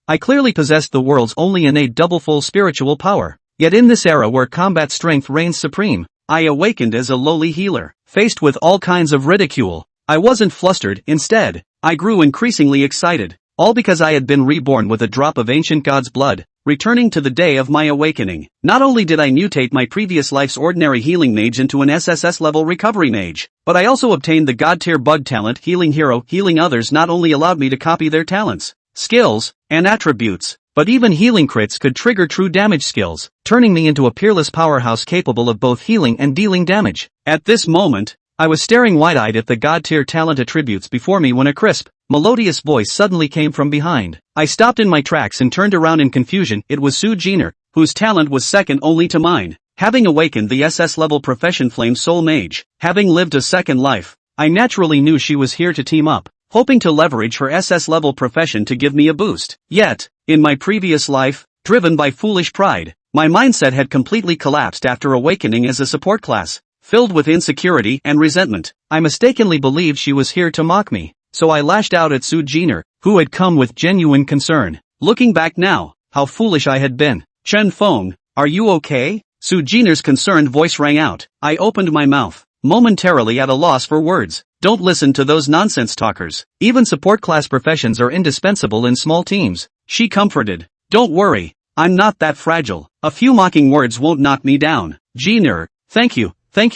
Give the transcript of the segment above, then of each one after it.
I clearly possessed the world's only innate double-full spiritual power. Yet in this era where combat strength reigns supreme, I awakened as a lowly healer. Faced with all kinds of ridicule, I wasn't flustered. Instead, I grew increasingly excited. All because I had been reborn with a drop of ancient god's blood, returning to the day of my awakening. Not only did I mutate my previous life's ordinary healing mage into an SSS-level recovery mage, but I also obtained the god-tier bug talent healing hero. Healing others not only allowed me to copy their talents, skills, and attributes, but even healing crits could trigger true damage skills, turning me into a peerless powerhouse capable of both healing and dealing damage. At this moment, I was staring wide-eyed at the god-tier talent attributes before me when a crisp, melodious voice suddenly came from behind. I stopped in my tracks and turned around in confusion. It was Su Jin'er, whose talent was second only to mine. Having awakened the SS-level profession Flame Soul Mage, having lived a second life, I naturally knew she was here to team up, hoping to leverage her SS-level profession to give me a boost. Yet, in my previous life, driven by foolish pride, my mindset had completely collapsed after awakening as a support class. Filled with insecurity and resentment, I mistakenly believed she was here to mock me, so I lashed out at Su Jin'er, who had come with genuine concern. Looking back now, how foolish I had been. Chen Feng, are you okay? Su Jin'er's concerned voice rang out. I opened my mouth, momentarily at a loss for words. Don't listen to those nonsense talkers. Even support class professions are indispensable in small teams, she comforted. Don't worry, I'm not that fragile. A few mocking words won't knock me down. Jin'er, thank you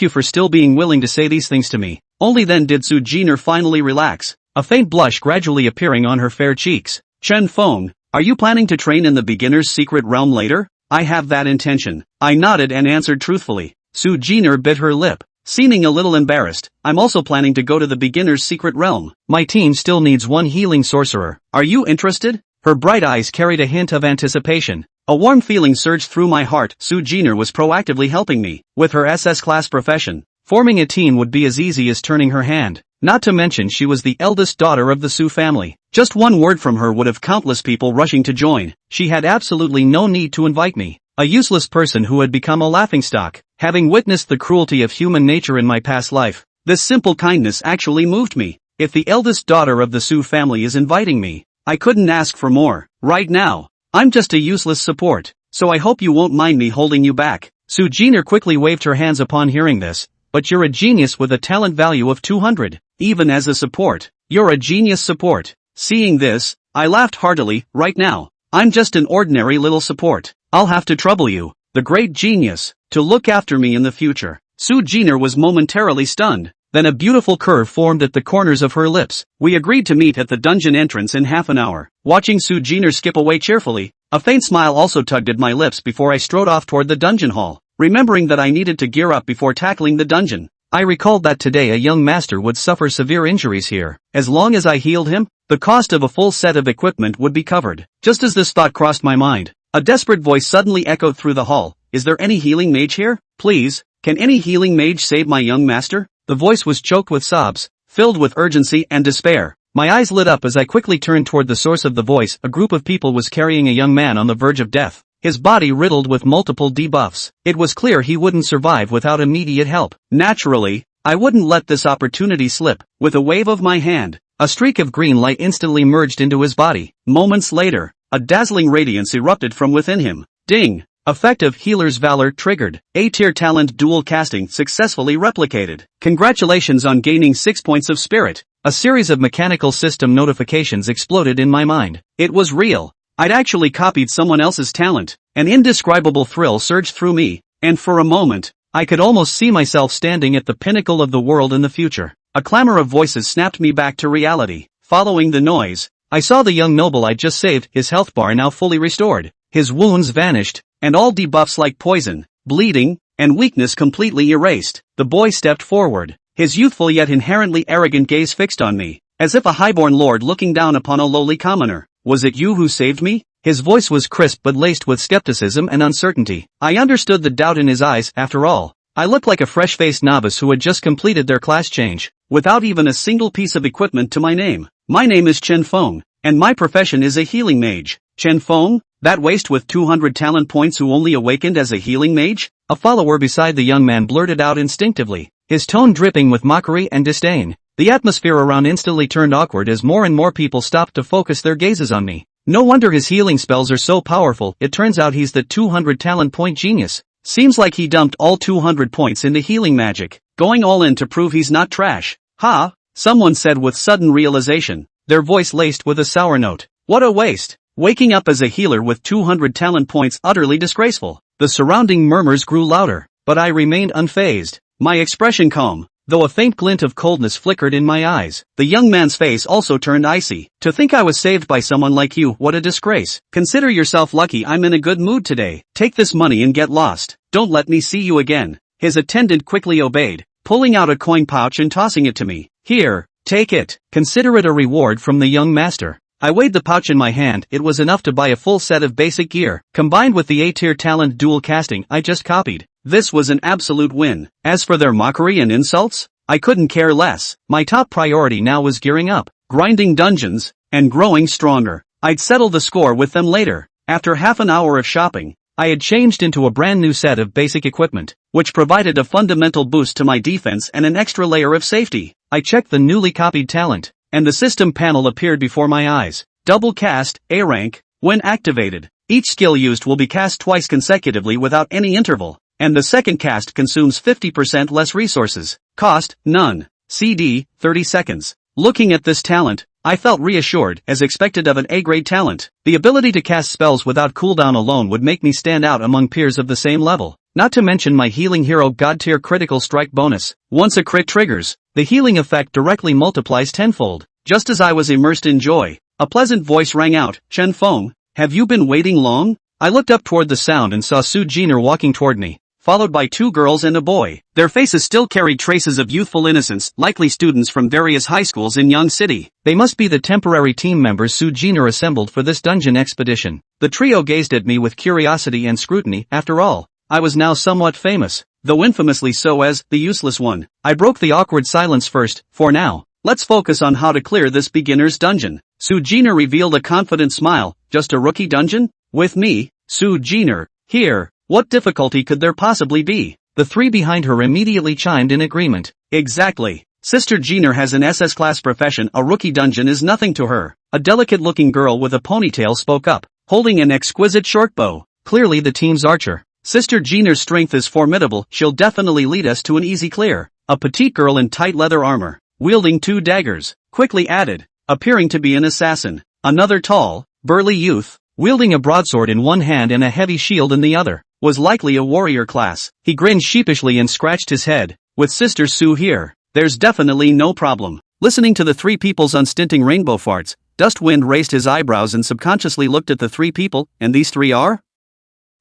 for still being willing to say these things to me. Only then did Su Jin'er finally relax, a faint blush gradually appearing on her fair cheeks. Chen Feng, are you planning to train in the beginner's secret realm later? I have that intention. I nodded and answered truthfully. Su Jin'er bit her lip, seeming a little embarrassed. I'm also planning to go to the beginner's secret realm. My team still needs one healing sorcerer. Are you interested? Her bright eyes carried a hint of anticipation. A warm feeling surged through my heart. Su Jin'er was proactively helping me. With her SS class profession, forming a team would be as easy as turning her hand. Not to mention she was the eldest daughter of the Su family. Just one word from her would have countless people rushing to join. She had absolutely no need to invite me, a useless person who had become a laughingstock. Having witnessed the cruelty of human nature in my past life, this simple kindness actually moved me. If the eldest daughter of the Su family is inviting me, I couldn't ask for more. Right now, I'm just a useless support, so I hope you won't mind me holding you back. Su Jin'er quickly waved her hands upon hearing this. But you're a genius with a talent value of 200. Even as a support, you're a genius support. Seeing this, I laughed heartily. Right now, I'm just an ordinary little support. I'll have to trouble you, the great genius, to look after me in the future. Su Jin'er was momentarily stunned. Then a beautiful curve formed at the corners of her lips. We agreed to meet at the dungeon entrance in half an hour. Watching Su Jin'er skip away cheerfully, a faint smile also tugged at my lips before I strode off toward the dungeon hall. Remembering that I needed to gear up before tackling the dungeon, I recalled that today a young master would suffer severe injuries here. As long as I healed him, the cost of a full set of equipment would be covered. Just as this thought crossed my mind, a desperate voice suddenly echoed through the hall. Is there any healing mage here? Please, can any healing mage save my young master? The voice was choked with sobs, filled with urgency and despair. My eyes lit up as I quickly turned toward the source of the voice. A group of people was carrying a young man on the verge of death, his body riddled with multiple debuffs. It was clear he wouldn't survive without immediate help. Naturally, I wouldn't let this opportunity slip. With a wave of my hand, a streak of green light instantly merged into his body. Moments later, a dazzling radiance erupted from within him. Ding! Effective Healer's Valor triggered. A-tier talent dual casting successfully replicated. Congratulations on gaining 6 points of spirit. A series of mechanical system notifications exploded in my mind. It was real. I'd actually copied someone else's talent. An indescribable thrill surged through me, and for a moment, I could almost see myself standing at the pinnacle of the world in the future. A clamor of voices snapped me back to reality. Following the noise, I saw the young noble I'd just saved, his health bar now fully restored. His wounds vanished, and all debuffs like poison, bleeding, and weakness completely erased. The boy stepped forward, his youthful yet inherently arrogant gaze fixed on me, as if a highborn lord looking down upon a lowly commoner. Was it you who saved me? His voice was crisp but laced with skepticism and uncertainty. I understood the doubt in his eyes. After all, I looked like a fresh-faced novice who had just completed their class change, without even a single piece of equipment to my name. My name is Chen Feng, and my profession is a healing mage. Chen Feng? That waste with 200 talent points who only awakened as a healing mage? A follower beside the young man blurted out instinctively, his tone dripping with mockery and disdain. The atmosphere around instantly turned awkward as more and more people stopped to focus their gazes on me. No wonder his healing spells are so powerful. It turns out he's the 200 talent point genius. Seems like he dumped all 200 points into healing magic, going all in to prove he's not trash. Ha! Someone said with sudden realization, their voice laced with a sour note. What a waste! Waking up as a healer with 200 talent points utterly disgraceful. The surrounding murmurs grew louder, but I remained unfazed, my expression calm, though a faint glint of coldness flickered in my eyes. The young man's face also turned icy. To think I was saved by someone like you, what a disgrace. Consider yourself lucky I'm in a good mood today. Take this money and get lost. Don't let me see you again. His attendant quickly obeyed, pulling out a coin pouch and tossing it to me. Here, take it. Consider it a reward from the young master. I weighed the pouch in my hand. It was enough to buy a full set of basic gear, combined with the A-tier talent dual casting I just copied. This was an absolute win. As for their mockery and insults, I couldn't care less. My top priority now was gearing up, grinding dungeons, and growing stronger. I'd settle the score with them later. After half an hour of shopping, I had changed into a brand new set of basic equipment, which provided a fundamental boost to my defense and an extra layer of safety. I checked the newly copied talent, and the system panel appeared before my eyes. Double cast, A rank, when activated. Each skill used will be cast twice consecutively without any interval, and the second cast consumes 50% less resources. Cost, none. CD, 30 seconds. Looking at this talent, I felt reassured, as expected of an A-grade talent. The ability to cast spells without cooldown alone would make me stand out among peers of the same level. Not to mention my healing hero god-tier critical strike bonus. Once a crit triggers, the healing effect directly multiplies tenfold. Just as I was immersed in joy, a pleasant voice rang out, Chen Feng, have you been waiting long? I looked up toward the sound and saw Su Jin'er walking toward me, followed by two girls and a boy. Their faces still carried traces of youthful innocence, likely students from various high schools in Yang City. They must be the temporary team members Su Jin'er assembled for this dungeon expedition. The trio gazed at me with curiosity and scrutiny. After all, I was now somewhat famous, though infamously so as the useless one. I broke the awkward silence first. For now, let's focus on how to clear this beginner's dungeon. Su Jin'er revealed a confident smile. Just a rookie dungeon? With me, Su Jin'er, here, what difficulty could there possibly be? The three behind her immediately chimed in agreement. Exactly. Sister Jin'er has an SS class profession. A rookie dungeon is nothing to her. A delicate-looking girl with a ponytail spoke up, holding an exquisite short bow. Clearly the team's archer. Sister Jin'er's strength is formidable. She'll definitely lead us to an easy clear. A petite girl in tight leather armor, wielding two daggers, quickly added, appearing to be an assassin. Another tall, burly youth, wielding a broadsword in one hand and a heavy shield in the other, was likely a warrior class. He grinned sheepishly and scratched his head. With Sister Su here, there's definitely no problem. Listening to the three people's unstinting rainbow farts, Dustwind raised his eyebrows and subconsciously looked at the three people. And these three are?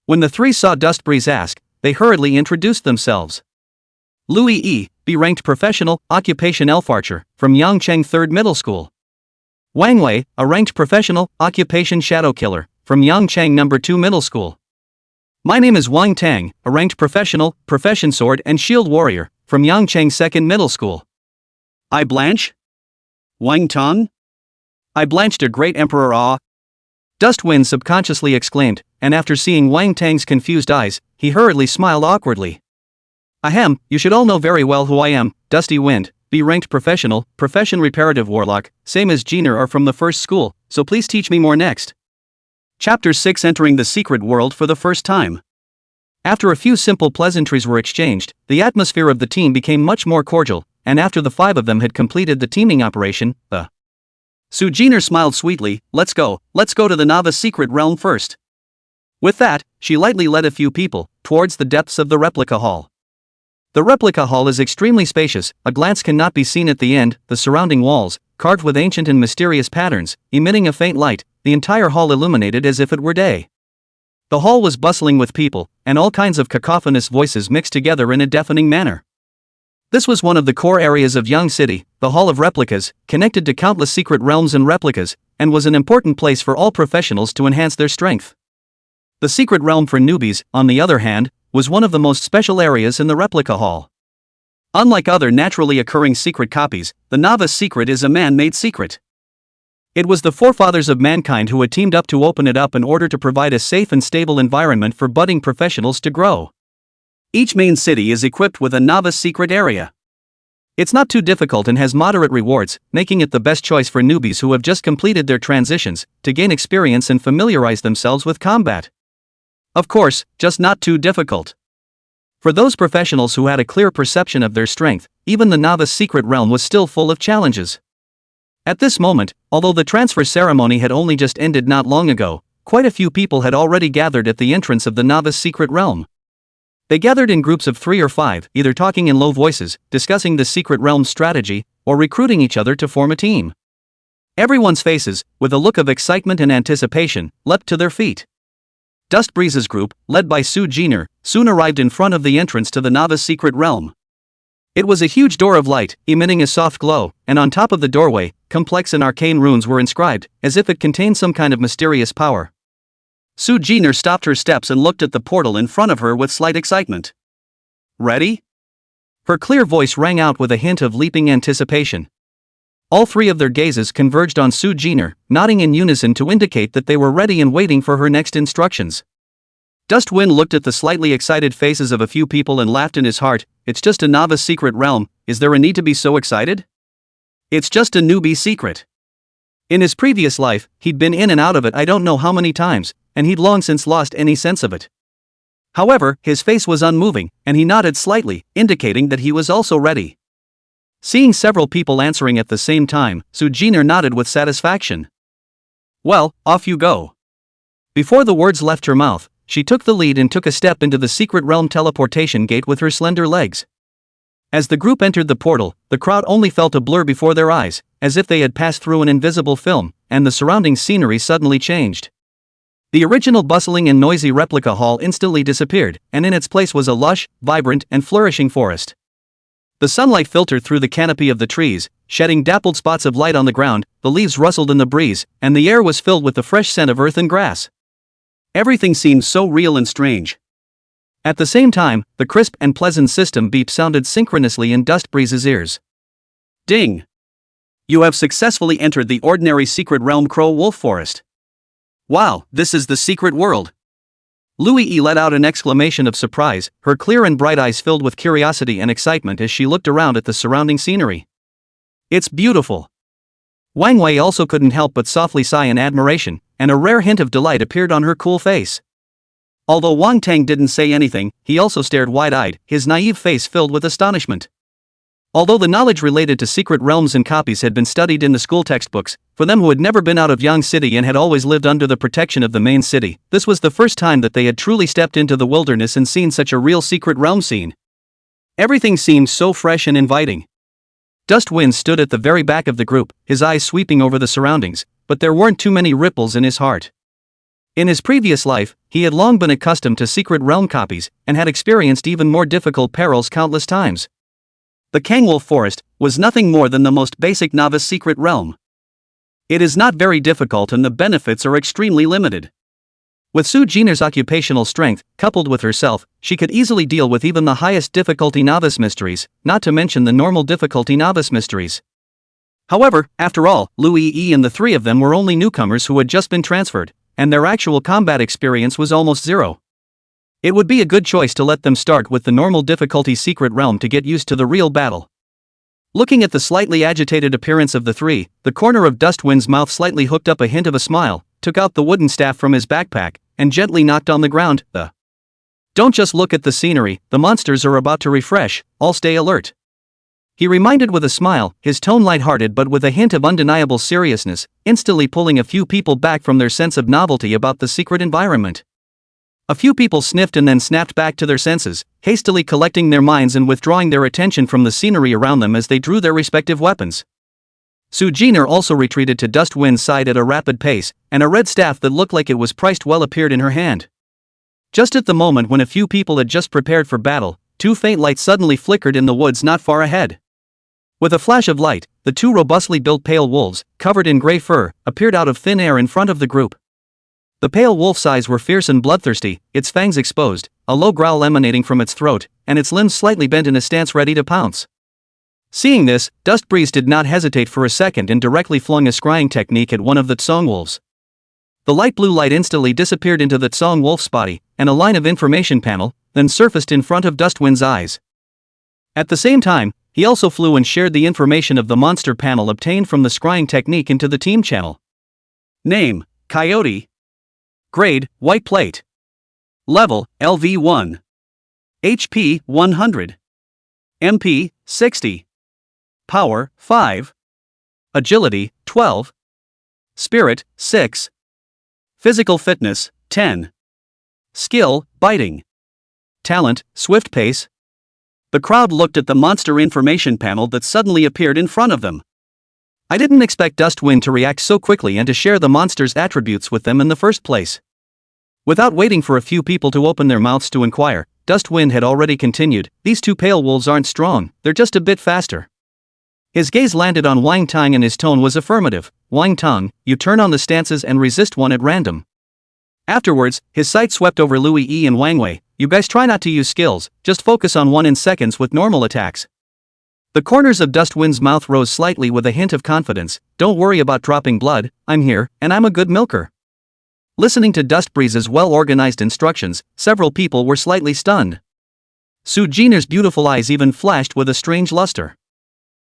When the three saw Dustbreeze ask, they hurriedly introduced themselves. Louis E., B-ranked professional, occupation elf archer, from Yangcheng 3rd Middle School. Wang Wei, a ranked professional, occupation shadow killer, from Yangcheng No. 2 Middle School. My name is Wang Tang, a ranked professional, profession sword and shield warrior, from Yangcheng 2nd Middle School. I blanch? Wang Tang? I blanched a great emperor ah! Dustwind subconsciously exclaimed, and after seeing Wang Tang's confused eyes, he hurriedly smiled awkwardly. Ahem, you should all know very well who I am. Dusty Wind, B-ranked professional, profession reparative warlock, same as Jin'er are from the first school, so please teach me more next. Chapter 6 Entering the Secret World for the first time. After a few simple pleasantries were exchanged, the atmosphere of the team became much more cordial, and after the five of them had completed the teaming operation, Su Jin'er smiled sweetly. Let's go to the novice secret realm first. With that, she lightly led a few people towards the depths of the replica hall. The replica hall is extremely spacious. A glance cannot be seen at the end. The surrounding walls, carved with ancient and mysterious patterns, emitting a faint light, the entire hall illuminated as if it were day. The hall was bustling with people, and all kinds of cacophonous voices mixed together in a deafening manner. This was one of the core areas of Yang City, the Hall of Replicas, connected to countless secret realms and replicas, and was an important place for all professionals to enhance their strength. The secret realm for newbies, on the other hand, was one of the most special areas in the replica hall. Unlike other naturally occurring secret copies, the novice secret is a man-made secret. It was the forefathers of mankind who had teamed up to open it up in order to provide a safe and stable environment for budding professionals to grow. Each main city is equipped with a novice secret area. It's not too difficult and has moderate rewards, making it the best choice for newbies who have just completed their transitions, to gain experience and familiarize themselves with combat. Of course, just not too difficult. For those professionals who had a clear perception of their strength, even the novice secret realm was still full of challenges. At this moment, although the transfer ceremony had only just ended not long ago, quite a few people had already gathered at the entrance of the novice secret realm. They gathered in groups of 3 or 5, either talking in low voices, discussing the secret realm's strategy, or recruiting each other to form a team. Everyone's faces, with a look of excitement and anticipation, leapt to their feet. Dust Breeze's group, led by Su Jin'er, soon arrived in front of the entrance to the novice secret realm. It was a huge door of light, emitting a soft glow, and on top of the doorway, complex and arcane runes were inscribed, as if it contained some kind of mysterious power. Su Jin'er stopped her steps and looked at the portal in front of her with slight excitement. Ready? Her clear voice rang out with a hint of leaping anticipation. All 3 of their gazes converged on Su Jin'er, nodding in unison to indicate that they were ready and waiting for her next instructions. Dustwind looked at the slightly excited faces of a few people and laughed in his heart. It's just a novice secret realm, is there a need to be so excited? It's just a newbie secret. In his previous life, he'd been in and out of it I don't know how many times, and he'd long since lost any sense of it. However, his face was unmoving, and he nodded slightly, indicating that he was also ready. Seeing several people answering at the same time, Su Jin'er nodded with satisfaction. Well, off you go. Before the words left her mouth, she took the lead and took a step into the secret realm teleportation gate with her slender legs. As the group entered the portal, the crowd only felt a blur before their eyes, as if they had passed through an invisible film, and the surrounding scenery suddenly changed. The original bustling and noisy replica hall instantly disappeared, and in its place was a lush, vibrant, and flourishing forest. The sunlight filtered through the canopy of the trees, shedding dappled spots of light on the ground, the leaves rustled in the breeze, and the air was filled with the fresh scent of earth and grass. Everything seemed so real and strange. At the same time, the crisp and pleasant system beep sounded synchronously in Dust Breeze's ears. Ding! You have successfully entered the ordinary secret realm Crow Wolf Forest. Wow, this is the secret world. Louis let out an exclamation of surprise, her clear and bright eyes filled with curiosity and excitement as she looked around at the surrounding scenery. It's beautiful. Wang Wei also couldn't help but softly sigh in admiration, and a rare hint of delight appeared on her cool face. Although Wang Tang didn't say anything, he also stared wide-eyed, his naive face filled with astonishment. Although the knowledge related to secret realms and copies had been studied in the school textbooks, for them who had never been out of Yang City and had always lived under the protection of the main city, this was the first time that they had truly stepped into the wilderness and seen such a real secret realm scene. Everything seemed so fresh and inviting. Dustwind stood at the very back of the group, his eyes sweeping over the surroundings, but there weren't too many ripples in his heart. In his previous life, he had long been accustomed to secret realm copies, and had experienced even more difficult perils countless times. The Kangwolf Forest was nothing more than the most basic novice secret realm. It is not very difficult and the benefits are extremely limited. With Su Jin'er's occupational strength, coupled with herself, she could easily deal with even the highest difficulty novice mysteries, not to mention the normal difficulty novice mysteries. However, after all, Louis and the 3 of them were only newcomers who had just been transferred, and their actual combat experience was almost zero. It would be a good choice to let them start with the normal difficulty secret realm to get used to the real battle. Looking at the slightly agitated appearance of the 3, the corner of Dustwind's mouth slightly hooked up a hint of a smile, took out the wooden staff from his backpack, and gently knocked on the ground. Don't just look at the scenery, the monsters are about to refresh, all stay alert. He reminded with a smile, his tone light-hearted but with a hint of undeniable seriousness, instantly pulling a few people back from their sense of novelty about the secret environment. A few people sniffed and then snapped back to their senses, hastily collecting their minds and withdrawing their attention from the scenery around them as they drew their respective weapons. Su Jin'er also retreated to Dustwind's side at a rapid pace, and a red staff that looked like it was priced well appeared in her hand. Just at the moment when a few people had just prepared for battle, 2 faint lights suddenly flickered in the woods not far ahead. With a flash of light, the 2 robustly built pale wolves, covered in gray fur, appeared out of thin air in front of the group. The pale wolf's eyes were fierce and bloodthirsty, its fangs exposed, a low growl emanating from its throat, and its limbs slightly bent in a stance ready to pounce. Seeing this, Dust Breeze did not hesitate for a second and directly flung a scrying technique at one of the Tsong wolves. The light blue light instantly disappeared into the Tsong wolf's body, and a line of information panel then surfaced in front of Dustwind's eyes. At the same time, He also flew and shared the information of the monster panel obtained from the scrying technique into the team channel. Name: Coyote. Grade: White Plate. Level: LV1. HP: 100. MP: 60. Power: 5. Agility: 12. Spirit: 6. Physical fitness: 10. Skill: Biting. Talent: Swift Pace. The crowd looked at the monster information panel that suddenly appeared in front of them. I didn't expect Dustwind to react so quickly and to share the monster's attributes with them in the first place. Without waiting for a few people to open their mouths to inquire, Dustwind had already continued, "These two pale wolves aren't strong, they're just a bit faster." His gaze landed on Wang Tang and his tone was affirmative. "Wang Tang, you turn on the stances and resist one at random." Afterwards, his sight swept over Louis E and Wang Wei. "You guys try not to use skills, just focus on one in seconds with normal attacks." The corners of Dustwind's mouth rose slightly with a hint of confidence. "Don't worry about dropping blood, I'm here, and I'm a good milker." Listening to Dustbreeze's well-organized instructions, several people were slightly stunned. Su Jin'er's beautiful eyes even flashed with a strange luster.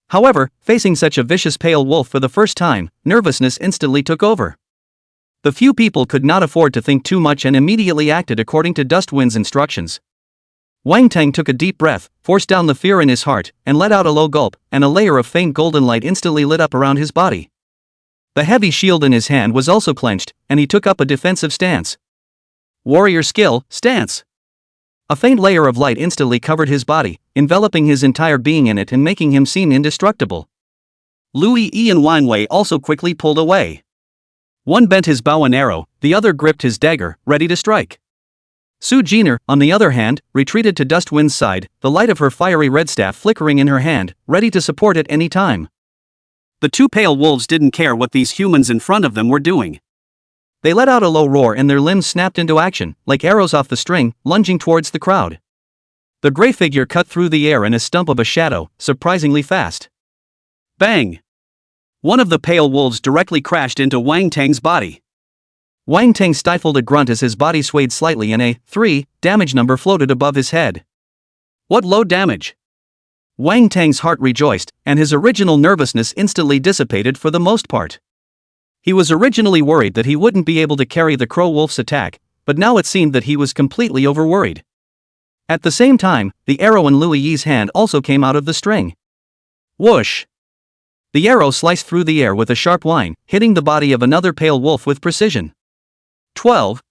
However, facing such a vicious pale wolf for the first time, nervousness instantly took over. The few people could not afford to think too much and immediately acted according to Dustwind's instructions. Wang Tang took a deep breath, forced down the fear in his heart, and let out a low gulp, and a layer of faint golden light instantly lit up around his body. The heavy shield in his hand was also clenched, and he took up a defensive stance. Warrior skill, stance. A faint layer of light instantly covered his body, enveloping his entire being in it and making him seem indestructible. Louis E and Wang Wei also quickly pulled away. One bent his bow and arrow, the other gripped his dagger, ready to strike. Su Jin'er, on the other hand, retreated to Dustwind's side, the light of her fiery red staff flickering in her hand, ready to support at any time. The two pale wolves didn't care what these humans in front of them were doing. They let out a low roar and their limbs snapped into action, like arrows off the string, lunging towards the crowd. The gray figure cut through the air in a stump of a shadow, surprisingly fast. Bang! One of the pale wolves directly crashed into Wang Tang's body. Wang Tang stifled a grunt as his body swayed slightly and a 3 damage number floated above his head. What low damage! Wang Tang's heart rejoiced, and his original nervousness instantly dissipated for the most part. He was originally worried that he wouldn't be able to carry the Crow Wolf's attack, but now it seemed that he was completely overworried. At the same time, the arrow in Louis Yi's hand also came out of the string. Whoosh! The arrow sliced through the air with a sharp whine, hitting the body of another pale wolf with precision. 12.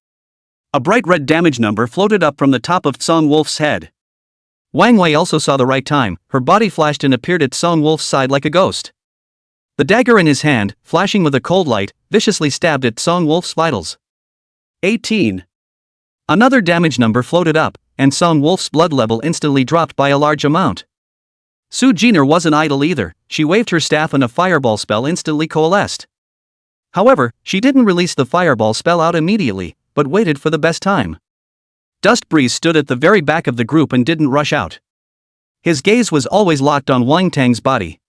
A bright red damage number floated up from the top of Tsong Wolf's head. Wang Wei also saw the right time, her body flashed and appeared at Tsong Wolf's side like a ghost. The dagger in his hand, flashing with a cold light, viciously stabbed at Tsong Wolf's vitals. 18. Another damage number floated up, and Tsong Wolf's blood level instantly dropped by a large amount. Su Jin'er wasn't idle either, she waved her staff and a fireball spell instantly coalesced. However, she didn't release the fireball spell out immediately, but waited for the best time. Dustbreeze stood at the very back of the group and didn't rush out. His gaze was always locked on Wang Tang's body.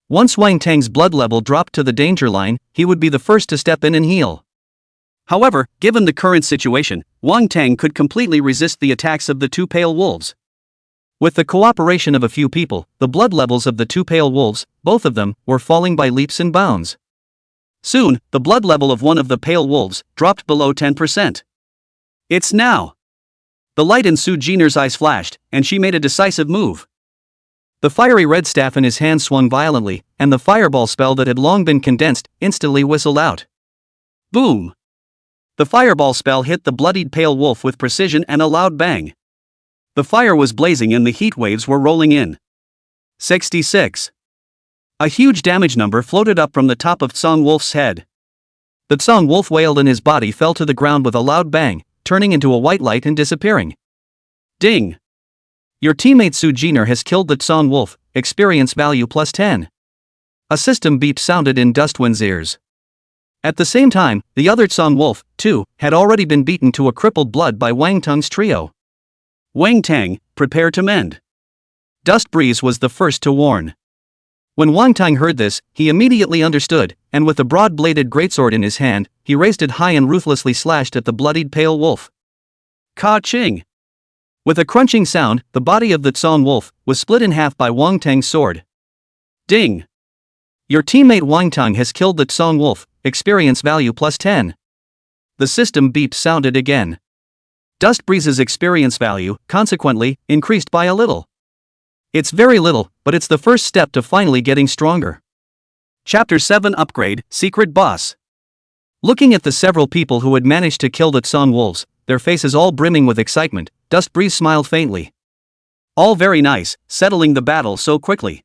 Once Wang Tang's blood level dropped to the danger line, he would be the first to step in and heal. However, given the current situation, Wang Tang could completely resist the attacks of the two pale wolves. With the cooperation of a few people, the blood levels of the two pale wolves, both of them, were falling by leaps and bounds. Soon, the blood level of one of the pale wolves dropped below 10%. It's now! The light in Su Jin'er's eyes flashed, and she made a decisive move. The fiery red staff in his hand swung violently, and the fireball spell that had long been condensed instantly whistled out. Boom! The fireball spell hit the bloodied pale wolf with precision and a loud bang. The fire was blazing and the heat waves were rolling in. 66. A huge damage number floated up from the top of Tsong Wolf's head. The Tsong Wolf wailed and his body fell to the ground with a loud bang, turning into a white light and disappearing. Ding! Your teammate Su Jin'er has killed the Tsong Wolf, experience value plus 10. A system beep sounded in Dustwind's ears. At the same time, the other Tsong Wolf, too, had already been beaten to a crippled blood by Wang Tang's trio. Wang Tang, prepare to mend. Dustbreeze was the first to warn. When Wang Tang heard this, he immediately understood, and with a broad-bladed greatsword in his hand, he raised it high and ruthlessly slashed at the bloodied pale wolf. Ka-ching! With a crunching sound, the body of the Tsong wolf was split in half by Wang Tang's sword. Ding! Your teammate Wang Tang has killed the Tsong wolf, experience value plus 10. The system beep sounded again. Dust Breeze's experience value, consequently, increased by a little. It's very little, but it's the first step to finally getting stronger. Chapter 7 Upgrade, Secret Boss. Looking at the several people who had managed to kill the Tsong wolves, their faces all brimming with excitement, Dust Breeze smiled faintly. All very nice, settling the battle so quickly.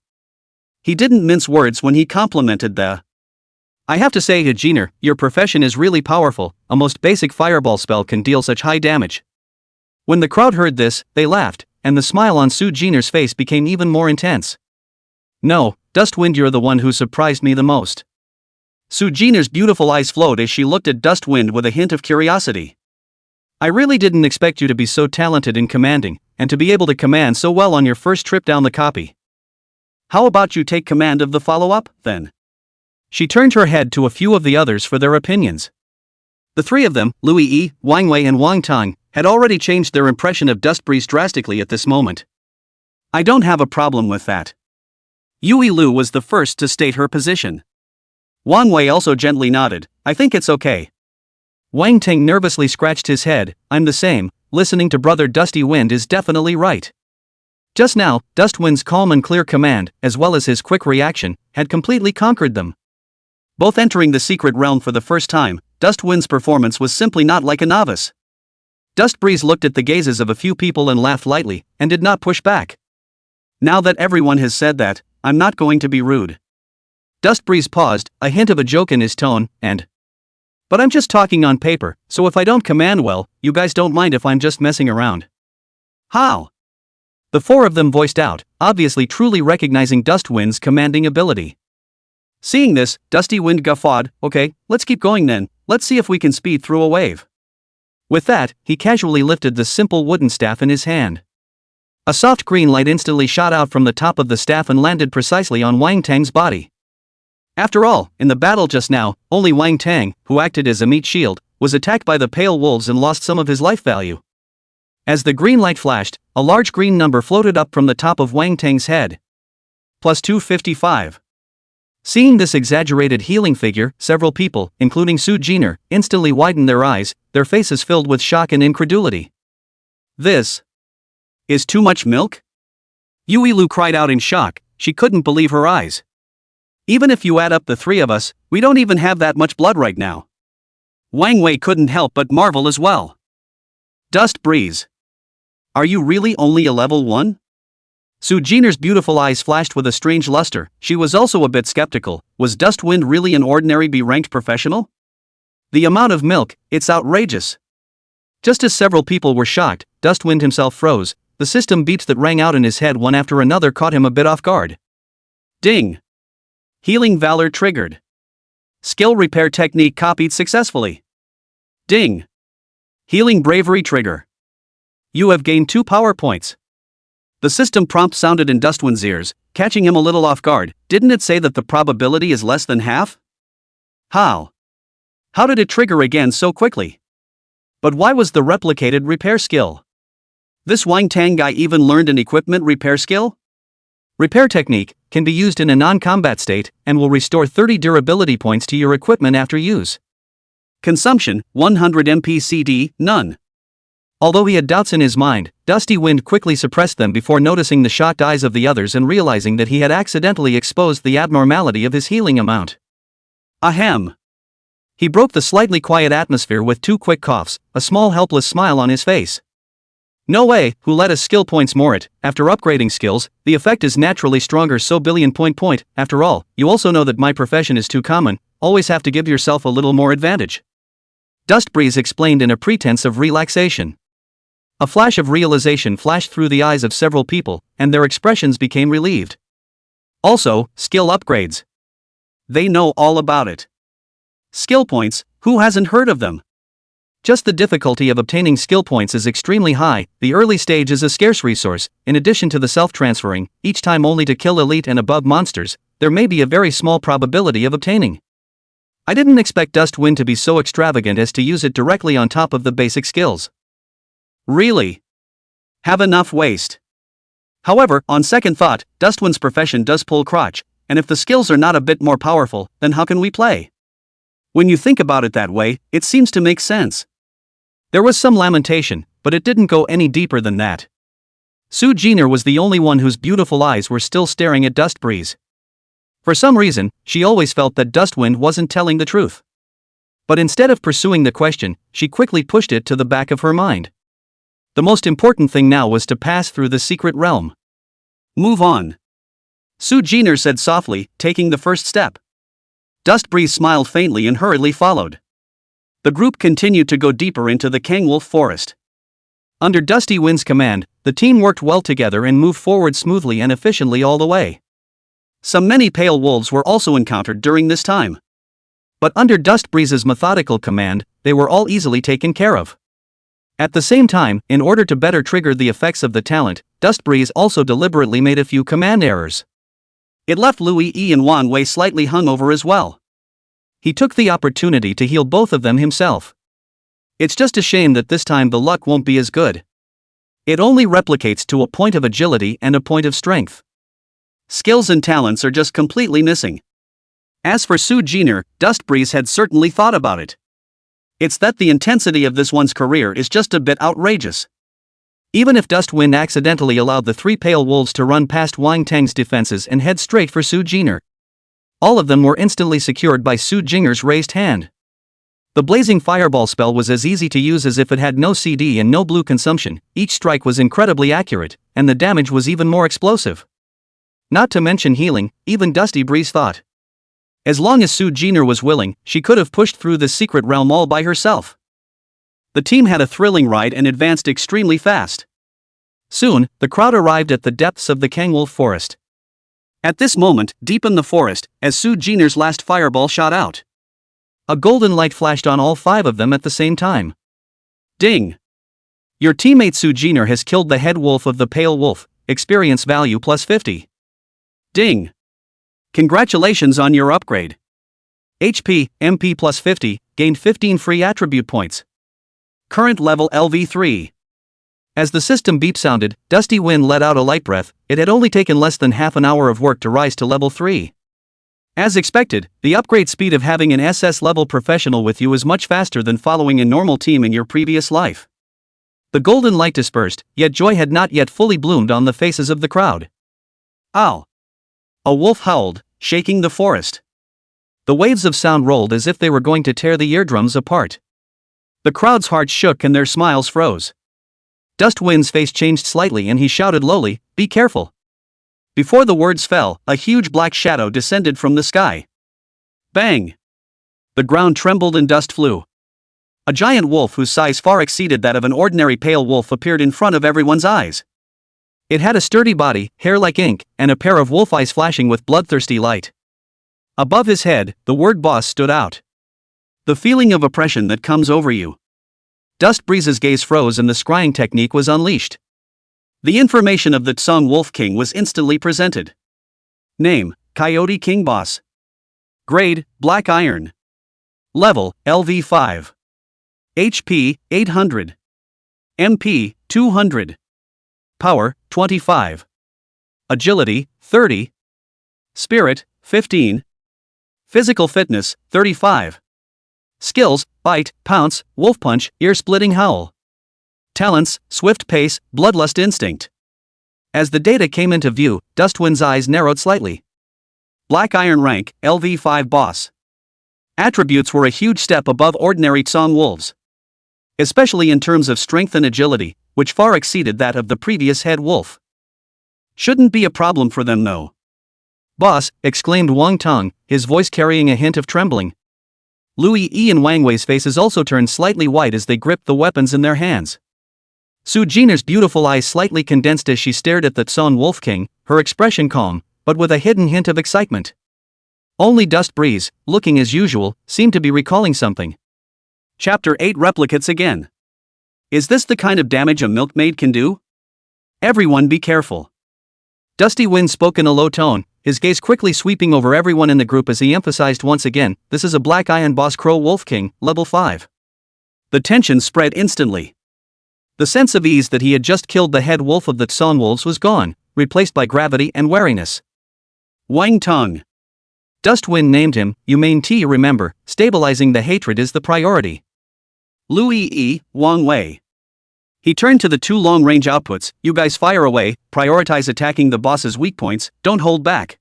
He didn't mince words when he complimented the. I have to say, Su Jin'er, your profession is really powerful, a most basic fireball spell can deal such high damage. When the crowd heard this, they laughed, and the smile on Su Jin'er's face became even more intense. No, Dustwind, you're the one who surprised me the most. Su Jin'er's beautiful eyes flowed as she looked at Dustwind with a hint of curiosity. I really didn't expect you to be so talented in commanding, and to be able to command so well on your first trip down the copy. How about you take command of the follow-up, then? She turned her head to a few of the others for their opinions. The three of them, Lui Yi, Wang Wei and Wang Tang, had already changed their impression of Dust Breeze drastically at this moment. I don't have a problem with that. Yui Lu was the first to state her position. Wang Wei also gently nodded, I think it's okay. Wang Tang nervously scratched his head, I'm the same, listening to Brother Dusty Wind is definitely right. Just now, Dustwind's calm and clear command, as well as his quick reaction, had completely conquered them. Both entering the secret realm for the first time, Dustwind's performance was simply not like a novice. Dust Breeze looked at the gazes of a few people and laughed lightly, and did not push back. Now that everyone has said that, I'm not going to be rude. Dust Breeze paused, a hint of a joke in his tone, and. But I'm just talking on paper, so if I don't command well, you guys don't mind if I'm just messing around. How? The four of them voiced out, obviously truly recognizing Dustwind's commanding ability. Seeing this, Dusty Wind guffawed, okay, let's keep going then, let's see if we can speed through a wave. With that, he casually lifted the simple wooden staff in his hand. A soft green light instantly shot out from the top of the staff and landed precisely on Wang Tang's body. After all, in the battle just now, only Wang Tang, who acted as a meat shield, was attacked by the pale wolves and lost some of his life value. As the green light flashed, a large green number floated up from the top of Wang Tang's head. Plus 255. Seeing this exaggerated healing figure, several people, including Su Jin'er, instantly widened their eyes, their faces filled with shock and incredulity. This is too much milk? Yui Lu cried out in shock, she couldn't believe her eyes. Even if you add up the three of us, we don't even have that much blood right now. Wang Wei couldn't help but marvel as well. Dust Breeze. Are you really only a level 1? Su Jin'er's beautiful eyes flashed with a strange luster, she was also a bit skeptical, was Dustwind really an ordinary B-ranked professional? The amount of milk, it's outrageous. Just as several people were shocked, Dustwind himself froze, the system beeps that rang out in his head one after another caught him a bit off guard. Ding! Healing Valor triggered. Skill Repair Technique copied successfully. Ding! Healing Bravery trigger. You have gained 2 power points. The system prompt sounded in Dustwind's ears, catching him a little off guard. Didn't it say that the probability is less than half? How? How did it trigger again so quickly? But why was the replicated repair skill? This Wang Tang guy even learned an equipment repair skill? Repair technique can be used in a non-combat state and will restore 30 durability points to your equipment after use. Consumption, 100 MPCD, none. Although he had doubts in his mind, Dusty Wind quickly suppressed them before noticing the shocked eyes of the others and realizing that he had accidentally exposed the abnormality of his healing amount. Ahem. He broke the slightly quiet atmosphere with 2 quick coughs, a small helpless smile on his face. No way, who let us skill points more it, after upgrading skills, the effect is naturally stronger so billion point, after all, you also know that my profession is too common, always have to give yourself a little more advantage. Dust Breeze explained in a pretense of relaxation. A flash of realization flashed through the eyes of several people, and their expressions became relieved. Also, skill upgrades. They know all about it. Skill points, who hasn't heard of them? Just the difficulty of obtaining skill points is extremely high, the early stage is a scarce resource, in addition to the self-transferring, each time only to kill elite and above monsters, there may be a very small probability of obtaining. I didn't expect Dustwind to be so extravagant as to use it directly on top of the basic skills. Really? Have enough waste. However, on second thought, Dustwind's profession does pull crotch, and if the skills are not a bit more powerful, then how can we play? When you think about it that way, it seems to make sense. There was some lamentation, but it didn't go any deeper than that. Su Jin'er was the only one whose beautiful eyes were still staring at Dustbreeze. For some reason, she always felt that Dustwind wasn't telling the truth. But instead of pursuing the question, she quickly pushed it to the back of her mind. The most important thing now was to pass through the secret realm. Move on. Su Jin'er said softly, taking the first step. Dustbreeze smiled faintly and hurriedly followed. The group continued to go deeper into the Kangwolf forest. Under Dusty Wind's command, the team worked well together and moved forward smoothly and efficiently all the way. Some many pale wolves were also encountered during this time. But under Dustbreeze's methodical command, they were all easily taken care of. At the same time, in order to better trigger the effects of the talent, Dustbreeze also deliberately made a few command errors. It left Louis E and Wan Wei slightly hungover as well. He took the opportunity to heal both of them himself. It's just a shame that this time the luck won't be as good. It only replicates to a point of agility and a point of strength. Skills and talents are just completely missing. As for Su Jin'er, Dustbreeze had certainly thought about it. It's that the intensity of this one's career is just a bit outrageous. Even if Dustwind accidentally allowed the three pale wolves to run past Wang Tang's defenses and head straight for Su Jin'er, all of them were instantly secured by Su Jin'er's raised hand. The blazing fireball spell was as easy to use as if it had no CD and no blue consumption. Each strike was incredibly accurate, and the damage was even more explosive. Not to mention healing, even Dusty Breeze thought. As long as Su Jin'er was willing, she could have pushed through this secret realm all by herself. The team had a thrilling ride and advanced extremely fast. Soon, the crowd arrived at the depths of the Kangwolf forest. At this moment, deep in the forest, as Su Jin'er's last fireball shot out, a golden light flashed on all five of them at the same time. Ding! Your teammate Su Jin'er has killed the head wolf of the Pale Wolf, experience value plus 50. Ding! Congratulations on your upgrade. HP, MP plus 50, gained 15 free attribute points. Current level LV3. As the system beep sounded, Dusty Wind let out a light breath. It had only taken less than half an hour of work to rise to level 3. As expected, the upgrade speed of having an SS level professional with you is much faster than following a normal team in your previous life. The golden light dispersed, yet joy had not yet fully bloomed on the faces of the crowd. Ow! A wolf howled, shaking the forest. The waves of sound rolled as if they were going to tear the eardrums apart. The crowd's hearts shook and their smiles froze. Dustwind's face changed slightly and he shouted lowly, "Be careful." Before the words fell, a huge black shadow descended from the sky. Bang! The ground trembled and dust flew. A giant wolf whose size far exceeded that of an ordinary pale wolf appeared in front of everyone's eyes. It had a sturdy body, hair like ink, and a pair of wolf eyes flashing with bloodthirsty light. Above his head, the word boss stood out. The feeling of oppression that comes over you. Dustbreeze's gaze froze and the scrying technique was unleashed. The information of the Tsung Wolf King was instantly presented. Name, Coyote King Boss. Grade, Black Iron. Level, LV5. HP, 800. MP, 200. Power, 25. Agility, 30. Spirit, 15. Physical fitness, 35. Skills, bite, pounce, wolf punch, ear-splitting howl. Talents, swift pace, bloodlust instinct. As the data came into view, Dustwind's eyes narrowed slightly. Black Iron rank, LV5 boss. Attributes were a huge step above ordinary Tsong wolves. Especially in terms of strength and agility, which far exceeded that of the previous head wolf. Shouldn't be a problem for them though. Boss, exclaimed Wang Tang, his voice carrying a hint of trembling. Louis E and Wang Wei's faces also turned slightly white as they gripped the weapons in their hands. Su Jin'er's beautiful eyes slightly condensed as she stared at the Tsong Wolf King, her expression calm, but with a hidden hint of excitement. Only Dustbreeze, looking as usual, seemed to be recalling something. Chapter 8 Replicates again. Is this the kind of damage a milkmaid can do? Everyone be careful. Dusty Wind spoke in a low tone, his gaze quickly sweeping over everyone in the group as he emphasized once again, this is a Black Iron Boss Crow Wolf King, level 5. The tension spread instantly. The sense of ease that he had just killed the head wolf of the Tsong wolves was gone, replaced by gravity and wariness. Wang Tong. Dustwind named him, you main T. Remember, stabilizing the hatred is the priority. Louis E. Wang Wei. He turned to the two long-range outputs, you guys fire away, prioritize attacking the boss's weak points, don't hold back.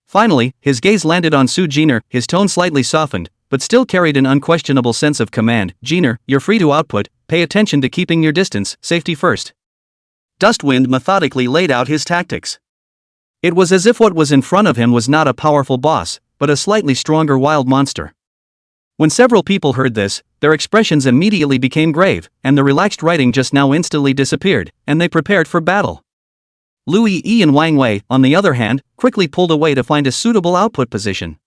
Finally, his gaze landed on Su Jin'er, his tone slightly softened, but still carried an unquestionable sense of command. Jin'er, you're free to output, pay attention to keeping your distance, safety first. Dustwind methodically laid out his tactics. It was as if what was in front of him was not a powerful boss, but a slightly stronger wild monster. When several people heard this, their expressions immediately became grave, and the relaxed writing just now instantly disappeared, and they prepared for battle. Louis E. and Wang Wei, on the other hand, quickly pulled away to find a suitable output position.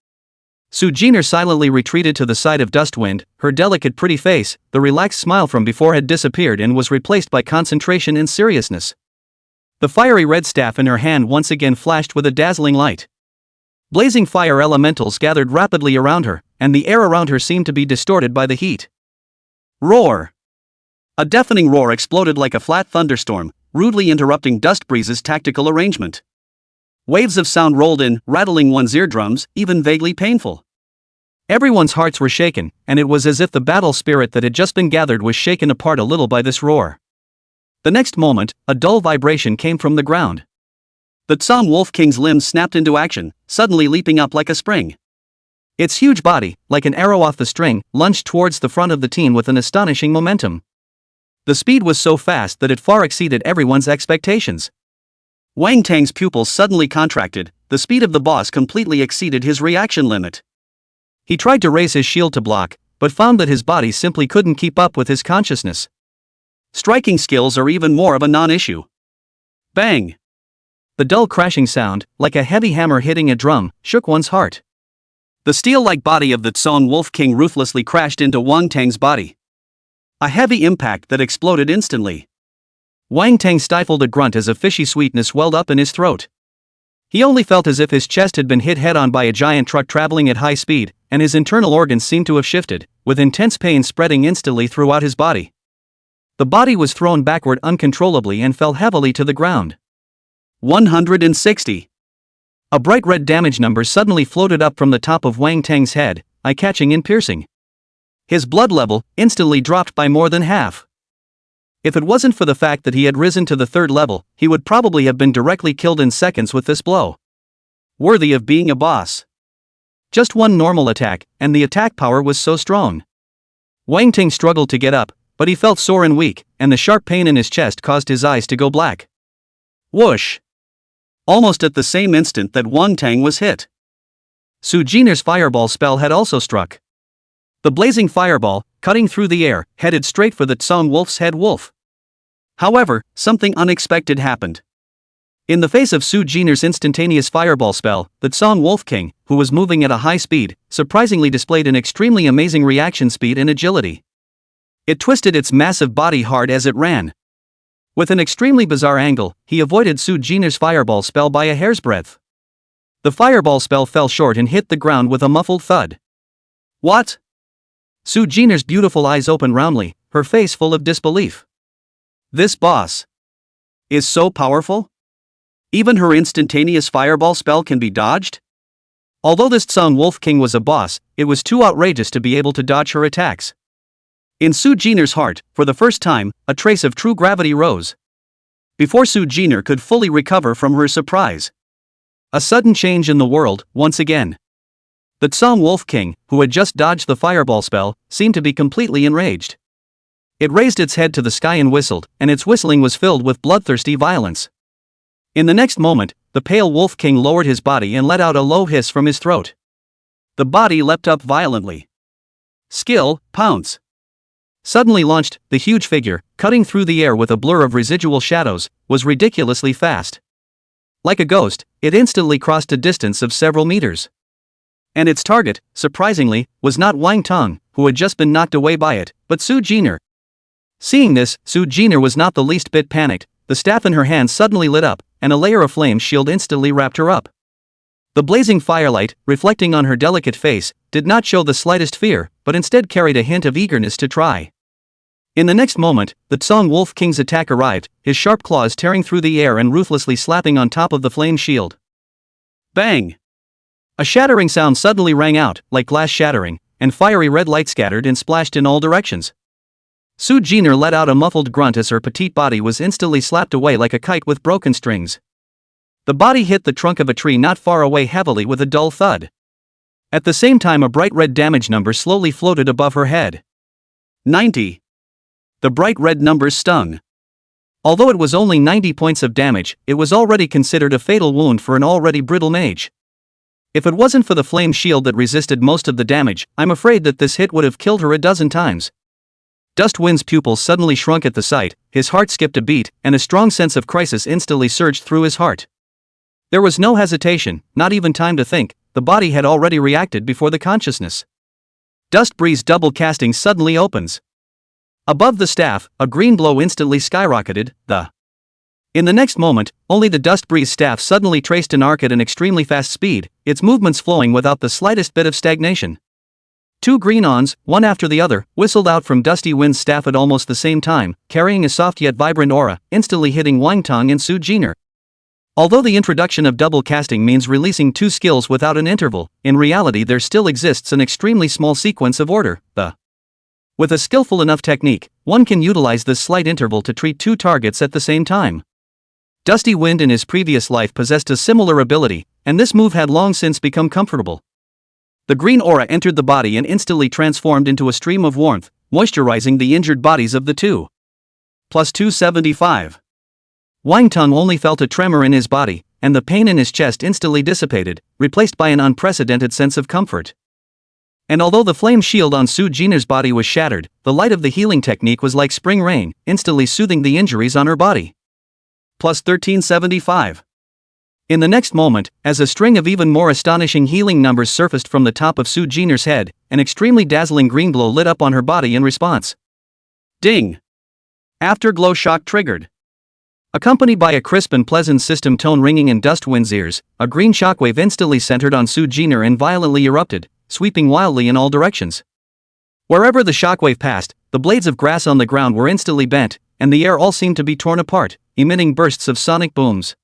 Su Jin'er silently retreated to the side of Dustwind, her delicate pretty face, the relaxed smile from before had disappeared and was replaced by concentration and seriousness. The fiery red staff in her hand once again flashed with a dazzling light. Blazing fire elementals gathered rapidly around her, and the air around her seemed to be distorted by the heat. Roar! A deafening roar exploded like a flat thunderstorm, rudely interrupting Dust Breeze's tactical arrangement. Waves of sound rolled in, rattling one's eardrums, even vaguely painful. Everyone's hearts were shaken, and it was as if the battle spirit that had just been gathered was shaken apart a little by this roar. The next moment, a dull vibration came from the ground. The Tsong Wolf King's limbs snapped into action, suddenly leaping up like a spring. Its huge body, like an arrow off the string, lunged towards the front of the team with an astonishing momentum. The speed was so fast that it far exceeded everyone's expectations. Wang Tang's pupils suddenly contracted, the speed of the boss completely exceeded his reaction limit. He tried to raise his shield to block, but found that his body simply couldn't keep up with his consciousness. Striking skills are even more of a non-issue. Bang! The dull crashing sound, like a heavy hammer hitting a drum, shook one's heart. The steel-like body of the Tsong Wolf King ruthlessly crashed into Wang Tang's body. A heavy impact that exploded instantly. Wang Tang stifled a grunt as a fishy sweetness welled up in his throat. He only felt as if his chest had been hit head-on by a giant truck traveling at high speed, and his internal organs seemed to have shifted, with intense pain spreading instantly throughout his body. The body was thrown backward uncontrollably and fell heavily to the ground. 160. A bright red damage number suddenly floated up from the top of Wang Tang's head, eye-catching and piercing. His blood level instantly dropped by more than half. If it wasn't for the fact that he had risen to the third level, he would probably have been directly killed in seconds with this blow. Worthy of being a boss. Just one normal attack, and the attack power was so strong. Wang Tang struggled to get up, but he felt sore and weak, and the sharp pain in his chest caused his eyes to go black. Whoosh! Almost at the same instant that Wang Tang was hit, Su Jin'er's fireball spell had also struck. The blazing fireball, cutting through the air, headed straight for the Tsong Wolf's head wolf. However, something unexpected happened. In the face of Su Jin'er's instantaneous fireball spell, the Tsong Wolf King, who was moving at a high speed, surprisingly displayed an extremely amazing reaction speed and agility. It twisted its massive body hard as it ran. With an extremely bizarre angle, he avoided Su Jin'er's fireball spell by a hair's breadth. The fireball spell fell short and hit the ground with a muffled thud. What? Su Jin'er's beautiful eyes opened roundly, her face full of disbelief. This boss is so powerful? Even her instantaneous fireball spell can be dodged? Although this Tsong Wolf King was a boss, it was too outrageous to be able to dodge her attacks. In Su Jin'er's heart, for the first time, a trace of true gravity rose. Before Su Jin'er could fully recover from her surprise. A sudden change in the world, once again. The Tsong Wolf King, who had just dodged the fireball spell, seemed to be completely enraged. It raised its head to the sky and whistled, and its whistling was filled with bloodthirsty violence. In the next moment, the pale Wolf King lowered his body and let out a low hiss from his throat. The body leapt up violently. Skill, pounce. Suddenly launched, the huge figure, cutting through the air with a blur of residual shadows, was ridiculously fast. Like a ghost, it instantly crossed a distance of several meters. And its target, surprisingly, was not Wang Tong, who had just been knocked away by it, but Su Jin'er. Seeing this, Su Jin'er was not the least bit panicked. The staff in her hand suddenly lit up, and a layer of flame shield instantly wrapped her up. The blazing firelight, reflecting on her delicate face, did not show the slightest fear, but instead carried a hint of eagerness to try. In the next moment, the Tsong Wolf King's attack arrived, his sharp claws tearing through the air and ruthlessly slapping on top of the flame shield. Bang! A shattering sound suddenly rang out, like glass shattering, and fiery red light scattered and splashed in all directions. Su Jin'er let out a muffled grunt as her petite body was instantly slapped away like a kite with broken strings. The body hit the trunk of a tree not far away heavily with a dull thud. At the same time, a bright red damage number slowly floated above her head. 90. The bright red numbers stung. Although it was only 90 points of damage, it was already considered a fatal wound for an already brittle mage. If it wasn't for the flame shield that resisted most of the damage, I'm afraid that this hit would have killed her a dozen times. Dustwind's pupils suddenly shrunk at the sight, his heart skipped a beat, and a strong sense of crisis instantly surged through his heart. There was no hesitation, not even time to think, the body had already reacted before the consciousness. Dust Breeze double casting suddenly opens. Above the staff, a green glow instantly skyrocketed. In the next moment, only the Dust Breeze staff suddenly traced an arc at an extremely fast speed, its movements flowing without the slightest bit of stagnation. Two green ons, one after the other, whistled out from Dusty Wind's staff at almost the same time, carrying a soft yet vibrant aura, instantly hitting Wangtong and Su Jin'er. Although the introduction of double casting means releasing two skills without an interval, in reality there still exists an extremely small sequence of order. With a skillful enough technique, one can utilize this slight interval to treat two targets at the same time. Dusty Wind in his previous life possessed a similar ability, and this move had long since become comfortable. The green aura entered the body and instantly transformed into a stream of warmth, moisturizing the injured bodies of the two. Plus 275. Wangtong only felt a tremor in his body, and the pain in his chest instantly dissipated, replaced by an unprecedented sense of comfort. And although the flame shield on Su Jin'er's body was shattered, the light of the healing technique was like spring rain, instantly soothing the injuries on her body. Plus 1375. In the next moment, as a string of even more astonishing healing numbers surfaced from the top of Su Jin'er's head, an extremely dazzling green glow lit up on her body in response. Ding! Afterglow shock triggered. Accompanied by a crisp and pleasant system tone ringing in Dustwind's ears, a green shockwave instantly centered on Su Jin'er and violently erupted, sweeping wildly in all directions. Wherever the shockwave passed, the blades of grass on the ground were instantly bent, and the air all seemed to be torn apart, emitting bursts of sonic booms.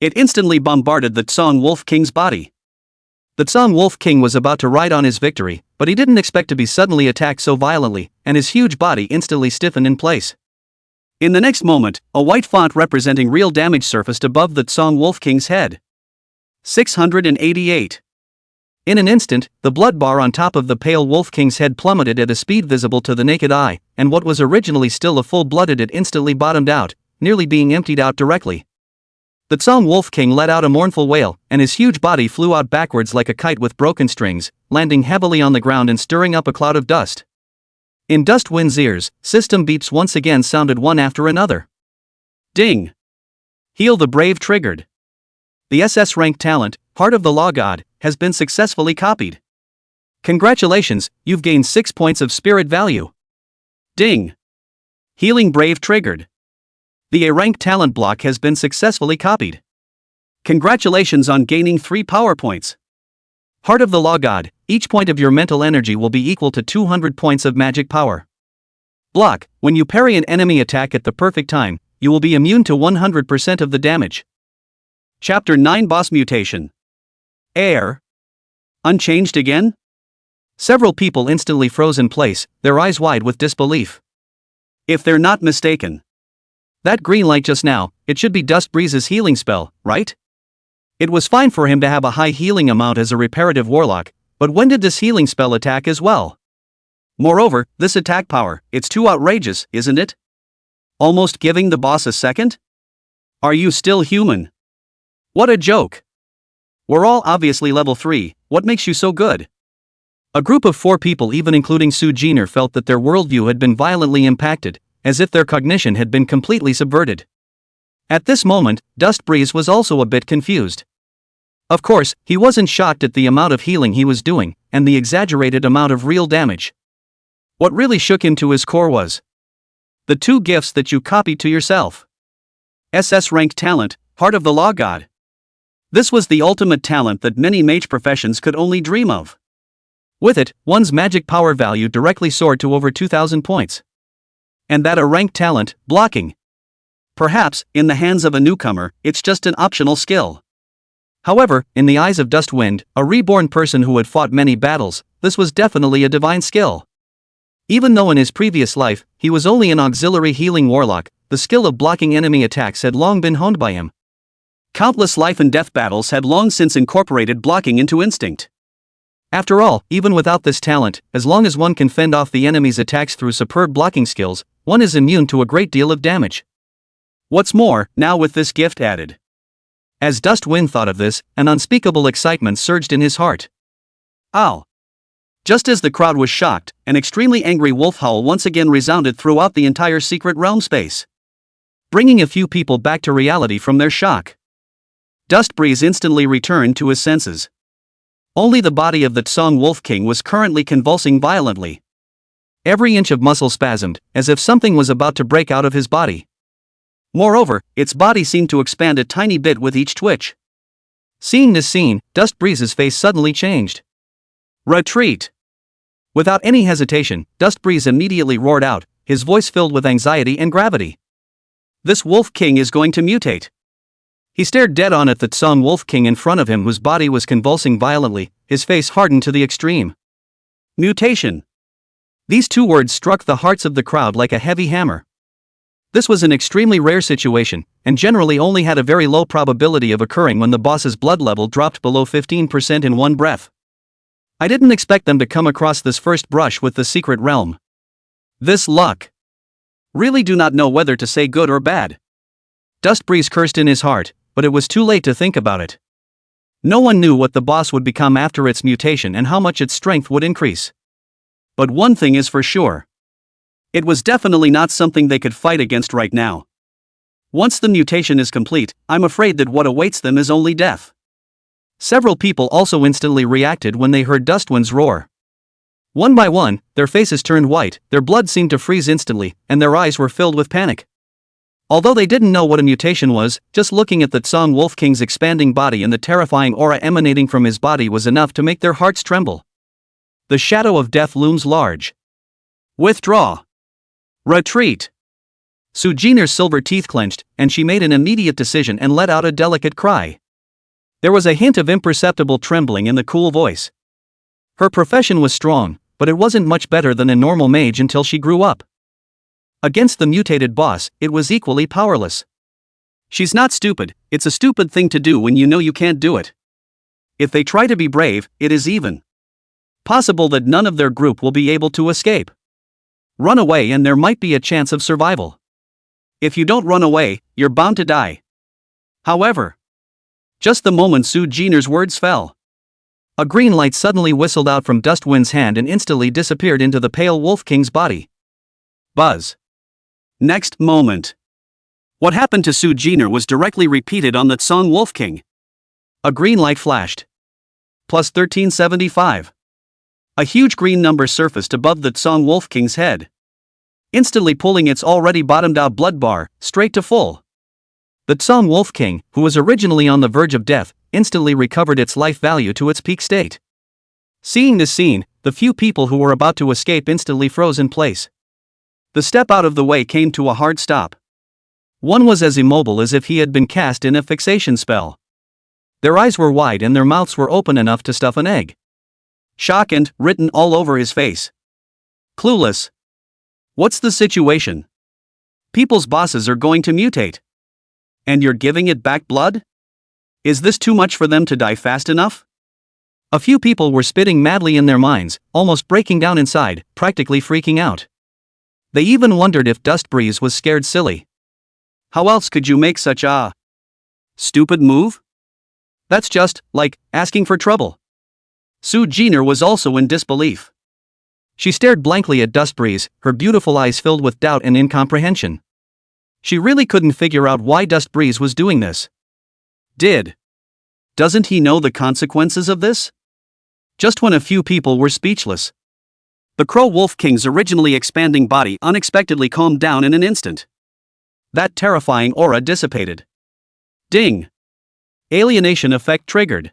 It instantly bombarded the Tsong Wolf King's body. The Tsong Wolf King was about to ride on his victory, but he didn't expect to be suddenly attacked so violently, and his huge body instantly stiffened in place. In the next moment, a white font representing real damage surfaced above the Tsong Wolf King's head. 688. In an instant, the blood bar on top of the pale Wolf King's head plummeted at a speed visible to the naked eye, and what was originally still a full-blooded it instantly bottomed out, nearly being emptied out directly. The Tsong Wolf King let out a mournful wail, and his huge body flew out backwards like a kite with broken strings, landing heavily on the ground and stirring up a cloud of dust. In Dustwind's ears, system beeps once again sounded one after another. Ding! Heal the Brave triggered. The SS rank talent, Heart of the Law God, has been successfully copied. Congratulations, you've gained 6 points of spirit value. Ding! Healing Brave triggered. The A rank talent block has been successfully copied. Congratulations on gaining 3 power points. Heart of the Law God, each point of your mental energy will be equal to 200 points of magic power. Block, when you parry an enemy attack at the perfect time, you will be immune to 100% of the damage. Chapter 9 Boss Mutation. Air. Unchanged again? Several people instantly froze in place, their eyes wide with disbelief. If they're not mistaken. That green light just now, it should be Dust Breeze's healing spell, right? It was fine for him to have a high healing amount as a reparative warlock, but when did this healing spell attack as well? Moreover, this attack power, it's too outrageous, isn't it? Almost giving the boss a second? Are you still human? What a joke. We're all obviously level 3, what makes you so good? A group of 4 people, even including Su Jin'er, felt that their worldview had been violently impacted, as if their cognition had been completely subverted. At this moment, Dust Breeze was also a bit confused. Of course, he wasn't shocked at the amount of healing he was doing, and the exaggerated amount of real damage. What really shook him to his core was the 2 gifts that you copied to yourself. SS rank talent, Heart of the Law God. This was the ultimate talent that many mage professions could only dream of. With it, one's magic power value directly soared to over 2,000 points. And that a ranked talent, blocking. Perhaps, in the hands of a newcomer, it's just an optional skill. However, in the eyes of Dustwind, a reborn person who had fought many battles, this was definitely a divine skill. Even though in his previous life, he was only an auxiliary healing warlock, the skill of blocking enemy attacks had long been honed by him. Countless life and death battles had long since incorporated blocking into instinct. After all, even without this talent, as long as one can fend off the enemy's attacks through superb blocking skills, one is immune to a great deal of damage. What's more, now with this gift added. As Dustwind thought of this, an unspeakable excitement surged in his heart. Ow! Just as the crowd was shocked, an extremely angry wolf howl once again resounded throughout the entire secret realm space, bringing a few people back to reality from their shock. Dustbreeze instantly returned to his senses. Only the body of the Tsong Wolf King was currently convulsing violently. Every inch of muscle spasmed, as if something was about to break out of his body. Moreover, its body seemed to expand a tiny bit with each twitch. Seeing this scene, Dustbreeze's face suddenly changed. Retreat! Without any hesitation, Dustbreeze immediately roared out, his voice filled with anxiety and gravity. This Wolf King is going to mutate. He stared dead on at the Tsong Wolf King in front of him, whose body was convulsing violently, his face hardened to the extreme. Mutation! These two words struck the hearts of the crowd like a heavy hammer. This was an extremely rare situation, and generally only had a very low probability of occurring when the boss's blood level dropped below 15% in one breath. I didn't expect them to come across this first brush with the secret realm. This luck. Really do not know whether to say good or bad. Dustbreeze cursed in his heart, but it was too late to think about it. No one knew what the boss would become after its mutation and how much its strength would increase. But one thing is for sure. It was definitely not something they could fight against right now. Once the mutation is complete, I'm afraid that what awaits them is only death. Several people also instantly reacted when they heard Dustwind's roar. One by one, their faces turned white, their blood seemed to freeze instantly, and their eyes were filled with panic. Although they didn't know what a mutation was, just looking at the Tsong Wolf King's expanding body and the terrifying aura emanating from his body was enough to make their hearts tremble. The shadow of death looms large. Withdraw! Retreat! Su Jin'er's silver teeth clenched, and she made an immediate decision and let out a delicate cry. There was a hint of imperceptible trembling in the cool voice. Her profession was strong, but it wasn't much better than a normal mage until she grew up. Against the mutated boss, it was equally powerless. She's not stupid, it's a stupid thing to do when you know you can't do it. If they try to be brave, it is even possible that none of their group will be able to escape. Run away and there might be a chance of survival. If you don't run away, you're bound to die. However, just the moment Su Jin'er's words fell, a green light suddenly whistled out from Dustwind's hand and instantly disappeared into the pale Wolf King's body. Buzz. Next moment. What happened to Su Jin'er was directly repeated on the Tsong Wolf King. A green light flashed. Plus 1375. A huge green number surfaced above the Tsong Wolf King's head, instantly pulling its already bottomed-out blood bar straight to full. The Tsong Wolf King, who was originally on the verge of death, instantly recovered its life value to its peak state. Seeing this scene, the few people who were about to escape instantly froze in place. The step out of the way came to a hard stop. One was as immobile as if he had been cast in a fixation spell. Their eyes were wide and their mouths were open enough to stuff an egg. Shock and written all over his face. Clueless. What's the situation? People's bosses are going to mutate. And you're giving it back blood? Is this too much for them to die fast enough? A few people were spitting madly in their minds, almost breaking down inside, practically freaking out. They even wondered if Dustbreeze was scared silly. How else could you make such a stupid move? That's just, like, asking for trouble. Su Jin'er was also in disbelief. She stared blankly at Dustbreeze, her beautiful eyes filled with doubt and incomprehension. She really couldn't figure out why Dustbreeze was doing this. Doesn't he know the consequences of this? Just when a few people were speechless, the Crow Wolf King's originally expanding body unexpectedly calmed down in an instant. That terrifying aura dissipated. Ding! Alienation effect triggered.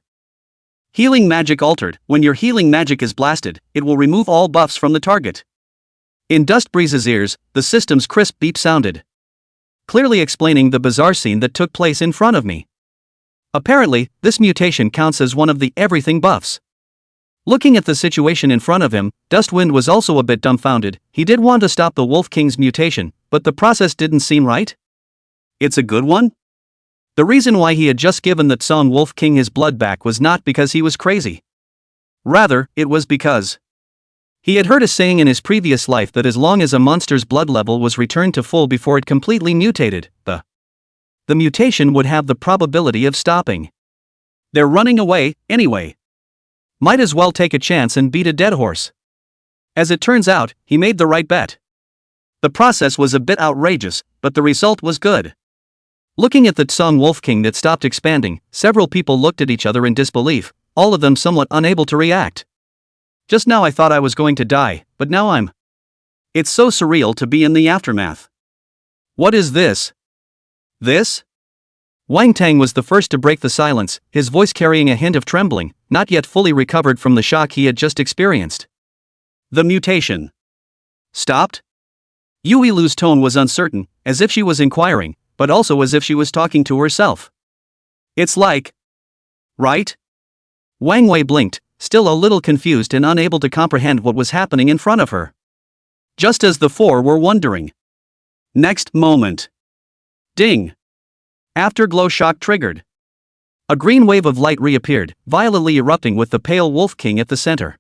Healing magic altered. When your healing magic is blasted, it will remove all buffs from the target. In Dust Breeze's ears, the system's crisp beep sounded, clearly explaining the bizarre scene that took place in front of me. Apparently, this mutation counts as one of the everything buffs. Looking at the situation in front of him, Dustwind was also a bit dumbfounded. He did want to stop the Wolf King's mutation, but the process didn't seem right. It's a good one? The reason why he had just given the Tson Wolf King his blood back was not because he was crazy. Rather, it was because he had heard a saying in his previous life that as long as a monster's blood level was returned to full before it completely mutated, the mutation would have the probability of stopping. They're running away, anyway. Might as well take a chance and beat a dead horse. As it turns out, he made the right bet. The process was a bit outrageous, but the result was good. Looking at the Tson Wolf King that stopped expanding, several people looked at each other in disbelief, all of them somewhat unable to react. Just now I thought I was going to die, but now I'm. It's so surreal to be in the aftermath. What is this? This? Wang Tang was the first to break the silence, his voice carrying a hint of trembling, not yet fully recovered from the shock he had just experienced. The mutation stopped? Yui Lu's tone was uncertain, as if she was inquiring, but also as if she was talking to herself. It's like, right? Wang Wei blinked, still a little confused and unable to comprehend what was happening in front of her. Just as the four were wondering. Next moment. Ding! Afterglow shock triggered. A green wave of light reappeared, violently erupting with the pale Wolf King at the center.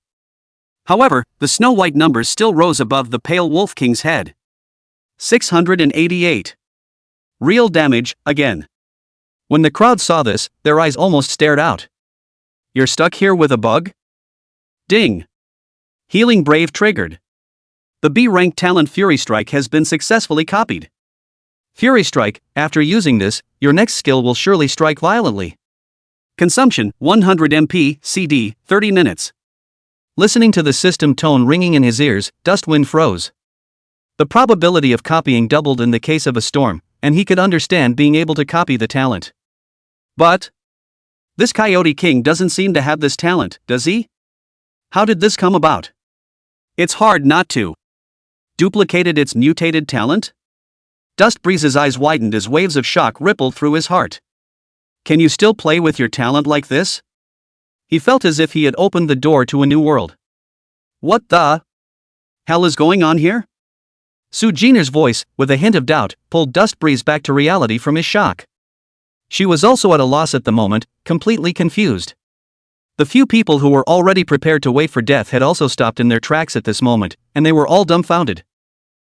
However, the snow-white numbers still rose above the pale Wolf King's head. 688. Real damage, again. When the crowd saw this, their eyes almost stared out. You're stuck here with a bug? Ding! Healing Brave triggered. The B-rank talent Fury Strike has been successfully copied. Fury Strike, after using this, your next skill will surely strike violently. Consumption, 100 MP, CD, 30 minutes. Listening to the system tone ringing in his ears, Dustwind froze. The probability of copying doubled in the case of a storm, and he could understand being able to copy the talent. But this Coyote King doesn't seem to have this talent, does he? How did this come about? It's hard not to. Duplicated its mutated talent? Dust Breeze's eyes widened as waves of shock rippled through his heart. Can you still play with your talent like this? He felt as if he had opened the door to a new world. What the hell is going on here? Su Jin'er's voice, with a hint of doubt, pulled Dust Breeze back to reality from his shock. She was also at a loss at the moment, completely confused. The few people who were already prepared to wait for death had also stopped in their tracks at this moment, and they were all dumbfounded.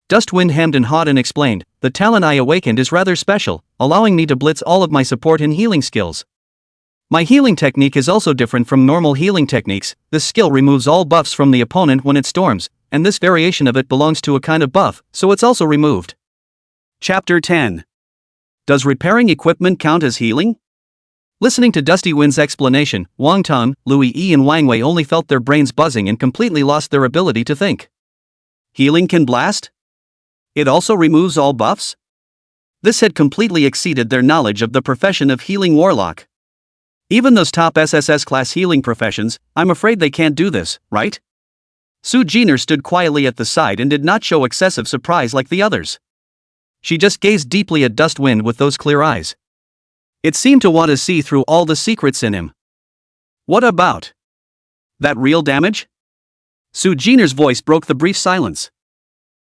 Dustwind hemmed and hawed and explained, the talent I awakened is rather special, allowing me to blitz all of my support and healing skills. My healing technique is also different from normal healing techniques. This skill removes all buffs from the opponent when it storms, and this variation of it belongs to a kind of buff, so it's also removed. Chapter 10. Does repairing equipment count as healing? Listening to Dusty Wind's explanation, Wang Tang, Louis E and Wang Wei only felt their brains buzzing and completely lost their ability to think. Healing can blast? It also removes all buffs? This had completely exceeded their knowledge of the profession of healing warlock. Even those top SSS class healing professions, I'm afraid they can't do this, right? Su Jin'er stood quietly at the side and did not show excessive surprise like the others. She just gazed deeply at Dustwind with those clear eyes. It seemed to want to see through all the secrets in him. What about that real damage? Su Jin'er's voice broke the brief silence.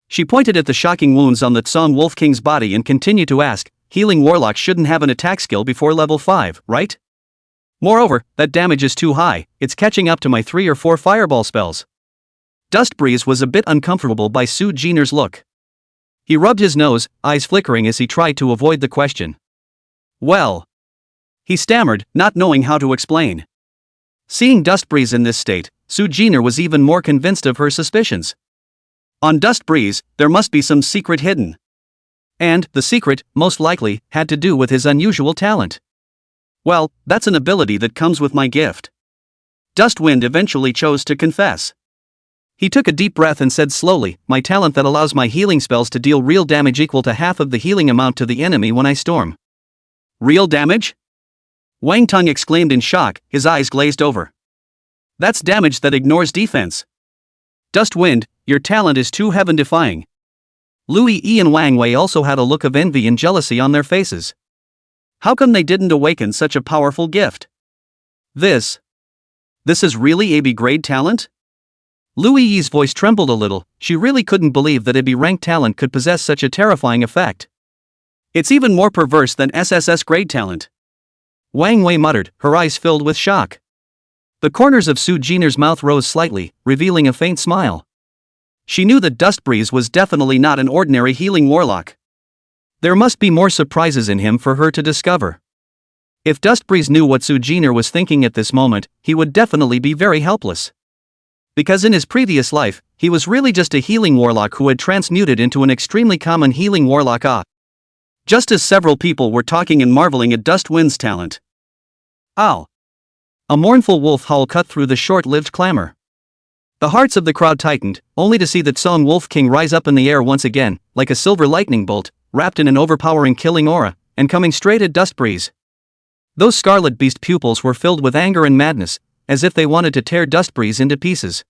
She pointed at the shocking wounds on the Tson Wolf King's body and continued to ask, healing warlocks shouldn't have an attack skill before level 5, right? Moreover, that damage is too high, it's catching up to my 3 or 4 fireball spells. Dust Breeze was a bit uncomfortable by Su Jin'er's look. He rubbed his nose, eyes flickering as he tried to avoid the question. Well, he stammered, not knowing how to explain. Seeing Dust Breeze in this state, Su Jin'er was even more convinced of her suspicions. On Dust Breeze, there must be some secret hidden. And, the secret, most likely, had to do with his unusual talent. Well, that's an ability that comes with my gift. Dustwind eventually chose to confess. He took a deep breath and said slowly, my talent that allows my healing spells to deal real damage equal to half of the healing amount to the enemy when I storm. Real damage? Wang Tang exclaimed in shock, his eyes glazed over. That's damage that ignores defense. Dustwind, Your talent is too heaven-defying. Lui Yi and Wang Wei also had a look of envy and jealousy on their faces. How come they didn't awaken such a powerful gift? This is really a B-grade talent? Lui Yi's voice trembled a little. She really couldn't believe that a B-ranked talent could possess such a terrifying effect. It's even more perverse than SSS grade talent. Wang Wei muttered, her eyes filled with shock. The corners of Su Jin'er's mouth rose slightly, revealing a faint smile. She knew that Dust Breeze was definitely not an ordinary healing warlock. There must be more surprises in him for her to discover. If Dust Breeze knew what Su Jin'er was thinking at this moment, he would definitely be very helpless. Because in his previous life, he was really just a healing warlock who had transmuted into an extremely common healing warlock. Just as several people were talking and marveling at Dust Wind's talent. Ow! A mournful wolf howl cut through the short-lived clamor. The hearts of the crowd tightened, only to see that Song Wolf King rise up in the air once again, like a silver lightning bolt, wrapped in an overpowering killing aura, and coming straight at Dust Breeze. Those scarlet beast pupils were filled with anger and madness, as if they wanted to tear Dust Breeze into pieces.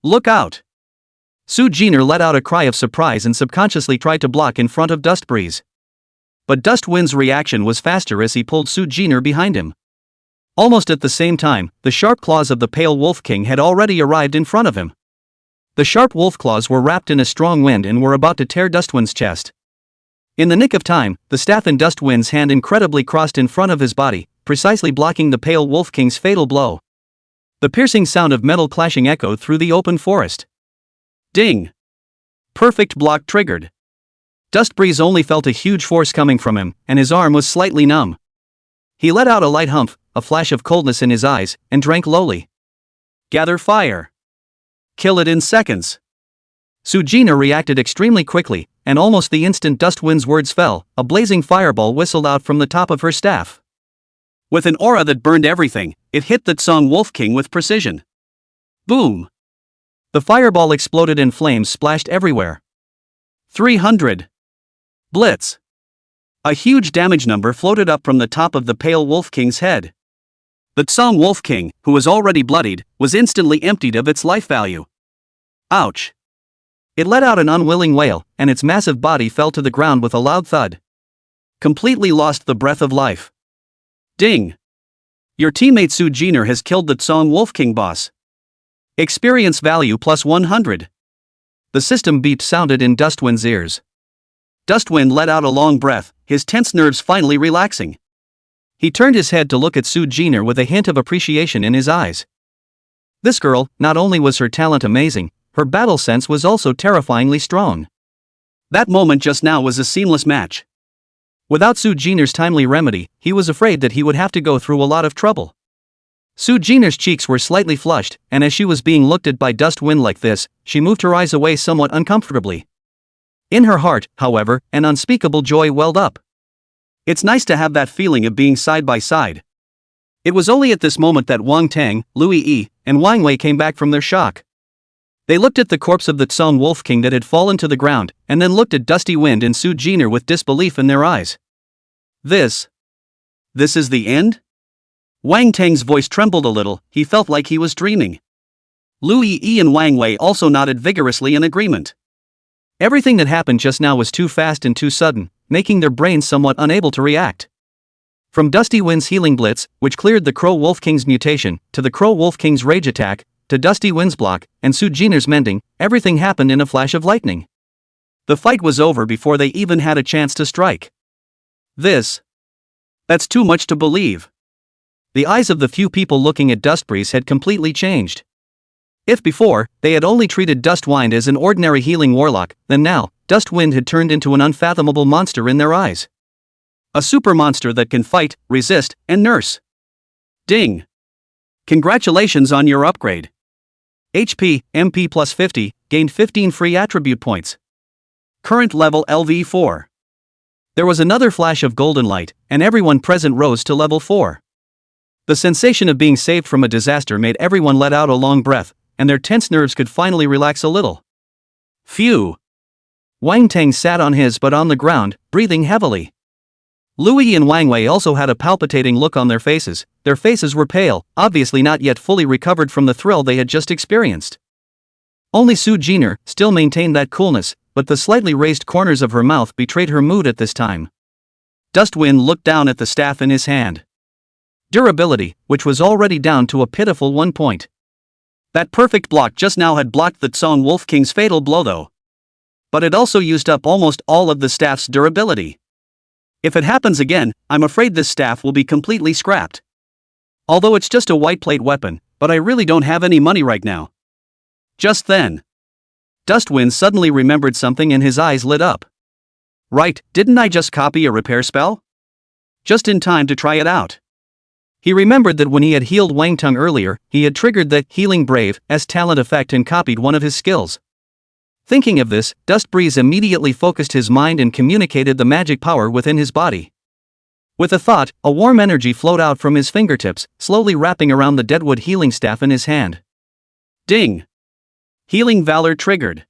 Look out! Su Jin'er let out a cry of surprise and subconsciously tried to block in front of Dust Breeze. But Dust Wind's reaction was faster as he pulled Su Jin'er behind him. Almost at the same time, the sharp claws of the Pale Wolf King had already arrived in front of him. The sharp wolf claws were wrapped in a strong wind and were about to tear Dustwind's chest. In the nick of time, the staff in Dustwind's hand incredibly crossed in front of his body, precisely blocking the Pale Wolf King's fatal blow. The piercing sound of metal clashing echoed through the open forest. Ding! Perfect block triggered. Dust Breeze only felt a huge force coming from him, and his arm was slightly numb. He let out a light humph, a flash of coldness in his eyes, and drank lowly. Gather fire. Kill it in seconds. Su Jin'er reacted extremely quickly, and almost the instant Dustwind's words fell, a blazing fireball whistled out from the top of her staff. With an aura that burned everything, it hit the Song Wolf King with precision. Boom! The fireball exploded and flames splashed everywhere. 300. Blitz! A huge damage number floated up from the top of the Pale Wolf King's head. The Song Wolf King, who was already bloodied, was instantly emptied of its life value. Ouch! It let out an unwilling wail, and its massive body fell to the ground with a loud thud. Completely lost the breath of life. Ding! Your teammate Su Jin'er has killed the Song Wolf King boss. Experience value plus 100. The system beep sounded in Dustwind's ears. Dustwind let out a long breath, his tense nerves finally relaxing. He turned his head to look at Su Jin'er with a hint of appreciation in his eyes. This girl, not only was her talent amazing, her battle sense was also terrifyingly strong. That moment just now was a seamless match. Without Su Jin'er's timely remedy, he was afraid that he would have to go through a lot of trouble. Su Jin'er's cheeks were slightly flushed, and as she was being looked at by Dustwind like this, she moved her eyes away somewhat uncomfortably. In her heart, however, an unspeakable joy welled up. It's nice to have that feeling of being side by side. It was only at this moment that Wang Tang, Lui Yi, and Wang Wei came back from their shock. They looked at the corpse of the Song Wolf King that had fallen to the ground, and then looked at Dusty Wind and Su Jin'er with disbelief in their eyes. This is the end? Wang Tang's voice trembled a little, he felt like he was dreaming. Lui Yi and Wang Wei also nodded vigorously in agreement. Everything that happened just now was too fast and too sudden, making their brains somewhat unable to react. From Dusty Wind's healing blitz, which cleared the Crow Wolf King's mutation, to the Crow Wolf King's rage attack, to Dusty Wind's block, and Su Jin'er's mending, everything happened in a flash of lightning. The fight was over before they even had a chance to strike. That's too much to believe. The eyes of the few people looking at Dustbreeze had completely changed. If before, they had only treated Dustwind as an ordinary healing warlock, then now, Dustwind had turned into an unfathomable monster in their eyes. A super monster that can fight, resist, and nurse. Ding! Congratulations on your upgrade. HP, MP plus 50, gained 15 free attribute points. Current level LV4. There was another flash of golden light, and everyone present rose to level 4. The sensation of being saved from a disaster made everyone let out a long breath, and their tense nerves could finally relax a little. Phew! Wang Tang sat on his butt on the ground, breathing heavily. Lui and Wang Wei also had a palpitating look on their faces were pale, obviously not yet fully recovered from the thrill they had just experienced. Only Su Jin'er still maintained that coolness, but the slightly raised corners of her mouth betrayed her mood at this time. Dustwind looked down at the staff in his hand. Durability, which was already down to a pitiful 1 point. That perfect block just now had blocked the Song Wolf King's fatal blow though. But it also used up almost all of the staff's durability. If it happens again, I'm afraid this staff will be completely scrapped. Although it's just a white plate weapon, but I really don't have any money right now. Just then, Dustwind suddenly remembered something and his eyes lit up. Right, didn't I just copy a repair spell? Just in time to try it out. He remembered that when he had healed Wang Tung earlier, he had triggered the Healing Brave's talent effect and copied one of his skills. Thinking of this, Dust Breeze immediately focused his mind and communicated the magic power within his body. With a thought, a warm energy flowed out from his fingertips, slowly wrapping around the deadwood healing staff in his hand. Ding! Healing Valor triggered.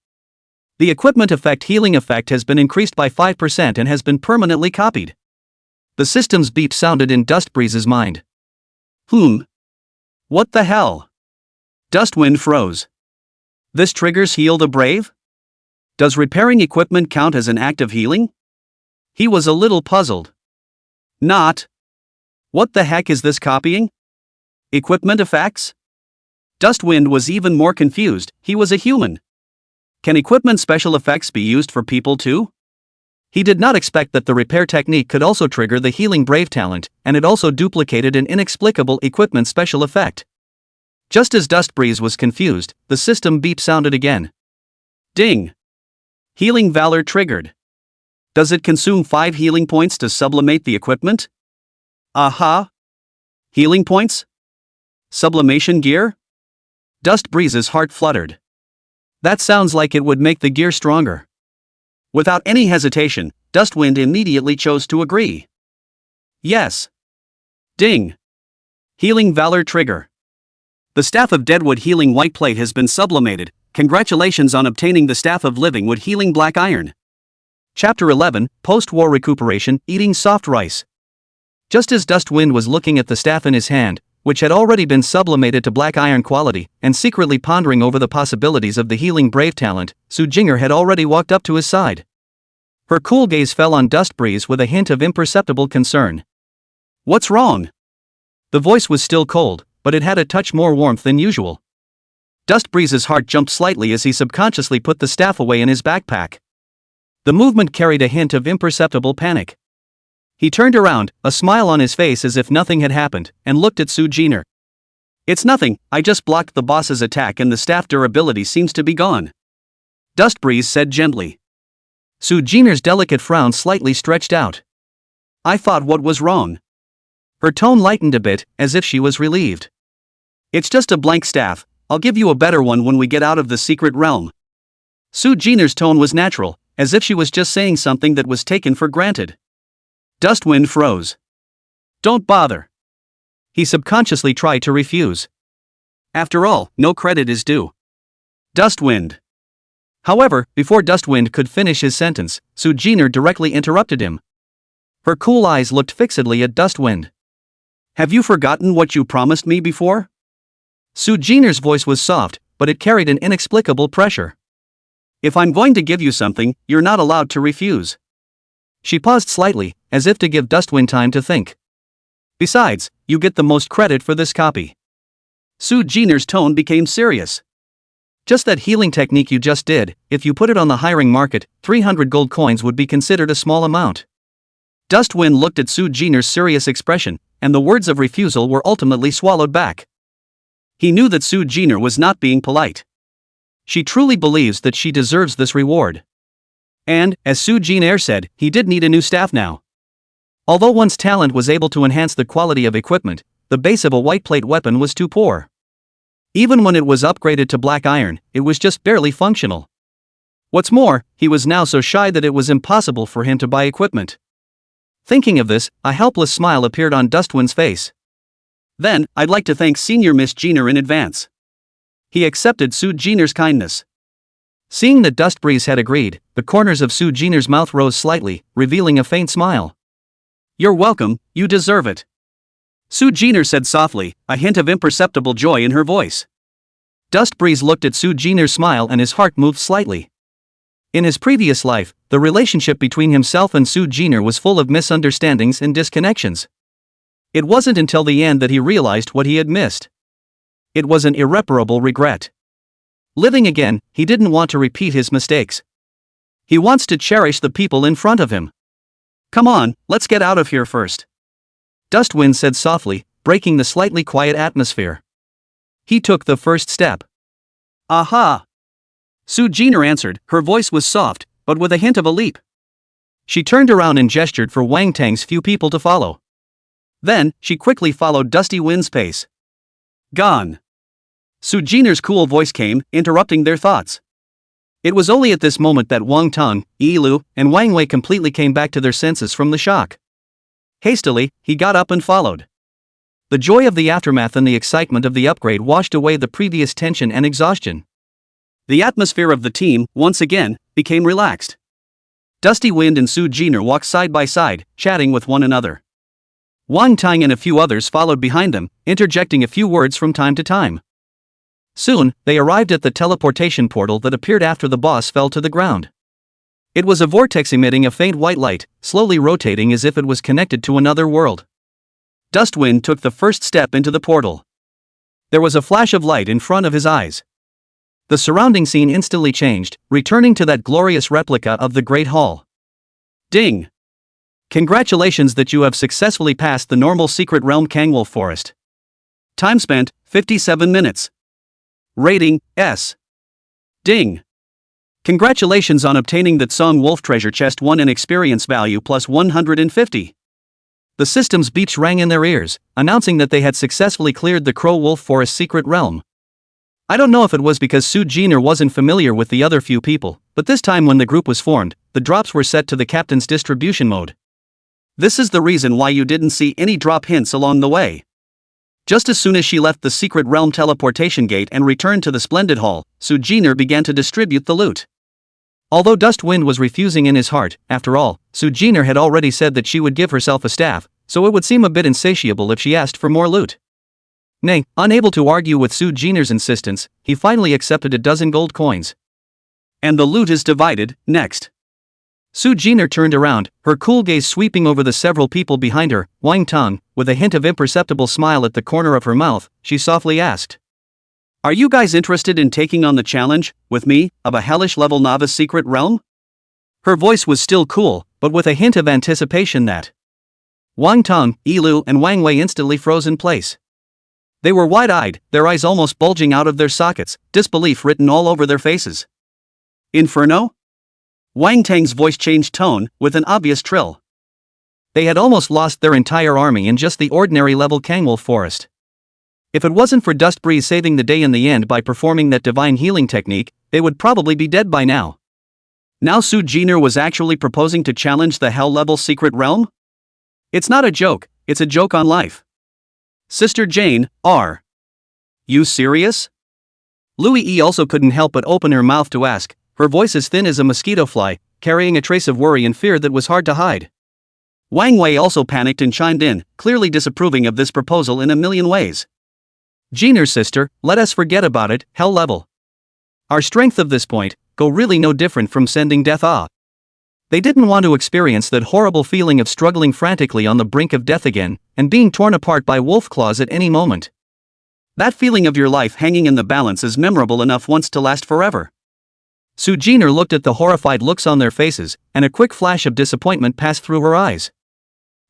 The equipment effect healing effect has been increased by 5% and has been permanently copied. The system's beep sounded in Dust Breeze's mind. What the hell? Dustwind froze. This triggers Heal the Brave? Does repairing equipment count as an act of healing? He was a little puzzled. Not. What the heck is this copying? Equipment effects? Dustwind was even more confused. He was a human. Can equipment special effects be used for people too? He did not expect that the repair technique could also trigger the Healing Brave talent, and it also duplicated an inexplicable equipment special effect. Just as Dust Breeze was confused, the system beep sounded again. Ding! Healing Valor triggered. Does it consume 5 healing points to sublimate the equipment? Aha! Healing points? Sublimation gear? Dust Breeze's heart fluttered. That sounds like it would make the gear stronger. Without any hesitation, Dustwind immediately chose to agree. Yes. Ding! Healing Valor trigger. The Staff of Deadwood Healing White Plate has been sublimated. Congratulations on obtaining the Staff of Living Wood Healing Black Iron. Chapter 11, Post-War Recuperation, Eating Soft Rice. Just as Dustwind was looking at the staff in his hand, which had already been sublimated to black iron quality, and secretly pondering over the possibilities of the Healing Brave talent, Su Jin'er had already walked up to his side. Her cool gaze fell on Dust Breeze with a hint of imperceptible concern. What's wrong? The voice was still cold, but it had a touch more warmth than usual. Dust Breeze's heart jumped slightly as he subconsciously put the staff away in his backpack. The movement carried a hint of imperceptible panic. He turned around, a smile on his face as if nothing had happened, and looked at Su Jin'er. It's nothing, I just blocked the boss's attack and the staff durability seems to be gone. Dust Breeze said gently. Su Jin'er's delicate frown slightly stretched out. I thought what was wrong. Her tone lightened a bit, as if she was relieved. It's just a blank staff, I'll give you a better one when we get out of the secret realm. Su Jin'er's tone was natural, as if she was just saying something that was taken for granted. Dustwind froze. Don't bother. He subconsciously tried to refuse. After all, no credit is due. Dustwind. However, before Dustwind could finish his sentence, Su Jin'er directly interrupted him. Her cool eyes looked fixedly at Dustwind. Have you forgotten what you promised me before? Su Jin'er's voice was soft, but it carried an inexplicable pressure. If I'm going to give you something, you're not allowed to refuse. She paused slightly, as if to give Dustwind time to think. Besides, you get the most credit for this copy. Su Jin'er's tone became serious. Just that healing technique you just did, if you put it on the hiring market, 300 gold coins would be considered a small amount. Dustwind looked at Su Jin'er's serious expression, and the words of refusal were ultimately swallowed back. He knew that Su Jin'er was not being polite. She truly believes that she deserves this reward. And, as Su Jin'er said, he did need a new staff now. Although one's talent was able to enhance the quality of equipment, the base of a white plate weapon was too poor. Even when it was upgraded to black iron, it was just barely functional. What's more, he was now so shy that it was impossible for him to buy equipment. Thinking of this, a helpless smile appeared on Dustwind's face. Then, I'd like to thank Senior Miss Jin'er in advance. He accepted Su Jin'er's kindness. Seeing that Dust Breeze had agreed, the corners of Su Jin'er's mouth rose slightly, revealing a faint smile. You're welcome, you deserve it. Su Jin'er said softly, a hint of imperceptible joy in her voice. Dust Breeze looked at Su Jin'er's smile and his heart moved slightly. In his previous life, the relationship between himself and Su Jin'er was full of misunderstandings and disconnections. It wasn't until the end that he realized what he had missed. It was an irreparable regret. Living again, he didn't want to repeat his mistakes. He wants to cherish the people in front of him. Come on, let's get out of here first. Dustwind said softly, breaking the slightly quiet atmosphere. He took the first step. Aha! Su Jin'er answered, her voice was soft, but with a hint of a leap. She turned around and gestured for Wang Tang's few people to follow. Then, she quickly followed Dusty Wind's pace. Gone. Su Jin'er's cool voice came, interrupting their thoughts. It was only at this moment that Wang Tang, Yilu, and Wang Wei completely came back to their senses from the shock. Hastily, he got up and followed. The joy of the aftermath and the excitement of the upgrade washed away the previous tension and exhaustion. The atmosphere of the team, once again, became relaxed. Dusty Wind and Su Jin'er walked side by side, chatting with one another. Wang Tang and a few others followed behind them, interjecting a few words from time to time. Soon, they arrived at the teleportation portal that appeared after the boss fell to the ground. It was a vortex emitting a faint white light, slowly rotating as if it was connected to another world. Dustwind took the first step into the portal. There was a flash of light in front of his eyes. The surrounding scene instantly changed, returning to that glorious replica of the Great Hall. Ding! Congratulations that you have successfully passed the normal secret realm Kangwolf Forest. Time spent, 57 minutes. Rating, S. Ding! Congratulations on obtaining the Tsong Wolf treasure chest 1 and experience value plus 150. The system's beeps rang in their ears, announcing that they had successfully cleared the Crow Wolf Forest secret realm. I don't know if it was because Su Jin'er wasn't familiar with the other few people, but this time when the group was formed, the drops were set to the captain's distribution mode. This is the reason why you didn't see any drop hints along the way. Just as soon as she left the secret realm teleportation gate and returned to the splendid hall, Su Jin'er began to distribute the loot. Although Dustwind was refusing in his heart, after all, Su Jin'er had already said that she would give herself a staff, so it would seem a bit insatiable if she asked for more loot. Nay, unable to argue with Su Jin'er's insistence, he finally accepted a dozen gold coins. And the loot is divided, next. Su Jin'er turned around, her cool gaze sweeping over the several people behind her. Wang Tang, with a hint of imperceptible smile at the corner of her mouth, she softly asked. Are you guys interested in taking on the challenge, with me, of a hellish-level novice secret realm? Her voice was still cool, but with a hint of anticipation that. Wang Tang, Yilu, and Wang Wei instantly froze in place. They were wide-eyed, their eyes almost bulging out of their sockets, disbelief written all over their faces. Inferno? Wang Tang's voice changed tone, with an obvious trill. They had almost lost their entire army in just the ordinary-level Kangwolf Forest. If it wasn't for Dust Breeze saving the day in the end by performing that divine healing technique, they would probably be dead by now. Now Su Jin'er was actually proposing to challenge the hell-level secret realm? It's not a joke, it's a joke on life. Sister Jane, are you serious? Louis E also couldn't help but open her mouth to ask, her voice as thin as a mosquito fly, carrying a trace of worry and fear that was hard to hide. Wang Wei also panicked and chimed in, clearly disapproving of this proposal in a million ways. Jin'er sister, let us forget about it, hell level. Our strength of this point, go really no different from sending death ah. They didn't want to experience that horrible feeling of struggling frantically on the brink of death again, and being torn apart by wolf claws at any moment. That feeling of your life hanging in the balance is memorable enough once to last forever. Su Jin'er looked at the horrified looks on their faces, and a quick flash of disappointment passed through her eyes.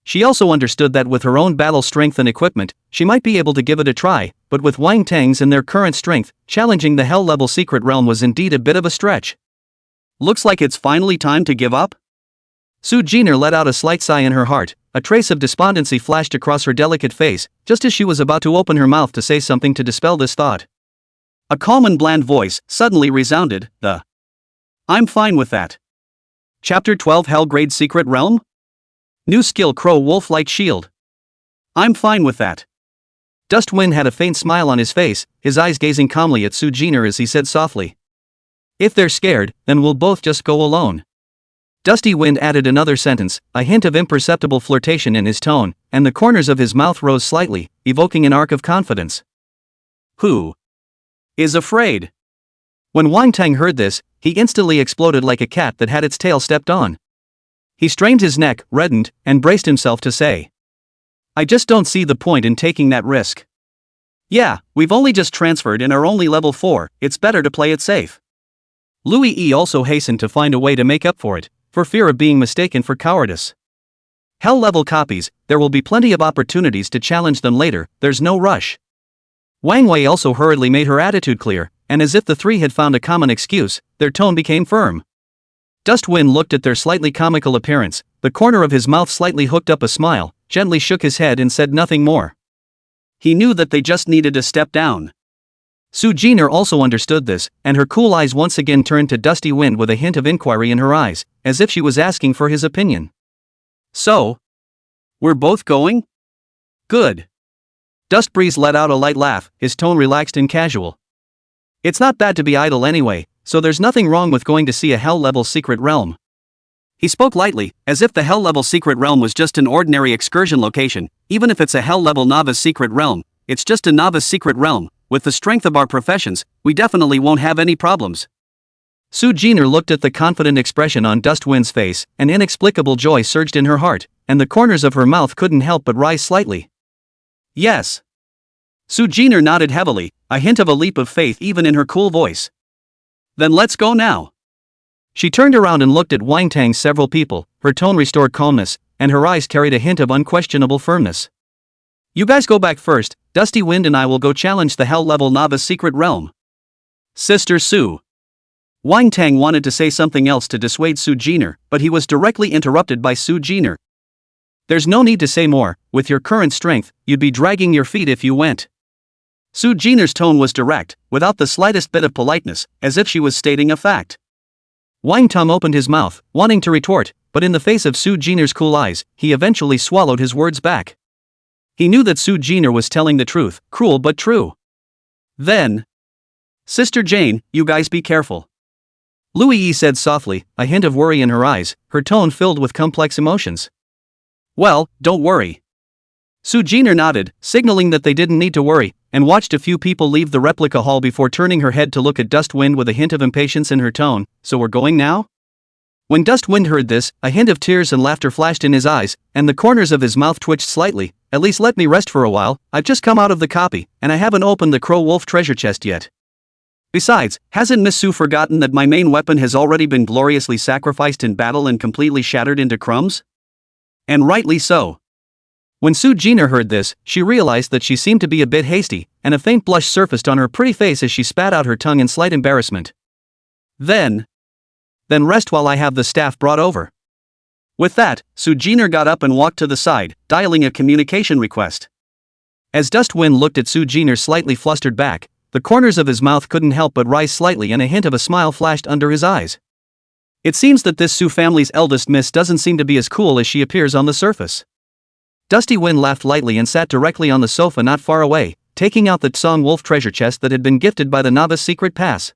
She also understood that with her own battle strength and equipment, she might be able to give it a try, but with Wang Tang's and their current strength, challenging the hell-level secret realm was indeed a bit of a stretch. Looks like it's finally time to give up? Su Jin'er let out a slight sigh in her heart, a trace of despondency flashed across her delicate face, just as she was about to open her mouth to say something to dispel this thought. A calm and bland voice suddenly resounded, I'm fine with that. Chapter 12 Hell-Grade Secret Realm? New skill Crow Wolf Light Shield. I'm fine with that. Dustwind had a faint smile on his face, his eyes gazing calmly at Su Jin'er as he said softly. If they're scared, then we'll both just go alone. Dusty Wind added another sentence, a hint of imperceptible flirtation in his tone, and the corners of his mouth rose slightly, evoking an arc of confidence. Who? Is afraid. When Wang Tang heard this, he instantly exploded like a cat that had its tail stepped on. He strained his neck, reddened, and braced himself to say, I just don't see the point in taking that risk. Yeah, we've only just transferred and are only level 4, it's better to play it safe. Louis E also hastened to find a way to make up for it, for fear of being mistaken for cowardice. Hell level copies, there will be plenty of opportunities to challenge them later, there's no rush. Wang Wei also hurriedly made her attitude clear, and as if the three had found a common excuse, their tone became firm. Dustwind looked at their slightly comical appearance, the corner of his mouth slightly hooked up a smile, gently shook his head and said nothing more. He knew that they just needed to step down. Su Jin'er also understood this, and her cool eyes once again turned to Dusty Wind with a hint of inquiry in her eyes, as if she was asking for his opinion. So? We're both going? Good. Dust Breeze let out a light laugh, his tone relaxed and casual. It's not bad to be idle anyway, so there's nothing wrong with going to see a hell-level secret realm. He spoke lightly, as if the hell-level secret realm was just an ordinary excursion location. Even if it's a hell-level novice secret realm, it's just a novice secret realm. With the strength of our professions, we definitely won't have any problems. Su Jin'er looked at the confident expression on Dustwind's face, and inexplicable joy surged in her heart, and the corners of her mouth couldn't help but rise slightly. Yes. Su Jin'er nodded heavily, a hint of a leap of faith even in her cool voice. Then let's go now. She turned around and looked at Wang Tang's several people, her tone restored calmness, and her eyes carried a hint of unquestionable firmness. You guys go back first, Dusty Wind and I will go challenge the hell-level novice secret realm. Sister Su. Wang Tang wanted to say something else to dissuade Su Jin'er, but he was directly interrupted by Su Jin'er. There's no need to say more, with your current strength, you'd be dragging your feet if you went. Su Jin'er's tone was direct, without the slightest bit of politeness, as if she was stating a fact. Wang Tang opened his mouth, wanting to retort, but in the face of Su Jin'er's cool eyes, he eventually swallowed his words back. He knew that Su Jin'er was telling the truth, cruel but true. Then, Sister Jane, you guys be careful. Louis Yi said softly, a hint of worry in her eyes, her tone filled with complex emotions. Well, don't worry. Su Jin'er nodded, signaling that they didn't need to worry, and watched a few people leave the replica hall before turning her head to look at Dustwind with a hint of impatience in her tone. So we're going now? When Dustwind heard this, a hint of tears and laughter flashed in his eyes, and the corners of his mouth twitched slightly. At least let me rest for a while, I've just come out of the copy, and I haven't opened the Crow Wolf treasure chest yet. Besides, hasn't Miss Su forgotten that my main weapon has already been gloriously sacrificed in battle and completely shattered into crumbs? And rightly so. When Su Jin'er heard this, she realized that she seemed to be a bit hasty, and a faint blush surfaced on her pretty face as she spat out her tongue in slight embarrassment. Then rest while I have the staff brought over. With that, Su Jin'er got up and walked to the side, dialing a communication request. As Dustwind looked at Su Jin'er's slightly flustered back, the corners of his mouth couldn't help but rise slightly and a hint of a smile flashed under his eyes. It seems that this Su family's eldest miss doesn't seem to be as cool as she appears on the surface. Dusty Wind laughed lightly and sat directly on the sofa not far away, taking out the Tsong Wolf treasure chest that had been gifted by the novice secret pass.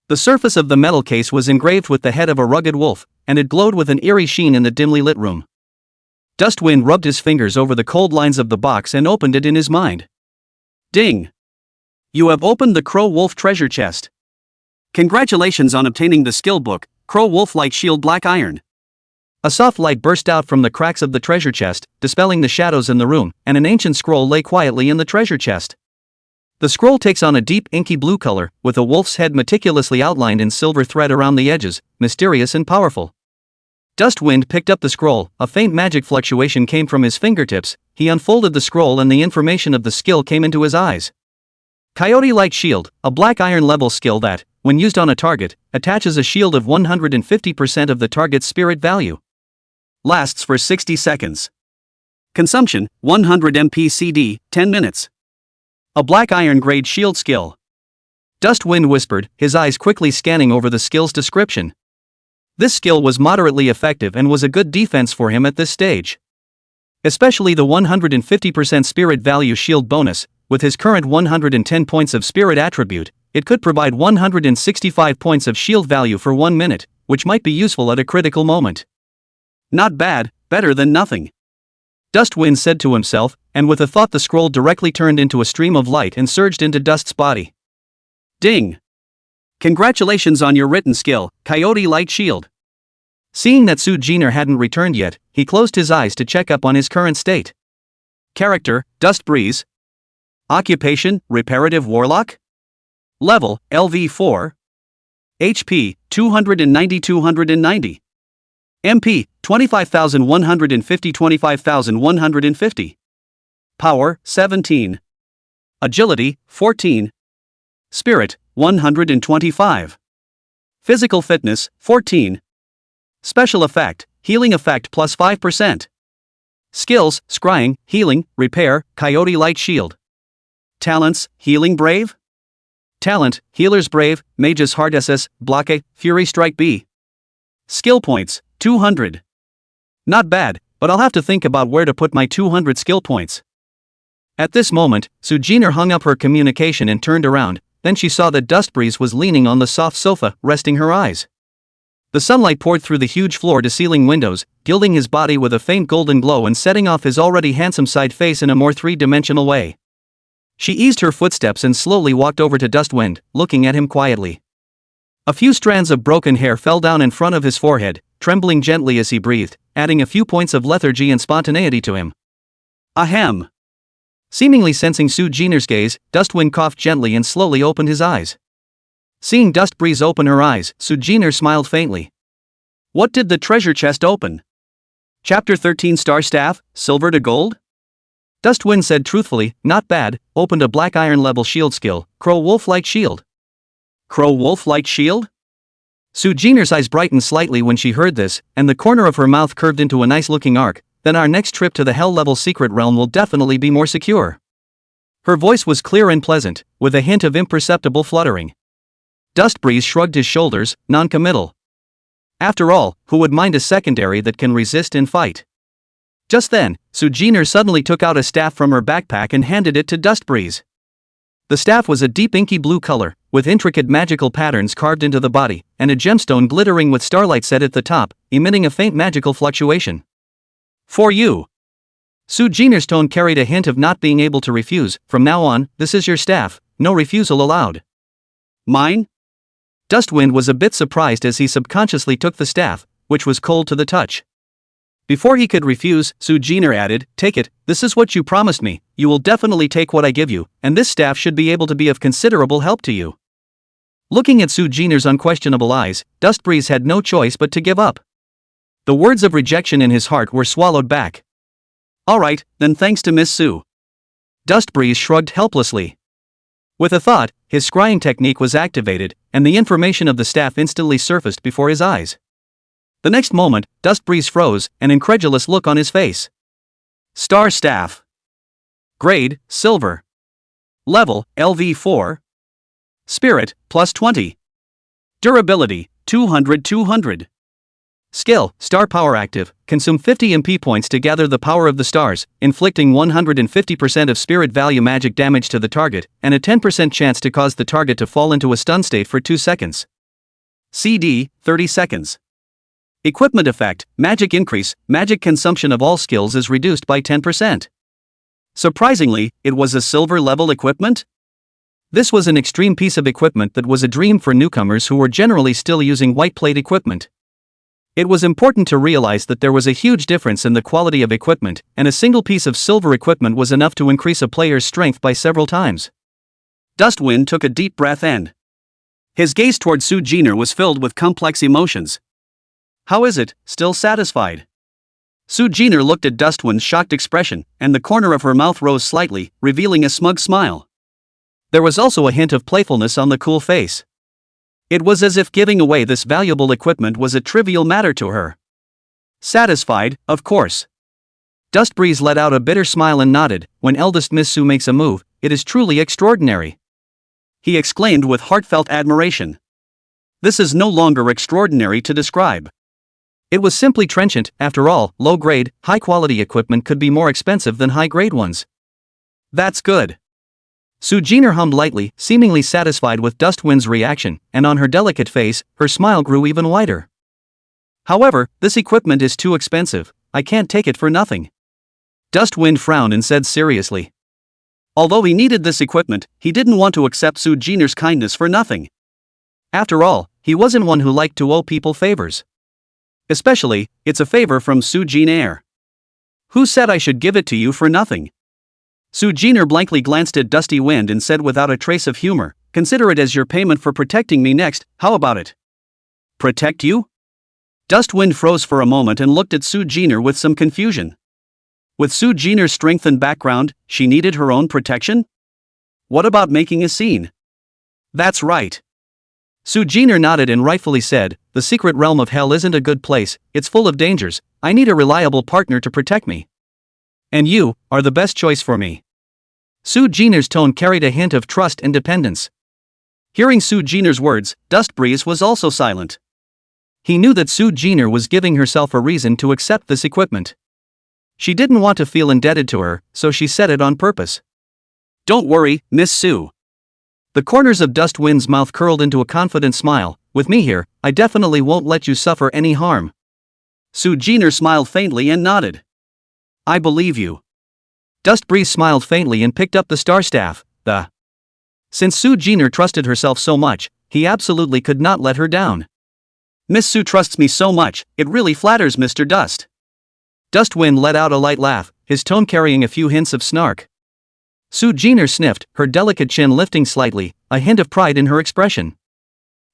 The surface of the metal case was engraved with the head of a rugged wolf, and it glowed with an eerie sheen in the dimly lit room. Dustwind rubbed his fingers over the cold lines of the box and opened it in his mind. Ding! You have opened the Crow Wolf treasure chest. Congratulations on obtaining the skill book, Crow Wolf Light Shield Black Iron. A soft light burst out from the cracks of the treasure chest, dispelling the shadows in the room, and an ancient scroll lay quietly in the treasure chest. The scroll takes on a deep inky blue color, with a wolf's head meticulously outlined in silver thread around the edges, mysterious and powerful. Dustwind picked up the scroll, a faint magic fluctuation came from his fingertips, he unfolded the scroll and the information of the skill came into his eyes. Coyote Light Shield, a black iron level skill that, when used on a target, attaches a shield of 150% of the target's spirit value. Lasts for 60 seconds. Consumption, 100 MP/CD, 10 minutes. A black iron grade shield skill. Dustwind whispered, his eyes quickly scanning over the skill's description. This skill was moderately effective and was a good defense for him at this stage. Especially the 150% spirit value shield bonus, with his current 110 points of spirit attribute, it could provide 165 points of shield value for 1 minute, which might be useful at a critical moment. Not bad, better than nothing. Dustwind said to himself, and with a thought the scroll directly turned into a stream of light and surged into Dust's body. Ding! Congratulations on your written skill, Coyote Light Shield. Seeing that Su Jin'er hadn't returned yet, he closed his eyes to check up on his current state. Character, Dust Breeze. Occupation, Reparative Warlock. Level, LV4. HP, 290. MP, 25,150 25,150. Power, 17. Agility, 14. Spirit, 125. Physical fitness, 14. Special effect, healing effect plus 5%. Skills, scrying, healing, repair, Coyote Light Shield. Talents, healing brave. Talent, healer's brave, mage's heart SS, blockade, fury strike B. Skill points, 200. Not bad, but I'll have to think about where to put my 200 skill points. At this moment, Su Jin'er hung up her communication and turned around, then she saw that Dust Breeze was leaning on the soft sofa, resting her eyes. The sunlight poured through the huge floor-to-ceiling windows, gilding his body with a faint golden glow and setting off his already handsome side face in a more three-dimensional way. She eased her footsteps and slowly walked over to Dustwind, looking at him quietly. A few strands of broken hair fell down in front of his forehead, trembling gently as he breathed, adding a few points of lethargy and spontaneity to him. Ahem! Seemingly sensing Su Jin'er's gaze, Dustwind coughed gently and slowly opened his eyes. Seeing Dust Breeze open her eyes, Su Jin'er smiled faintly. What did the treasure chest open? Chapter 13 Star Staff, Silver to Gold? Dustwind said truthfully, not bad, opened a black iron level shield skill, Crow Wolf Light Shield. Crow Wolf Light Shield? Su Jin'er's eyes brightened slightly when she heard this, and the corner of her mouth curved into a nice-looking arc. Then our next trip to the Hell-level secret realm will definitely be more secure. Her voice was clear and pleasant, with a hint of imperceptible fluttering. Dust Breeze shrugged his shoulders, non-committal. After all, who would mind a secondary that can resist and fight? Just then, Su Jin'er suddenly took out a staff from her backpack and handed it to Dust Breeze. The staff was a deep inky blue color, with intricate magical patterns carved into the body, and a gemstone glittering with starlight set at the top, emitting a faint magical fluctuation. For you. Su Jin'er's tone carried a hint of not being able to refuse. From now on, this is your staff, no refusal allowed. Mine? Dustwind was a bit surprised as he subconsciously took the staff, which was cold to the touch. Before he could refuse, Su Jin'er added, take it, this is what you promised me, you will definitely take what I give you, and this staff should be able to be of considerable help to you. Looking at Su Jin'er's unquestionable eyes, Dust Breeze had no choice but to give up. The words of rejection in his heart were swallowed back. Alright, then thanks to Miss Su. Dust Breeze shrugged helplessly. With a thought, his scrying technique was activated, and the information of the staff instantly surfaced before his eyes. The next moment, Dust Breeze froze, an incredulous look on his face. Star Staff. Grade, Silver. Level, LV4. Spirit, plus 20. Durability, 200. Skill, Star Power Active, consume 50 MP points to gather the power of the stars, inflicting 150% of spirit value magic damage to the target, and a 10% chance to cause the target to fall into a stun state for 2 seconds. CD, 30 seconds. Equipment effect, magic increase, magic consumption of all skills is reduced by 10%. Surprisingly, it was a silver level equipment? This was an extreme piece of equipment that was a dream for newcomers who were generally still using white plate equipment. It was important to realize that there was a huge difference in the quality of equipment, and a single piece of silver equipment was enough to increase a player's strength by several times. Dustwind took a deep breath and his gaze toward Su Jin'er was filled with complex emotions. How is it, still satisfied? Su Jin'er looked at Dustwind's shocked expression, and the corner of her mouth rose slightly, revealing a smug smile. There was also a hint of playfulness on the cool face. It was as if giving away this valuable equipment was a trivial matter to her. Satisfied, of course. Dust Breeze let out a bitter smile and nodded. When eldest Miss Su makes a move, it is truly extraordinary. He exclaimed with heartfelt admiration. This is no longer extraordinary to describe. It was simply trenchant. After all, low-grade, high-quality equipment could be more expensive than high-grade ones. That's good. Su Jin'er hummed lightly, seemingly satisfied with Dustwind's reaction, and on her delicate face, her smile grew even wider. However, this equipment is too expensive, I can't take it for nothing. Dustwind frowned and said seriously. Although he needed this equipment, he didn't want to accept Su Jin'er's kindness for nothing. After all, he wasn't one who liked to owe people favors. Especially, it's a favor from Su Jin'er. Who said I should give it to you for nothing? Su Jin'er blankly glanced at Dusty Wind and said without a trace of humor, consider it as your payment for protecting me next, how about it? Protect you? Dust Wind froze for a moment and looked at Su Jin'er with some confusion. With Su Jin'er's strength and background, she needed her own protection? What about making a scene? That's right. Su Jin'er nodded and rightfully said, the secret realm of hell isn't a good place, it's full of dangers, I need a reliable partner to protect me. And you are the best choice for me. Su Jin'er's tone carried a hint of trust and dependence. Hearing Su Jin'er's words, Dust Breeze was also silent. He knew that Su Jin'er was giving herself a reason to accept this equipment. She didn't want to feel indebted to her, so she said it on purpose. Don't worry, Miss Su. The corners of Dust Wind's mouth curled into a confident smile, with me here, I definitely won't let you suffer any harm. Su Jin'er smiled faintly and nodded. I believe you. Dust Breeze smiled faintly and picked up the star staff, Since Su Jin'er trusted herself so much, he absolutely could not let her down. Miss Su trusts me so much, it really flatters Mr. Dust. Dust Wind let out a light laugh, his tone carrying a few hints of snark. Su Jin'er sniffed, her delicate chin lifting slightly, a hint of pride in her expression.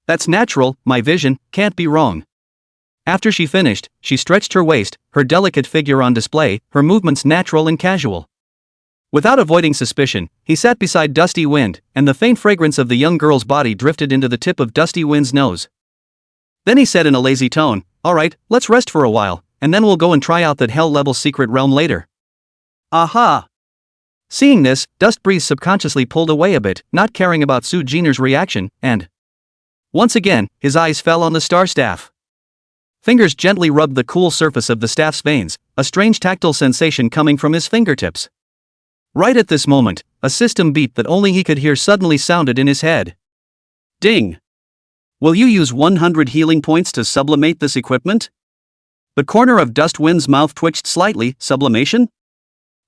That's natural, my vision, can't be wrong. After she finished, she stretched her waist, her delicate figure on display, her movements natural and casual. Without avoiding suspicion, he sat beside Dusty Wind, and the faint fragrance of the young girl's body drifted into the tip of Dusty Wind's nose. Then he said in a lazy tone, alright, let's rest for a while, and then we'll go and try out that hell-level secret realm later. Aha! Seeing this, Dust Breeze subconsciously pulled away a bit, not caring about Su Jin'er's reaction, and once again, his eyes fell on the star staff. Fingers gently rubbed the cool surface of the staff's veins, a strange tactile sensation coming from his fingertips. Right at this moment, a system beep that only he could hear suddenly sounded in his head. Ding! Will you use 100 healing points to sublimate this equipment? The corner of Dust Wind's mouth twitched slightly, sublimation?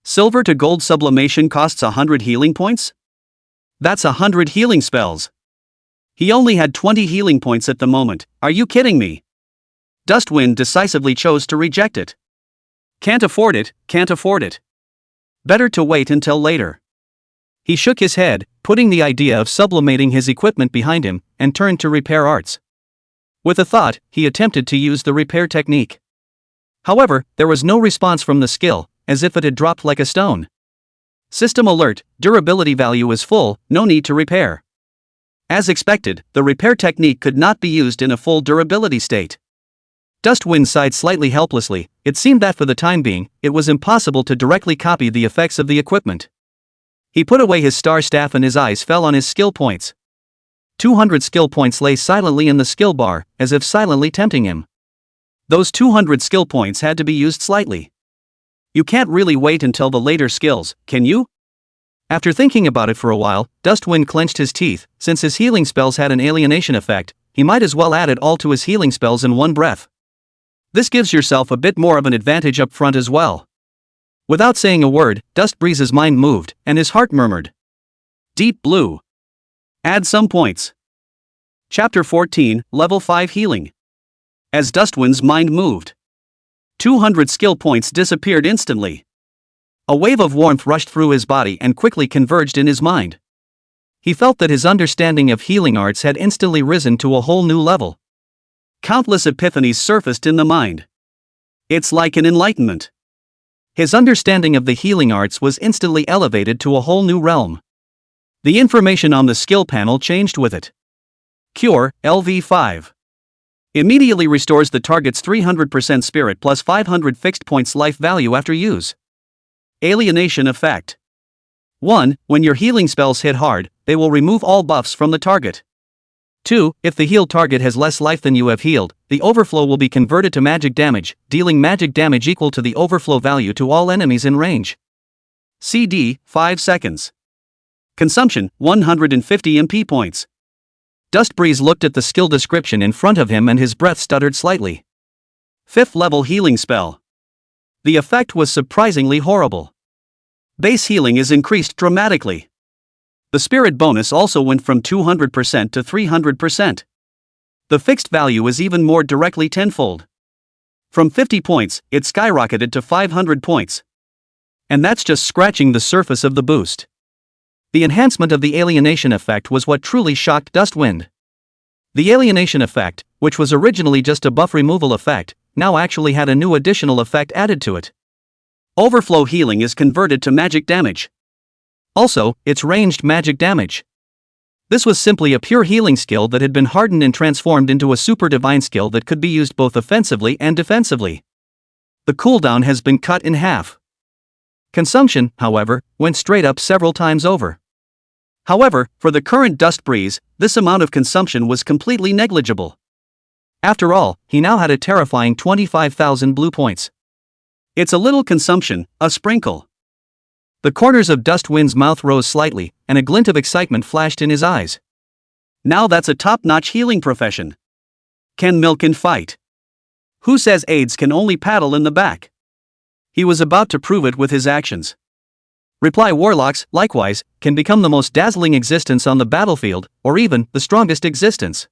Silver to gold sublimation costs 100 healing points? That's 100 healing spells. He only had 20 healing points at the moment, are you kidding me? Dust Wind decisively chose to reject it. Can't afford it, can't afford it. Better to wait until later. He shook his head, putting the idea of sublimating his equipment behind him, and turned to repair arts. With a thought, he attempted to use the repair technique. However, there was no response from the skill, as if it had dropped like a stone. System alert, durability value is full, no need to repair. As expected, the repair technique could not be used in a full durability state. Dust Wind sighed slightly helplessly, it seemed that for the time being, it was impossible to directly copy the effects of the equipment. He put away his star staff and his eyes fell on his skill points. 200 skill points lay silently in the skill bar, as if silently tempting him. Those 200 skill points had to be used slightly. You can't really wait until the later skills, can you? After thinking about it for a while, Dust Wind clenched his teeth, since his healing spells had an alienation effect, he might as well add it all to his healing spells in one breath. This gives yourself a bit more of an advantage up front as well. Without saying a word, Dust Breeze's mind moved, and his heart murmured. Deep Blue. Add some points. Chapter 14, Level 5 Healing. As Dustwind's mind moved, 200 skill points disappeared instantly. A wave of warmth rushed through his body and quickly converged in his mind. He felt that his understanding of healing arts had instantly risen to a whole new level. Countless epiphanies surfaced in the mind. It's like an enlightenment. His understanding of the healing arts was instantly elevated to a whole new realm. The information on the skill panel changed with it. Cure, LV5. Immediately restores the target's 300% spirit plus 500 fixed points life value after use. Alienation effect. 1. When your healing spells hit hard, they will remove all buffs from the target. 2. If the healed target has less life than you have healed, the overflow will be converted to magic damage, dealing magic damage equal to the overflow value to all enemies in range. CD, 5 seconds. Consumption, 150 MP points. Dust Breeze looked at the skill description in front of him and his breath stuttered slightly. 5th level healing spell. The effect was surprisingly horrible. Base healing is increased dramatically. The spirit bonus also went from 200% to 300%. The fixed value is even more directly tenfold. From 50 points, it skyrocketed to 500 points. And that's just scratching the surface of the boost. The enhancement of the alienation effect was what truly shocked Dustwind. The alienation effect, which was originally just a buff removal effect, now actually had a new additional effect added to it. Overflow healing is converted to magic damage. Also, it's ranged magic damage. This was simply a pure healing skill that had been hardened and transformed into a super divine skill that could be used both offensively and defensively. The cooldown has been cut in half. Consumption, however, went straight up several times over. However, for the current Dust Breeze, this amount of consumption was completely negligible. After all, he now had a terrifying 25,000 blue points. It's a little consumption, a sprinkle. The corners of Dustwind's mouth rose slightly, and a glint of excitement flashed in his eyes. Now that's a top-notch healing profession. Can milk and fight? Who says aides can only paddle in the back? He was about to prove it with his actions. Reply warlocks, likewise, can become the most dazzling existence on the battlefield, or even the strongest existence.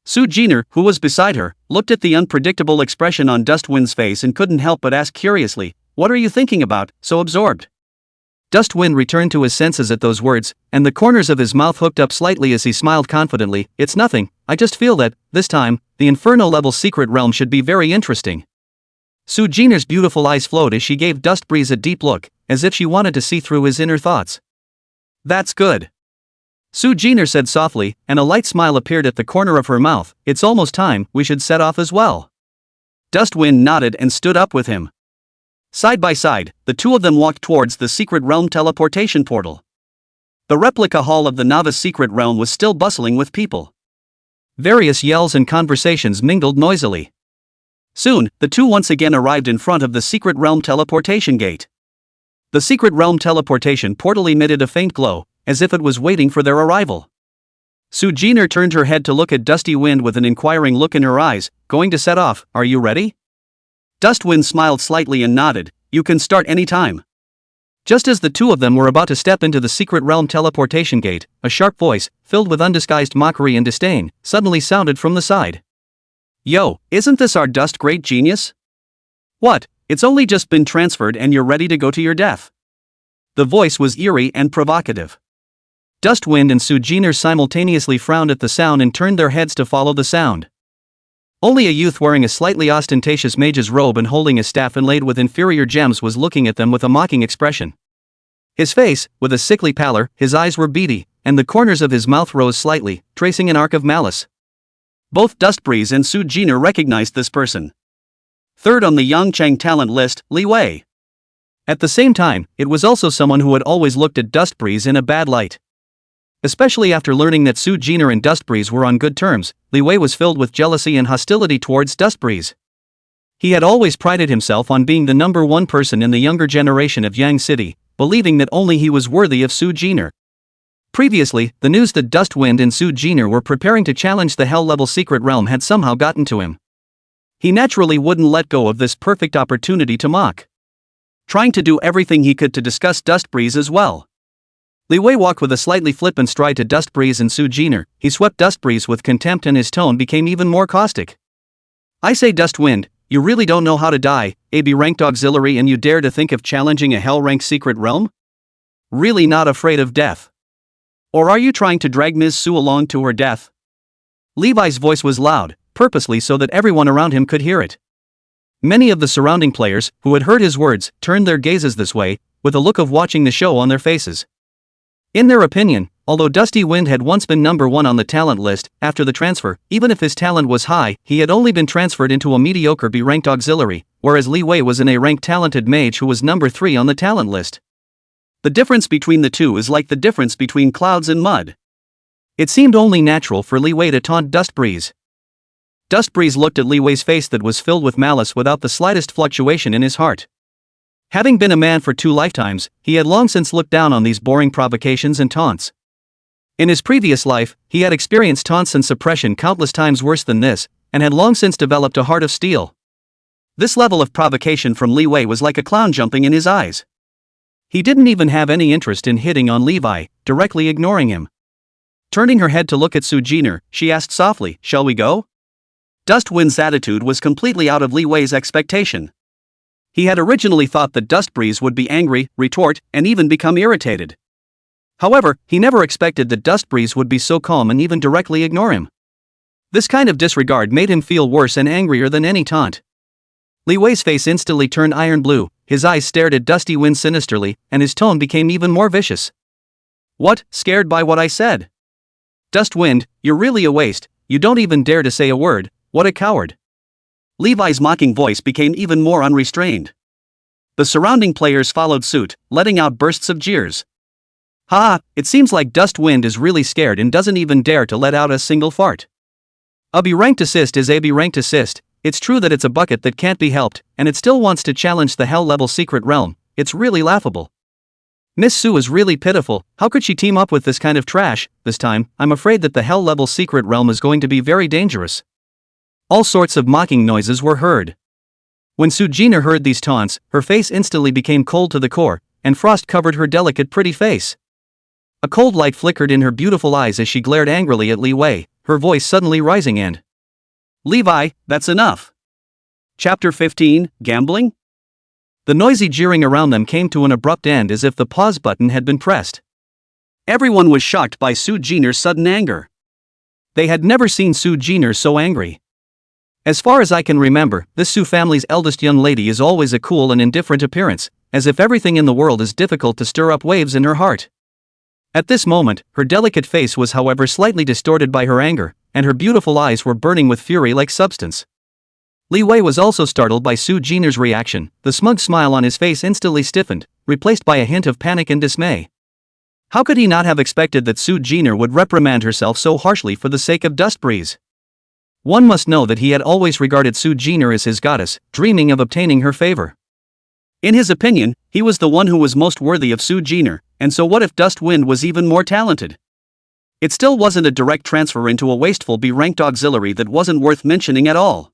Su Jin'er, who was beside her, looked at the unpredictable expression on Dustwind's face and couldn't help but ask curiously, "What are you thinking about, so absorbed?" Dustwind returned to his senses at those words, and the corners of his mouth hooked up slightly as he smiled confidently. "It's nothing, I just feel that, this time, the Inferno-level secret realm should be very interesting." Su Jin'er's beautiful eyes flowed as she gave Dustbreeze a deep look, as if she wanted to see through his inner thoughts. "That's good," Su Jin'er said softly, and a light smile appeared at the corner of her mouth. "It's almost time, we should set off as well." Dustwind nodded and stood up with him. Side by side, the two of them walked towards the secret realm teleportation portal. The replica hall of the novice secret realm was still bustling with people. Various yells and conversations mingled noisily. Soon, the two once again arrived in front of the secret realm teleportation gate. The secret realm teleportation portal emitted a faint glow, as if it was waiting for their arrival. Su Jin'er turned her head to look at Dustwind with an inquiring look in her eyes. "Going to set off, are you ready?" Dustwind smiled slightly and nodded. "You can start any time." Just as the two of them were about to step into the secret realm teleportation gate, a sharp voice, filled with undisguised mockery and disdain, suddenly sounded from the side. "Yo, isn't this our Dust great genius? What, it's only just been transferred and you're ready to go to your death?" The voice was eerie and provocative. Dustwind and Su Jin'er simultaneously frowned at the sound and turned their heads to follow the sound. Only a youth wearing a slightly ostentatious mage's robe and holding a staff inlaid with inferior gems was looking at them with a mocking expression. His face, with a sickly pallor, his eyes were beady, and the corners of his mouth rose slightly, tracing an arc of malice. Both Dustbreeze and Su Jin'er recognized this person. Third on the Yangchang talent list, Li Wei. At the same time, it was also someone who had always looked at Dustbreeze in a bad light. Especially after learning that Su Jin'er and Dustbreeze were on good terms, Li Wei was filled with jealousy and hostility towards Dustbreeze. He had always prided himself on being the number one person in the younger generation of Yang City, believing that only he was worthy of Su Jin'er. Previously, the news that Dustwind and Su Jin'er were preparing to challenge the Hell-level secret realm had somehow gotten to him. He naturally wouldn't let go of this perfect opportunity to mock. Trying to do everything he could to discuss Dustbreeze as well. Li Wei walked with a slightly flippant stride to Dustbreeze and Su Jin'er. He swept Dustbreeze with contempt and his tone became even more caustic. "I say Dustwind, you really don't know how to die, AB-ranked auxiliary, and you dare to think of challenging a Hell-ranked secret realm? Really not afraid of death? Or are you trying to drag Ms. Su along to her death?" Levi's voice was loud, purposely so that everyone around him could hear it. Many of the surrounding players, who had heard his words, turned their gazes this way, with a look of watching the show on their faces. In their opinion, although Dustwind had once been number one on the talent list, after the transfer, even if his talent was high, he had only been transferred into a mediocre B-ranked auxiliary, whereas Li Wei was an A-ranked talented mage who was number 3 on the talent list. The difference between the two is like the difference between clouds and mud. It seemed only natural for Li Wei to taunt Dustbreeze. Dustbreeze looked at Li Wei's face that was filled with malice without the slightest fluctuation in his heart. Having been a man for 2 lifetimes, he had long since looked down on these boring provocations and taunts. In his previous life, he had experienced taunts and suppression countless times worse than this, and had long since developed a heart of steel. This level of provocation from Li Wei was like a clown jumping in his eyes. He didn't even have any interest in hitting on Levi, directly ignoring him. Turning her head to look at Su Jin'er, she asked softly, "Shall we go?" Dustwind's attitude was completely out of Li Wei's expectation. He had originally thought that Dustbreeze would be angry, retort, and even become irritated. However, he never expected that Dustbreeze would be so calm and even directly ignore him. This kind of disregard made him feel worse and angrier than any taunt. Li Wei's face instantly turned iron blue, his eyes stared at Dusty Wind sinisterly, and his tone became even more vicious. "What, scared by what I said? Dustwind, you're really a waste, you don't even dare to say a word, what a coward." Levi's mocking voice became even more unrestrained. The surrounding players followed suit, letting out bursts of jeers. "Ha, it seems like Dustwind is really scared and doesn't even dare to let out a single fart. A B-ranked assist is a B-ranked assist, it's true that it's a bucket that can't be helped, and it still wants to challenge the hell-level secret realm, it's really laughable. Miss Su is really pitiful, how could she team up with this kind of trash? This time, I'm afraid that the hell-level secret realm is going to be very dangerous." All sorts of mocking noises were heard. When Su Jin'er heard these taunts, her face instantly became cold to the core, and frost covered her delicate pretty face. A cold light flickered in her beautiful eyes as she glared angrily at Li Wei, her voice suddenly rising and, "Levi, that's enough." Chapter 15, Gambling? The noisy jeering around them came to an abrupt end as if the pause button had been pressed. Everyone was shocked by Su Jin'er's sudden anger. They had never seen Su Jin'er so angry. As far as I can remember, this Su family's eldest young lady is always a cool and indifferent appearance, as if everything in the world is difficult to stir up waves in her heart. At this moment, her delicate face was however slightly distorted by her anger, and her beautiful eyes were burning with fury like substance. Li Wei was also startled by Su Jin'er's reaction, the smug smile on his face instantly stiffened, replaced by a hint of panic and dismay. How could he not have expected that Su Jin'er would reprimand herself so harshly for the sake of Dustbreeze? One must know that he had always regarded Su Jin'er as his goddess, dreaming of obtaining her favor. In his opinion, he was the one who was most worthy of Su Jin'er, and so what if Dustwind was even more talented? It still wasn't a direct transfer into a wasteful B-ranked auxiliary that wasn't worth mentioning at all.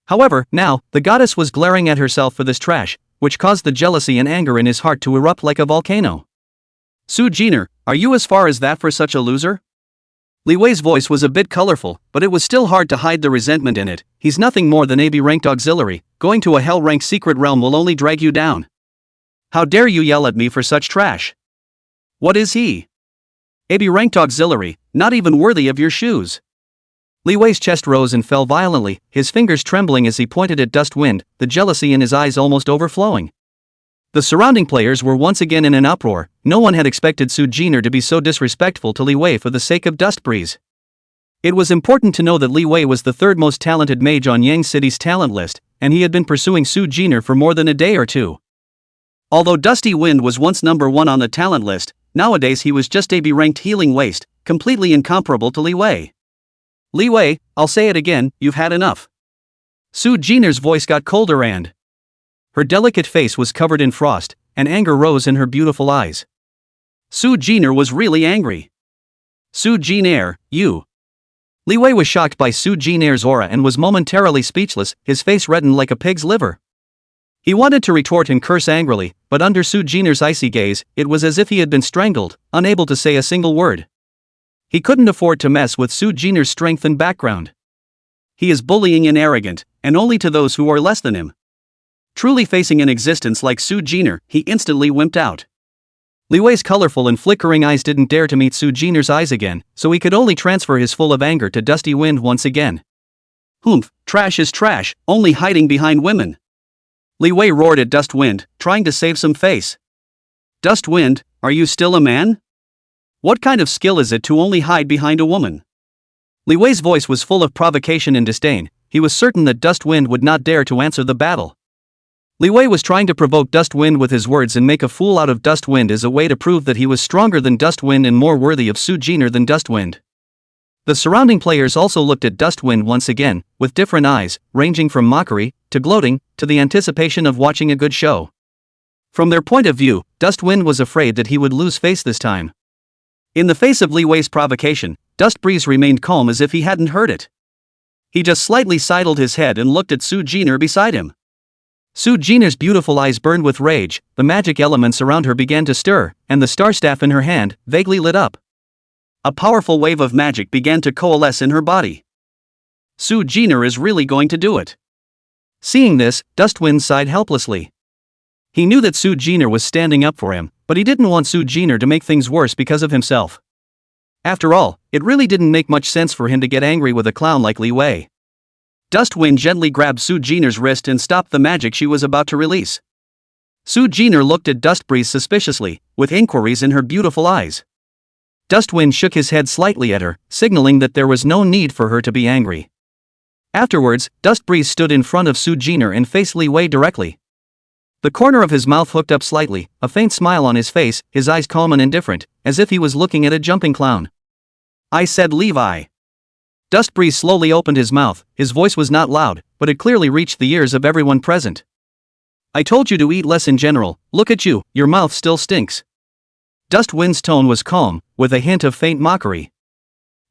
However, now, the goddess was glaring at herself for this trash, which caused the jealousy and anger in his heart to erupt like a volcano. "Su Jin'er, are you as far as that for such a loser?" Li Wei's voice was a bit colorful, but it was still hard to hide the resentment in it. "He's nothing more than a B-ranked auxiliary, going to a hell-ranked secret realm will only drag you down. How dare you yell at me for such trash? What is he? A B-ranked auxiliary, not even worthy of your shoes." Li Wei's chest rose and fell violently, his fingers trembling as he pointed at Dustwind, the jealousy in his eyes almost overflowing. The surrounding players were once again in an uproar. No one had expected Su Jin'er to be so disrespectful to Li Wei for the sake of Dustbreeze. It was important to know that Li Wei was the third most talented mage on Yang City's talent list, and he had been pursuing Su Jin'er for more than a day or two. Although Dusty Wind was once number one on the talent list, nowadays he was just a B-ranked healing waste, completely incomparable to Li Wei. "Li Wei, I'll say it again, you've had enough." Su Jin'er's voice got colder and her delicate face was covered in frost, and anger rose in her beautiful eyes. Su Jin'er was really angry. "Su Jin'er, you." Li Wei was shocked by Su Jin'er's aura and was momentarily speechless, his face reddened like a pig's liver. He wanted to retort and curse angrily, but under Su Jin'er's icy gaze, it was as if he had been strangled, unable to say a single word. He couldn't afford to mess with Su Jin'er's strength and background. He is bullying and arrogant, and only to those who are less than him. Truly facing an existence like Su Jin'er, he instantly wimped out. Li Wei's colorful and flickering eyes didn't dare to meet Su Jin'er's eyes again, so he could only transfer his full of anger to Dusty Wind once again. "Humph, trash is trash, only hiding behind women." Li Wei roared at Dustwind, trying to save some face. "Dustwind, are you still a man? What kind of skill is it to only hide behind a woman?" Li Wei's voice was full of provocation and disdain. He was certain that Dustwind would not dare to answer the battle. Li Wei was trying to provoke Dustwind with his words and make a fool out of Dustwind as a way to prove that he was stronger than Dustwind and more worthy of Su Jin'er than Dustwind. The surrounding players also looked at Dustwind once again, with different eyes, ranging from mockery, to gloating, to the anticipation of watching a good show. From their point of view, Dustwind was afraid that he would lose face this time. In the face of Li Wei's provocation, Dustbreeze remained calm as if he hadn't heard it. He just slightly sidled his head and looked at Su Jin'er beside him. Su Jin'er's beautiful eyes burned with rage, the magic elements around her began to stir, and the star staff in her hand vaguely lit up. A powerful wave of magic began to coalesce in her body. Su Jin'er is really going to do it. Seeing this, Dustwind sighed helplessly. He knew that Su Jin'er was standing up for him, but he didn't want Su Jin'er to make things worse because of himself. After all, it really didn't make much sense for him to get angry with a clown like Li Wei. Dustwind gently grabbed Su Jin'er's wrist and stopped the magic she was about to release. Su Jin'er looked at Dustbreeze suspiciously, with inquiries in her beautiful eyes. Dustwind shook his head slightly at her, signaling that there was no need for her to be angry. Afterwards, Dustbreeze stood in front of Su Jin'er and faced Li Wei directly. The corner of his mouth hooked up slightly, a faint smile on his face, his eyes calm and indifferent, as if he was looking at a jumping clown. "I said Levi." Dustbreeze slowly opened his mouth, his voice was not loud, but it clearly reached the ears of everyone present. "I told you to eat less in general, look at you, your mouth still stinks." Dustwind's tone was calm, with a hint of faint mockery.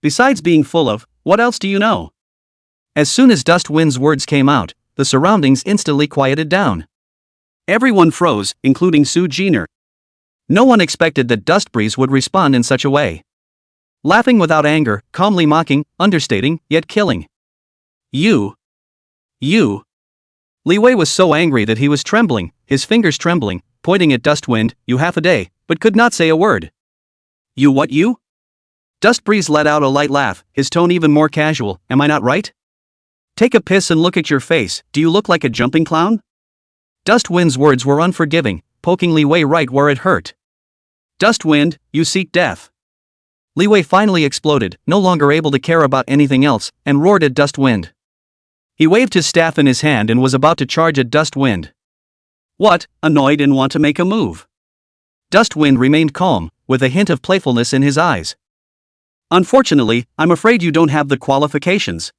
"Besides being full of, what else do you know?" As soon as Dustwind's words came out, the surroundings instantly quieted down. Everyone froze, including Su Jin'er. No one expected that Dustbreeze would respond in such a way. Laughing without anger, calmly mocking, understating, yet killing. You. Li Wei was so angry that he was trembling, his fingers trembling, pointing at Dustwind, "You half a day," but could not say a word. "You what you?" Dustbreeze let out a light laugh, his tone even more casual, "Am I not right? Take a piss and look at your face, do you look like a jumping clown?" Dustwind's words were unforgiving, poking Li Wei right where it hurt. "Dustwind, you seek death." Li Wei finally exploded, no longer able to care about anything else, and roared at Dustwind. He waved his staff in his hand and was about to charge at Dustwind. "What, annoyed and want to make a move?" Dustwind remained calm, with a hint of playfulness in his eyes. "Unfortunately, I'm afraid you don't have the qualifications."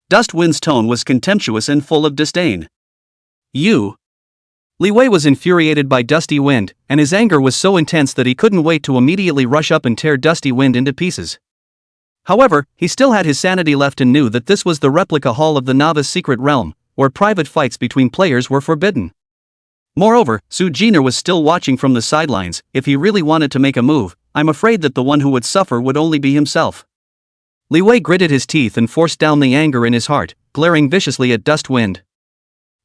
Dustwind's tone was contemptuous and full of disdain. "You." Li Wei was infuriated by Dusty Wind, and his anger was so intense that he couldn't wait to immediately rush up and tear Dusty Wind into pieces. However, he still had his sanity left and knew that this was the replica hall of the Novice Secret Realm, where private fights between players were forbidden. Moreover, Su Jin'er was still watching from the sidelines. If he really wanted to make a move, I'm afraid that the one who would suffer would only be himself. Li Wei gritted his teeth and forced down the anger in his heart, glaring viciously at Dustwind.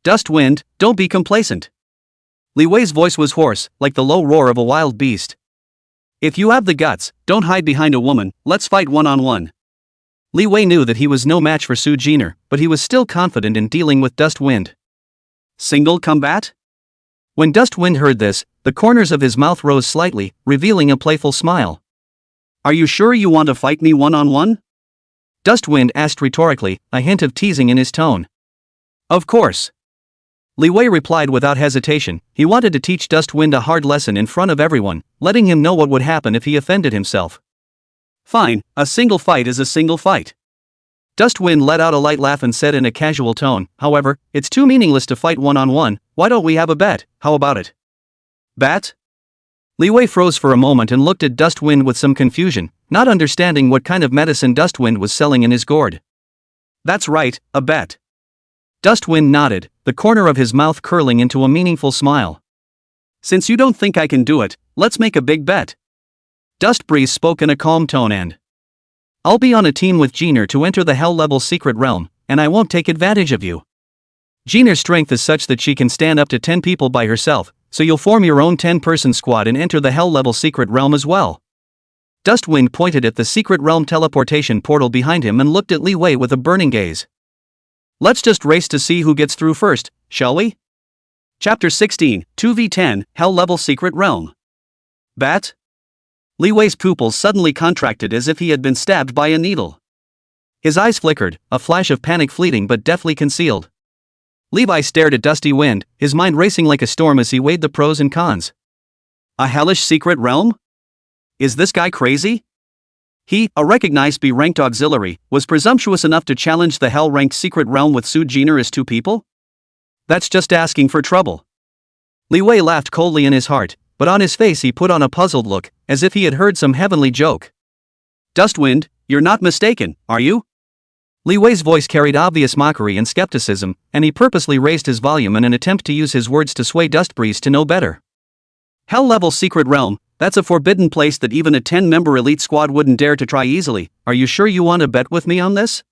"Dustwind, don't be complacent." Li Wei's voice was hoarse, like the low roar of a wild beast. "If you have the guts, don't hide behind a woman, let's fight one-on-one." Li Wei knew that he was no match for Su Jin'er, but he was still confident in dealing with Dustwind. "Single combat?" When Dustwind heard this, the corners of his mouth rose slightly, revealing a playful smile. "Are you sure you want to fight me one-on-one?" Dustwind asked rhetorically, a hint of teasing in his tone. "Of course." Li Wei replied without hesitation. He wanted to teach Dustwind a hard lesson in front of everyone, letting him know what would happen if he offended himself. "Fine, a single fight is a single fight." Dustwind let out a light laugh and said in a casual tone, "However, it's too meaningless to fight one-on-one, why don't we have a bet, how about it?" "Bet?" Li Wei froze for a moment and looked at Dustwind with some confusion, not understanding what kind of medicine Dustwind was selling in his gourd. "That's right, a bet." Dustwind nodded, the corner of his mouth curling into a meaningful smile. "Since you don't think I can do it, let's make a big bet." Dustbreeze spoke in a calm tone and, "I'll be on a team with Jin'er to enter the Hell-level secret realm, and I won't take advantage of you. Jin'er's strength is such that she can stand up to 10 people by herself, so you'll form your own 10-person squad and enter the Hell-level secret realm as well." Dustwind pointed at the secret realm teleportation portal behind him and looked at Li Wei with a burning gaze. "Let's just race to see who gets through first, shall we?" Chapter 16, 2v10, Hell-level secret realm. "Bat?" Li Wei's pupils suddenly contracted as if he had been stabbed by a needle. His eyes flickered, a flash of panic fleeting but deftly concealed. Levi stared at Dusty Wind, his mind racing like a storm as he weighed the pros and cons. A hellish secret realm? Is this guy crazy? He, a recognized B-ranked auxiliary, was presumptuous enough to challenge the hell-ranked secret realm with Su Jin'er as 2 people? That's just asking for trouble. Li Wei laughed coldly in his heart, but on his face he put on a puzzled look, as if he had heard some heavenly joke. "Dustwind, you're not mistaken, are you?" Li Wei's voice carried obvious mockery and skepticism, and he purposely raised his volume in an attempt to use his words to sway Dustbreeze to know better. Hell-level secret realm, that's a forbidden place that even a 10-member elite squad wouldn't dare to try easily. Are you sure you want to bet with me on this?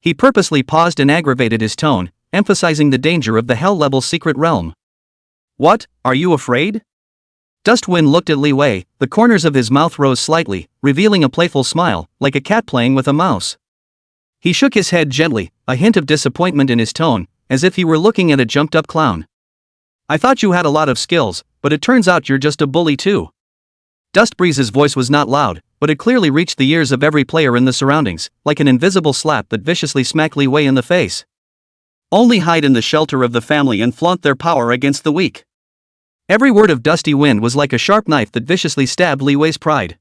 He purposely paused and aggravated his tone, emphasizing the danger of the hell-level secret realm. What, are you afraid? Dustwind looked at Li Wei, the corners of his mouth rose slightly, revealing a playful smile, like a cat playing with a mouse. He shook his head gently, a hint of disappointment in his tone, as if he were looking at a jumped-up clown. I thought you had a lot of skills, but it turns out you're just a bully too. Dustbreeze's voice was not loud, but it clearly reached the ears of every player in the surroundings, like an invisible slap that viciously smacked Li Wei in the face. Only hide in the shelter of the family and flaunt their power against the weak. Every word of Dusty Wind was like a sharp knife that viciously stabbed Li Wei's pride.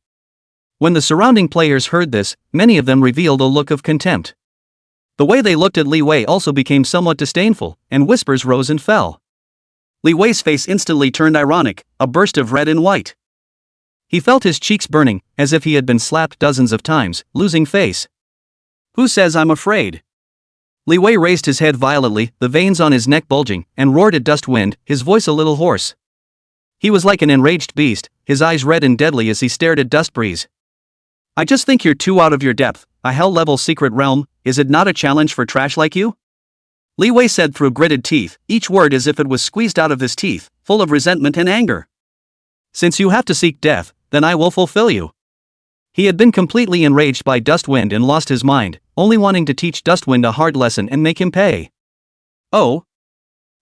When the surrounding players heard this, many of them revealed a look of contempt. The way they looked at Li Wei also became somewhat disdainful, and whispers rose and fell. Li Wei's face instantly turned ironic, a burst of red and white. He felt his cheeks burning, as if he had been slapped dozens of times, losing face. Who says I'm afraid? Li Wei raised his head violently, the veins on his neck bulging, and roared at Dustwind, his voice a little hoarse. He was like an enraged beast, his eyes red and deadly as he stared at Dustbreeze. I just think you're too out of your depth. A hell-level secret realm, is it not a challenge for trash like you? Li Wei said through gritted teeth, each word as if it was squeezed out of his teeth, full of resentment and anger. Since you have to seek death, then I will fulfill you. He had been completely enraged by Dustwind and lost his mind, only wanting to teach Dustwind a hard lesson and make him pay. Oh?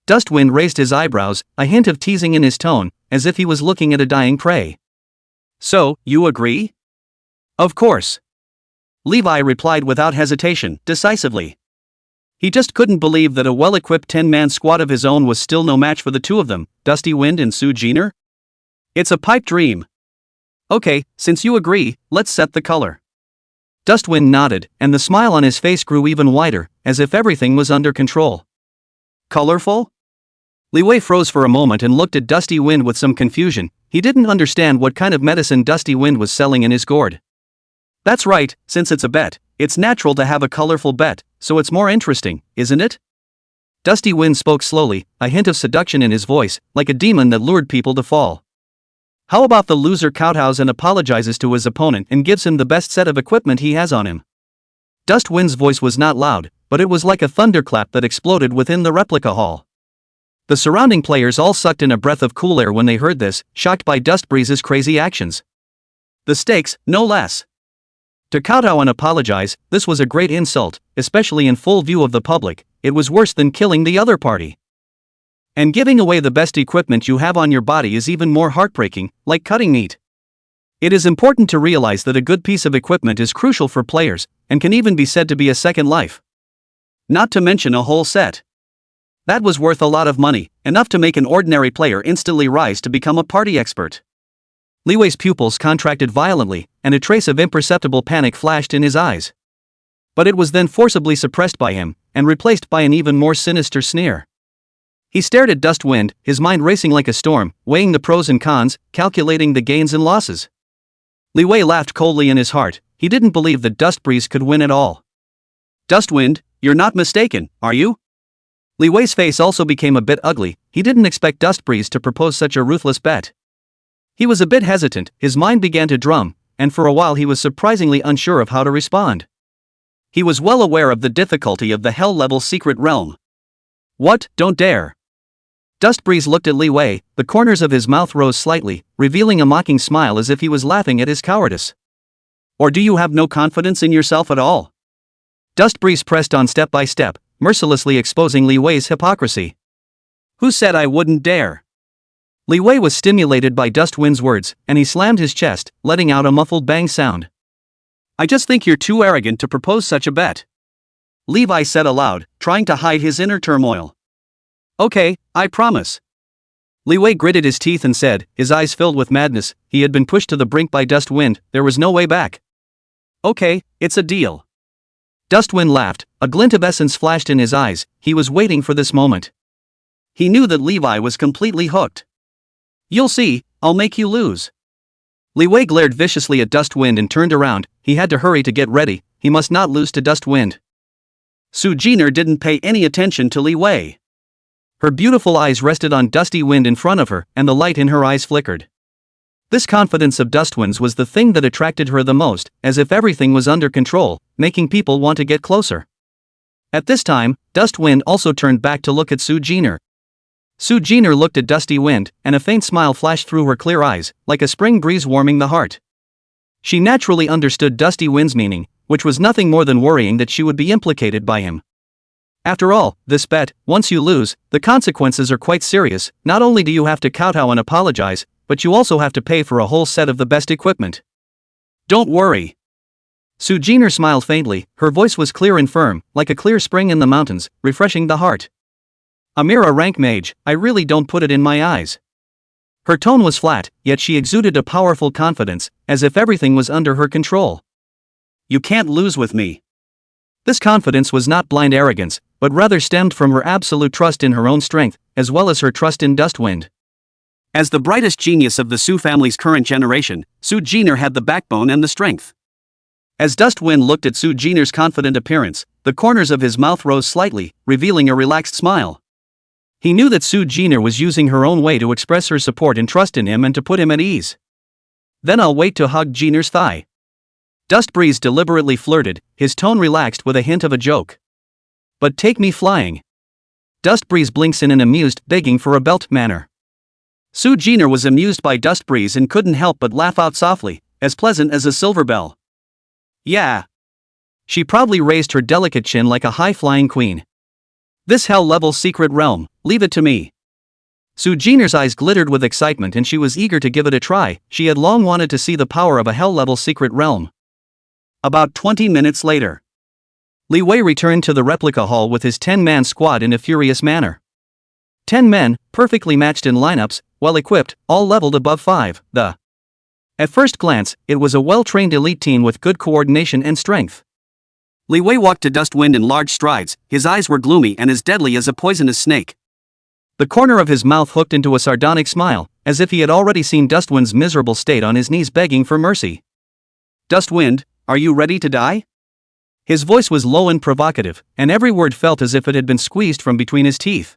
Dustwind raised his eyebrows, a hint of teasing in his tone, as if he was looking at a dying prey. So, you agree? Of course. Levi replied without hesitation, decisively. He just couldn't believe that a well-equipped 10-man squad of his own was still no match for the two of them, Dusty Wind and Su Jin'er. It's a pipe dream. Okay, since you agree, let's set the color. Dustwind nodded, and the smile on his face grew even wider, as if everything was under control. Colorful? Li Wei froze for a moment and looked at Dusty Wind with some confusion. He didn't understand what kind of medicine Dusty Wind was selling in his gourd. That's right, since it's a bet, it's natural to have a colorful bet, so it's more interesting, isn't it? Dusty Wind spoke slowly, a hint of seduction in his voice, like a demon that lured people to fall. How about the loser kowtows and apologizes to his opponent and gives him the best set of equipment he has on him? Dustwind's voice was not loud, but it was like a thunderclap that exploded within the replica hall. The surrounding players all sucked in a breath of cool air when they heard this, shocked by Dustbreeze's crazy actions. The stakes, no less. To kowtow and apologize, this was a great insult, especially in full view of the public. It was worse than killing the other party. And giving away the best equipment you have on your body is even more heartbreaking, like cutting meat. It is important to realize that a good piece of equipment is crucial for players, and can even be said to be a second life. Not to mention a whole set. That was worth a lot of money, enough to make an ordinary player instantly rise to become a party expert. Li Wei's pupils contracted violently, and a trace of imperceptible panic flashed in his eyes. But it was then forcibly suppressed by him, and replaced by an even more sinister sneer. He stared at Dustwind, his mind racing like a storm, weighing the pros and cons, calculating the gains and losses. Li Wei laughed coldly in his heart. He didn't believe that Dustbreeze could win at all. Dustwind, you're not mistaken, are you? Li Wei's face also became a bit ugly. He didn't expect Dustbreeze to propose such a ruthless bet. He was a bit hesitant, his mind began to drum, and for a while he was surprisingly unsure of how to respond. He was well aware of the difficulty of the hell-level secret realm. What, don't dare. Dustbreeze looked at Li Wei, the corners of his mouth rose slightly, revealing a mocking smile as if he was laughing at his cowardice. Or do you have no confidence in yourself at all? Dustbreeze pressed on step by step, mercilessly exposing Li Wei's hypocrisy. Who said I wouldn't dare? Li Wei was stimulated by Dustwind's words, and he slammed his chest, letting out a muffled bang sound. I just think you're too arrogant to propose such a bet. Levi said aloud, trying to hide his inner turmoil. Okay, I promise. Li Wei gritted his teeth and said, his eyes filled with madness. He had been pushed to the brink by Dustwind, there was no way back. Okay, it's a deal. Dustwind laughed, a glint of essence flashed in his eyes. He was waiting for this moment. He knew that Levi was completely hooked. You'll see, I'll make you lose. Li Wei glared viciously at Dustwind and turned around. He had to hurry to get ready, he must not lose to Dustwind. Su Jin'er didn't pay any attention to Li Wei. Her beautiful eyes rested on Dusty Wind in front of her, and the light in her eyes flickered. This confidence of Dustwind's was the thing that attracted her the most, as if everything was under control, making people want to get closer. At this time, Dustwind also turned back to look at Su Jin'er. Su Jin'er looked at Dusty Wind, and a faint smile flashed through her clear eyes, like a spring breeze warming the heart. She naturally understood Dusty Wind's meaning, which was nothing more than worrying that she would be implicated by him. After all, this bet, once you lose, the consequences are quite serious. Not only do you have to kowtow and apologize, but you also have to pay for a whole set of the best equipment. Don't worry. Su Jin'er smiled faintly, her voice was clear and firm, like a clear spring in the mountains, refreshing the heart. I'm a rank mage, I really don't put it in my eyes. Her tone was flat, yet she exuded a powerful confidence, as if everything was under her control. You can't lose with me. This confidence was not blind arrogance, but rather stemmed from her absolute trust in her own strength, as well as her trust in Dustwind. As the brightest genius of the Su family's current generation, Su Jin'er had the backbone and the strength. As Dustwind looked at Su Jin'er's confident appearance, the corners of his mouth rose slightly, revealing a relaxed smile. He knew that Su Jin'er was using her own way to express her support and trust in him and to put him at ease. Then I'll wait to hug Jin'er's thigh. Dustbreeze deliberately flirted, his tone relaxed with a hint of a joke. But take me flying. Dustbreeze blinks in an amused, begging for a belt manner. Su Jin'er was amused by Dustbreeze and couldn't help but laugh out softly, as pleasant as a silver bell. Yeah. She proudly raised her delicate chin like a high-flying queen. This hell-level secret realm, leave it to me. Su Jin'er's eyes glittered with excitement and she was eager to give it a try. She had long wanted to see the power of a hell-level secret realm. About 20 minutes later, Li Wei returned to the replica hall with his 10-man squad in a furious manner. 10 men, perfectly matched in lineups, well-equipped, all leveled above 5. At first glance, it was a well-trained elite team with good coordination and strength. Li Wei walked to Dustwind in large strides, his eyes were gloomy and as deadly as a poisonous snake. The corner of his mouth hooked into a sardonic smile, as if he had already seen Dustwind's miserable state on his knees begging for mercy. Dustwind, are you ready to die? His voice was low and provocative, and every word felt as if it had been squeezed from between his teeth.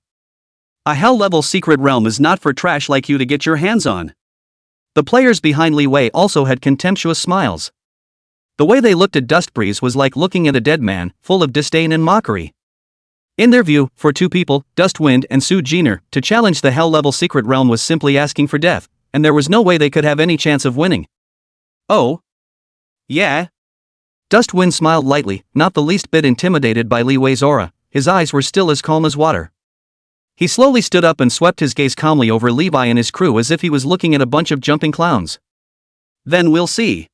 A hell-level secret realm is not for trash like you to get your hands on. The players behind Li Wei also had contemptuous smiles. The way they looked at Dustbreeze was like looking at a dead man, full of disdain and mockery. In their view, for two people, Dustwind and Su Jin'er, to challenge the hell-level secret realm was simply asking for death, and there was no way they could have any chance of winning. Oh? Yeah? Dustwind smiled lightly, not the least bit intimidated by Li Wei's aura. His eyes were still as calm as water. He slowly stood up and swept his gaze calmly over Levi and his crew as if he was looking at a bunch of jumping clowns. Then we'll see.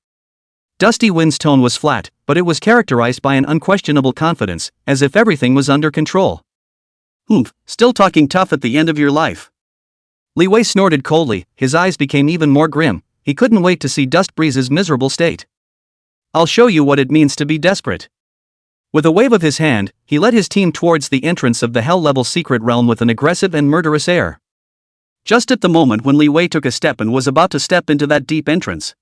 Dusty Wind's tone was flat, but it was characterized by an unquestionable confidence, as if everything was under control. Still talking tough at the end of your life. Li Wei snorted coldly, his eyes became even more grim. He couldn't wait to see Dustbreeze's miserable state. I'll show you what it means to be desperate. With a wave of his hand, he led his team towards the entrance of the hell-level secret realm with an aggressive and murderous air. Just at the moment when Li Wei took a step and was about to step into that deep entrance,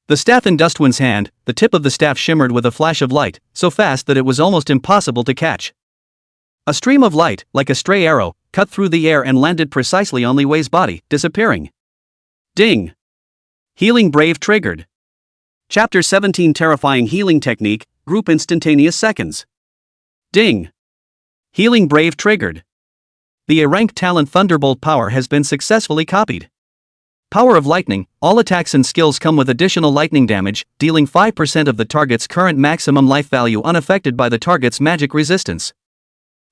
the staff in Dustwind's hand, the tip of the staff shimmered with a flash of light, so fast that it was almost impossible to catch. A stream of light, like a stray arrow, cut through the air and landed precisely on Li Wei's body, disappearing. Ding! Healing Brave triggered. Chapter 17 Terrifying Healing Technique, Group Instantaneous Seconds. Ding! Healing Brave triggered. The rank talent Thunderbolt power has been successfully copied. Power of Lightning, all attacks and skills come with additional lightning damage, dealing 5% of the target's current maximum life value unaffected by the target's magic resistance.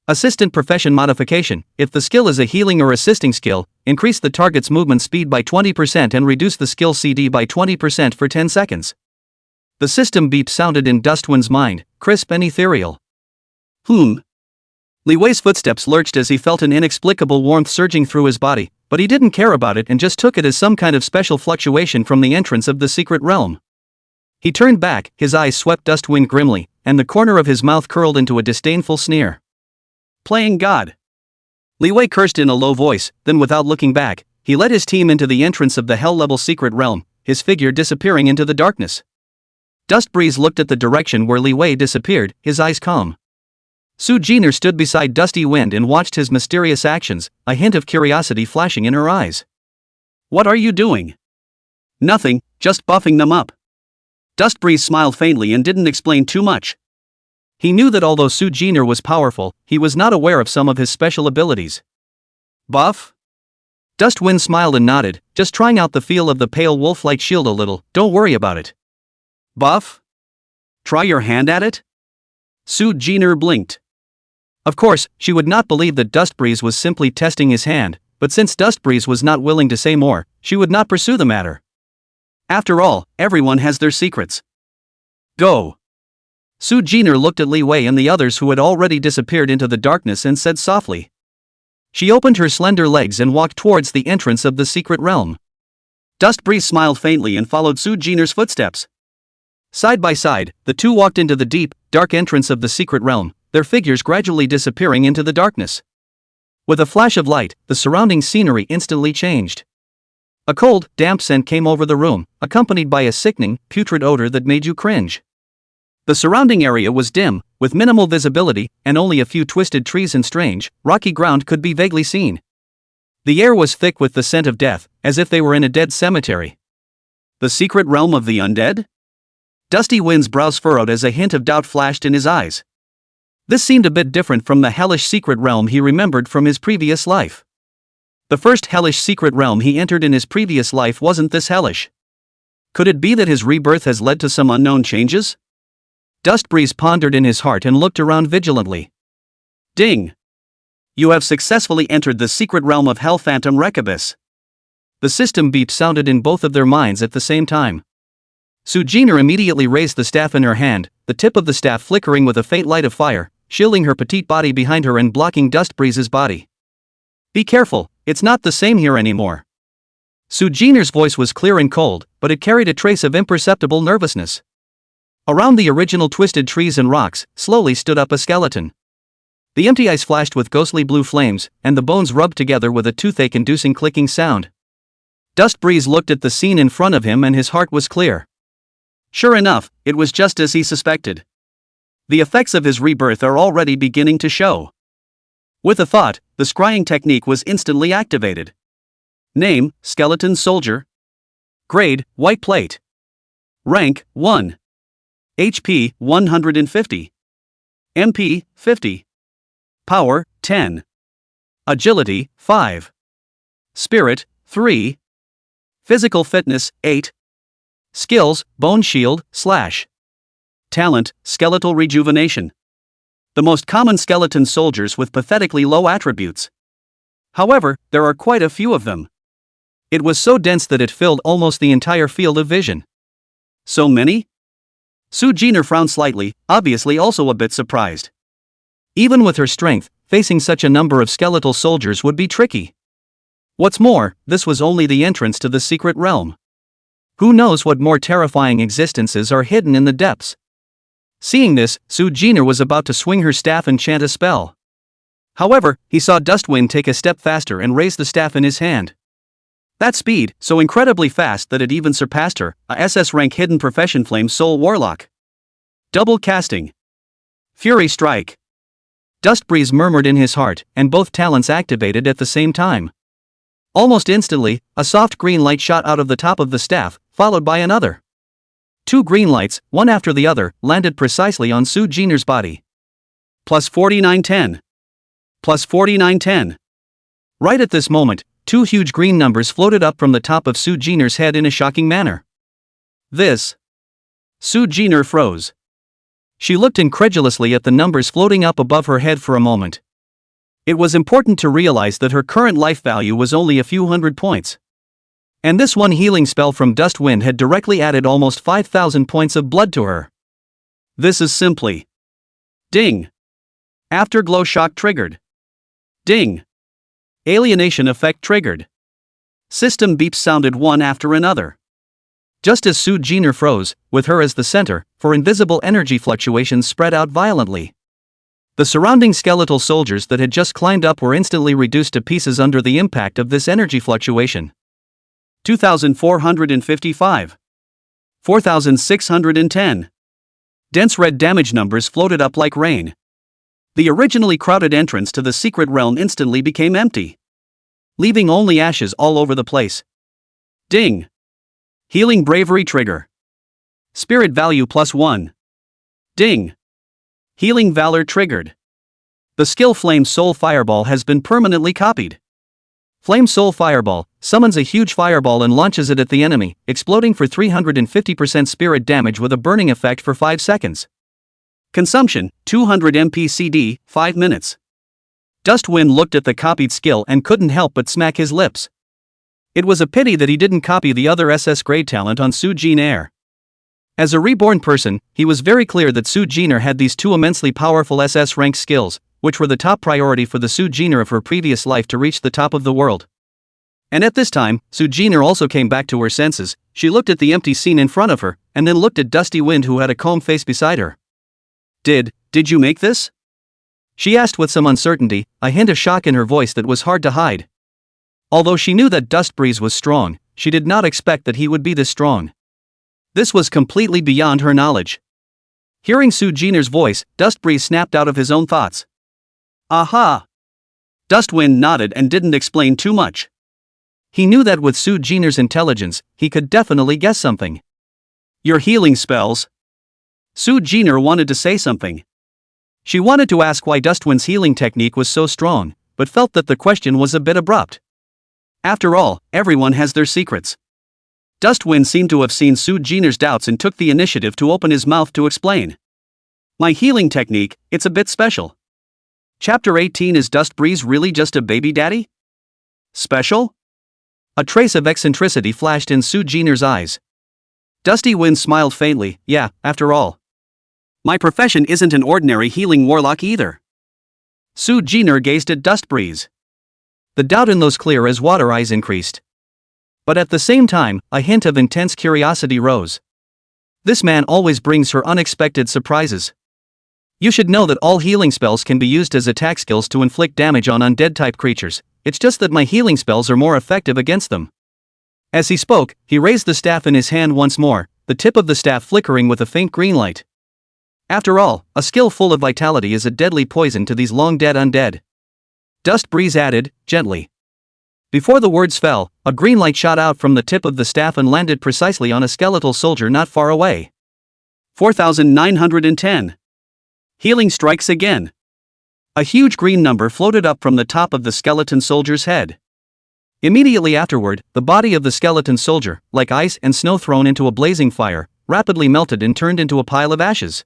Assistant Profession Modification, if the skill is a healing or assisting skill, increase the target's movement speed by 20% and reduce the skill CD by 20% for 10 seconds. The system beep sounded in Dustwind's mind, crisp and ethereal. Li Wei's footsteps lurched as he felt an inexplicable warmth surging through his body, but he didn't care about it and just took it as some kind of special fluctuation from the entrance of the secret realm. He turned back, his eyes swept Dustwind grimly, and the corner of his mouth curled into a disdainful sneer. Playing God. Li Wei cursed in a low voice, then without looking back, he led his team into the entrance of the hell-level secret realm, his figure disappearing into the darkness. Dustbreeze looked at the direction where Li Wei disappeared, his eyes calm. Su Jin'er stood beside Dusty Wind and watched his mysterious actions, a hint of curiosity flashing in her eyes. "What are you doing?" "Nothing, just buffing them up." Dustbreeze smiled faintly and didn't explain too much. He knew that although Su Jin'er was powerful, he was not aware of some of his special abilities. "Buff?" Dustwind smiled and nodded, just trying out the feel of the pale wolf-like shield a little, "Don't worry about it." "Buff? Try your hand at it?" Su Jin'er blinked. Of course, she would not believe that Dustbreeze was simply testing his hand, but since Dustbreeze was not willing to say more, she would not pursue the matter. After all, everyone has their secrets. "Go." Su Jin'er looked at Li Wei and the others who had already disappeared into the darkness and said softly. She opened her slender legs and walked towards the entrance of the secret realm. Dustbreeze smiled faintly and followed Su Jin'er's footsteps. Side by side, the two walked into the deep, dark entrance of the secret realm, their figures gradually disappearing into the darkness. With a flash of light, the surrounding scenery instantly changed. A cold, damp scent came over the room, accompanied by a sickening, putrid odor that made you cringe. The surrounding area was dim, with minimal visibility, and only a few twisted trees and strange, rocky ground could be vaguely seen. The air was thick with the scent of death, as if they were in a dead cemetery. The secret realm of the undead? Dusty Wind's brows furrowed as a hint of doubt flashed in his eyes. This seemed a bit different from the hellish secret realm he remembered from his previous life. The first hellish secret realm he entered in his previous life wasn't this hellish. Could it be that his rebirth has led to some unknown changes? Dustbreeze pondered in his heart and looked around vigilantly. Ding! You have successfully entered the secret realm of Hell Phantom Recabus. The system beep sounded in both of their minds at the same time. Su Jin'er immediately raised the staff in her hand, the tip of the staff flickering with a faint light of fire, shielding her petite body behind her and blocking Dustbreeze's body. Be careful, it's not the same here anymore. Su Jin'er's voice was clear and cold, but it carried a trace of imperceptible nervousness. Around the original twisted trees and rocks, slowly stood up a skeleton. The empty eyes flashed with ghostly blue flames, and the bones rubbed together with a toothache-inducing clicking sound. Dustbreeze looked at the scene in front of him and his heart was clear. Sure enough, it was just as he suspected. The effects of his rebirth are already beginning to show. With a thought, the scrying technique was instantly activated. Name, Skeleton Soldier. Grade, White Plate. Rank, 1. HP, 150. MP, 50. Power, 10. Agility, 5. Spirit, 3. Physical fitness, 8. Skills, Bone Shield, / Talent, Skeletal Rejuvenation. The most common skeleton soldiers with pathetically low attributes. However, there are quite a few of them. It was so dense that it filled almost the entire field of vision. So many? Su Jin'er frowned slightly, obviously also a bit surprised. Even with her strength, facing such a number of skeletal soldiers would be tricky. What's more, this was only the entrance to the secret realm. Who knows what more terrifying existences are hidden in the depths? Seeing this, Su Jin'er was about to swing her staff and chant a spell. However, he saw Dustwind take a step faster and raise the staff in his hand. That speed, so incredibly fast that it even surpassed her, a SS rank hidden profession Flame Soul Warlock. Double casting. Fury Strike. Dustbreeze murmured in his heart, and both talents activated at the same time. Almost instantly, a soft green light shot out of the top of the staff, followed by another. 2 green lights, one after the other, landed precisely on Su Jin'er's body. Plus 4910. Plus 4910. Right at this moment, 2 huge green numbers floated up from the top of Su Jin'er's head in a shocking manner. This. Su Jin'er froze. She looked incredulously at the numbers floating up above her head for a moment. It was important to realize that her current life value was only a few hundred points. And this one healing spell from Dustwind had directly added almost 5,000 points of blood to her. This is simply. Ding. Afterglow shock triggered. Ding. Alienation effect triggered. System beeps sounded one after another. Just as Su Jin'er froze, with her as the center, for invisible energy fluctuations spread out violently. The surrounding skeletal soldiers that had just climbed up were instantly reduced to pieces under the impact of this energy fluctuation. 2,455. 4,610. Dense red damage numbers floated up like rain. The originally crowded entrance to the secret realm instantly became empty, leaving only ashes all over the place. Ding! Healing bravery trigger. Spirit value +1. Ding! Healing valor triggered. The skill Flame Soul Fireball has been permanently copied. Flame Soul Fireball summons a huge fireball and launches it at the enemy, exploding for 350% spirit damage with a burning effect for 5 seconds. Consumption, 200 MP CD, 5 minutes. Dustwind looked at the copied skill and couldn't help but smack his lips. It was a pity that he didn't copy the other SS grade talent on Su Jin'er. As a reborn person, he was very clear that Su Jin'er had these two immensely powerful SS rank skills, which were the top priority for the Su Jin'er of her previous life to reach the top of the world. And at this time, Su Jin'er also came back to her senses. She looked at the empty scene in front of her, and then looked at Dusty Wind, who had a calm face beside her. Did you make this?" she asked with some uncertainty, a hint of shock in her voice that was hard to hide. Although she knew that Dust Breeze was strong, she did not expect that he would be this strong. This was completely beyond her knowledge. Hearing Su Jin'er's voice, Dust Breeze snapped out of his own thoughts. "Aha!" Dustwind nodded and didn't explain too much. He knew that with Su Jin'er's intelligence, he could definitely guess something. "Your healing spells?" Su Jin'er wanted to say something. She wanted to ask why Dustwind's healing technique was so strong, but felt that the question was a bit abrupt. After all, everyone has their secrets. Dustwind seemed to have seen Su Jin'er's doubts and took the initiative to open his mouth to explain. "My healing technique, it's a bit special." Chapter 18. Is Dust Breeze really just a baby daddy? Special? A trace of eccentricity flashed in Su Jin'er's eyes. Dusty Wind smiled faintly. "Yeah, after all, my profession isn't an ordinary healing warlock either." Su Jin'er gazed at Dust Breeze. The doubt in those clear as water eyes increased. But at the same time, a hint of intense curiosity rose. This man always brings her unexpected surprises. "You should know that all healing spells can be used as attack skills to inflict damage on undead-type creatures, it's just that my healing spells are more effective against them." As he spoke, he raised the staff in his hand once more, the tip of the staff flickering with a faint green light. After all, a skill full of vitality is a deadly poison to these long-dead undead. Dust Breeze added, gently. Before the words fell, a green light shot out from the tip of the staff and landed precisely on a skeletal soldier not far away. 4910. Healing strikes again. A huge green number floated up from the top of the skeleton soldier's head. Immediately afterward, the body of the skeleton soldier, like ice and snow thrown into a blazing fire, rapidly melted and turned into a pile of ashes.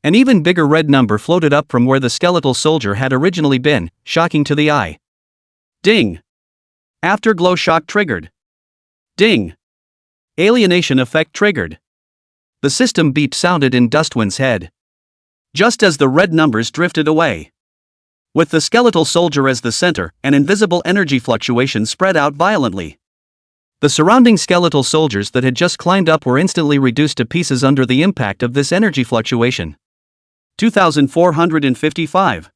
An even bigger red number floated up from where the skeletal soldier had originally been, shocking to the eye. Ding! Afterglow shock triggered. Ding! Alienation effect triggered. The system beep sounded in Dustwind's head. Just as the red numbers drifted away. With the skeletal soldier as the center, an invisible energy fluctuation spread out violently. The surrounding skeletal soldiers that had just climbed up were instantly reduced to pieces under the impact of this energy fluctuation. 2455.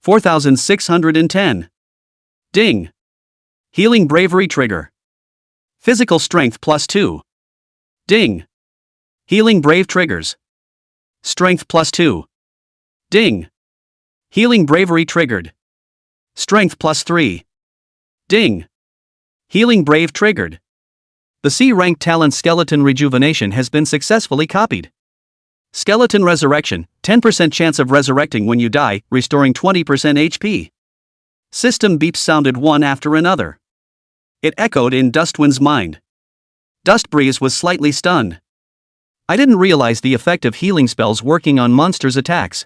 4610. Ding! Healing bravery trigger. Physical strength +2. Ding! Healing brave triggers. Strength +2. Ding! Healing bravery triggered. Strength +3. Ding! Healing brave triggered. The C-rank talent Skeleton Rejuvenation has been successfully copied. Skeleton Resurrection, 10% chance of resurrecting when you die, restoring 20% HP. System beeps sounded one after another. It echoed in Dustwind's mind. Dust Breeze was slightly stunned. "I didn't realize the effect of healing spells working on monsters' attacks.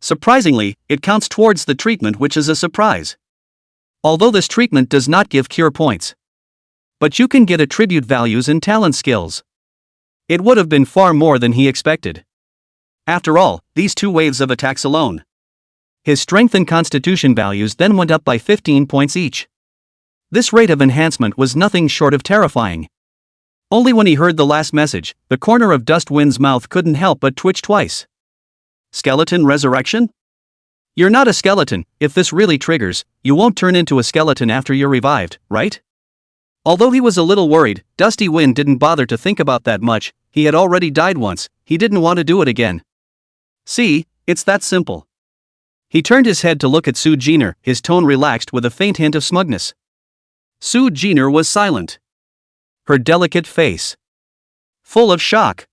Surprisingly, it counts towards the treatment, which is a surprise. Although this treatment does not give cure points. But you can get attribute values and talent skills." It would have been far more than he expected. After all, these 2 waves of attacks alone. His strength and constitution values then went up by 15 points each. This rate of enhancement was nothing short of terrifying. Only when he heard the last message, the corner of Dustwind's mouth couldn't help but twitch twice. Skeleton Resurrection? You're not a skeleton. If this really triggers, you won't turn into a skeleton after you're revived, right? Although he was a little worried, Dusty Wind didn't bother to think about that much. He had already died once, he didn't want to do it again. See, it's that simple. He turned his head to look at Su Jin'er, his tone relaxed with a faint hint of smugness. Su Jin'er was silent. Her delicate face full of shock.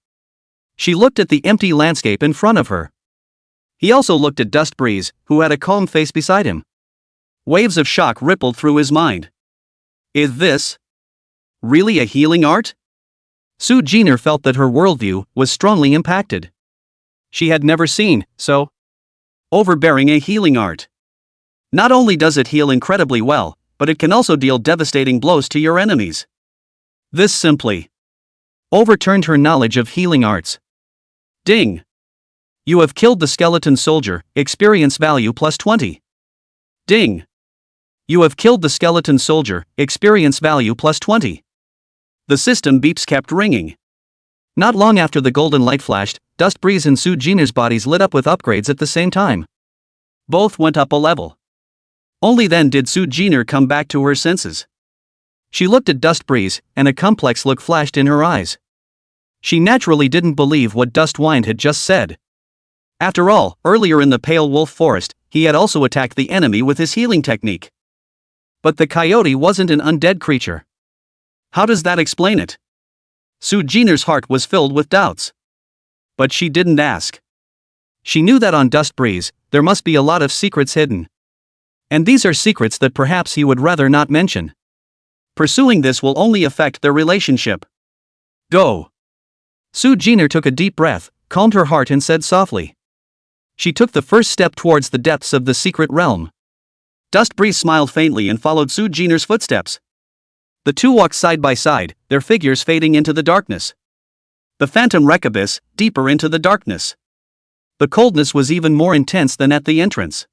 She looked at the empty landscape in front of her. He also looked at Dust Breeze, who had a calm face beside him. Waves of shock rippled through his mind. Is this really a healing art? Su Jin'er felt that her worldview was strongly impacted. She had never seen so overbearing a healing art. Not only does it heal incredibly well, but it can also deal devastating blows to your enemies. This simply overturned her knowledge of healing arts. Ding! You have killed the skeleton soldier, experience value plus 20. Ding! You have killed the skeleton soldier, experience value plus 20. The system beeps kept ringing. Not long after the golden light flashed, Dust Breeze and Su Jin'er's bodies lit up with upgrades at the same time. Both went up a level. Only then did Su Jin'er come back to her senses. She looked at Dust Breeze, and a complex look flashed in her eyes. She naturally didn't believe what Dust Wind had just said. After all, earlier in the Pale Wolf Forest, he had also attacked the enemy with his healing technique. But the coyote wasn't an undead creature. How does that explain it? Su Jin'er's heart was filled with doubts. But she didn't ask. She knew that on Dust Breeze, there must be a lot of secrets hidden. And these are secrets that perhaps he would rather not mention. Pursuing this will only affect their relationship. Go! Su Jin'er took a deep breath, calmed her heart and said softly. She took the first step towards the depths of the secret realm. Dust Breeze smiled faintly and followed Su Jin'er's footsteps. The two walked side by side, their figures fading into the darkness. The phantom wreck abyss, deeper into the darkness. The coldness was even more intense than at the entrance.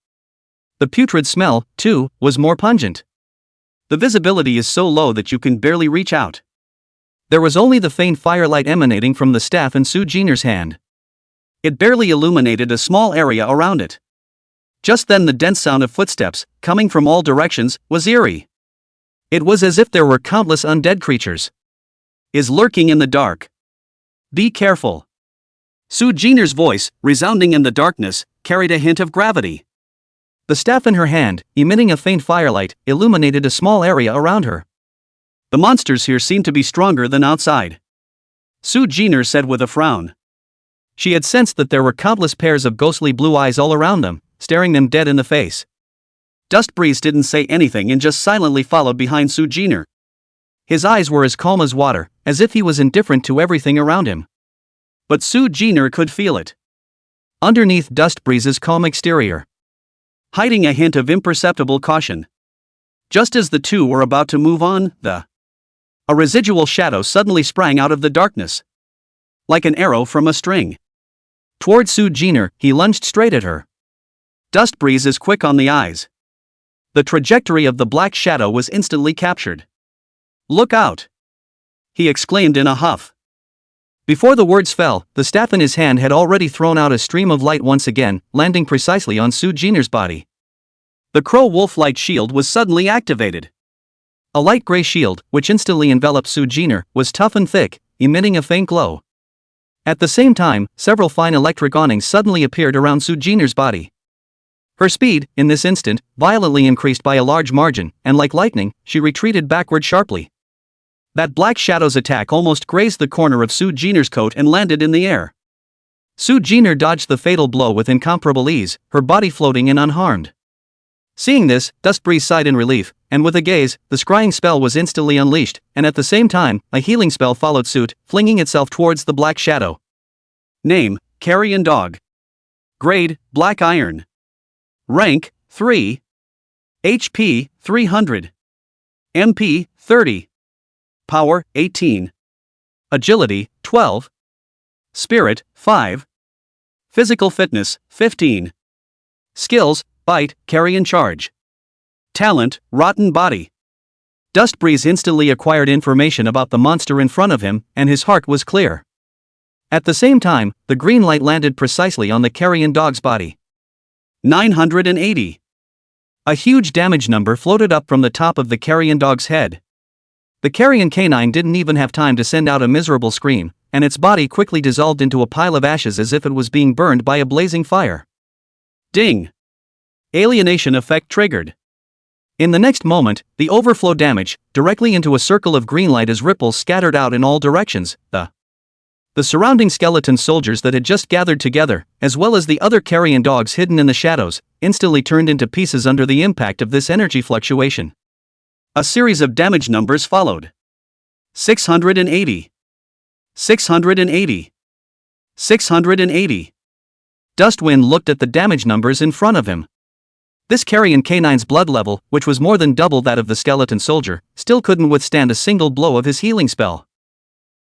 The putrid smell, too, was more pungent. The visibility is so low that you can barely reach out. There was only the faint firelight emanating from the staff in Su Jin'er's hand. It barely illuminated a small area around it. Just then the dense sound of footsteps, coming from all directions, was eerie. It was as if there were countless undead creatures. Is lurking in the dark. Be careful. Su Jin'er's voice, resounding in the darkness, carried a hint of gravity. The staff in her hand, emitting a faint firelight, illuminated a small area around her. The monsters here seemed to be stronger than outside. Su Jin'er said with a frown. She had sensed that there were countless pairs of ghostly blue eyes all around them, staring them dead in the face. Dust Breeze didn't say anything and just silently followed behind Su Jin'er. His eyes were as calm as water, as if he was indifferent to everything around him. But Su Jin'er could feel it. Underneath Dust Breeze's calm exterior, hiding a hint of imperceptible caution. Just as the two were about to move on, a residual shadow suddenly sprang out of the darkness. Like an arrow from a string. Toward Su Jin'er, he lunged straight at her. Dust Breeze is quick on the eyes. The trajectory of the black shadow was instantly captured. Look out! He exclaimed in a huff. Before the words fell, the staff in his hand had already thrown out a stream of light once again, landing precisely on Su Jin'er's body. The Crow Wolf Light Shield was suddenly activated. A light gray shield, which instantly enveloped Su Jin'er, was tough and thick, emitting a faint glow. At the same time, several fine electric awnings suddenly appeared around Su Jin'er's body. Her speed, in this instant, violently increased by a large margin, and like lightning, she retreated backward sharply. That black shadow's attack almost grazed the corner of Su Jin'er's coat and landed in the air. Su Jin'er dodged the fatal blow with incomparable ease, her body floating in unharmed. Seeing this, Dust Breeze sighed in relief, and with a gaze, the scrying spell was instantly unleashed, and at the same time, a healing spell followed suit, flinging itself towards the black shadow. Name, Carrion Dog. Grade, Black Iron. Rank, 3. HP, 300. MP, 30. Power, 18. Agility, 12. Spirit, 5. Physical fitness, 15. Skills, Bite, Carrion Charge. Talent, Rotten Body. Dust Breeze instantly acquired information about the monster in front of him, and his heart was clear. At the same time, the green light landed precisely on the carrion dog's body. 980. A huge damage number floated up from the top of the carrion dog's head. The carrion canine didn't even have time to send out a miserable scream, and its body quickly dissolved into a pile of ashes as if it was being burned by a blazing fire. Ding! Alienation effect triggered. In the next moment, the overflow damage, directly into a circle of green light as ripples scattered out in all directions. The surrounding skeleton soldiers that had just gathered together, as well as the other carrion dogs hidden in the shadows, instantly turned into pieces under the impact of this energy fluctuation. A series of damage numbers followed. 680. 680. 680. Dustwind looked at the damage numbers in front of him. This carrion canine's blood level, which was more than double that of the skeleton soldier, still couldn't withstand a single blow of his healing spell.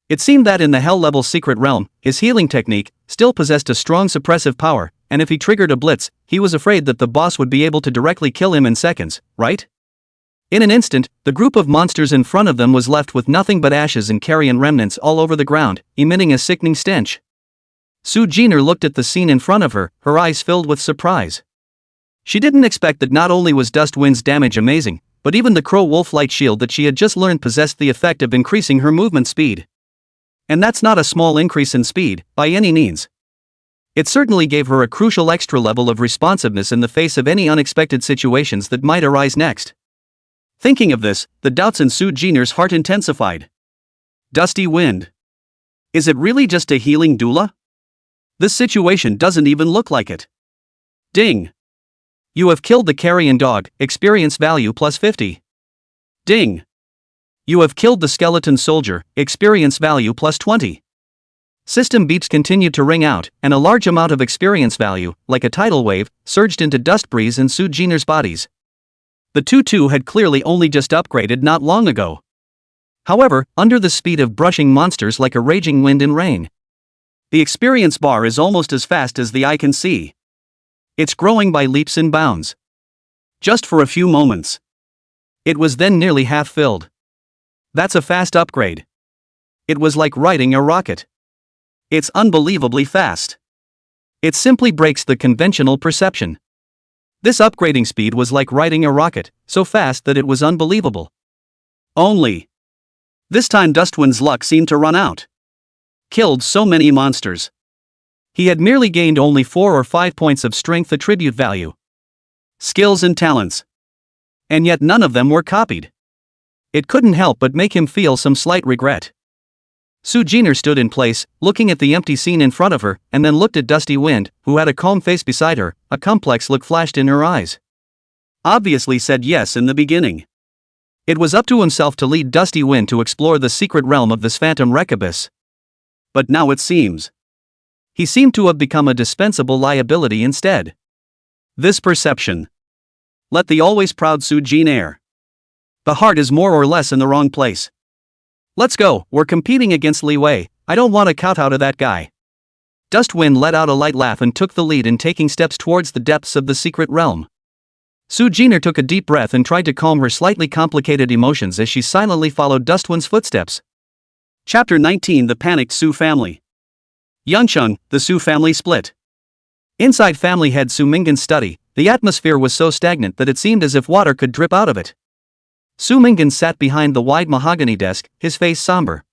It seemed that in the hell-level secret realm, his healing technique still possessed a strong suppressive power, and if he triggered a blitz, he was afraid that the boss would be able to directly kill him in seconds, right? In an instant, the group of monsters in front of them was left with nothing but ashes and carrion remnants all over the ground, emitting a sickening stench. Su Jin'er looked at the scene in front of her, her eyes filled with surprise. She didn't expect that not only was Dustwind's damage amazing, but even the Crow Wolf Light Shield that she had just learned possessed the effect of increasing her movement speed. And that's not a small increase in speed, by any means. It certainly gave her a crucial extra level of responsiveness in the face of any unexpected situations that might arise next. Thinking of this, the doubts in Su Jin'er's heart intensified. Dusty Wind. Is it really just a healing doula? This situation doesn't even look like it. Ding. You have killed the carrion dog, experience value plus 50. Ding. You have killed the skeleton soldier, experience value plus 20. System beeps continued to ring out, and a large amount of experience value, like a tidal wave, surged into Dust Breeze and Su Jin'er's bodies. The two had clearly only just upgraded not long ago. However, under the speed of brushing monsters like a raging wind in rain, the experience bar is almost as fast as the eye can see. It's growing by leaps and bounds. Just for a few moments. It was then nearly half filled. That's a fast upgrade. It was like riding a rocket. It's unbelievably fast. It simply breaks the conventional perception. This upgrading speed was like riding a rocket, so fast that it was unbelievable. Only. This time Dustwind's luck seemed to run out. Killed so many monsters. He had merely gained only 4 or 5 points of strength attribute value. Skills and talents. And yet none of them were copied. It couldn't help but make him feel some slight regret. Su Jin'er stood in place, looking at the empty scene in front of her, and then looked at Dusty Wind, who had a calm face beside her. A complex look flashed in her eyes. Obviously said yes in the beginning. It was up to himself to lead Dusty Wind to explore the secret realm of this phantom recabus. But now it seems he seemed to have become a dispensable liability instead. This perception. Let the always proud Su Jin'er. The heart is more or less in the wrong place. Let's go, we're competing against Li Wei, I don't want to kowtow to that guy. Dustwind let out a light laugh and took the lead in taking steps towards the depths of the secret realm. Su Jin'er took a deep breath and tried to calm her slightly complicated emotions as she silently followed Dustwind's footsteps. Chapter 19 The Panicked Su Family. Yuncheng, the Su family split. Inside family head Su Minggen's study, the atmosphere was so stagnant that it seemed as if water could drip out of it. Su Minggen sat behind the wide mahogany desk, his face somber.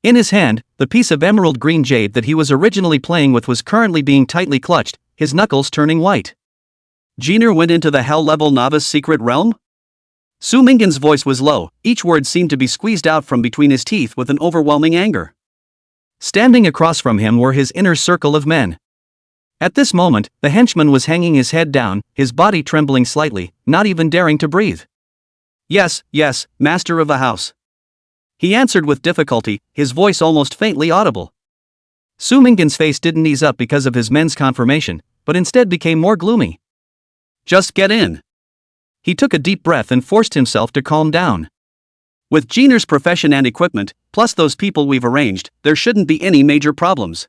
In his hand, the piece of emerald green jade that he was originally playing with was currently being tightly clutched, his knuckles turning white. Jin'er went into the hell-level novice secret realm? Su Minggen's voice was low, each word seemed to be squeezed out from between his teeth with an overwhelming anger. Standing across from him were his inner circle of men. At this moment, the henchman was hanging his head down, his body trembling slightly, not even daring to breathe. Yes, master of the house. He answered with difficulty, his voice almost faintly audible. Su Minggen's face didn't ease up because of his men's confirmation, but instead became more gloomy. Just get in. He took a deep breath and forced himself to calm down. With Jin'er's profession and equipment, plus those people we've arranged, there shouldn't be any major problems.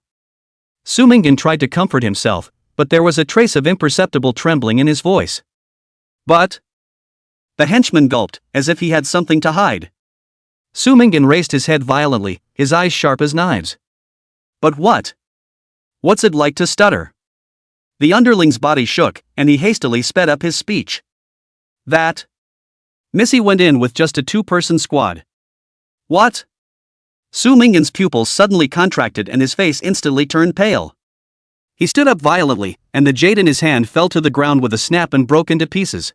Su Minggen tried to comfort himself, but there was a trace of imperceptible trembling in his voice. But... The henchman gulped, as if he had something to hide. Su Minggen raised his head violently, his eyes sharp as knives. But what? What's it like to stutter? The underling's body shook, and he hastily sped up his speech. That Missy went in with just a 2-person squad. What? Su Minggen's pupils suddenly contracted and his face instantly turned pale. He stood up violently, and the jade in his hand fell to the ground with a snap and broke into pieces.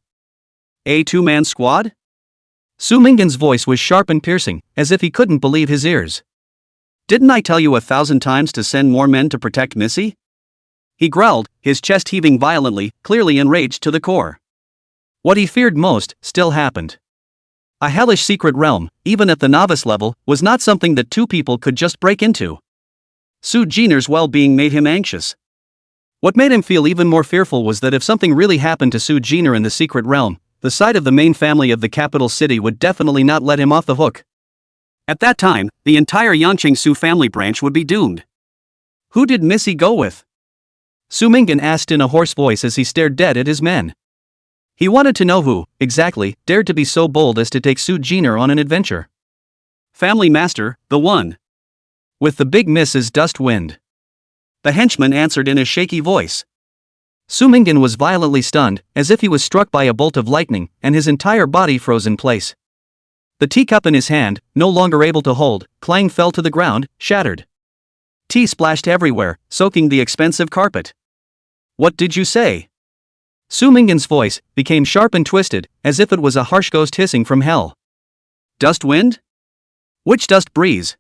A two-man squad? Su Mingan's voice was sharp and piercing, as if he couldn't believe his ears. Didn't I tell you 1,000 times to send more men to protect Missy? He growled, his chest heaving violently, clearly enraged to the core. What he feared most still happened. A hellish secret realm, even at the novice level, was not something that two people could just break into. Su Jin'er's well-being made him anxious. What made him feel even more fearful was that if something really happened to Su Jin'er in the secret realm, the side of the main family of the capital city would definitely not let him off the hook. At that time, the entire Yanqing Su family branch would be doomed. Who did Missy go with? Su Mingan asked in a hoarse voice as he stared dead at his men. He wanted to know who, exactly, dared to be so bold as to take Su Jin'er on an adventure. Family master, the one with the big Mrs. Dustwind. The henchman answered in a shaky voice. Su Mingan was violently stunned, as if he was struck by a bolt of lightning, and his entire body froze in place. The teacup in his hand, no longer able to hold, clang fell to the ground, shattered. Tea splashed everywhere, soaking the expensive carpet. What did you say? Su Mingan's voice became sharp and twisted, as if it was a harsh ghost hissing from hell. Dust wind? Which dust breeze?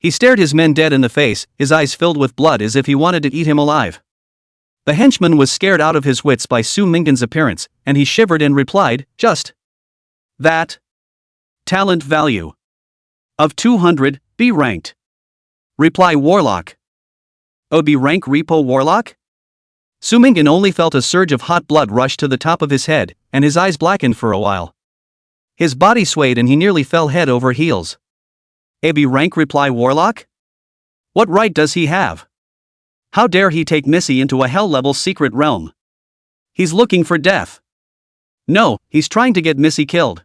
He stared his men dead in the face, his eyes filled with blood as if he wanted to eat him alive. The henchman was scared out of his wits by Su Mingan's appearance, and he shivered and replied, just that. Talent value of 200, B ranked. Reply Warlock. OB rank Repo Warlock? Su Mingan only felt a surge of hot blood rush to the top of his head, and his eyes blackened for a while. His body swayed and he nearly fell head over heels. AB rank Reply Warlock? What right does he have? How dare he take Missy into a hell-level secret realm? He's looking for death. No, he's trying to get Missy killed.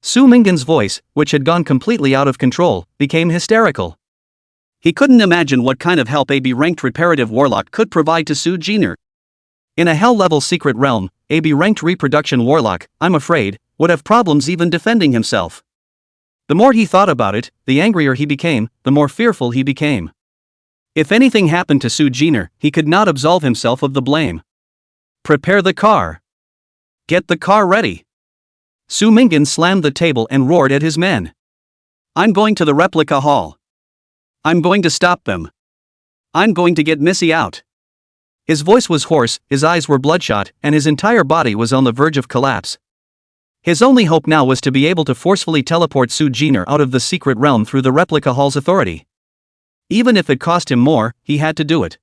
Su Mingan's voice, which had gone completely out of control, became hysterical. He couldn't imagine what kind of help a B-ranked reparative warlock could provide to Su Jin'er. In a hell-level secret realm, a B-ranked reproduction warlock, I'm afraid, would have problems even defending himself. The more he thought about it, the angrier he became, the more fearful he became. If anything happened to Su Jin'er, he could not absolve himself of the blame. Prepare the car. Get the car ready. Su Mingan slammed the table and roared at his men. I'm going to the replica hall. I'm going to stop them. I'm going to get Missy out. His voice was hoarse, his eyes were bloodshot, and his entire body was on the verge of collapse. His only hope now was to be able to forcefully teleport Su Jin'er out of the secret realm through the replica hall's authority. Even if it cost him more, he had to do it.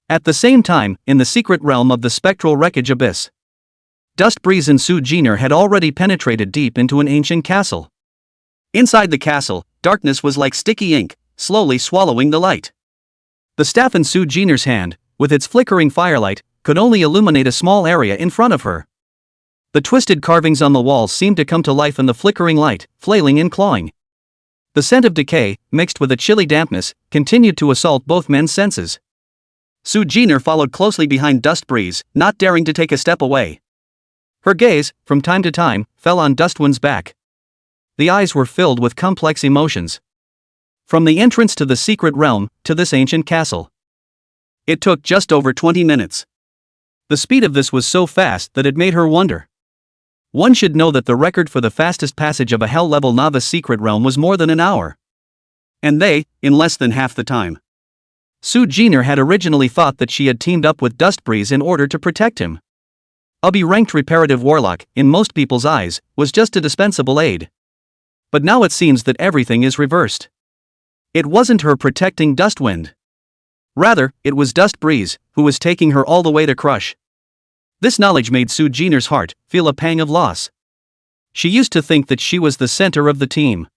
At the same time, in the secret realm of the spectral wreckage abyss, Dust Breeze and Su Jin'er had already penetrated deep into an ancient castle. Inside the castle, darkness was like sticky ink, slowly swallowing the light. The staff in Su Jin'er's hand, with its flickering firelight, could only illuminate a small area in front of her. The twisted carvings on the walls seemed to come to life in the flickering light, flailing and clawing. The scent of decay, mixed with a chilly dampness, continued to assault both men's senses. Su Jin'er followed closely behind Dust Breeze, not daring to take a step away. Her gaze, from time to time, fell on Dustwind's back. The eyes were filled with complex emotions. From the entrance to the secret realm, to this ancient castle. It took just over 20 minutes. The speed of this was so fast that it made her wonder. One should know that the record for the fastest passage of a hell-level novice secret realm was more than an hour. And they, in less than half the time. Su Jin'er had originally thought that she had teamed up with Dust Breeze in order to protect him. A B-ranked reparative warlock, in most people's eyes, was just a dispensable aid. But now it seems that everything is reversed. It wasn't her protecting Dustwind. Rather, it was Dust Breeze, who was taking her all the way to crush. This knowledge made Su Jin'er's heart feel a pang of loss. She used to think that she was the center of the team.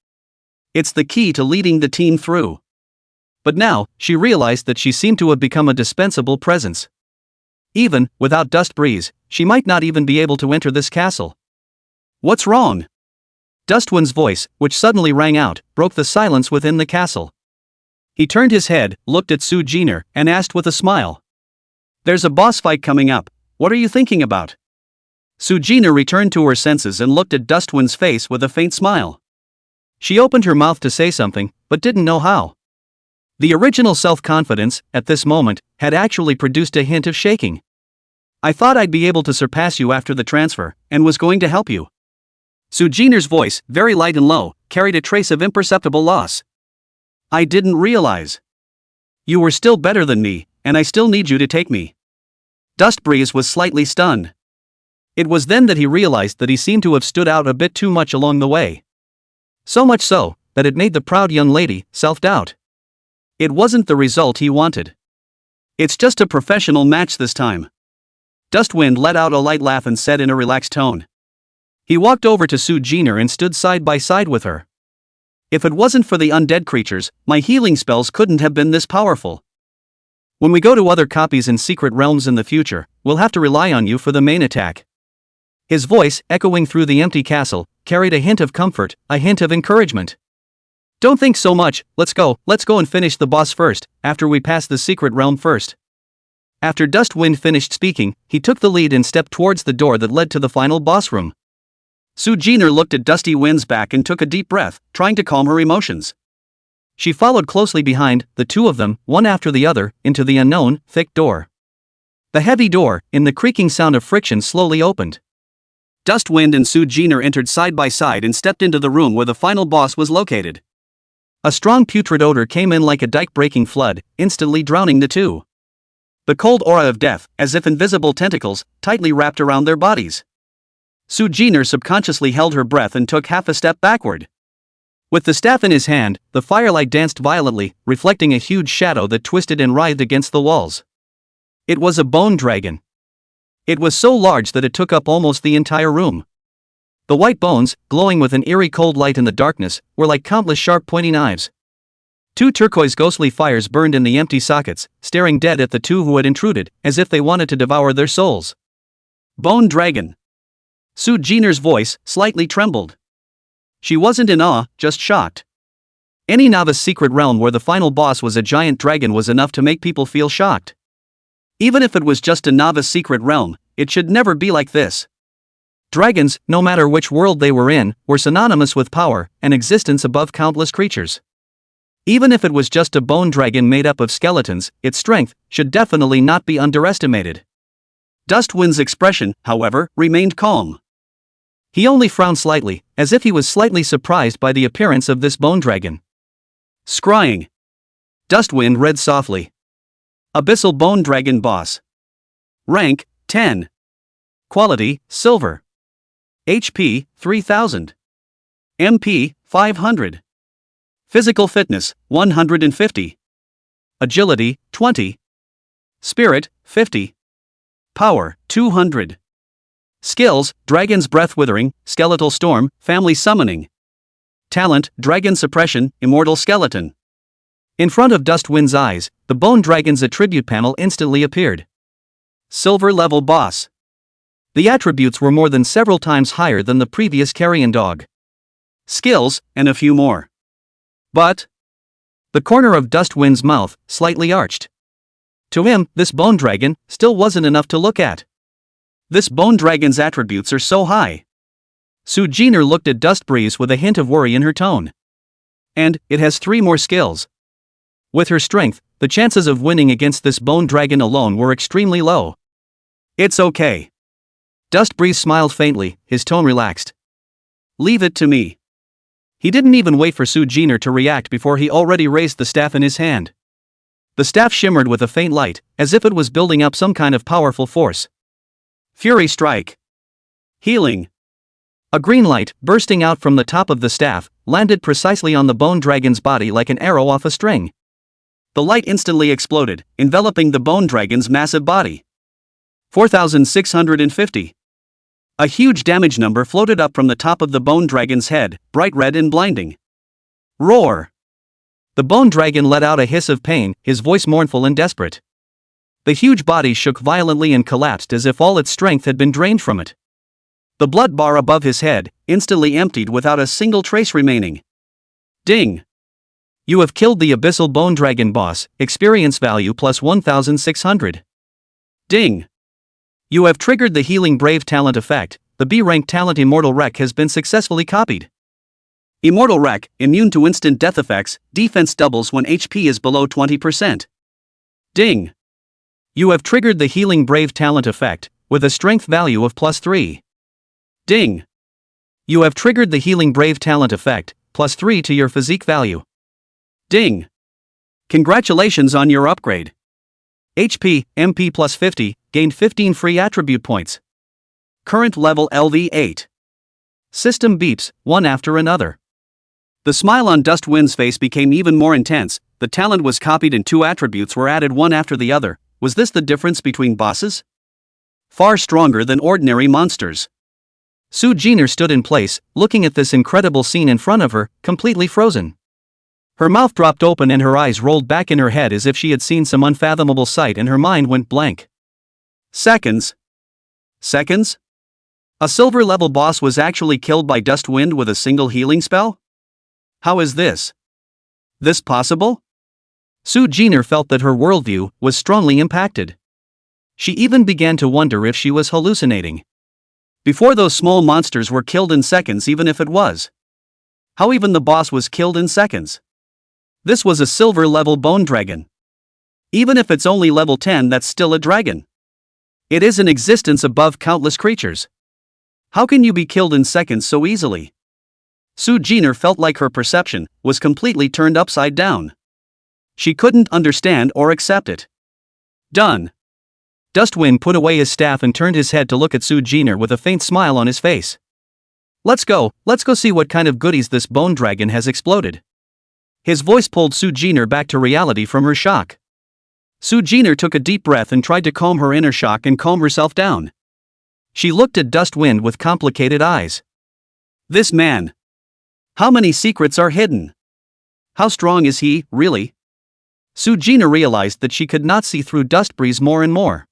It's the key to leading the team through. But now, she realized that she seemed to have become a dispensable presence. Even without Dust Breeze, she might not even be able to enter this castle. What's wrong? Dustwind's voice, which suddenly rang out, broke the silence within the castle. He turned his head, looked at Su Jin'er, and asked with a smile. There's a boss fight coming up. What are you thinking about? Su Jin'er returned to her senses and looked at Dustwind's face with a faint smile. She opened her mouth to say something, but didn't know how. The original self-confidence, at this moment, had actually produced a hint of shaking. I thought I'd be able to surpass you after the transfer, and was going to help you. Su Jin'er's voice, very light and low, carried a trace of imperceptible loss. I didn't realize. You were still better than me, and I still need you to take me. Dust Breeze was slightly stunned. It was then that he realized that he seemed to have stood out a bit too much along the way. So much so, that it made the proud young lady self-doubt. It wasn't the result he wanted. It's just a professional match this time. Dustwind let out a light laugh and said in a relaxed tone. He walked over to Su Jin'er and stood side by side with her. If it wasn't for the undead creatures, my healing spells couldn't have been this powerful. When we go to other copies in secret realms in the future, we'll have to rely on you for the main attack. His voice, echoing through the empty castle, carried a hint of comfort, a hint of encouragement. Don't think so much, let's go and finish the boss first, after we pass the secret realm first. After Dustwind finished speaking, he took the lead and stepped towards the door that led to the final boss room. Su Jin'er looked at Dusty Wind's back and took a deep breath, trying to calm her emotions. She followed closely behind, the two of them, one after the other, into the unknown, thick door. The heavy door, in the creaking sound of friction, slowly opened. Dustwind and Su Jin'er entered side by side and stepped into the room where the final boss was located. A strong putrid odor came in like a dike-breaking flood, instantly drowning the two. The cold aura of death, as if invisible tentacles, tightly wrapped around their bodies. Su Jin'er subconsciously held her breath and took half a step backward. With the staff in his hand, the firelight danced violently, reflecting a huge shadow that twisted and writhed against the walls. It was a bone dragon. It was so large that it took up almost the entire room. The white bones, glowing with an eerie cold light in the darkness, were like countless sharp pointy knives. Two turquoise ghostly fires burned in the empty sockets, staring dead at the two who had intruded, as if they wanted to devour their souls. Bone dragon. Su Jin'er's voice slightly trembled. She wasn't in awe, just shocked. Any novice secret realm where the final boss was a giant dragon was enough to make people feel shocked. Even if it was just a novice secret realm, it should never be like this. Dragons, no matter which world they were in, were synonymous with power and existence above countless creatures. Even if it was just a bone dragon made up of skeletons, its strength should definitely not be underestimated. Dustwind's expression, however, remained calm. He only frowned slightly, as if he was slightly surprised by the appearance of this bone dragon. Scrying. Dustwind read softly. Abyssal Bone Dragon Boss. Rank, 10. Quality, Silver. HP, 3000. MP, 500. Physical Fitness, 150. Agility, 20. Spirit, 50. Power, 200. Skills, Dragon's Breath Withering, Skeletal Storm, Family Summoning. Talent, Dragon Suppression, Immortal Skeleton. In front of Dustwind's eyes, the Bone Dragon's attribute panel instantly appeared. Silver Level Boss. The attributes were more than several times higher than the previous carrion dog. Skills, and a few more. But the corner of Dustwind's mouth slightly arched. To him, this bone dragon still wasn't enough to look at. This bone dragon's attributes are so high. Su Jin'er looked at Dustbreeze with a hint of worry in her tone. And it has 3 more skills. With her strength, the chances of winning against this bone dragon alone were extremely low. It's okay. Dustbreeze smiled faintly, his tone relaxed. Leave it to me. He didn't even wait for Su Jin'er to react before he already raised the staff in his hand. The staff shimmered with a faint light, as if it was building up some kind of powerful force. Fury Strike. Healing. A green light, bursting out from the top of the staff, landed precisely on the bone dragon's body like an arrow off a string. The light instantly exploded, enveloping the bone dragon's massive body. 4650. A huge damage number floated up from the top of the bone dragon's head, bright red and blinding. Roar! The bone dragon let out a hiss of pain, his voice mournful and desperate. The huge body shook violently and collapsed as if all its strength had been drained from it. The blood bar above his head instantly emptied without a single trace remaining. Ding! You have killed the Abyssal Bone Dragon boss, experience value plus 1600. Ding! You have triggered the Healing Brave talent effect, the B-rank talent Immortal Wreck has been successfully copied. Immortal Wreck, immune to instant death effects, defense doubles when HP is below 20%. Ding! You have triggered the Healing Brave talent effect, with a strength value of +3. Ding! You have triggered the Healing Brave talent effect, +3 to your physique value. Ding! Congratulations on your upgrade. HP, MP +50, gained 15 free attribute points. Current level LV8. System beeps, one after another. The smile on Dustwind's face became even more intense. The talent was copied and 2 attributes were added one after the other. Was this the difference between bosses? Far stronger than ordinary monsters. Su Jin'er stood in place, looking at this incredible scene in front of her, completely frozen. Her mouth dropped open and her eyes rolled back in her head as if she had seen some unfathomable sight, and her mind went blank. Seconds? A silver-level boss was actually killed by Dustwind with a single healing spell? How is this possible? Su Jin'er felt that her worldview was strongly impacted. She even began to wonder if she was hallucinating. Before, those small monsters were killed in seconds, even if it was. How even the boss was killed in seconds? This was a silver-level bone dragon. Even if it's only level 10, that's still a dragon. It is an existence above countless creatures. How can you be killed in seconds so easily? Su Jin'er felt like her perception was completely turned upside down. She couldn't understand or accept it. Done. Dustwind put away his staff and turned his head to look at Su Jin'er with a faint smile on his face. Let's go see what kind of goodies this bone dragon has exploded. His voice pulled Su Jin'er back to reality from her shock. Su Jin'er took a deep breath and tried to calm her inner shock and calm herself down. She looked at Dustwind with complicated eyes. This man. How many secrets are hidden? How strong is he, really? Su Jin'er realized that she could not see through Dustbreeze more and more.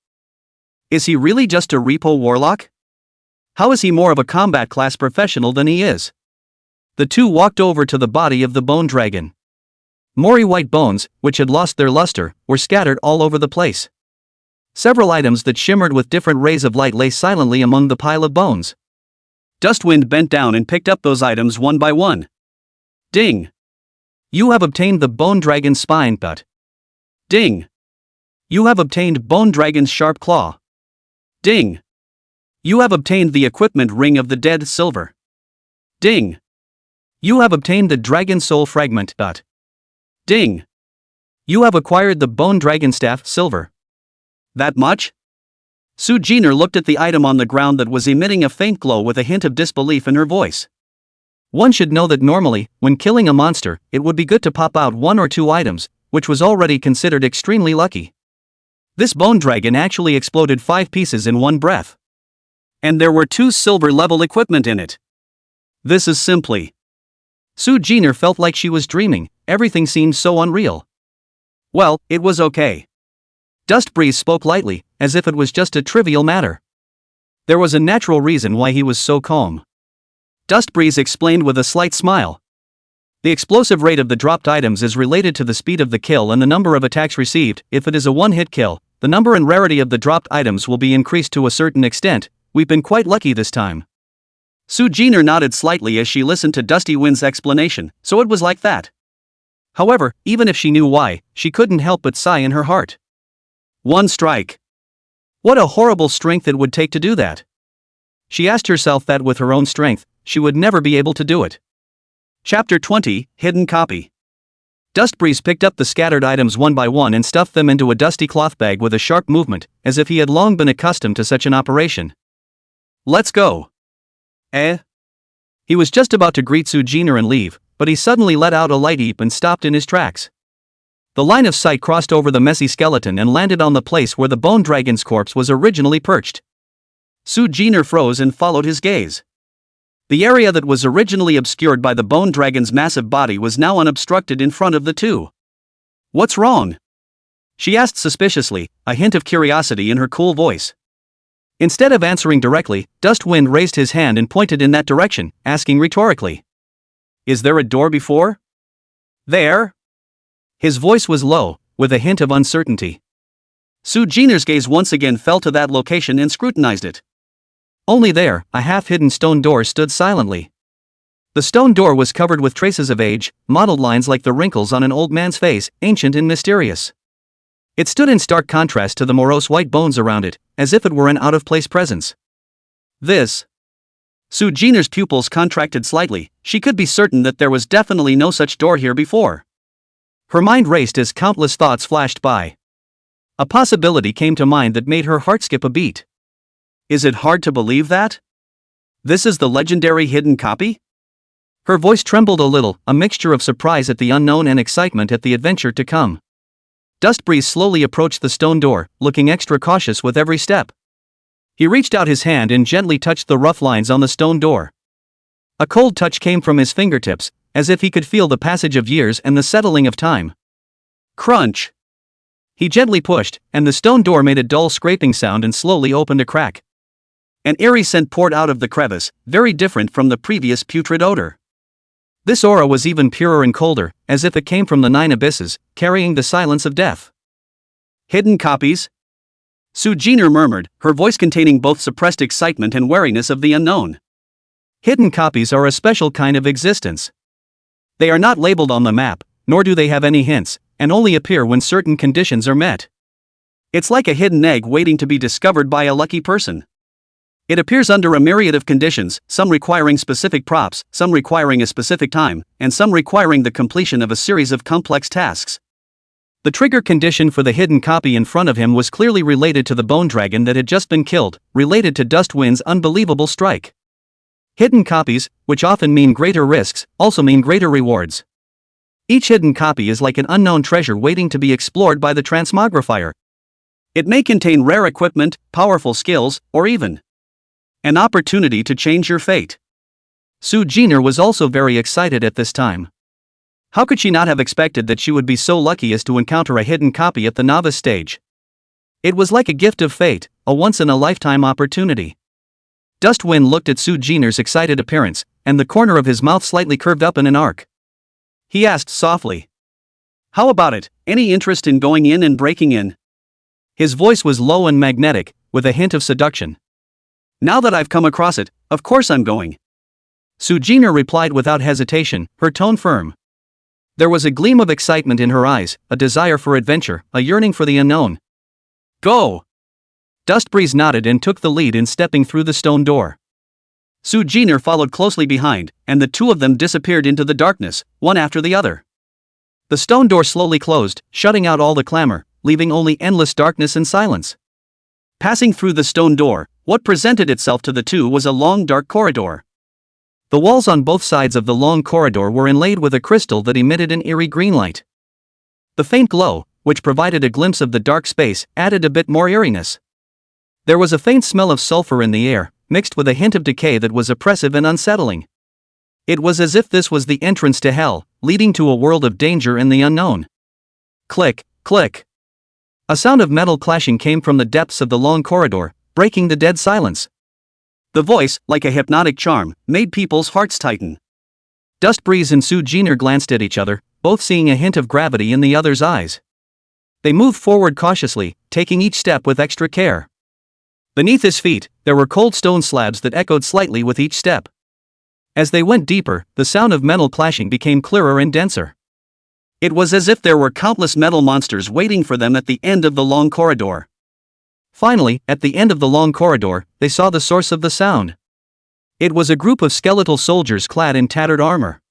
Is he really just a repo warlock? How is he more of a combat class professional than he is? The two walked over to the body of the bone dragon. Moory white bones, which had lost their luster, were scattered all over the place. Several items that shimmered with different rays of light lay silently among the pile of bones. Dustwind bent down and picked up those items one by one. Ding! You have obtained the bone dragon's spine cut. Ding! You have obtained bone dragon's sharp claw. Ding! You have obtained the equipment ring of the dead silver. Ding! You have obtained the dragon soul fragment cut. Ding! You have acquired the bone dragon staff silver. That much? Su Jin'er looked at the item on the ground that was emitting a faint glow with a hint of disbelief in her voice. One should know that normally, when killing a monster, it would be good to pop out 1 or 2 items, which was already considered extremely lucky. This bone dragon actually exploded 5 pieces in one breath. And there were 2 silver-level equipment in it. This is simply... Su Jin'er felt like she was dreaming. Everything seemed so unreal. Well, it was okay. Dustbreeze spoke lightly, as if it was just a trivial matter. There was a natural reason why he was so calm. Dustbreeze explained with a slight smile. The explosive rate of the dropped items is related to the speed of the kill and the number of attacks received. If it is a one-hit kill, the number and rarity of the dropped items will be increased to a certain extent. We've been quite lucky this time. Su Jin'er nodded slightly as she listened to Dustwind's explanation. So it was like that. However, even if she knew why, she couldn't help but sigh in her heart. One strike. What a horrible strength it would take to do that. She asked herself that with her own strength, she would never be able to do it. Chapter 20, Hidden Copy. Dustbreeze picked up the scattered items one by one and stuffed them into a dusty cloth bag with a sharp movement, as if he had long been accustomed to such an operation. Let's go. He was just about to greet Su Jin'er and leave, but he suddenly let out a light heap and stopped in his tracks. The line of sight crossed over the messy skeleton and landed on the place where the bone dragon's corpse was originally perched. Su Jin'er froze and followed his gaze. The area that was originally obscured by the bone dragon's massive body was now unobstructed in front of the two. What's wrong? She asked suspiciously, a hint of curiosity in her cool voice. Instead of answering directly, Dustwind raised his hand and pointed in that direction, asking rhetorically. Is there a door before? There? His voice was low, with a hint of uncertainty. Su Jin'er's gaze once again fell to that location and scrutinized it. Only there, a half-hidden stone door stood silently. The stone door was covered with traces of age, mottled lines like the wrinkles on an old man's face, ancient and mysterious. It stood in stark contrast to the morose white bones around it, as if it were an out-of-place presence. This. Su Jin'er's pupils contracted slightly. She could be certain that there was definitely no such door here before. Her mind raced as countless thoughts flashed by. A possibility came to mind that made her heart skip a beat. Is it hard to believe that? This is the legendary hidden copy? Her voice trembled a little, a mixture of surprise at the unknown and excitement at the adventure to come. Dust Breeze slowly approached the stone door, looking extra cautious with every step. He reached out his hand and gently touched the rough lines on the stone door. A cold touch came from his fingertips, as if he could feel the passage of years and the settling of time. Crunch! He gently pushed, and the stone door made a dull scraping sound and slowly opened a crack. An eerie scent poured out of the crevice, very different from the previous putrid odor. This aura was even purer and colder, as if it came from the 9 abysses, carrying the silence of death. Hidden copies? Su Jin'er murmured, her voice containing both suppressed excitement and wariness of the unknown. Hidden copies are a special kind of existence. They are not labeled on the map, nor do they have any hints, and only appear when certain conditions are met. It's like a hidden egg waiting to be discovered by a lucky person. It appears under a myriad of conditions, some requiring specific props, some requiring a specific time, and some requiring the completion of a series of complex tasks. The trigger condition for the hidden copy in front of him was clearly related to the bone dragon that had just been killed, related to Dustwind's unbelievable strike. Hidden copies, which often mean greater risks, also mean greater rewards. Each hidden copy is like an unknown treasure waiting to be explored by the transmogrifier. It may contain rare equipment, powerful skills, or even an opportunity to change your fate. Su Jin'er was also very excited at this time. How could she not have expected that she would be so lucky as to encounter a hidden copy at the novice stage? It was like a gift of fate, a once-in-a-lifetime opportunity. Dustwind looked at Su Jin'er's excited appearance, and the corner of his mouth slightly curved up in an arc. He asked softly, "How about it, any interest in going in and breaking in?" His voice was low and magnetic, with a hint of seduction. "Now that I've come across it, of course I'm going." Su Jin'er replied without hesitation, her tone firm. There was a gleam of excitement in her eyes, a desire for adventure, a yearning for the unknown. "Go!" Dustbreeze nodded and took the lead in stepping through the stone door. Su Jin'er followed closely behind, and the two of them disappeared into the darkness, one after the other. The stone door slowly closed, shutting out all the clamor, leaving only endless darkness and silence. Passing through the stone door, what presented itself to the two was a long dark corridor. The walls on both sides of the long corridor were inlaid with a crystal that emitted an eerie green light. The faint glow, which provided a glimpse of the dark space, added a bit more eeriness. There was a faint smell of sulfur in the air, mixed with a hint of decay that was oppressive and unsettling. It was as if this was the entrance to hell, leading to a world of danger and the unknown. Click, click. A sound of metal clashing came from the depths of the long corridor, breaking the dead silence. The voice, like a hypnotic charm, made people's hearts tighten. Dustbreeze and Su Jin'er glanced at each other, both seeing a hint of gravity in the other's eyes. They moved forward cautiously, taking each step with extra care. Beneath his feet, there were cold stone slabs that echoed slightly with each step. As they went deeper, the sound of metal clashing became clearer and denser. It was as if there were countless metal monsters waiting for them at the end of the long corridor. Finally, at the end of the long corridor, they saw the source of the sound. It was a group of skeletal soldiers clad in tattered armor.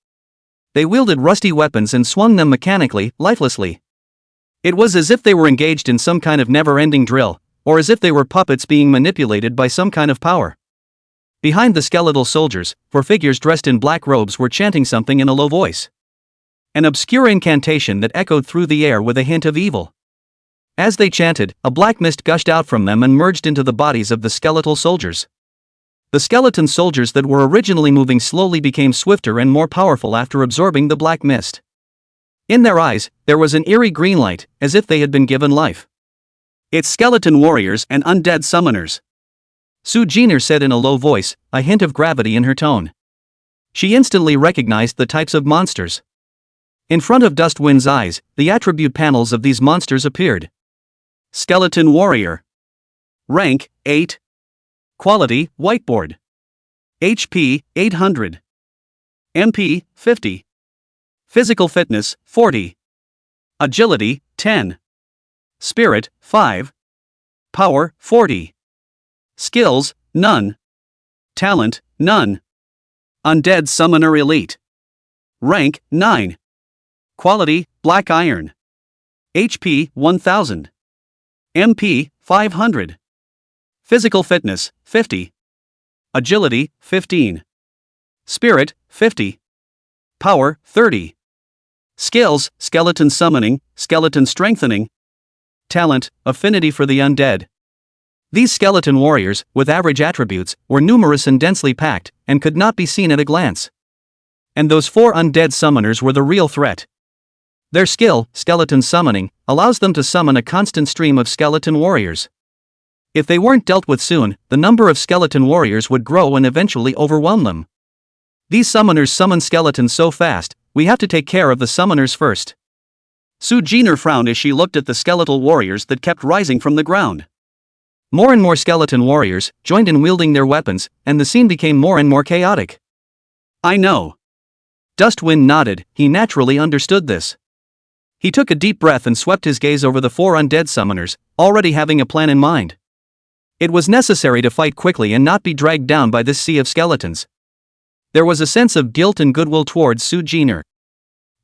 They wielded rusty weapons and swung them mechanically, lifelessly. It was as if they were engaged in some kind of never-ending drill, or as if they were puppets being manipulated by some kind of power. Behind the skeletal soldiers, 4 figures dressed in black robes were chanting something in a low voice. An obscure incantation that echoed through the air with a hint of evil. As they chanted, a black mist gushed out from them and merged into the bodies of the skeletal soldiers. The skeleton soldiers that were originally moving slowly became swifter and more powerful after absorbing the black mist. In their eyes, there was an eerie green light, as if they had been given life. "It's skeleton warriors and undead summoners," Su Jin'er said in a low voice, a hint of gravity in her tone. She instantly recognized the types of monsters. In front of Dustwind's eyes, the attribute panels of these monsters appeared. Skeleton warrior. Rank, 8. Quality, whiteboard. HP, 800. MP, 50. Physical fitness, 40. Agility, 10. Spirit, 5. Power, 40. Skills, none. Talent, none. Undead Summoner Elite. Rank, 9. Quality, Black Iron. HP, 1000. MP, 500. Physical fitness, 50. Agility, 15. Spirit, 50. Power, 30. Skills, skeleton summoning, skeleton strengthening. Talent, affinity for the undead. These skeleton warriors, with average attributes, were numerous and densely packed, and could not be seen at a glance. And those 4 undead summoners were the real threat. Their skill, skeleton summoning, allows them to summon a constant stream of skeleton warriors. If they weren't dealt with soon, the number of skeleton warriors would grow and eventually overwhelm them. These summoners summon skeletons so fast, we have to take care of the summoners first. Su Jin'er frowned as she looked at the skeletal warriors that kept rising from the ground. More and more skeleton warriors joined in wielding their weapons, and the scene became more and more chaotic. I know. Dustwind nodded, he naturally understood this. He took a deep breath and swept his gaze over the 4 undead summoners, already having a plan in mind. It was necessary to fight quickly and not be dragged down by this sea of skeletons. There was a sense of guilt and goodwill towards Su Jin'er.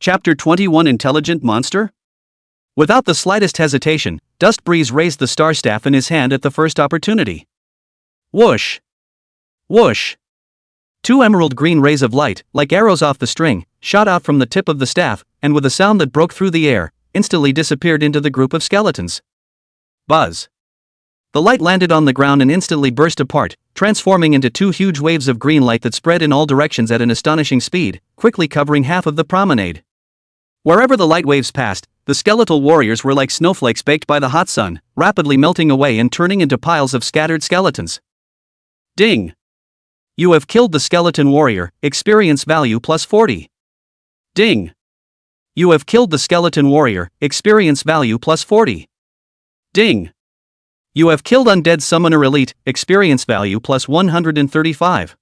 Chapter 21 Intelligent Monster? Without the slightest hesitation, Dust Breeze raised the star staff in his hand at the first opportunity. Whoosh! Whoosh! 2 emerald green rays of light, like arrows off the string, shot out from the tip of the staff, and with a sound that broke through the air, instantly disappeared into the group of skeletons. Buzz! The light landed on the ground and instantly burst apart, transforming into 2 huge waves of green light that spread in all directions at an astonishing speed, quickly covering half of the promenade. Wherever the light waves passed, the skeletal warriors were like snowflakes baked by the hot sun, rapidly melting away and turning into piles of scattered skeletons. Ding! You have killed the skeleton warrior, experience value plus 40. Ding! You have killed the skeleton warrior, experience value plus 40. Ding! You have killed undead summoner elite, experience value plus 135.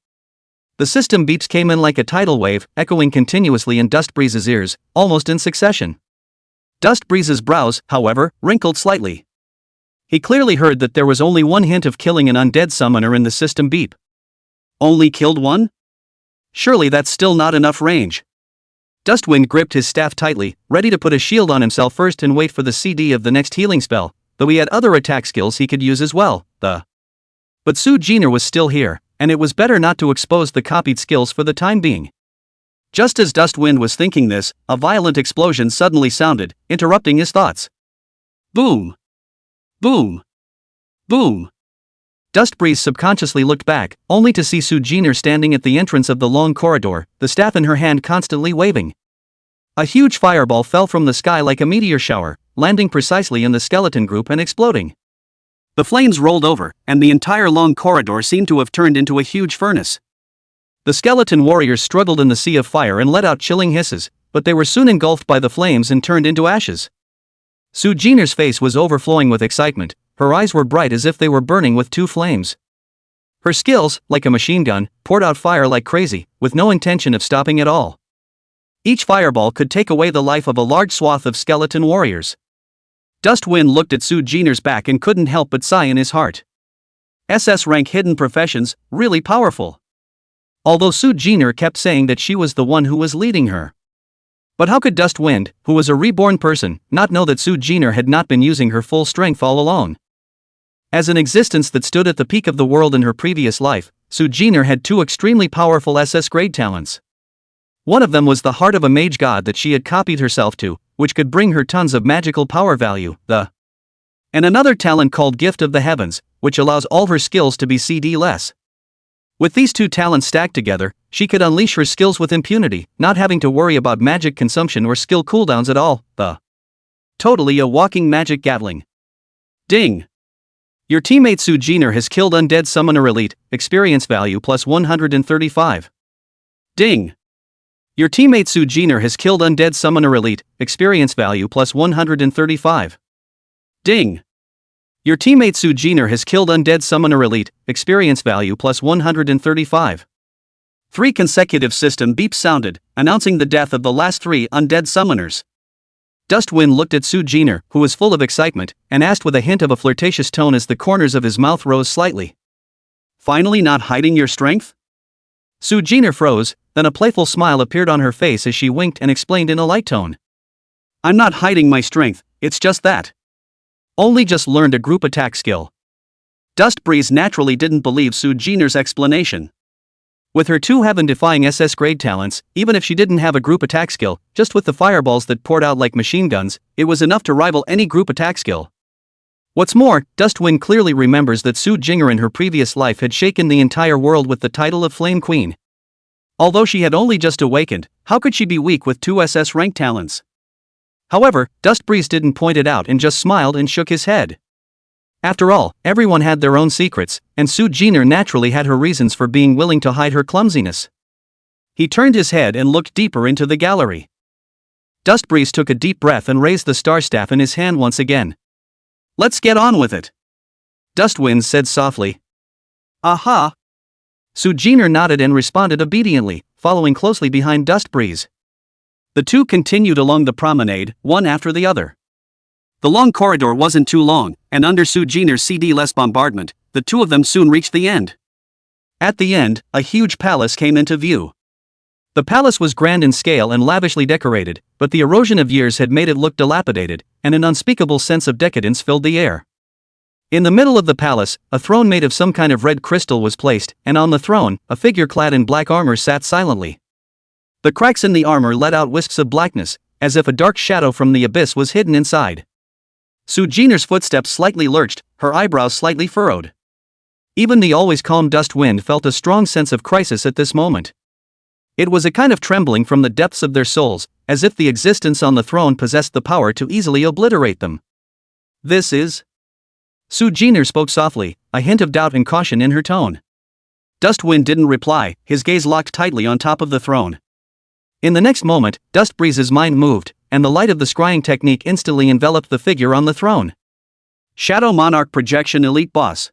The system beeps came in like a tidal wave, echoing continuously in Dust Breeze's ears, almost in succession. Dust Breeze's brows, however, wrinkled slightly. He clearly heard that there was only one hint of killing an undead summoner in the system beep. Only killed one? Surely that's still not enough range. Dustwind gripped his staff tightly, ready to put a shield on himself first and wait for the CD of the next healing spell, though he had other attack skills he could use as well, But Su Jin'er was still here, and it was better not to expose the copied skills for the time being. Just as Dustwind was thinking this, a violent explosion suddenly sounded, interrupting his thoughts. Boom! Boom! Boom! Dustbreeze subconsciously looked back, only to see Su Jin'er standing at the entrance of the long corridor, the staff in her hand constantly waving. A huge fireball fell from the sky like a meteor shower, landing precisely in the skeleton group and exploding. The flames rolled over, and the entire long corridor seemed to have turned into a huge furnace. The skeleton warriors struggled in the sea of fire and let out chilling hisses, but they were soon engulfed by the flames and turned into ashes. Su Jin'er's face was overflowing with excitement, her eyes were bright as if they were burning with 2 flames. Her skills, like a machine gun, poured out fire like crazy, with no intention of stopping at all. Each fireball could take away the life of a large swath of skeleton warriors. Dustwind looked at Su Jin'er's back and couldn't help but sigh in his heart. SS rank hidden professions, really powerful. Although Su Jin'er kept saying that she was the one who was leading her. But how could Dustwind, who was a reborn person, not know that Su Jin'er had not been using her full strength all along? As an existence that stood at the peak of the world in her previous life, Su Jin'er had 2 extremely powerful SS grade talents. One of them was the heart of a mage god that she had copied herself to, which could bring her tons of magical power value, and another talent called Gift of the Heavens, which allows all her skills to be CD-less. With these 2 talents stacked together, she could unleash her skills with impunity, not having to worry about magic consumption or skill cooldowns at all, Totally a walking magic Gatling. Ding! Your teammate Su Jin'er has killed undead summoner elite, experience value plus 135. Ding! Your teammate Su Jin'er has killed undead summoner elite, experience value plus 135. Ding! Your teammate Su Jin'er has killed undead summoner elite, experience value plus 135. 3 consecutive system beeps sounded, announcing the death of the last 3 undead summoners. Dustwind looked at Su Jin'er, who was full of excitement, and asked with a hint of a flirtatious tone as the corners of his mouth rose slightly. Finally not hiding your strength? Su Jin'er froze, then a playful smile appeared on her face as she winked and explained in a light tone. I'm not hiding my strength, it's just that. Only just learned a group attack skill. Dustbreeze naturally didn't believe Su Jin'er's explanation. With her 2 heaven-defying SS grade talents, even if she didn't have a group attack skill, just with the fireballs that poured out like machine guns, it was enough to rival any group attack skill. What's more, Dustwind clearly remembers that Su Jin'er in her previous life had shaken the entire world with the title of Flame Queen. Although she had only just awakened, how could she be weak with 2 SS rank talents? However, Dustbreeze didn't point it out and just smiled and shook his head. After all, everyone had their own secrets, and Su Jin'er naturally had her reasons for being willing to hide her clumsiness. He turned his head and looked deeper into the gallery. Dustbreeze took a deep breath and raised the star staff in his hand once again. Let's get on with it. Dustwind said softly. Aha! Su Jin'er nodded and responded obediently, following closely behind Dustbreeze. The 2 continued along the promenade, one after the other. The long corridor wasn't too long, and under Su Jin'er's CD-less bombardment, the 2 of them soon reached the end. At the end, a huge palace came into view. The palace was grand in scale and lavishly decorated, but the erosion of years had made it look dilapidated, and an unspeakable sense of decadence filled the air. In the middle of the palace, a throne made of some kind of red crystal was placed, and on the throne, a figure clad in black armor sat silently. The cracks in the armor let out wisps of blackness, as if a dark shadow from the abyss was hidden inside. Su Jin'er's footsteps slightly lurched, her eyebrows slightly furrowed. Even the always calm Dustwind felt a strong sense of crisis at this moment. It was a kind of trembling from the depths of their souls, as if the existence on the throne possessed the power to easily obliterate them. This is... Su Jin'er spoke softly, a hint of doubt and caution in her tone. Dustwind didn't reply, his gaze locked tightly on top of the throne. In the next moment, Dustbreeze's mind moved, and the light of the scrying technique instantly enveloped the figure on the throne. Shadow Monarch Projection Elite Boss.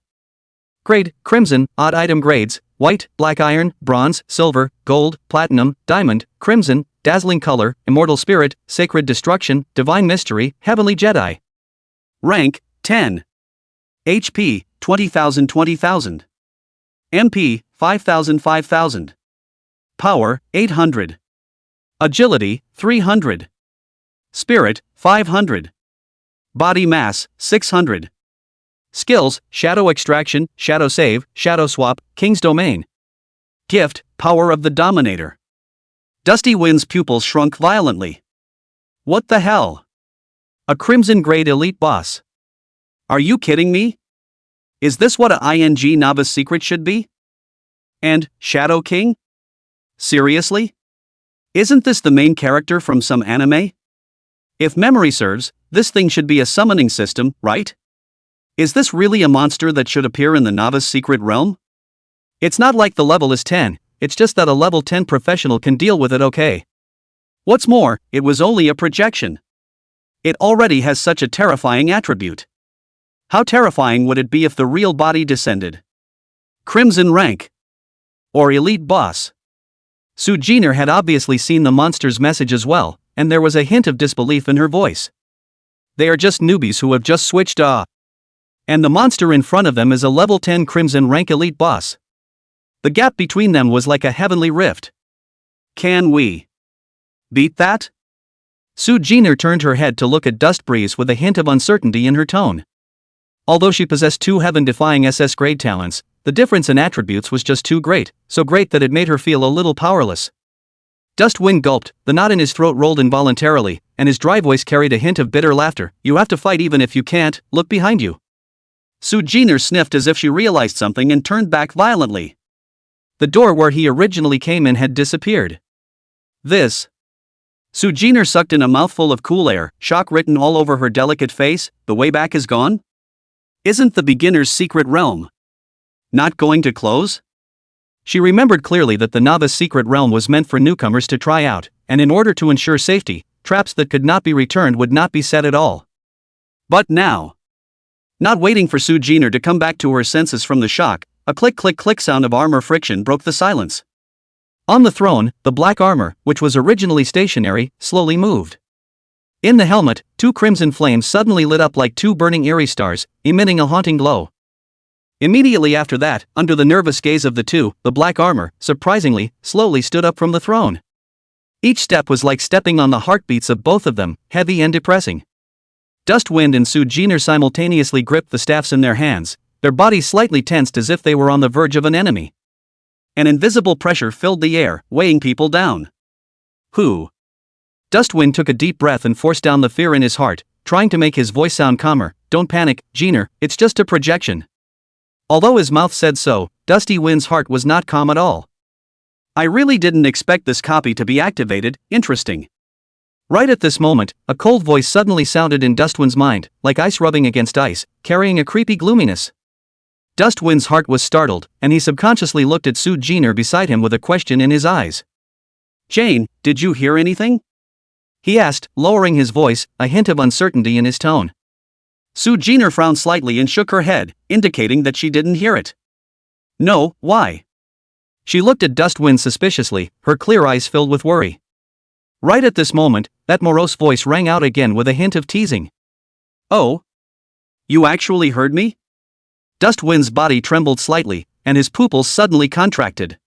Grade, Crimson, Odd Item Grades, White, Black Iron, Bronze, Silver, Gold, Platinum, Diamond, Crimson, Dazzling Color, Immortal Spirit, Sacred Destruction, Divine Mystery, Heavenly Jedi. Rank, 10. HP, 20,000 20,000. MP, 5,000 5,000. Power, 800. Agility, 300. Spirit, 500. Body mass, 600. Skills, Shadow Extraction, Shadow Save, Shadow Swap, King's Domain. Gift, Power of the Dominator. Dustywind's pupils shrunk violently. What the hell? A Crimson Grade Elite Boss. Are you kidding me? Is this what a ING novice secret should be? And, Shadow King? Seriously? Isn't this the main character from some anime? If memory serves, this thing should be a summoning system, right? Is this really a monster that should appear in the novice secret realm? It's not like the level is 10, it's just that a level 10 professional can deal with it okay. What's more, it was only a projection. It already has such a terrifying attribute. How terrifying would it be if the real body descended? Crimson rank. Or elite boss. Su Jin'er had obviously seen the monster's message as well, and there was a hint of disbelief in her voice. They are just newbies who have just switched and the monster in front of them is a level 10 Crimson rank elite boss. The gap between them was like a heavenly rift. Can we beat that? Su Jin'er turned her head to look at Dustbreeze with a hint of uncertainty in her tone. Although she possessed 2 heaven-defying SS grade talents, the difference in attributes was just too great, so great that it made her feel a little powerless. Dustwind gulped, the knot in his throat rolled involuntarily, and his dry voice carried a hint of bitter laughter. You have to fight even if you can't, look behind you. Su Jin'er sniffed as if she realized something and turned back violently. The door where he originally came in had disappeared. This. Su Jin'er sucked in a mouthful of cool air, shock written all over her delicate face. The way back is gone? Isn't the beginner's secret realm not going to close? She remembered clearly that the novice secret realm was meant for newcomers to try out, and in order to ensure safety, traps that could not be returned would not be set at all. But now, not waiting for Su Jin'er to come back to her senses from the shock, a click-click-click sound of armor friction broke the silence. On the throne, the black armor, which was originally stationary, slowly moved. In the helmet, two crimson flames suddenly lit up like two burning eerie stars, emitting a haunting glow. Immediately after that, under the nervous gaze of the two, the black armor, surprisingly, slowly stood up from the throne. Each step was like stepping on the heartbeats of both of them, heavy and depressing. Dustwind and Su Jin'er simultaneously gripped the staffs in their hands, their bodies slightly tensed as if they were on the verge of an enemy. An invisible pressure filled the air, weighing people down. Who? Dustwind took a deep breath and forced down the fear in his heart, trying to make his voice sound calmer. Don't panic, Jin'er, it's just a projection. Although his mouth said so, Dusty Wind's heart was not calm at all. I really didn't expect this copy to be activated, interesting. Right at this moment, a cold voice suddenly sounded in Dustwind's mind, like ice rubbing against ice, carrying a creepy gloominess. Dustwind's heart was startled, and he subconsciously looked at Su Jin'er beside him with a question in his eyes. Jane, did you hear anything? He asked, lowering his voice, a hint of uncertainty in his tone. Su Jin'er frowned slightly and shook her head, indicating that she didn't hear it. No, why? She looked at Dustwind suspiciously, her clear eyes filled with worry. Right at this moment, that morose voice rang out again with a hint of teasing. Oh? You actually heard me? Dustwind's body trembled slightly, and his pupils suddenly contracted.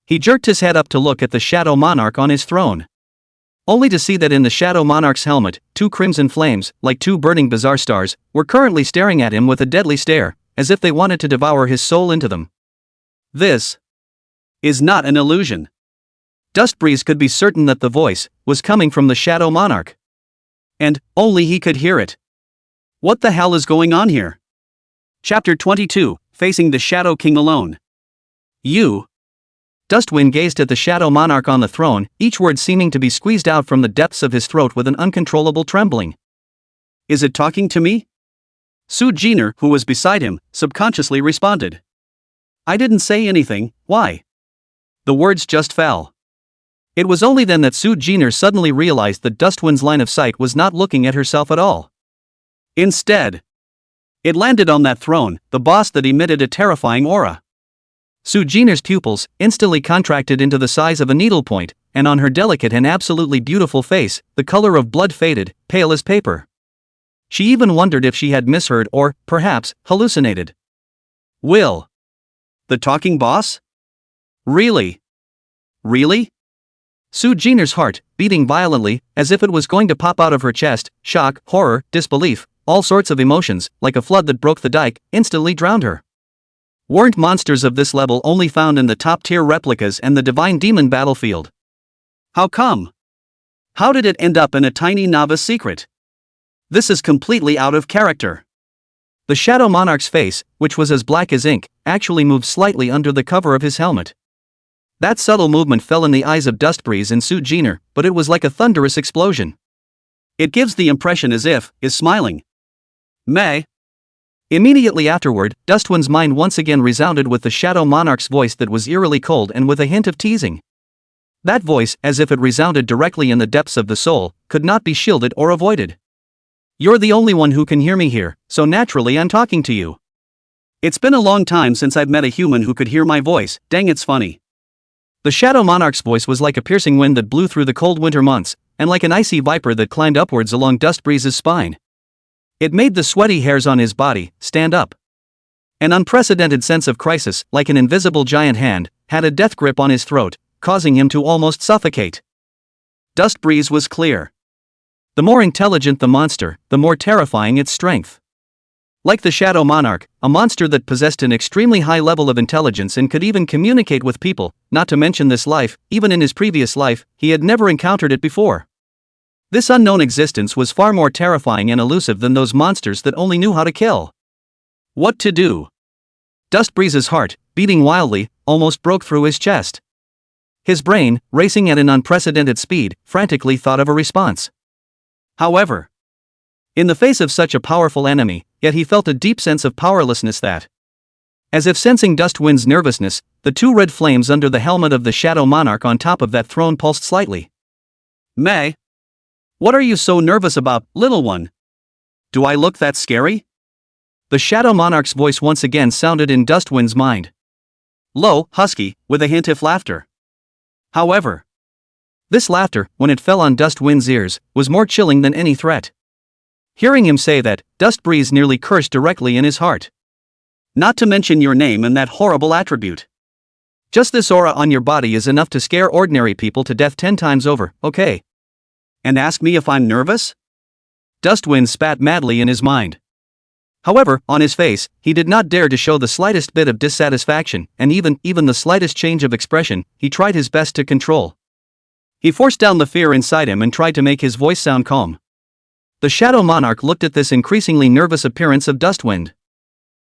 He jerked his head up to look at the Shadow Monarch on his throne. Only to see that in the Shadow Monarch's helmet, two crimson flames, like two burning bizarre stars, were currently staring at him with a deadly stare, as if they wanted to devour his soul into them. This is not an illusion. Dustbreeze could be certain that the voice was coming from the Shadow Monarch. And only he could hear it. What the hell is going on here? Chapter 22, Facing the Shadow King Alone. You. Dustwind gazed at the Shadow Monarch on the throne, each word seeming to be squeezed out from the depths of his throat with an uncontrollable trembling. Is it talking to me? Su Jin'er, who was beside him, subconsciously responded. I didn't say anything, why? The words just fell. It was only then that Su Jin'er suddenly realized that Dustwind's line of sight was not looking at herself at all. Instead, it landed on that throne, the boss that emitted a terrifying aura. Su Jin'er's pupils instantly contracted into the size of a needlepoint, and on her delicate and absolutely beautiful face, the color of blood faded, pale as paper. She even wondered if she had misheard or, perhaps, hallucinated. Will. The talking boss? Really? Really? Su Jin'er's heart, beating violently, as if it was going to pop out of her chest, shock, horror, disbelief, all sorts of emotions, like a flood that broke the dike, instantly drowned her. Weren't monsters of this level only found in the top-tier replicas and the Divine Demon battlefield? How come? How did it end up in a tiny novice secret? This is completely out of character. The Shadow Monarch's face, which was as black as ink, actually moved slightly under the cover of his helmet. That subtle movement fell in the eyes of Dustbreeze and Su Jin'er, but it was like a thunderous explosion. It gives the impression as if is smiling. Meh. Immediately afterward, Dustwind's mind once again resounded with the Shadow Monarch's voice that was eerily cold and with a hint of teasing. That voice, as if it resounded directly in the depths of the soul, could not be shielded or avoided. You're the only one who can hear me here, so naturally I'm talking to you. It's been a long time since I've met a human who could hear my voice, dang it's funny. The Shadow Monarch's voice was like a piercing wind that blew through the cold winter months, and like an icy viper that climbed upwards along Dustbreeze's spine. It made the sweaty hairs on his body stand up. An unprecedented sense of crisis, like an invisible giant hand, had a death grip on his throat, causing him to almost suffocate. Dustbreeze was clear. The more intelligent the monster, the more terrifying its strength. Like the Shadow Monarch, a monster that possessed an extremely high level of intelligence and could even communicate with people, not to mention this life, even in his previous life, he had never encountered it before. This unknown existence was far more terrifying and elusive than those monsters that only knew how to kill. What to do? Dustbreeze's heart, beating wildly, almost broke through his chest. His brain, racing at an unprecedented speed, frantically thought of a response. However, in the face of such a powerful enemy, yet he felt a deep sense of powerlessness that, as if sensing Dustwind's nervousness, the two red flames under the helmet of the Shadow Monarch on top of that throne pulsed slightly. Meh. What are you so nervous about, little one? Do I look that scary? The Shadow Monarch's voice once again sounded in Dustwind's mind. Low, husky, with a hint of laughter. However, this laughter, when it fell on Dustwind's ears, was more chilling than any threat. Hearing him say that, Dustbreeze nearly cursed directly in his heart. Not to mention your name and that horrible attribute. Just this aura on your body is enough to scare ordinary people to death 10 times over, okay? And ask me if I'm nervous? Dustwind spat madly in his mind. However, on his face, he did not dare to show the slightest bit of dissatisfaction, and even the slightest change of expression, he tried his best to control. He forced down the fear inside him and tried to make his voice sound calm. The Shadow Monarch looked at this increasingly nervous appearance of Dustwind.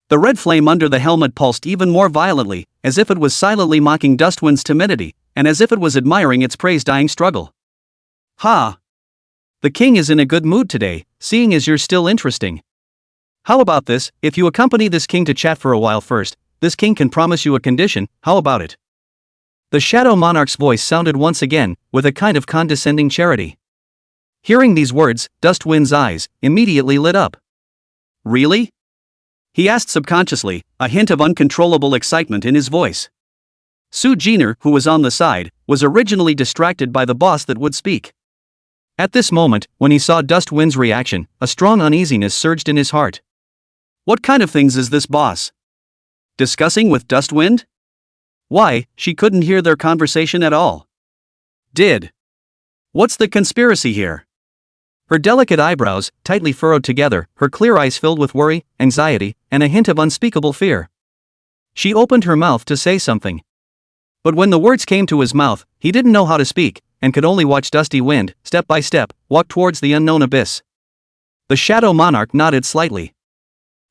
The red flame under the helmet pulsed even more violently, as if it was silently mocking Dustwind's timidity, and as if it was admiring its prey's dying struggle. Ha! The king is in a good mood today, seeing as you're still interesting. How about this, if you accompany this king to chat for a while first, this king can promise you a condition, how about it? The Shadow Monarch's voice sounded once again, with a kind of condescending charity. Hearing these words, Dustwind's eyes immediately lit up. Really? He asked subconsciously, a hint of uncontrollable excitement in his voice. Su Jin'er, who was on the side, was originally distracted by the boss that would speak. At this moment, when he saw Dustwind's reaction, a strong uneasiness surged in his heart. What kind of things is this boss discussing with Dustwind? Why, she couldn't hear their conversation at all. What's the conspiracy here? Her delicate eyebrows, tightly furrowed together, her clear eyes filled with worry, anxiety, and a hint of unspeakable fear. She opened her mouth to say something. But when the words came to his mouth, he didn't know how to speak, and could only watch Dustwind, step by step, walk towards the unknown abyss. The Shadow Monarch nodded slightly.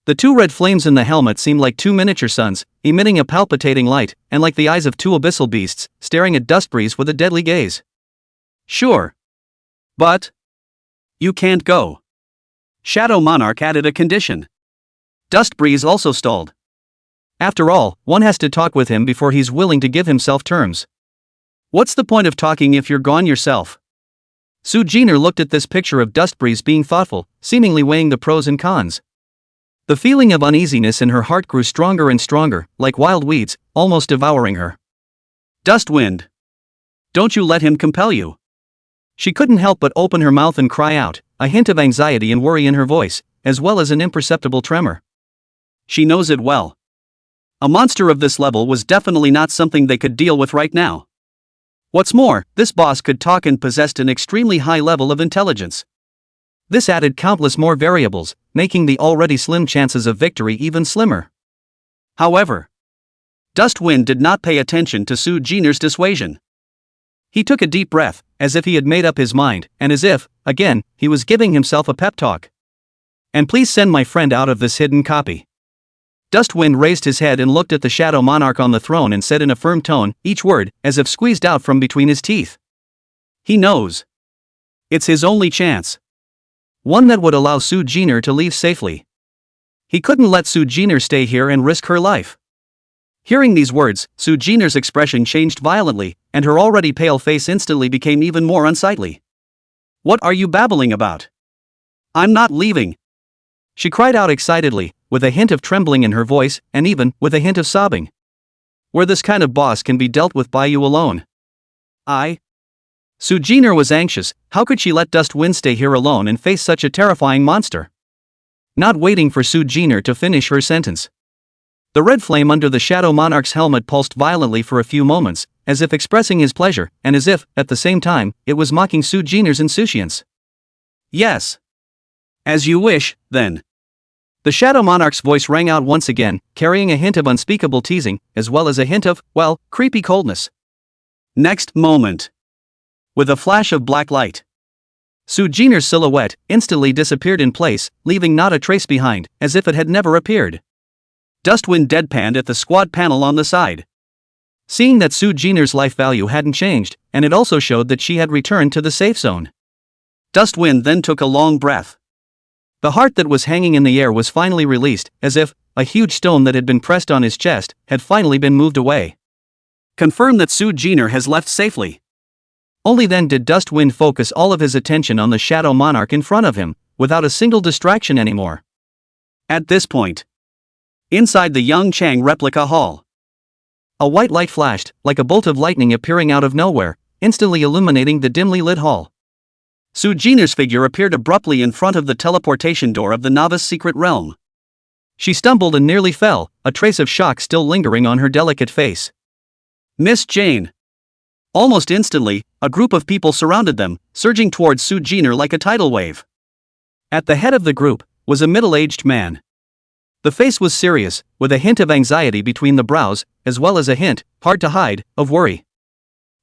The two red flames in the helmet seemed like two miniature suns, emitting a palpitating light, and like the eyes of two abyssal beasts, staring at Dustbreeze with a deadly gaze. Sure. But you can't go. Shadow Monarch added a condition. Dustbreeze also stalled. After all, one has to talk with him before he's willing to give himself terms. What's the point of talking if you're gone yourself? Su Jin'er looked at this picture of Dustbreeze being thoughtful, seemingly weighing the pros and cons. The feeling of uneasiness in her heart grew stronger and stronger, like wild weeds, almost devouring her. Dustwind! Don't you let him compel you. She couldn't help but open her mouth and cry out, a hint of anxiety and worry in her voice, as well as an imperceptible tremor. She knows it well. A monster of this level was definitely not something they could deal with right now. What's more, this boss could talk and possessed an extremely high level of intelligence. This added countless more variables, making the already slim chances of victory even slimmer. However, Dustwind did not pay attention to Su Jin'er's dissuasion. He took a deep breath, as if he had made up his mind, and as if, again, he was giving himself a pep talk. And please send my friend out of this hidden copy. Dustwind raised his head and looked at the Shadow Monarch on the throne and said in a firm tone, each word, as if squeezed out from between his teeth. He knows. It's his only chance. One that would allow Su Jin'er to leave safely. He couldn't let Su Jin'er stay here and risk her life. Hearing these words, Su Jin'er's expression changed violently, and her already pale face instantly became even more unsightly. What are you babbling about? I'm not leaving. She cried out excitedly, with a hint of trembling in her voice, and even with a hint of sobbing. Where this kind of boss can be dealt with by you alone. Su Jin'er was anxious. How could she let Dustwind stay here alone and face such a terrifying monster? Not waiting for Su Jin'er to finish her sentence. The red flame under the Shadow Monarch's helmet pulsed violently for a few moments, as if expressing his pleasure, and as if, at the same time, it was mocking Su Jin'er's insouciance. Yes. As you wish, then. The Shadow Monarch's voice rang out once again, carrying a hint of unspeakable teasing, as well as a hint of, well, creepy coldness. Next moment. With a flash of black light, Su Jin'er's silhouette instantly disappeared in place, leaving not a trace behind, as if it had never appeared. Dustwind deadpanned at the squad panel on the side. Seeing that Su Jin'er's life value hadn't changed, and it also showed that she had returned to the safe zone. Dustwind then took a long breath. The heart that was hanging in the air was finally released, as if a huge stone that had been pressed on his chest had finally been moved away. Confirm that Su Jin'er has left safely. Only then did Dustwind focus all of his attention on the Shadow Monarch in front of him, without a single distraction anymore. At this point, inside the Young Chang replica hall, A white light flashed, like a bolt of lightning appearing out of nowhere, instantly illuminating the dimly lit hall. Su Jin'er's figure appeared abruptly in front of the teleportation door of the novice secret realm. She stumbled and nearly fell, a trace of shock still lingering on her delicate face. "Miss Jane!" Almost instantly, a group of people surrounded them, surging towards Su Jin'er like a tidal wave. At the head of the group was a middle-aged man. The face was serious, with a hint of anxiety between the brows, as well as a hint, hard to hide, of worry.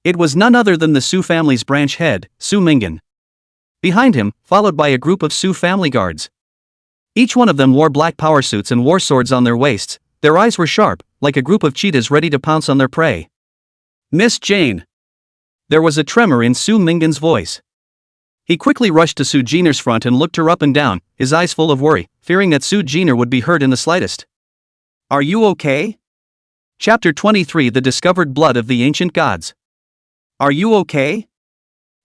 It was none other than the Su family's branch head, Su Jin'er. Behind him, followed by a group of Su family guards. Each one of them wore black power suits and war swords on their waists. Their eyes were sharp, like a group of cheetahs ready to pounce on their prey. "Miss Jane!" There was a tremor in Su Jin'er's voice. He quickly rushed to Su Jin'er's front and looked her up and down, his eyes full of worry, fearing that Su Jin'er would be hurt in the slightest. "Are you okay?" Chapter 23: The Discovered Blood of the Ancient Gods. "Are you okay?"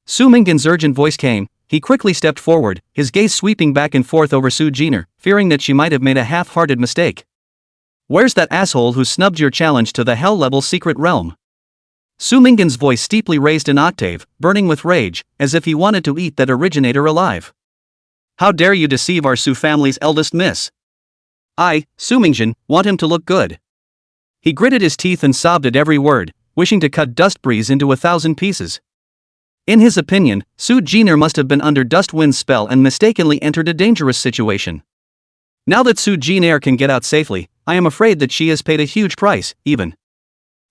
Su Jin'er's urgent voice came. He quickly stepped forward, his gaze sweeping back and forth over Su Jin'er, fearing that she might have made a half-hearted mistake. "Where's that asshole who snubbed your challenge to the hell-level secret realm?" Su Jin'er's voice steeply raised an octave, burning with rage, as if he wanted to eat that originator alive. "How dare you deceive our Su family's eldest miss? I, Su Jin'er, want him to look good." He gritted his teeth and sobbed at every word, wishing to cut Dust Breeze into 1,000 pieces. In his opinion, Su Jin'er must have been under Dustwind's spell and mistakenly entered a dangerous situation. Now that Su Jin'er can get out safely, I am afraid that she has paid a huge price, even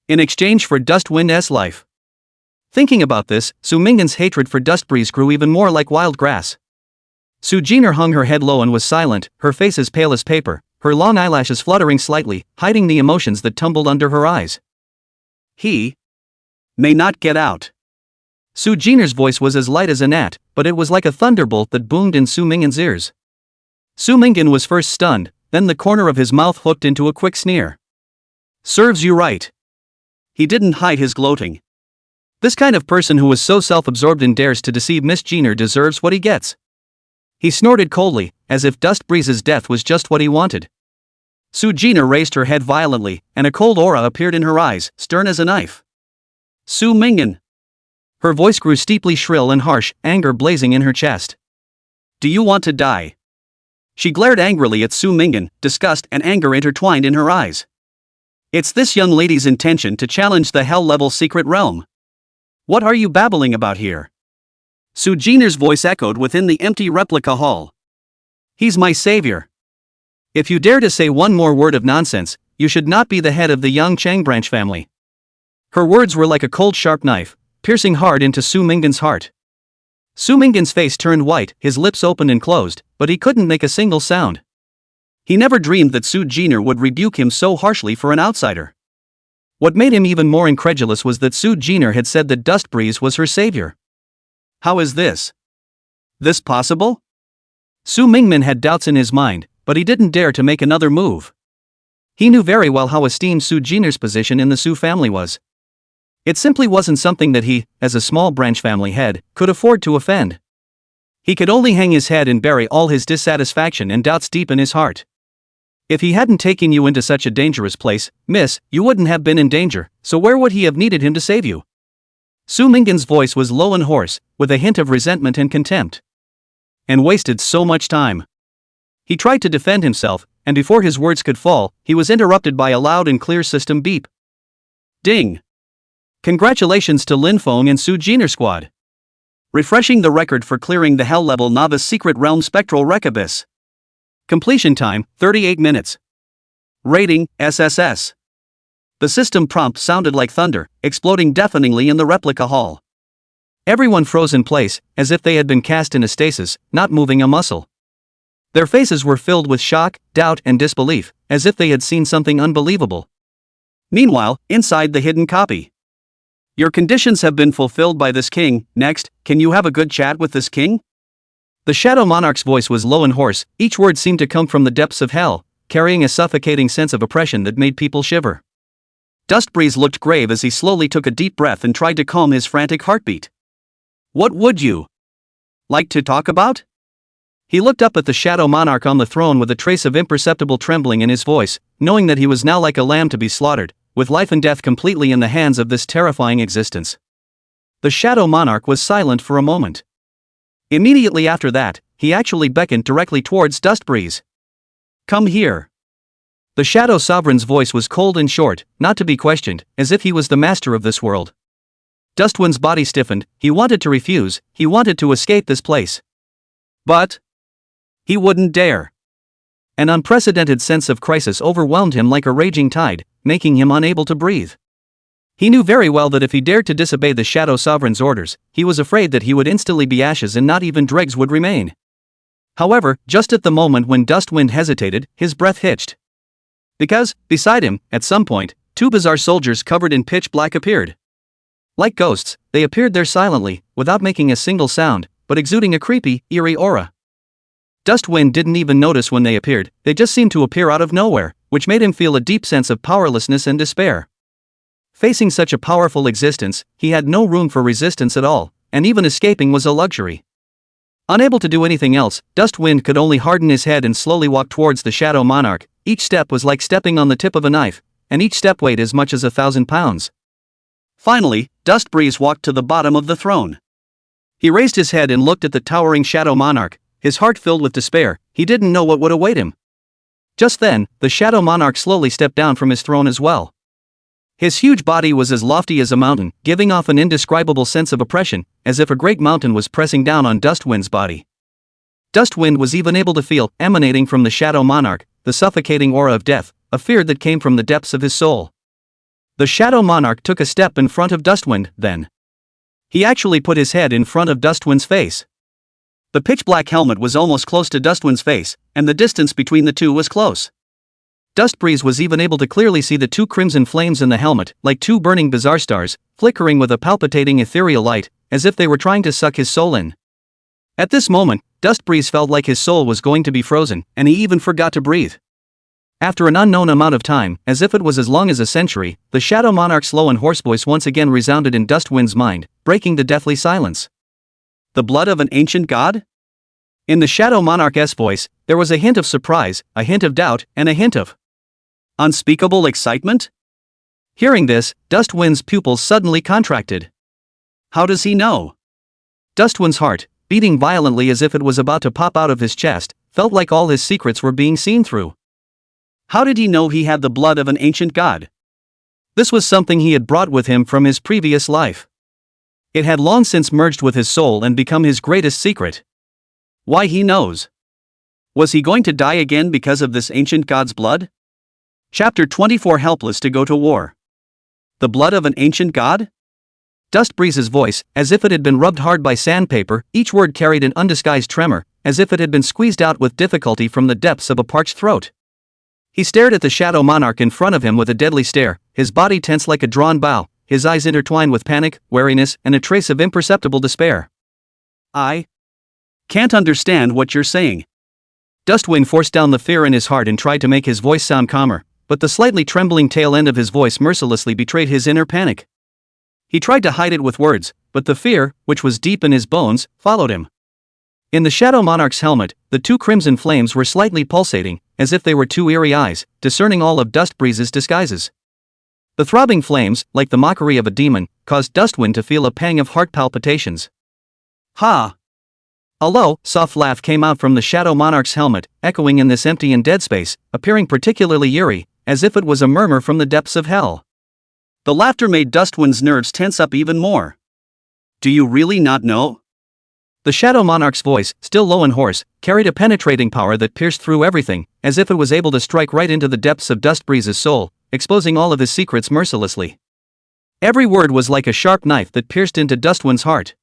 in exchange for Dustwind's life. Thinking about this, Su Jin'er's hatred for Dustbreeze grew even more like wild grass. Su Jin'er hung her head low and was silent, her face as pale as paper, her long eyelashes fluttering slightly, hiding the emotions that tumbled under her eyes. "He may not get out." Su Jin'er's voice was as light as a gnat, but it was like a thunderbolt that boomed in Su Jin'er's ears. Su Jin'er was first stunned, then the corner of his mouth hooked into a quick sneer. "Serves you right." He didn't hide his gloating. This kind of person who was so self-absorbed and dares to deceive Miss Jin'er deserves what he gets. He snorted coldly, as if Dust Breeze's death was just what he wanted. Su Jin'er raised her head violently, and a cold aura appeared in her eyes, stern as a knife. "Su Jin'er." Her voice grew steeply shrill and harsh, anger blazing in her chest. "Do you want to die?" She glared angrily at Su Jin'er, disgust and anger intertwined in her eyes. "It's this young lady's intention to challenge the hell-level secret realm. What are you babbling about here?" Su Jin'er's voice echoed within the empty replica hall. "He's my savior. If you dare to say one more word of nonsense, you should not be the head of the young Chang branch family." Her words were like a cold sharp knife, piercing hard into Su Jin'er's heart. Su Jin'er's face turned white, his lips opened and closed, but he couldn't make a single sound. He never dreamed that Su Jin'er would rebuke him so harshly for an outsider. What made him even more incredulous was that Su Jin'er had said that Dust Breeze was her savior. How is this possible? Su Jin'er had doubts in his mind, but he didn't dare to make another move. He knew very well how esteemed Su Jin'er's position in the Su family was. It simply wasn't something that he, as a small branch family head, could afford to offend. He could only hang his head and bury all his dissatisfaction and doubts deep in his heart. "If he hadn't taken you into such a dangerous place, miss, you wouldn't have been in danger, so where would he have needed him to save you?" Su Jin'er's voice was low and hoarse, with a hint of resentment and contempt. "And wasted so much time." He tried to defend himself, and before his words could fall, he was interrupted by a loud and clear system beep. Ding! Congratulations to Lin Feng and Su Jin'er squad. Refreshing the record for clearing the hell-level novice secret realm spectral recabis. Completion time, 38 minutes. Rating, SSS. The system prompt sounded like thunder, exploding deafeningly in the replica hall. Everyone froze in place, as if they had been cast in a stasis, not moving a muscle. Their faces were filled with shock, doubt and disbelief, as if they had seen something unbelievable. Meanwhile, inside the hidden copy. Your conditions have been fulfilled by this king. Next, can you have a good chat with this king? The Shadow Monarch's voice was low and hoarse, each word seemed to come from the depths of hell, carrying a suffocating sense of oppression that made people shiver. Dustbreeze looked grave as he slowly took a deep breath and tried to calm his frantic heartbeat. What would you like to talk about? He looked up at the Shadow Monarch on the throne with a trace of imperceptible trembling in his voice, knowing that he was now like a lamb to be slaughtered, with life and death completely in the hands of this terrifying existence. The Shadow Monarch was silent for a moment. Immediately after that, he actually beckoned directly towards Dustbreeze. "Come here." The Shadow Sovereign's voice was cold and short, not to be questioned, as if he was the master of this world. Dustwind's body stiffened. He wanted to refuse, he wanted to escape this place. But he wouldn't dare. An unprecedented sense of crisis overwhelmed him like a raging tide, making him unable to breathe. He knew very well that if he dared to disobey the Shadow Sovereign's orders, he was afraid that he would instantly be ashes and not even dregs would remain. However, just at the moment when Dustwind hesitated, his breath hitched. Because, beside him, at some point, two bizarre soldiers covered in pitch black appeared. Like ghosts, they appeared there silently, without making a single sound, but exuding a creepy, eerie aura. Dustwind didn't even notice when they appeared, they just seemed to appear out of nowhere, which made him feel a deep sense of powerlessness and despair. Facing such a powerful existence, he had no room for resistance at all, and even escaping was a luxury. Unable to do anything else, Dustwind could only harden his head and slowly walk towards the Shadow Monarch. Each step was like stepping on the tip of a knife, and each step weighed as much as 1,000 pounds. Finally, Dustbreeze walked to the bottom of the throne. He raised his head and looked at the towering Shadow Monarch, his heart filled with despair. He didn't know what would await him. Just then, the Shadow Monarch slowly stepped down from his throne as well. His huge body was as lofty as a mountain, giving off an indescribable sense of oppression, as if a great mountain was pressing down on Dustwind's body. Dustwind was even able to feel, emanating from the Shadow Monarch, the suffocating aura of death, a fear that came from the depths of his soul. The Shadow Monarch took a step in front of Dustwind, then he actually put his head in front of Dustwind's face. The pitch-black helmet was almost close to Dustwind's face, and the distance between the two was close. Dustbreeze was even able to clearly see the two crimson flames in the helmet, like two burning bizarre stars, flickering with a palpitating ethereal light, as if they were trying to suck his soul in. At this moment, Dustbreeze felt like his soul was going to be frozen, and he even forgot to breathe. After an unknown amount of time, as if it was as long as a century, the Shadow Monarch's low and hoarse voice once again resounded in Dustwind's mind, breaking the deathly silence. "The blood of an ancient god?" In the Shadow Monarch's voice, there was a hint of surprise, a hint of doubt, and a hint of unspeakable excitement. Hearing this, Dustwind's pupils suddenly contracted. How does he know? Dustwind's heart, beating violently as if it was about to pop out of his chest, felt like all his secrets were being seen through. How did he know he had the blood of an ancient god? This was something he had brought with him from his previous life. It had long since merged with his soul and become his greatest secret. Why, he knows. Was he going to die again because of this ancient god's blood? Chapter 24: Helpless to go to war. The blood of an ancient god? Dustbreeze's voice, as if it had been rubbed hard by sandpaper, each word carried an undisguised tremor, as if it had been squeezed out with difficulty from the depths of a parched throat. He stared at the Shadow Monarch in front of him with a deadly stare, his body tense like a drawn bow, his eyes intertwined with panic, wariness, and a trace of imperceptible despair. "I can't understand what you're saying." Dustwind forced down the fear in his heart and tried to make his voice sound calmer, but the slightly trembling tail end of his voice mercilessly betrayed his inner panic. He tried to hide it with words, but the fear, which was deep in his bones, followed him. In the Shadow Monarch's helmet, the two crimson flames were slightly pulsating, as if they were two eerie eyes, discerning all of Dustbreeze's disguises. The throbbing flames, like the mockery of a demon, caused Dustwind to feel a pang of heart palpitations. "Ha!" A low, soft laugh came out from the Shadow Monarch's helmet, echoing in this empty and dead space, appearing particularly eerie, as if it was a murmur from the depths of hell. The laughter made Dustwind's nerves tense up even more. "Do you really not know?" The Shadow Monarch's voice, still low and hoarse, carried a penetrating power that pierced through everything, as if it was able to strike right into the depths of Dustbreeze's soul, exposing all of his secrets mercilessly. Every word was like a sharp knife that pierced into Dustwind's heart.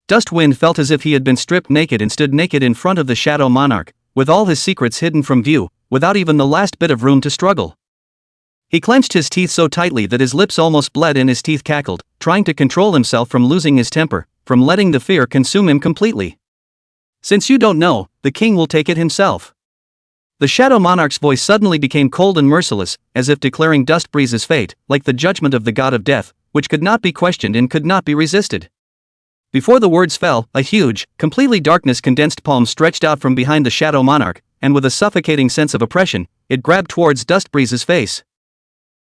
Dustwind felt as if he had been stripped naked and stood naked in front of the Shadow Monarch, with all his secrets hidden from view, without even the last bit of room to struggle. He clenched his teeth so tightly that his lips almost bled and his teeth cackled, trying to control himself from losing his temper, from letting the fear consume him completely. "Since you don't know, the king will take it himself." The Shadow Monarch's voice suddenly became cold and merciless, as if declaring Dustbreeze's fate, like the judgment of the god of death, which could not be questioned and could not be resisted. Before the words fell, a huge, completely darkness-condensed palm stretched out from behind the Shadow Monarch, and with a suffocating sense of oppression, it grabbed towards Dustbreeze's face.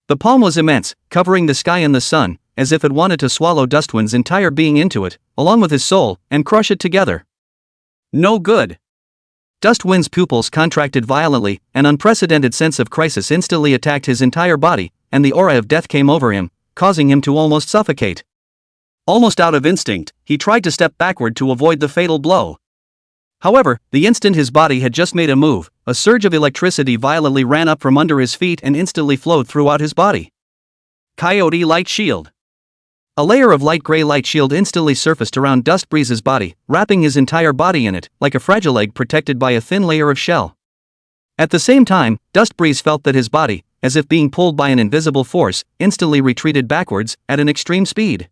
The palm was immense, covering the sky and the sun, as if it wanted to swallow Dustwind's entire being into it, along with his soul, and crush it together. No good. Dustwind's pupils contracted violently, an unprecedented sense of crisis instantly attacked his entire body, and the aura of death came over him, causing him to almost suffocate. Almost out of instinct, he tried to step backward to avoid the fatal blow. However, the instant his body had just made a move, a surge of electricity violently ran up from under his feet and instantly flowed throughout his body. Coyote Light Shield. A layer of light gray light shield instantly surfaced around Dustbreeze's body, wrapping his entire body in it, like a fragile egg protected by a thin layer of shell. At the same time, Dustbreeze felt that his body, as if being pulled by an invisible force, instantly retreated backwards, at an extreme speed.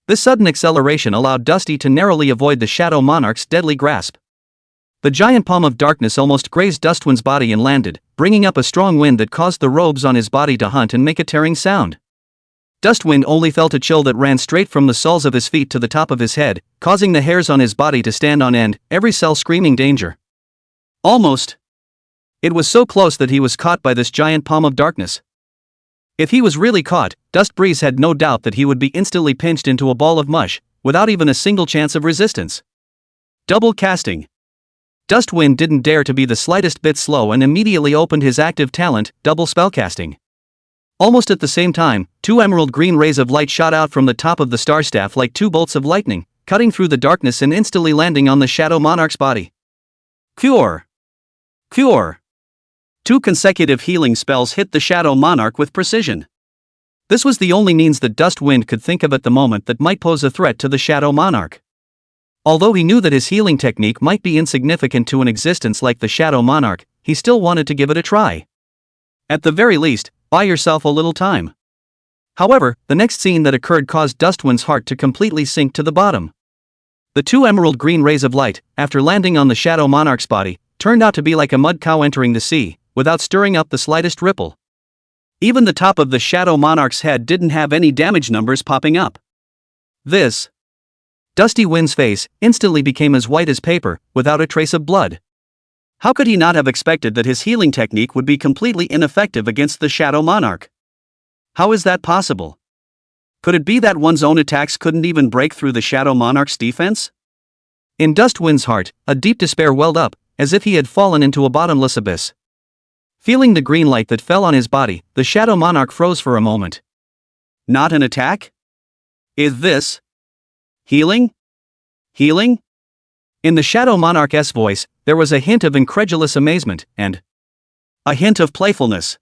This sudden acceleration allowed Dusty to narrowly avoid the Shadow Monarch's deadly grasp. The giant palm of darkness almost grazed Dustwind's body and landed, bringing up a strong wind that caused the robes on his body to hunt and make a tearing sound. Dustwind only felt a chill that ran straight from the soles of his feet to the top of his head, causing the hairs on his body to stand on end, every cell screaming danger. Almost. It was so close that he was caught by this giant palm of darkness. If he was really caught, Dustbreeze had no doubt that he would be instantly pinched into a ball of mush, without even a single chance of resistance. Double casting. Dustwind didn't dare to be the slightest bit slow and immediately opened his active talent, double spellcasting. Almost at the same time, 2 emerald green rays of light shot out from the top of the star staff like 2 bolts of lightning, cutting through the darkness and instantly landing on the Shadow Monarch's body. Cure. Cure. 2 consecutive healing spells hit the Shadow Monarch with precision. This was the only means that Dustwind could think of at the moment that might pose a threat to the Shadow Monarch. Although he knew that his healing technique might be insignificant to an existence like the Shadow Monarch, he still wanted to give it a try. At the very least, buy yourself a little time. However, the next scene that occurred caused Dustwind's heart to completely sink to the bottom. The 2 emerald green rays of light, after landing on the Shadow Monarch's body, turned out to be like a mud cow entering the sea, without stirring up the slightest ripple. Even the top of the Shadow Monarch's head didn't have any damage numbers popping up. This. Dusty Wind's face instantly became as white as paper, without a trace of blood. How could he not have expected that his healing technique would be completely ineffective against the Shadow Monarch? How is that possible? Could it be that one's own attacks couldn't even break through the Shadow Monarch's defense? In Dustwind's heart, a deep despair welled up, as if he had fallen into a bottomless abyss. Feeling the green light that fell on his body, the Shadow Monarch froze for a moment. Not an attack? Is this healing? Healing? In the Shadow Monarch's voice, there was a hint of incredulous amazement, and a hint of playfulness.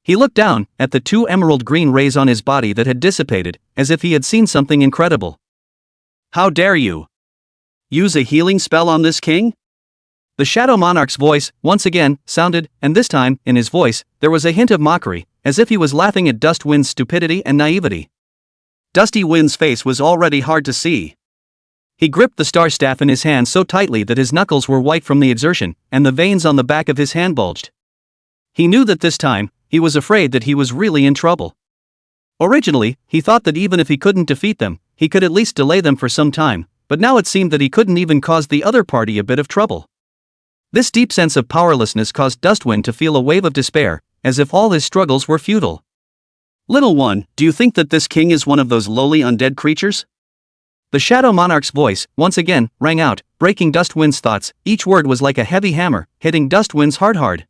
He looked down at the 2 emerald green rays on his body that had dissipated, as if he had seen something incredible. How dare you use a healing spell on this king? The Shadow Monarch's voice, once again, sounded, and this time, in his voice, there was a hint of mockery, as if he was laughing at Dustwind's stupidity and naivety. Dusty Wind's face was already hard to see. He gripped the star staff in his hand so tightly that his knuckles were white from the exertion, and the veins on the back of his hand bulged. He knew that this time, he was afraid that he was really in trouble. Originally, he thought that even if he couldn't defeat them, he could at least delay them for some time, but now it seemed that he couldn't even cause the other party a bit of trouble. This deep sense of powerlessness caused Dustwind to feel a wave of despair, as if all his struggles were futile. Little one, do you think that this king is one of those lowly undead creatures? The Shadow Monarch's voice, once again, rang out, breaking Dustwind's thoughts. Each word was like a heavy hammer, hitting Dustwind's heart hard.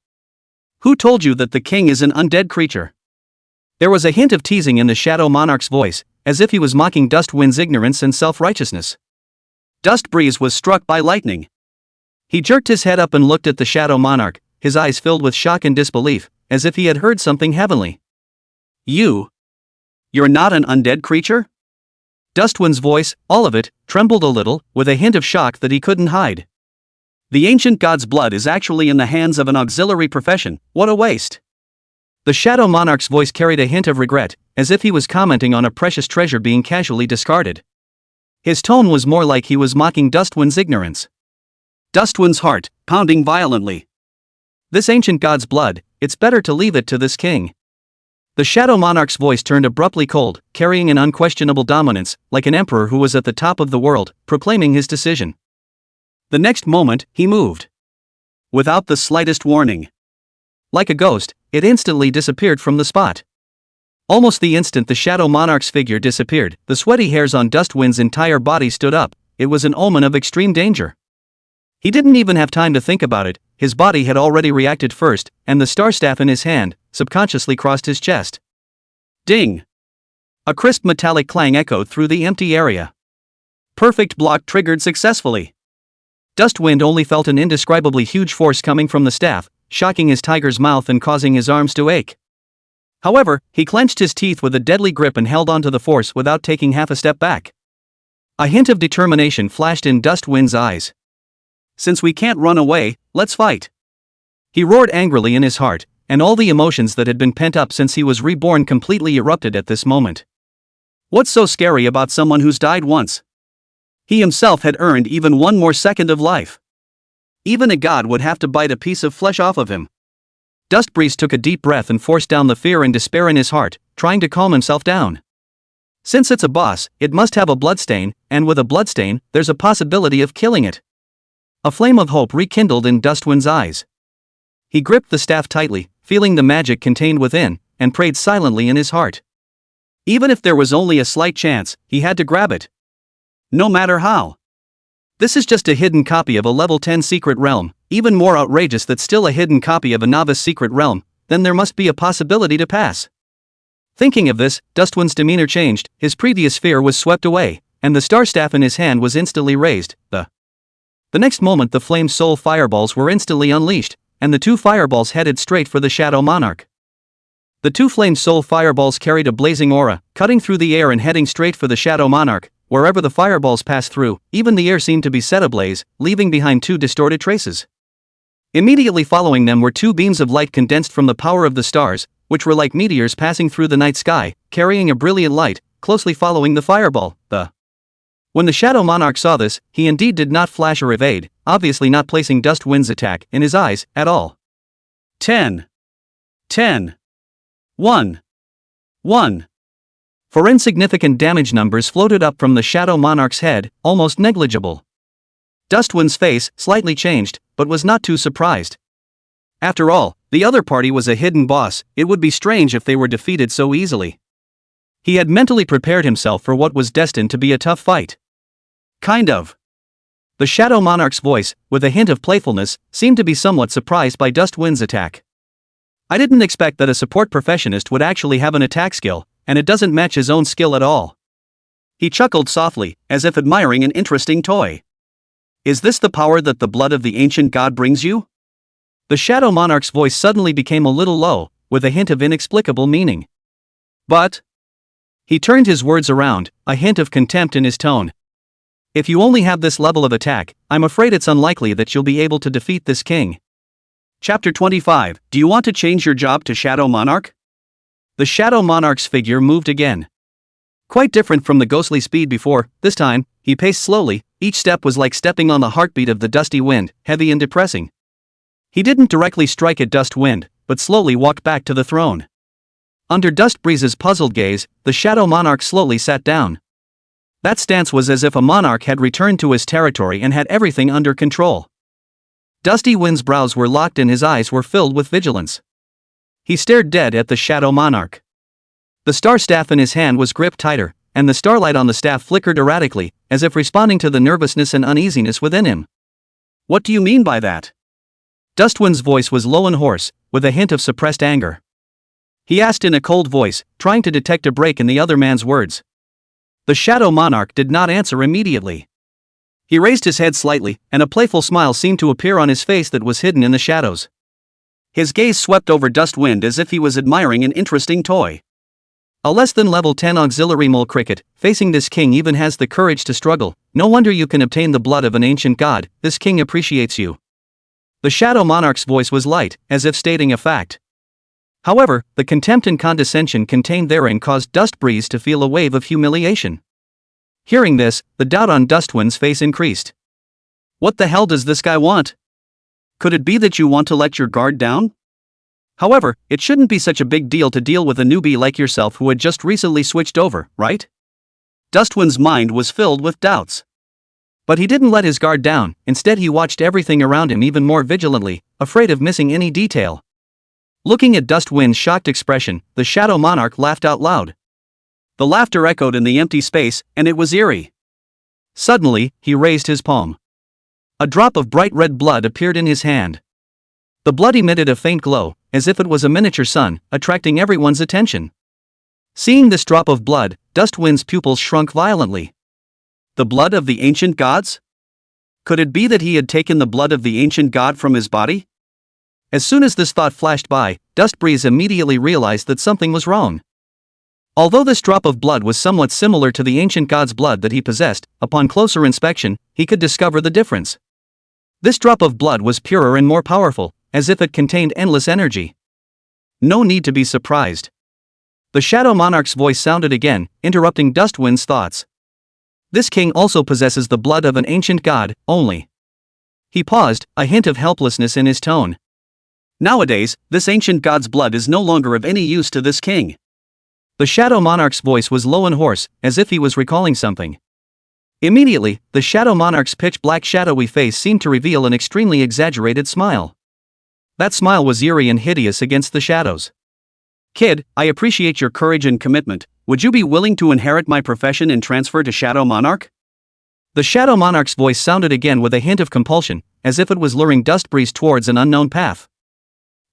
Who told you that the king is an undead creature? There was a hint of teasing in the Shadow Monarch's voice, as if he was mocking Dustwind's ignorance and self-righteousness. Dustbreeze was struck by lightning. He jerked his head up and looked at the Shadow Monarch, his eyes filled with shock and disbelief, as if he had heard something heavenly. You're not an undead creature? Dustwind's voice, all of it, trembled a little, with a hint of shock that he couldn't hide. The ancient god's blood is actually in the hands of an auxiliary profession, what a waste. The Shadow Monarch's voice carried a hint of regret, as if he was commenting on a precious treasure being casually discarded. His tone was more like he was mocking Dustwind's ignorance. Dustwind's heart, pounding violently. This ancient god's blood, it's better to leave it to this king. The Shadow Monarch's voice turned abruptly cold, carrying an unquestionable dominance, like an emperor who was at the top of the world, proclaiming his decision. The next moment, he moved. Without the slightest warning. Like a ghost, it instantly disappeared from the spot. Almost the instant the Shadow Monarch's figure disappeared, the sweaty hairs on Dustwind's entire body stood up. It was an omen of extreme danger. He didn't even have time to think about it, his body had already reacted first, and the star staff in his hand subconsciously crossed his chest. Ding! A crisp metallic clang echoed through the empty area. Perfect block triggered successfully. Dustwind only felt an indescribably huge force coming from the staff, shocking his tiger's mouth and causing his arms to ache. However, he clenched his teeth with a deadly grip and held onto the force without taking half a step back. A hint of determination flashed in Dustwind's eyes. Since we can't run away, let's fight. He roared angrily in his heart, and all the emotions that had been pent up since he was reborn completely erupted at this moment. What's so scary about someone who's died once? He himself had earned even one more second of life. Even a god would have to bite a piece of flesh off of him. Dustbreeze took a deep breath and forced down the fear and despair in his heart, trying to calm himself down. Since it's a boss, it must have a bloodstain, and with a bloodstain, there's a possibility of killing it. A flame of hope rekindled in Dustwind's eyes. He gripped the staff tightly, feeling the magic contained within, and prayed silently in his heart. Even if there was only a slight chance, he had to grab it. No matter how. This is just a hidden copy of a level 10 secret realm, even more outrageous that still a hidden copy of a novice secret realm, then there must be a possibility to pass. Thinking of this, Dustwind's demeanor changed, his previous fear was swept away, and the star staff in his hand was instantly raised. The next moment the flame soul fireballs were instantly unleashed, and the two fireballs headed straight for the Shadow Monarch. The two flame soul fireballs carried a blazing aura, cutting through the air and heading straight for the Shadow Monarch. Wherever the fireballs passed through, even the air seemed to be set ablaze, leaving behind two distorted traces. Immediately following them were two beams of light condensed from the power of the stars, which were like meteors passing through the night sky, carrying a brilliant light, closely following the fireball. When the Shadow Monarch saw this, he indeed did not flash or evade, obviously not placing Dustwind's attack in his eyes at all. 10. 10. 1. 1. Four insignificant damage numbers floated up from the Shadow Monarch's head, almost negligible. Dustwind's face slightly changed, but was not too surprised. After all, the other party was a hidden boss, it would be strange if they were defeated so easily. He had mentally prepared himself for what was destined to be a tough fight. Kind of. The Shadow Monarch's voice, with a hint of playfulness, seemed to be somewhat surprised by Dustwind's attack. I didn't expect that a support professionist would actually have an attack skill, and it doesn't match his own skill at all. He chuckled softly, as if admiring an interesting toy. Is this the power that the blood of the ancient god brings you? The Shadow Monarch's voice suddenly became a little low, with a hint of inexplicable meaning. But... He turned his words around, a hint of contempt in his tone. If you only have this level of attack, I'm afraid it's unlikely that you'll be able to defeat this king. Chapter 25. Do you want to change your job to Shadow Monarch? The Shadow Monarch's figure moved again. Quite different from the ghostly speed before, this time, he paced slowly, each step was like stepping on the heartbeat of the dusty wind, heavy and depressing. He didn't directly strike at Dustwind, but slowly walked back to the throne. Under Dustbreeze's puzzled gaze, the Shadow Monarch slowly sat down. That stance was as if a monarch had returned to his territory and had everything under control. Dustywind's brows were locked and his eyes were filled with vigilance. He stared dead at the Shadow Monarch. The star staff in his hand was gripped tighter, and the starlight on the staff flickered erratically, as if responding to the nervousness and uneasiness within him. What do you mean by that? Dustwind's voice was low and hoarse, with a hint of suppressed anger. He asked in a cold voice, trying to detect a break in the other man's words. The Shadow Monarch did not answer immediately. He raised his head slightly, and a playful smile seemed to appear on his face that was hidden in the shadows. His gaze swept over Dustwind as if he was admiring an interesting toy. A less than level 10 auxiliary mole cricket, facing this king even has the courage to struggle. No wonder you can obtain the blood of an ancient god, this king appreciates you. The Shadow Monarch's voice was light, as if stating a fact. However, the contempt and condescension contained therein caused Dustbreeze to feel a wave of humiliation. Hearing this, the doubt on Dustwind's face increased. What the hell does this guy want? Could it be that you want to let your guard down? However, it shouldn't be such a big deal to deal with a newbie like yourself who had just recently switched over, right? Dustwind's mind was filled with doubts. But he didn't let his guard down, instead he watched everything around him even more vigilantly, afraid of missing any detail. Looking at Dustwind's shocked expression, the Shadow Monarch laughed out loud. The laughter echoed in the empty space, and it was eerie. Suddenly, he raised his palm. A drop of bright red blood appeared in his hand. The blood emitted a faint glow, as if it was a miniature sun, attracting everyone's attention. Seeing this drop of blood, Dustwind's pupils shrunk violently. The blood of the ancient gods? Could it be that he had taken the blood of the ancient god from his body? As soon as this thought flashed by, Dustbreeze immediately realized that something was wrong. Although this drop of blood was somewhat similar to the ancient god's blood that he possessed, upon closer inspection, he could discover the difference. This drop of blood was purer and more powerful, as if it contained endless energy. No need to be surprised. The Shadow Monarch's voice sounded again, interrupting Dustwind's thoughts. This king also possesses the blood of an ancient god, only. He paused, a hint of helplessness in his tone. Nowadays, this ancient god's blood is no longer of any use to this king. The Shadow Monarch's voice was low and hoarse, as if he was recalling something. Immediately, the Shadow Monarch's pitch-black shadowy face seemed to reveal an extremely exaggerated smile. That smile was eerie and hideous against the shadows. Kid, I appreciate your courage and commitment. Would you be willing to inherit my profession and transfer to Shadow Monarch? The Shadow Monarch's voice sounded again with a hint of compulsion, as if it was luring Dustbreeze towards an unknown path.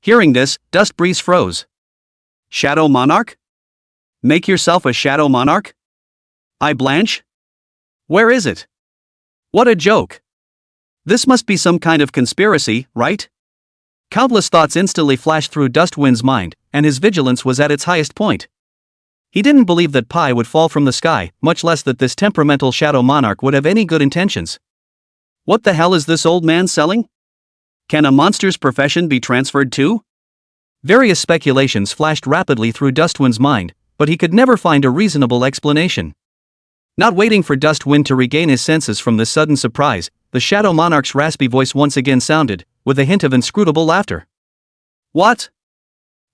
Hearing this, Dustbreeze froze. Shadow Monarch? Make yourself a Shadow Monarch? I blanch? Where is it? What a joke. This must be some kind of conspiracy, right? Countless thoughts instantly flashed through Dustwind's mind, and his vigilance was at its highest point. He didn't believe that pie would fall from the sky, much less that this temperamental Shadow Monarch would have any good intentions. What the hell is this old man selling? Can a monster's profession be transferred too? Various speculations flashed rapidly through Dustwind's mind, but he could never find a reasonable explanation. Not waiting for Dustwind to regain his senses from this sudden surprise, the Shadow Monarch's raspy voice once again sounded, with a hint of inscrutable laughter. What?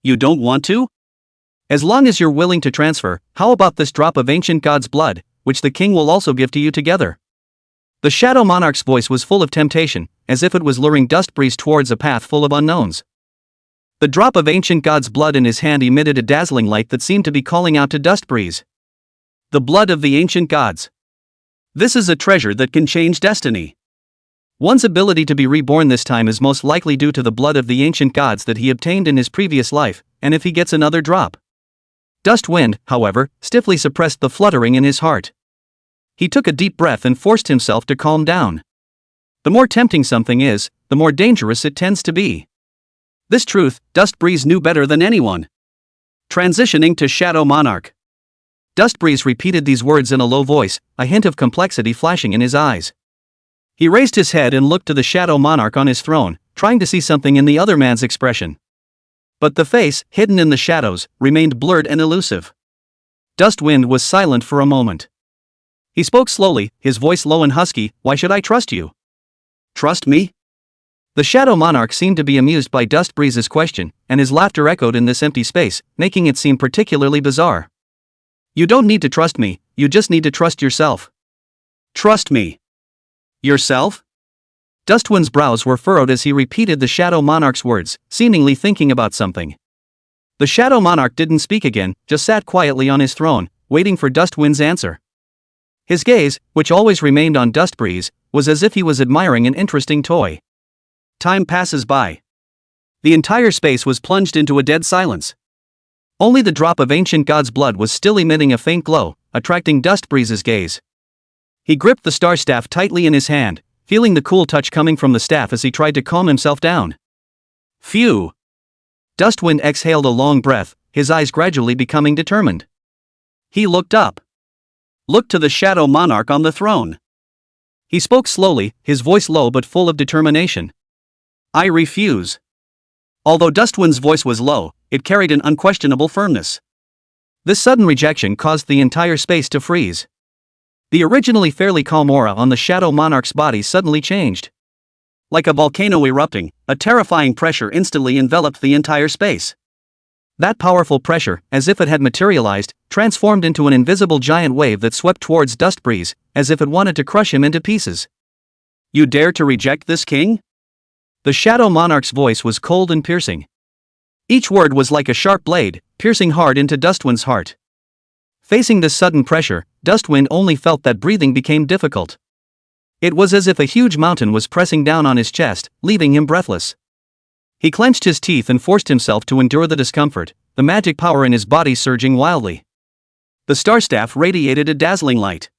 You don't want to? As long as you're willing to transfer, how about this drop of ancient god's blood, which the king will also give to you together? The Shadow Monarch's voice was full of temptation, as if it was luring Dustbreeze towards a path full of unknowns. The drop of ancient god's blood in his hand emitted a dazzling light that seemed to be calling out to Dustbreeze. The blood of the ancient gods. This is a treasure that can change destiny. One's ability to be reborn this time is most likely due to the blood of the ancient gods that he obtained in his previous life, and if he gets another drop. Dustwind, however, stiffly suppressed the fluttering in his heart. He took a deep breath and forced himself to calm down. The more tempting something is, the more dangerous it tends to be. This truth, Dustbreeze knew better than anyone. Transitioning to Shadow Monarch. Dustbreeze repeated these words in a low voice, a hint of complexity flashing in his eyes. He raised his head and looked to the Shadow Monarch on his throne, trying to see something in the other man's expression. But the face, hidden in the shadows, remained blurred and elusive. Dustwind was silent for a moment. He spoke slowly, his voice low and husky. Why should I trust you? Trust me? The Shadow Monarch seemed to be amused by Dustbreeze's question, and his laughter echoed in this empty space, making it seem particularly bizarre. You don't need to trust me, you just need to trust yourself. Trust me. Yourself? Dustwind's brows were furrowed as he repeated the Shadow Monarch's words, seemingly thinking about something. The Shadow Monarch didn't speak again, just sat quietly on his throne, waiting for Dustwind's answer. His gaze, which always remained on Dustbreeze, was as if he was admiring an interesting toy. Time passes by. The entire space was plunged into a dead silence. Only the drop of ancient god's blood was still emitting a faint glow, attracting Dustbreeze's gaze. He gripped the star staff tightly in his hand, feeling the cool touch coming from the staff as he tried to calm himself down. Phew! Dustwind exhaled a long breath, his eyes gradually becoming determined. He looked up. Looked to the Shadow Monarch on the throne. He spoke slowly, his voice low but full of determination. I refuse. Although Dustwind's voice was low, it carried an unquestionable firmness. This sudden rejection caused the entire space to freeze. The originally fairly calm aura on the Shadow Monarch's body suddenly changed. Like a volcano erupting, a terrifying pressure instantly enveloped the entire space. That powerful pressure, as if it had materialized, transformed into an invisible giant wave that swept towards Dustbreeze, as if it wanted to crush him into pieces. You dare to reject this king? The Shadow Monarch's voice was cold and piercing. Each word was like a sharp blade, piercing hard into Dustwind's heart. Facing this sudden pressure, Dustwind only felt that breathing became difficult. It was as if a huge mountain was pressing down on his chest, leaving him breathless. He clenched his teeth and forced himself to endure the discomfort, the magic power in his body surging wildly. The star staff radiated a dazzling light.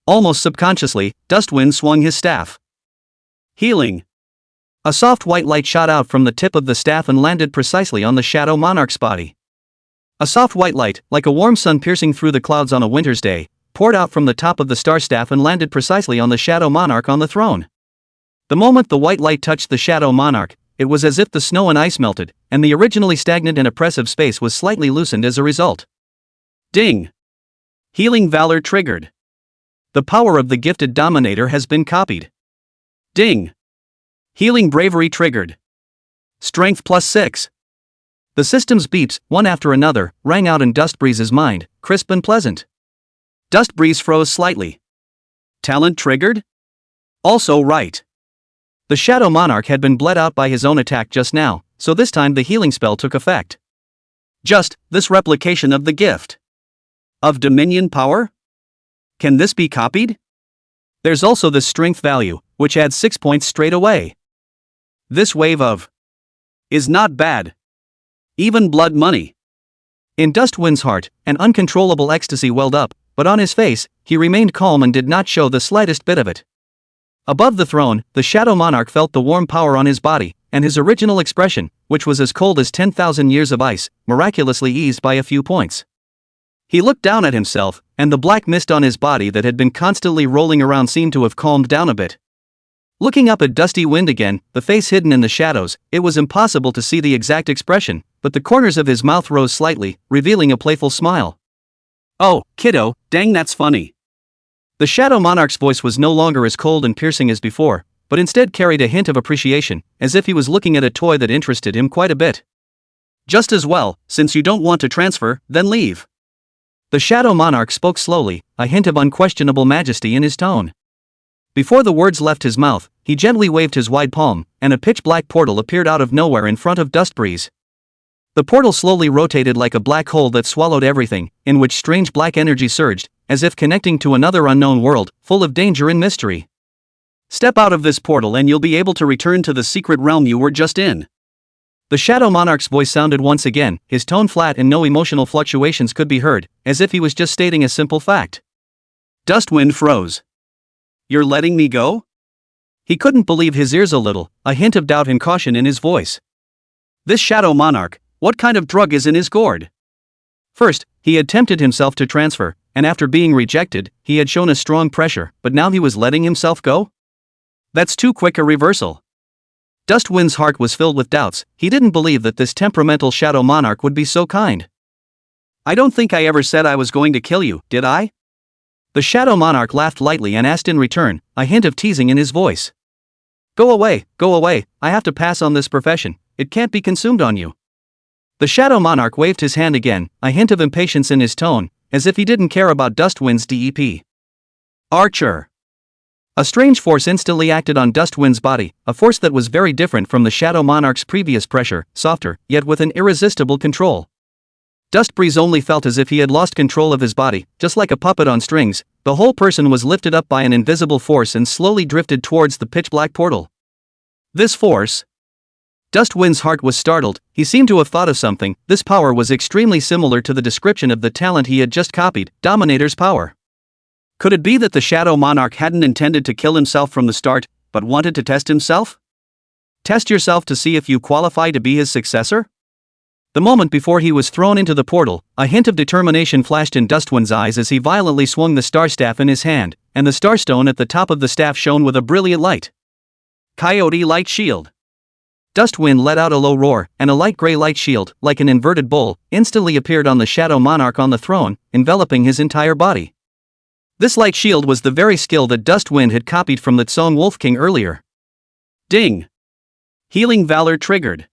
Almost subconsciously, Dustwind swung his staff. Healing. A soft white light shot out from the tip of the staff and landed precisely on the Shadow Monarch's body. A soft white light, like a warm sun piercing through the clouds on a winter's day, poured out from the top of the star staff and landed precisely on the Shadow Monarch on the throne. The moment the white light touched the Shadow Monarch, it was as if the snow and ice melted, and the originally stagnant and oppressive space was slightly loosened as a result. Ding! Healing Valor triggered. The power of the gifted Dominator has been copied. Ding! Healing Bravery triggered. Strength +6. The system's beeps, one after another, rang out in Dustbreeze's mind, crisp and pleasant. Dustbreeze froze slightly. Talent triggered? Also right. The Shadow Monarch had been bled out by his own attack just now, so this time the healing spell took effect. Just, this replication of the gift. Of Dominion power? Can this be copied? There's also the strength value, which adds 6 points straight away. This wave of is not bad. Even blood money. In Dustwind's heart, an uncontrollable ecstasy welled up, but on his face, he remained calm and did not show the slightest bit of it. Above the throne, the Shadow Monarch felt the warm power on his body, and his original expression, which was as cold as 10,000 years of ice, miraculously eased by a few points. He looked down at himself, and the black mist on his body that had been constantly rolling around seemed to have calmed down a bit. Looking up at Dusty Wind again, the face hidden in the shadows, it was impossible to see the exact expression, but the corners of his mouth rose slightly, revealing a playful smile. Oh, kiddo, dang that's funny. The Shadow Monarch's voice was no longer as cold and piercing as before, but instead carried a hint of appreciation, as if he was looking at a toy that interested him quite a bit. Just as well, since you don't want to transfer, then leave. The Shadow Monarch spoke slowly, a hint of unquestionable majesty in his tone. Before the words left his mouth, he gently waved his wide palm, and a pitch-black portal appeared out of nowhere in front of Dustbreeze. The portal slowly rotated like a black hole that swallowed everything, in which strange black energy surged, as if connecting to another unknown world, full of danger and mystery. Step out of this portal and you'll be able to return to the secret realm you were just in. The Shadow Monarch's voice sounded once again, his tone flat and no emotional fluctuations could be heard, as if he was just stating a simple fact. Dustwind froze. You're letting me go? He couldn't believe his ears a little, a hint of doubt and caution in his voice. This Shadow Monarch, what kind of drug is in his gourd? First, he had tempted himself to transfer, and after being rejected, he had shown a strong pressure, but now he was letting himself go? That's too quick a reversal. Dustwind's heart was filled with doubts. He didn't believe that this temperamental Shadow Monarch would be so kind. I don't think I ever said I was going to kill you, did I? The Shadow Monarch laughed lightly and asked in return, a hint of teasing in his voice. Go away, I have to pass on this profession, it can't be consumed on you. The Shadow Monarch waved his hand again, a hint of impatience in his tone, as if he didn't care about Dustwind's DEP. Archer. A strange force instantly acted on Dustwind's body, a force that was very different from the Shadow Monarch's previous pressure, softer, yet with an irresistible control. Dustbreeze only felt as if he had lost control of his body, just like a puppet on strings. The whole person was lifted up by an invisible force and slowly drifted towards the pitch-black portal. This force? Dustwind's heart was startled. He seemed to have thought of something. This power was extremely similar to the description of the talent he had just copied, Dominator's power. Could it be that the Shadow Monarch hadn't intended to kill himself from the start, but wanted to test himself? Test yourself to see if you qualify to be his successor? The moment before he was thrown into the portal, a hint of determination flashed in Dustwind's eyes as he violently swung the star staff in his hand, and the starstone at the top of the staff shone with a brilliant light. Coyote Light Shield. Dustwind let out a low roar, and a light gray light shield, like an inverted bowl, instantly appeared on the Shadow Monarch on the throne, enveloping his entire body. This light shield was the very skill that Dustwind had copied from the Tsong Wolf King earlier. Ding! Healing Valor triggered.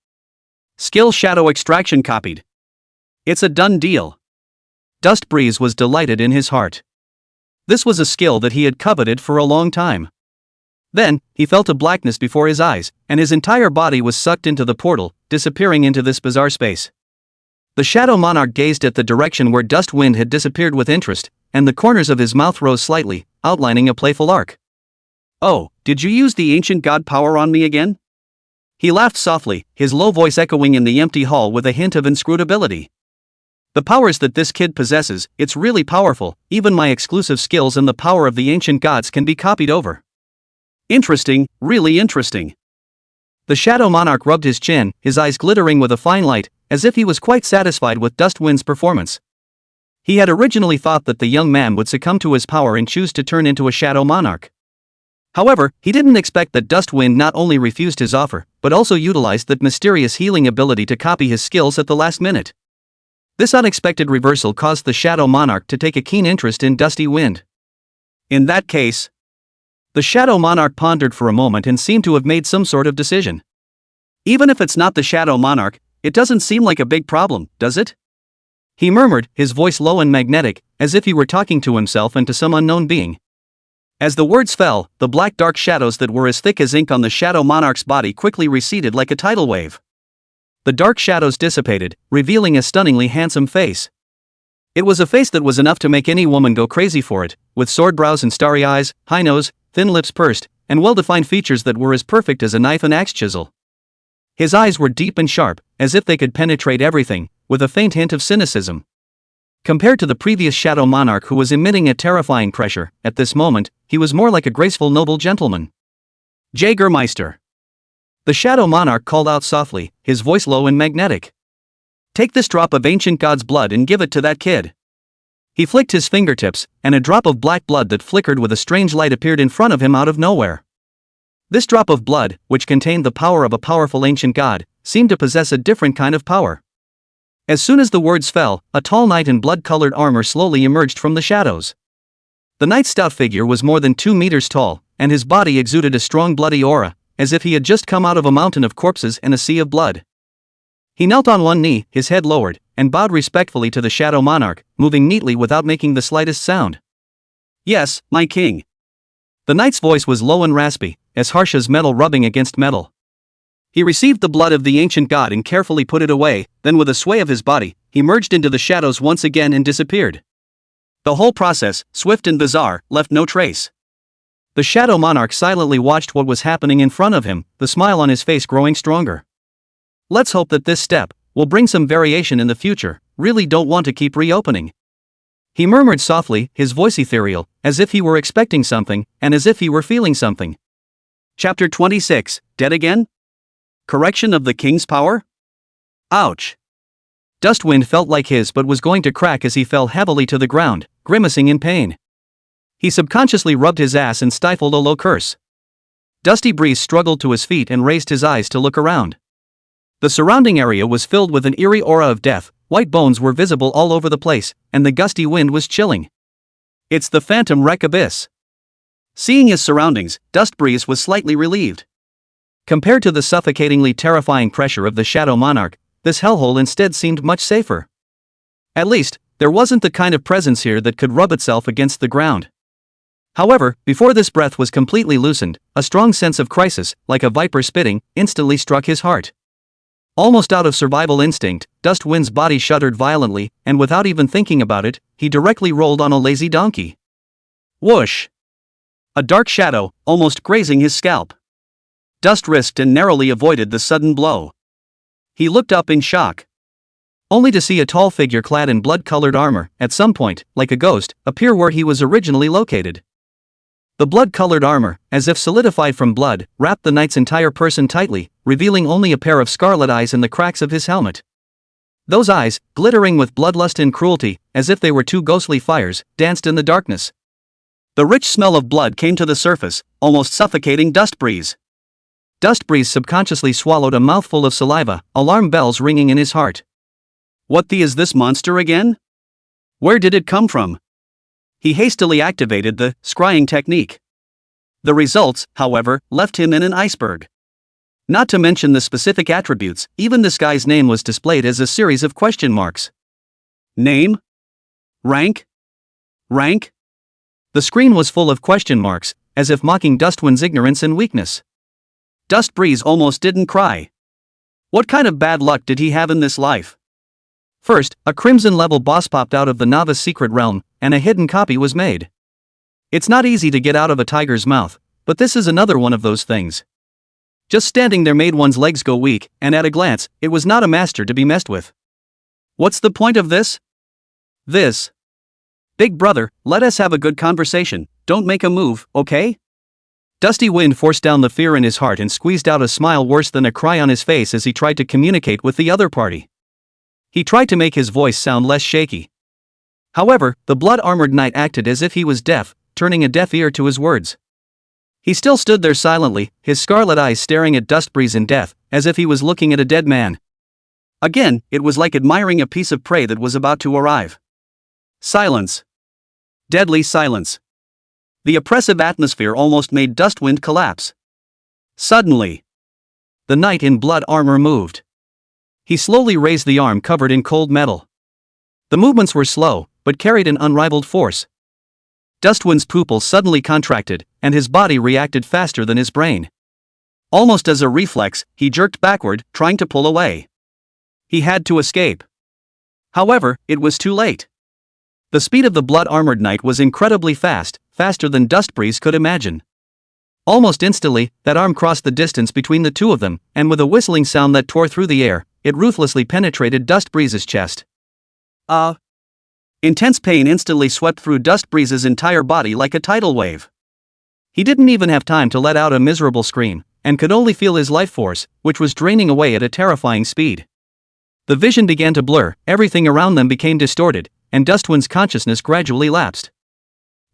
Skill Shadow Extraction copied. It's a done deal. Dustbreeze was delighted in his heart. This was a skill that he had coveted for a long time. Then, he felt a blackness before his eyes, and his entire body was sucked into the portal, disappearing into this bizarre space. The Shadow Monarch gazed at the direction where Dust Wind had disappeared with interest, and the corners of his mouth rose slightly, outlining a playful arc. "Oh, did you use the ancient god power on me again?" He laughed softly, his low voice echoing in the empty hall with a hint of inscrutability. "The powers that this kid possesses, it's really powerful, even my exclusive skills and the power of the ancient gods can be copied over." "Interesting, really interesting." The Shadow Monarch rubbed his chin, his eyes glittering with a fine light, as if he was quite satisfied with Dustwind's performance. He had originally thought that the young man would succumb to his power and choose to turn into a Shadow Monarch. However, he didn't expect that Dustwind not only refused his offer, but also utilized that mysterious healing ability to copy his skills at the last minute. This unexpected reversal caused the Shadow Monarch to take a keen interest in Dusty Wind. In that case, the Shadow Monarch pondered for a moment and seemed to have made some sort of decision. "Even if it's not the Shadow Monarch, it doesn't seem like a big problem, does it?" He murmured, his voice low and magnetic, as if he were talking to himself and to some unknown being. As the words fell, the black dark shadows that were as thick as ink on the Shadow Monarch's body quickly receded like a tidal wave. The dark shadows dissipated, revealing a stunningly handsome face. It was a face that was enough to make any woman go crazy for it, with sword brows and starry eyes, high nose, thin lips pursed, and well-defined features that were as perfect as a knife and axe chisel. His eyes were deep and sharp, as if they could penetrate everything, with a faint hint of cynicism. Compared to the previous Shadow Monarch who was emitting a terrifying pressure, at this moment, he was more like a graceful noble gentleman. "Jägermeister." The Shadow Monarch called out softly, his voice low and magnetic. "Take this drop of ancient god's blood and give it to that kid." He flicked his fingertips, and a drop of black blood that flickered with a strange light appeared in front of him out of nowhere. This drop of blood, which contained the power of a powerful ancient god, seemed to possess a different kind of power. As soon as the words fell, a tall knight in blood-colored armor slowly emerged from the shadows. The knight's stout figure was more than 2 meters tall, and his body exuded a strong bloody aura, as if he had just come out of a mountain of corpses and a sea of blood. He knelt on one knee, his head lowered, and bowed respectfully to the Shadow Monarch, moving neatly without making the slightest sound. "Yes, my king." The knight's voice was low and raspy, as harsh as metal rubbing against metal. He received the blood of the ancient god and carefully put it away, then with a sway of his body, he merged into the shadows once again and disappeared. The whole process, swift and bizarre, left no trace. The Shadow Monarch silently watched what was happening in front of him, the smile on his face growing stronger. "Let's hope that this step will bring some variation in the future. Really don't want to keep reopening." He murmured softly, his voice ethereal, as if he were expecting something, and as if he were feeling something. Chapter 26, Dead Again? Correction of the King's Power? Ouch. Dustwind felt like his butt was going to crack as he fell heavily to the ground, grimacing in pain. He subconsciously rubbed his ass and stifled a low curse. Dusty Breeze struggled to his feet and raised his eyes to look around. The surrounding area was filled with an eerie aura of death, white bones were visible all over the place, and the gusty wind was chilling. "It's the phantom wreck abyss." Seeing his surroundings, Dust Breeze was slightly relieved. Compared to the suffocatingly terrifying pressure of the Shadow Monarch, this hellhole instead seemed much safer. At least, there wasn't the kind of presence here that could rub itself against the ground. However, before this breath was completely loosened, a strong sense of crisis, like a viper spitting, instantly struck his heart. Almost out of survival instinct, Dustwind's body shuddered violently, and without even thinking about it, he directly rolled on a lazy donkey. Whoosh! A dark shadow, almost grazing his scalp. Dust risked and narrowly avoided the sudden blow. He looked up in shock, only to see a tall figure clad in blood-colored armor, at some point, like a ghost, appear where he was originally located. The blood-colored armor, as if solidified from blood, wrapped the knight's entire person tightly, revealing only a pair of scarlet eyes in the cracks of his helmet. Those eyes, glittering with bloodlust and cruelty, as if they were two ghostly fires, danced in the darkness. The rich smell of blood came to the surface, almost suffocating Dust Breeze. Dust Breeze subconsciously swallowed a mouthful of saliva, alarm bells ringing in his heart. What the is this monster again? Where did it come from? He hastily activated the scrying technique. The results, however, left him in an iceberg. Not to mention the specific attributes, even this guy's name was displayed as a series of question marks. Name? Rank? Rank? The screen was full of question marks, as if mocking Dustwind's ignorance and weakness. Dust Breeze almost didn't cry. What kind of bad luck did he have in this life? First, a Crimson-level boss popped out of the novice secret realm, and a hidden copy was made. It's not easy to get out of a tiger's mouth, but this is another one of those things. Just standing there made one's legs go weak, and at a glance, it was not a master to be messed with. What's the point of this? Big brother, let us have a good conversation, don't make a move, okay? Dusty Wind forced down the fear in his heart and squeezed out a smile worse than a cry on his face as he tried to communicate with the other party. He tried to make his voice sound less shaky. However, the blood-armored knight acted as if he was deaf, turning a deaf ear to his words. He still stood there silently, his scarlet eyes staring at Dust Breeze in death, as if he was looking at a dead man. Again, it was like admiring a piece of prey that was about to arrive. Silence. Deadly silence. The oppressive atmosphere almost made Dustwind collapse. Suddenly, the knight in blood armor moved. He slowly raised the arm covered in cold metal. The movements were slow, but carried an unrivaled force. Dustwind's pupils suddenly contracted, and his body reacted faster than his brain. Almost as a reflex, he jerked backward, trying to pull away. He had to escape. However, it was too late. The speed of the blood-armored knight was incredibly fast, faster than Dust Breeze could imagine. Almost instantly, that arm crossed the distance between the two of them, and with a whistling sound that tore through the air, it ruthlessly penetrated Dust Breeze's chest. Intense pain instantly swept through Dust Breeze's entire body like a tidal wave. He didn't even have time to let out a miserable scream, and could only feel his life force, which was draining away at a terrifying speed. The vision began to blur, everything around them became distorted, and Dustwind's consciousness gradually lapsed.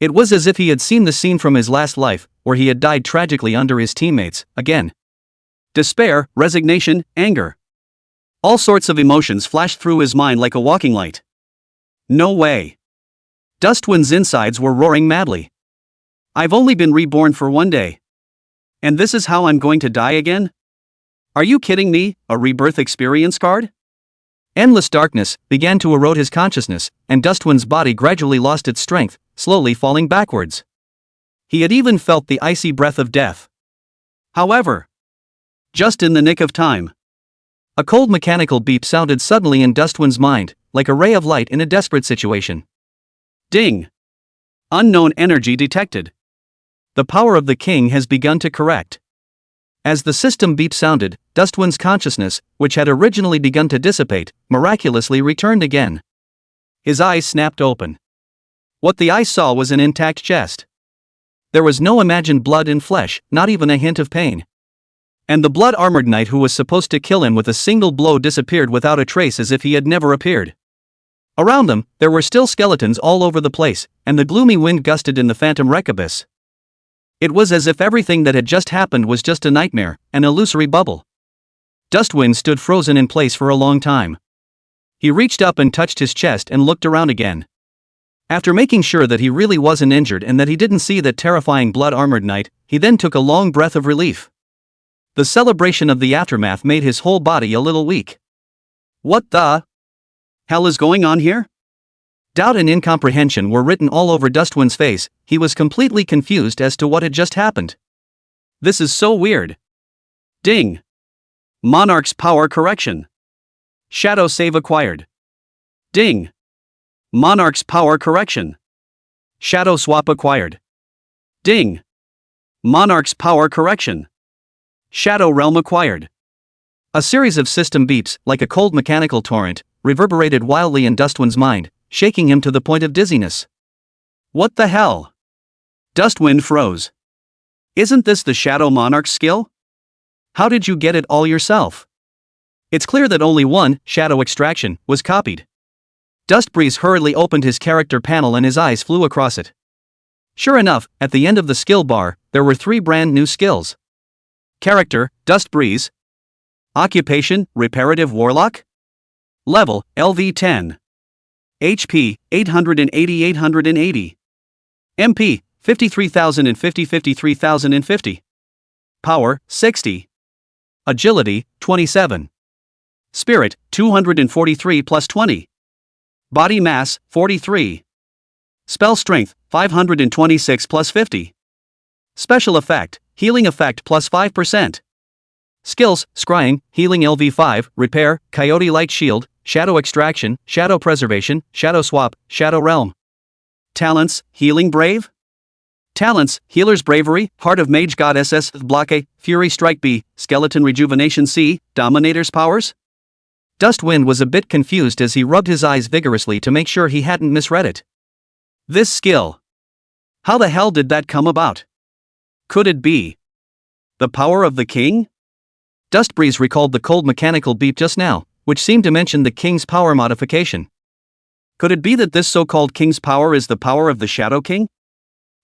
It was as if he had seen the scene from his last life, where he had died tragically under his teammates, again. Despair, resignation, anger. All sorts of emotions flashed through his mind like a walking light. No way. Dustwind's insides were roaring madly. I've only been reborn for one day. And this is how I'm going to die again? Are you kidding me, a rebirth experience card? Endless darkness began to erode his consciousness, and Dustwind's body gradually lost its strength, slowly falling backwards. He had even felt the icy breath of death. However, just in the nick of time, a cold mechanical beep sounded suddenly in Dustwind's mind, like a ray of light in a desperate situation. Ding! Unknown energy detected. The power of the king has begun to correct. As the system beep sounded, Dustwind's consciousness, which had originally begun to dissipate, miraculously returned again. His eyes snapped open. What the eyes saw was an intact chest. There was no imagined blood and flesh, not even a hint of pain. And the blood-armored knight who was supposed to kill him with a single blow disappeared without a trace as if he had never appeared. Around them, there were still skeletons all over the place, and the gloomy wind gusted in the phantom wreck abyss. It was as if everything that had just happened was just a nightmare, an illusory bubble. Dustwind stood frozen in place for a long time. He reached up and touched his chest and looked around again. After making sure that he really wasn't injured and that he didn't see that terrifying blood-armored knight, he then took a long breath of relief. The celebration of the aftermath made his whole body a little weak. What the hell is going on here? Doubt and incomprehension were written all over Dustwind's face. He was completely confused as to what had just happened. This is so weird. Ding! Monarch's power correction. Shadow save acquired. Ding! Monarch's power correction. Shadow swap acquired. Ding! Monarch's power correction. Shadow realm acquired. A series of system beeps, like a cold mechanical torrent, reverberated wildly in Dustwind's mind, shaking him to the point of dizziness. What the hell? Dustwind froze. Isn't this the Shadow Monarch's skill? How did you get it all yourself? It's clear that only one, Shadow Extraction, was copied. Dustbreeze hurriedly opened his character panel and his eyes flew across it. Sure enough, at the end of the skill bar, there were 3 brand new skills. Character, Dustbreeze. Occupation, Reparative Warlock. Level, LV10. HP, 880. MP, 53,050. Power, 60. Agility, 27. Spirit, 243 plus 20. Body mass, 43. Spell strength, 526 plus 50. Special effect, healing effect plus 5%. Skills, scrying, healing LV5, repair, coyote light shield, shadow extraction, shadow preservation, shadow swap, shadow realm. Talents, healing brave. Talents, healer's bravery, heart of mage god SS, block A, fury strike B, skeleton rejuvenation C, dominator's powers. Dustwind was a bit confused as he rubbed his eyes vigorously to make sure he hadn't misread it. This skill. How the hell did that come about? Could it be the power of the king? Dustbreeze recalled the cold mechanical beep just now, which seemed to mention the king's power modification. Could it be that this so-called king's power is the power of the Shadow King?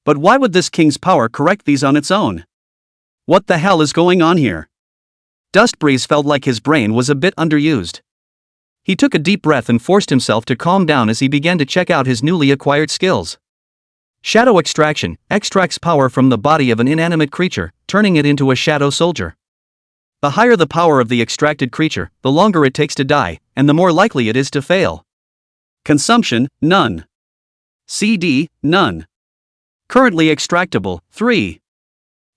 But why would this king's power correct these on its own? What the hell is going on here? Dustbreeze felt like his brain was a bit underused. He took a deep breath and forced himself to calm down as he began to check out his newly acquired skills. Shadow extraction extracts power from the body of an inanimate creature, turning it into a shadow soldier. The higher the power of the extracted creature, the longer it takes to die, and the more likely it is to fail. Consumption, none. CD, none. Currently extractable, 3.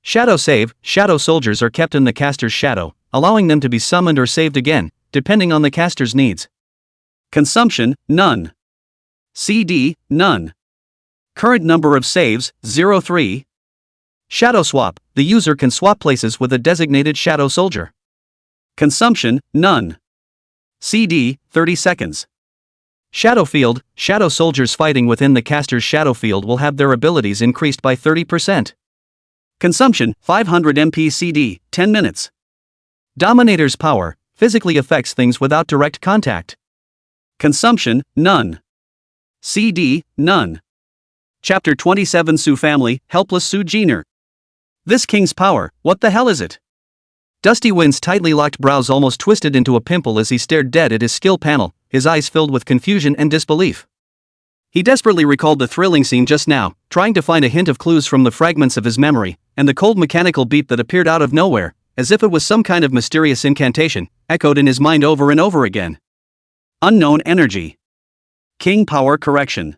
Shadow save, shadow soldiers are kept in the caster's shadow, allowing them to be summoned or saved again, depending on the caster's needs. Consumption, none. CD, none. Current number of saves, 03. Shadow swap, the user can swap places with a designated shadow soldier. Consumption, none. CD, 30 seconds. Shadow field, shadow soldiers fighting within the caster's shadow field will have their abilities increased by 30%. Consumption, 500 MP CD, 10 minutes. Dominator's power, physically affects things without direct contact. Consumption, none. CD, none. Chapter 27 Su Family, Helpless Su Jin'er. This king's power, what the hell is it? Dusty Wind's tightly locked brows almost twisted into a pimple as he stared dead at his skill panel, his eyes filled with confusion and disbelief. He desperately recalled the thrilling scene just now, trying to find a hint of clues from the fragments of his memory, and the cold mechanical beep that appeared out of nowhere, as if it was some kind of mysterious incantation, echoed in his mind over and over again. Unknown energy. King power correction.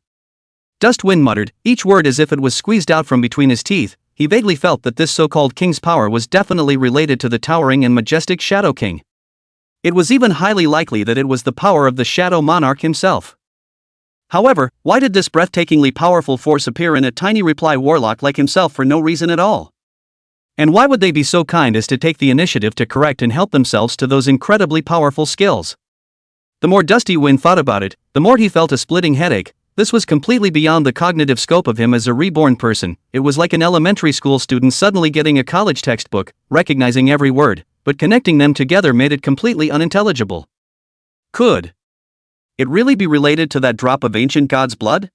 Dustwind muttered, each word as if it was squeezed out from between his teeth. He vaguely felt that this so-called king's power was definitely related to the towering and majestic Shadow King. It was even highly likely that it was the power of the Shadow Monarch himself. However, why did this breathtakingly powerful force appear in a tiny reply warlock like himself for no reason at all? And why would they be so kind as to take the initiative to correct and help themselves to those incredibly powerful skills? The more Dusty Wind thought about it, the more he felt a splitting headache. This was completely beyond the cognitive scope of him as a reborn person. It was like an elementary school student suddenly getting a college textbook, recognizing every word, but connecting them together made it completely unintelligible. Could it really be related to that drop of ancient god's blood?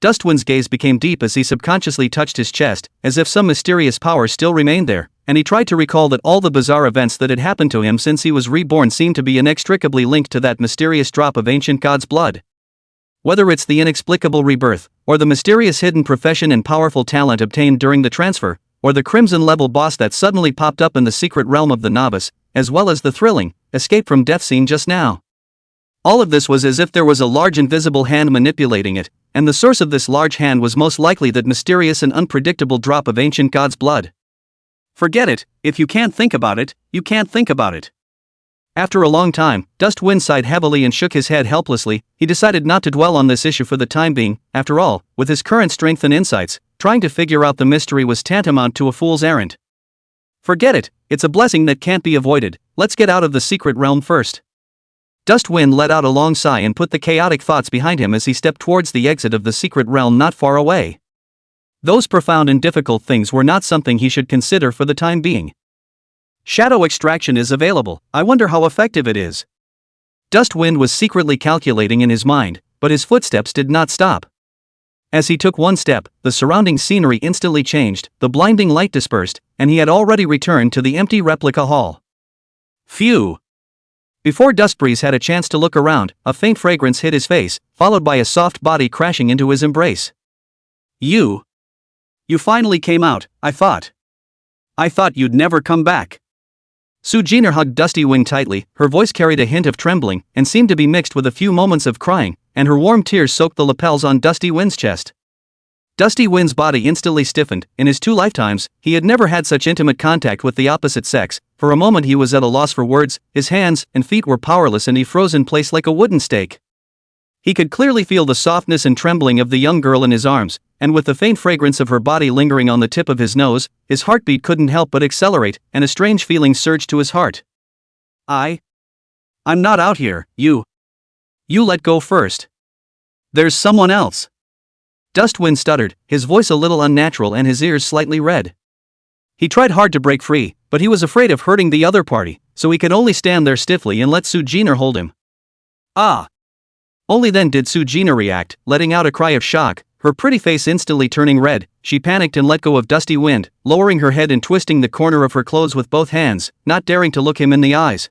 Dustwind's gaze became deep as he subconsciously touched his chest, as if some mysterious power still remained there, and he tried to recall that all the bizarre events that had happened to him since he was reborn seemed to be inextricably linked to that mysterious drop of ancient god's blood. Whether it's the inexplicable rebirth, or the mysterious hidden profession and powerful talent obtained during the transfer, or the crimson-level boss that suddenly popped up in the secret realm of the novice, as well as the thrilling escape from death scene just now. All of this was as if there was a large invisible hand manipulating it, and the source of this large hand was most likely that mysterious and unpredictable drop of ancient god's blood. Forget it, if you can't think about it, you can't think about it. After a long time, Dustwind sighed heavily and shook his head helplessly. He decided not to dwell on this issue for the time being. After all, with his current strength and insights, trying to figure out the mystery was tantamount to a fool's errand. Forget it, it's a blessing that can't be avoided. Let's get out of the secret realm first. Dustwind let out a long sigh and put the chaotic thoughts behind him as he stepped towards the exit of the secret realm not far away. Those profound and difficult things were not something he should consider for the time being. Shadow extraction is available, I wonder how effective it is. Dustwind was secretly calculating in his mind, but his footsteps did not stop. As he took one step, the surrounding scenery instantly changed, the blinding light dispersed, and he had already returned to the empty replica hall. Phew! Before Dustbreeze had a chance to look around, a faint fragrance hit his face, followed by a soft body crashing into his embrace. You finally came out, I thought you'd never come back. Su Jin'er hugged Dusty Wind tightly, her voice carried a hint of trembling, and seemed to be mixed with a few moments of crying, and her warm tears soaked the lapels on Dusty Wind's chest. Dusty Wind's body instantly stiffened. In his 2 lifetimes, he had never had such intimate contact with the opposite sex. For a moment he was at a loss for words, his hands and feet were powerless and he froze in place like a wooden stake. He could clearly feel the softness and trembling of the young girl in his arms, and with the faint fragrance of her body lingering on the tip of his nose, his heartbeat couldn't help but accelerate, and a strange feeling surged to his heart. I'm not out here, you let go first. There's someone else. Dustwind stuttered, his voice a little unnatural and his ears slightly red. He tried hard to break free, but he was afraid of hurting the other party, so he could only stand there stiffly and let Su Jin'er hold him. Ah! Only then did Su Jin'er react, letting out a cry of shock, her pretty face instantly turning red. She panicked and let go of Dusty Wind, lowering her head and twisting the corner of her clothes with both hands, not daring to look him in the eyes.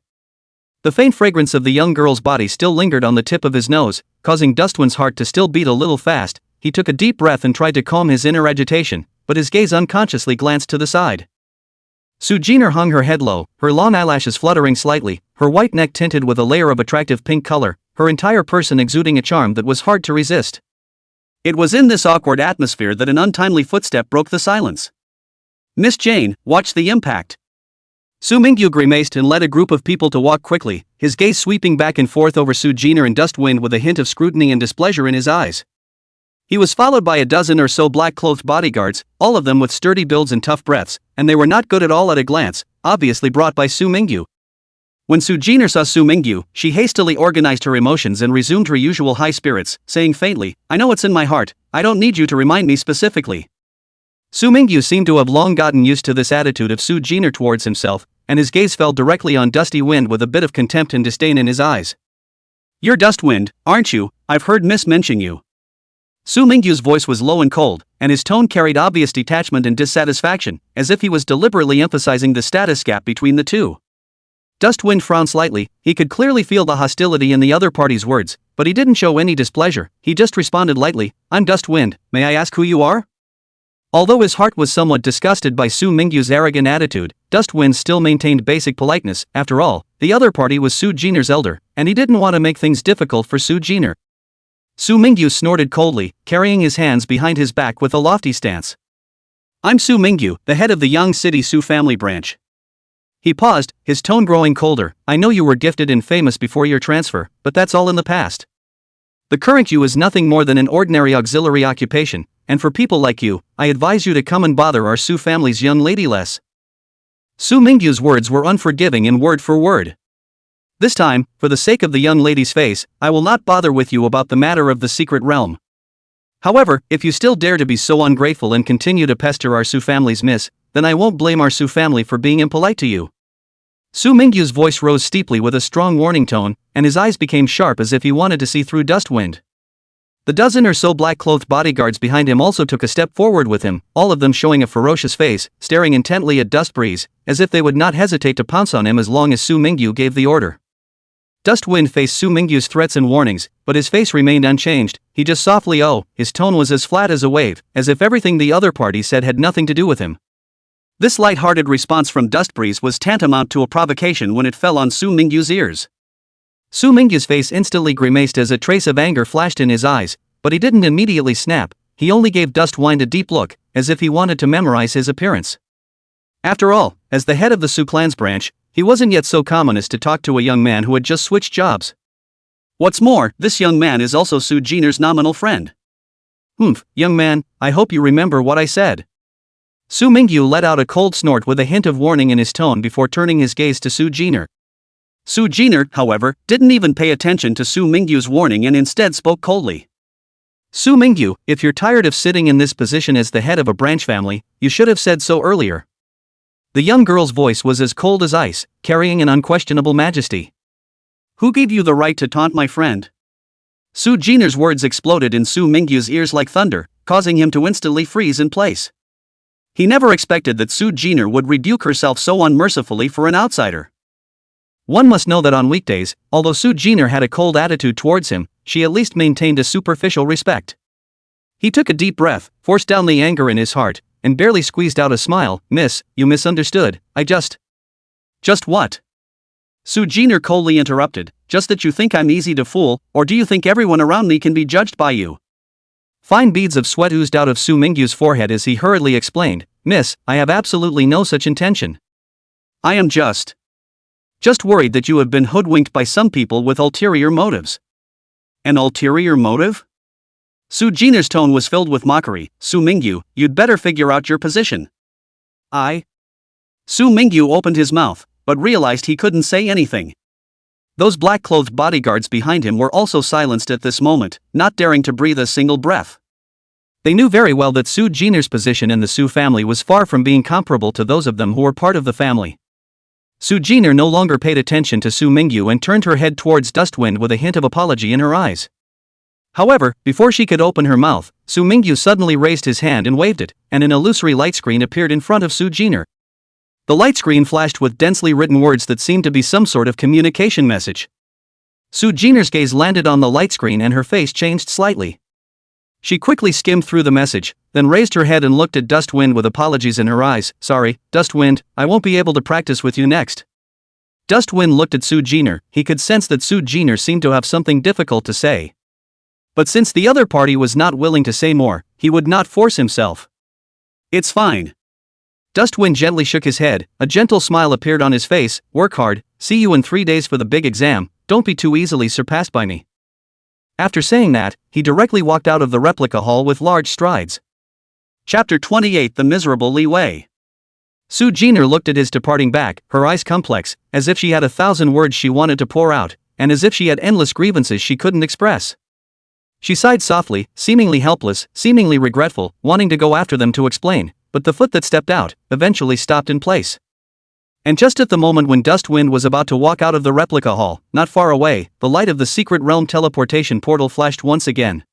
The faint fragrance of the young girl's body still lingered on the tip of his nose, causing Dustwind's heart to still beat a little fast. He took a deep breath and tried to calm his inner agitation, but his gaze unconsciously glanced to the side. Su Jin'er hung her head low, her long eyelashes fluttering slightly, her white neck tinted with a layer of attractive pink color, her entire person exuding a charm that was hard to resist. It was in this awkward atmosphere that an untimely footstep broke the silence. "Miss Jane, watch the impact." Su Mingyu grimaced and led a group of people to walk quickly, his gaze sweeping back and forth over Su Jin'er and Dustwind with a hint of scrutiny and displeasure in his eyes. He was followed by a dozen or so black-clothed bodyguards, all of them with sturdy builds and tough breaths, and they were not good at all at a glance, obviously brought by Su Mingyu. When Su Jin'er saw Su Mingyu, she hastily organized her emotions and resumed her usual high spirits, saying faintly, "I know what's in my heart, I don't need you to remind me specifically." Su Mingyu seemed to have long gotten used to this attitude of Su Jin'er towards himself, and his gaze fell directly on Dusty Wind with a bit of contempt and disdain in his eyes. "You're Dustwind, aren't you? I've heard Miss mention you." Su Mingyu's voice was low and cold, and his tone carried obvious detachment and dissatisfaction, as if he was deliberately emphasizing the status gap between the two. Dustwind frowned slightly. He could clearly feel the hostility in the other party's words, but he didn't show any displeasure. He just responded lightly, "I'm Dustwind, may I ask who you are?" Although his heart was somewhat disgusted by Su Mingyu's arrogant attitude, Dustwind still maintained basic politeness. After all, the other party was Su Jin'er's elder, and he didn't want to make things difficult for Su Jin'er. Su Mingyu snorted coldly, carrying his hands behind his back with a lofty stance. "I'm Su Mingyu, the head of the Yang City Su family branch." He paused, his tone growing colder. "I know you were gifted and famous before your transfer, but that's all in the past. The current you is nothing more than an ordinary auxiliary occupation, and for people like you, I advise you to come and bother our Su family's young lady less." Su Mingyu's words were unforgiving in word for word. "This time, for the sake of the young lady's face, I will not bother with you about the matter of the secret realm. However, if you still dare to be so ungrateful and continue to pester our Su family's miss, then I won't blame our Su family for being impolite to you." Su Mingyu's voice rose steeply with a strong warning tone, and his eyes became sharp as if he wanted to see through Dustwind. The dozen or so black-clothed bodyguards behind him also took a step forward with him, all of them showing a ferocious face, staring intently at Dustbreeze, as if they would not hesitate to pounce on him as long as Su Mingyu gave the order. Dustwind faced Su Mingyu's threats and warnings, but his face remained unchanged. He just softly his tone was as flat as a wave, as if everything the other party said had nothing to do with him. This light-hearted response from Dustbreeze was tantamount to a provocation when it fell on Su Mingyu's ears. Su Mingyu's face instantly grimaced as a trace of anger flashed in his eyes, but he didn't immediately snap. He only gave Dustwind a deep look, as if he wanted to memorize his appearance. After all, as the head of the Su clan's branch, he wasn't yet so common as to talk to a young man who had just switched jobs. What's more, this young man is also Su Jin'er's nominal friend. "Humph, young man, I hope you remember what I said." Su Mingyu let out a cold snort with a hint of warning in his tone before turning his gaze to Su Jin'er. Su Jin'er, however, didn't even pay attention to Su Mingyu's warning and instead spoke coldly. "Su Mingyu, if you're tired of sitting in this position as the head of a branch family, you should have said so earlier." The young girl's voice was as cold as ice, carrying an unquestionable majesty. "Who gave you the right to taunt my friend?" Su Jin'er's words exploded in Su Mingyu's ears like thunder, causing him to instantly freeze in place. He never expected that Su Jin'er would rebuke herself so unmercifully for an outsider. One must know that on weekdays, although Su Jin'er had a cold attitude towards him, she at least maintained a superficial respect. He took a deep breath, forced down the anger in his heart, and barely squeezed out a smile. "Miss, you misunderstood, I just..." "Just what?" Su Jin'er coldly interrupted. "Just that you think I'm easy to fool, or do you think everyone around me can be judged by you?" Fine beads of sweat oozed out of Su Mingyu's forehead as he hurriedly explained, "Miss, I have absolutely no such intention. I am just worried that you have been hoodwinked by some people with ulterior motives." An ulterior motive? Su Jin'er's tone was filled with mockery. "Su Mingyu, you'd better figure out your position." Su Mingyu opened his mouth, but realized he couldn't say anything. Those black-clothed bodyguards behind him were also silenced at this moment, not daring to breathe a single breath. They knew very well that Su Jin'er's position in the Su family was far from being comparable to those of them who were part of the family. Su Jin'er no longer paid attention to Su Mingyu and turned her head towards Dustwind with a hint of apology in her eyes. However, before she could open her mouth, Su Mingyu suddenly raised his hand and waved it, and an illusory light screen appeared in front of Su Jin'er. The light screen flashed with densely written words that seemed to be some sort of communication message. Su Jin'er's gaze landed on the light screen and her face changed slightly. She quickly skimmed through the message, then raised her head and looked at Dustwind with apologies in her eyes. "Sorry, Dustwind, I won't be able to practice with you next." Dustwind looked at Su Jin'er. He could sense that Su Jin'er seemed to have something difficult to say. But since the other party was not willing to say more, he would not force himself. "It's fine." Dustwind gently shook his head, a gentle smile appeared on his face. "Work hard, see you in 3 days for the big exam, don't be too easily surpassed by me." After saying that, he directly walked out of the replica hall with large strides. Chapter 28 The Miserable Li Wei. Su Jin'er looked at his departing back, her eyes complex, as if she had 1,000 words she wanted to pour out, and as if she had endless grievances she couldn't express. She sighed softly, seemingly helpless, seemingly regretful, wanting to go after them to explain, but the foot that stepped out eventually stopped in place. And just at the moment when Dustwind was about to walk out of the replica hall, not far away, the light of the secret realm teleportation portal flashed once again.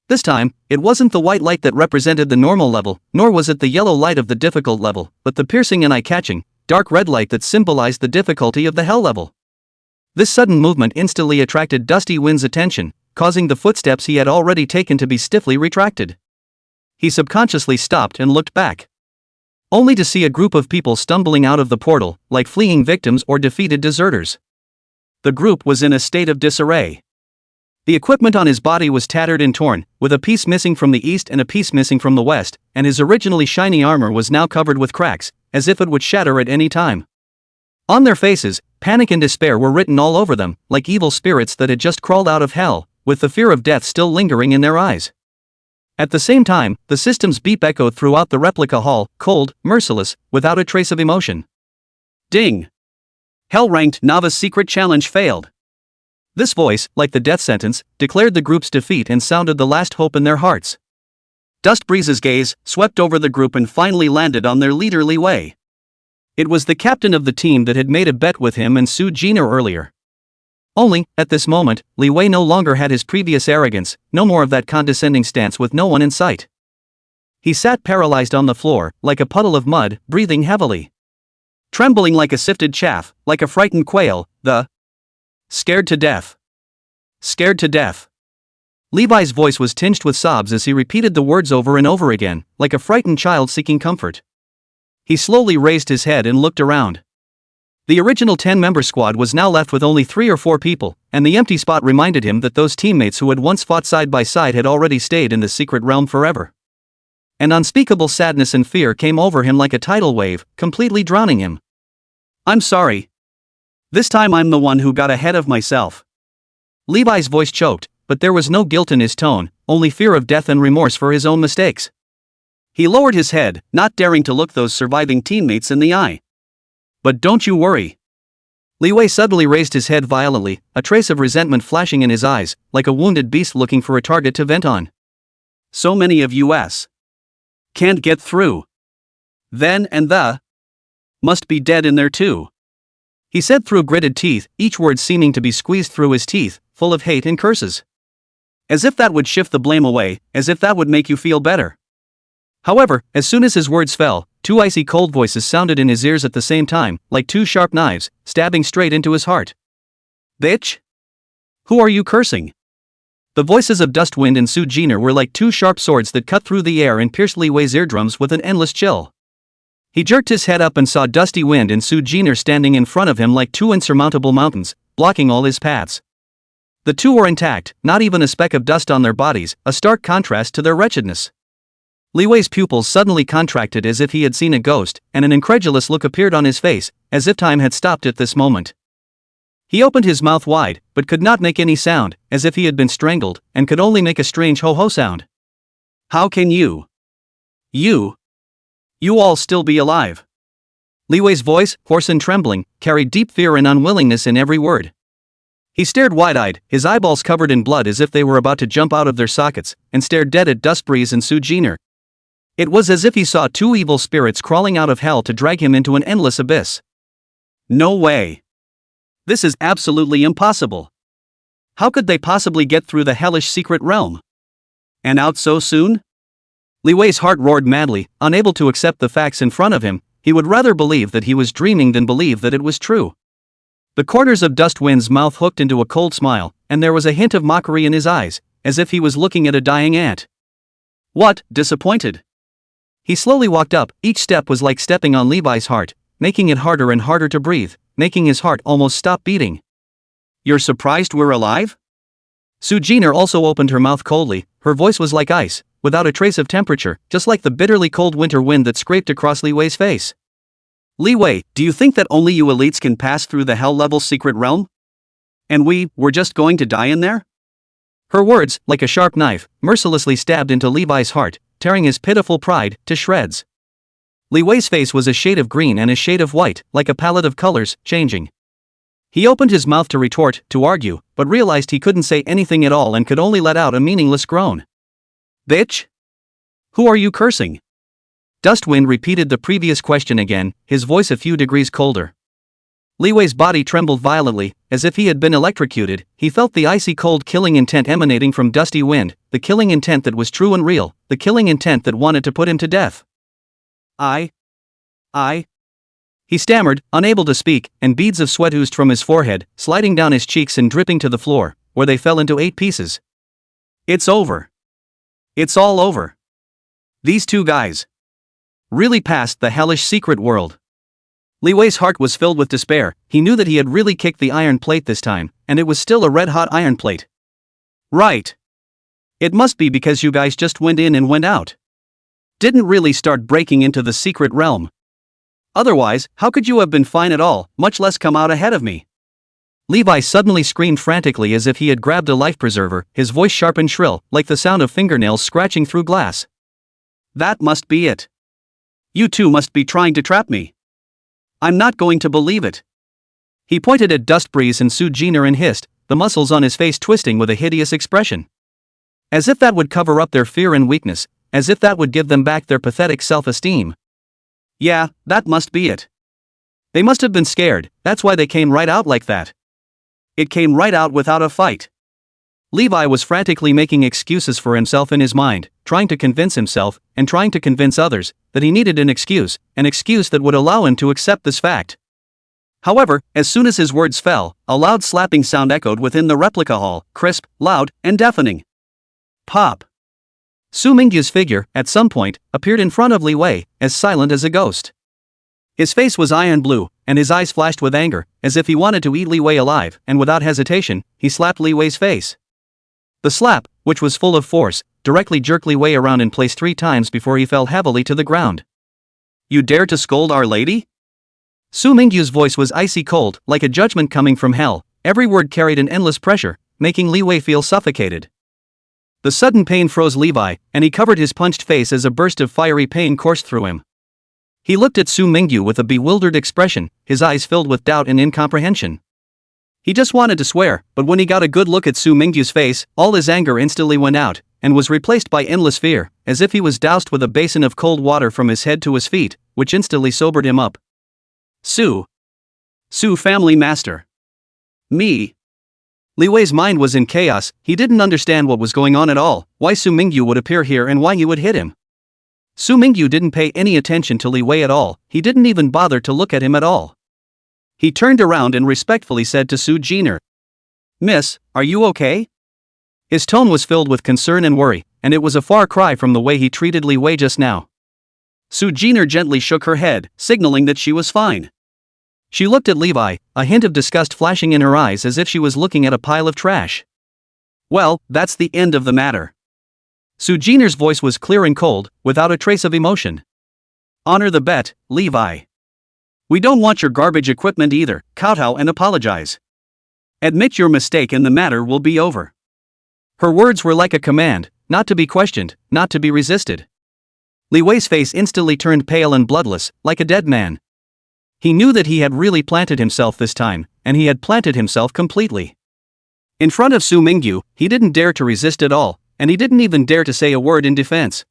This time, it wasn't the white light that represented the normal level, nor was it the yellow light of the difficult level, but the piercing and eye-catching, dark red light that symbolized the difficulty of the hell level. This sudden movement instantly attracted Dustwind's attention, causing the footsteps he had already taken to be stiffly retracted. He subconsciously stopped and looked back, only to see a group of people stumbling out of the portal, like fleeing victims or defeated deserters. The group was in a state of disarray. The equipment on his body was tattered and torn, with a piece missing from the east and a piece missing from the west, and his originally shiny armor was now covered with cracks, as if it would shatter at any time. On their faces, panic and despair were written all over them, like evil spirits that had just crawled out of hell, with the fear of death still lingering in their eyes. At the same time, the system's beep echoed throughout the replica hall, cold, merciless, without a trace of emotion. Ding! Hell-ranked novice secret challenge failed. This voice, like the death sentence, declared the group's defeat and sounded the last hope in their hearts. Dust Breeze's gaze swept over the group and finally landed on their leader Li Wei. It was the captain of the team that had made a bet with him and Su Jin'er earlier. Only, at this moment, Li Wei no longer had his previous arrogance, no more of that condescending stance with no one in sight. He sat paralyzed on the floor, like a puddle of mud, breathing heavily. Trembling like a sifted chaff, like a frightened quail, scared to death. Scared to death. Levi's voice was tinged with sobs as he repeated the words over and over again, like a frightened child seeking comfort. He slowly raised his head and looked around. The original 10-member squad was now left with only 3 or 4 people, and the empty spot reminded him that those teammates who had once fought side by side had already stayed in the secret realm forever. An unspeakable sadness and fear came over him like a tidal wave, completely drowning him. "I'm sorry. This time I'm the one who got ahead of myself." Levi's voice choked, but there was no guilt in his tone, only fear of death and remorse for his own mistakes. He lowered his head, not daring to look those surviving teammates in the eye. "But don't you worry." Li Wei suddenly raised his head violently, a trace of resentment flashing in his eyes, like a wounded beast looking for a target to vent on. "So many of us can't get through. Then and must be dead in there too," he said through gritted teeth, each word seeming to be squeezed through his teeth, full of hate and curses. As if that would shift the blame away, as if that would make you feel better. However, as soon as his words fell, 2 icy cold voices sounded in his ears at the same time, like 2 sharp knives, stabbing straight into his heart. "Bitch? Who are you cursing?" The voices of Dustwind and Su Jin'er were like 2 sharp swords that cut through the air and pierced Li Wei's eardrums with an endless chill. He jerked his head up and saw Dusty Wind and Su Jin'er standing in front of him like 2 insurmountable mountains, blocking all his paths. The two were intact, not even a speck of dust on their bodies, a stark contrast to their wretchedness. Li Wei's pupils suddenly contracted as if he had seen a ghost, and an incredulous look appeared on his face, as if time had stopped at this moment. He opened his mouth wide, but could not make any sound, as if he had been strangled, and could only make a strange ho-ho sound. How can you all still be alive? Li Wei's voice, hoarse and trembling, carried deep fear and unwillingness in every word. He stared wide-eyed, his eyeballs covered in blood as if they were about to jump out of their sockets, and stared dead at Dust Breeze and Su Jin'er. It was as if he saw two evil spirits crawling out of hell to drag him into an endless abyss. No way. This is absolutely impossible. How could they possibly get through the hellish secret realm? And out so soon? Li Wei's heart roared madly, unable to accept the facts in front of him. He would rather believe that he was dreaming than believe that it was true. The corners of Dust Wind's mouth hooked into a cold smile, and there was a hint of mockery in his eyes, as if he was looking at a dying ant. What, disappointed? He slowly walked up, each step was like stepping on Levi's heart, making it harder and harder to breathe, making his heart almost stop beating. You're surprised we're alive? Su Jin'er also opened her mouth coldly, her voice was like ice, without a trace of temperature, just like the bitterly cold winter wind that scraped across Li Wei's face. Li Wei, do you think that only you elites can pass through the hell-level secret realm? And we're just going to die in there? Her words, like a sharp knife, mercilessly stabbed into Levi's heart, tearing his pitiful pride to shreds. Li Wei's face was a shade of green and a shade of white, like a palette of colors, changing. He opened his mouth to retort, to argue, but realized he couldn't say anything at all and could only let out a meaningless groan. Bitch? Who are you cursing? Dustwind repeated the previous question again, his voice a few degrees colder. Li Wei's body trembled violently, as if he had been electrocuted. He felt the icy cold killing intent emanating from Dusty Wind, the killing intent that was true and real, the killing intent that wanted to put him to death. I. He stammered, unable to speak, and beads of sweat oozed from his forehead, sliding down his cheeks and dripping to the floor, where they fell into 8 pieces. It's over. It's all over. These two guys really passed the hellish secret world. Li Wei's heart was filled with despair. He knew that he had really kicked the iron plate this time, and it was still a red-hot iron plate. Right. It must be because you guys just went in and went out. Didn't really start breaking into the secret realm. Otherwise, how could you have been fine at all, much less come out ahead of me? Levi suddenly screamed frantically as if he had grabbed a life preserver, his voice sharp and shrill, like the sound of fingernails scratching through glass. That must be it. You two must be trying to trap me. I'm not going to believe it. He pointed at Dust Breeze and Su Jin'er and hissed, the muscles on his face twisting with a hideous expression. As if that would cover up their fear and weakness, as if that would give them back their pathetic self-esteem. Yeah, that must be it. They must have been scared, that's why they came right out like that. It came right out without a fight. Levi was frantically making excuses for himself in his mind, trying to convince himself, and trying to convince others, that he needed an excuse that would allow him to accept this fact. However, as soon as his words fell, a loud slapping sound echoed within the replica hall, crisp, loud, and deafening. Pop! Su Mingyu's figure, at some point, appeared in front of Li Wei, as silent as a ghost. His face was iron blue, and his eyes flashed with anger, as if he wanted to eat Li Wei alive, and without hesitation, he slapped Li Wei's face. The slap, which was full of force, directly jerked Li Wei around in place 3 times before he fell heavily to the ground. You dare to scold Our Lady? Su Mingyu's voice was icy cold, like a judgment coming from hell. Every word carried an endless pressure, making Li Wei feel suffocated. The sudden pain froze Levi, and he covered his punched face as a burst of fiery pain coursed through him. He looked at Su Mingyu with a bewildered expression, his eyes filled with doubt and incomprehension. He just wanted to swear, but when he got a good look at Su Mingyu's face, all his anger instantly went out, and was replaced by endless fear, as if he was doused with a basin of cold water from his head to his feet, which instantly sobered him up. Su family master. Me. Li Wei's mind was in chaos. He didn't understand what was going on at all, why Su Mingyu would appear here and why he would hit him. Su Mingyu didn't pay any attention to Li Wei at all, he didn't even bother to look at him at all. He turned around and respectfully said to Su Jin'er, "Miss, are you okay?" His tone was filled with concern and worry, and it was a far cry from the way he treated Li Wei just now. Su Jin'er gently shook her head, signaling that she was fine. She looked at Levi, a hint of disgust flashing in her eyes as if she was looking at a pile of trash. Well, that's the end of the matter. Su Jin'er's voice was clear and cold, without a trace of emotion. Honor the bet, Levi. We don't want your garbage equipment either, kowtow and apologize. Admit your mistake and the matter will be over. Her words were like a command, not to be questioned, not to be resisted. Li Wei's face instantly turned pale and bloodless, like a dead man. He knew that he had really planted himself this time, and he had planted himself completely. In front of Su Mingyu, he didn't dare to resist at all, and he didn't even dare to say a word in defense.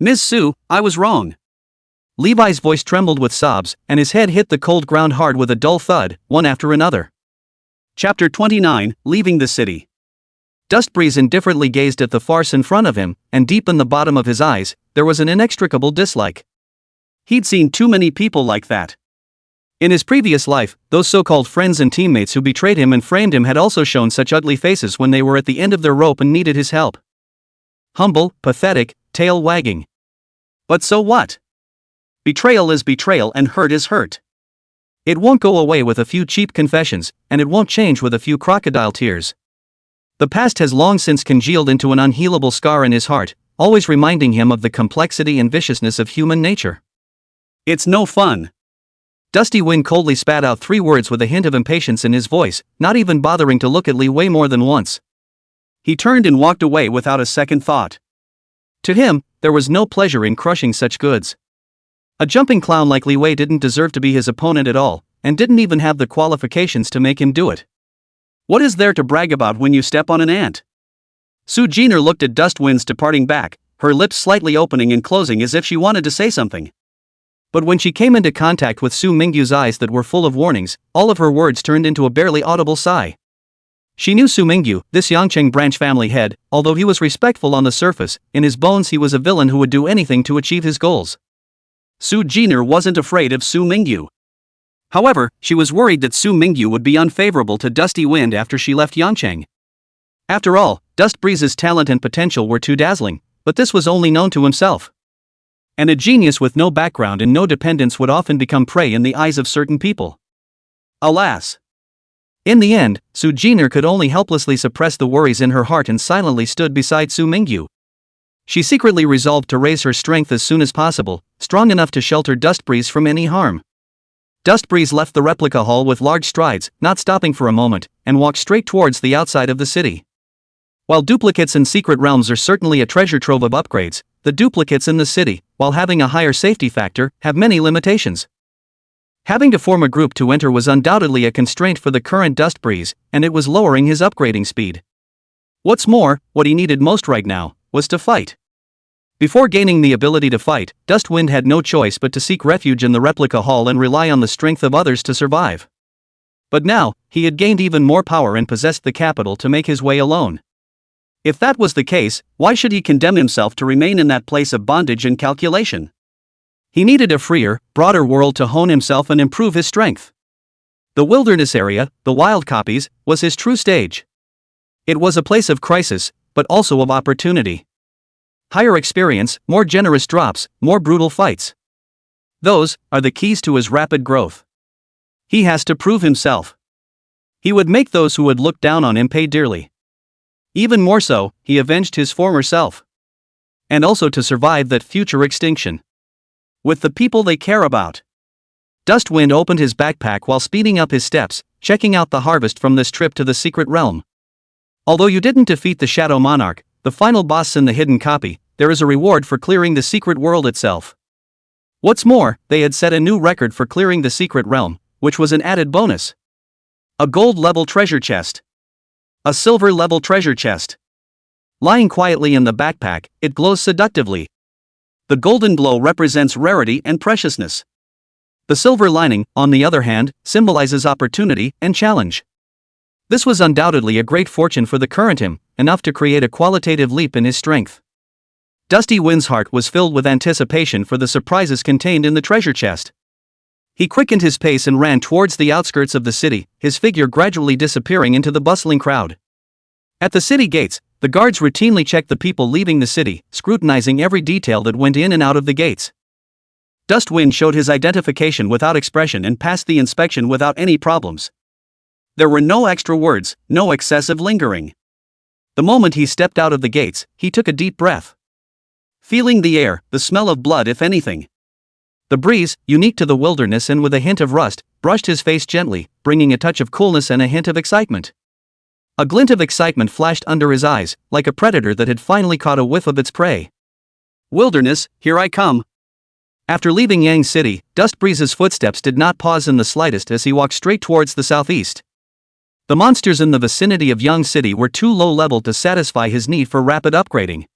Ms. Su, I was wrong. Levi's voice trembled with sobs, and his head hit the cold ground hard with a dull thud, one after another. Chapter 29, Leaving the City. Dustbreeze indifferently gazed at the farce in front of him, and deep in the bottom of his eyes, there was an inextricable dislike. He'd seen too many people like that. In his previous life, those so-called friends and teammates who betrayed him and framed him had also shown such ugly faces when they were at the end of their rope and needed his help. Humble, pathetic, tail wagging. But so what? Betrayal is betrayal and hurt is hurt. It won't go away with a few cheap confessions, and it won't change with a few crocodile tears. The past has long since congealed into an unhealable scar in his heart, always reminding him of the complexity and viciousness of human nature. It's no fun. Dusty Wind coldly spat out 3 words with a hint of impatience in his voice, not even bothering to look at Li Wei more than once. He turned and walked away without a second thought. To him, there was no pleasure in crushing such goods. A jumping clown like Li Wei didn't deserve to be his opponent at all, and didn't even have the qualifications to make him do it. What is there to brag about when you step on an ant? Su Jin'er looked at Dustwind's departing back, her lips slightly opening and closing as if she wanted to say something. But when she came into contact with Su Mingyu's eyes that were full of warnings, all of her words turned into a barely audible sigh. She knew Su Mingyu, this Yangcheng branch family head, although he was respectful on the surface, in his bones he was a villain who would do anything to achieve his goals. Su Jin'er wasn't afraid of Su Mingyu. However, she was worried that Su Mingyu would be unfavorable to Dusty Wind after she left Yangcheng. After all, Dustbreeze's talent and potential were too dazzling, but this was only known to himself. And a genius with no background and no dependence would often become prey in the eyes of certain people. Alas! In the end, Su Jin'er could only helplessly suppress the worries in her heart and silently stood beside Su Mingyu. She secretly resolved to raise her strength as soon as possible, strong enough to shelter Dustbreeze from any harm. Dustbreeze left the replica hall with large strides, not stopping for a moment, and walked straight towards the outside of the city. While duplicates in secret realms are certainly a treasure trove of upgrades, the duplicates in the city, while having a higher safety factor, have many limitations. Having to form a group to enter was undoubtedly a constraint for the current Dustbreeze, and it was lowering his upgrading speed. What's more, what he needed most right now was to fight. Before gaining the ability to fight, Dustwind had no choice but to seek refuge in the replica hall and rely on the strength of others to survive. But now, he had gained even more power and possessed the capital to make his way alone. If that was the case, why should he condemn himself to remain in that place of bondage and calculation? He needed a freer, broader world to hone himself and improve his strength. The wilderness area, the wild copies, was his true stage. It was a place of crisis, but also of opportunity. Higher experience, more generous drops, more brutal fights. Those are the keys to his rapid growth. He has to prove himself. He would make those who had looked down on him pay dearly. Even more so, he avenged his former self. And also to survive that future extinction. With the people they care about. Dustwind opened his backpack while speeding up his steps, checking out the harvest from this trip to the secret realm. Although you didn't defeat the Shadow Monarch, the final boss in the hidden copy, there is a reward for clearing the secret world itself. What's more, they had set a new record for clearing the secret realm, which was an added bonus. A gold-level treasure chest. A silver-level treasure chest. Lying quietly in the backpack, it glows seductively. The golden glow represents rarity and preciousness. The silver lining, on the other hand, symbolizes opportunity and challenge. This was undoubtedly a great fortune for the current him, enough to create a qualitative leap in his strength. Dusty Wind's heart was filled with anticipation for the surprises contained in the treasure chest. He quickened his pace and ran towards the outskirts of the city, his figure gradually disappearing into the bustling crowd. At the city gates, the guards routinely checked the people leaving the city, scrutinizing every detail that went in and out of the gates. Dustwind showed his identification without expression and passed the inspection without any problems. There were no extra words, no excessive lingering. The moment he stepped out of the gates, he took a deep breath. Feeling the air, the smell of blood if anything. The breeze, unique to the wilderness and with a hint of rust, brushed his face gently, bringing a touch of coolness and a hint of excitement. A glint of excitement flashed under his eyes, like a predator that had finally caught a whiff of its prey. Wilderness, here I come. After leaving Yang City, Dust Breeze's footsteps did not pause in the slightest as he walked straight towards the southeast. The monsters in the vicinity of Yang City were too low-level to satisfy his need for rapid upgrading.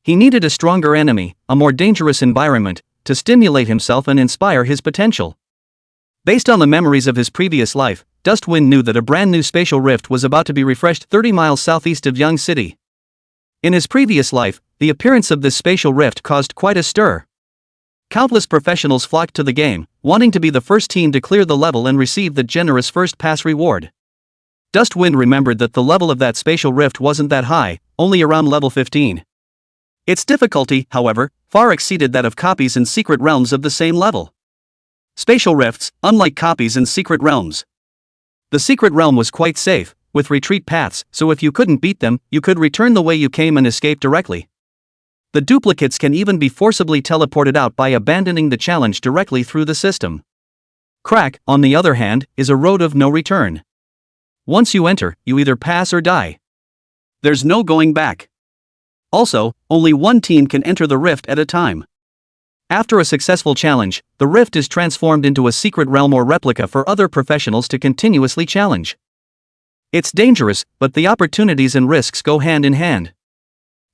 He needed a stronger enemy, a more dangerous environment, to stimulate himself and inspire his potential. Based on the memories of his previous life, Dustwind knew that a brand new spatial rift was about to be refreshed 30 miles southeast of Yang City. In his previous life, the appearance of this spatial rift caused quite a stir. Countless professionals flocked to the game, wanting to be the first team to clear the level and receive the generous first pass reward. Dustwind remembered that the level of that spatial rift wasn't that high, only around level 15. Its difficulty, however, far exceeded that of copies in secret realms of the same level. Spatial rifts, unlike copies in secret realms. The secret realm was quite safe, with retreat paths, so if you couldn't beat them, you could return the way you came and escape directly. The duplicates can even be forcibly teleported out by abandoning the challenge directly through the system. Crack, on the other hand, is a road of no return. Once you enter, you either pass or die. There's no going back. Also, only one team can enter the rift at a time. After a successful challenge, the rift is transformed into a secret realm or replica for other professionals to continuously challenge. It's dangerous, but the opportunities and risks go hand in hand.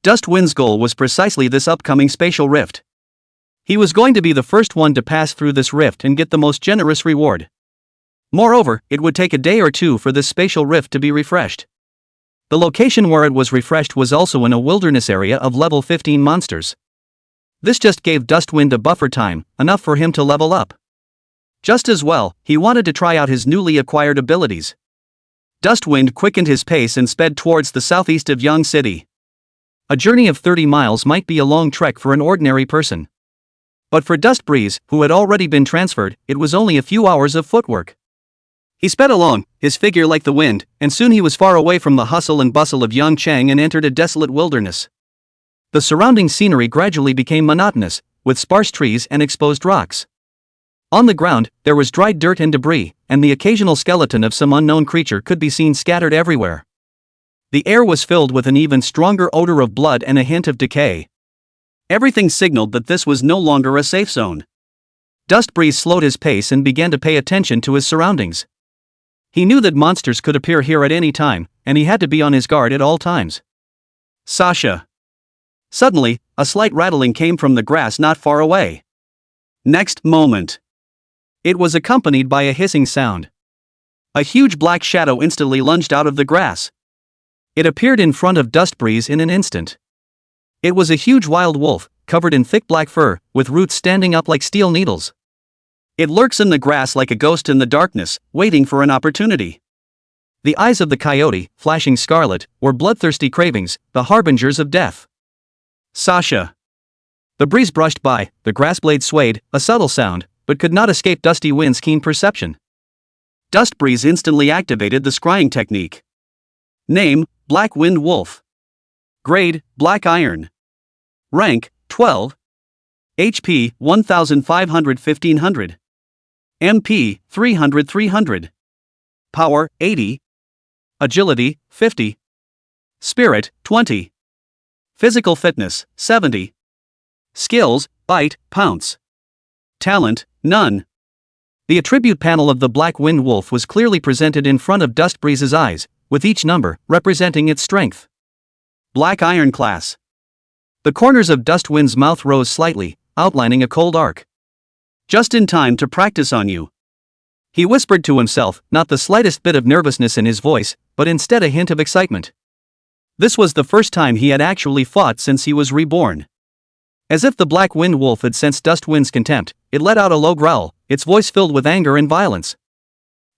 Dustwind's goal was precisely this upcoming spatial rift. He was going to be the first one to pass through this rift and get the most generous reward. Moreover, it would take a day or two for this spatial rift to be refreshed. The location where it was refreshed was also in a wilderness area of level 15 monsters. This just gave Dustwind a buffer time, enough for him to level up. Just as well, he wanted to try out his newly acquired abilities. Dustwind quickened his pace and sped towards the southeast of Yang City. A journey of 30 miles might be a long trek for an ordinary person. But for Dust Breeze, who had already been transferred, it was only a few hours of footwork. He sped along, his figure like the wind, and soon he was far away from the hustle and bustle of Yangchang and entered a desolate wilderness. The surrounding scenery gradually became monotonous, with sparse trees and exposed rocks. On the ground, there was dried dirt and debris, and the occasional skeleton of some unknown creature could be seen scattered everywhere. The air was filled with an even stronger odor of blood and a hint of decay. Everything signaled that this was no longer a safe zone. Dust Breeze slowed his pace and began to pay attention to his surroundings. He knew that monsters could appear here at any time, and he had to be on his guard at all times. Sasha. Suddenly, a slight rattling came from the grass not far away. Next moment, it was accompanied by a hissing sound. A huge black shadow instantly lunged out of the grass. It appeared in front of Dust Breeze in an instant. It was a huge wild wolf, covered in thick black fur, with roots standing up like steel needles. It lurks in the grass like a ghost in the darkness, waiting for an opportunity. The eyes of the coyote, flashing scarlet, were bloodthirsty cravings, the harbingers of death. Sasha. The breeze brushed by, the grass blade swayed, a subtle sound, but could not escape Dusty Wind's keen perception. Dust Breeze instantly activated the scrying technique. Name, Black Wind Wolf. Grade, Black Iron. Rank, 12. HP, 1500-1500. MP, 300-300. Power, 80. Agility, 50. Spirit, 20. Physical fitness, 70. Skills, bite, pounce. Talent, none. The attribute panel of the Black Wind Wolf was clearly presented in front of Dust Breeze's eyes, with each number representing its strength. Black Iron class. The corners of Dustwind's mouth rose slightly, outlining a cold arc. Just in time to practice on you. He whispered to himself, not the slightest bit of nervousness in his voice, but instead a hint of excitement. This was the first time he had actually fought since he was reborn. As if the Black Wind Wolf had sensed Dustwind's contempt, it let out a low growl, its voice filled with anger and violence.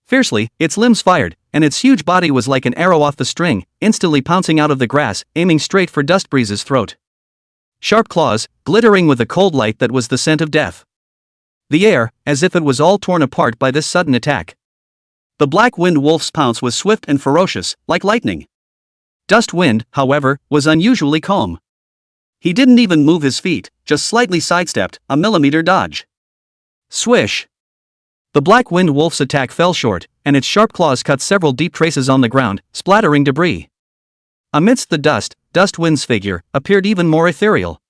Fiercely, its limbs fired, and its huge body was like an arrow off the string, instantly pouncing out of the grass, aiming straight for Dust Breeze's throat. Sharp claws, glittering with a cold light that was the scent of death. The air, as if it was all torn apart by this sudden attack. The Black Wind Wolf's pounce was swift and ferocious, like lightning. Dust Wind, however, was unusually calm. He didn't even move his feet, just slightly sidestepped, a millimeter dodge. Swish! The Black Wind Wolf's attack fell short, and its sharp claws cut several deep traces on the ground, splattering debris. Amidst the dust, Dust Wind's figure appeared even more ethereal.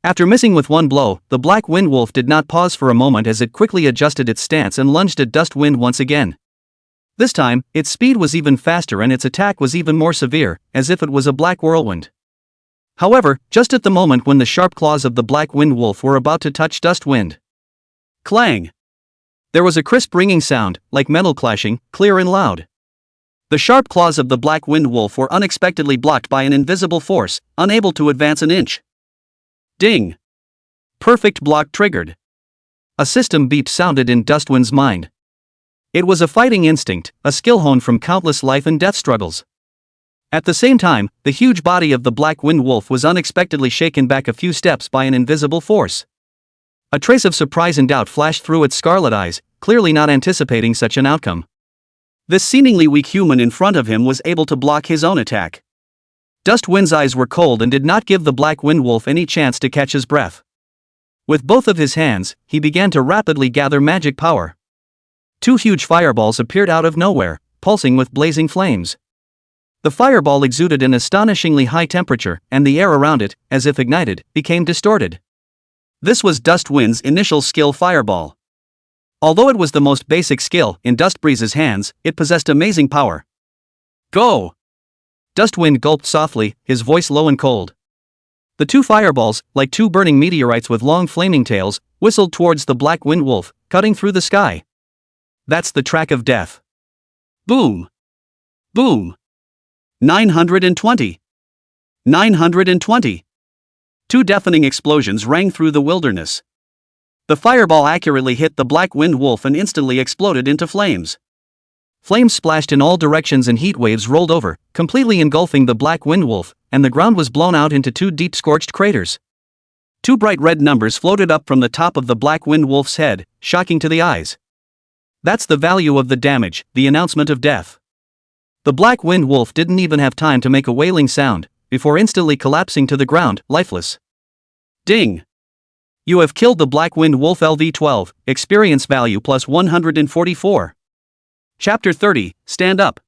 After missing with one blow, the Black Wind Wolf did not pause for a moment as it quickly adjusted its stance and lunged at Dust Wind once again. This time, its speed was even faster and its attack was even more severe, as if it was a black whirlwind. However, just at the moment when the sharp claws of the Black Wind Wolf were about to touch Dust Wind. Clang! There was a crisp ringing sound, like metal clashing, clear and loud. The sharp claws of the Black Wind Wolf were unexpectedly blocked by an invisible force, unable to advance an inch. Ding! Perfect block triggered. A system beep sounded in Dustwind's mind. It was a fighting instinct, a skill honed from countless life and death struggles. At the same time, the huge body of the Black Wind Wolf was unexpectedly shaken back a few steps by an invisible force. A trace of surprise and doubt flashed through its scarlet eyes, clearly not anticipating such an outcome. This seemingly weak human in front of him was able to block his own attack. Dustwind's eyes were cold and did not give the Black Wind Wolf any chance to catch his breath. With both of his hands, he began to rapidly gather magic power. Two huge fireballs appeared out of nowhere, pulsing with blazing flames. The fireball exuded an astonishingly high temperature, and the air around it, as if ignited, became distorted. This was Dustwind's initial skill Fireball. Although it was the most basic skill in Dustbreeze's hands, it possessed amazing power. Go! Dustwind gulped softly, his voice low and cold. The two fireballs, like two burning meteorites with long flaming tails, whistled towards the Black Wind Wolf, cutting through the sky. That's the track of death. Boom! Boom! 920! 920! Two deafening explosions rang through the wilderness. The fireball accurately hit the Black Wind Wolf and instantly exploded into flames. Flames splashed in all directions and heat waves rolled over, completely engulfing the Black Wind Wolf, and the ground was blown out into two deep scorched craters. Two bright red numbers floated up from the top of the Black Wind Wolf's head, shocking to the eyes. That's the value of the damage, the announcement of death. The Black Wind Wolf didn't even have time to make a wailing sound, before instantly collapsing to the ground, lifeless. Ding! You have killed the Black Wind Wolf LV12, experience value plus 144. Chapter 30, Stand Up.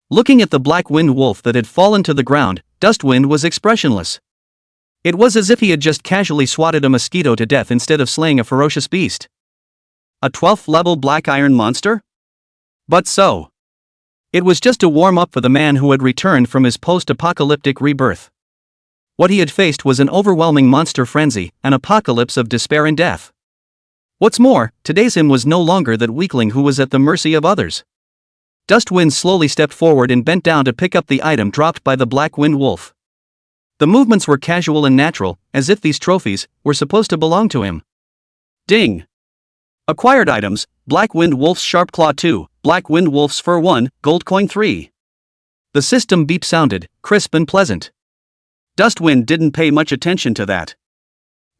Looking at the Black Wind Wolf that had fallen to the ground, Dustwind was expressionless. It was as if he had just casually swatted a mosquito to death instead of slaying a ferocious beast. A 12th level Black Iron monster? But so. It was just a warm-up for the man who had returned from his post-apocalyptic rebirth. What he had faced was an overwhelming monster frenzy, an apocalypse of despair and death. What's more, today's him was no longer that weakling who was at the mercy of others. Dustwind slowly stepped forward and bent down to pick up the item dropped by the Black Wind Wolf. The movements were casual and natural, as if these trophies were supposed to belong to him. Ding! Acquired items: Black Wind Wolf's Sharp Claw 2, Black Wind Wolf's Fur 1, Gold Coin 3. The system beep sounded, crisp and pleasant. Dustwind didn't pay much attention to that.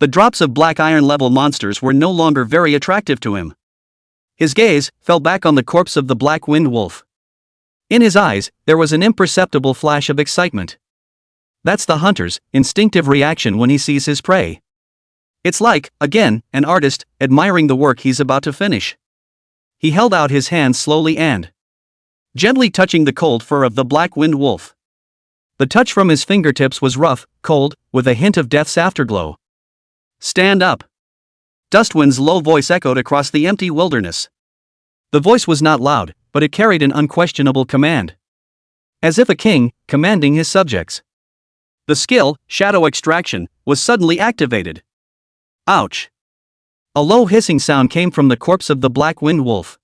The drops of Black Iron level monsters were no longer very attractive to him. His gaze fell back on the corpse of the Black Wind Wolf. In his eyes, there was an imperceptible flash of excitement. That's the hunter's instinctive reaction when he sees his prey. It's like, again, an artist admiring the work he's about to finish. He held out his hand slowly and gently touching the cold fur of the Black Wind Wolf. The touch from his fingertips was rough, cold, with a hint of death's afterglow. Stand up! Dustwind's low voice echoed across the empty wilderness. The voice was not loud, but it carried an unquestionable command. As if a king, commanding his subjects. The skill, Shadow Extraction, was suddenly activated. Ouch! A low hissing sound came from the corpse of the Black Wind Wolf.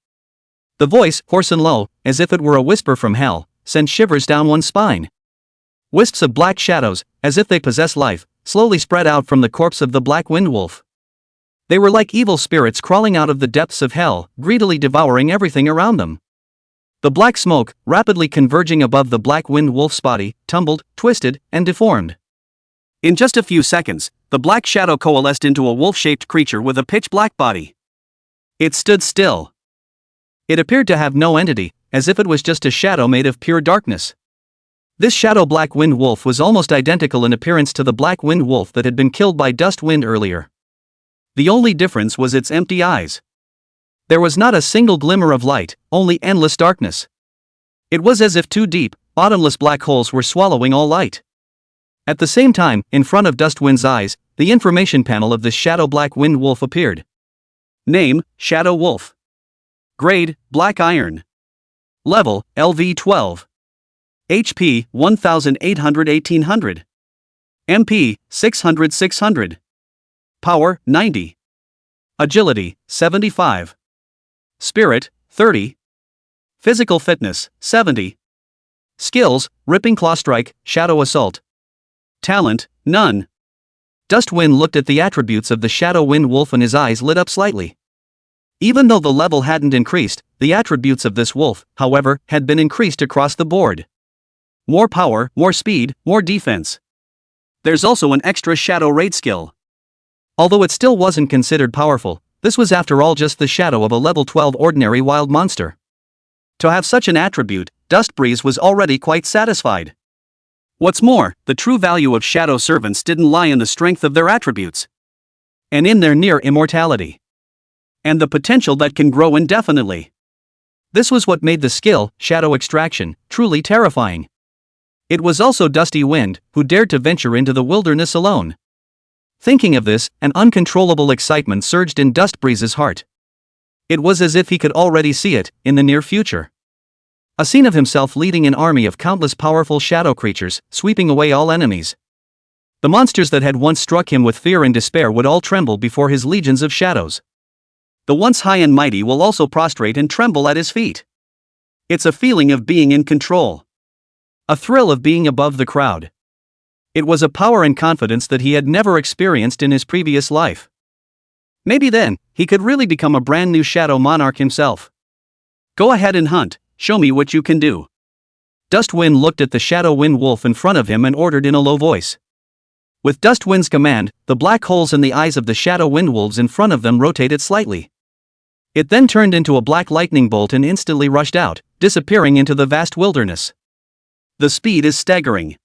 The voice, hoarse and low, as if it were a whisper from hell, sent shivers down one's spine. Wisps of black shadows, as if they possessed life, slowly spread out from the corpse of the Black Wind Wolf. They were like evil spirits crawling out of the depths of hell, greedily devouring everything around them. The black smoke, rapidly converging above the Black Wind Wolf's body, tumbled, twisted, and deformed. In just a few seconds, the black shadow coalesced into a wolf-shaped creature with a pitch-black body. It stood still. It appeared to have no entity, as if it was just a shadow made of pure darkness. This shadow black wind wolf was almost identical in appearance to the black wind wolf that had been killed by Dust Wind earlier. The only difference was its empty eyes. There was not a single glimmer of light, only endless darkness. It was as if two deep, bottomless black holes were swallowing all light. At the same time, in front of Dust Wind's eyes, the information panel of the shadow black wind wolf appeared. Name, Shadow Wolf. Grade, Black Iron. Level, LV12. HP, 1800-1800. MP, 600-600. Power, 90. Agility, 75. Spirit, 30. Physical fitness, 70. Skills, Ripping Claw Strike, Shadow Assault. Talent, none. Dust Wind looked at the attributes of the Shadow Wind Wolf and his eyes lit up slightly. Even though the level hadn't increased, the attributes of this wolf, however, had been increased across the board. More power, more speed, more defense. There's also an extra Shadow Raid skill. Although it still wasn't considered powerful, this was after all just the shadow of a level 12 ordinary wild monster. To have such an attribute, Dust Breeze was already quite satisfied. What's more, the true value of shadow servants didn't lie in the strength of their attributes, and in their near immortality, and the potential that can grow indefinitely. This was what made the skill, Shadow Extraction, truly terrifying. It was also Dusty Wind who dared to venture into the wilderness alone. Thinking of this, an uncontrollable excitement surged in Dust Breeze's heart. It was as if he could already see it, in the near future. A scene of himself leading an army of countless powerful shadow creatures, sweeping away all enemies. The monsters that had once struck him with fear and despair would all tremble before his legions of shadows. The once high and mighty will also prostrate and tremble at his feet. It's a feeling of being in control. A thrill of being above the crowd. It was a power and confidence that he had never experienced in his previous life. Maybe then, he could really become a brand new shadow monarch himself. Go ahead and hunt, show me what you can do. Dust Wind looked at the shadow wind wolf in front of him and ordered in a low voice. With Dust Wind's command, the black holes in the eyes of the shadow wind wolves in front of them rotated slightly. It then turned into a black lightning bolt and instantly rushed out, disappearing into the vast wilderness. The speed is staggering.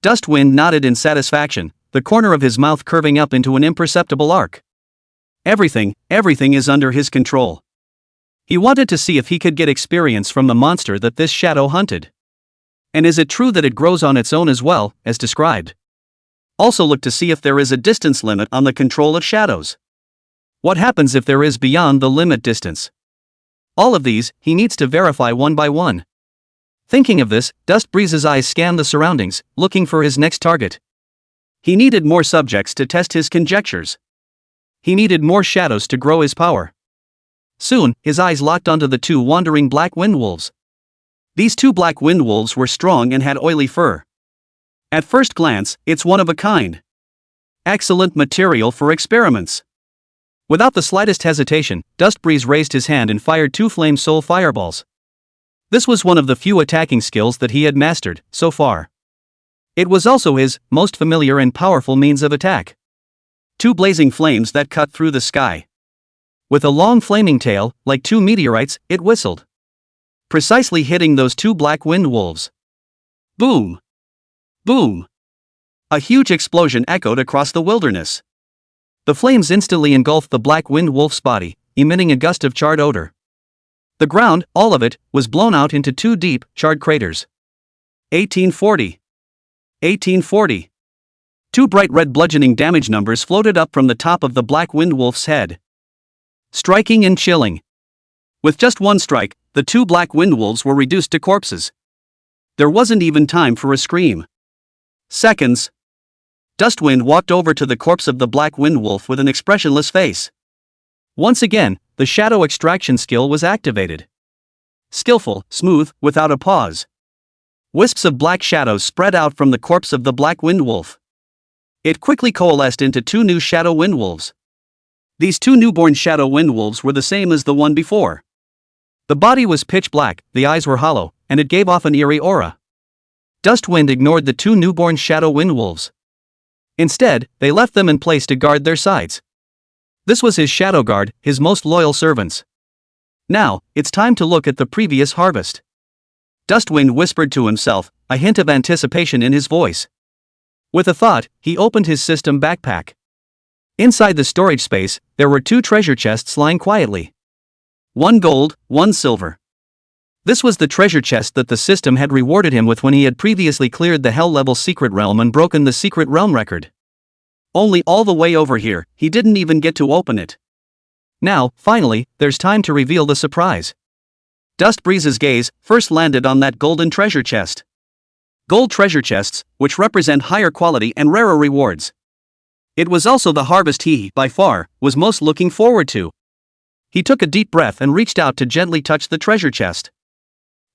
Dust Wind nodded in satisfaction, the corner of his mouth curving up into an imperceptible arc. Everything is under his control. He wanted to see if he could get experience from the monster that this shadow hunted. And is it true that it grows on its own as well, as described? Also look to see if there is a distance limit on the control of shadows. What happens if there is beyond the limit distance? All of these, he needs to verify one by one. Thinking of this, Dust Breeze's eyes scanned the surroundings, looking for his next target. He needed more subjects to test his conjectures. He needed more shadows to grow his power. Soon, his eyes locked onto the two wandering black wind wolves. These two black wind wolves were strong and had oily fur. At first glance, it's one of a kind. Excellent material for experiments. Without the slightest hesitation, Dust Breeze raised his hand and fired two flame soul fireballs. This was one of the few attacking skills that he had mastered, so far. It was also his most familiar and powerful means of attack. Two blazing flames that cut through the sky. With a long flaming tail, like two meteorites, it whistled, precisely hitting those two black wind wolves. Boom! Boom! A huge explosion echoed across the wilderness. The flames instantly engulfed the black wind wolf's body, emitting a gust of charred odor. The ground, all of it, was blown out into two deep, charred craters. 1840. 1840. Two bright red bludgeoning damage numbers floated up from the top of the black wind wolf's head. Striking and chilling. With just one strike, the two black wind wolves were reduced to corpses. There wasn't even time for a scream. Seconds. Dustwind walked over to the corpse of the black wind wolf with an expressionless face. Once again, the shadow extraction skill was activated. Skillful, smooth, without a pause. Wisps of black shadows spread out from the corpse of the black wind wolf. It quickly coalesced into two new shadow wind wolves. These two newborn shadow wind wolves were the same as the one before. The body was pitch black, the eyes were hollow, and it gave off an eerie aura. Dustwind ignored the two newborn shadow wind wolves. Instead, they left them in place to guard their sides. This was his shadow guard, his most loyal servants. Now, it's time to look at the previous harvest. Dustwind whispered to himself, a hint of anticipation in his voice. With a thought, he opened his system backpack. Inside the storage space, there were 2 treasure chests lying quietly. 1 gold, 1 silver. This was the treasure chest that the system had rewarded him with when he had previously cleared the Hell-level secret realm and broken the secret realm record. Only all the way over here, he didn't even get to open it. Now, finally, there's time to reveal the surprise. Dust Breeze's gaze first landed on that golden treasure chest. Gold treasure chests, which represent higher quality and rarer rewards. It was also the harvest he, by far, was most looking forward to. He took a deep breath and reached out to gently touch the treasure chest.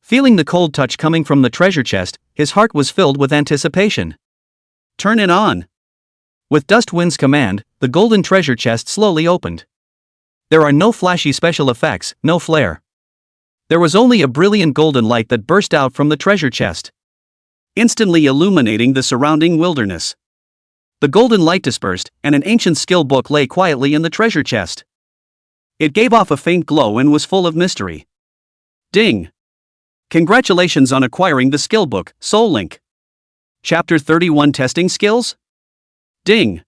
Feeling the cold touch coming from the treasure chest, his heart was filled with anticipation. Turn it on. With Dustwind's command, the golden treasure chest slowly opened. There are no flashy special effects, no flare. There was only a brilliant golden light that burst out from the treasure chest, instantly illuminating the surrounding wilderness. The golden light dispersed, and an ancient skill book lay quietly in the treasure chest. It gave off a faint glow and was full of mystery. Ding! Congratulations on acquiring the skill book, Soul Link. Chapter 31 Testing Skills? Ding!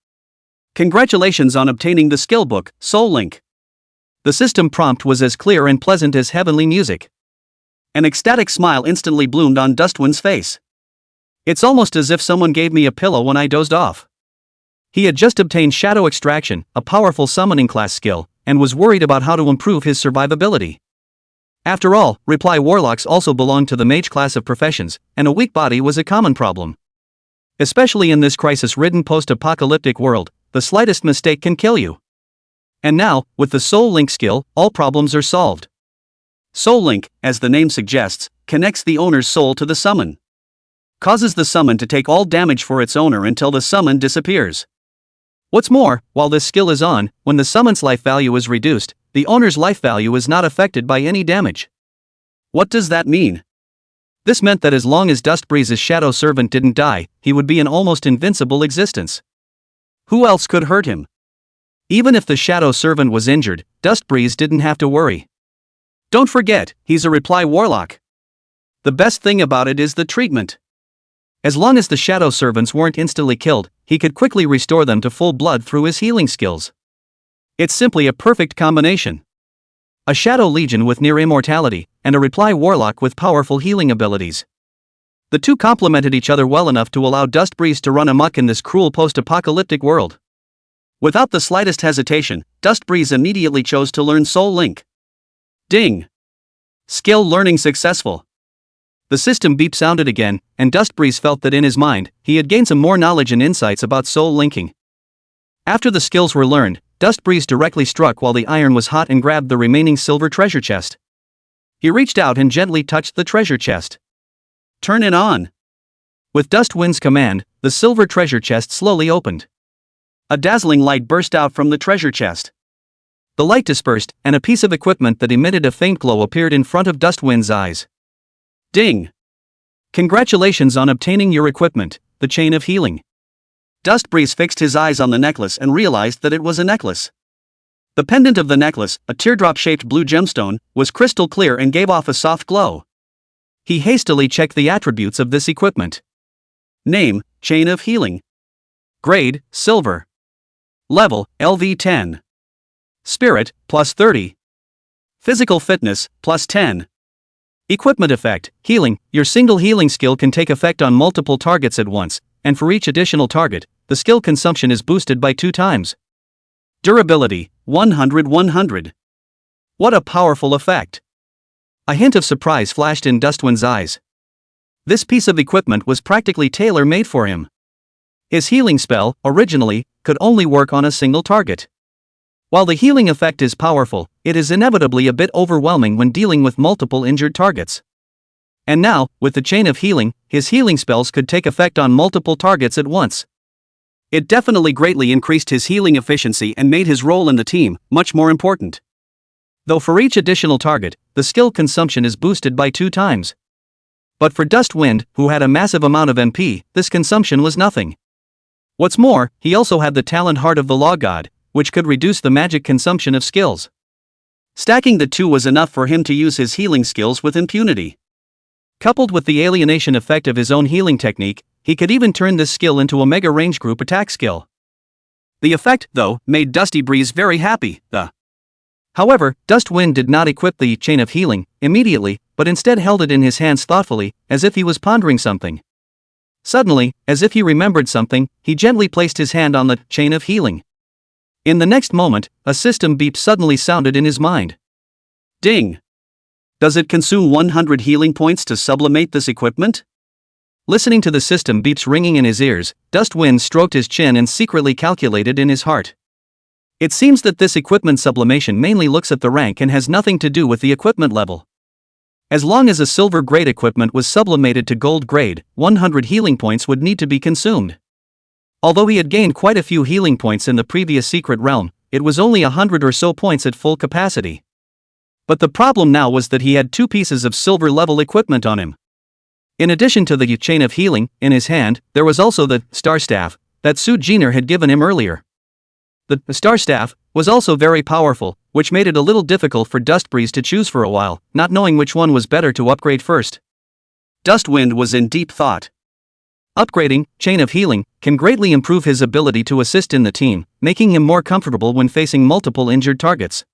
Congratulations on obtaining the skill book, Soul Link. The system prompt was as clear and pleasant as heavenly music. An ecstatic smile instantly bloomed on Dustwind's face. It's almost as if someone gave me a pillow when I dozed off. He had just obtained Shadow Extraction, a powerful summoning class skill, and was worried about how to improve his survivability. After all, reply warlocks also belonged to the mage class of professions, and a weak body was a common problem. Especially in this crisis-ridden post-apocalyptic world, the slightest mistake can kill you. And now, with the Soul Link skill, all problems are solved. Soul Link, as the name suggests, connects the owner's soul to the summon. Causes the summon to take all damage for its owner until the summon disappears. What's more, while this skill is on, when the summon's life value is reduced, the owner's life value is not affected by any damage. What does that mean? This meant that as long as Dust Breeze's shadow servant didn't die, he would be an almost invincible existence. Who else could hurt him? Even if the shadow servant was injured, Dust Breeze didn't have to worry. Don't forget, he's a reply warlock. The best thing about it is the treatment. As long as the shadow servants weren't instantly killed, he could quickly restore them to full blood through his healing skills. It's simply a perfect combination. A shadow legion with near immortality, and a reply warlock with powerful healing abilities. The two complemented each other well enough to allow Dust Breeze to run amok in this cruel post-apocalyptic world. Without the slightest hesitation, Dust Breeze immediately chose to learn Soul Link. Ding! Skill learning successful. The system beep sounded again, and Dust Breeze felt that in his mind, he had gained some more knowledge and insights about soul linking. After the skills were learned, Dust Breeze directly struck while the iron was hot and grabbed the remaining silver treasure chest. He reached out and gently touched the treasure chest. Turn it on. With Dustwind's command, the silver treasure chest slowly opened. A dazzling light burst out from the treasure chest. The light dispersed, and a piece of equipment that emitted a faint glow appeared in front of Dustwind's eyes. Ding! Congratulations on obtaining your equipment, the Chain of Healing. Dust Breeze fixed his eyes on the necklace and realized that it was a necklace. The pendant of the necklace, a teardrop-shaped blue gemstone, was crystal clear and gave off a soft glow. He hastily checked the attributes of this equipment. Name, Chain of Healing. Grade, Silver. Level, LV10. Spirit, plus 30. Physical fitness, plus 10. Equipment effect, healing. Your single healing skill can take effect on multiple targets at once, and for each additional target, the skill consumption is boosted by 2 times. Durability, 100-100. What a powerful effect. A hint of surprise flashed in Dustwind's eyes. This piece of equipment was practically tailor-made for him. His healing spell, originally, could only work on a single target. While the healing effect is powerful, it is inevitably a bit overwhelming when dealing with multiple injured targets. And now, with the Chain of Healing, his healing spells could take effect on multiple targets at once. It definitely greatly increased his healing efficiency and made his role in the team much more important. Though for each additional target, the skill consumption is boosted by 2 times. But for Dustwind, who had a massive amount of MP, this consumption was nothing. What's more, he also had the talent Heart of the Law God, which could reduce the magic consumption of skills. Stacking the two was enough for him to use his healing skills with impunity. Coupled with the alienation effect of his own healing technique, he could even turn this skill into a mega range group attack skill. The effect, though, made Dusty Breeze very happy. However, Dustwind did not equip the Chain of Healing immediately, but instead held it in his hands thoughtfully, as if he was pondering something. Suddenly, as if he remembered something, he gently placed his hand on the Chain of Healing. In the next moment, a system beep suddenly sounded in his mind. Ding! Does it consume 100 healing points to sublimate this equipment? Listening to the system beeps ringing in his ears, Dustwind stroked his chin and secretly calculated in his heart. It seems that this equipment sublimation mainly looks at the rank and has nothing to do with the equipment level. As long as a silver grade equipment was sublimated to gold grade, 100 healing points would need to be consumed. Although he had gained quite a few healing points in the previous secret realm, it was only 100 or so points at full capacity. But the problem now was that he had 2 pieces of silver level equipment on him. In addition to the Chain of Healing in his hand, there was also the Star Staff that Su Jin'er had given him earlier. The Star Staff was also very powerful, which made it a little difficult for Dustbreeze to choose for a while, not knowing which one was better to upgrade first. Dustwind was in deep thought. Upgrading Chain of Healing can greatly improve his ability to assist in the team, making him more comfortable when facing multiple injured targets.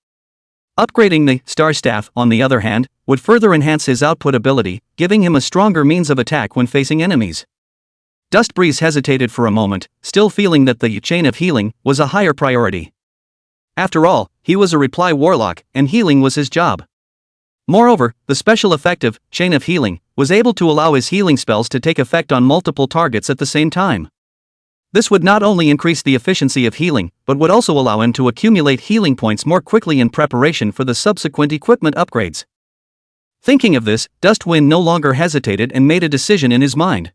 Upgrading the Star Staff, on the other hand, would further enhance his output ability, giving him a stronger means of attack when facing enemies. Dustbreeze hesitated for a moment, still feeling that the Chain of Healing was a higher priority. After all, he was a reply warlock, and healing was his job. Moreover, the special effect of Chain of Healing was able to allow his healing spells to take effect on multiple targets at the same time. This would not only increase the efficiency of healing, but would also allow him to accumulate healing points more quickly in preparation for the subsequent equipment upgrades. Thinking of this, Dustwind no longer hesitated and made a decision in his mind.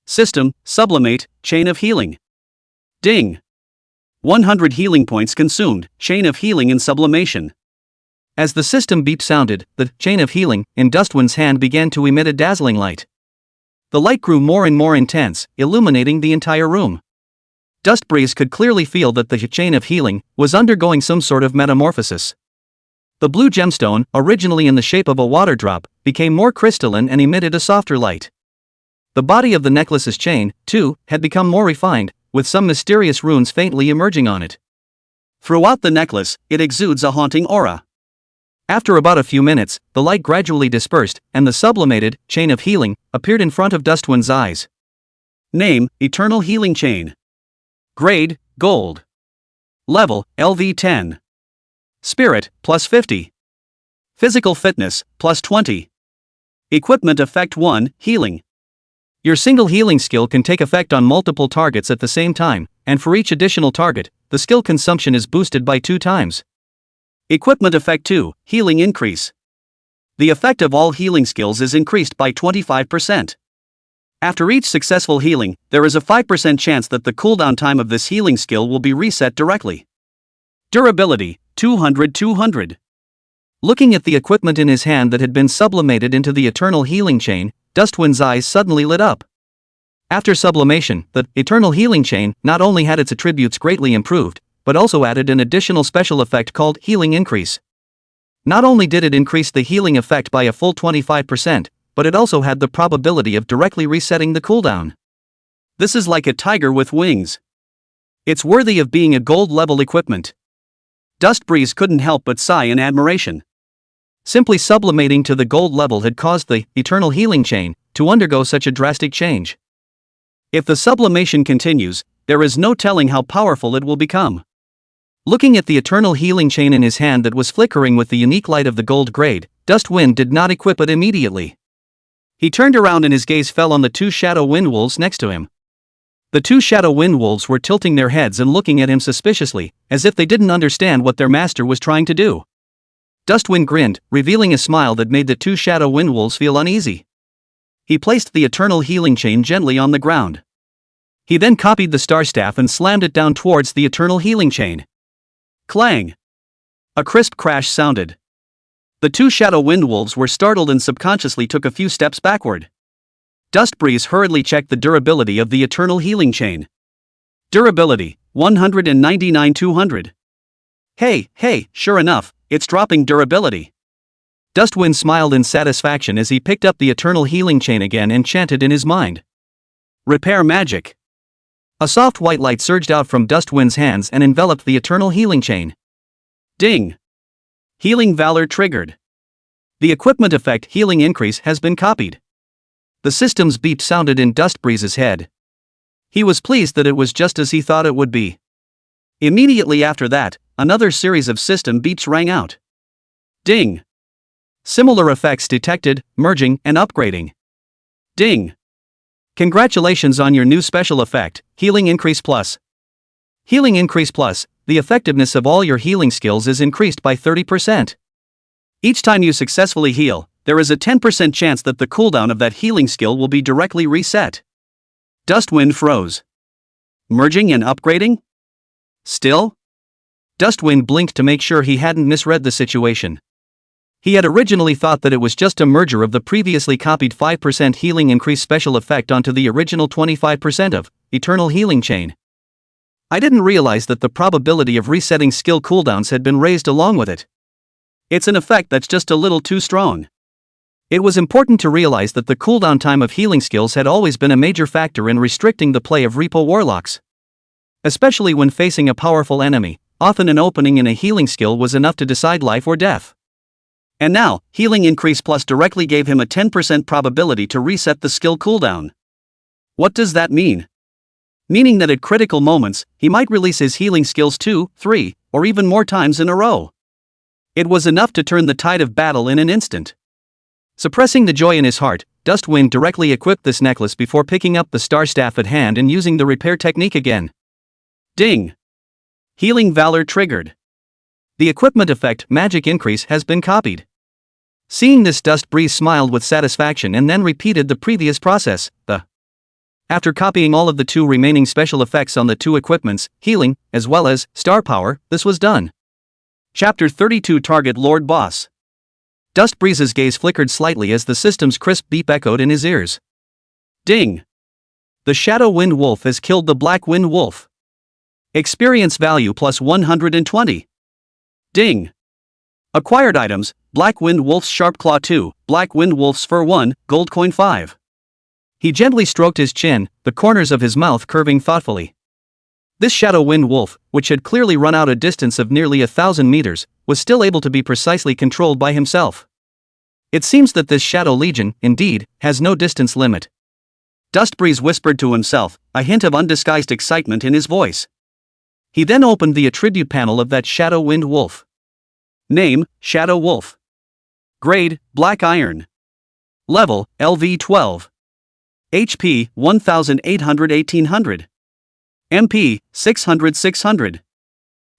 System, sublimate, Chain of Healing. Ding! 100 healing points consumed, Chain of Healing in sublimation. As the system beep sounded, the Chain of Healing in Dustwind's hand began to emit a dazzling light. The light grew more and more intense, illuminating the entire room. Dustbreeze could clearly feel that the Chain of Healing was undergoing some sort of metamorphosis. The blue gemstone, originally in the shape of a water drop, became more crystalline and emitted a softer light. The body of the necklace's chain, too, had become more refined, with some mysterious runes faintly emerging on it. Throughout the necklace, it exudes a haunting aura. After about a few minutes, the light gradually dispersed, and the sublimated Chain of Healing appeared in front of Dustwind's eyes. Name, Eternal Healing Chain. Grade, Gold. Level, LV10. Spirit, plus 50. Physical Fitness, plus 20. Equipment Effect 1, Healing. Your single healing skill can take effect on multiple targets at the same time, and for each additional target, the skill consumption is boosted by 2 times. Equipment Effect 2, Healing Increase. The effect of all healing skills is increased by 25%. After each successful healing, there is a 5% chance that the cooldown time of this healing skill will be reset directly. Durability, 200-200. Looking at the equipment in his hand that had been sublimated into the Eternal Healing Chain, Dustwind's eyes suddenly lit up. After sublimation, the Eternal Healing Chain not only had its attributes greatly improved, but also added an additional special effect called Healing Increase. Not only did it increase the healing effect by a full 25%, but it also had the probability of directly resetting the cooldown. This is like a tiger with wings. It's worthy of being a gold-level equipment. Dustbreeze couldn't help but sigh in admiration. Simply sublimating to the gold level had caused the Eternal Healing Chain to undergo such a drastic change. If the sublimation continues, there is no telling how powerful it will become. Looking at the Eternal Healing Chain in his hand that was flickering with the unique light of the gold grade, Dustwind did not equip it immediately. He turned around and his gaze fell on the 2 shadow wind wolves next to him. The 2 shadow wind wolves were tilting their heads and looking at him suspiciously, as if they didn't understand what their master was trying to do. Dustwind grinned, revealing a smile that made the 2 shadow wind wolves feel uneasy. He placed the Eternal Healing Chain gently on the ground. He then copied the Star Staff and slammed it down towards the Eternal Healing Chain. Clang! A crisp crash sounded. The 2 shadow wind wolves were startled and subconsciously took a few steps backward. Dustbreeze hurriedly checked the durability of the Eternal Healing Chain. Durability, 199-200. Hey, sure enough, it's dropping durability. Dustwind smiled in satisfaction as he picked up the eternal healing chain again and chanted in his mind. Repair magic. A soft white light surged out from Dustwind's hands and enveloped the eternal healing chain. Ding! Healing Valor triggered. The equipment effect healing increase has been copied. The system's beep sounded in Dustbreeze's head. He was pleased that it was just as he thought it would be. Immediately after that, another series of system beeps rang out. Ding! Similar effects detected, merging and upgrading. Ding! Congratulations on your new special effect, Healing Increase Plus. Healing Increase Plus, the effectiveness of all your healing skills is increased by 30%. Each time you successfully heal, there is a 10% chance that the cooldown of that healing skill will be directly reset. Dustwind froze. Merging and upgrading? Still? Dustwind blinked to make sure he hadn't misread the situation. He had originally thought that it was just a merger of the previously copied 5% healing increase special effect onto the original 25% of Eternal Healing Chain. I didn't realize that the probability of resetting skill cooldowns had been raised along with it. It's an effect that's just a little too strong. It was important to realize that the cooldown time of healing skills had always been a major factor in restricting the play of Repo Warlocks. Especially when facing a powerful enemy, often an opening in a healing skill was enough to decide life or death. And now, Healing Increase Plus directly gave him a 10% probability to reset the skill cooldown. What does that mean? Meaning that at critical moments, he might release his healing skills 2, 3, or even more times in a row. It was enough to turn the tide of battle in an instant. Suppressing the joy in his heart, Dustwind directly equipped this necklace before picking up the star staff at hand and using the repair technique again. Ding! Healing Valor triggered. The equipment effect magic increase has been copied. Seeing this, Dustbreeze smiled with satisfaction and then repeated the previous process. After copying all of the 2 remaining special effects on the 2 equipments, healing, as well as star power, this was done. Chapter 32 Target Lord Boss. Dustbreeze's gaze flickered slightly as the system's crisp beep echoed in his ears. Ding! The Shadow Wind Wolf has killed the Black Wind Wolf. Experience value plus 120. Ding! Acquired items, Black Wind Wolf's Sharp Claw 2, Black Wind Wolf's Fur 1, Gold Coin 5. He gently stroked his chin, the corners of his mouth curving thoughtfully. This Shadow Wind Wolf, which had clearly run out a distance of nearly 1,000 meters, was still able to be precisely controlled by himself. It seems that this Shadow Legion, indeed, has no distance limit. Dustbreeze whispered to himself, a hint of undisguised excitement in his voice. He then opened the attribute panel of that Shadow Wind Wolf. Name, Shadow Wolf. Grade, Black Iron. Level, LV12. HP, 1800-1800. MP, 600-600.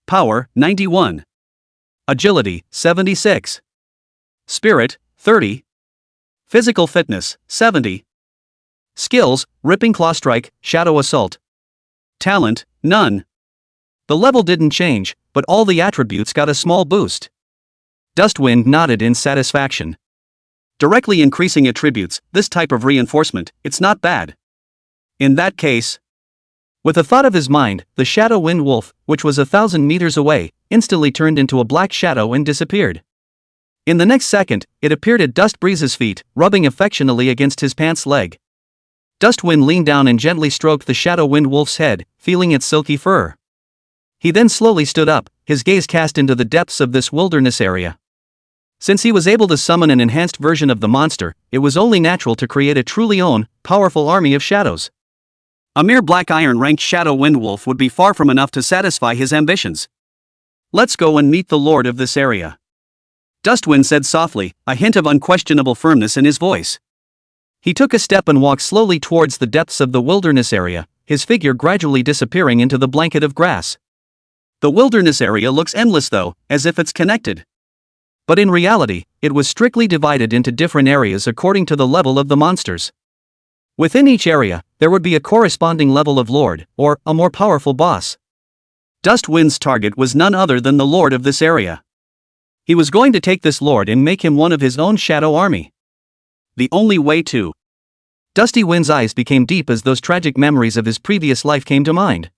Power, 91. Agility, 76. Spirit, 30. Physical fitness, 70. Skills, Ripping Claw Strike, Shadow Assault. Talent, none. The level didn't change, but all the attributes got a small boost. Dustwind nodded in satisfaction. Directly increasing attributes, this type of reinforcement, it's not bad. In that case... With a thought of his mind, the Shadow Wind Wolf, which was 1,000 meters away, instantly turned into a black shadow and disappeared. In the next second, it appeared at Dustbreeze's feet, rubbing affectionately against his pants leg. Dustwind leaned down and gently stroked the Shadow Wind Wolf's head, feeling its silky fur. He then slowly stood up, his gaze cast into the depths of this wilderness area. Since he was able to summon an enhanced version of the monster, it was only natural to create a truly own, powerful army of shadows. A mere Black Iron ranked Shadow Wind Wolf would be far from enough to satisfy his ambitions. Let's go and meet the lord of this area. Dustwind said softly, a hint of unquestionable firmness in his voice. He took a step and walked slowly towards the depths of the wilderness area, his figure gradually disappearing into the blanket of grass. The wilderness area looks endless though, as if it's connected. But in reality, it was strictly divided into different areas according to the level of the monsters. Within each area, there would be a corresponding level of lord, or a more powerful boss. Dustwind's target was none other than the lord of this area. He was going to take this lord and make him one of his own shadow army. The only way to. Dusty Wind's eyes became deep as those tragic memories of his previous life came to mind.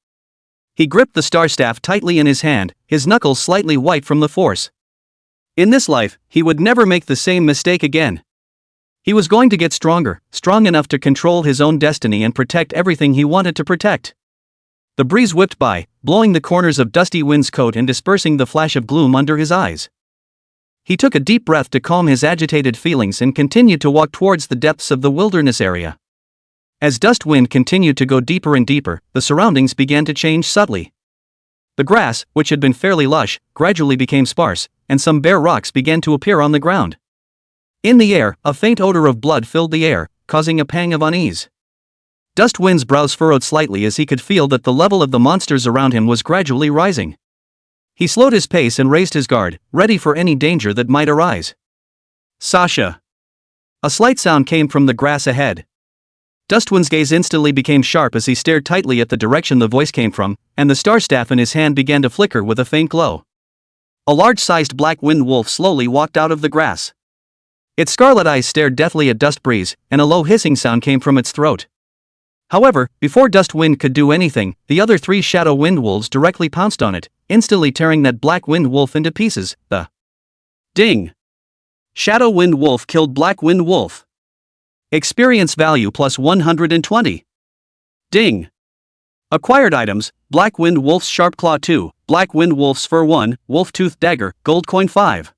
He gripped the star staff tightly in his hand, his knuckles slightly white from the force. In this life, he would never make the same mistake again. He was going to get stronger, strong enough to control his own destiny and protect everything he wanted to protect. The breeze whipped by, blowing the corners of Dusty Wind's coat and dispersing the flash of gloom under his eyes. He took a deep breath to calm his agitated feelings and continued to walk towards the depths of the wilderness area. As Dust Wind continued to go deeper and deeper, the surroundings began to change subtly. The grass, which had been fairly lush, gradually became sparse, and some bare rocks began to appear on the ground. In the air, a faint odor of blood filled the air, causing a pang of unease. Dust Wind's brows furrowed slightly as he could feel that the level of the monsters around him was gradually rising. He slowed his pace and raised his guard, ready for any danger that might arise. Sasha! A slight sound came from the grass ahead. Dustwind's gaze instantly became sharp as he stared tightly at the direction the voice came from, and the star staff in his hand began to flicker with a faint glow. A large-sized black wind wolf slowly walked out of the grass. Its scarlet eyes stared deathly at Dust Breeze, and a low hissing sound came from its throat. However, before Dust Wind could do anything, the other 3 shadow wind wolves directly pounced on it, instantly tearing that black wind wolf into pieces. The ding! Shadow Wind Wolf killed Black Wind Wolf. Experience value plus 120. Ding! Acquired items: Black Wind Wolf's Sharp Claw 2, Black Wind Wolf's Fur 1, Wolf Tooth Dagger, Gold Coin 5.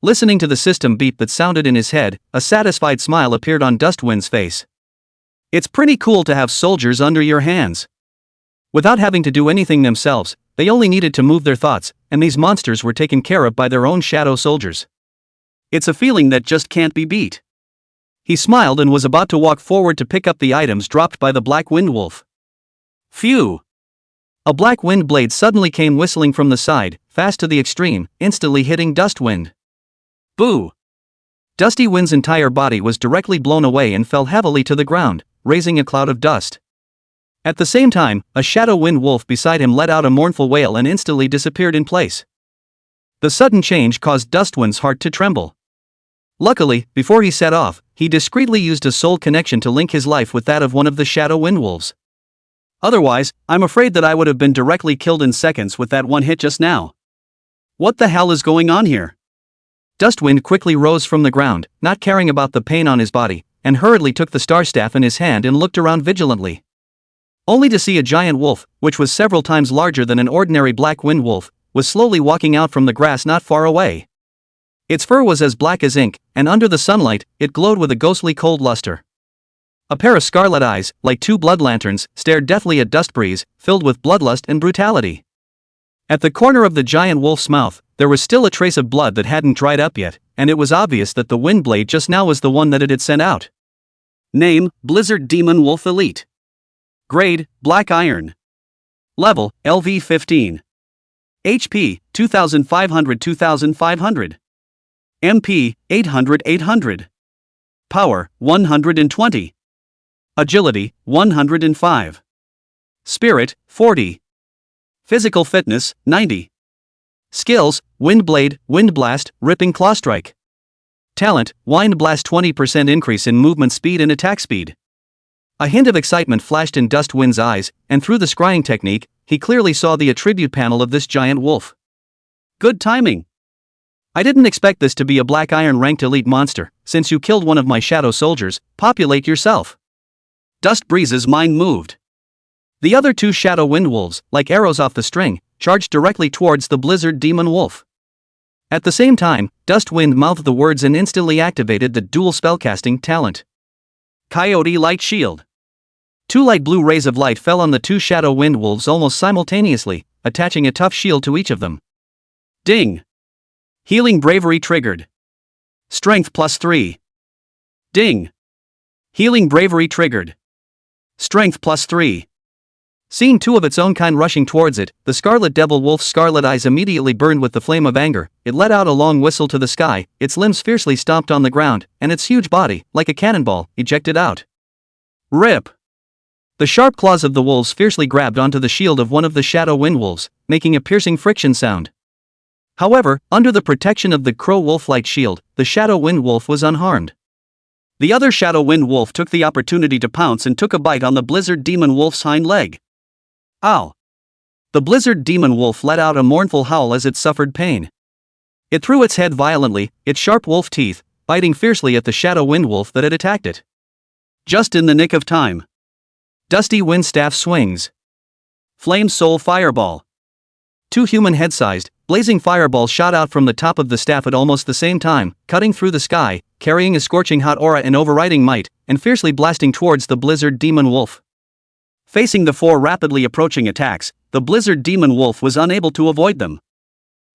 Listening to the system beep that sounded in his head, a satisfied smile appeared on Dustwind's face. It's pretty cool to have soldiers under your hands. Without having to do anything themselves, they only needed to move their thoughts, and these monsters were taken care of by their own shadow soldiers. It's a feeling that just can't be beat. He smiled and was about to walk forward to pick up the items dropped by the Black Wind Wolf. Phew! A black wind blade suddenly came whistling from the side, fast to the extreme, instantly hitting Dustwind. Boo! Dusty Wind's entire body was directly blown away and fell heavily to the ground, raising a cloud of dust. At the same time, a shadow wind wolf beside him let out a mournful wail and instantly disappeared in place. The sudden change caused Dustwind's heart to tremble. Luckily, before he set off, he discreetly used a soul connection to link his life with that of one of the shadow wind wolves. Otherwise, I'm afraid that I would have been directly killed in seconds with that one hit just now. What the hell is going on here? Dustwind quickly rose from the ground, not caring about the pain on his body, and hurriedly took the star staff in his hand and looked around vigilantly. Only to see a giant wolf, which was several times larger than an ordinary black wind wolf, was slowly walking out from the grass not far away. Its fur was as black as ink, and under the sunlight, it glowed with a ghostly cold luster. A pair of scarlet eyes, like 2 blood lanterns, stared deathly at Dustbreeze, filled with bloodlust and brutality. At the corner of the giant wolf's mouth, there was still a trace of blood that hadn't dried up yet, and it was obvious that the wind blade just now was the one that it had sent out. Name: Blizzard Demon Wolf Elite. Grade: Black Iron. Level: LV 15. HP: 2500-2500. MP: 800-800. Power: 120. Agility: 105. Spirit: 40. Physical fitness: 90. Skills: Wind Blade, Wind Blast, Ripping Claw Strike. Talent: Wind Blast, 20% increase in movement speed and attack speed. A hint of excitement flashed in Dustwind's eyes, and through the scrying technique, he clearly saw the attribute panel of this giant wolf. Good timing. I didn't expect this to be a Black Iron ranked elite monster. Since you killed one of my shadow soldiers, populate yourself. Dustbreeze's mind moved. The other 2 shadow wind wolves, like arrows off the string, charged directly towards the Blizzard Demon Wolf. At the same time, Dustwind mouthed the words and instantly activated the dual spellcasting talent. Coyote Light Shield. 2 light blue rays of light fell on the 2 shadow wind wolves almost simultaneously, attaching a tough shield to each of them. Ding! Healing Bravery triggered. Strength plus 3. Ding! Healing Bravery triggered. Strength plus 3. Seeing 2 of its own kind rushing towards it, the Scarlet Devil Wolf's scarlet eyes immediately burned with the flame of anger. It let out a long whistle to the sky, its limbs fiercely stomped on the ground, and its huge body, like a cannonball, ejected out. Rip! The sharp claws of the wolves fiercely grabbed onto the shield of one of the shadow wind wolves, making a piercing friction sound. However, under the protection of the crow wolf-like shield, the shadow wind wolf was unharmed. The other shadow wind wolf took the opportunity to pounce and took a bite on the Blizzard Demon Wolf's hind leg. Ow! The Blizzard Demon Wolf let out a mournful howl as it suffered pain. It threw its head violently, its sharp wolf teeth biting fiercely at the shadow wind wolf that had attacked it. Just in the nick of time. Dusty wind staff swings. Flame soul fireball. Two human head-sized, blazing fireballs shot out from the top of the staff at almost the same time, cutting through the sky, carrying a scorching hot aura and overriding might, and fiercely blasting towards the blizzard demon wolf. Facing the four rapidly approaching attacks, the blizzard demon wolf was unable to avoid them.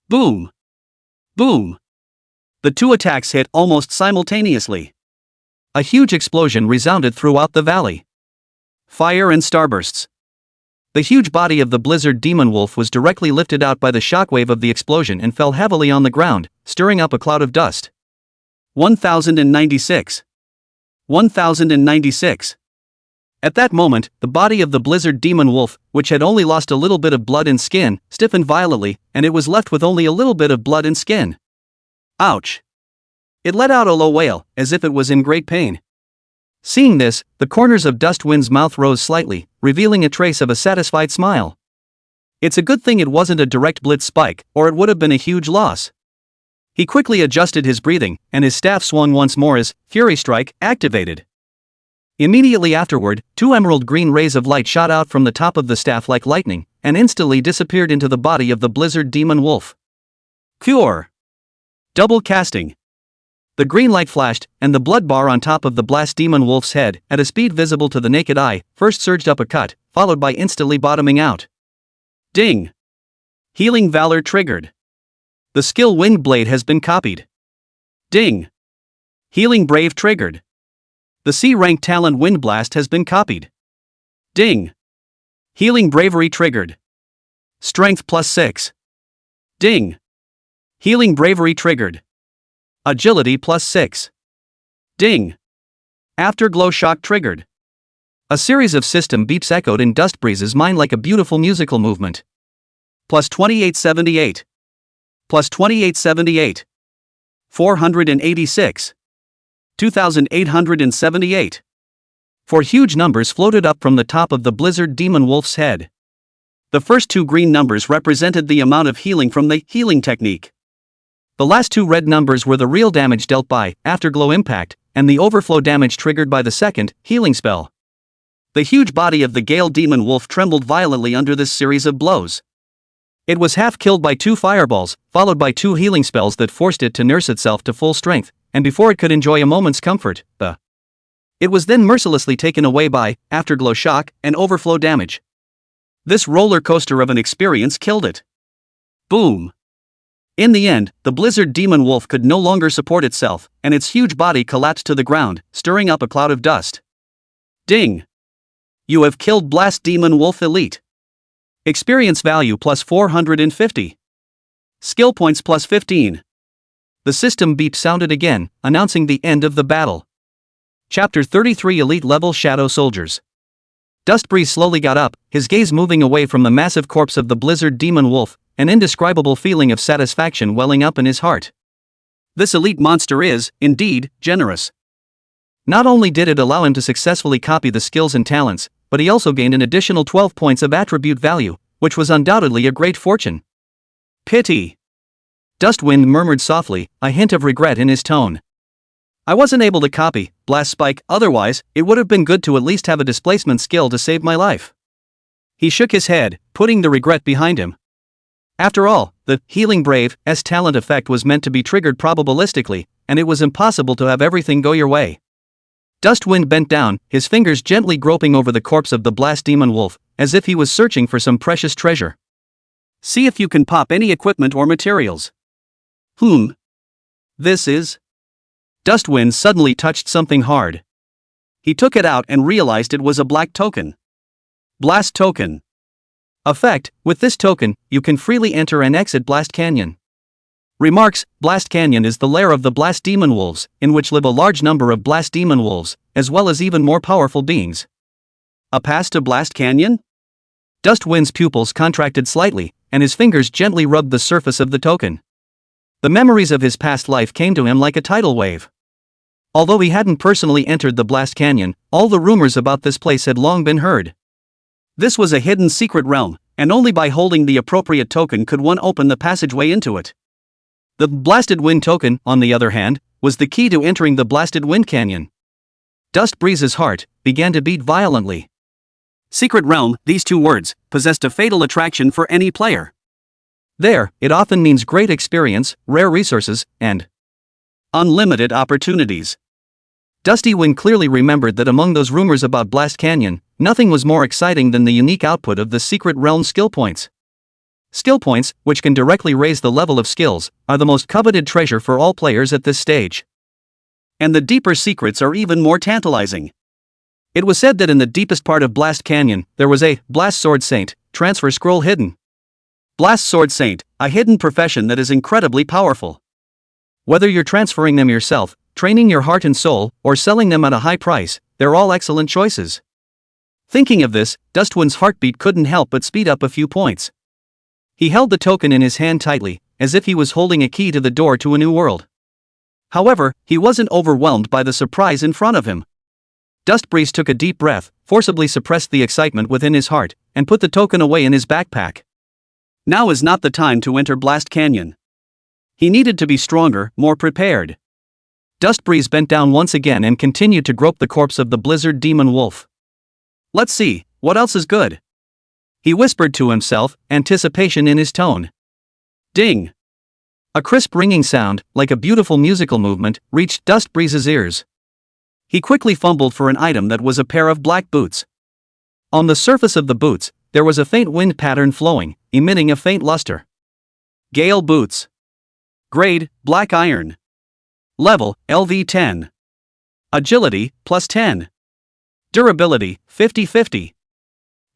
Boom! Boom! The two attacks hit almost simultaneously. A huge explosion resounded throughout the valley. Fire and starbursts. The huge body of the blizzard demon wolf was directly lifted out by the shockwave of the explosion and fell heavily on the ground, stirring up a cloud of dust. 1096. 1096. At that moment, the body of the blizzard demon wolf, which had only lost a little bit of blood and skin, stiffened violently, and it was left with only a little bit of blood and skin. Ouch! It let out a low wail, as if it was in great pain. Seeing this, the corners of Dustwind's mouth rose slightly, revealing a trace of a satisfied smile. It's a good thing it wasn't a direct blitz spike, or it would have been a huge loss. He quickly adjusted his breathing, and his staff swung once more as Fury Strike activated. Immediately afterward, two emerald green rays of light shot out from the top of the staff like lightning, and instantly disappeared into the body of the blizzard demon wolf. Cure! Double casting. The green light flashed, and the blood bar on top of the blast demon wolf's head, at a speed visible to the naked eye, first surged up a cut, followed by instantly bottoming out. Ding! Healing Valor triggered. The skill Wind Blade has been copied. Ding! Healing Brave triggered. The C-rank talent Wind Blast has been copied. Ding! Healing Bravery triggered. Strength +6. Ding! Healing Bravery triggered. Agility +6. Ding! Afterglow Shock triggered. A series of system beeps echoed in Dust Breeze's mind like a beautiful musical movement. +2878. +2878. 486. 2878. Four huge numbers floated up from the top of the blizzard demon wolf's head. The first two green numbers represented the amount of healing from the healing technique. The last two red numbers were the real damage dealt by Afterglow Impact, and the overflow damage triggered by the second healing spell. The huge body of the Gale Demon Wolf trembled violently under this series of blows. It was half killed by two fireballs, followed by two healing spells that forced it to nurse itself to full strength, and before it could enjoy a moment's comfort, it was then mercilessly taken away by Afterglow Shock and overflow damage. This roller coaster of an experience killed it. Boom! In the end, the blizzard demon wolf could no longer support itself, and its huge body collapsed to the ground, stirring up a cloud of dust. Ding! You have killed Blast Demon Wolf Elite. Experience value +450. Skill points +15. The system beep sounded again, announcing the end of the battle. Chapter 33 Elite Level Shadow Soldiers. Dustbreeze slowly got up, his gaze moving away from the massive corpse of the blizzard demon wolf, an indescribable feeling of satisfaction welling up in his heart. This elite monster is, indeed, generous. Not only did it allow him to successfully copy the skills and talents, but he also gained an additional 12 points of attribute value, which was undoubtedly a great fortune. Pity. Dustwind murmured softly, a hint of regret in his tone. I wasn't able to copy Blast Spike, otherwise, it would have been good to at least have a displacement skill to save my life. He shook his head, putting the regret behind him. After all, the Healing Brave's talent effect was meant to be triggered probabilistically, and it was impossible to have everything go your way. Dustwind bent down, his fingers gently groping over the corpse of the Blast Demon Wolf, as if he was searching for some precious treasure. See if you can pop any equipment or materials. This is... Dustwind suddenly touched something hard. He took it out and realized it was a black token. Blast Token. Effect: with this token, you can freely enter and exit Blast Canyon. Remarks: Blast Canyon is the lair of the Blast Demon Wolves, in which live a large number of Blast Demon Wolves, as well as even more powerful beings. A pass to Blast Canyon? Dustwind's pupils contracted slightly, and his fingers gently rubbed the surface of the token. The memories of his past life came to him like a tidal wave. Although he hadn't personally entered the Blast Canyon, all the rumors about this place had long been heard. This was a hidden secret realm, and only by holding the appropriate token could one open the passageway into it. The Blasted Wind token, on the other hand, was the key to entering the Blasted Wind Canyon. Dust Breeze's heart began to beat violently. Secret Realm, these two words, possessed a fatal attraction for any player. There, it often means great experience, rare resources, and unlimited opportunities. Dusty Wind clearly remembered that among those rumors about Blast Canyon, nothing was more exciting than the unique output of the Secret Realm skill points. Skill points, which can directly raise the level of skills, are the most coveted treasure for all players at this stage. And the deeper secrets are even more tantalizing. It was said that in the deepest part of Blast Canyon, there was a Blast Sword Saint transfer scroll hidden. Blast Sword Saint, a hidden profession that is incredibly powerful. Whether you're transferring them yourself, training your heart and soul, or selling them at a high price, they're all excellent choices. Thinking of this, Dustwind's heartbeat couldn't help but speed up a few points. He held the token in his hand tightly, as if he was holding a key to the door to a new world. However, he wasn't overwhelmed by the surprise in front of him. Dustbreeze took a deep breath, forcibly suppressed the excitement within his heart, and put the token away in his backpack. Now is not the time to enter Blast Canyon. He needed to be stronger, more prepared. Dustbreeze bent down once again and continued to grope the corpse of the Blizzard Demon Wolf. Let's see, what else is good? He whispered to himself, anticipation in his tone. Ding! A crisp ringing sound, like a beautiful musical movement, reached Dustbreeze's ears. He quickly fumbled for an item that was a pair of black boots. On the surface of the boots, there was a faint wind pattern flowing, emitting a faint luster. Gale Boots. Grade, Black Iron. Level, LV10. Agility, plus 10. Durability, 50-50.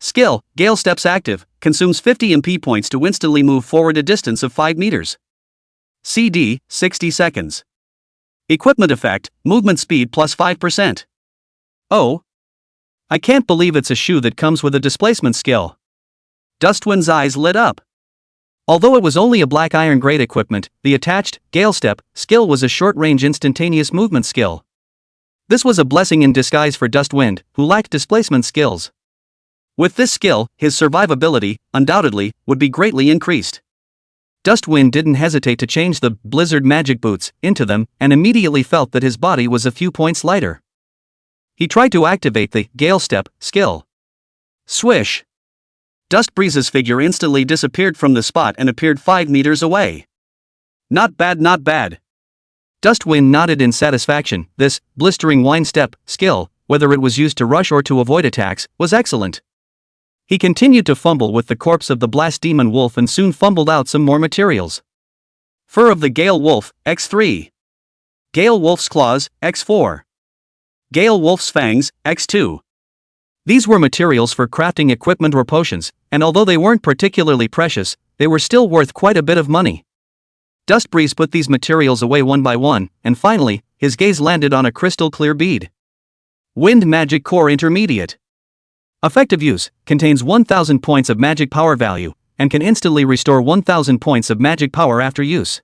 Skill, Gale Steps active, consumes 50 MP points to instantly move forward a distance of 5 meters. CD, 60 seconds. Equipment effect, movement speed plus 5%. Oh. I can't believe it's a shoe that comes with a displacement skill. Dustwind's eyes lit up. Although it was only a black iron grade equipment, the attached, Gale Step, skill was a short-range instantaneous movement skill. This was a blessing in disguise for Dustwind, who lacked displacement skills. With this skill, his survivability, undoubtedly, would be greatly increased. Dustwind didn't hesitate to change the Blizzard Magic Boots into them and immediately felt that his body was a few points lighter. He tried to activate the Gale Step skill. Swish! Dustbreeze's figure instantly disappeared from the spot and appeared 5 meters away. Not bad, not bad. Dustwind nodded in satisfaction. This blistering wind step skill, whether it was used to rush or to avoid attacks, was excellent. He continued to fumble with the corpse of the Blast Demon Wolf and soon fumbled out some more materials. Fur of the Gale Wolf, X3. Gale Wolf's Claws, X4. Gale Wolf's Fangs, X2. These were materials for crafting equipment or potions, and although they weren't particularly precious, they were still worth quite a bit of money. Dustbreeze put these materials away one by one, and finally, his gaze landed on a crystal-clear bead. Wind Magic Core Intermediate. Effective use, contains 1000 points of magic power value, and can instantly restore 1000 points of magic power after use.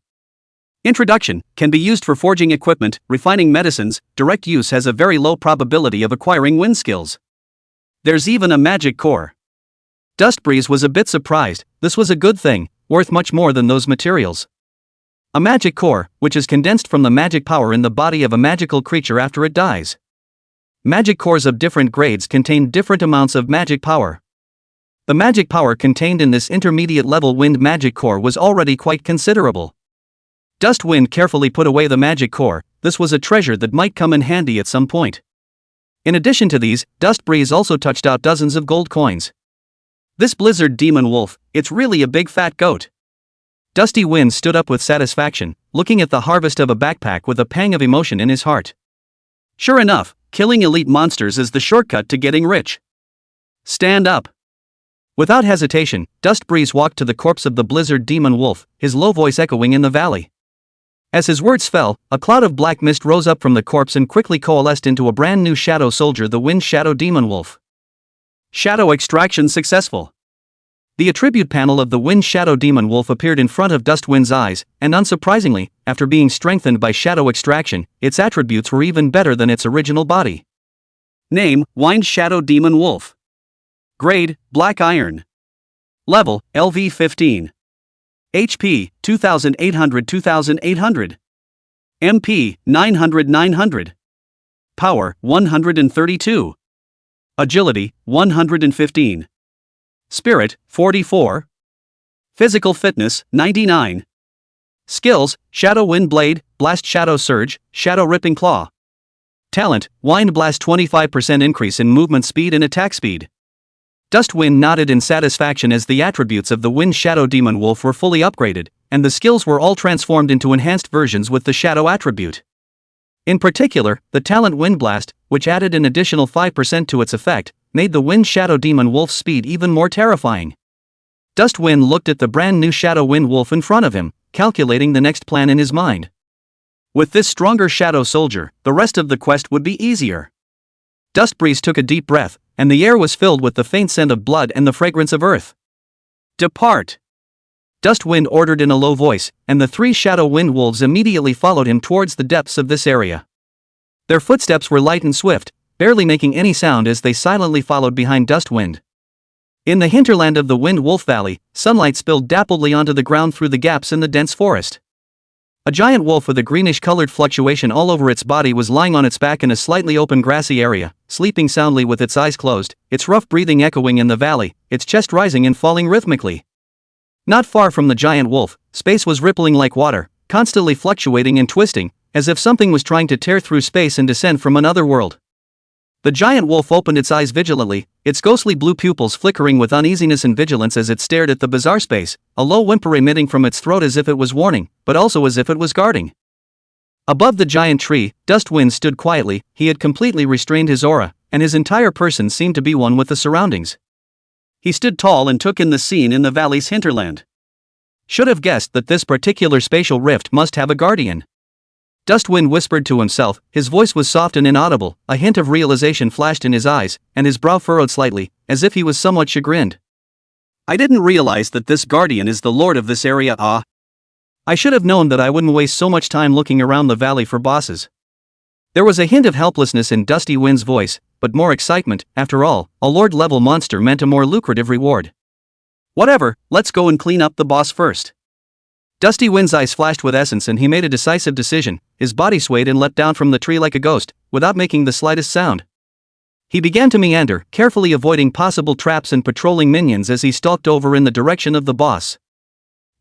Introduction, can be used for forging equipment, refining medicines. Direct use has a very low probability of acquiring wind skills. There's even a magic core. Dustbreeze was a bit surprised. This was a good thing, worth much more than those materials. A magic core, which is condensed from the magic power in the body of a magical creature after it dies. Magic cores of different grades contain different amounts of magic power. The magic power contained in this intermediate level wind magic core was already quite considerable. Dustwind carefully put away the magic core. This was a treasure that might come in handy at some point. In addition to these, Dustbreeze also touched out dozens of gold coins. This Blizzard Demon Wolf, it's really a big fat goat. Dusty Wind stood up with satisfaction, looking at the harvest of a backpack with a pang of emotion in his heart. Sure enough, killing elite monsters is the shortcut to getting rich. Stand up. Without hesitation, Dustbreeze walked to the corpse of the Blizzard Demon Wolf, his low voice echoing in the valley. As his words fell, a cloud of black mist rose up from the corpse and quickly coalesced into a brand new shadow soldier, the Wind Shadow Demon Wolf. Shadow extraction successful. The attribute panel of the Wind Shadow Demon Wolf appeared in front of Dustwind's eyes, and unsurprisingly, after being strengthened by shadow extraction, its attributes were even better than its original body. Name, Wind Shadow Demon Wolf. Grade, Black Iron. Level, LV15. HP 2800. MP 900. Power 132. Agility 115. Spirit 44. Physical fitness 99. Skills: Shadow Wind Blade, Blast Shadow Surge, Shadow Ripping Claw. Talent: Wind Blast 25% increase in movement speed and attack speed. Dust Wind nodded in satisfaction as the attributes of the Wind Shadow Demon Wolf were fully upgraded, and the skills were all transformed into enhanced versions with the Shadow attribute. In particular, the talent Wind Blast, which added an additional 5% to its effect, made the Wind Shadow Demon Wolf's speed even more terrifying. Dust Wind looked at the brand new Shadow Wind Wolf in front of him, calculating the next plan in his mind. With this stronger Shadow Soldier, the rest of the quest would be easier. Dust Breeze took a deep breath, and the air was filled with the faint scent of blood and the fragrance of earth. "Depart!" Dust Wind ordered in a low voice, and the 3 Shadow Wind Wolves immediately followed him towards the depths of this area. Their footsteps were light and swift, barely making any sound as they silently followed behind Dust Wind. In the hinterland of the Wind Wolf Valley, sunlight spilled dappledly onto the ground through the gaps in the dense forest. A giant wolf with a greenish-colored fluctuation all over its body was lying on its back in a slightly open grassy area, sleeping soundly with its eyes closed, its rough breathing echoing in the valley, its chest rising and falling rhythmically. Not far from the giant wolf, space was rippling like water, constantly fluctuating and twisting, as if something was trying to tear through space and descend from another world. The giant wolf opened its eyes vigilantly, its ghostly blue pupils flickering with uneasiness and vigilance as it stared at the bizarre space, a low whimper emitting from its throat as if it was warning, but also as if it was guarding. Above the giant tree, Dust Wind stood quietly. He had completely restrained his aura, and his entire person seemed to be one with the surroundings. He stood tall and took in the scene in the valley's hinterland. Should have guessed that this particular spatial rift must have a guardian. Dust Wind whispered to himself, his voice was soft and inaudible, a hint of realization flashed in his eyes, and his brow furrowed slightly, as if he was somewhat chagrined. "I didn't realize that this guardian is the lord of this area. I should have known that I wouldn't waste so much time looking around the valley for bosses." There was a hint of helplessness in Dusty Wind's voice, but more excitement. After all, a lord-level monster meant a more lucrative reward. "Whatever, let's go and clean up the boss first." Dusty Wind's eyes flashed with essence and he made a decisive decision. His body swayed and leapt down from the tree like a ghost, without making the slightest sound. He began to meander, carefully avoiding possible traps and patrolling minions as he stalked over in the direction of the boss.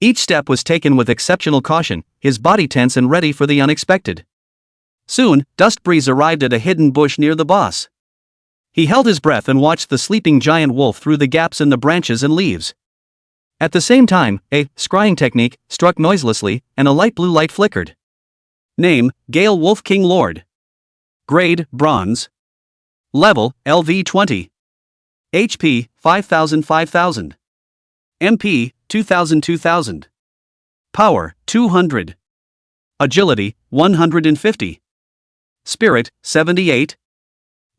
Each step was taken with exceptional caution, his body tense and ready for the unexpected. Soon, Dust Breeze arrived at a hidden bush near the boss. He held his breath and watched the sleeping giant wolf through the gaps in the branches and leaves. At the same time, a scrying technique struck noiselessly, and a light blue light flickered. Name: Gale Wolf King Lord. Grade: Bronze. Level: LV 20. HP: 5000. MP: 2000. Power: 200. Agility: 150. Spirit: 78.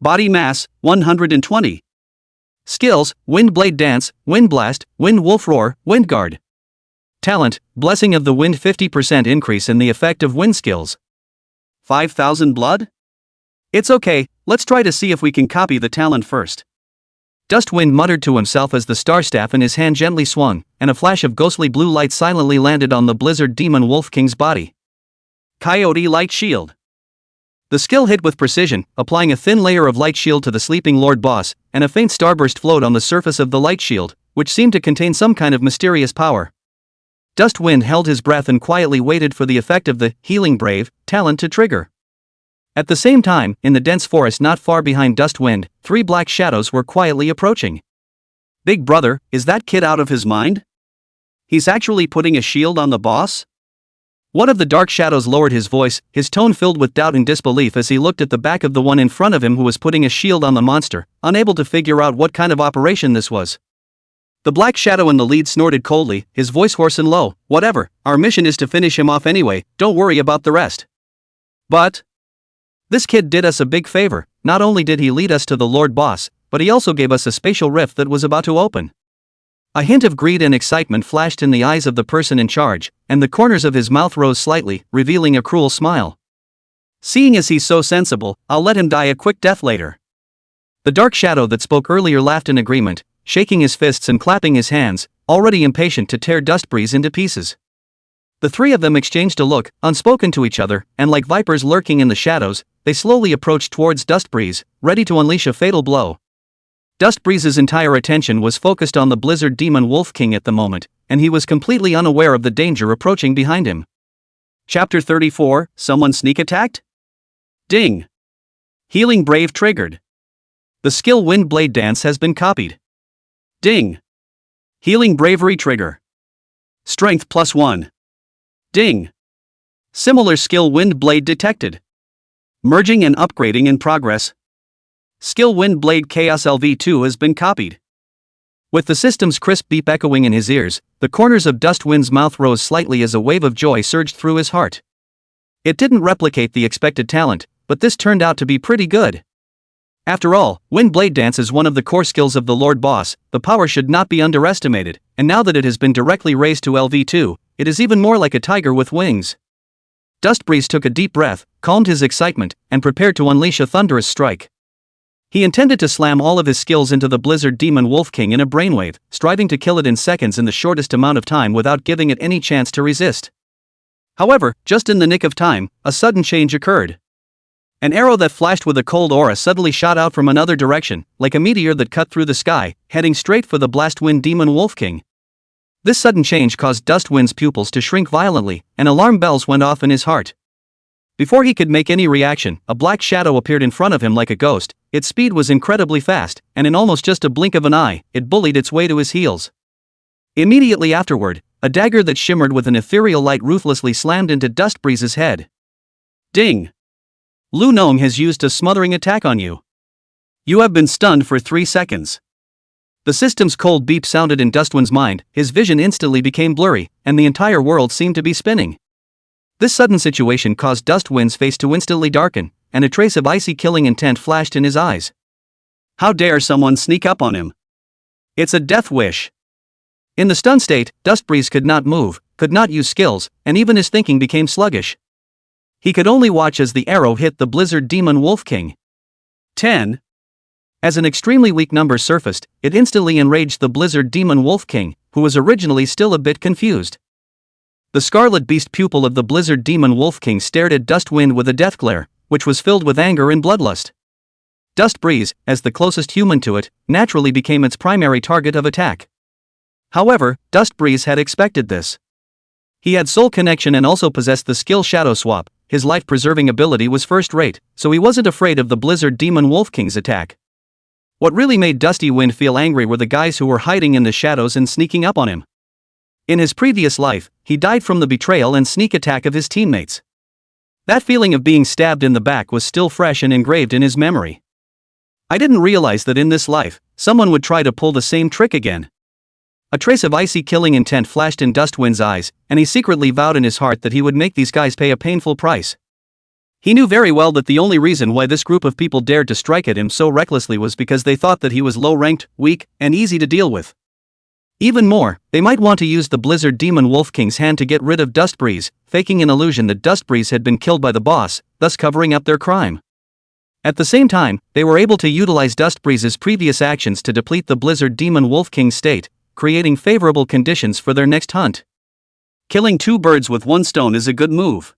Body mass: 120. Skills: Wind Blade Dance, Wind Blast, Wind Wolf Roar, Wind Guard. Talent: Blessing of the Wind, 50% increase in the effect of wind skills. 5000 blood? It's okay, let's try to see if we can copy the talent first. Dust Wind muttered to himself as the star staff in his hand gently swung, and a flash of ghostly blue light silently landed on the Blizzard Demon Wolf King's body. Coyote Light Shield. The skill hit with precision, applying a thin layer of light shield to the sleeping Lord Boss, and a faint starburst flowed on the surface of the light shield, which seemed to contain some kind of mysterious power. Dust Wind held his breath and quietly waited for the effect of the Healing Brave talent to trigger. At the same time, in the dense forest not far behind Dust Wind, 3 black shadows were quietly approaching. "Big brother, is that kid out of his mind? He's actually putting a shield on the boss?" One of the dark shadows lowered his voice, his tone filled with doubt and disbelief as he looked at the back of the one in front of him who was putting a shield on the monster, unable to figure out what kind of operation this was. The black shadow in the lead snorted coldly, his voice hoarse and low. "Whatever, our mission is to finish him off anyway, don't worry about the rest." "But this kid did us a big favor. Not only did he lead us to the Lord Boss, but he also gave us a spatial rift that was about to open." A hint of greed and excitement flashed in the eyes of the person in charge, and the corners of his mouth rose slightly, revealing a cruel smile. "Seeing as he's so sensible, I'll let him die a quick death later." The dark shadow that spoke earlier laughed in agreement, shaking his fists and clapping his hands, already impatient to tear Dustbreeze into pieces. The three of them exchanged a look, unspoken to each other, and like vipers lurking in the shadows, they slowly approached towards Dustbreeze, ready to unleash a fatal blow. Dustbreeze's entire attention was focused on the Blizzard Demon Wolf King at the moment, and he was completely unaware of the danger approaching behind him. Chapter 34, Someone Sneak Attacked? Ding! Healing Brave triggered. The skill Wind Blade Dance has been copied. Ding! Healing Bravery trigger. Strength +1. Ding! Similar skill Wind Blade detected. Merging and upgrading in progress. Skill Wind Blade Chaos LV2 has been copied. With the system's crisp beep echoing in his ears, the corners of Dustwind's mouth rose slightly as a wave of joy surged through his heart. It didn't replicate the expected talent, but this turned out to be pretty good. After all, Wind Blade Dance is one of the core skills of the Lord Boss, the power should not be underestimated, and now that it has been directly raised to LV2, it is even more like a tiger with wings. Dustbreeze took a deep breath, calmed his excitement, and prepared to unleash a thunderous strike. He intended to slam all of his skills into the Blizzard Demon Wolf King in a brainwave, striving to kill it in seconds in the shortest amount of time without giving it any chance to resist. However, just in the nick of time, a sudden change occurred. An arrow that flashed with a cold aura suddenly shot out from another direction, like a meteor that cut through the sky, heading straight for the Blastwind Demon Wolf King. This sudden change caused Dustwind's pupils to shrink violently, and alarm bells went off in his heart. Before he could make any reaction, a black shadow appeared in front of him like a ghost. Its speed was incredibly fast, and in almost just a blink of an eye, it bullied its way to his heels. Immediately afterward, a dagger that shimmered with an ethereal light ruthlessly slammed into Dustbreeze's head. Ding! Lu Nong has used a smothering attack on you. You have been stunned for 3 seconds. The system's cold beep sounded in Dustwind's mind, his vision instantly became blurry, and the entire world seemed to be spinning. This sudden situation caused Dustwind's face to instantly darken, and a trace of icy killing intent flashed in his eyes. How dare someone sneak up on him? It's a death wish. In the stun state, Dustbreeze could not move, could not use skills, and even his thinking became sluggish. He could only watch as the arrow hit the Blizzard Demon Wolf King. 10. As an extremely weak number surfaced, it instantly enraged the Blizzard Demon Wolf King, who was originally still a bit confused. The Scarlet Beast pupil of the Blizzard Demon Wolf King stared at Dustwind with a death glare, which was filled with anger and bloodlust. Dustbreeze, as the closest human to it, naturally became its primary target of attack. However, Dustbreeze had expected this. He had soul connection and also possessed the skill Shadow Swap. His life-preserving ability was first-rate, so he wasn't afraid of the Blizzard Demon Wolf King's attack. What really made Dusty Wind feel angry were the guys who were hiding in the shadows and sneaking up on him. In his previous life, he died from the betrayal and sneak attack of his teammates. That feeling of being stabbed in the back was still fresh and engraved in his memory. I didn't realize that in this life, someone would try to pull the same trick again. A trace of icy killing intent flashed in Dustwind's eyes, and he secretly vowed in his heart that he would make these guys pay a painful price. He knew very well that the only reason why this group of people dared to strike at him so recklessly was because they thought that he was low-ranked, weak, and easy to deal with. Even more, they might want to use the Blizzard Demon Wolf King's hand to get rid of Dustbreeze, faking an illusion that Dustbreeze had been killed by the boss, thus covering up their crime. At the same time, they were able to utilize Dustbreeze's previous actions to deplete the Blizzard Demon Wolf King's state, creating favorable conditions for their next hunt. Killing 2 birds with 1 stone is a good move.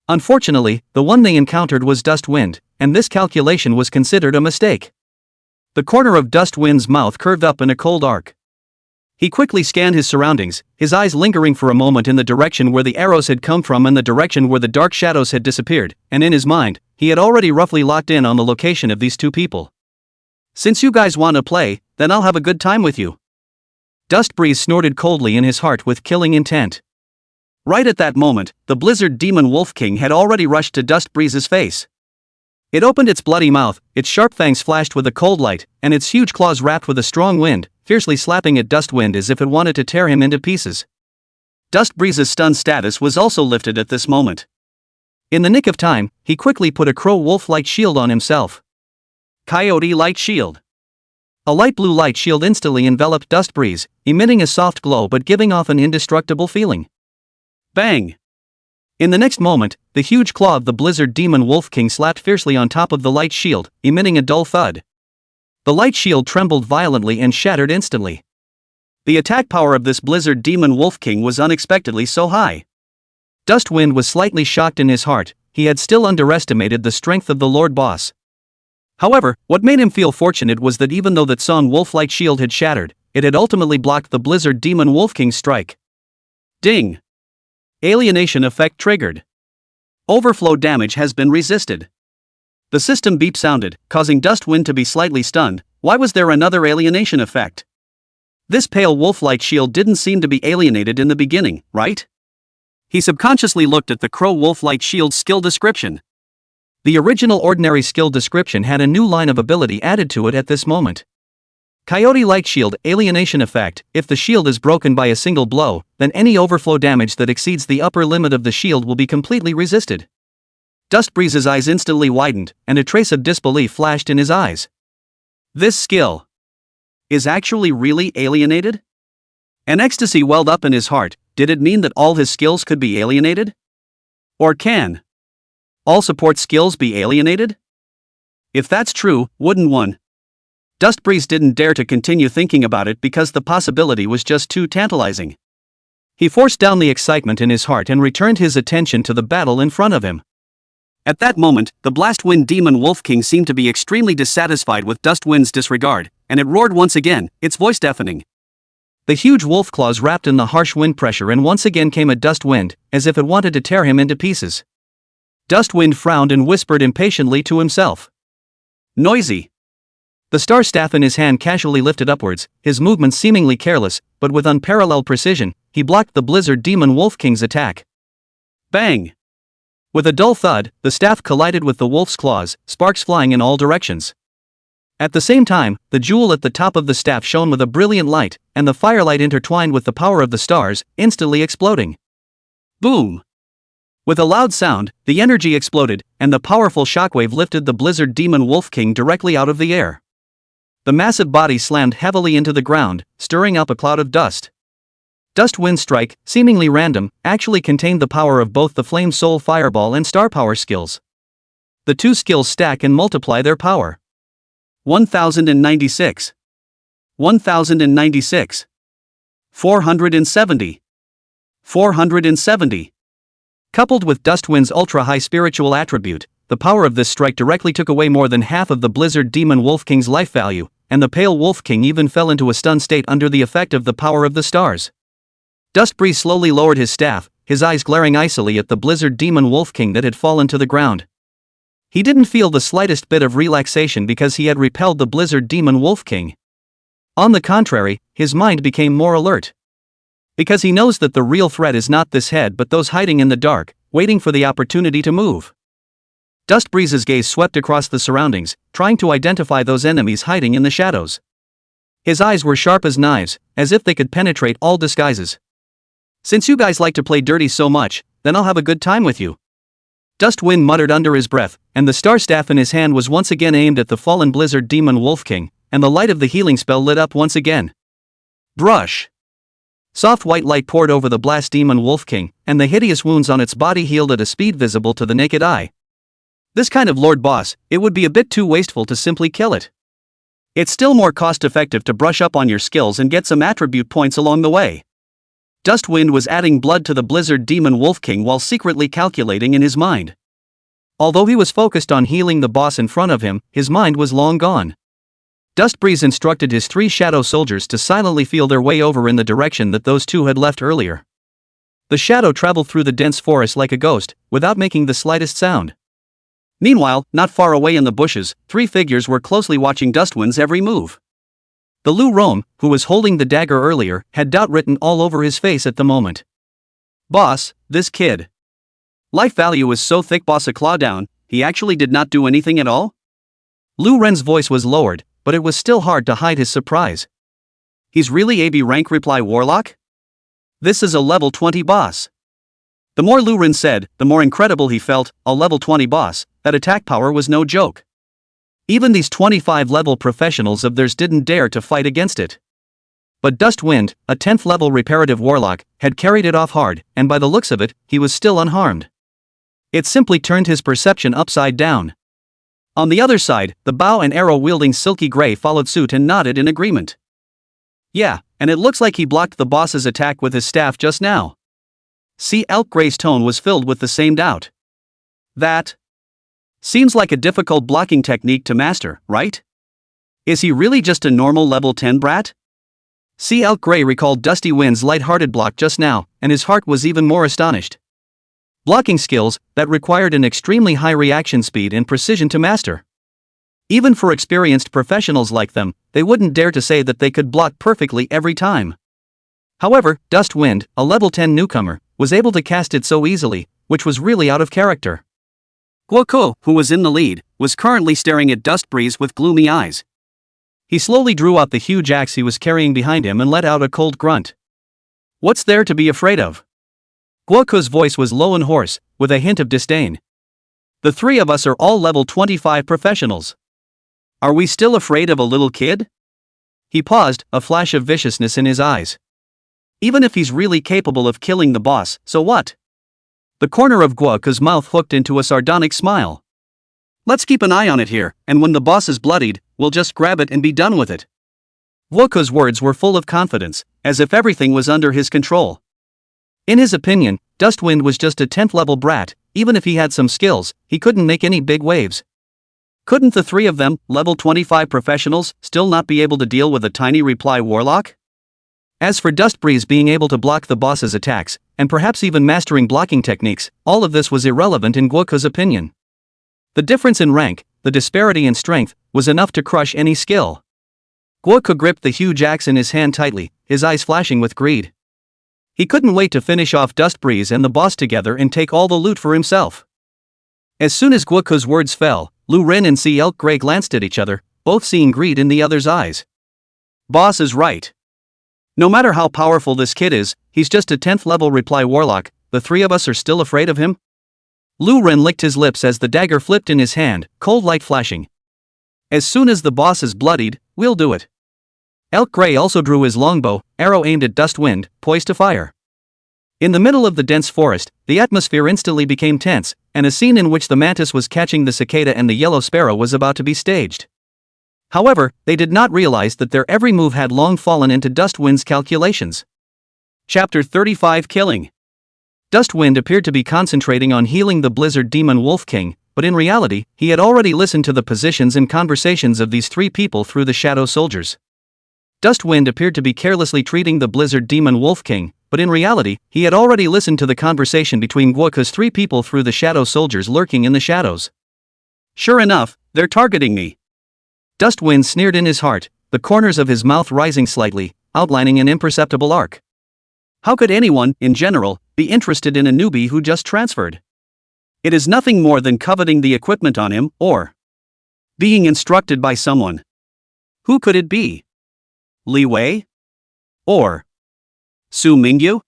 Unfortunately, the one they encountered was Dustwind, and this calculation was considered a mistake. The corner of Dustwind's mouth curved up in a cold arc. He quickly scanned his surroundings, his eyes lingering for a moment in the direction where the arrows had come from and the direction where the dark shadows had disappeared, and in his mind, he had already roughly locked in on the location of these 2 people. Since you guys want to play, then I'll have a good time with you. Dustbreeze snorted coldly in his heart with killing intent. Right at that moment, the Blizzard Demon Wolf King had already rushed to Dustbreeze's face. It opened its bloody mouth, its sharp fangs flashed with a cold light, and its huge claws rapped with a strong wind, fiercely slapping at Dustwind as if it wanted to tear him into pieces. Dustbreeze's stun status was also lifted at this moment. In the nick of time, he quickly put a crow-wolf light shield on himself. Coyote Light Shield. A light blue light shield instantly enveloped Dustbreeze, emitting a soft glow but giving off an indestructible feeling. Bang! In the next moment, the huge claw of the Blizzard Demon Wolf King slapped fiercely on top of the light shield, emitting a dull thud. The light shield trembled violently and shattered instantly. The attack power of this Blizzard Demon Wolf King was unexpectedly so high. Dustwind was slightly shocked in his heart. He had still underestimated the strength of the Lord Boss. However, what made him feel fortunate was that even though that Son Wolf Light Shield had shattered, it had ultimately blocked the Blizzard Demon Wolf King's strike. Ding! Alienation effect triggered. Overflow damage has been resisted. The system beep sounded, causing Dustwind to be slightly stunned. Why was there another alienation effect? This pale wolf light shield didn't seem to be alienated in the beginning, right? He subconsciously looked at the Crow Wolf Light Shield's skill description. The original ordinary skill description had a new line of ability added to it at this moment. Coyote Light Shield Alienation Effect. If the shield is broken by a single blow, then any overflow damage that exceeds the upper limit of the shield will be completely resisted. Dustbreeze's eyes instantly widened, and a trace of disbelief flashed in his eyes. This skill is actually really alienated? An ecstasy welled up in his heart. Did it mean that all his skills could be alienated? Or can all support skills be alienated? If that's true, wouldn't one? Dustbreeze didn't dare to continue thinking about it because the possibility was just too tantalizing. He forced down the excitement in his heart and returned his attention to the battle in front of him. At that moment, the Blastwind Demon Wolf King seemed to be extremely dissatisfied with Dustwind's disregard, and it roared once again, its voice deafening. The huge wolf claws wrapped in the harsh wind pressure and once again came at Dustwind, as if it wanted to tear him into pieces. Dustwind frowned and whispered impatiently to himself. Noisy. The star staff in his hand casually lifted upwards, his movements seemingly careless, but with unparalleled precision, he blocked the Blizzard Demon Wolf King's attack. Bang! With a dull thud, the staff collided with the wolf's claws, sparks flying in all directions. At the same time, the jewel at the top of the staff shone with a brilliant light, and the firelight intertwined with the power of the stars, instantly exploding. Boom! With a loud sound, the energy exploded, and the powerful shockwave lifted the Blizzard Demon Wolf King directly out of the air. The massive body slammed heavily into the ground, stirring up a cloud of dust. Dustwind Strike, seemingly random, actually contained the power of both the Flame Soul Fireball and Star Power skills. The two skills stack and multiply their power. 1096. 1096. 470. 470. Coupled with Dustwind's ultra-high spiritual attribute, the power of this strike directly took away more than half of the Blizzard Demon Wolf King's life value, and the Pale Wolf King even fell into a stunned state under the effect of the power of the stars. Dustbreeze slowly lowered his staff, his eyes glaring icily at the Blizzard Demon Wolf King that had fallen to the ground. He didn't feel the slightest bit of relaxation because he had repelled the Blizzard Demon Wolf King. On the contrary, his mind became more alert. Because he knows that the real threat is not this head but those hiding in the dark, waiting for the opportunity to move. Dustbreeze's gaze swept across the surroundings, trying to identify those enemies hiding in the shadows. His eyes were sharp as knives, as if they could penetrate all disguises. Since you guys like to play dirty so much, then I'll have a good time with you. Dustwind muttered under his breath, and the star staff in his hand was once again aimed at the fallen Blizzard Demon Wolf King, and the light of the healing spell lit up once again. Brush! Soft white light poured over the Blast Demon Wolf King, and the hideous wounds on its body healed at a speed visible to the naked eye. This kind of Lord Boss, it would be a bit too wasteful to simply kill it. It's still more cost-effective to brush up on your skills and get some attribute points along the way. Dustwind was adding blood to the Blizzard Demon Wolf King while secretly calculating in his mind. Although he was focused on healing the boss in front of him, his mind was long gone. Dustbreeze instructed his 3 shadow soldiers to silently feel their way over in the direction that those 2 had left earlier. The shadow traveled through the dense forest like a ghost, without making the slightest sound. Meanwhile, not far away in the bushes, 3 figures were closely watching Dustwind's every move. The Lu Rome, who was holding the dagger earlier, had doubt written all over his face at the moment. Boss, this kid. Life value is so thick, boss, a claw down, he actually did not do anything at all? Lu Ren's voice was lowered, but it was still hard to hide his surprise. He's really AB rank, reply Warlock? This is a level 20 boss. The more Lu Ren said, the more incredible he felt. A level 20 boss, that attack power was no joke. Even these 25-level professionals of theirs didn't dare to fight against it. But Dustwind, a 10th-level reparative warlock, had carried it off hard, and by the looks of it, he was still unharmed. It simply turned his perception upside down. On the other side, the bow and arrow-wielding Silky Gray followed suit and nodded in agreement. Yeah, and it looks like he blocked the boss's attack with his staff just now. Elk Gray's tone was filled with the same doubt. That seems like a difficult blocking technique to master, right? Is he really just a normal level 10 brat? Elk Gray recalled Dusty Wind's light-hearted block just now, and his heart was even more astonished. Blocking skills that required an extremely high reaction speed and precision to master. Even for experienced professionals like them, they wouldn't dare to say that they could block perfectly every time. However, Dust Wind, a level 10 newcomer, was able to cast it so easily, which was really out of character. Guoko, who was in the lead, was currently staring at Dust Breeze with gloomy eyes. He slowly drew out the huge axe he was carrying behind him and let out a cold grunt. What's there to be afraid of? Guoko's voice was low and hoarse, with a hint of disdain. The three of us are all level 25 professionals. Are we still afraid of a little kid? He paused, a flash of viciousness in his eyes. Even if he's really capable of killing the boss, so what? The corner of Guoko's mouth hooked into a sardonic smile. Let's keep an eye on it here, and when the boss is bloodied, we'll just grab it and be done with it. Guoko's words were full of confidence, as if everything was under his control. In his opinion, Dustwind was just a 10th level brat. Even if he had some skills, he couldn't make any big waves. Couldn't the three of them, level 25 professionals, still not be able to deal with a tiny reply warlock? As for Dustbreeze being able to block the boss's attacks, and perhaps even mastering blocking techniques, all of this was irrelevant in Guoko's opinion. The difference in rank, the disparity in strength, was enough to crush any skill. Guoko gripped the huge axe in his hand tightly, his eyes flashing with greed. He couldn't wait to finish off Dustbreeze and the boss together and take all the loot for himself. As soon as Guoko's words fell, Lu Ren and Elk Gray glanced at each other, both seeing greed in the other's eyes. Boss is right. No matter how powerful this kid is, he's just a 10th level reply warlock. The three of us are still afraid of him? Lu Ren licked his lips as the dagger flipped in his hand, cold light flashing. As soon as the boss is bloodied, we'll do it. Elk Gray also drew his longbow, arrow aimed at Dustwind, poised to fire. In the middle of the dense forest, the atmosphere instantly became tense, and a scene in which the mantis was catching the cicada and the yellow sparrow was about to be staged. However, they did not realize that their every move had long fallen into Dustwind's calculations. Chapter 35 Killing. Dustwind appeared to be concentrating on healing the Blizzard Demon Wolf King, but in reality, he had already listened to the positions and conversations of these three people through the Shadow Soldiers. Dustwind appeared to be carelessly treating the Blizzard Demon Wolf King, but in reality, he had already listened to the conversation between Guoko's three people through the Shadow Soldiers lurking in the shadows. Sure enough, they're targeting me. Dustwind sneered in his heart, the corners of his mouth rising slightly, outlining an imperceptible arc. How could anyone, in general, be interested in a newbie who just transferred? It is nothing more than coveting the equipment on him, or being instructed by someone. Who could it be? Li Wei? Or Su Mingyu?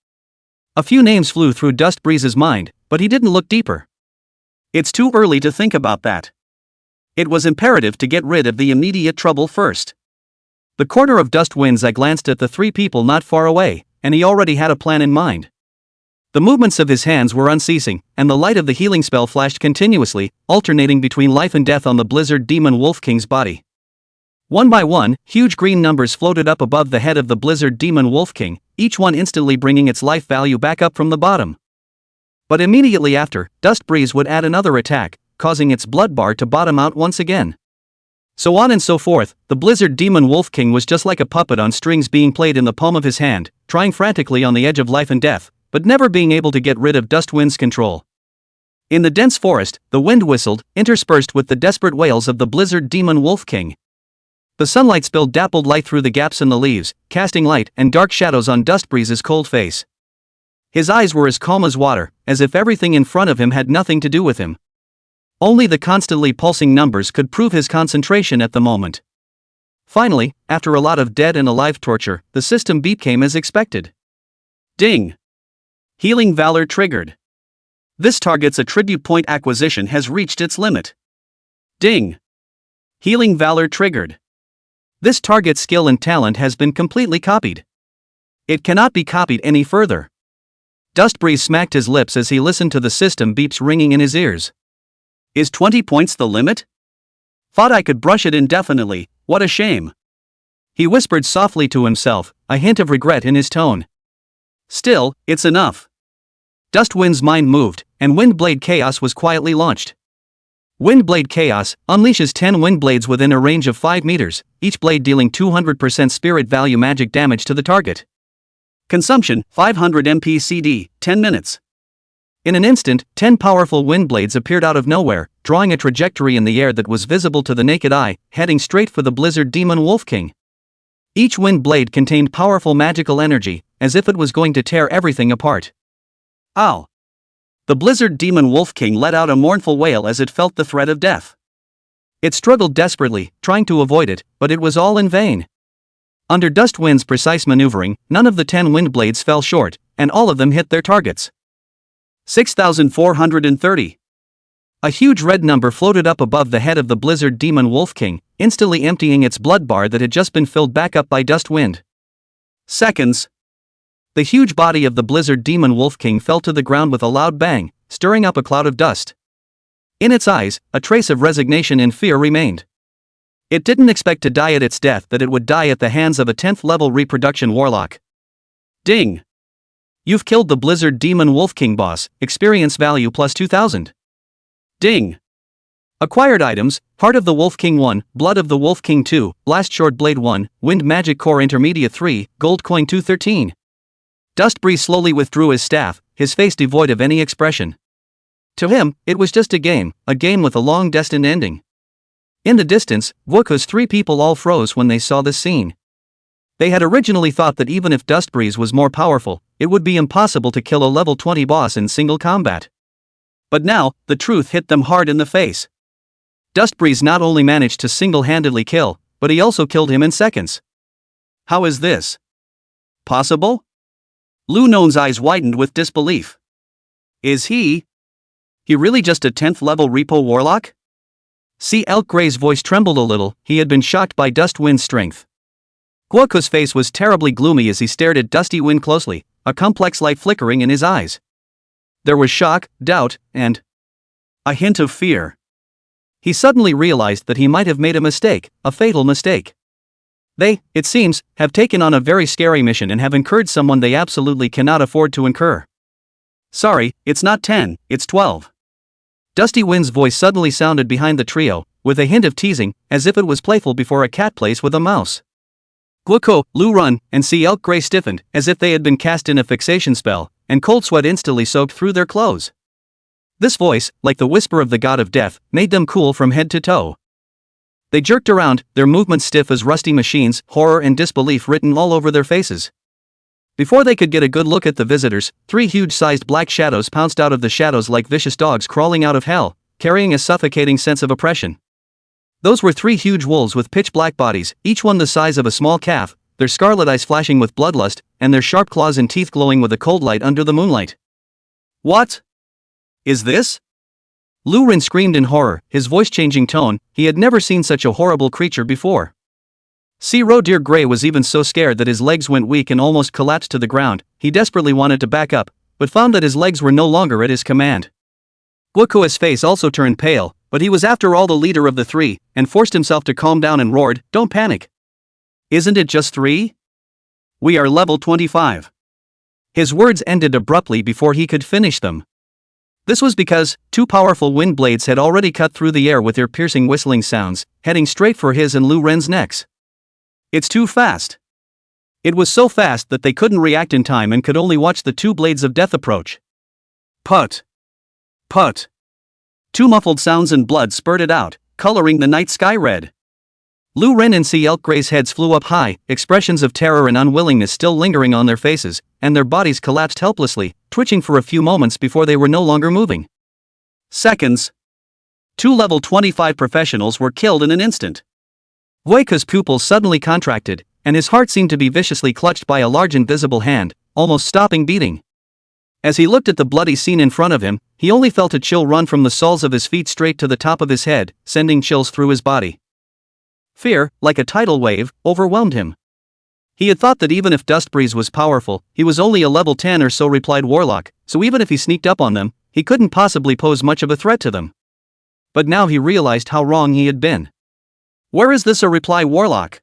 A few names flew through Dustbreeze's mind, but he didn't look deeper. It's too early to think about that. It was imperative to get rid of the immediate trouble first. The corner of Dustwind's eye glanced at the three people not far away, and he already had a plan in mind. The movements of his hands were unceasing, and the light of the healing spell flashed continuously, alternating between life and death on the Blizzard Demon Wolf King's body. One by one, huge green numbers floated up above the head of the Blizzard Demon Wolf King, each one instantly bringing its life value back up from the bottom. But immediately after, Dustbreeze would add another attack, causing its blood bar to bottom out once again. So on and so forth, the Blizzard Demon Wolf King was just like a puppet on strings being played in the palm of his hand, trying frantically on the edge of life and death, but never being able to get rid of Dustwind's control. In the dense forest, the wind whistled, interspersed with the desperate wails of the Blizzard Demon Wolf King. The sunlight spilled dappled light through the gaps in the leaves, casting light and dark shadows on Dustbreeze's cold face. His eyes were as calm as water, as if everything in front of him had nothing to do with him. Only the constantly pulsing numbers could prove his concentration at the moment. Finally, after a lot of dead and alive torture, the system beep came as expected. Ding! Healing Valor triggered. This target's attribute point acquisition has reached its limit. Ding! Healing Valor triggered. This target's skill and talent has been completely copied. It cannot be copied any further. Dustbreeze smacked his lips as he listened to the system beeps ringing in his ears. Is 20 points the limit? Thought I could brush it indefinitely, what a shame. He whispered softly to himself, a hint of regret in his tone. Still, it's enough. Dustwind's mind moved, and Windblade Chaos was quietly launched. Windblade Chaos unleashes 10 wind blades within a range of 5 meters, each blade dealing 200% spirit value magic damage to the target. Consumption, 500 MP/CD, 10 minutes. In an instant, 10 powerful wind blades appeared out of nowhere, drawing a trajectory in the air that was visible to the naked eye, heading straight for the Blizzard Demon Wolf King. Each wind blade contained powerful magical energy, as if it was going to tear everything apart. Ow! The Blizzard Demon Wolf King let out a mournful wail as it felt the threat of death. It struggled desperately, trying to avoid it, but it was all in vain. Under Dustwind's precise maneuvering, none of the 10 wind blades fell short, and all of them hit their targets. 6,430. A huge red number floated up above the head of the Blizzard Demon Wolf King, instantly emptying its blood bar that had just been filled back up by Dustwind. Seconds. The huge body of the Blizzard Demon Wolf King fell to the ground with a loud bang, stirring up a cloud of dust. In its eyes, a trace of resignation and fear remained. It didn't expect to die at its death, that it would die at the hands of a 10th level reproduction warlock. Ding! You've killed the Blizzard Demon Wolf King boss, experience value plus 2000. Ding! Acquired items, Heart of the Wolf King 1, Blood of the Wolf King 2, Blast Short Blade 1, Wind Magic Core Intermediate 3, Gold Coin 213. Dustbreeze slowly withdrew his staff, his face devoid of any expression. To him, it was just a game with a long destined ending. In the distance, Wuku's 3 people all froze when they saw this scene. They had originally thought that even if Dustbreeze was more powerful, it would be impossible to kill a level 20 boss in single combat. But now, the truth hit them hard in the face. Dustbreeze not only managed to single-handedly kill, but he also killed him in seconds. How is this possible? Lu Non's eyes widened with disbelief. Is he really just a 10th level repo warlock? See, Elk Gray's voice trembled a little, he had been shocked by Dustwind's strength. Guoku's face was terribly gloomy as he stared at Dusty Wind closely, a complex light flickering in his eyes. There was shock, doubt, and a hint of fear. He suddenly realized that he might have made a mistake, a fatal mistake. They, it seems, have taken on a very scary mission and have incurred someone they absolutely cannot afford to incur. Sorry, it's not 10, it's 12. Dusty Wind's voice suddenly sounded behind the trio, with a hint of teasing, as if it was playful before a cat plays with a mouse. Guoku, Lu Run, and See Elk Gray stiffened, as if they had been cast in a fixation spell, and cold sweat instantly soaked through their clothes. This voice, like the whisper of the god of death, made them cool from head to toe. They jerked around, their movements stiff as rusty machines, horror and disbelief written all over their faces. Before they could get a good look at the visitors, 3 huge-sized black shadows pounced out of the shadows like vicious dogs crawling out of hell, carrying a suffocating sense of oppression. Those were 3 huge wolves with pitch-black bodies, each one the size of a small calf, their scarlet eyes flashing with bloodlust, and their sharp claws and teeth glowing with a cold light under the moonlight. What is this? Lu Rin screamed in horror, his voice changing tone. He had never seen such a horrible creature before. Deer Gray was even so scared that his legs went weak and almost collapsed to the ground. He desperately wanted to back up, but found that his legs were no longer at his command. Guoku's face also turned pale, but he was after all the leader of the 3, and forced himself to calm down and roared, "Don't panic. Isn't it just 3? We are level 25. His words ended abruptly before he could finish them. This was because 2 powerful wind blades had already cut through the air with their piercing whistling sounds, heading straight for his and Lu Ren's necks. It's too fast. It was so fast that they couldn't react in time and could only watch the 2 blades of death approach. Put! Put! 2 muffled sounds and blood spurted out, coloring the night sky red. Lu Ren and See Elk Gray's heads flew up high, expressions of terror and unwillingness still lingering on their faces, and their bodies collapsed helplessly, twitching for a few moments before they were no longer moving. Seconds. 2 level 25 professionals were killed in an instant. Guoku's pupils suddenly contracted, and his heart seemed to be viciously clutched by a large invisible hand, almost stopping beating. As he looked at the bloody scene in front of him, he only felt a chill run from the soles of his feet straight to the top of his head, sending chills through his body. Fear, like a tidal wave, overwhelmed him. He had thought that even if Dustbreeze was powerful, he was only a level 10 or so replied warlock, so even if he sneaked up on them, he couldn't possibly pose much of a threat to them. But now he realized how wrong he had been. Where is this a reply warlock?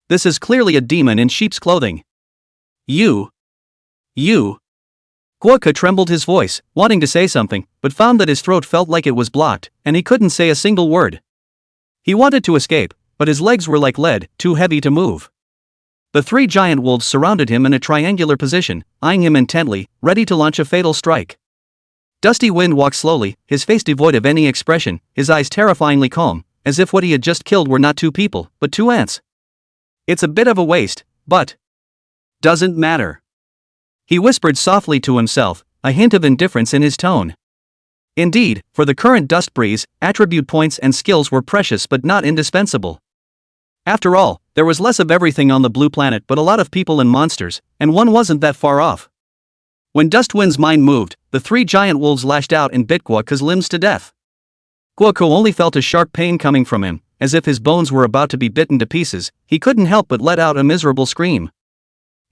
This is clearly a demon in sheep's clothing. You. Guoke trembled his voice, wanting to say something, but found that his throat felt like it was blocked, and he couldn't say a single word. He wanted to escape, but his legs were like lead, too heavy to move. The three giant wolves surrounded him in a triangular position, eyeing him intently, ready to launch a fatal strike. Dusty Wind walked slowly, his face devoid of any expression, his eyes terrifyingly calm, as if what he had just killed were not two people, but two ants. It's a bit of a waste, but doesn't matter. He whispered softly to himself, a hint of indifference in his tone. Indeed, for the current dust breeze, attribute points and skills were precious but not indispensable. After all, there was less of everything on the blue planet but a lot of people and monsters, and one wasn't that far off. When Dustwind's mind moved, the three giant wolves lashed out and bit Guoke's limbs to death. Guoke only felt a sharp pain coming from him, as if his bones were about to be bitten to pieces. He couldn't help but let out a miserable scream.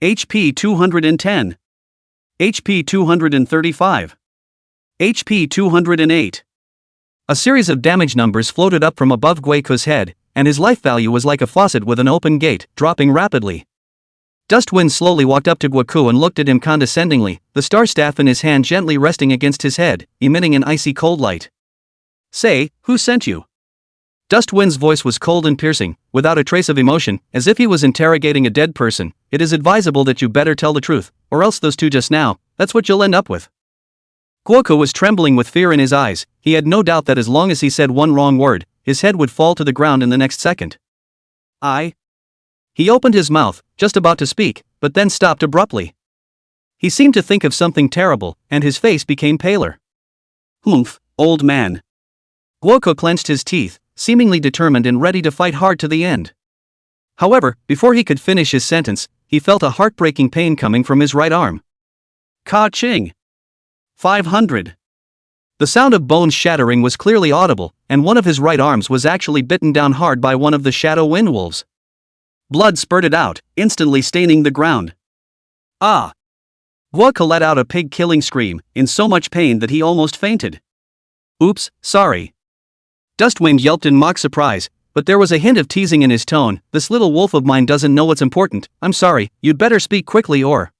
HP 210. HP 235. HP 208. A series of damage numbers floated up from above Guoke's head, and his life value was like a faucet with an open gate, dropping rapidly. Dustwind slowly walked up to Guoke and looked at him condescendingly, the star staff in his hand gently resting against his head, emitting an icy cold light. Say, who sent you? Dustwind's voice was cold and piercing, without a trace of emotion, as if he was interrogating a dead person. It is advisable that you better tell the truth, or else those two just now, that's what you'll end up with. Guoke was trembling with fear in his eyes. He had no doubt that as long as he said one wrong word, his head would fall to the ground in the next second. He opened his mouth, just about to speak, but then stopped abruptly. He seemed to think of something terrible, and his face became paler. Humph, old man. Guoke clenched his teeth, seemingly determined and ready to fight hard to the end. However, before he could finish his sentence, he felt a heartbreaking pain coming from his right arm. Ka-ching! 500. The sound of bones shattering was clearly audible, and one of his right arms was actually bitten down hard by one of the shadow wind wolves. Blood spurted out, instantly staining the ground. Ah! Guoke let out a pig-killing scream, in so much pain that he almost fainted. Oops, sorry. Dustwind yelped in mock surprise, but there was a hint of teasing in his tone. This little wolf of mine doesn't know what's important. I'm sorry, you'd better speak quickly or...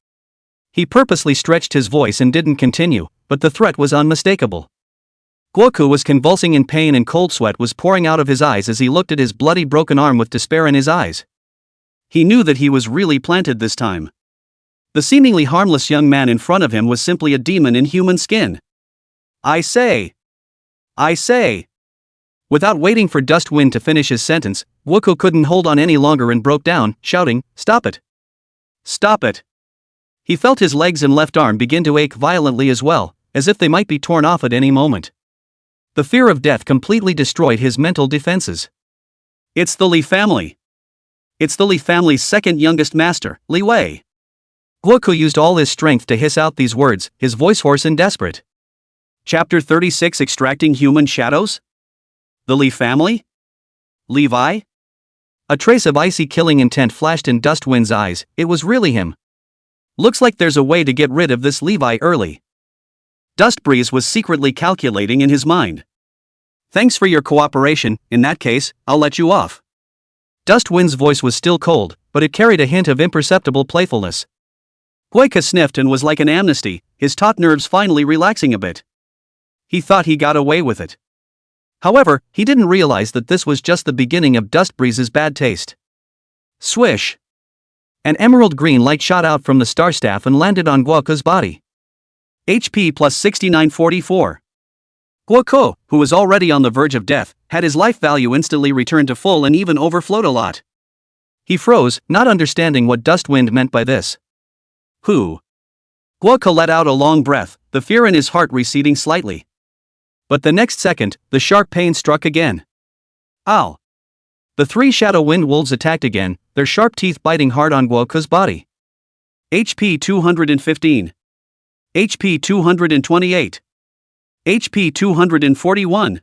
He purposely stretched his voice and didn't continue, but the threat was unmistakable. Guoke was convulsing in pain and cold sweat was pouring out of his eyes as he looked at his bloody broken arm with despair in his eyes. He knew that he was really planted this time. The seemingly harmless young man in front of him was simply a demon in human skin. I say! Without waiting for Dustwind to finish his sentence, Guoke couldn't hold on any longer and broke down, shouting, Stop it! Stop it! He felt his legs and left arm begin to ache violently as well, as if they might be torn off at any moment. The fear of death completely destroyed his mental defenses. It's the Li family. It's the Li family's second youngest master, Li Wei. Guoke used all his strength to hiss out these words, his voice hoarse and desperate. Chapter 36 Extracting Human Shadows? The Li family? Levi? A trace of icy killing intent flashed in Dustwind's eyes. It was really him. Looks like there's a way to get rid of this Levi early. Dustbreeze was secretly calculating in his mind. Thanks for your cooperation. In that case, I'll let you off. Dustwind's voice was still cold, but it carried a hint of imperceptible playfulness. Guoke sniffed and was like an amnesty, his taut nerves finally relaxing a bit. He thought he got away with it. However, he didn't realize that this was just the beginning of Dustbreeze's bad taste. Swish! An emerald green light shot out from the star staff and landed on Guoke's body. HP plus 6944. Guoke, who was already on the verge of death, had his life value instantly returned to full and even overflowed a lot. He froze, not understanding what Dustwind meant by this. Who? Guoke let out a long breath, the fear in his heart receding slightly. But the next second, the sharp pain struck again. Ow! The three shadow wind wolves attacked again, their sharp teeth biting hard on Guoke's body. HP 215. HP 228. HP 241.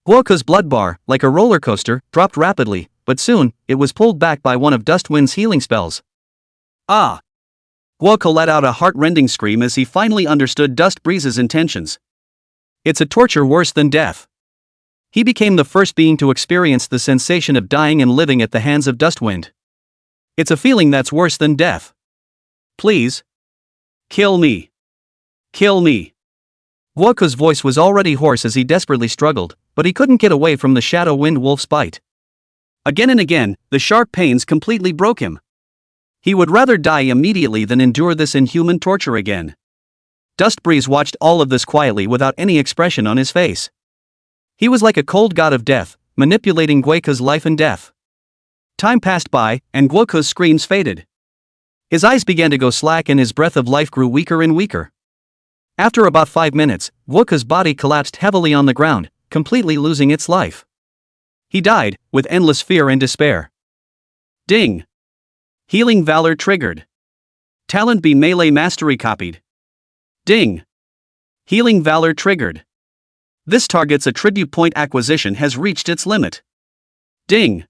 Guoke's blood bar, like a roller coaster, dropped rapidly, but soon, it was pulled back by one of Dustwind's healing spells. Ah! Guoke let out a heart-rending scream as he finally understood Dustbreeze's intentions. It's a torture worse than death. He became the first being to experience the sensation of dying and living at the hands of Dustwind. It's a feeling that's worse than death. Please. Kill me. Kill me. Gwoku's voice was already hoarse as he desperately struggled, but he couldn't get away from the Shadow Wind Wolf's bite. Again and again, the sharp pains completely broke him. He would rather die immediately than endure this inhuman torture again. Dustbreeze watched all of this quietly without any expression on his face. He was like a cold god of death, manipulating Gwoku's life and death. Time passed by, and Gwoku's screams faded. His eyes began to go slack and his breath of life grew weaker and weaker. After about 5 minutes, Gwoku's body collapsed heavily on the ground, completely losing its life. He died, with endless fear and despair. Ding! Healing Valor triggered. Talent B Melee Mastery copied. Ding! Healing Valor triggered. This target's attribute point acquisition has reached its limit. Ding!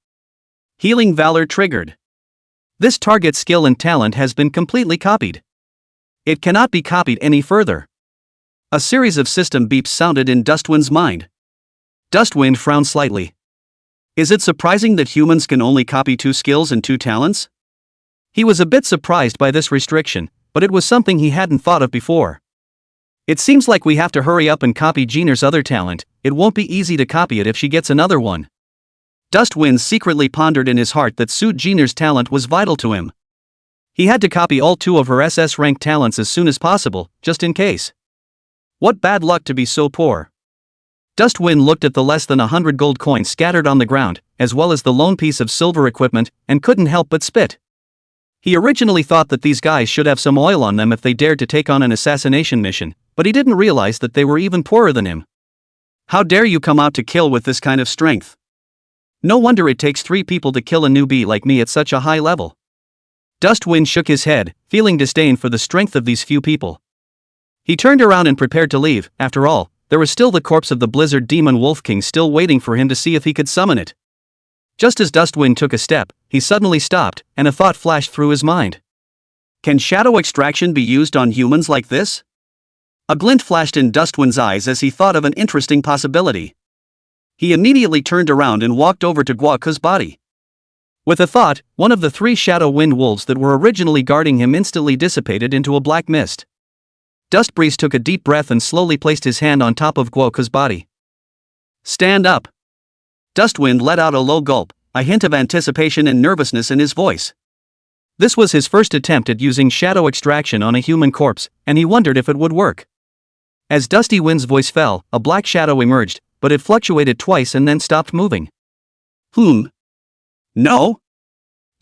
Healing Valor triggered. This target's skill and talent has been completely copied. It cannot be copied any further. A series of system beeps sounded in Dustwind's mind. Dustwind frowned slightly. Is it surprising that humans can only copy 2 skills and 2 talents? He was a bit surprised by this restriction, but it was something he hadn't thought of before. It seems like we have to hurry up and copy Jin'er's other talent. It won't be easy to copy it if she gets another one. Dustwind secretly pondered in his heart that Su Jin'er's talent was vital to him. He had to copy all 2 of her SS-ranked talents as soon as possible, just in case. What bad luck to be so poor. Dustwind looked at the less than 100 gold coins scattered on the ground, as well as the lone piece of silver equipment, and couldn't help but spit. He originally thought that these guys should have some oil on them if they dared to take on an assassination mission, but he didn't realize that they were even poorer than him. How dare you come out to kill with this kind of strength? No wonder it takes 3 people to kill a newbie like me at such a high level. Dustwind shook his head, feeling disdain for the strength of these few people. He turned around and prepared to leave. After all, there was still the corpse of the Blizzard Demon Wolf King still waiting for him to see if he could summon it. Just as Dustwind took a step, he suddenly stopped, and a thought flashed through his mind. Can shadow extraction be used on humans like this? A glint flashed in Dustwind's eyes as he thought of an interesting possibility. He immediately turned around and walked over to Gwoku's body. With a thought, one of the 3 Shadow Wind Wolves that were originally guarding him instantly dissipated into a black mist. Dustbreeze took a deep breath and slowly placed his hand on top of Gwoku's body. Stand up! Dustwind let out a low gulp, a hint of anticipation and nervousness in his voice. This was his first attempt at using shadow extraction on a human corpse, and he wondered if it would work. As Dustywind's voice fell, a black shadow emerged, but it fluctuated twice and then stopped moving. No?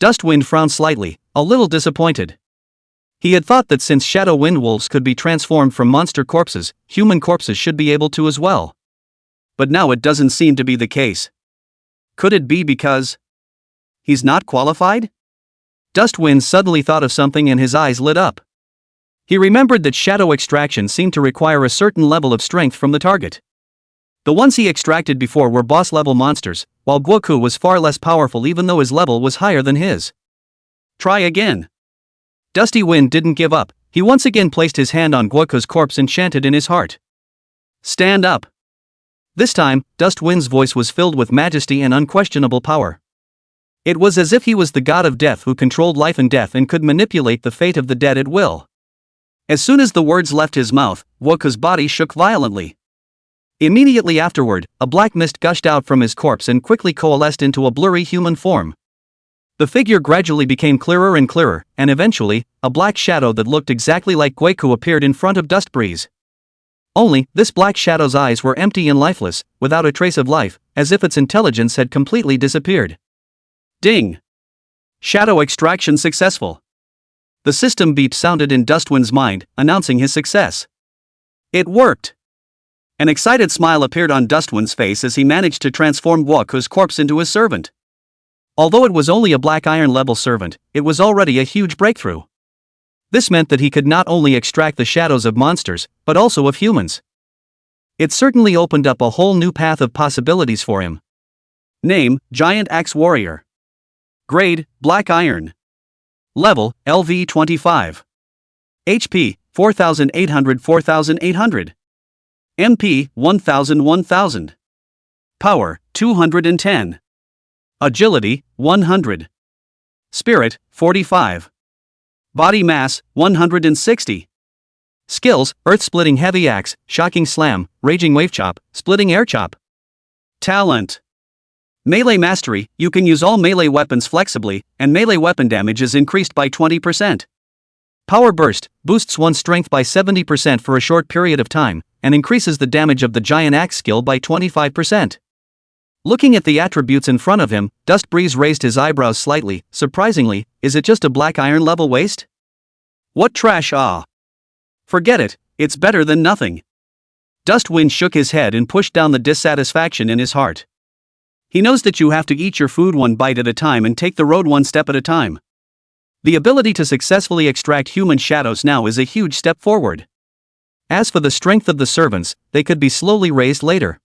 Dustwind frowned slightly, a little disappointed. He had thought that since Shadow Wind Wolves could be transformed from monster corpses, human corpses should be able to as well. But now it doesn't seem to be the case. Could it be because he's not qualified? Dustwind suddenly thought of something and his eyes lit up. He remembered that shadow extraction seemed to require a certain level of strength from the target. The ones he extracted before were boss-level monsters, while Gwoku was far less powerful even though his level was higher than his. Try again. Dustywind didn't give up. He once again placed his hand on Gwoku's corpse and chanted in his heart. Stand up. This time, Dustwind's voice was filled with majesty and unquestionable power. It was as if he was the god of death who controlled life and death and could manipulate the fate of the dead at will. As soon as the words left his mouth, Gwoku's body shook violently. Immediately afterward, a black mist gushed out from his corpse and quickly coalesced into a blurry human form. The figure gradually became clearer and clearer, and eventually, a black shadow that looked exactly like Gwoku appeared in front of Dustbreeze. Only, this black shadow's eyes were empty and lifeless, without a trace of life, as if its intelligence had completely disappeared. Ding! Shadow extraction successful. The system beep sounded in Dustwind's mind, announcing his success. It worked! An excited smile appeared on Dustwind's face as he managed to transform Gwoku's corpse into his servant. Although it was only a black iron level servant, it was already a huge breakthrough. This meant that he could not only extract the shadows of monsters, but also of humans. It certainly opened up a whole new path of possibilities for him. Name, Giant Axe Warrior. Grade, Black Iron. Level, LV25. HP, 4800 4800. MP, 1000 1000. Power, 210. Agility, 100. Spirit, 45. Body mass, 160. Skills, Earth-splitting heavy axe, shocking slam, raging wave chop, splitting air chop. Talent. Melee mastery, you can use all melee weapons flexibly, and melee weapon damage is increased by 20%. Power burst, boosts one's strength by 70% for a short period of time, and increases the damage of the giant axe skill by 25%. Looking at the attributes in front of him, Dust Breeze raised his eyebrows slightly. Surprisingly, is it just a black iron level waist? What trash, ah! Forget it, it's better than nothing. Dustwind shook his head and pushed down the dissatisfaction in his heart. He knows that you have to eat your food one bite at a time and take the road one step at a time. The ability to successfully extract human shadows now is a huge step forward. As for the strength of the servants, they could be slowly raised later.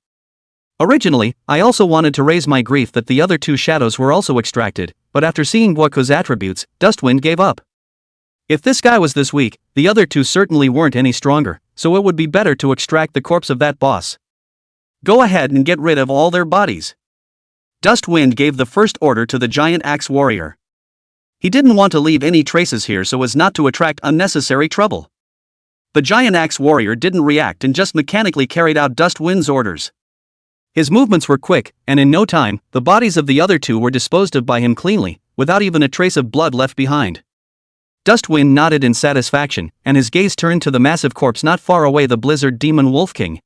Originally, I also wanted to raise my grief that the other two shadows were also extracted, but after seeing Guoku's attributes, Dustwind gave up. If this guy was this weak, the other two certainly weren't any stronger, so it would be better to extract the corpse of that boss. Go ahead and get rid of all their bodies. Dustwind gave the first order to the giant axe warrior. He didn't want to leave any traces here so as not to attract unnecessary trouble. The giant axe warrior didn't react and just mechanically carried out Dustwind's orders. His movements were quick, and in no time, the bodies of the other two were disposed of by him cleanly, without even a trace of blood left behind. Dustwind nodded in satisfaction, and his gaze turned to the massive corpse not far away, the Blizzard Demon Wolf King.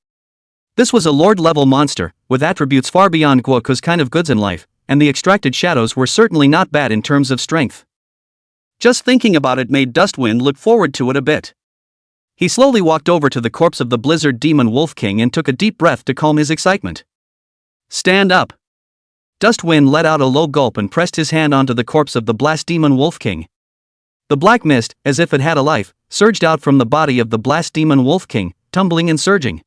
This was a Lord-level monster, with attributes far beyond Guoku's kind of goods in life, and the extracted shadows were certainly not bad in terms of strength. Just thinking about it made Dustwind look forward to it a bit. He slowly walked over to the corpse of the Blizzard Demon Wolf King and took a deep breath to calm his excitement. Stand up. Dustwind let out a low gulp and pressed his hand onto the corpse of the Blast Demon Wolf King. The black mist, as if it had a life, surged out from the body of the Blast Demon Wolf King, tumbling and surging.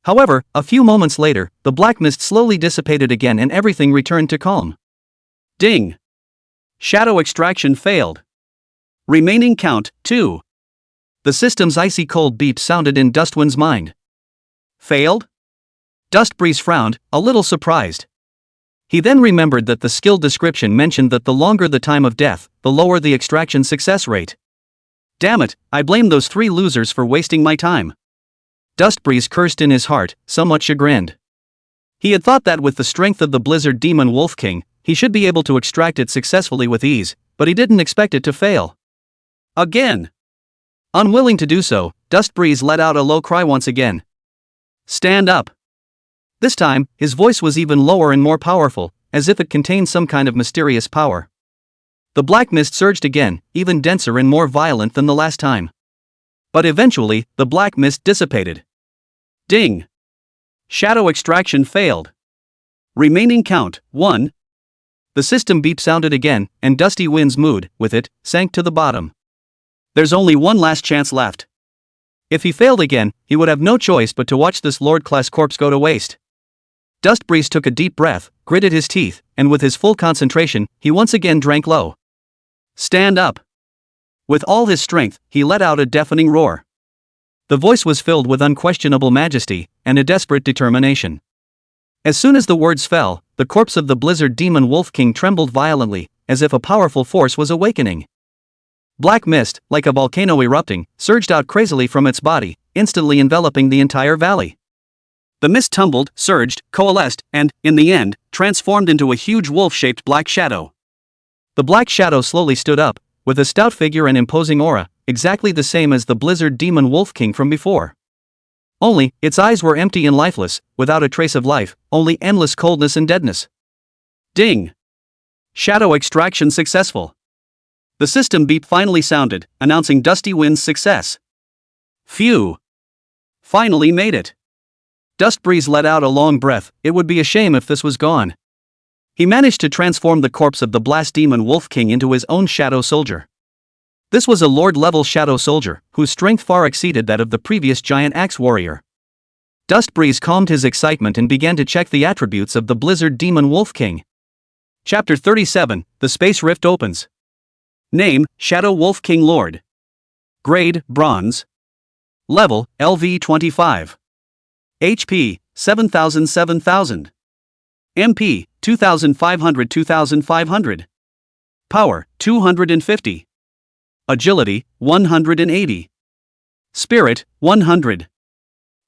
However, a few moments later, the black mist slowly dissipated again and everything returned to calm. Ding! Shadow extraction failed. Remaining count, 2. The system's icy cold beep sounded in Dustwind's mind. Failed? Dustbreeze frowned, a little surprised. He then remembered that the skill description mentioned that the longer the time of death, the lower the extraction success rate. Damn it, I blame those 3 losers for wasting my time. Dustbreeze cursed in his heart, somewhat chagrined. He had thought that with the strength of the Blizzard Demon Wolf King, he should be able to extract it successfully with ease, but he didn't expect it to fail. Again! Unwilling to do so, Dustbreeze let out a low cry once again. Stand up! This time, his voice was even lower and more powerful, as if it contained some kind of mysterious power. The black mist surged again, even denser and more violent than the last time. But eventually, the black mist dissipated. Ding! Shadow extraction failed. Remaining count, 1. The system beep sounded again, and Dusty Wind's mood, with it, sank to the bottom. There's only one last chance left. If he failed again, he would have no choice but to watch this Lord-class corpse go to waste. Dustbreeze took a deep breath, gritted his teeth, and with his full concentration, he once again drank low. Stand up! With all his strength, he let out a deafening roar. The voice was filled with unquestionable majesty, and a desperate determination. As soon as the words fell, the corpse of the Blizzard Demon Wolf King trembled violently, as if a powerful force was awakening. Black mist, like a volcano erupting, surged out crazily from its body, instantly enveloping the entire valley. The mist tumbled, surged, coalesced, and, in the end, transformed into a huge wolf-shaped black shadow. The black shadow slowly stood up, with a stout figure and imposing aura, exactly the same as the Blizzard Demon Wolf King from before. Only, its eyes were empty and lifeless, without a trace of life, only endless coldness and deadness. Ding! Shadow extraction successful. The system beep finally sounded, announcing Dusty Wind's success. Phew! Finally made it. Dustbreeze let out a long breath. It would be a shame if this was gone. He managed to transform the corpse of the Blast Demon Wolf King into his own Shadow Soldier. This was a Lord-level Shadow Soldier, whose strength far exceeded that of the previous Giant Axe Warrior. Dustbreeze calmed his excitement and began to check the attributes of the Blizzard Demon Wolf King. Chapter 37, The Space Rift Opens. Name, Shadow Wolf King Lord. Grade, Bronze. Level, LV 25. HP, 7000. MP, 2500 2500. Power, 250. Agility, 180. Spirit, 100.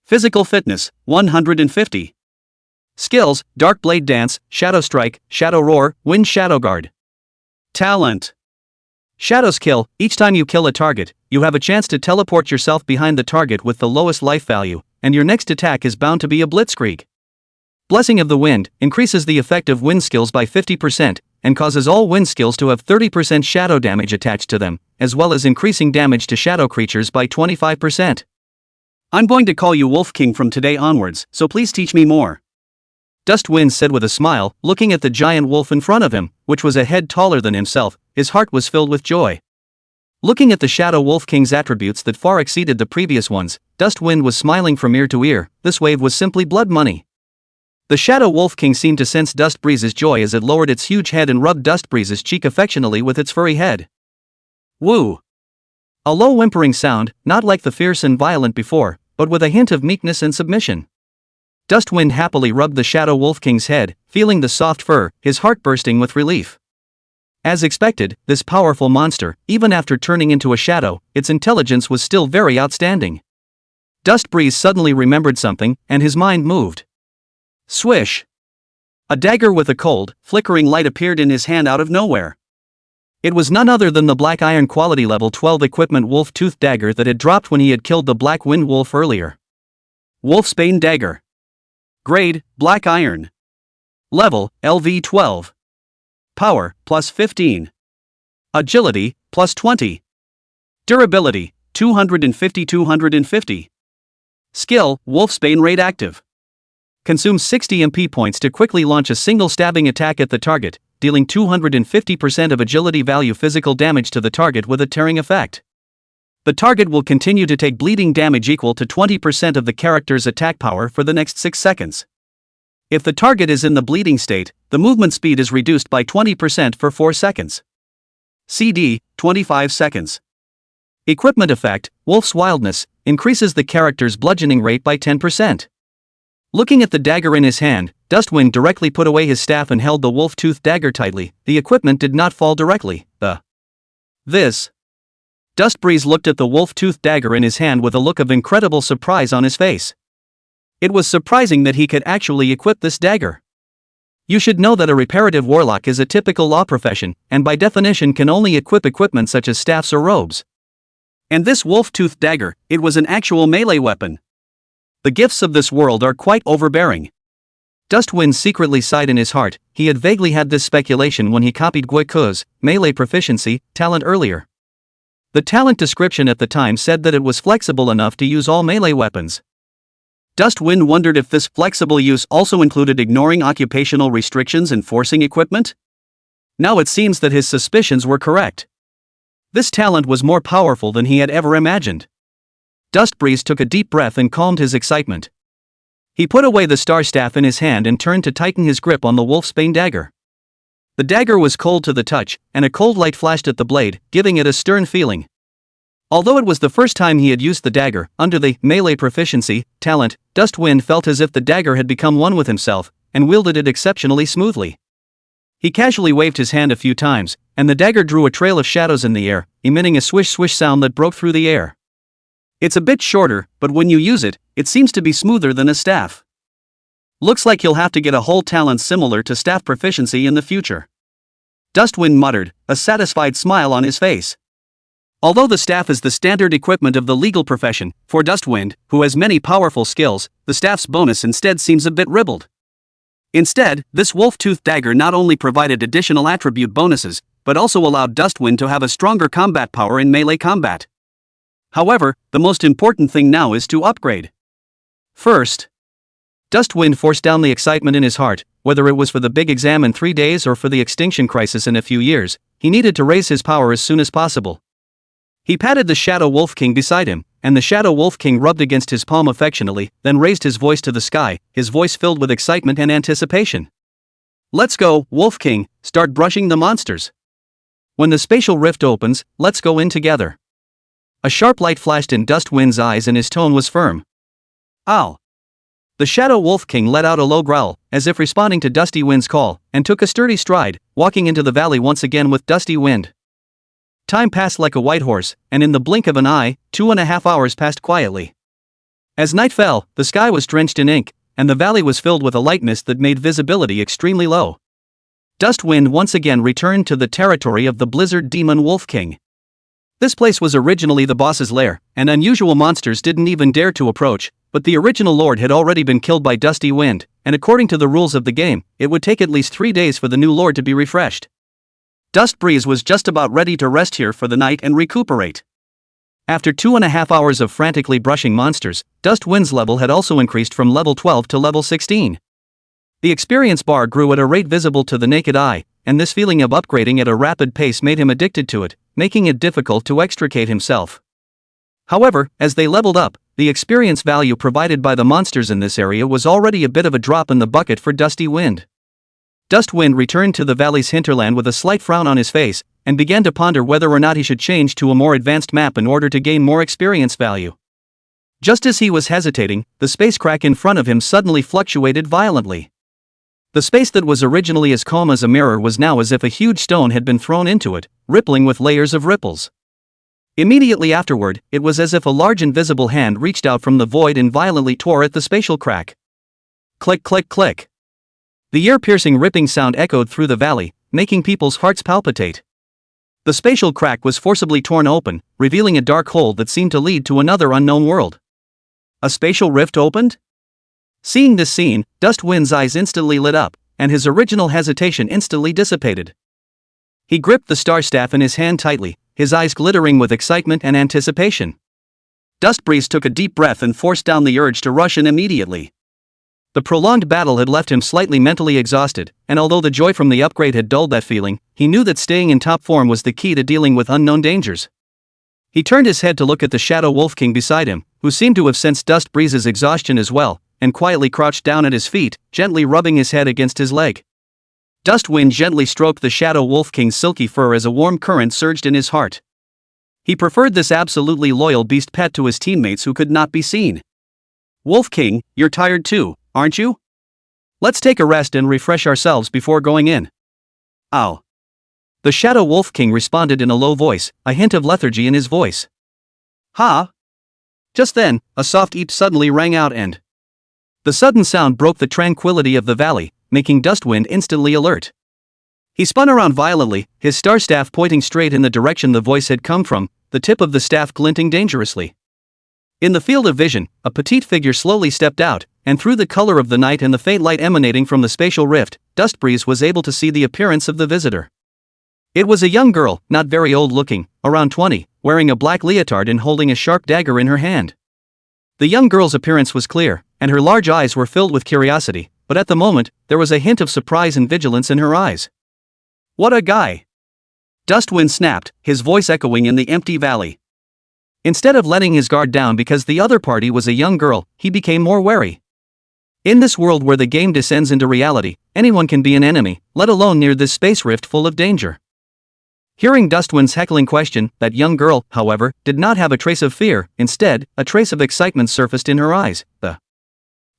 Physical fitness, 150. Skills, Dark Blade Dance, Shadow Strike, Shadow Roar, Wind Shadow Guard. Talent. Shadow Skill, each time you kill a target, you have a chance to teleport yourself behind the target with the lowest life value, and your next attack is bound to be a blitzkrieg. Blessing of the Wind, increases the effect of wind skills by 50%, and causes all wind skills to have 30% shadow damage attached to them, as well as increasing damage to shadow creatures by 25%. I'm going to call you Wolf King from today onwards, so please teach me more. Dustwind said with a smile, looking at the giant wolf in front of him, which was a head taller than himself. His heart was filled with joy. Looking at the Shadow Wolf King's attributes that far exceeded the previous ones, Dustwind was smiling from ear to ear. This wave was simply blood money. The Shadow Wolf King seemed to sense Dust Breeze's joy as it lowered its huge head and rubbed Dust Breeze's cheek affectionately with its furry head. Woo! A low whimpering sound, not like the fierce and violent before, but with a hint of meekness and submission. Dustwind happily rubbed the Shadow Wolf King's head, feeling the soft fur, his heart bursting with relief. As expected, this powerful monster, even after turning into a shadow, its intelligence was still very outstanding. Dust Breeze suddenly remembered something, and his mind moved. Swish! A dagger with a cold, flickering light appeared in his hand out of nowhere. It was none other than the Black Iron Quality Level 12 Equipment Wolf Tooth Dagger that had dropped when he had killed the Black Wind Wolf earlier. Wolfsbane Dagger. Grade, Black Iron. Level, LV12. Power, plus 15. Agility, plus 20. Durability, 250-250. Skill, Wolfsbane Raid Active. Consumes 60 MP points to quickly launch a single stabbing attack at the target, dealing 250% of agility value physical damage to the target with a tearing effect. The target will continue to take bleeding damage equal to 20% of the character's attack power for the next 6 seconds. If the target is in the bleeding state, the movement speed is reduced by 20% for 4 seconds. CD, 25 seconds. Equipment effect, Wolf's Wildness, increases the character's bludgeoning rate by 10%. Looking at the dagger in his hand, Dustwind directly put away his staff and held the wolf tooth dagger tightly. The equipment did not fall directly. Dustbreeze looked at the wolf tooth dagger in his hand with a look of incredible surprise on his face. It was surprising that he could actually equip this dagger. You should know that a reparative warlock is a typical law profession, and by definition can only equip equipment such as staffs or robes. And this wolf tooth dagger, it was an actual melee weapon. The gifts of this world are quite overbearing. Dustwind secretly sighed in his heart. He had vaguely had this speculation when he copied Guiku's melee proficiency talent earlier. The talent description at the time said that it was flexible enough to use all melee weapons. Dustwind wondered if this flexible use also included ignoring occupational restrictions and forcing equipment? Now it seems that his suspicions were correct. This talent was more powerful than he had ever imagined. Dustbreeze took a deep breath and calmed his excitement. He put away the star staff in his hand and turned to tighten his grip on the wolfsbane dagger. The dagger was cold to the touch, and a cold light flashed at the blade, giving it a stern feeling. Although it was the first time he had used the dagger, under the melee proficiency talent, Dustwind felt as if the dagger had become one with himself, and wielded it exceptionally smoothly. He casually waved his hand a few times, and the dagger drew a trail of shadows in the air, emitting a swish-swish sound that broke through the air. It's a bit shorter, but when you use it, it seems to be smoother than a staff. Looks like he'll have to get a whole talent similar to staff proficiency in the future. Dustwind muttered, a satisfied smile on his face. Although the staff is the standard equipment of the legal profession, for Dustwind, who has many powerful skills, the staff's bonus instead seems a bit ribald. Instead, this wolf-tooth dagger not only provided additional attribute bonuses, but also allowed Dustwind to have a stronger combat power in melee combat. However, the most important thing now is to upgrade. First, Dustwind forced down the excitement in his heart. Whether it was for the big exam in 3 days or for the extinction crisis in a few years, he needed to raise his power as soon as possible. He patted the Shadow Wolf King beside him, and the Shadow Wolf King rubbed against his palm affectionately, then raised his voice to the sky, his voice filled with excitement and anticipation. Let's go, Wolf King, start brushing the monsters. When the spatial rift opens, let's go in together. A sharp light flashed in Dustwind's eyes and his tone was firm. Ow! The Shadow Wolf King let out a low growl, as if responding to Dusty Wind's call, and took a sturdy stride, walking into the valley once again with Dusty Wind. Time passed like a white horse, and in the blink of an eye, 2.5 hours passed quietly. As night fell, the sky was drenched in ink, and the valley was filled with a light mist that made visibility extremely low. Dustwind once again returned to the territory of the Blizzard Demon Wolf King. This place was originally the boss's lair, and unusual monsters didn't even dare to approach, but the original lord had already been killed by Dusty Wind, and according to the rules of the game, it would take at least 3 days for the new lord to be refreshed. Dust Breeze was just about ready to rest here for the night and recuperate. After 2.5 hours of frantically brushing monsters, Dust Wind's level had also increased from level 12 to level 16. The experience bar grew at a rate visible to the naked eye, and this feeling of upgrading at a rapid pace made him addicted to it, making it difficult to extricate himself. However, as they leveled up, the experience value provided by the monsters in this area was already a bit of a drop in the bucket for Dusty Wind. Dustwind returned to the valley's hinterland with a slight frown on his face, and began to ponder whether or not he should change to a more advanced map in order to gain more experience value. Just as he was hesitating, the space crack in front of him suddenly fluctuated violently. The space that was originally as calm as a mirror was now as if a huge stone had been thrown into it, rippling with layers of ripples. Immediately afterward, it was as if a large invisible hand reached out from the void and violently tore at the spatial crack. Click, click, click. The ear-piercing ripping sound echoed through the valley, making people's hearts palpitate. The spatial crack was forcibly torn open, revealing a dark hole that seemed to lead to another unknown world. A spatial rift opened? Seeing this scene, Dustwind's eyes instantly lit up, and his original hesitation instantly dissipated. He gripped the star staff in his hand tightly, his eyes glittering with excitement and anticipation. Dustbreeze took a deep breath and forced down the urge to rush in immediately. The prolonged battle had left him slightly mentally exhausted, and although the joy from the upgrade had dulled that feeling, he knew that staying in top form was the key to dealing with unknown dangers. He turned his head to look at the Shadow Wolf King beside him, who seemed to have sensed Dustbreeze's exhaustion as well, and quietly crouched down at his feet, gently rubbing his head against his leg. Dustwind gently stroked the Shadow Wolf King's silky fur as a warm current surged in his heart. He preferred this absolutely loyal beast pet to his teammates who could not be seen. Wolf King, you're tired too, aren't you? Let's take a rest and refresh ourselves before going in. Ow. The Shadow Wolf King responded in a low voice, a hint of lethargy in his voice. Ha! Just then, a soft eep suddenly rang out and the sudden sound broke the tranquility of the valley, making Dustwind instantly alert. He spun around violently, his star staff pointing straight in the direction the voice had come from, the tip of the staff glinting dangerously. In the field of vision, a petite figure slowly stepped out, and through the color of the night and the faint light emanating from the spatial rift, Dustbreeze was able to see the appearance of the visitor. It was a young girl, not very old-looking, around 20, wearing a black leotard and holding a sharp dagger in her hand. The young girl's appearance was clear, and her large eyes were filled with curiosity, but at the moment, there was a hint of surprise and vigilance in her eyes. What a guy! Dustwind snapped, his voice echoing in the empty valley. Instead of letting his guard down because the other party was a young girl, he became more wary. In this world where the game descends into reality, anyone can be an enemy, let alone near this space rift full of danger. Hearing Dustwind's heckling question, that young girl, however, did not have a trace of fear, instead, a trace of excitement surfaced in her eyes.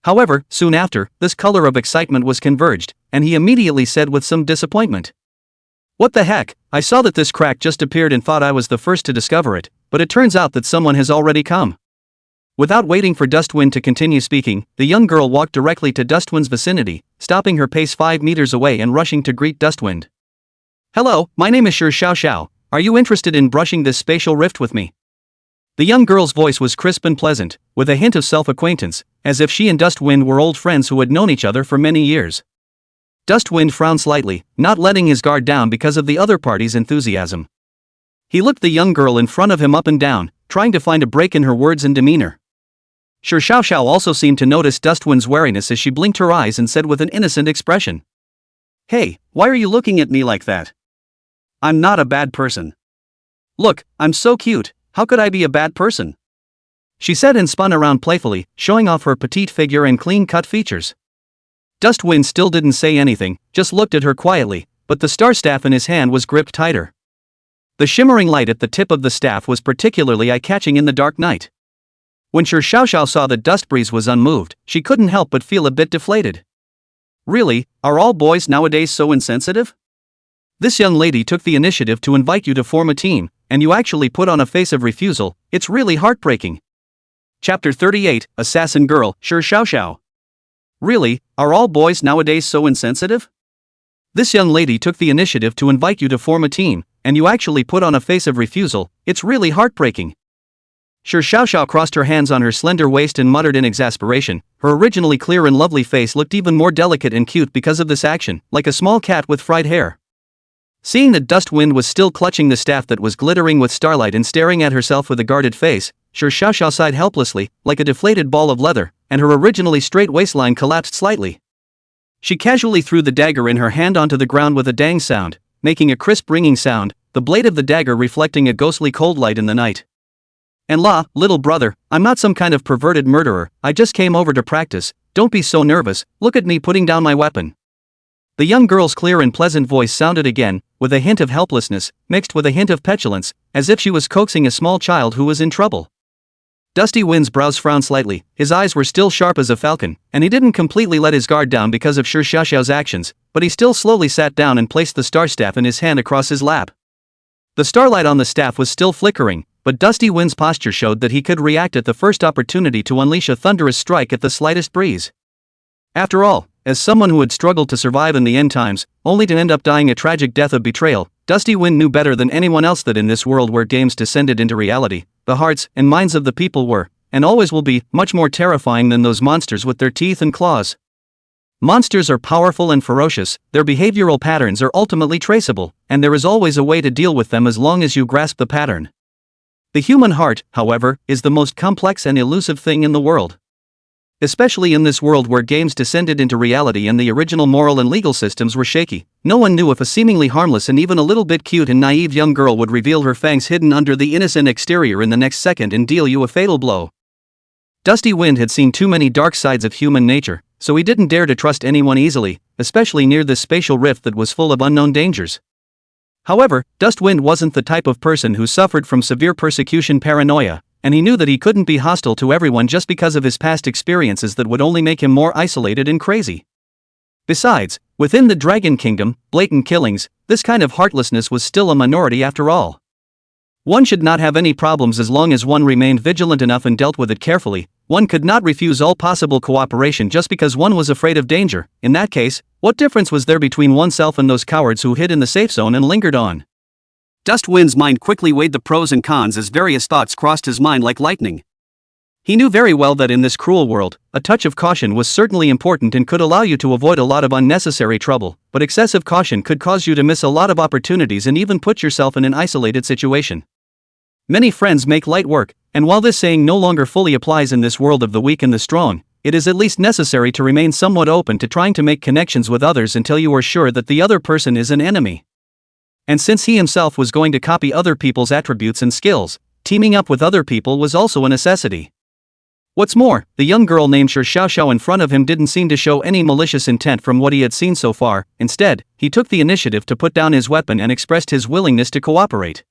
However, soon after, this color of excitement was converged, and he immediately said with some disappointment. What the heck, I saw that this crack just appeared and thought I was the first to discover it, but it turns out that someone has already come. Without waiting for Dustwind to continue speaking, the young girl walked directly to Dustwind's vicinity, stopping her pace 5 meters away and rushing to greet Dustwind. Hello, my name is Shi Xiao. Are you interested in brushing this spatial rift with me? The young girl's voice was crisp and pleasant, with a hint of self-acquaintance, as if she and Dustwind were old friends who had known each other for many years. Dustwind frowned slightly, not letting his guard down because of the other party's enthusiasm. He looked the young girl in front of him up and down, trying to find a break in her words and demeanor. Shi Xiao also seemed to notice Dustwind's wariness as she blinked her eyes and said with an innocent expression. Hey, why are you looking at me like that? I'm not a bad person. Look, I'm so cute, how could I be a bad person? She said and spun around playfully, showing off her petite figure and clean-cut features. Dustwind still didn't say anything, just looked at her quietly, but the star staff in his hand was gripped tighter. The shimmering light at the tip of the staff was particularly eye-catching in the dark night. When Sure Xiaoxiao saw that Dust Breeze was unmoved, she couldn't help but feel a bit deflated. Really, are all boys nowadays so insensitive? This young lady took the initiative to invite you to form a team, and you actually put on a face of refusal. It's really heartbreaking. Chapter 38, Assassin Girl, Sure Xiaoxiao. Really, are all boys nowadays so insensitive? This young lady took the initiative to invite you to form a team, and you actually put on a face of refusal. It's really heartbreaking. Sure Xiaoxiao crossed her hands on her slender waist and muttered in exasperation. Her originally clear and lovely face looked even more delicate and cute because of this action, like a small cat with fried hair. Seeing that Dustwind was still clutching the staff that was glittering with starlight and staring at herself with a guarded face, Sure Xiaoxiao sighed helplessly, like a deflated ball of leather, and her originally straight waistline collapsed slightly. She casually threw the dagger in her hand onto the ground with a dang sound, making a crisp ringing sound, the blade of the dagger reflecting a ghostly cold light in the night. And little brother, I'm not some kind of perverted murderer, I just came over to practice, don't be so nervous, look at me putting down my weapon. The young girl's clear and pleasant voice sounded again, with a hint of helplessness, mixed with a hint of petulance, as if she was coaxing a small child who was in trouble. Dusty Wind's brows frowned slightly, his eyes were still sharp as a falcon, and he didn't completely let his guard down because of Sure Xiaoxiao's actions, but he still slowly sat down and placed the star staff in his hand across his lap. The starlight on the staff was still flickering, but Dusty Wind's posture showed that he could react at the first opportunity to unleash a thunderous strike at the slightest breeze. After all, as someone who had struggled to survive in the end times, only to end up dying a tragic death of betrayal, Dusty Wind knew better than anyone else that in this world where games descended into reality, the hearts and minds of the people were, and always will be, much more terrifying than those monsters with their teeth and claws. Monsters are powerful and ferocious, their behavioral patterns are ultimately traceable, and there is always a way to deal with them as long as you grasp the pattern. The human heart, however, is the most complex and elusive thing in the world. Especially in this world where games descended into reality and the original moral and legal systems were shaky, no one knew if a seemingly harmless and even a little bit cute and naive young girl would reveal her fangs hidden under the innocent exterior in the next second and deal you a fatal blow. Dusty Wind had seen too many dark sides of human nature, so he didn't dare to trust anyone easily, especially near this spatial rift that was full of unknown dangers. However, Dustwind wasn't the type of person who suffered from severe persecution paranoia, and he knew that he couldn't be hostile to everyone just because of his past experiences that would only make him more isolated and crazy. Besides, within the Dragon Kingdom, blatant killings, this kind of heartlessness was still a minority after all. One should not have any problems as long as one remained vigilant enough and dealt with it carefully. One could not refuse all possible cooperation just because one was afraid of danger. In that case, what difference was there between oneself and those cowards who hid in the safe zone and lingered on? Dustwind's mind quickly weighed the pros and cons as various thoughts crossed his mind like lightning. He knew very well that in this cruel world, a touch of caution was certainly important and could allow you to avoid a lot of unnecessary trouble, but excessive caution could cause you to miss a lot of opportunities and even put yourself in an isolated situation. Many friends make light work, and while this saying no longer fully applies in this world of the weak and the strong, it is at least necessary to remain somewhat open to trying to make connections with others until you are sure that the other person is an enemy. And since he himself was going to copy other people's attributes and skills, teaming up with other people was also a necessity. What's more, the young girl named Sure Xiaoxiao in front of him didn't seem to show any malicious intent from what he had seen so far. Instead, he took the initiative to put down his weapon and expressed his willingness to cooperate.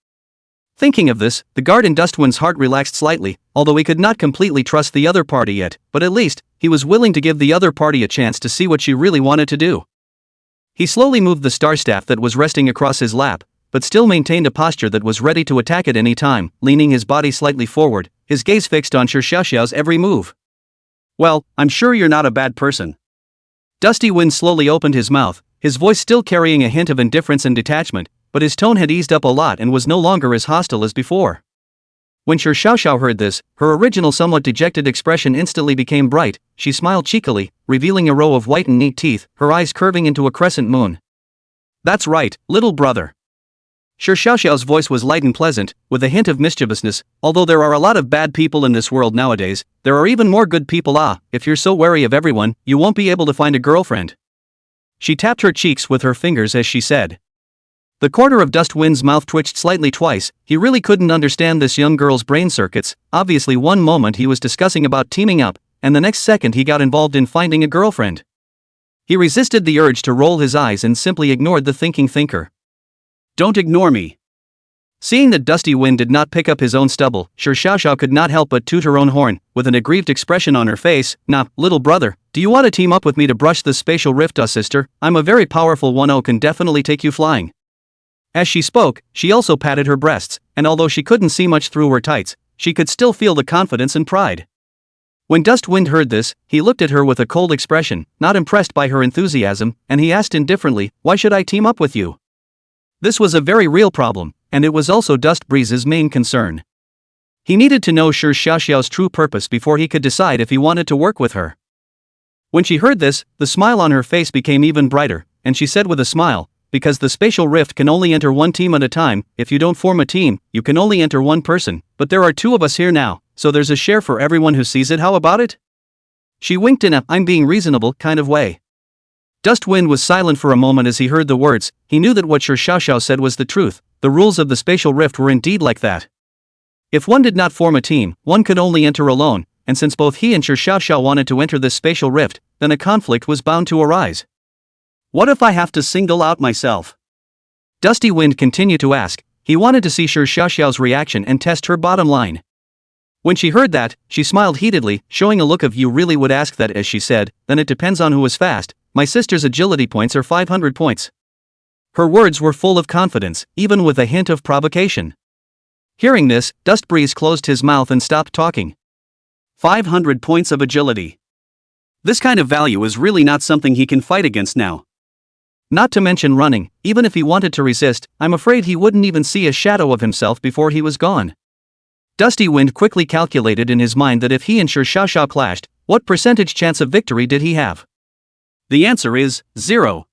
Thinking of this, the guard in Dustwind's heart relaxed slightly, although he could not completely trust the other party yet, but at least, he was willing to give the other party a chance to see what she really wanted to do. He slowly moved the star staff that was resting across his lap, but still maintained a posture that was ready to attack at any time, leaning his body slightly forward, his gaze fixed on Sure Xiaoxiao's every move. Well, I'm sure you're not a bad person. Dusty Wind slowly opened his mouth, his voice still carrying a hint of indifference and detachment, but his tone had eased up a lot and was no longer as hostile as before. When Sure Xiaoxiao heard this, her original somewhat dejected expression instantly became bright. She smiled cheekily, revealing a row of white and neat teeth, her eyes curving into a crescent moon. That's right, little brother. Sure Xiaoxiao's voice was light and pleasant, with a hint of mischievousness. Although there are a lot of bad people in this world nowadays, there are even more good people. If you're so wary of everyone, you won't be able to find a girlfriend. She tapped her cheeks with her fingers as she said. The corner of Dustwind's mouth twitched slightly twice. He really couldn't understand this young girl's brain circuits. Obviously one moment he was discussing about teaming up, and the next second he got involved in finding a girlfriend. He resisted the urge to roll his eyes and simply ignored the thinking thinker. Don't ignore me. Seeing that Dusty Wind did not pick up his own stubble, Su Xiaoxiao could not help but toot her own horn, with an aggrieved expression on her face. Nah, little brother, do you want to team up with me to brush this spatial rift, sister? I'm a very powerful one who can definitely take you flying. As she spoke, she also patted her breasts, and although she couldn't see much through her tights, she could still feel the confidence and pride. When Dust Wind heard this, he looked at her with a cold expression, not impressed by her enthusiasm, and he asked indifferently, "Why should I team up with you?" This was a very real problem, and it was also Dust Breeze's main concern. He needed to know Su Xiaoxiao's true purpose before he could decide if he wanted to work with her. When she heard this, the smile on her face became even brighter, and she said with a smile, "Because the spatial rift can only enter one team at a time, if you don't form a team, you can only enter one person, but there are two of us here now, so there's a share for everyone who sees it, how about it?" She winked in a "I'm being reasonable" kind of way. Dust Wind was silent for a moment as he heard the words. He knew that what Su Xiaoxiao said was the truth. The rules of the spatial rift were indeed like that. If one did not form a team, one could only enter alone, and since both he and Su Xiaoxiao wanted to enter this spatial rift, then a conflict was bound to arise. What if I have to single out myself? Dusty Wind continued to ask. He wanted to see Su Xiaoxiao's reaction and test her bottom line. When she heard that, she smiled heatedly, showing a look of "You really would ask that?" as she said, "Then it depends on who is fast. My sister's agility points are 500 points. Her words were full of confidence, even with a hint of provocation. Hearing this, Dust Breeze closed his mouth and stopped talking. 500 points of agility. This kind of value is really not something he can fight against now. Not to mention running, even if he wanted to resist, I'm afraid he wouldn't even see a shadow of himself before he was gone. Dusty Wind quickly calculated in his mind that if he and Su Xiaoxiao clashed, what percentage chance of victory did he have? The answer is 0.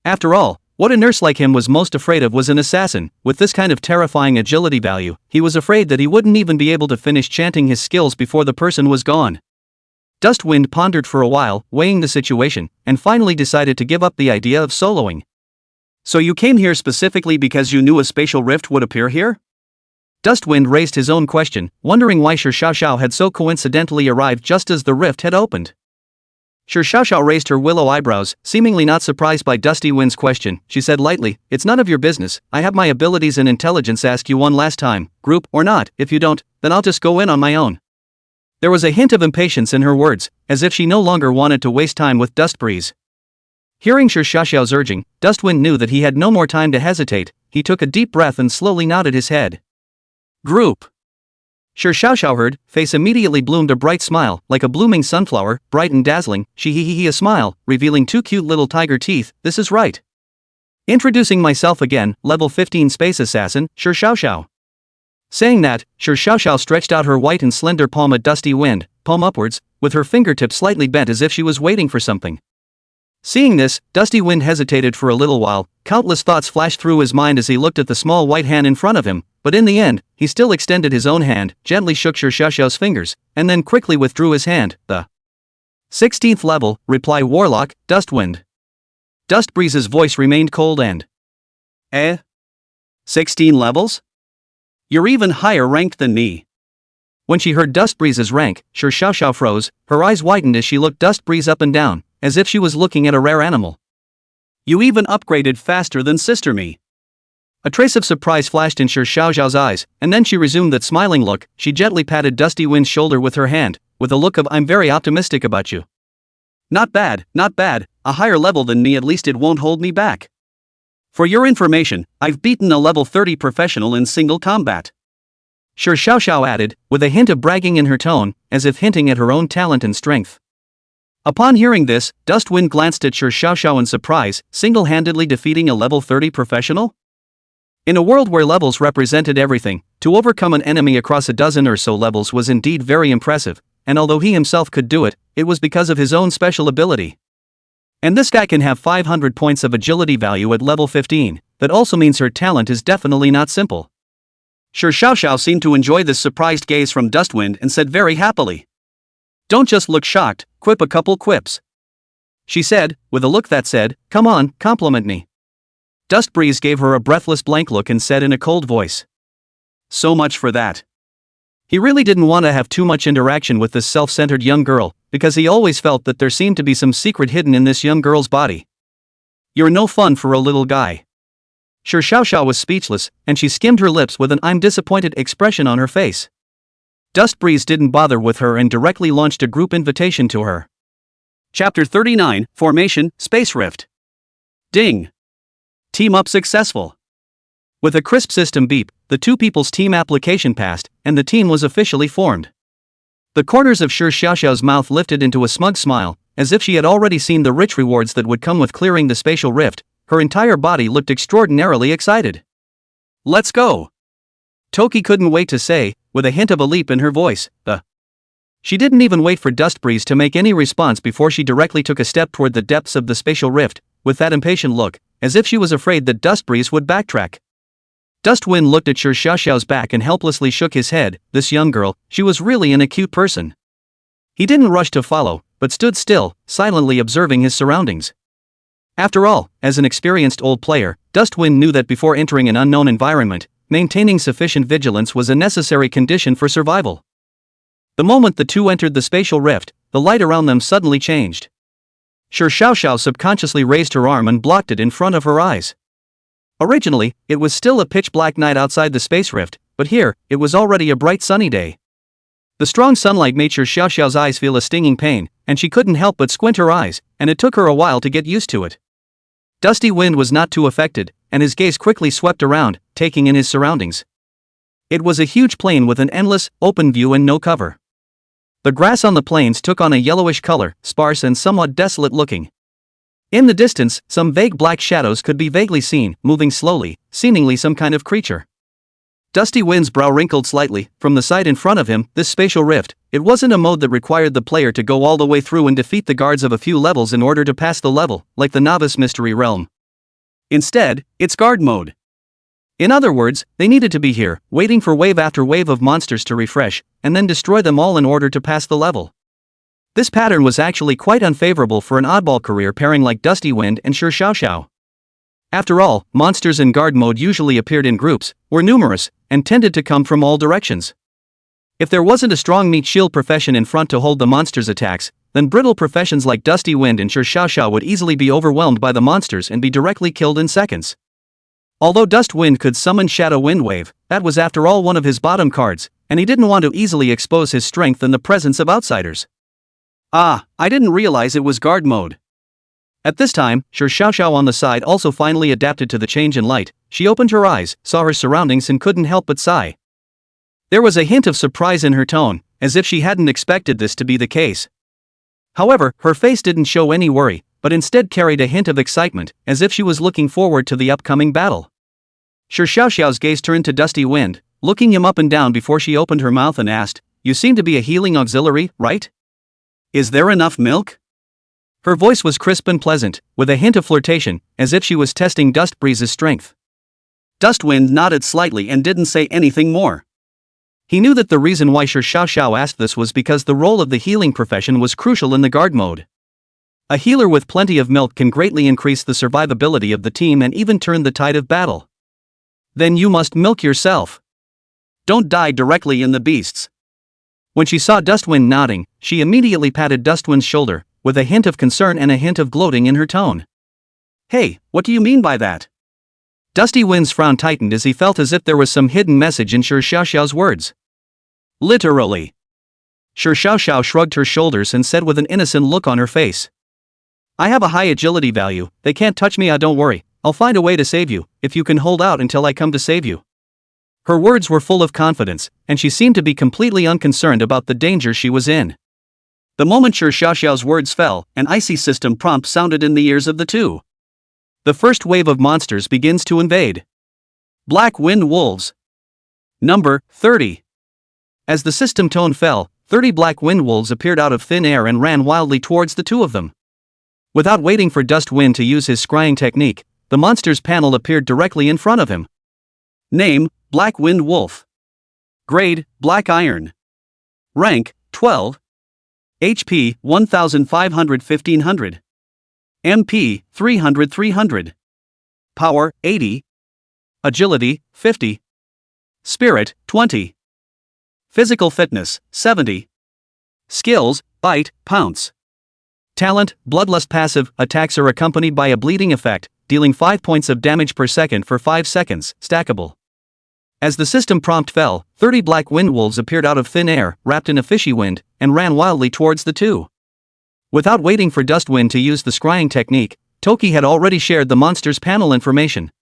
After all, what a nurse like him was most afraid of was an assassin. With this kind of terrifying agility value, he was afraid that he wouldn't even be able to finish chanting his skills before the person was gone. Dust Wind pondered for a while, weighing the situation, and finally decided to give up the idea of soloing. So you came here specifically because you knew a spatial rift would appear here? Dust Wind raised his own question, wondering why Su Xiaoxiao had so coincidentally arrived just as the rift had opened. Su Xiaoxiao raised her willow eyebrows, seemingly not surprised by Dusty Wind's question. She said lightly, "It's none of your business. I have my abilities and intelligence. Ask you one last time, group or not. If you don't, then I'll just go in on my own." There was a hint of impatience in her words, as if she no longer wanted to waste time with Dust Breeze. Hearing Su Xiaoxiao's urging, Dust Wind knew that he had no more time to hesitate. He took a deep breath and slowly nodded his head. Group. Su Xiaoxiao heard, face immediately bloomed a bright smile, like a blooming sunflower, bright and dazzling. She a smile, revealing two cute little tiger teeth. This is right. Introducing myself again, level 15 space assassin, Su Xiaoxiao. Saying that, Su Xiaoxiao stretched out her white and slender palm at Dusty Wind, palm upwards, with her fingertips slightly bent as if she was waiting for something. Seeing this, Dusty Wind hesitated for a little while. Countless thoughts flashed through his mind as he looked at the small white hand in front of him, but in the end, he still extended his own hand, gently shook Su Xiaoxiao's fingers, and then quickly withdrew his hand. The 16th level, reply Warlock, Dustwind. Dust Breeze's voice remained cold and 16 levels? You're even higher ranked than me. When she heard Dust Breeze's rank, Su Xiaoxiao froze, her eyes widened as she looked Dust Breeze up and down, as if she was looking at a rare animal. You even upgraded faster than Sister Me. A trace of surprise flashed in Su Xiaoxiao's eyes, and then she resumed that smiling look. She gently patted Dusty Wind's shoulder with her hand, with a look of "I'm very optimistic about you." Not bad, not bad, a higher level than me, at least it won't hold me back. For your information, I've beaten a level 30 professional in single combat. Su Xiaoxiao added, with a hint of bragging in her tone, as if hinting at her own talent and strength. Upon hearing this, Dustwind glanced at Su Xiaoxiao in surprise, single-handedly defeating a level 30 professional? In a world where levels represented everything, to overcome an enemy across a dozen or so levels was indeed very impressive, and although he himself could do it, it was because of his own special ability. And this guy can have 500 points of agility value at level 15, that also means her talent is definitely not simple. Su Xiaoxiao seemed to enjoy this surprised gaze from Dustwind and said very happily, "Don't just look shocked, quip a couple quips," she said, with a look that said, "Come on, compliment me." Dust Breeze gave her a breathless blank look and said in a cold voice, "So much for that." He really didn't want to have too much interaction with this self-centered young girl, because he always felt that there seemed to be some secret hidden in this young girl's body. You're no fun for a little guy. Sure Xiaoxiao was speechless, and she skimmed her lips with an "I'm disappointed" expression on her face. Dust Breeze didn't bother with her and directly launched a group invitation to her. Chapter 39, Formation, Space Rift. Ding! Team up successful. With a crisp system beep, the two people's team application passed, and the team was officially formed. The corners of Sure Xiaoxiao's mouth lifted into a smug smile, as if she had already seen the rich rewards that would come with clearing the spatial rift. Her entire body looked extraordinarily excited. "Let's go!" Toki couldn't wait to say, with a hint of a leap in her voice, She didn't even wait for Dust Breeze to make any response before she directly took a step toward the depths of the spatial rift, with that impatient look, as if she was afraid that Dust Breeze would backtrack. Dustwind looked at Sure Xiaoxiao's back and helplessly shook his head. This young girl, she was really an acute person. He didn't rush to follow, but stood still, silently observing his surroundings. After all, as an experienced old player, Dustwind knew that before entering an unknown environment, maintaining sufficient vigilance was a necessary condition for survival. The moment the two entered the spatial rift, the light around them suddenly changed. Sure Xiaoxiao subconsciously raised her arm and blocked it in front of her eyes. Originally, it was still a pitch-black night outside the space rift, but here, it was already a bright sunny day. The strong sunlight made Sure Xiaoxiao's eyes feel a stinging pain, and she couldn't help but squint her eyes, and it took her a while to get used to it. Dusty Wind was not too affected, and his gaze quickly swept around, taking in his surroundings. It was a huge plain with an endless, open view and no cover. The grass on the plains took on a yellowish color, sparse and somewhat desolate looking. In the distance, some vague black shadows could be vaguely seen, moving slowly, seemingly some kind of creature. Dusty Wind's brow wrinkled slightly. From the side in front of him, this spatial rift, it wasn't a mode that required the player to go all the way through and defeat the guards of a few levels in order to pass the level, like the novice mystery realm. Instead, it's guard mode. In other words, they needed to be here, waiting for wave after wave of monsters to refresh, and then destroy them all in order to pass the level. This pattern was actually quite unfavorable for an oddball career pairing like Dusty Wind and Sure Xiaoxiao. After all, monsters in guard mode usually appeared in groups, were numerous, and tended to come from all directions. If there wasn't a strong meat shield profession in front to hold the monsters' attacks, then brittle professions like Dusty Wind and Sure Xiaoxiao would easily be overwhelmed by the monsters and be directly killed in seconds. Although Dust Wind could summon Shadow Wind Wave, that was after all one of his bottom cards, and he didn't want to easily expose his strength in the presence of outsiders. I didn't realize it was guard mode. At this time, Sure Xiaoxiao on the side also finally adapted to the change in light. She opened her eyes, saw her surroundings and couldn't help but sigh. There was a hint of surprise in her tone, as if she hadn't expected this to be the case. However, her face didn't show any worry, but instead carried a hint of excitement, as if she was looking forward to the upcoming battle. Sure Xiaoxiao's gaze turned to Dusty Wind, looking him up and down before she opened her mouth and asked, "You seem to be a healing auxiliary, right? Is there enough milk?" Her voice was crisp and pleasant, with a hint of flirtation, as if she was testing Dust Breeze's strength. Dustwind nodded slightly and didn't say anything more. He knew that the reason why Sure Xiaoxiao asked this was because the role of the healing profession was crucial in the guard mode. A healer with plenty of milk can greatly increase the survivability of the team and even turn the tide of battle. Then you must milk yourself. Don't die directly in the beasts. When she saw Dustwind nodding, she immediately patted Dustwind's shoulder, with a hint of concern and a hint of gloating in her tone. "Hey, what do you mean by that?" Dusty Wind's frown tightened as he felt as if there was some hidden message in Sure Xiaoxiao's words. "Literally." Sure Xiaoxiao shrugged her shoulders and said with an innocent look on her face. "I have a high agility value, they can't touch me. Don't worry, I'll find a way to save you, if you can hold out until I come to save you." Her words were full of confidence, and she seemed to be completely unconcerned about the danger she was in. The moment Sure Xiaoxiao's words fell, an icy system prompt sounded in the ears of the two. The first wave of monsters begins to invade. Black Wind Wolves. Number 30. As the system tone fell, 30 Black Wind Wolves appeared out of thin air and ran wildly towards the two of them. Without waiting for Dust Wind to use his scrying technique, the monsters panel appeared directly in front of him. Name, Black Wind Wolf. Grade, Black Iron. Rank, 12. HP, 1500-1500. MP, 300-300. Power, 80. Agility, 50. Spirit, 20. Physical fitness, 70. Skills, Bite, Pounce. Talent, Bloodlust. Passive, attacks are accompanied by a bleeding effect. dealing 5 points of damage per second for 5 seconds, stackable. As the system prompt fell, 30 black wind wolves appeared out of thin air, wrapped in a fishy wind, and ran wildly towards the two. Without waiting for Dustwind to use the scrying technique, Toki had already shared the monster's panel information.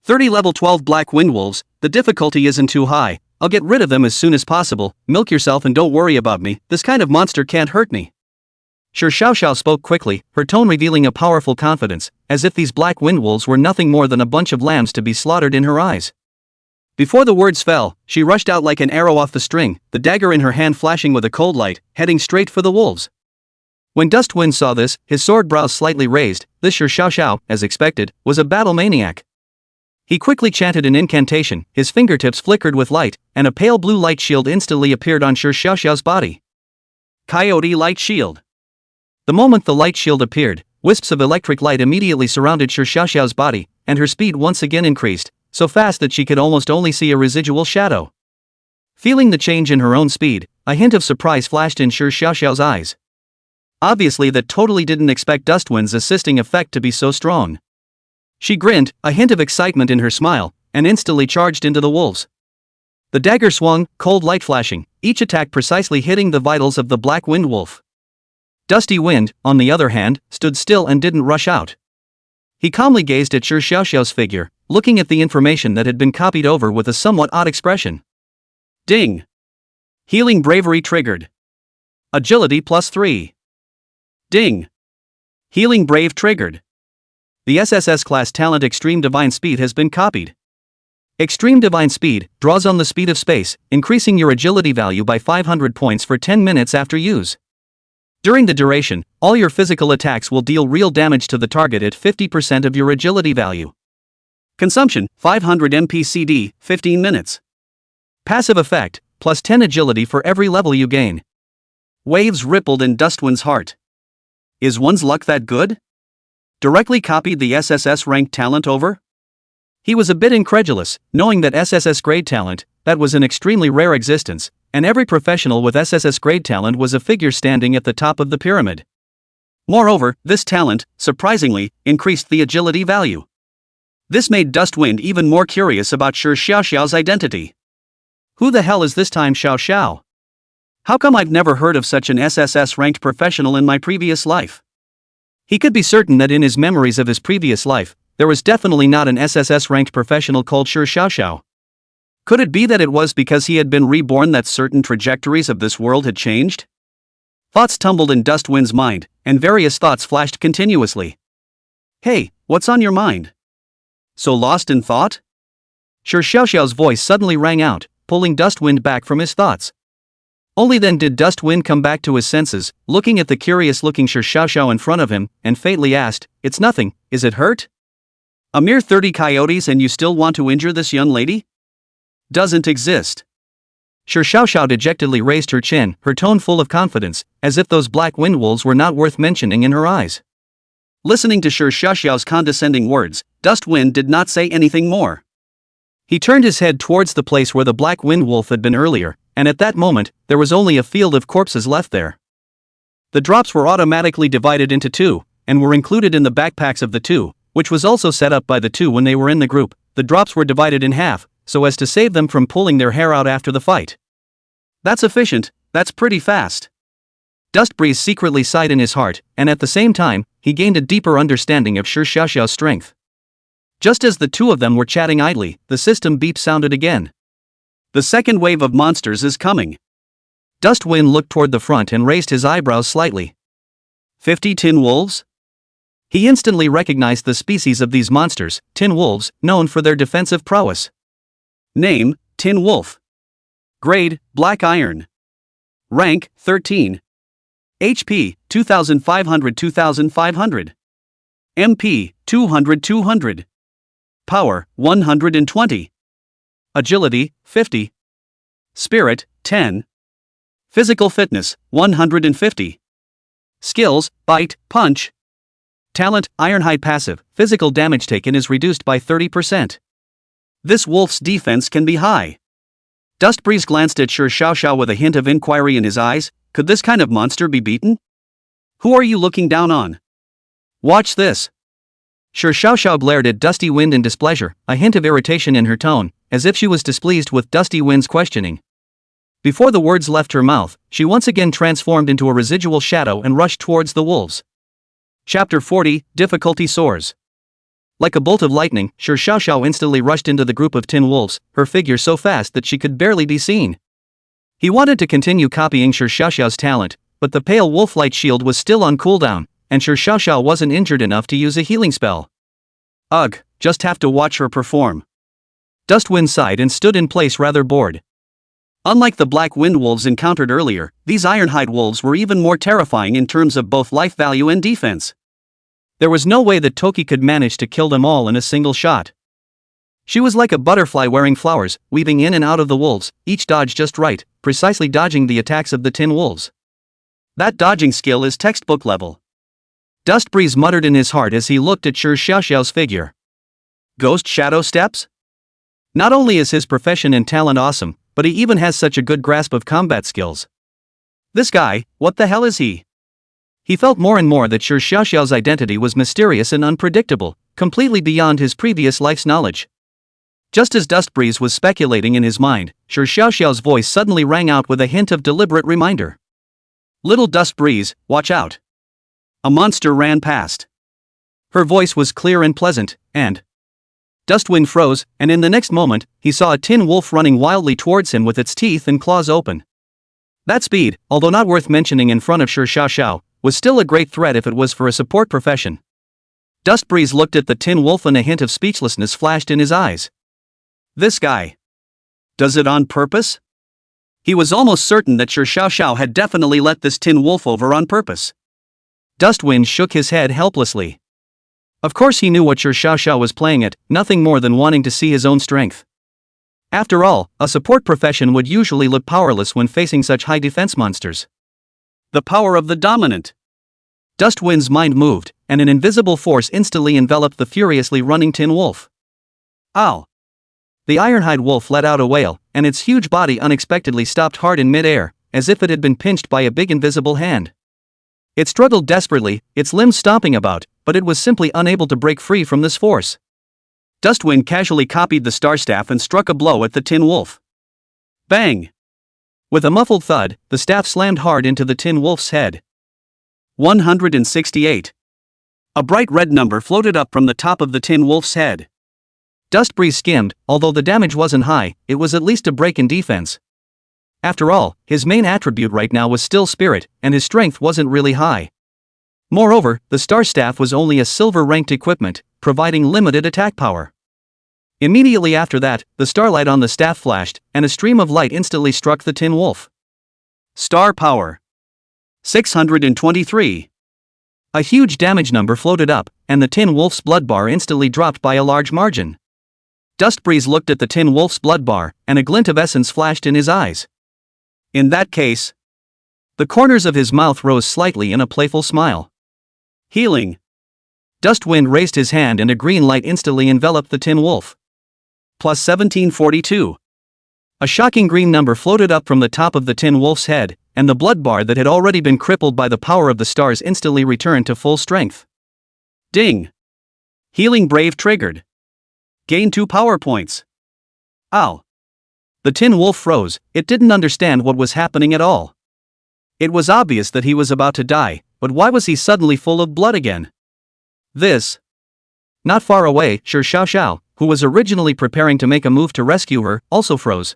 30 level 12 black wind wolves, the difficulty isn't too high, I'll get rid of them as soon as possible, milk yourself and don't worry about me, this kind of monster can't hurt me. Sure Xiao spoke quickly, her tone revealing a powerful confidence, as if these black wind wolves were nothing more than a bunch of lambs to be slaughtered in her eyes. Before the words fell, she rushed out like an arrow off the string, the dagger in her hand flashing with a cold light, heading straight for the wolves. When Dustwind saw this, his sword brows slightly raised. This Sure Xiao, as expected, was a battle maniac. He quickly chanted an incantation, his fingertips flickered with light, and a pale blue light shield instantly appeared on Sure Xiao's body. Coyote Light Shield. The moment the light shield appeared, wisps of electric light immediately surrounded Sure Xiao's body, and her speed once again increased, so fast that she could almost only see a residual shadow. Feeling the change in her own speed, a hint of surprise flashed in Sure Xiao's eyes. Obviously that totally didn't expect Dustwind's assisting effect to be so strong. She grinned, a hint of excitement in her smile, and instantly charged into the wolves. The dagger swung, cold light flashing, each attack precisely hitting the vitals of the black wind wolf. Dusty Wind, on the other hand, stood still and didn't rush out. He calmly gazed at Sure Xiao's figure, looking at the information that had been copied over with a somewhat odd expression. Ding! Healing Bravery triggered. Agility +3. Ding! Healing Brave triggered. The SSS class talent Extreme Divine Speed has been copied. Extreme Divine Speed draws on the speed of space, increasing your agility value by 500 points for 10 minutes after use. During the duration, all your physical attacks will deal real damage to the target at 50% of your agility value. Consumption, 500 MPCD, 15 minutes. Passive effect, +10 agility for every level you gain. Waves rippled in Dustwind's heart. Is one's luck that good? Directly copied the SSS ranked talent over? He was a bit incredulous, knowing that SSS grade talent, that was an extremely rare existence, and every professional with SSS grade talent was a figure standing at the top of the pyramid. Moreover, this talent, surprisingly, increased the agility value. This made Dustwind even more curious about Sure Xiao's identity. Who the hell is this time Xiao? How come I've never heard of such an SSS ranked professional in my previous life? He could be certain that in his memories of his previous life, there was definitely not an SSS ranked professional called Sure Xiao. Could it be that it was because he had been reborn that certain trajectories of this world had changed? Thoughts tumbled in Dustwind's mind, and various thoughts flashed continuously. Hey, what's on your mind? So lost in thought? Sure Xiao's voice suddenly rang out, pulling Dustwind back from his thoughts. Only then did Dustwind come back to his senses, looking at the curious-looking Sure Xiao in front of him, and faintly asked, "It's nothing, is it hurt? A mere 30 coyotes and you still want to injure this young lady? Doesn't exist." Sure Xiao dejectedly raised her chin, her tone full of confidence, as if those black wind wolves were not worth mentioning in her eyes. Listening to Sure Xiao's condescending words, Dustwind did not say anything more. He turned his head towards the place where the black wind wolf had been earlier, and at that moment, there was only a field of corpses left there. The drops were automatically divided into two, and were included in the backpacks of the two, which was also set up by the two when they were in the group. The drops were divided in half, so as to save them from pulling their hair out after the fight. That's efficient, that's pretty fast. Dustbreeze secretly sighed in his heart, and at the same time, he gained a deeper understanding of Sure Xiao's strength. Just as the two of them were chatting idly, the system beep sounded again. The second wave of monsters is coming. Dustwind looked toward the front and raised his eyebrows slightly. 50 tin wolves? He instantly recognized the species of these monsters, tin wolves, known for their defensive prowess. Name, Tin Wolf. Grade, Black Iron. Rank, 13. HP, 2500-2500. MP, 200-200. Power, 120. Agility, 50. Spirit, 10. Physical fitness, 150. Skills, Bite, Punch. Talent, Ironhide passive, physical damage taken is reduced by 30%. This wolf's defense can be high. Dustbreeze glanced at Sure Xiao with a hint of inquiry in his eyes. Could this kind of monster be beaten? Who are you looking down on? Watch this. Sure Xiao glared at Dusty Wind in displeasure, a hint of irritation in her tone, as if she was displeased with Dusty Wind's questioning. Before the words left her mouth, she once again transformed into a residual shadow and rushed towards the wolves. Chapter 40, Difficulty Soars. Like a bolt of lightning, Sure Xiao instantly rushed into the group of tin wolves, her figure so fast that she could barely be seen. He wanted to continue copying Sure Xiao's talent, but the pale wolf light shield was still on cooldown, and Sure Xiao wasn't injured enough to use a healing spell. Ugh, just have to watch her perform. Dustwind sighed and stood in place rather bored. Unlike the black wind wolves encountered earlier, these ironhide wolves were even more terrifying in terms of both life value and defense. There was no way that Toki could manage to kill them all in a single shot. She was like a butterfly wearing flowers, weaving in and out of the wolves, each dodge just right, precisely dodging the attacks of the tin wolves. That dodging skill is textbook level. Dust Breeze muttered in his heart as he looked at Sure Xiao's figure. Ghost Shadow Steps? Not only is his profession and talent awesome, but he even has such a good grasp of combat skills. This guy, what the hell is he? He felt more and more that Sure Xiao's identity was mysterious and unpredictable, completely beyond his previous life's knowledge. Just as Dust Breeze was speculating in his mind, Sure Xiao's voice suddenly rang out with a hint of deliberate reminder. Little Dust Breeze, watch out. A monster ran past. Her voice was clear and pleasant, and Dustwind froze, and in the next moment, he saw a tin wolf running wildly towards him with its teeth and claws open. That speed, although not worth mentioning in front of Sure Xiao, was still a great threat if it was for a support profession. Dust Breeze looked at the tin wolf and a hint of speechlessness flashed in his eyes. This guy. Does it on purpose? He was almost certain that Sure Xiao had definitely let this tin wolf over on purpose. Dustwind shook his head helplessly. Of course he knew what Sure Xiao was playing at, nothing more than wanting to see his own strength. After all, a support profession would usually look powerless when facing such high defense monsters. The power of the dominant. Dustwind's mind moved, and an invisible force instantly enveloped the furiously running tin wolf. Ow! The ironhide wolf let out a wail, and its huge body unexpectedly stopped hard in mid-air, as if it had been pinched by a big invisible hand. It struggled desperately, its limbs stomping about, but it was simply unable to break free from this force. Dustwind casually copied the star staff and struck a blow at the tin wolf. Bang! With a muffled thud, the staff slammed hard into the tin wolf's head. 168. A bright red number floated up from the top of the tin wolf's head. Dust Breeze skimmed, although the damage wasn't high, it was at least a break in defense. After all, his main attribute right now was still spirit, and his strength wasn't really high. Moreover, the star staff was only a silver-ranked equipment, providing limited attack power. Immediately after that, the starlight on the staff flashed, and a stream of light instantly struck the tin wolf. Star power. 623. A huge damage number floated up, and the tin wolf's blood bar instantly dropped by a large margin. Dust Breeze looked at the tin wolf's blood bar, and a glint of essence flashed in his eyes. In that case, the corners of his mouth rose slightly in a playful smile. Healing. Dustwind raised his hand and a green light instantly enveloped the tin wolf. Plus 1742. A shocking green number floated up from the top of the tin wolf's head, and the blood bar that had already been crippled by the power of the stars instantly returned to full strength. Ding! Healing Brave triggered. Gain 2 power points. Ow! The tin wolf froze, it didn't understand what was happening at all. It was obvious that he was about to die, but why was he suddenly full of blood again? This. Not far away, Sure Xiao, who was originally preparing to make a move to rescue her, also froze.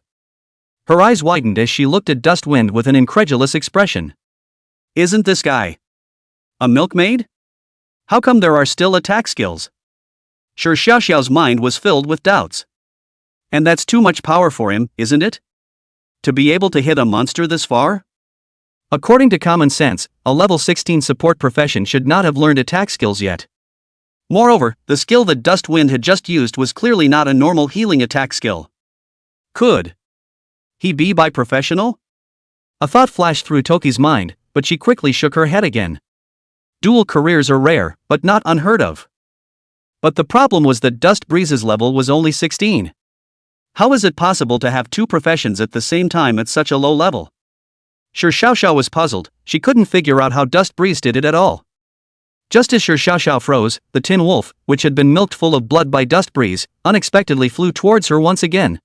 Her eyes widened as she looked at Dustwind with an incredulous expression. Isn't this guy a milkmaid? How come there are still attack skills? Sure Xiao's mind was filled with doubts. And that's too much power for him, isn't it? To be able to hit a monster this far? According to common sense, a level 16 support profession should not have learned attack skills yet. Moreover, the skill that Dustwind had just used was clearly not a normal healing attack skill. Could he be bi-professional? A thought flashed through Toki's mind, but she quickly shook her head again. Dual careers are rare, but not unheard of. But the problem was that Dust Breeze's level was only 16. How is it possible to have 2 professions at the same time at such a low level? Sure Xiao was puzzled, she couldn't figure out how Dust Breeze did it at all. Just as Shi Xiaoxiao froze, the tin wolf, which had been milked full of blood by Dust Breeze, unexpectedly flew towards her once again.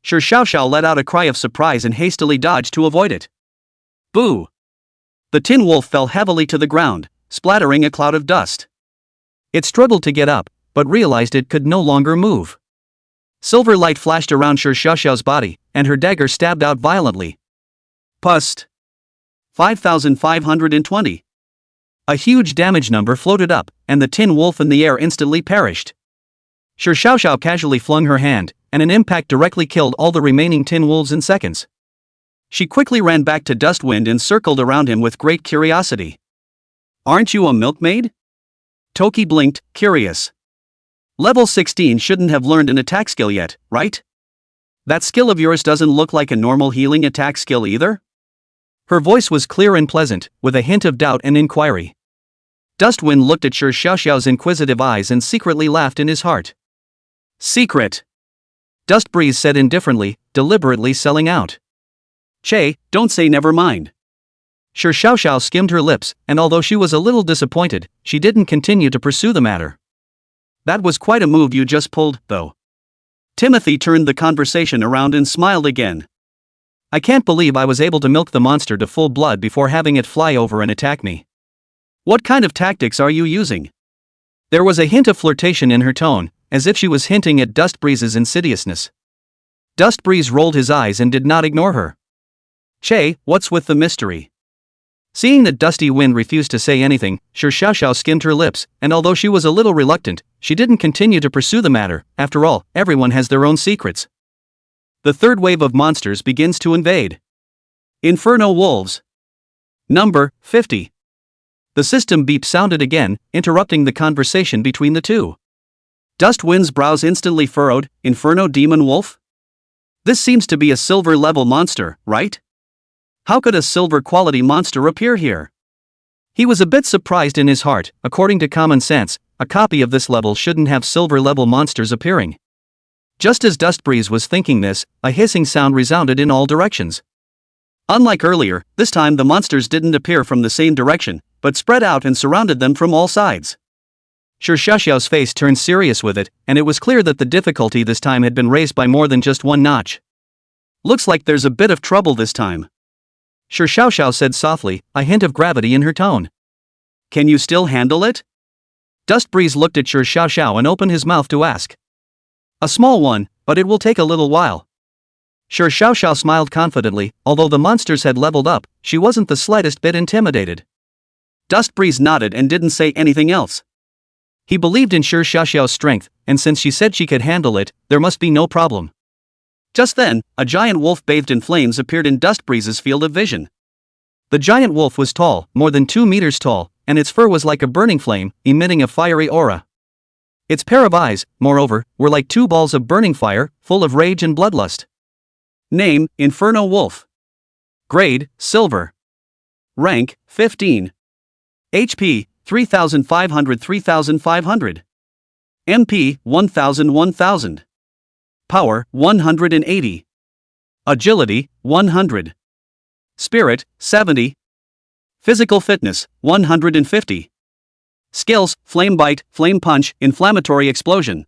Shi Xiaoxiao let out a cry of surprise and hastily dodged to avoid it. Boo! The tin wolf fell heavily to the ground, splattering a cloud of dust. It struggled to get up, but realized it could no longer move. Silver light flashed around Shi Xiaoxiao's body, and her dagger stabbed out violently. Pust! 5,520. A huge damage number floated up, and the tin wolf in the air instantly perished. Shi Xiaoxiao casually flung her hand, and an impact directly killed all the remaining tin wolves in seconds. She quickly ran back to Dustwind and circled around him with great curiosity. Aren't you a milkmaid? Toki blinked, curious. Level 16 shouldn't have learned an attack skill yet, right? That skill of yours doesn't look like a normal healing attack skill either? Her voice was clear and pleasant, with a hint of doubt and inquiry. Dustwind looked at Shi Xiaoxiao's inquisitive eyes and secretly laughed in his heart. Secret! Dust Breeze said indifferently, deliberately selling out. Che, don't say never mind. Shi Xiaoxiao skimmed her lips, and although she was a little disappointed, she didn't continue to pursue the matter. That was quite a move you just pulled, though. Timothy turned the conversation around and smiled again. I can't believe I was able to milk the monster to full blood before having it fly over and attack me. What kind of tactics are you using? There was a hint of flirtation in her tone, as if she was hinting at Dust Breeze's insidiousness. Dust Breeze rolled his eyes and did not ignore her. Che, what's with the mystery? Seeing that Dusty Wind refused to say anything, Shi Xiaoxiao skimmed her lips, and although she was a little reluctant, she didn't continue to pursue the matter. After all, everyone has their own secrets. The third wave of monsters begins to invade. Inferno Wolves. Number 50. The system beep sounded again, interrupting the conversation between the two. Dustwind's brows instantly furrowed. Inferno Demon Wolf? This seems to be a silver level monster, right? How could a silver quality monster appear here? He was a bit surprised in his heart. According to common sense, a copy of this level shouldn't have silver level monsters appearing. Just as Dust Breeze was thinking this, a hissing sound resounded in all directions. Unlike earlier, this time the monsters didn't appear from the same direction, but spread out and surrounded them from all sides. Shi Xiaoxiao's face turned serious with it, and it was clear that the difficulty this time had been raised by more than just one notch. Looks like there's a bit of trouble this time. Shi Xiaoxiao said softly, a hint of gravity in her tone. Can you still handle it? Dust Breeze looked at Shi Xiaoxiao and opened his mouth to ask. A small one, but it will take a little while. Shi Xiaoxiao smiled confidently. Although the monsters had leveled up, she wasn't the slightest bit intimidated. Dust Breeze nodded and didn't say anything else. He believed in Shi Xiaoxiao's strength, and since she said she could handle it, there must be no problem. Just then, a giant wolf bathed in flames appeared in Dust Breeze's field of vision. The giant wolf was tall, more than 2 meters tall, and its fur was like a burning flame, emitting a fiery aura. Its pair of eyes, moreover, were like 2 balls of burning fire, full of rage and bloodlust. Name, Inferno Wolf. Grade, Silver. Rank, 15. HP, 3,500. MP, 1,000. Power, 180. Agility, 100. Spirit, 70. Physical fitness, 150. Skills, Flame Bite, Flame Punch, Inflammatory Explosion.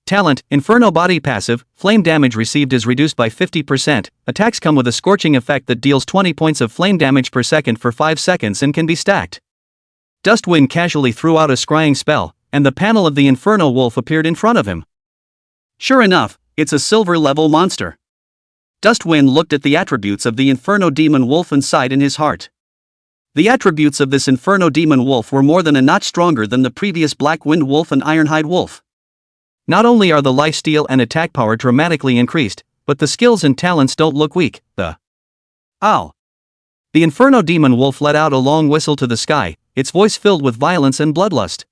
Talent, Inferno Body Passive, flame damage received is reduced by 50%, attacks come with a scorching effect that deals 20 points of flame damage per second for 5 seconds and can be stacked. Dustwind casually threw out a scrying spell, and the panel of the Inferno Wolf appeared in front of him. Sure enough, it's a silver-level monster. Dustwind looked at the attributes of the Inferno Demon Wolf and sighed in his heart. The attributes of this Inferno Demon Wolf were more than a notch stronger than the previous Black Wind Wolf and Ironhide Wolf. Not only are the lifesteal and attack power dramatically increased, but the skills and talents don't look weak. Ow! The Inferno Demon Wolf let out a long whistle to the sky, its voice filled with violence and bloodlust.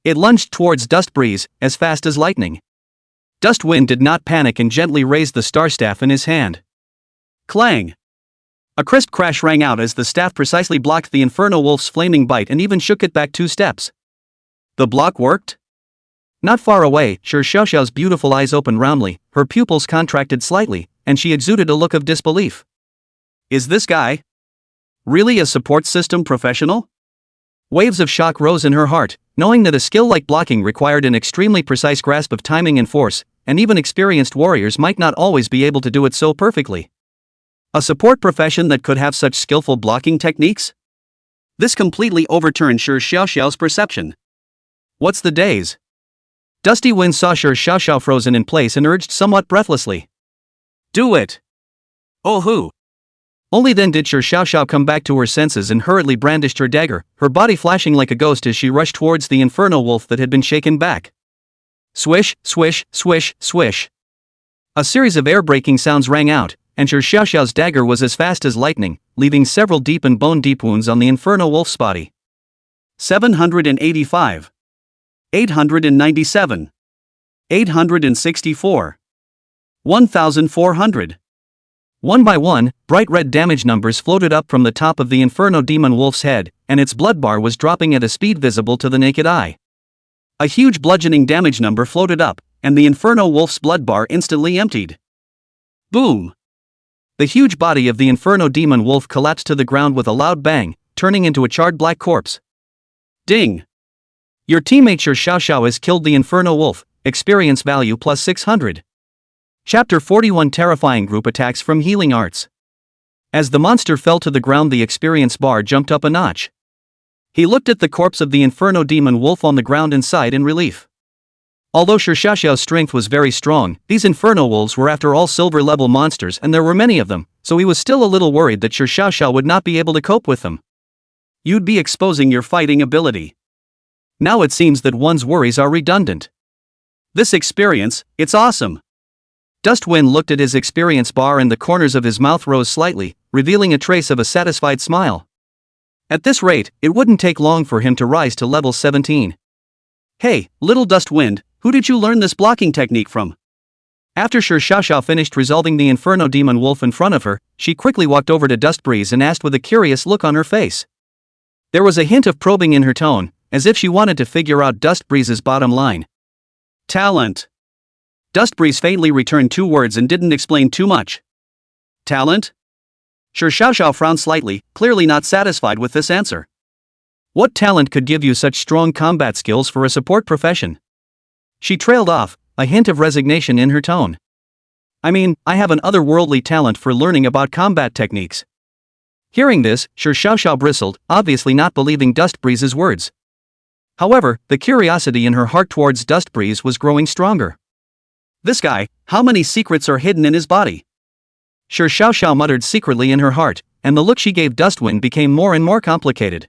It lunged towards Dust Breeze, as fast as lightning. Dustwind did not panic and gently raised the star staff in his hand. Clang! A crisp crash rang out as the staff precisely blocked the Inferno Wolf's flaming bite and even shook it back 2 steps. The block worked? Not far away, Shi Xiaoxiao's beautiful eyes opened roundly, her pupils contracted slightly, and she exuded a look of disbelief. Is this guy really a support system professional? Waves of shock rose in her heart, knowing that a skill like blocking required an extremely precise grasp of timing and force, and even experienced warriors might not always be able to do it so perfectly. A support profession that could have such skillful blocking techniques? This completely overturned Shi Xiaoxiao's perception. What's the days? Dusty Wind saw Shi Xiaoxiao frozen in place and urged somewhat breathlessly. Do it! Oh who? Only then did Shi Xiaoxiao come back to her senses and hurriedly brandished her dagger, her body flashing like a ghost as she rushed towards the inferno wolf that had been shaken back. Swish, swish, swish, swish. A series of air-breaking sounds rang out, and Shi Xiaoxiao's dagger was as fast as lightning, leaving several deep and bone-deep wounds on the inferno wolf's body. 785. 897. 864. 1,400. One by one, bright red damage numbers floated up from the top of the inferno demon wolf's head, and its blood bar was dropping at a speed visible to the naked eye. A huge bludgeoning damage number floated up, and the inferno wolf's blood bar instantly emptied. Boom! The huge body of the inferno demon wolf collapsed to the ground with a loud bang, turning into a charred black corpse. Ding! Your teammate Shi Xiaoxiao has killed the inferno wolf, experience value plus 600. Chapter 41 Terrifying Group Attacks from Healing Arts. As the monster fell to the ground, the experience bar jumped up a notch. He looked at the corpse of the inferno demon wolf on the ground and sighed in relief. Although Shi Xiaoxiao's strength was very strong, these inferno wolves were after all silver-level monsters and there were many of them, so he was still a little worried that Shi Xiaoxiao would not be able to cope with them. You'd be exposing your fighting ability. Now it seems that one's worries are redundant. This experience, it's awesome. Dustwind looked at his experience bar and the corners of his mouth rose slightly, revealing a trace of a satisfied smile. At this rate, it wouldn't take long for him to rise to level 17. Hey, little Dustwind, who did you learn this blocking technique from? After Shi Xiaoxiao finished resolving the inferno demon wolf in front of her, she quickly walked over to Dustbreeze and asked with a curious look on her face. There was a hint of probing in her tone, as if she wanted to figure out Dustbreeze's bottom line. Talent. Dustbreeze faintly returned two words and didn't explain too much. Talent? Shi Xiaoxiao frowned slightly, clearly not satisfied with this answer. What talent could give you such strong combat skills for a support profession? She trailed off, a hint of resignation in her tone. I mean, I have an otherworldly talent for learning about combat techniques. Hearing this, Shi Xiaoxiao bristled, obviously not believing Dustbreeze's words. However, the curiosity in her heart towards Dustbreeze was growing stronger. This guy, how many secrets are hidden in his body? Shi Xiaoxiao muttered secretly in her heart, and the look she gave Dustwind became more and more complicated.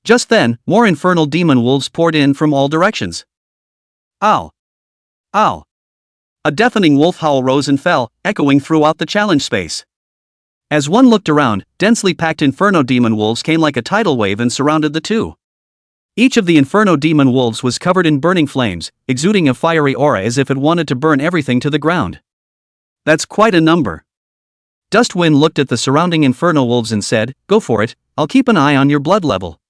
Just then, more infernal demon wolves poured in from all directions. Ow! Ow! A deafening wolf howl rose and fell, echoing throughout the challenge space. As one looked around, densely packed inferno demon wolves came like a tidal wave and surrounded the two. Each of the inferno demon wolves was covered in burning flames, exuding a fiery aura as if it wanted to burn everything to the ground. That's quite a number. Dustwind looked at the surrounding inferno wolves and said, "Go for it, I'll keep an eye on your blood level."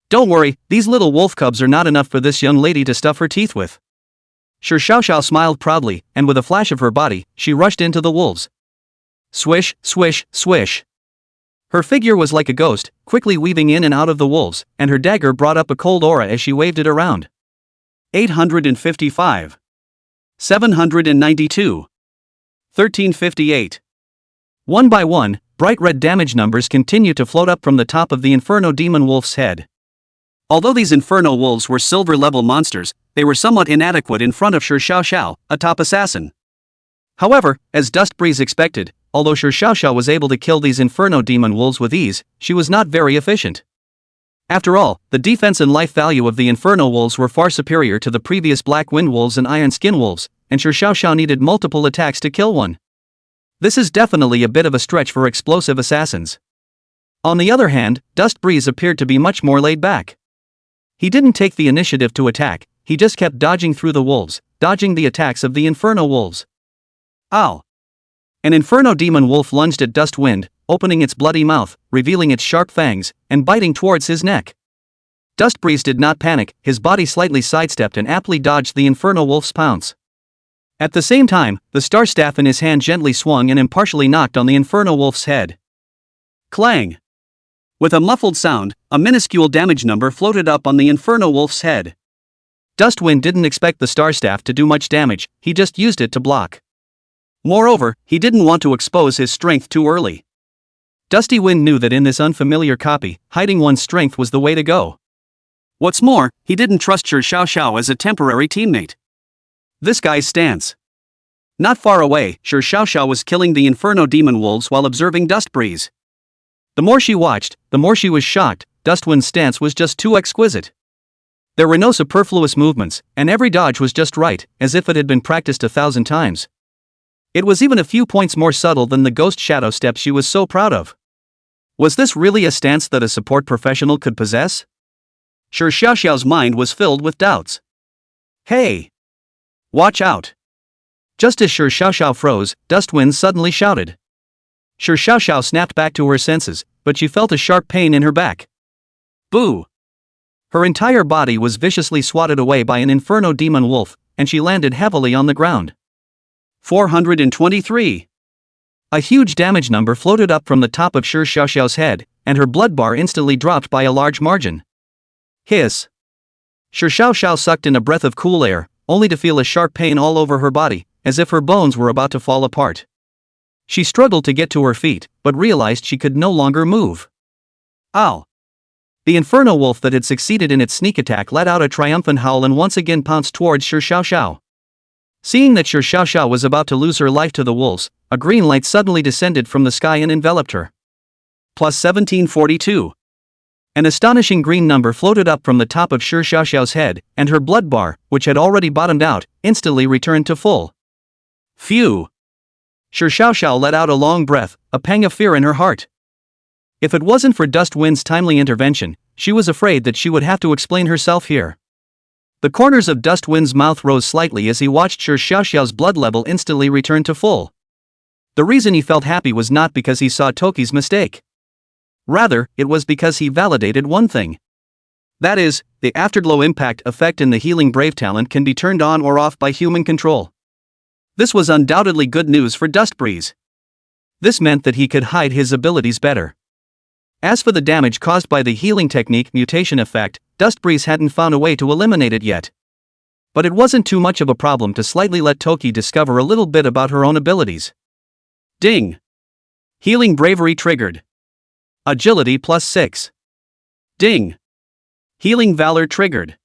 Don't worry, these little wolf cubs are not enough for this young lady to stuff her teeth with. Shi Xiaoxiao smiled proudly, and with a flash of her body, she rushed into the wolves. Swish, swish, swish. Her figure was like a ghost, quickly weaving in and out of the wolves, and her dagger brought up a cold aura as she waved it around. 855. 792. 1358. One by one, bright red damage numbers continued to float up from the top of the inferno demon wolf's head. Although these inferno wolves were silver-level monsters, they were somewhat inadequate in front of Shi Xiaoxiao, a top assassin. However, as Dustbreeze expected, although Shi Xiaoxiao was able to kill these inferno demon wolves with ease, she was not very efficient. After all, the defense and life value of the inferno wolves were far superior to the previous black wind wolves and iron skin wolves, and Shi Xiaoxiao needed multiple attacks to kill one. This is definitely a bit of a stretch for explosive assassins. On the other hand, Dustbreeze appeared to be much more laid back. He didn't take the initiative to attack, he just kept dodging through the wolves, dodging the attacks of the inferno wolves. Ow! An inferno demon wolf lunged at Dustwind, opening its bloody mouth, revealing its sharp fangs, and biting towards his neck. Dustbreeze did not panic, his body slightly sidestepped and aptly dodged the inferno wolf's pounce. At the same time, the star staff in his hand gently swung and impartially knocked on the inferno wolf's head. Clang! With a muffled sound, a minuscule damage number floated up on the Inferno Wolf's head. Dustwind didn't expect the Star Staff to do much damage, he just used it to block. Moreover, he didn't want to expose his strength too early. Dusty Wind knew that in this unfamiliar copy, hiding one's strength was the way to go. What's more, he didn't trust Shi Xiao as a temporary teammate. This guy's stance. Not far away, Shi Xiao was killing the Inferno Demon Wolves while observing Dustbreeze. The more she watched, the more she was shocked. Dustwind's stance was just too exquisite. There were no superfluous movements, and every dodge was just right, as if it had been practiced 1,000 times. It was even a few points more subtle than the ghost shadow step she was so proud of. Was this really a stance that a support professional could possess? Shi Xiao's mind was filled with doubts. Hey! Watch out! Just as Shi Xiao froze, Dustwind suddenly shouted. Shi Xiao snapped back to her senses, but she felt a sharp pain in her back. Boo! Her entire body was viciously swatted away by an Inferno Demon Wolf, and she landed heavily on the ground. 423. A huge damage number floated up from the top of Shi Xiao's head, and her blood bar instantly dropped by a large margin. Hiss! Shi Xiao sucked in a breath of cool air, only to feel a sharp pain all over her body, as if her bones were about to fall apart. She struggled to get to her feet, but realized she could no longer move. Ow! The Inferno Wolf that had succeeded in its sneak attack let out a triumphant howl and once again pounced towards Shi Xiao. Seeing that Shi Xiao was about to lose her life to the wolves, a green light suddenly descended from the sky and enveloped her. Plus 1742. An astonishing green number floated up from the top of Shi Xiao's head, and her blood bar, which had already bottomed out, instantly returned to full. Phew! Shi Xiao let out a long breath, a pang of fear in her heart. If it wasn't for Dustwind's timely intervention, she was afraid that she would have to explain herself here. The corners of Dustwind's mouth rose slightly as he watched Shi Xiao's blood level instantly return to full. The reason he felt happy was not because he saw Toki's mistake. Rather, it was because he validated one thing. That is, the afterglow impact effect in the healing brave talent can be turned on or off by human control. This was undoubtedly good news for Dustbreeze. This meant that he could hide his abilities better. As for the damage caused by the healing technique mutation effect, Dustbreeze hadn't found a way to eliminate it yet. But it wasn't too much of a problem to slightly let Toki discover a little bit about her own abilities. Ding! Healing bravery triggered. Agility plus 6. Ding! Healing valor triggered.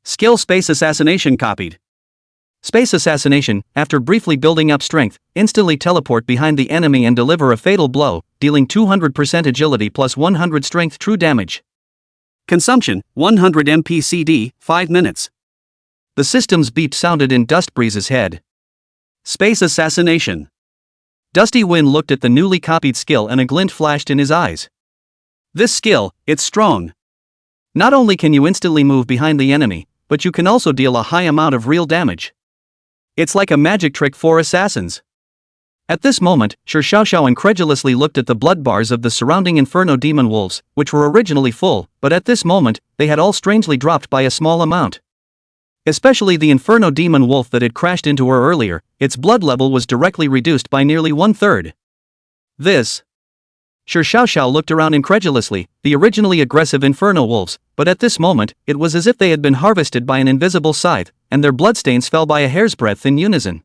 Skill space assassination copied. Space assassination, after briefly building up strength, instantly teleport behind the enemy and deliver a fatal blow, dealing 200% agility plus 100 strength true damage. Consumption, 100 MPCD, 5 minutes. The system's beep sounded in Dustbreeze's head. Space assassination. Dusty Wind looked at the newly copied skill and a glint flashed in his eyes. This skill, it's strong. Not only can you instantly move behind the enemy, but you can also deal a high amount of real damage. It's like a magic trick for assassins. At this moment, Shi Xiao incredulously looked at the blood bars of the surrounding Inferno Demon Wolves, which were originally full, but at this moment, they had all strangely dropped by a small amount. Especially the Inferno Demon Wolf that had crashed into her earlier, its blood level was directly reduced by nearly 1/3. This. Shi Xiao looked around incredulously, the originally aggressive Inferno Wolves, but at this moment, it was as if they had been harvested by an invisible scythe, and their bloodstains fell by a hair's breadth in unison.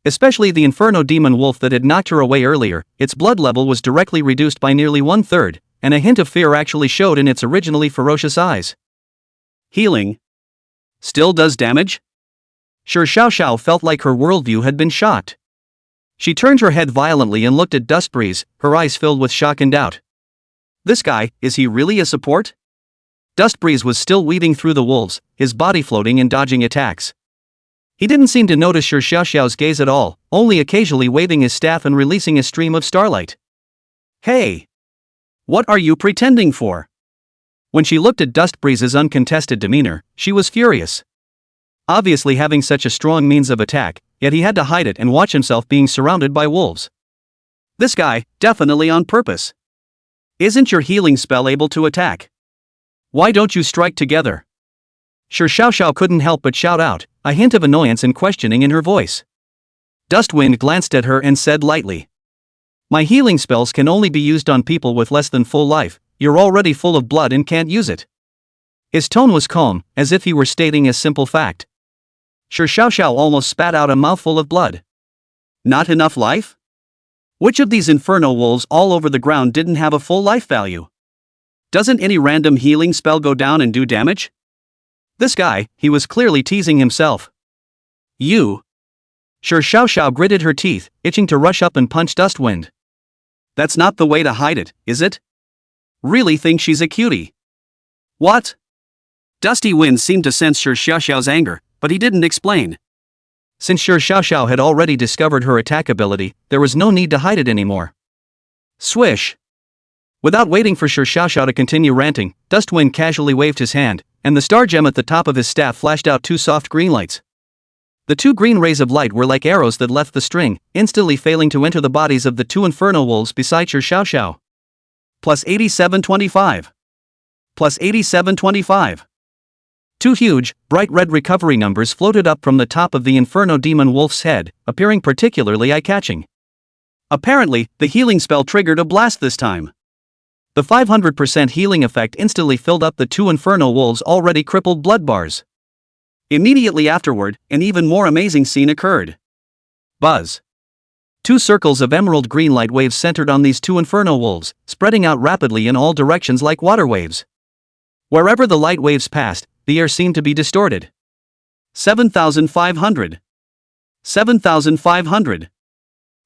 Especially the Inferno Demon Wolf that had knocked her away earlier, its blood level was directly reduced by nearly 1/3, and a hint of fear actually showed in its originally ferocious eyes. Healing. Still does damage? Shi Xiao felt like her worldview had been shocked. She turned her head violently and looked at Dustbreeze, her eyes filled with shock and doubt. This guy, is he really a support? Dustbreeze was still weaving through the wolves, his body floating and dodging attacks. He didn't seem to notice Shi Xiao's gaze at all, only occasionally waving his staff and releasing a stream of starlight. Hey! What are you pretending for? When she looked at Dustbreeze's uncontested demeanor, she was furious. Obviously having such a strong means of attack, yet he had to hide it and watch himself being surrounded by wolves. This guy, definitely on purpose. Isn't your healing spell able to attack? Why don't you strike together? Shi Xiao couldn't help but shout out, a hint of annoyance and questioning in her voice. Dustwind glanced at her and said lightly, "My healing spells can only be used on people with less than full life, you're already full of blood and can't use it." His tone was calm, as if he were stating a simple fact. Su Xiaoxiao almost spat out a mouthful of blood. Not enough life? Which of these inferno wolves all over the ground didn't have a full life value? Doesn't any random healing spell go down and do damage? This guy, he was clearly teasing himself. You. Su Xiaoxiao gritted her teeth, itching to rush up and punch Dustwind. That's not the way to hide it, is it? Really think she's a cutie? What? Dusty Wind seemed to sense Su Xiaoxiao's anger, but he didn't explain. Since Su Xiaoxiao had already discovered her attack ability, there was no need to hide it anymore. Swish! Without waiting for Su Xiaoxiao to continue ranting, Dustwind casually waved his hand, and the star gem at the top of his staff flashed out two soft green lights. The two green rays of light were like arrows that left the string, instantly failing to enter the bodies of the two inferno wolves beside Su Xiaoxiao. Plus 8725. Plus 8725. Two huge, bright red recovery numbers floated up from the top of the inferno demon wolf's head, appearing particularly eye-catching. Apparently, the healing spell triggered a blast this time. The 500% healing effect instantly filled up the two inferno wolves' already crippled blood bars. Immediately afterward, an even more amazing scene occurred. Buzz. Two circles of emerald green light waves centered on these two inferno wolves, spreading out rapidly in all directions like water waves. Wherever the light waves passed, the air seemed to be distorted. 7,500. 7,500.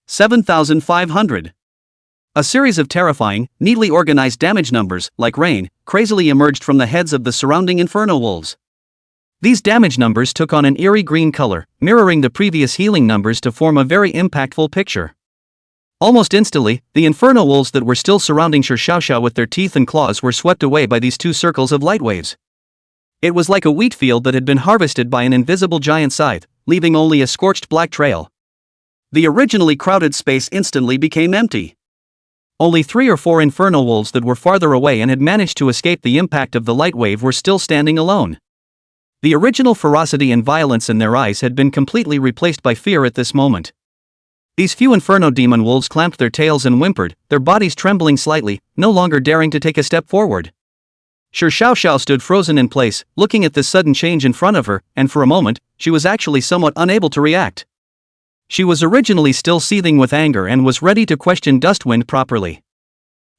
7,500. A series of terrifying, neatly organized damage numbers, like rain, crazily emerged from the heads of the surrounding inferno wolves. These damage numbers took on an eerie green color, mirroring the previous healing numbers to form a very impactful picture. Almost instantly, the inferno wolves that were still surrounding Su Xiaoxiao with their teeth and claws were swept away by these two circles of light waves. It was like a wheat field that had been harvested by an invisible giant scythe, leaving only a scorched black trail. The originally crowded space instantly became empty. Only 3 or 4 inferno wolves that were farther away and had managed to escape the impact of the light wave were still standing alone. The original ferocity and violence in their eyes had been completely replaced by fear at this moment. These few inferno demon wolves clamped their tails and whimpered, their bodies trembling slightly, no longer daring to take a step forward. Su Xiaoxiao stood frozen in place, looking at this sudden change in front of her, and for a moment, she was actually somewhat unable to react. She was originally still seething with anger and was ready to question Dustwind properly.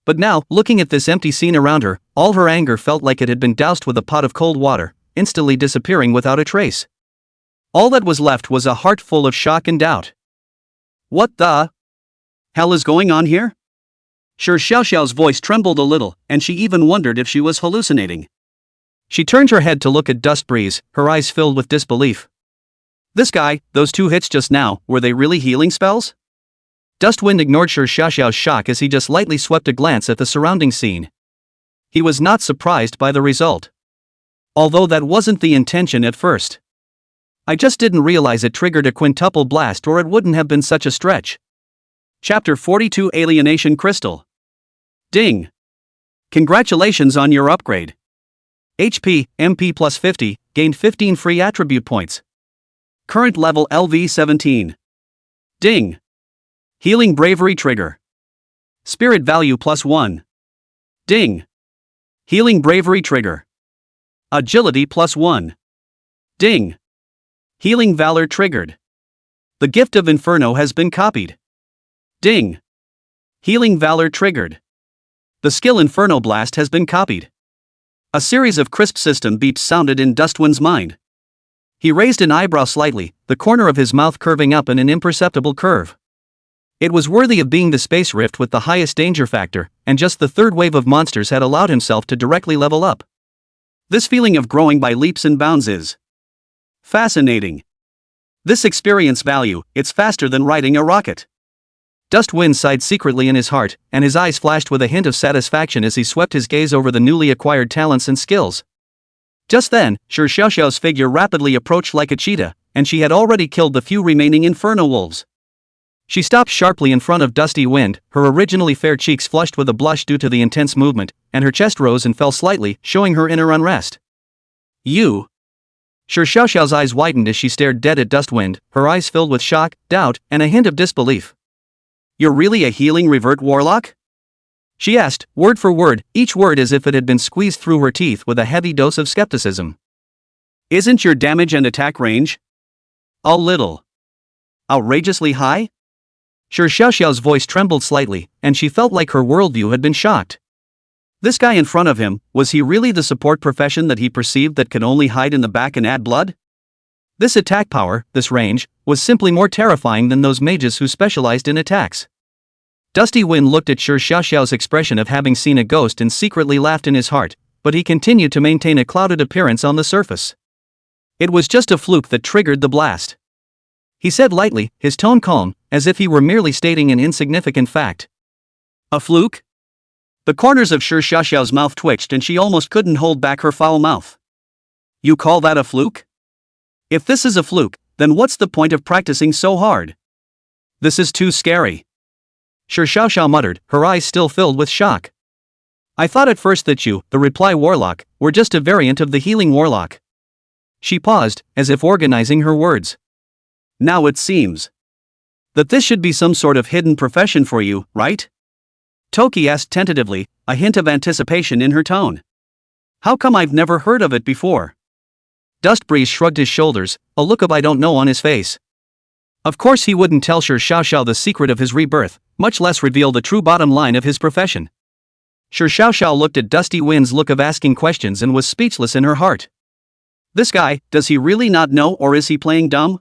But now, looking at this empty scene around her, all her anger felt like it had been doused with a pot of cold water, instantly disappearing without a trace. All that was left was a heart full of shock and doubt. What the hell is going on here? Su Xiaoxiao's voice trembled a little, and she even wondered if she was hallucinating. She turned her head to look at Dust Breeze, her eyes filled with disbelief. This guy, those 2 hits just now, were they really healing spells? Dustwind ignored Su Xiaoxiao's shock as he just lightly swept a glance at the surrounding scene. He was not surprised by the result. Although that wasn't the intention at first. I just didn't realize it triggered a quintuple blast, or it wouldn't have been such a stretch. Chapter 42 Alienation Crystal. Ding! Congratulations on your upgrade. HP, MP plus 50, gained 15 free attribute points. Current level LV 17. Ding! Healing Bravery Trigger. Spirit value plus 1. Ding! Healing Bravery Trigger. Agility plus 1. Ding! Healing Valor triggered. The Gift of Inferno has been copied. Ding! Healing Valor triggered. The skill Inferno Blast has been copied. A series of crisp system beeps sounded in Dustwind's mind. He raised an eyebrow slightly, the corner of his mouth curving up in an imperceptible curve. It was worthy of being the space rift with the highest danger factor, and just the third wave of monsters had allowed himself to directly level up. This feeling of growing by leaps and bounds is fascinating. This experience value, it's faster than riding a rocket. Dustwind sighed secretly in his heart, and his eyes flashed with a hint of satisfaction as he swept his gaze over the newly acquired talents and skills. Just then, Su Xiaoxiao's figure rapidly approached like a cheetah, and she had already killed the few remaining inferno wolves. She stopped sharply in front of Dusty Wind, her originally fair cheeks flushed with a blush due to the intense movement, and her chest rose and fell slightly, showing her inner unrest. You? Su Xiaoxiao's eyes widened as she stared dead at Dustwind, her eyes filled with shock, doubt, and a hint of disbelief. You're really a healing revert warlock? She asked, word for word, each word as if it had been squeezed through her teeth with a heavy dose of skepticism. Isn't your damage and attack range a little outrageously high? Shi Xiaoxiao's voice trembled slightly, and she felt like her worldview had been shocked. This guy in front of him, was he really the support profession that he perceived that could only hide in the back and add blood? This attack power, this range, was simply more terrifying than those mages who specialized in attacks. Dusty Wind looked at Shi Xiaoxiao's expression of having seen a ghost and secretly laughed in his heart, but he continued to maintain a clouded appearance on the surface. It was just a fluke that triggered the blast. He said lightly, his tone calm, as if he were merely stating an insignificant fact. A fluke? The corners of Shi Xiaoxiao's mouth twitched and she almost couldn't hold back her foul mouth. You call that a fluke? If this is a fluke, then what's the point of practicing so hard? This is too scary. Shi Xiaoxiao muttered, her eyes still filled with shock. I thought at first that you, the reply warlock, were just a variant of the healing warlock. She paused, as if organizing her words. Now it seems that this should be some sort of hidden profession for you, right? Toki asked tentatively, a hint of anticipation in her tone. How come I've never heard of it before? Dustbreeze shrugged his shoulders, a look of I don't know on his face. Of course he wouldn't tell Shi Xiaoxiao the secret of his rebirth, much less reveal the true bottom line of his profession. Shi Xiaoxiao looked at Dusty Wind's look of asking questions and was speechless in her heart. This guy, does he really not know or is he playing dumb?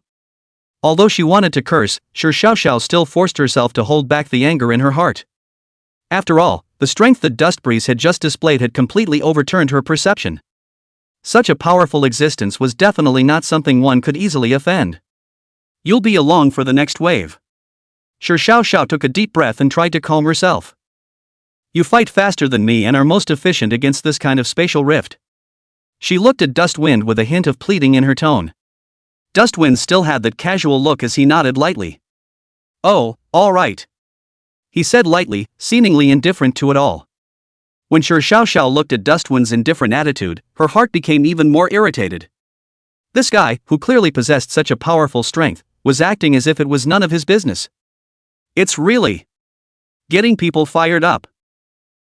Although she wanted to curse, Shi Xiaoxiao still forced herself to hold back the anger in her heart. After all, the strength that Dustbreeze had just displayed had completely overturned her perception. Such a powerful existence was definitely not something one could easily offend. You'll be along for the next wave. Shi Xiaoxiao took a deep breath and tried to calm herself. You fight faster than me and are most efficient against this kind of spatial rift. She looked at Dustwind with a hint of pleading in her tone. Dustwind still had that casual look as he nodded lightly. Oh, all right. He said lightly, seemingly indifferent to it all. When Shi Xiaoxiao looked at Dustwind's indifferent attitude, her heart became even more irritated. This guy, who clearly possessed such a powerful strength, was acting as if it was none of his business. It's really getting people fired up.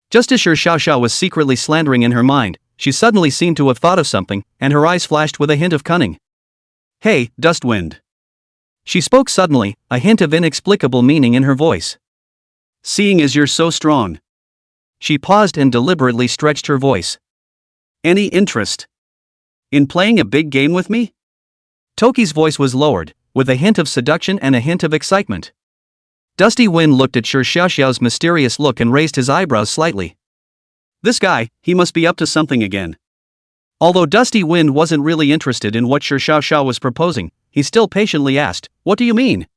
Just as Shi Xiaoxiao was secretly slandering in her mind, she suddenly seemed to have thought of something, and her eyes flashed with a hint of cunning. Hey, Dustwind. She spoke suddenly, a hint of inexplicable meaning in her voice. Seeing as you're so strong. She paused and deliberately stretched her voice. Any interest in playing a big game with me? Toki's voice was lowered, with a hint of seduction and a hint of excitement. Dusty Wind looked at Shi Xiaoxiao's mysterious look and raised his eyebrows slightly. This guy, he must be up to something again. Although Dusty Wind wasn't really interested in what Shi Xiaoxiao was proposing, he still patiently asked, what do you mean?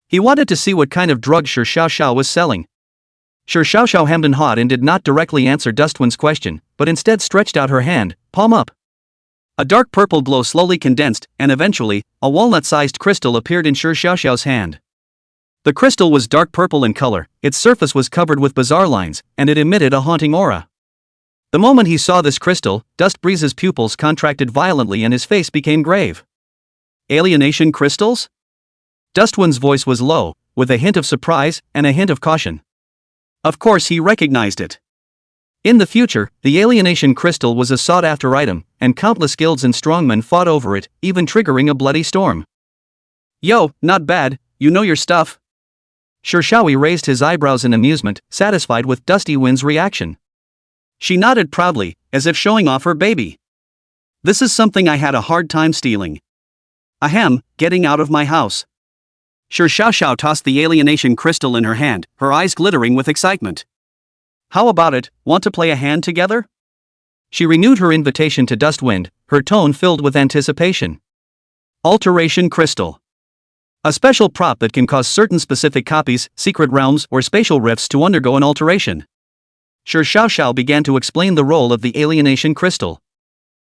He wanted to see what kind of drug Shi Xiaoxiao was selling. Shi Xiaoxiao hemmed and hawed and did not directly answer Dustwind's question, but instead stretched out her hand, palm up. A dark purple glow slowly condensed, and eventually, a walnut-sized crystal appeared in Shi Xiaoxiao's hand. The crystal was dark purple in color, its surface was covered with bizarre lines, and it emitted a haunting aura. The moment he saw this crystal, Dustbreeze's pupils contracted violently and his face became grave. Alienation crystals? Dustwind's voice was low, with a hint of surprise and a hint of caution. Of course he recognized it. In the future, the alienation crystal was a sought-after item, and countless guilds and strongmen fought over it, even triggering a bloody storm. Yo, not bad, you know your stuff. Shi Xiaoxiao raised his eyebrows in amusement, satisfied with Dusty Wind's reaction. She nodded proudly, as if showing off her baby. This is something I had a hard time stealing. Ahem, getting out of my house. Shi Xiaoxiao tossed the alienation crystal in her hand, her eyes glittering with excitement. How about it, want to play a hand together? She renewed her invitation to Dustwind, her tone filled with anticipation. Alteration crystal. A special prop that can cause certain specific copies, secret realms, or spatial rifts to undergo an alteration. Shi Xiaoxiao began to explain the role of the alienation crystal.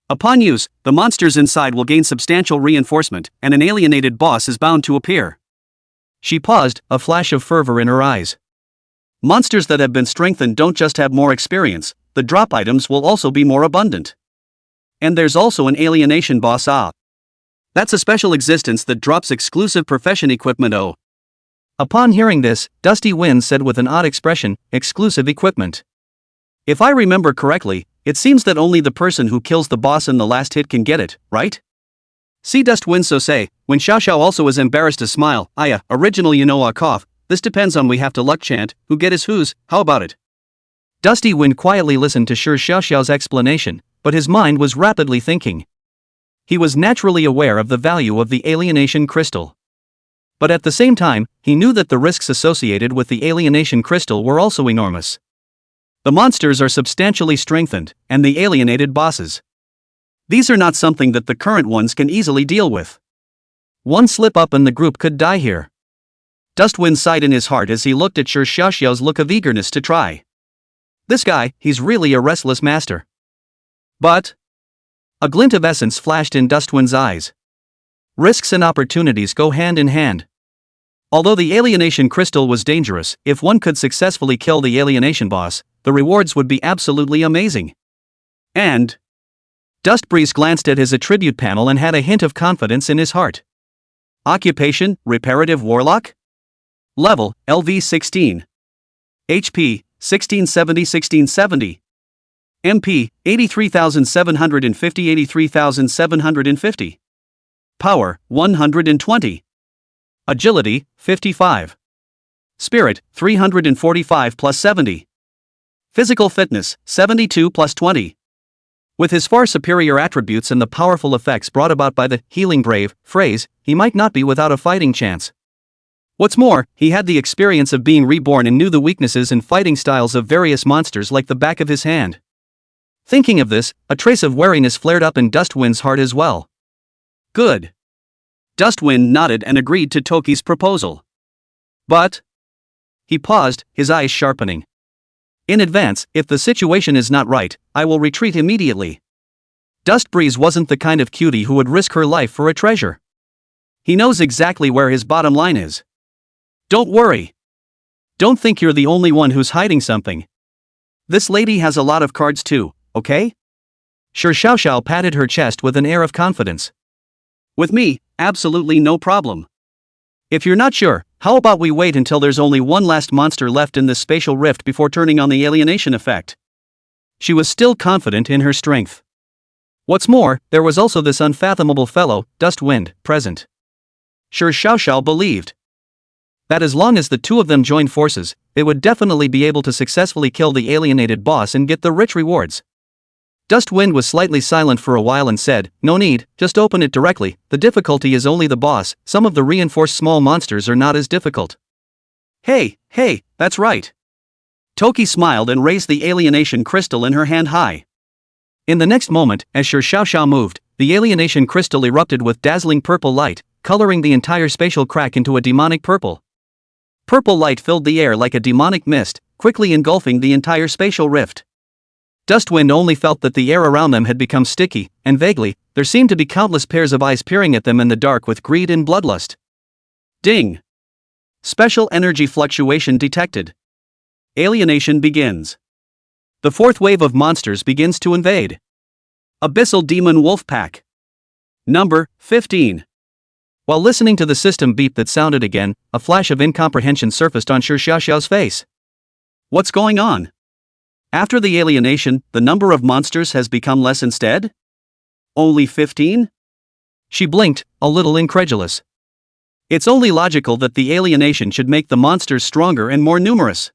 Upon use, the monsters inside will gain substantial reinforcement, and an alienated boss is bound to appear. She paused, a flash of fervor in her eyes. Monsters that have been strengthened don't just have more experience, the drop items will also be more abundant. And there's also an alienation boss. That's a special existence that drops exclusive profession equipment. Upon hearing this, Dusty Wind said with an odd expression, "Exclusive equipment." If I remember correctly, it seems that only the person who kills the boss in the last hit can get it, right? See Dust Wind so say, when Xiao Xiao also was embarrassed to smile, original you know cough, this depends on we have to luck chant, who get is whose, how about it? Dusty Wind quietly listened to Xiao Xiao's explanation, but his mind was rapidly thinking. He was naturally aware of the value of the alienation crystal. But at the same time, he knew that the risks associated with the alienation crystal were also enormous. The monsters are substantially strengthened, and the alienated bosses. These are not something that the current ones can easily deal with. One slip up and the group could die here. Dustwind sighed in his heart as he looked at Xiaoxiao's look of eagerness to try. This guy, he's really a restless master. But a glint of essence flashed in Dustwind's eyes. Risks and opportunities go hand in hand. Although the alienation crystal was dangerous, if one could successfully kill the alienation boss, the rewards would be absolutely amazing. And Dustbreeze glanced at his attribute panel and had a hint of confidence in his heart. Occupation, Reparative Warlock? Level, LV 16. HP, 1670. MP, 83,750. Power, 120. Agility, 55. Spirit, 345 plus 70. Physical fitness, 72 plus 20. With his far superior attributes and the powerful effects brought about by the healing brave phrase, he might not be without a fighting chance. What's more, he had the experience of being reborn and knew the weaknesses and fighting styles of various monsters like the back of his hand. Thinking of this, a trace of wariness flared up in Dustwind's heart as well. Good. Dustwind nodded and agreed to Toki's proposal. But he paused, his eyes sharpening. In advance, if the situation is not right, I will retreat immediately. Dustbreeze wasn't the kind of cutie who would risk her life for a treasure. He knows exactly where his bottom line is. Don't worry. Don't think you're the only one who's hiding something. This lady has a lot of cards too, okay? Sure Xiao patted her chest with an air of confidence. With me, absolutely no problem. If you're not sure, how about we wait until there's only one last monster left in this spatial rift before turning on the alienation effect? She was still confident in her strength. What's more, there was also this unfathomable fellow, Dustwind, present. Sure Xiao believed that as long as the two of them joined forces, they would definitely be able to successfully kill the alienated boss and get the rich rewards. Dustwind was slightly silent for a while and said, "No need, just open it directly, the difficulty is only the boss, some of the reinforced small monsters are not as difficult." Hey, that's right. Toki smiled and raised the alienation crystal in her hand high. In the next moment, as Sure Xiao moved, the alienation crystal erupted with dazzling purple light, coloring the entire spatial crack into a demonic purple. Purple light filled the air like a demonic mist, quickly engulfing the entire spatial rift. Dustwind only felt that the air around them had become sticky, and vaguely, there seemed to be countless pairs of eyes peering at them in the dark with greed and bloodlust. Ding! Special energy fluctuation detected. Alienation begins. The fourth wave of monsters begins to invade. Abyssal Demon Wolf Pack. Number 15. While listening to the system beep that sounded again, a flash of incomprehension surfaced on Sure Xiaoxiao's face. What's going on? After the alienation, the number of monsters has become less instead? Only 15? She blinked, a little incredulous. It's only logical that the alienation should make the monsters stronger and more numerous.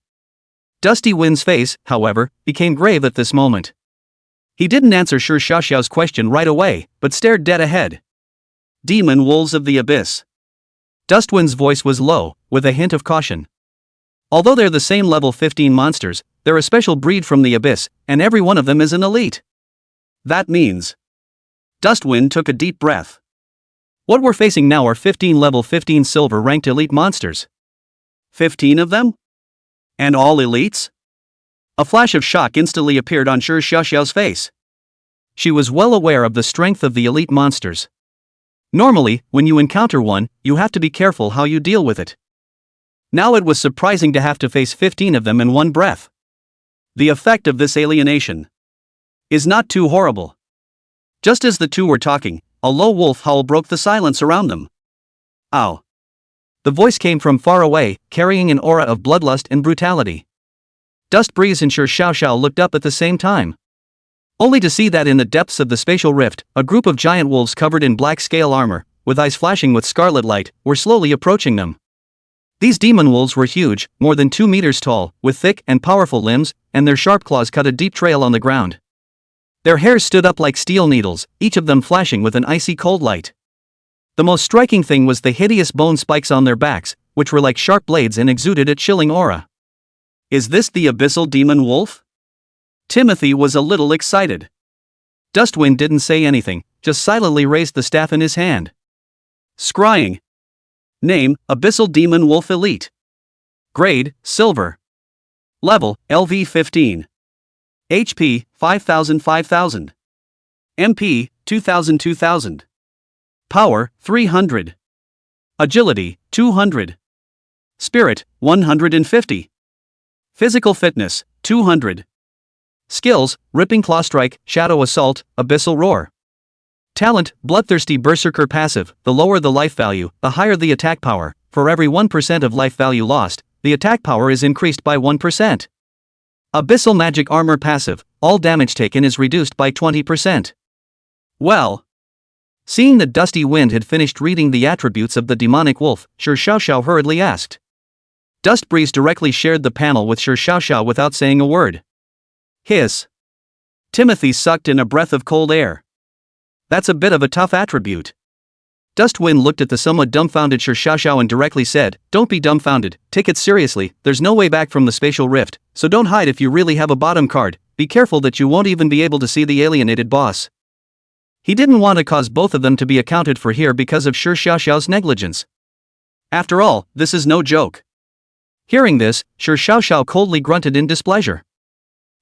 Dusty Wind's face, however, became grave at this moment. He didn't answer Sure Xiaoxiao's question right away, but stared dead ahead. Demon Wolves of the Abyss. Dustwind's voice was low, with a hint of caution. Although they're the same level 15 monsters, they're a special breed from the Abyss, and every one of them is an elite. That means. Dustwind took a deep breath. What we're facing now are 15 level 15 silver ranked elite monsters. 15 of them? And all elites? A flash of shock instantly appeared on Sure Xiaoxiao's face. She was well aware of the strength of the elite monsters. Normally, when you encounter one, you have to be careful how you deal with it. Now it was surprising to have to face 15 of them in one breath. The effect of this alienation is not too horrible. Just as the two were talking, a low wolf howl broke the silence around them. Ow! The voice came from far away, carrying an aura of bloodlust and brutality. Dust Breeze and Shi Xiao looked up at the same time. Only to see that in the depths of the spatial rift, a group of giant wolves covered in black scale armor, with eyes flashing with scarlet light, were slowly approaching them. These demon wolves were huge, more than 2 meters tall, with thick and powerful limbs, and their sharp claws cut a deep trail on the ground. Their hairs stood up like steel needles, each of them flashing with an icy cold light. The most striking thing was the hideous bone spikes on their backs, which were like sharp blades and exuded a chilling aura. Is this the abyssal demon wolf? Timothy was a little excited. Dustwind didn't say anything, just silently raised the staff in his hand. Scrying. Name, Abyssal Demon Wolf Elite. Grade, Silver. Level, LV 15. HP, 5000. MP, 2000. Power, 300. Agility, 200. Spirit, 150. Physical fitness, 200. Skills, Ripping Claw Strike, Shadow Assault, Abyssal Roar. Talent, Bloodthirsty Berserker passive. The lower the life value, the higher the attack power. For every 1% of life value lost, the attack power is increased by 1%. Abyssal Magic Armor passive. All damage taken is reduced by 20%. Well. Seeing that Dusty Wind had finished reading the attributes of the demonic wolf, Shi Xiao hurriedly asked. Dust Breeze directly shared the panel with Shi Xiao without saying a word. Hiss. Timothy sucked in a breath of cold air. That's a bit of a tough attribute. Dustwind looked at the somewhat dumbfounded Shi Xiao and directly said, Don't be dumbfounded, take it seriously, there's no way back from the spatial rift, so don't hide if you really have a bottom card, be careful that you won't even be able to see the alienated boss. He didn't want to cause both of them to be accounted for here because of Shi Xiao's negligence. After all, this is no joke. Hearing this, Shi Xiao coldly grunted in displeasure.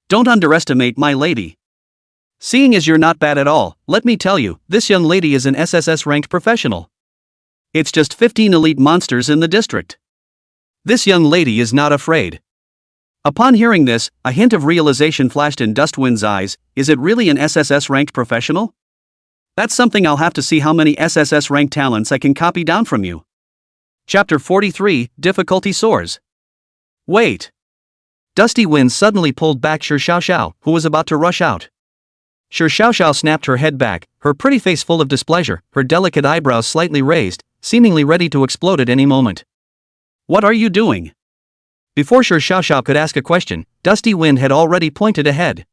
Don't underestimate my lady. Seeing as you're not bad at all, let me tell you, this young lady is an SSS-ranked professional. It's just 15 elite monsters in the district. This young lady is not afraid. Upon hearing this, a hint of realization flashed in Dustwind's eyes. Is it really an SSS-ranked professional? That's something I'll have to see how many SSS-ranked talents I can copy down from you. Chapter 43, Difficulty Soars. Wait. Dusty Wind suddenly pulled back Shi Xiao, who was about to rush out. Shi Xiao snapped her head back, her pretty face full of displeasure, her delicate eyebrows slightly raised, seemingly ready to explode at any moment. What are you doing? Before Shi Xiao could ask a question, Dusty Wind had already pointed ahead.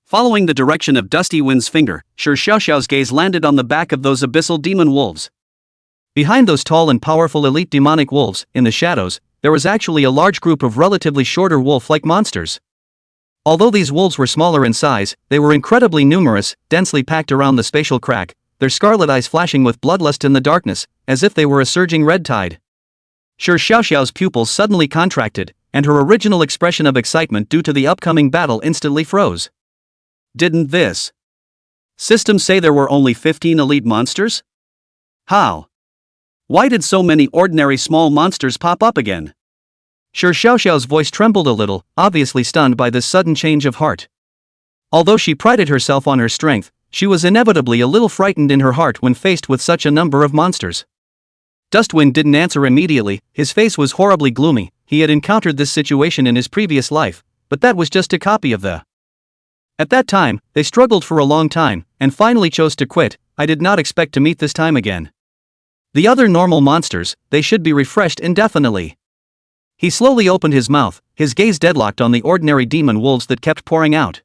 Following the direction of Dusty Wind's finger, Shi Xiao's gaze landed on the back of those abyssal demon wolves. Behind those tall and powerful elite demonic wolves, in the shadows, there was actually a large group of relatively shorter wolf-like monsters. Although these wolves were smaller in size, they were incredibly numerous, densely packed around the spatial crack, their scarlet eyes flashing with bloodlust in the darkness, as if they were a surging red tide. Shi Xiao's pupils suddenly contracted, and her original expression of excitement due to the upcoming battle instantly froze. Didn't this system say there were only 15 elite monsters? How? Why did so many ordinary small monsters pop up again? Shi Xiao's voice trembled a little, obviously stunned by this sudden change of heart. Although she prided herself on her strength, she was inevitably a little frightened in her heart when faced with such a number of monsters. Dustwind didn't answer immediately, his face was horribly gloomy. He had encountered this situation in his previous life, but that was just a copy of the. At that time, they struggled for a long time, and finally chose to quit. I did not expect to meet this time again. The other normal monsters, they should be refreshed indefinitely. He slowly opened his mouth, his gaze deadlocked on the ordinary demon wolves that kept pouring out.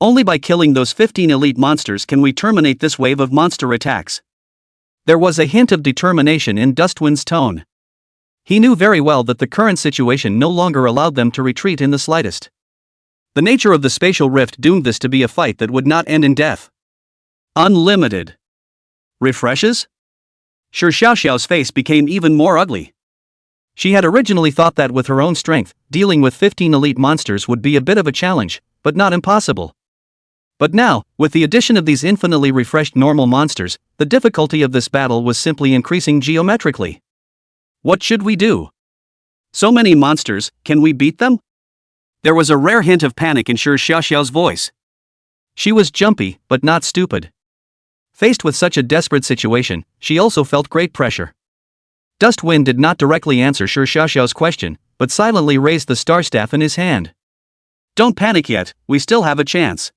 Only by killing those 15 elite monsters can we terminate this wave of monster attacks. There was a hint of determination in Dustwind's tone. He knew very well that the current situation no longer allowed them to retreat in the slightest. The nature of the spatial rift doomed this to be a fight that would not end in death. Unlimited. Refreshes? Shi Xiao's face became even more ugly. She had originally thought that with her own strength, dealing with 15 elite monsters would be a bit of a challenge, but not impossible. But now, with the addition of these infinitely refreshed normal monsters, the difficulty of this battle was simply increasing geometrically. What should we do? So many monsters, can we beat them? There was a rare hint of panic in Shi Xiao's voice. She was jumpy, but not stupid. Faced with such a desperate situation, she also felt great pressure. Dust Wind did not directly answer Shi Xiaoxiao's question, but silently raised the star staff in his hand. Don't panic yet, we still have a chance.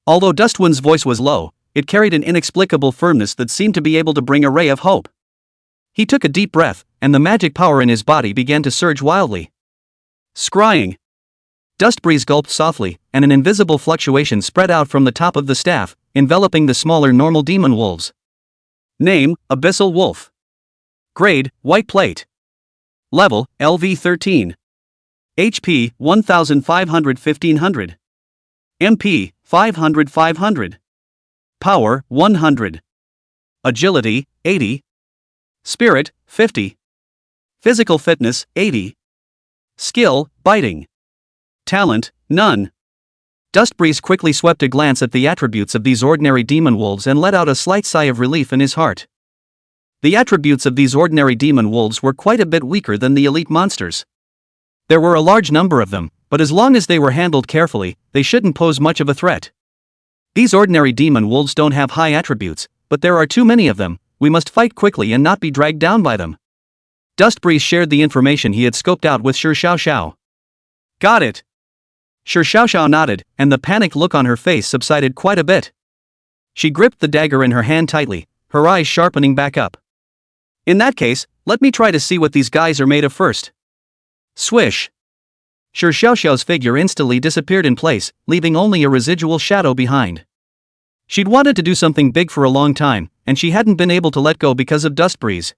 Although Dust Wind's voice was low, it carried an inexplicable firmness that seemed to be able to bring a ray of hope. He took a deep breath, and the magic power in his body began to surge wildly. Scrying. Dust Breeze gulped softly, and an invisible fluctuation spread out from the top of the staff, enveloping the smaller normal demon wolves. Name, Abyssal Wolf. Grade, White Plate. Level, LV13. HP, 1500-1500. MP, 500-500. Power, 100. Agility, 80. Spirit, 50. Physical fitness, 80. Skill, biting. Talent, none. Dust Breeze quickly swept a glance at the attributes of these ordinary demon wolves and let out a slight sigh of relief in his heart. The attributes of these ordinary demon wolves were quite a bit weaker than the elite monsters. There were a large number of them, but as long as they were handled carefully, they shouldn't pose much of a threat. These ordinary demon wolves don't have high attributes, but there are too many of them. We must fight quickly and not be dragged down by them. Dust Breeze shared the information he had scoped out with Shi Xiaoxiao. Got it. Shi Xiaoxiao nodded, and the panicked look on her face subsided quite a bit. She gripped the dagger in her hand tightly, her eyes sharpening back up. In that case, let me try to see what these guys are made of first. Swish. Shi Xiaoxiao's figure instantly disappeared in place, leaving only a residual shadow behind. She'd wanted to do something big for a long time, and she hadn't been able to let go because of Dust Breeze.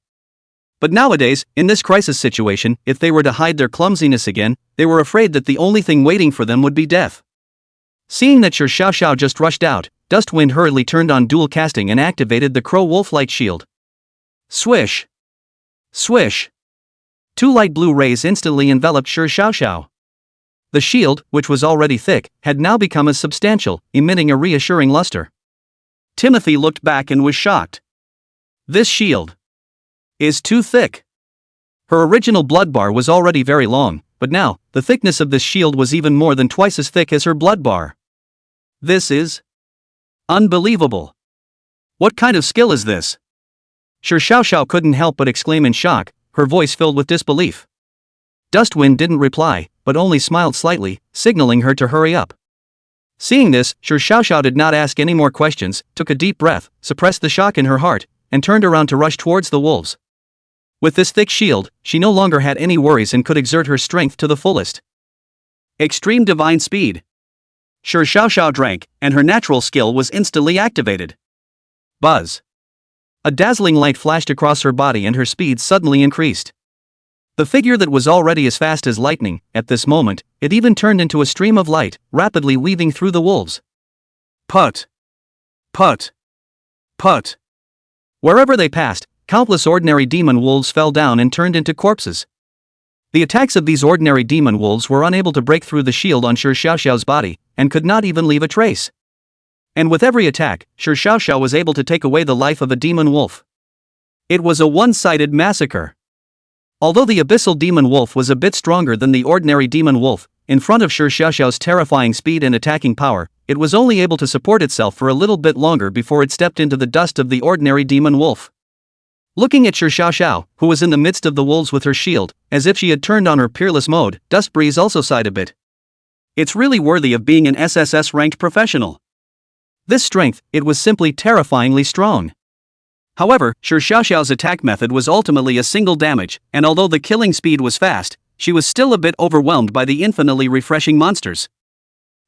But nowadays, in this crisis situation, if they were to hide their clumsiness again, they were afraid that the only thing waiting for them would be death. Seeing that Shi Xiaoxiao just rushed out, Dust Wind hurriedly turned on dual casting and activated the Crow Wolf Light Shield. Swish. Swish. Two light blue rays instantly enveloped Shi Xiaoxiao. The shield, which was already thick, had now become as substantial, emitting a reassuring luster. Timothy looked back and was shocked. This shield is too thick. Her original blood bar was already very long, but now, the thickness of this shield was even more than twice as thick as her blood bar. This is unbelievable. What kind of skill is this? Shi Xiaoxiao couldn't help but exclaim in shock, her voice filled with disbelief. Dustwind didn't reply, but only smiled slightly, signaling her to hurry up. Seeing this, Shi Xiaoxiao did not ask any more questions, took a deep breath, suppressed the shock in her heart, and turned around to rush towards the wolves. With this thick shield, she no longer had any worries and could exert her strength to the fullest. Extreme Divine Speed. Shi Xiaoxiao drank, and her natural skill was instantly activated. Buzz. A dazzling light flashed across her body and her speed suddenly increased. The figure that was already as fast as lightning, at this moment, it even turned into a stream of light, rapidly weaving through the wolves. Put. Put. Put. Wherever they passed, countless ordinary demon wolves fell down and turned into corpses. The attacks of these ordinary demon wolves were unable to break through the shield on Shi Xiaoxiao's body, and could not even leave a trace. And with every attack, Shi Xiaoxiao was able to take away the life of a demon wolf. It was a one-sided massacre. Although the abyssal demon wolf was a bit stronger than the ordinary demon wolf, in front of Shi Xiaoxiao's terrifying speed and attacking power, it was only able to support itself for a little bit longer before it stepped into the dust of the ordinary demon wolf. Looking at Shi Xiaoxiao, who was in the midst of the wolves with her shield, as if she had turned on her peerless mode, Dust Breeze also sighed a bit. It's really worthy of being an SSS-ranked professional. This strength, it was simply terrifyingly strong. However, Shi Xiaoxiao's attack method was ultimately a single damage, and although the killing speed was fast, she was still a bit overwhelmed by the infinitely refreshing monsters.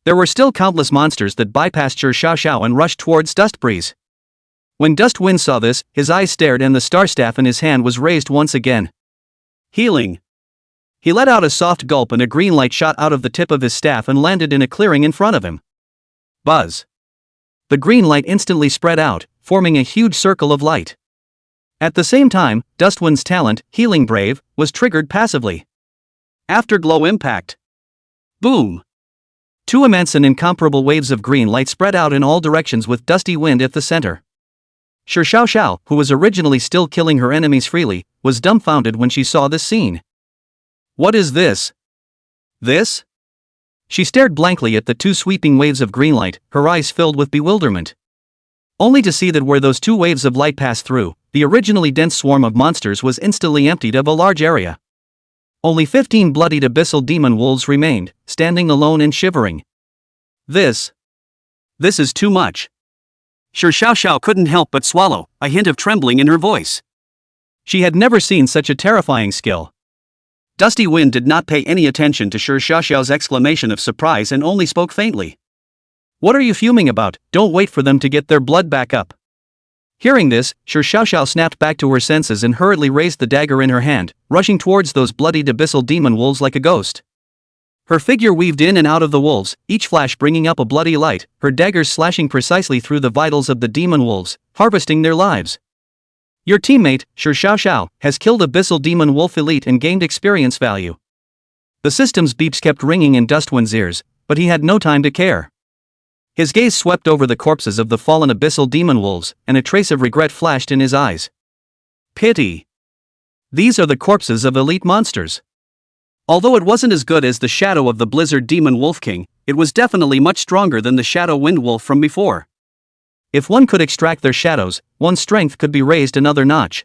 There were still countless monsters that bypassed Shi Xiaoxiao and rushed towards Dust Breeze. When Dustwind saw this, his eyes stared and the star staff in his hand was raised once again. Healing. He let out a soft gulp and a green light shot out of the tip of his staff and landed in a clearing in front of him. Buzz. The green light instantly spread out, forming a huge circle of light. At the same time, Dustwind's talent, Healing Brave, was triggered passively. Afterglow Impact. Boom! Two immense and incomparable waves of green light spread out in all directions with Dusty Wind at the center. Shi Xiaoxiao, who was originally still killing her enemies freely, was dumbfounded when she saw this scene. What is this? This? She stared blankly at the two sweeping waves of green light, her eyes filled with bewilderment. Only to see that where those two waves of light passed through, the originally dense swarm of monsters was instantly emptied of a large area. Only 15 bloodied abyssal demon wolves remained, standing alone and shivering. This is too much. Sure Xiao couldn't help but swallow, a hint of trembling in her voice. She had never seen such a terrifying skill. Dusty Wind did not pay any attention to Sure Xiao's exclamation of surprise and only spoke faintly. What are you fuming about? Don't wait for them to get their blood back up. Hearing this, Sure Xiao snapped back to her senses and hurriedly raised the dagger in her hand, rushing towards those bloodied abyssal demon wolves like a ghost. Her figure weaved in and out of the wolves, each flash bringing up a bloody light, her daggers slashing precisely through the vitals of the demon wolves, harvesting their lives. Your teammate, Sure Xiao, has killed Abyssal Demon Wolf Elite and gained experience value. The system's beeps kept ringing in Dustwind's ears, but he had no time to care. His gaze swept over the corpses of the fallen Abyssal Demon Wolves, and a trace of regret flashed in his eyes. Pity. These are the corpses of elite monsters. Although it wasn't as good as the shadow of the Blizzard Demon Wolf King, it was definitely much stronger than the Shadow Wind Wolf from before. If one could extract their shadows, one's strength could be raised another notch.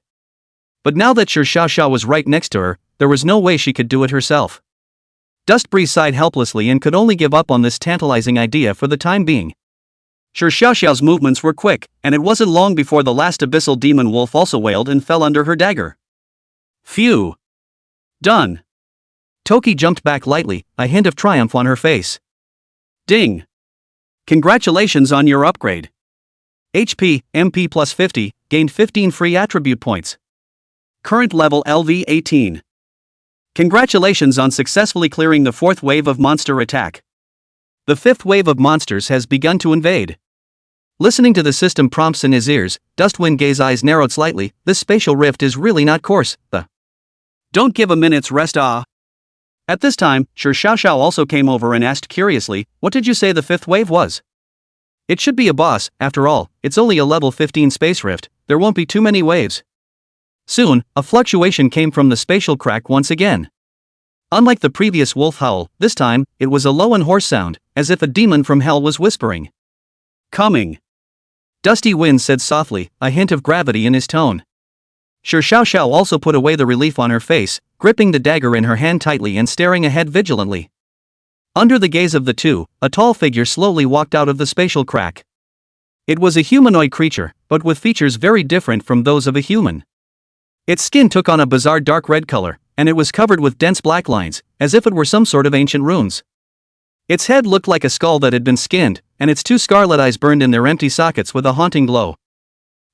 But now that Sure Xiao was right next to her, there was no way she could do it herself. Dustbreeze sighed helplessly and could only give up on this tantalizing idea for the time being. Sure Xiao's movements were quick, and it wasn't long before the last Abyssal Demon Wolf also wailed and fell under her dagger. Phew! Done! Toki jumped back lightly, a hint of triumph on her face. Ding! Congratulations on your upgrade. HP, MP plus 50, gained 15 free attribute points. Current level LV 18. Congratulations on successfully clearing the 4th wave of monster attack. The 5th wave of monsters has begun to invade. Listening to the system prompts in his ears, Dustwind Gay's eyes narrowed slightly. This spatial rift is really not coarse. Don't give a minute's rest. At this time, Sure Xiao also came over and asked curiously, what did you say the 5th wave was? It should be a boss, after all, it's only a level 15 space rift, there won't be too many waves. Soon, a fluctuation came from the spatial crack once again. Unlike the previous wolf howl, this time, it was a low and hoarse sound, as if a demon from hell was whispering. Coming. Dusty Wind said softly, a hint of gravity in his tone. Sure Xiao also put away the relief on her face, gripping the dagger in her hand tightly and staring ahead vigilantly. Under the gaze of the two, a tall figure slowly walked out of the spatial crack. It was a humanoid creature, but with features very different from those of a human. Its skin took on a bizarre dark red color, and it was covered with dense black lines, as if it were some sort of ancient runes. Its head looked like a skull that had been skinned, and its 2 scarlet eyes burned in their empty sockets with a haunting glow.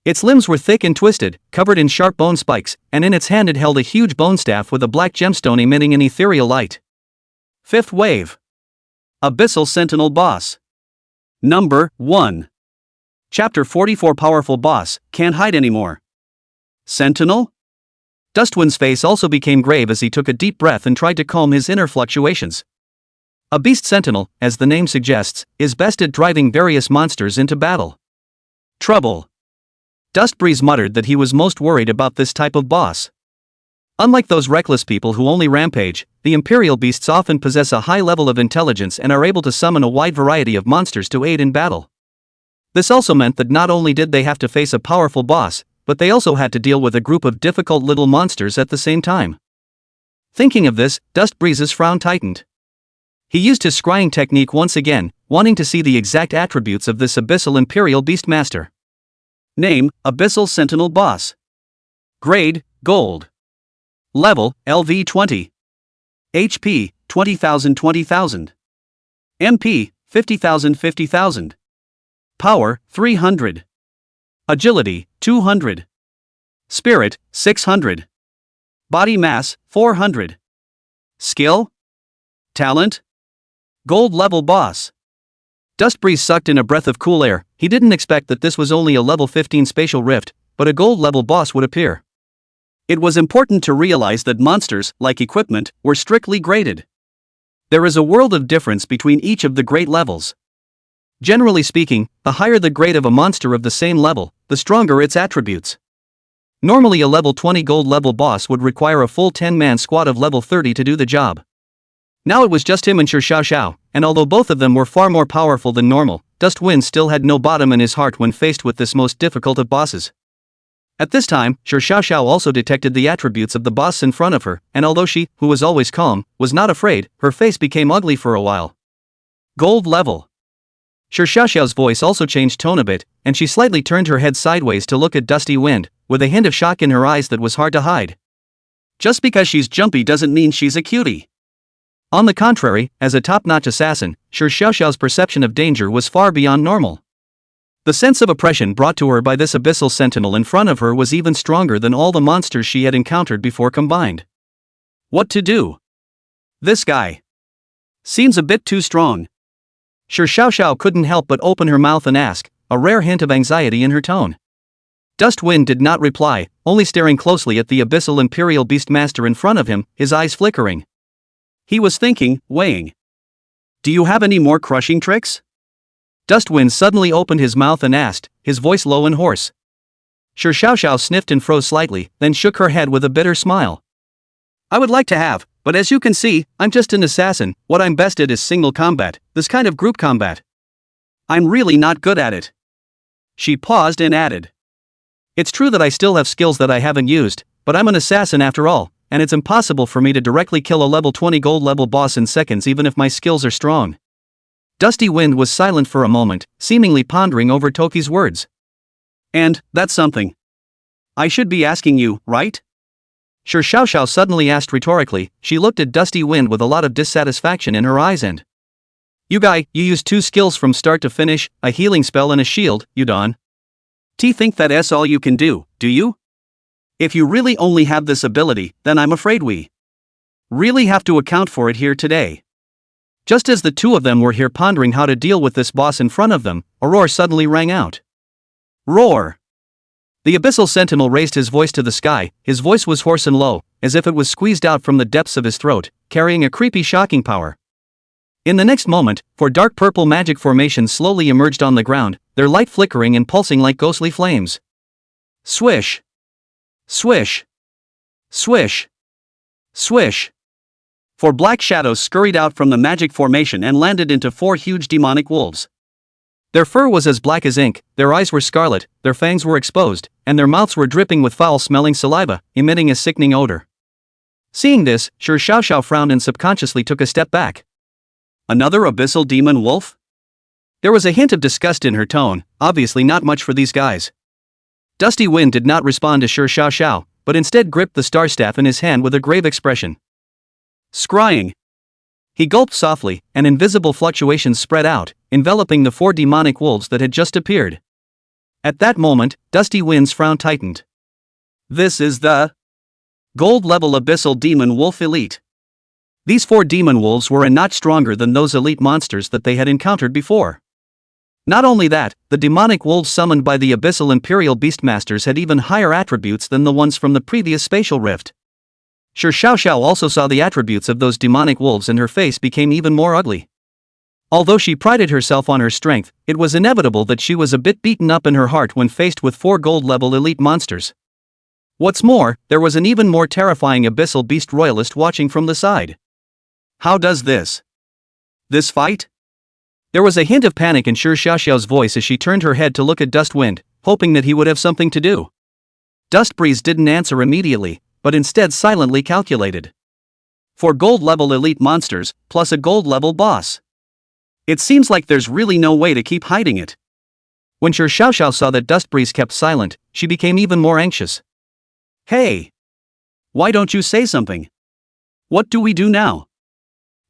Its limbs were thick and twisted, covered in sharp bone spikes, and in its hand it held a huge bone staff with a black gemstone emitting an ethereal light. 5th wave. Abyssal Sentinel Boss. Number 1. Chapter 44 Powerful Boss, Can't Hide Anymore. Sentinel? Dustwind's face also became grave as he took a deep breath and tried to calm his inner fluctuations. A beast sentinel, as the name suggests, is best at driving various monsters into battle. Trouble. Dustbreeze muttered that he was most worried about this type of boss. Unlike those reckless people who only rampage, the Imperial beasts often possess a high level of intelligence and are able to summon a wide variety of monsters to aid in battle. This also meant that not only did they have to face a powerful boss, but they also had to deal with a group of difficult little monsters at the same time. Thinking of this, Dustbreeze's frown tightened. He used his scrying technique once again, wanting to see the exact attributes of this Abyssal Imperial Beastmaster. Name, Abyssal Sentinel Boss. Grade, Gold. Level, LV 20. HP, 20,000. MP, 50,000. Power, 300. Agility, 200. Spirit, 600. Body mass, 400. Skill? Talent? Gold level boss. Dustbreeze sucked in a breath of cool air. He didn't expect that this was only a level 15 spatial rift, but a gold level boss would appear. It was important to realize that monsters, like equipment, were strictly graded. There is a world of difference between each of the grade levels. Generally speaking, the higher the grade of a monster of the same level, the stronger its attributes. Normally a level 20 gold level boss would require a full 10-man squad of level 30 to do the job. Now it was just him and Sure Xiao, and although both of them were far more powerful than normal, Dustwind still had no bottom in his heart when faced with this most difficult of bosses. At this time, Shi Xiaoxiao also detected the attributes of the boss in front of her, and although she, who was always calm, was not afraid, her face became ugly for a while. Gold level. Shi Xiaoxiao's voice also changed tone a bit, and she slightly turned her head sideways to look at Dusty Wind, with a hint of shock in her eyes that was hard to hide. Just because she's jumpy doesn't mean she's a cutie. On the contrary, as a top-notch assassin, Shi Xiaoxiao's perception of danger was far beyond normal. The sense of oppression brought to her by this abyssal sentinel in front of her was even stronger than all the monsters she had encountered before combined. What to do? This guy seems a bit too strong. Shi Xiaoxiao couldn't help but open her mouth and ask, a rare hint of anxiety in her tone. Dustwind did not reply, only staring closely at the abyssal imperial beastmaster in front of him, his eyes flickering. He was thinking, weighing. Do you have any more crushing tricks? Dustwind suddenly opened his mouth and asked, his voice low and hoarse. Shi Xiaoxiao sniffed and froze slightly, then shook her head with a bitter smile. I would like to have, but as you can see, I'm just an assassin. What I'm best at is single combat, this kind of group combat. I'm really not good at it. She paused and added. It's true that I still have skills that I haven't used, but I'm an assassin after all, and it's impossible for me to directly kill a level 20 gold level boss in seconds even if my skills are strong. Dusty Wind was silent for a moment, seemingly pondering over Toki's words. And, that's something. I should be asking you, right? Shi Xiaoxiao suddenly asked rhetorically. She looked at Dusty Wind with a lot of dissatisfaction in her eyes and. You used 2 skills from start to finish, a healing spell and a shield, you don. Think that's all you can do you? If you really only have this ability, then I'm afraid we really have to account for it here today. Just as the two of them were here pondering how to deal with this boss in front of them, a roar suddenly rang out. Roar! The abyssal sentinel raised his voice to the sky. His voice was hoarse and low, as if it was squeezed out from the depths of his throat, carrying a creepy shocking power. In the next moment, 4 dark purple magic formations slowly emerged on the ground, their light flickering and pulsing like ghostly flames. Swish! Swish! Swish! Swish! 4 black shadows scurried out from the magic formation and landed into 4 huge demonic wolves. Their fur was as black as ink, their eyes were scarlet, their fangs were exposed, and their mouths were dripping with foul-smelling saliva, emitting a sickening odor. Seeing this, Shi Xiaoxiao frowned and subconsciously took a step back. Another abyssal demon wolf? There was a hint of disgust in her tone, obviously not much for these guys. Dusty Wind did not respond to Shi Xiaoxiao, but instead gripped the star staff in his hand with a grave expression. Scrying. He gulped softly, and invisible fluctuations spread out, enveloping the 4 demonic wolves that had just appeared. At that moment, Dusty Wind's frown tightened. This is the gold-level abyssal demon wolf elite. These 4 demon wolves were a notch stronger than those elite monsters that they had encountered before. Not only that, the demonic wolves summoned by the abyssal imperial beastmasters had even higher attributes than the ones from the previous spatial rift. Shi Xiaoxiao also saw the attributes of those demonic wolves and her face became even more ugly. Although she prided herself on her strength, it was inevitable that she was a bit beaten up in her heart when faced with 4 gold-level elite monsters. What's more, there was an even more terrifying abyssal beast royalist watching from the side. How does this fight? There was a hint of panic in Shi Xiaoxiao's voice as she turned her head to look at Dustwind, hoping that he would have something to do. Dustbreeze didn't answer immediately, but instead silently calculated. 4 gold-level elite monsters, plus a gold-level boss. It seems like there's really no way to keep hiding it. When Shi Xiaoxiao saw that Dustbreeze kept silent, she became even more anxious. Hey! Why don't you say something? What do we do now?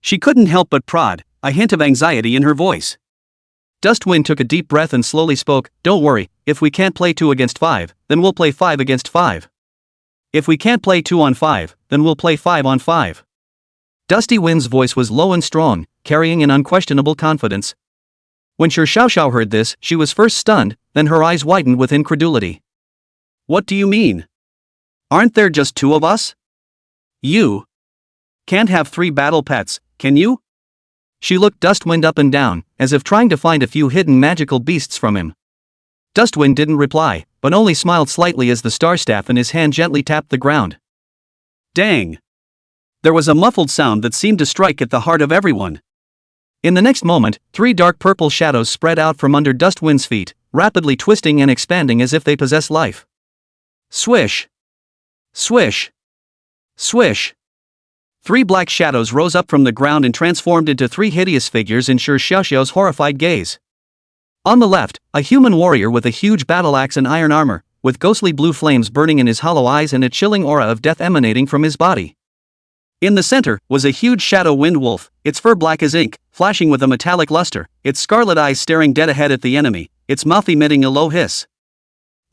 She couldn't help but prod, a hint of anxiety in her voice. Dustwind took a deep breath and slowly spoke. Don't worry, if we can't play 2 against 5, then we'll play 5 against 5. If we can't play 2 on 5, then we'll play 5 on 5. Dusty Wind's voice was low and strong, carrying an unquestionable confidence. When Shi Xiaoxiao heard this, she was first stunned, then her eyes widened with incredulity. What do you mean? Aren't there just 2 of us? You can't have 3 battle pets, can you? She looked Dustwind up and down, as if trying to find a few hidden magical beasts from him. Dustwind didn't reply, but only smiled slightly as the star staff in his hand gently tapped the ground. Dang! There was a muffled sound that seemed to strike at the heart of everyone. In the next moment, 3 dark purple shadows spread out from under Dustwind's feet, rapidly twisting and expanding as if they possessed life. Swish! Swish! Swish! 3 black shadows rose up from the ground and transformed into 3 hideous figures in Su Xiaoxiao's horrified gaze. On the left, a human warrior with a huge battle axe and iron armor, with ghostly blue flames burning in his hollow eyes and a chilling aura of death emanating from his body. In the center was a huge shadow wind wolf, its fur black as ink, flashing with a metallic luster, its scarlet eyes staring dead ahead at the enemy, its mouth emitting a low hiss.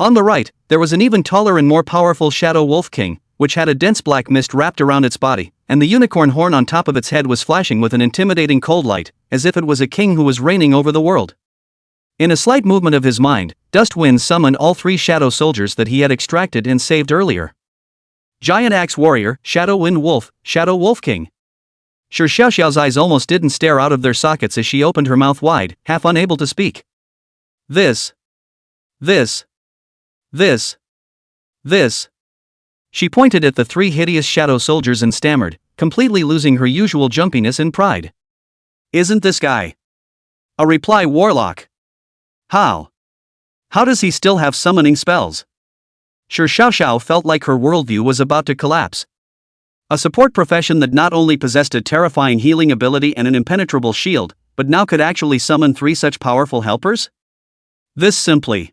On the right, there was an even taller and more powerful shadow wolf king, which had a dense black mist wrapped around its body, and the unicorn horn on top of its head was flashing with an intimidating cold light, as if it was a king who was reigning over the world. In a slight movement of his mind, Dustwind summoned all 3 shadow soldiers that he had extracted and saved earlier. Giant Axe Warrior, Shadow Wind Wolf, Shadow Wolf King. Su Xiaoxiao's eyes almost didn't stare out of their sockets as she opened her mouth wide, half unable to speak. This. She pointed at the 3 hideous shadow soldiers and stammered, completely losing her usual jumpiness and pride. Isn't this guy a reply warlock? How does he still have summoning spells? Su Xiaoxiao felt like her worldview was about to collapse. A support profession that not only possessed a terrifying healing ability and an impenetrable shield, but now could actually summon 3 such powerful helpers? This simply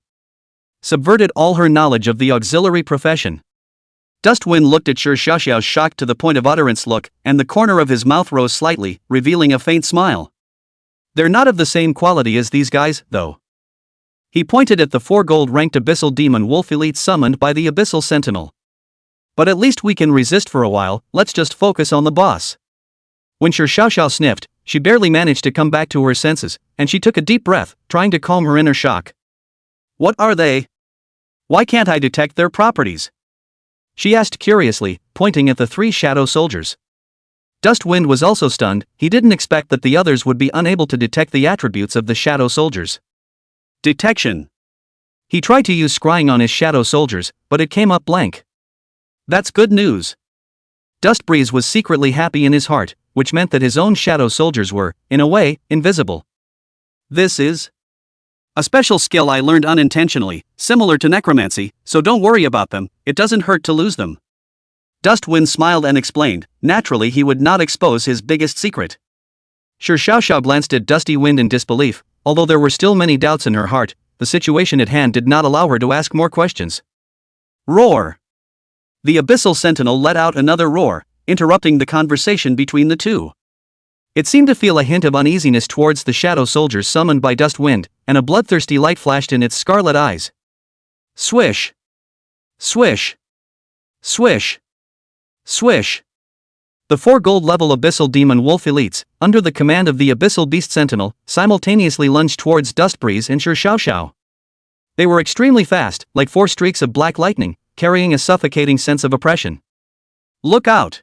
subverted all her knowledge of the auxiliary profession. Dustwind looked at Su Xiaoxiao's shocked to the point of utterance look, and the corner of his mouth rose slightly, revealing a faint smile. They're not of the same quality as these guys, though. He pointed at the 4 gold-ranked Abyssal Demon Wolf elites summoned by the Abyssal Sentinel. But at least we can resist for a while, let's just focus on the boss. When Su Xiaoxiao sniffed, she barely managed to come back to her senses, and she took a deep breath, trying to calm her inner shock. What are they? Why can't I detect their properties? She asked curiously, pointing at the 3 shadow soldiers. Dustwind was also stunned. He didn't expect that the others would be unable to detect the attributes of the shadow soldiers. Detection. He tried to use scrying on his shadow soldiers, but it came up blank. That's good news. Dustbreeze was secretly happy in his heart, which meant that his own shadow soldiers were, in a way, invisible. This is a special skill I learned unintentionally, similar to necromancy, so don't worry about them, it doesn't hurt to lose them. Dustwind smiled and explained, naturally he would not expose his biggest secret. Su Xiaoxiao glanced at Dusty Wind in disbelief, although there were still many doubts in her heart, the situation at hand did not allow her to ask more questions. Roar! The Abyssal Sentinel let out another roar, interrupting the conversation between the 2. It seemed to feel a hint of uneasiness towards the shadow soldiers summoned by Dustwind, and a bloodthirsty light flashed in its scarlet eyes. Swish! Swish! Swish! Swish! The 4 gold-level Abyssal Demon Wolf elites, under the command of the Abyssal Beast Sentinel, simultaneously lunged towards Dustbreeze and Su Xiaoxiao. They were extremely fast, like 4 streaks of black lightning, carrying a suffocating sense of oppression. Look out!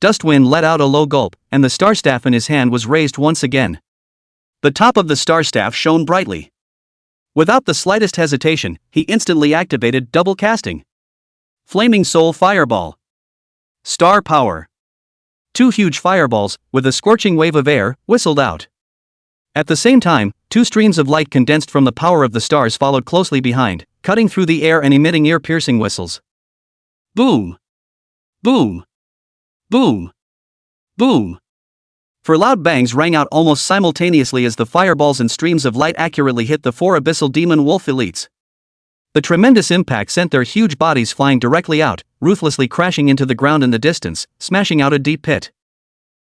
Dustwind let out a low gulp, and the star staff in his hand was raised once again. The top of the star staff shone brightly. Without the slightest hesitation, he instantly activated double casting. Flaming Soul Fireball. Star Power. 2 huge fireballs, with a scorching wave of air, whistled out. At the same time, 2 streams of light condensed from the power of the stars followed closely behind, cutting through the air and emitting ear-piercing whistles. Boom! Boom! Boom! Boom! For loud bangs rang out almost simultaneously as the fireballs and streams of light accurately hit the 4 Abyssal Demon Wolf elites. The tremendous impact sent their huge bodies flying directly out, ruthlessly crashing into the ground in the distance, smashing out a deep pit.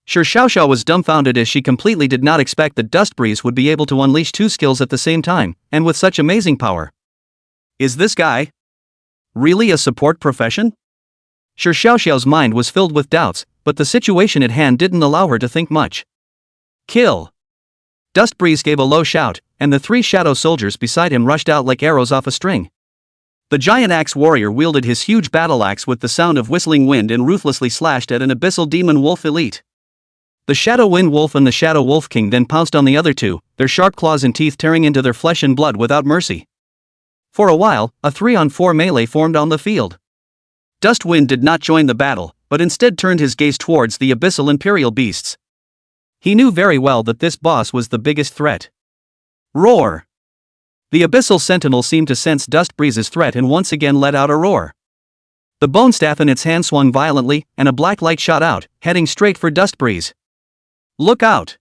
Su Xiaoxiao was dumbfounded as she completely did not expect that Dustbreeze would be able to unleash 2 skills at the same time, and with such amazing power. Is this guy really a support profession? Su Xiaoxiao's mind was filled with doubts, but the situation at hand didn't allow her to think much. Kill! Dustbreeze gave a low shout, and the 3 shadow soldiers beside him rushed out like arrows off a string. The giant axe warrior wielded his huge battle axe with the sound of whistling wind and ruthlessly slashed at an Abyssal Demon Wolf elite. The Shadow Wind Wolf and the Shadow Wolf King then pounced on the other 2, their sharp claws and teeth tearing into their flesh and blood without mercy. For a while, a 3-on-4 melee formed on the field. Dustwind did not join the battle, but instead turned his gaze towards the Abyssal Imperial Beasts. He knew very well that this boss was the biggest threat. Roar! The abyssal sentinel seemed to sense Dust Breeze's threat and once again let out a roar. The bone staff in its hand swung violently, and a black light shot out, heading straight for Dust Breeze. "Look out!"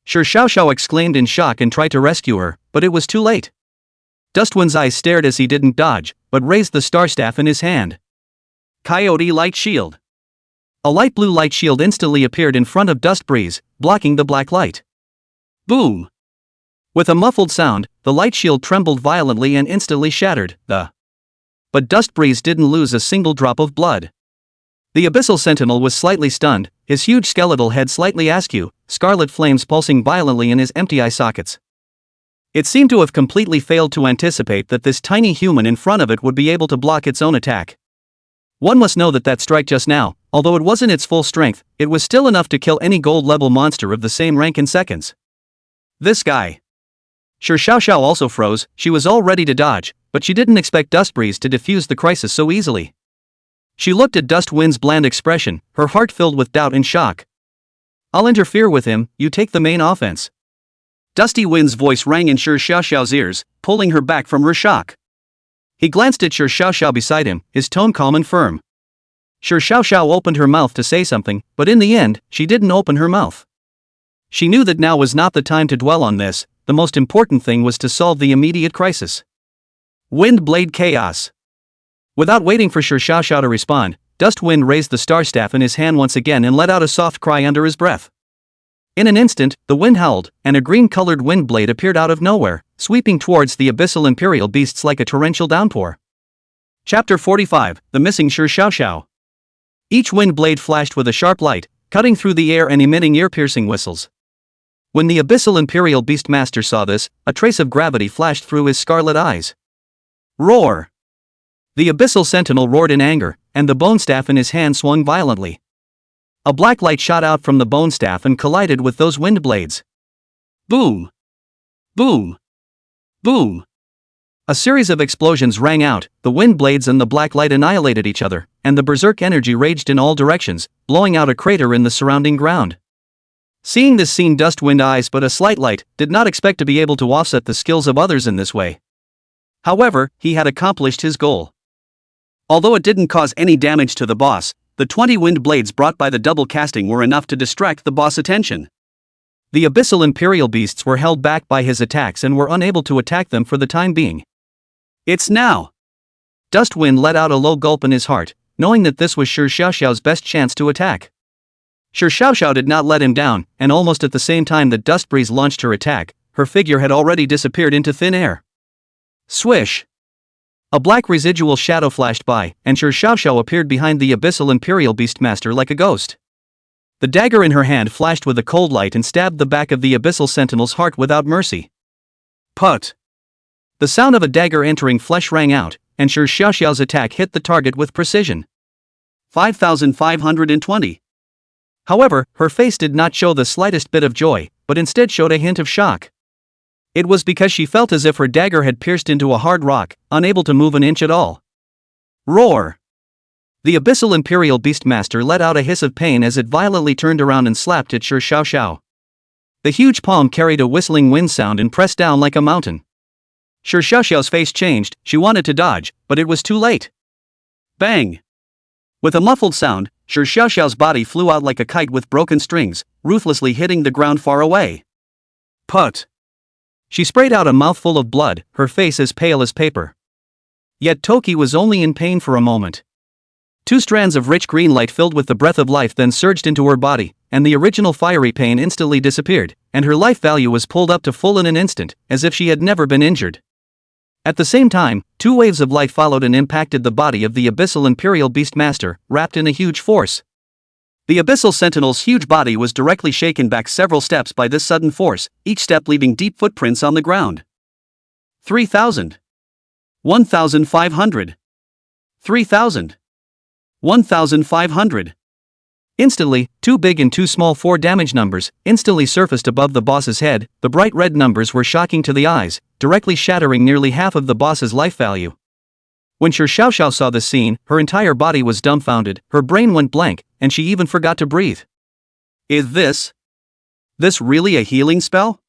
Shi Xiaoxiao exclaimed in shock and tried to rescue her, but it was too late. Dustwind's eyes stared as he didn't dodge, but raised the star staff in his hand. Coyote Light Shield. A light blue light shield instantly appeared in front of Dust Breeze, blocking the black light. Boom! With a muffled sound, the light shield trembled violently and instantly shattered. But Dust Breeze didn't lose a single drop of blood. The abyssal sentinel was slightly stunned, his huge skeletal head slightly askew, scarlet flames pulsing violently in his empty eye sockets. It seemed to have completely failed to anticipate that this tiny human in front of it would be able to block its own attack. One must know that strike just now, although it wasn't its full strength, it was still enough to kill any gold-level monster of the same rank in seconds. This guy. Shi Xiaoxiao also froze. She was all ready to dodge, but she didn't expect Dust Breeze to defuse the crisis so easily. She looked at Dustwind's bland expression, her heart filled with doubt and shock. "I'll interfere with him, you take the main offense." Dusty Wind's voice rang in Shi Xiaoxiao's ears, pulling her back from her shock. He glanced at Shi Xiaoxiao beside him, his tone calm and firm. Shi Xiaoxiao opened her mouth to say something, but in the end, she didn't open her mouth. She knew that now was not the time to dwell on this. The most important thing was to solve the immediate crisis. Wind Blade Chaos. Without waiting for Shi Xiaoxiao to respond, Dustwind raised the star staff in his hand once again and let out a soft cry under his breath. In an instant, the wind howled, and a green-colored wind blade appeared out of nowhere, sweeping towards the abyssal imperial beasts like a torrential downpour. Chapter 45, The Missing Shi Xiaoxiao. Each wind blade flashed with a sharp light, cutting through the air and emitting ear-piercing whistles. When the abyssal imperial beastmaster saw this, a trace of gravity flashed through his scarlet eyes. Roar! The abyssal sentinel roared in anger, and the bone staff in his hand swung violently. A black light shot out from the bone staff and collided with those wind blades. Boom! Boom! Boom! A series of explosions rang out, the wind blades and the black light annihilated each other, and the berserk energy raged in all directions, blowing out a crater in the surrounding ground. Seeing this scene, Dustwind eyes but a slight light, did not expect to be able to offset the skills of others in this way. However, he had accomplished his goal. Although it didn't cause any damage to the boss, the 20 wind blades brought by the double casting were enough to distract the boss' attention. The abyssal imperial beasts were held back by his attacks and were unable to attack them for the time being. It's now! Dustwind let out a low gulp in his heart, knowing that this was Shi Xiaoxiao's best chance to attack. Shi Xiaoxiao did not let him down, and almost at the same time that Dust Breeze launched her attack, her figure had already disappeared into thin air. Swish! A black residual shadow flashed by, and Shi Xiaoxiao appeared behind the abyssal imperial beastmaster like a ghost. The dagger in her hand flashed with a cold light and stabbed the back of the abyssal sentinel's heart without mercy. Put! The sound of a dagger entering flesh rang out, and Shi Xiaoxiao's attack hit the target with precision. 5,520. However, her face did not show the slightest bit of joy, but instead showed a hint of shock. It was because she felt as if her dagger had pierced into a hard rock, unable to move an inch at all. Roar! The abyssal imperial beastmaster let out a hiss of pain as it violently turned around and slapped at Shi Xiaoxiao. The huge palm carried a whistling wind sound and pressed down like a mountain. Shi Xiaoxiao's face changed. She wanted to dodge, but it was too late. Bang! With a muffled sound, Shi Xiaoxiao's body flew out like a kite with broken strings, ruthlessly hitting the ground far away. Put! She sprayed out a mouthful of blood, her face as pale as paper. Yet Toki was only in pain for a moment. 2 strands of rich green light filled with the breath of life then surged into her body, and the original fiery pain instantly disappeared, and her life value was pulled up to full in an instant, as if she had never been injured. At the same time, 2 waves of light followed and impacted the body of the abyssal imperial beastmaster, wrapped in a huge force. The abyssal sentinel's huge body was directly shaken back several steps by this sudden force, each step leaving deep footprints on the ground. 3,000. 1,500. 3,000. 1,500. Instantly, 2 big and 2 small 4 damage numbers instantly surfaced above the boss's head. The bright red numbers were shocking to the eyes, directly shattering nearly half of the boss's life value. When Shi Xiaoxiao saw this scene, her entire body was dumbfounded, her brain went blank, and she even forgot to breathe. Is this really a healing spell?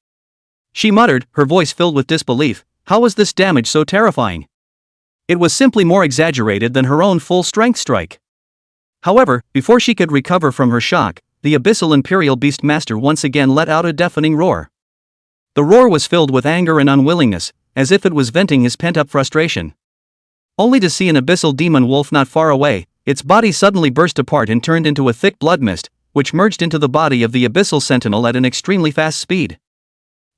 She muttered, her voice filled with disbelief, How was this damage so terrifying? It was simply more exaggerated than her own full-strength strike. However, before she could recover from her shock, the abyssal Imperial Beastmaster once again let out a deafening roar. The roar was filled with anger and unwillingness, as if it was venting his pent-up frustration. Only to see an abyssal demon wolf not far away, its body suddenly burst apart and turned into a thick blood mist, which merged into the body of the abyssal sentinel at an extremely fast speed.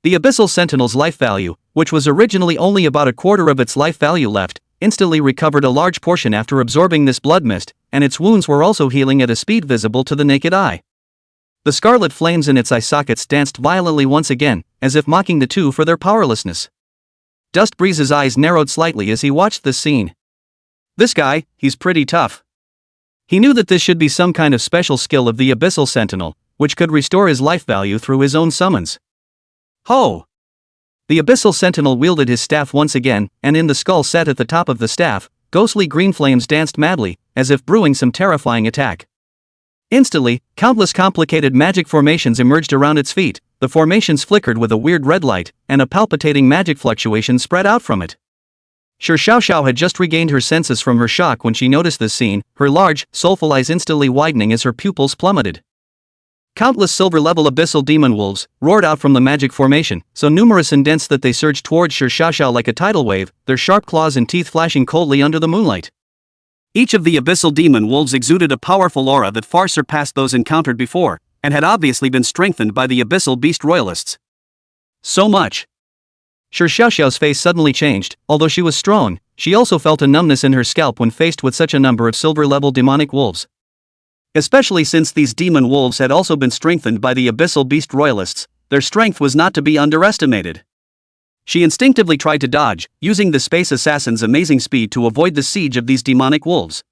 The abyssal sentinel's life value, which was originally only about a quarter of its life value left, instantly recovered a large portion after absorbing this blood mist, and its wounds were also healing at a speed visible to the naked eye. The scarlet flames in its eye sockets danced violently once again, as if mocking the two for their powerlessness. Dust Breeze's eyes narrowed slightly as he watched this scene. This guy, he's pretty tough. He knew that this should be some kind of special skill of the abyssal sentinel, which could restore his life value through his own summons. Ho! The abyssal sentinel wielded his staff once again, and in the skull set at the top of the staff, ghostly green flames danced madly, as if brewing some terrifying attack. Instantly, countless complicated magic formations emerged around its feet. The formations flickered with a weird red light, and a palpitating magic fluctuation spread out from it. Su Xiaoxiao had just regained her senses from her shock when she noticed this scene, her large, soulful eyes instantly widening as her pupils plummeted. Countless silver-level abyssal demon wolves roared out from the magic formation, so numerous and dense that they surged towards Su Xiaoxiao like a tidal wave, their sharp claws and teeth flashing coldly under the moonlight. Each of the abyssal demon wolves exuded a powerful aura that far surpassed those encountered before, and had obviously been strengthened by the abyssal beast royalists. So much. Su Xiaoxiao's face suddenly changed. Although she was strong, she also felt a numbness in her scalp when faced with such a number of silver-level demonic wolves. Especially since these demon wolves had also been strengthened by the abyssal beast royalists, their strength was not to be underestimated. She instinctively tried to dodge, using the space assassin's amazing speed to avoid the siege of these demonic wolves.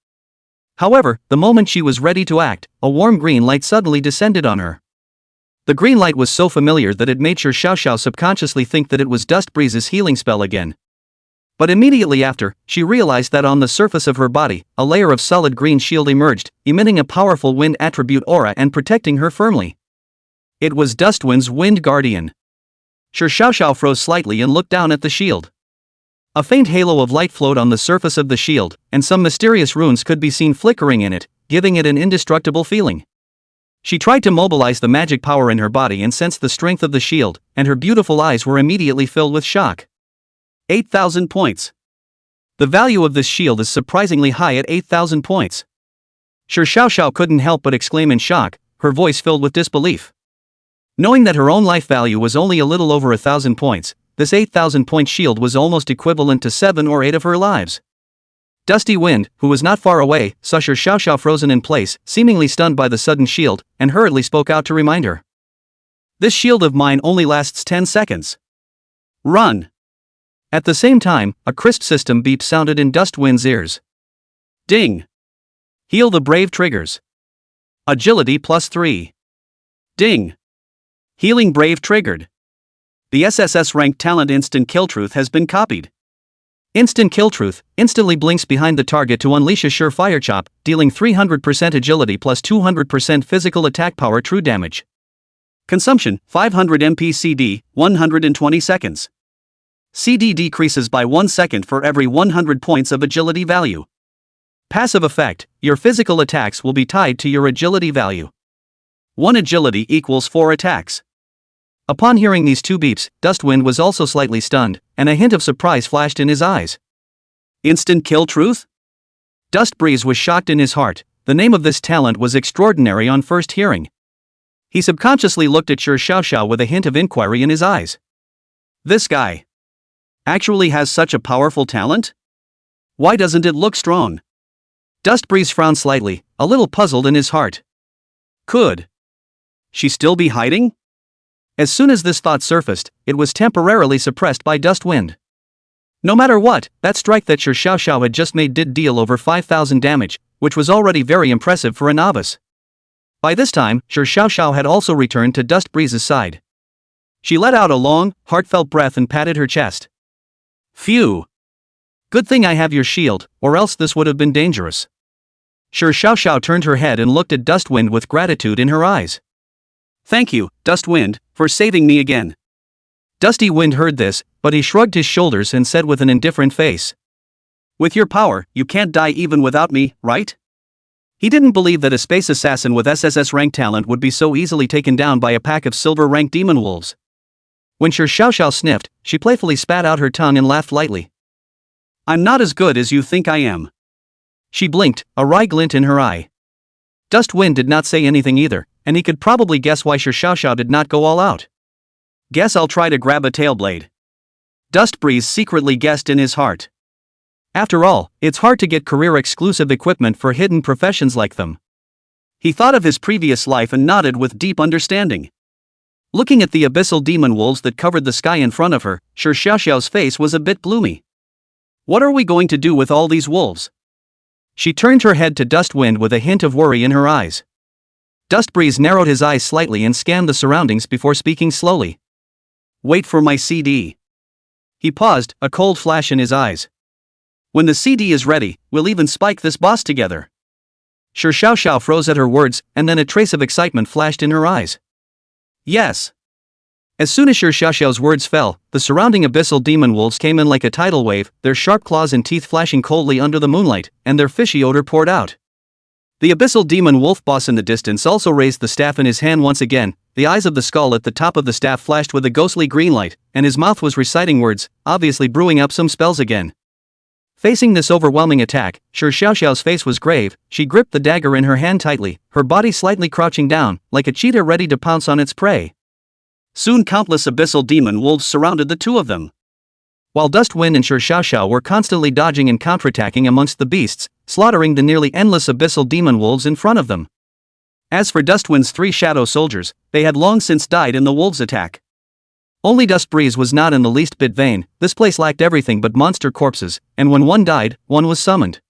However, the moment she was ready to act, a warm green light suddenly descended on her. The green light was so familiar that it made Su Xiaoxiao subconsciously think that it was Dust Breeze's healing spell again. But immediately after, she realized that on the surface of her body, a layer of solid green shield emerged, emitting a powerful wind attribute aura and protecting her firmly. It was Dustwind's Wind Guardian. Su Xiaoxiao froze slightly and looked down at the shield. A faint halo of light flowed on the surface of the shield, and some mysterious runes could be seen flickering in it, giving it an indestructible feeling. She tried to mobilize the magic power in her body and sensed the strength of the shield, and her beautiful eyes were immediately filled with shock. 8,000 points. The value of this shield is surprisingly high at 8,000 points. Su Xiaoxiao couldn't help but exclaim in shock, her voice filled with disbelief. Knowing that her own life value was only a little over 1,000 points, this 8,000-point shield was almost equivalent to 7 or 8 of her lives. Dusty Wind, who was not far away, saw Su Xiaoxiao frozen in place, seemingly stunned by the sudden shield, and hurriedly spoke out to remind her. This shield of mine only lasts 10 seconds. Run! At the same time, a crisp system beep sounded in Dustwind's ears. Ding! Heal the brave triggers. Agility +3. Ding! Healing brave triggered. The SSS ranked talent Instant Kill Truth has been copied. Instant Kill Truth instantly blinks behind the target to unleash a surefire chop, dealing 300% agility plus 200% physical attack power true damage. Consumption, 500 MP CD, 120 seconds. CD decreases by 1 second for every 100 points of agility value. Passive effect, your physical attacks will be tied to your agility value. 1 agility equals 4 attacks. Upon hearing these two beeps, Dustwind was also slightly stunned, and a hint of surprise flashed in his eyes. Instant Kill Truth? Dust Breeze was shocked in his heart. The name of this talent was extraordinary on first hearing. He subconsciously looked at Su Xiaoxiao with a hint of inquiry in his eyes. This guy actually has such a powerful talent? Why doesn't it look strong? Dust Breeze frowned slightly, a little puzzled in his heart. Could she still be hiding? As soon as this thought surfaced, it was temporarily suppressed by Dustwind. No matter what, that strike that Su Xiaoxiao had just made did deal over 5,000 damage, which was already very impressive for a novice. By this time, Su Xiaoxiao had also returned to Dust Breeze's side. She let out a long, heartfelt breath and patted her chest. Phew! Good thing I have your shield, or else this would have been dangerous. Su Xiaoxiao turned her head and looked at Dustwind with gratitude in her eyes. Thank you, Dustwind, for saving me again. Dusty Wind heard this, but he shrugged his shoulders and said with an indifferent face. With your power, you can't die even without me, right? He didn't believe that a space assassin with SSS rank talent would be so easily taken down by a pack of silver rank demon wolves. When Shi Xiaoxiao sniffed, she playfully spat out her tongue and laughed lightly. I'm not as good as you think I am. She blinked, a wry glint in her eye. Dust Wind did not say anything either, and he could probably guess why Shi Xiaoxiao did not go all out. Guess I'll try to grab a tailblade. Dust Breeze secretly guessed in his heart. After all, it's hard to get career-exclusive equipment for hidden professions like them. He thought of his previous life and nodded with deep understanding. Looking at the abyssal demon wolves that covered the sky in front of her, Shi Xiaoxiao's face was a bit gloomy. What are we going to do with all these wolves? She turned her head to Dust Wind with a hint of worry in her eyes. Dust Breeze narrowed his eyes slightly and scanned the surroundings before speaking slowly. Wait for my CD. He paused, a cold flash in his eyes. When the CD is ready, we'll even spike this boss together. Shi Xiaoxiao froze at her words, and then a trace of excitement flashed in her eyes. Yes. As soon as Shi Xiaoxiao's words fell, the surrounding abyssal demon wolves came in like a tidal wave, their sharp claws and teeth flashing coldly under the moonlight, and their fishy odor poured out. The abyssal demon wolf boss in the distance also raised the staff in his hand once again. The eyes of the skull at the top of the staff flashed with a ghostly green light, and his mouth was reciting words, obviously brewing up some spells again. Facing this overwhelming attack, Shi Xiaoxiao's face was grave. She gripped the dagger in her hand tightly, her body slightly crouching down, like a cheetah ready to pounce on its prey. Soon countless abyssal demon wolves surrounded the two of them. While Dust Wind and Shi Xiaoxiao were constantly dodging and counterattacking amongst the beasts, slaughtering the nearly endless abyssal demon wolves in front of them. As for Dust Wind's 3 shadow soldiers, they had long since died in the wolves' attack. Only Dust Breeze was not in the least bit vain. This place lacked everything but monster corpses, and when one died, one was summoned.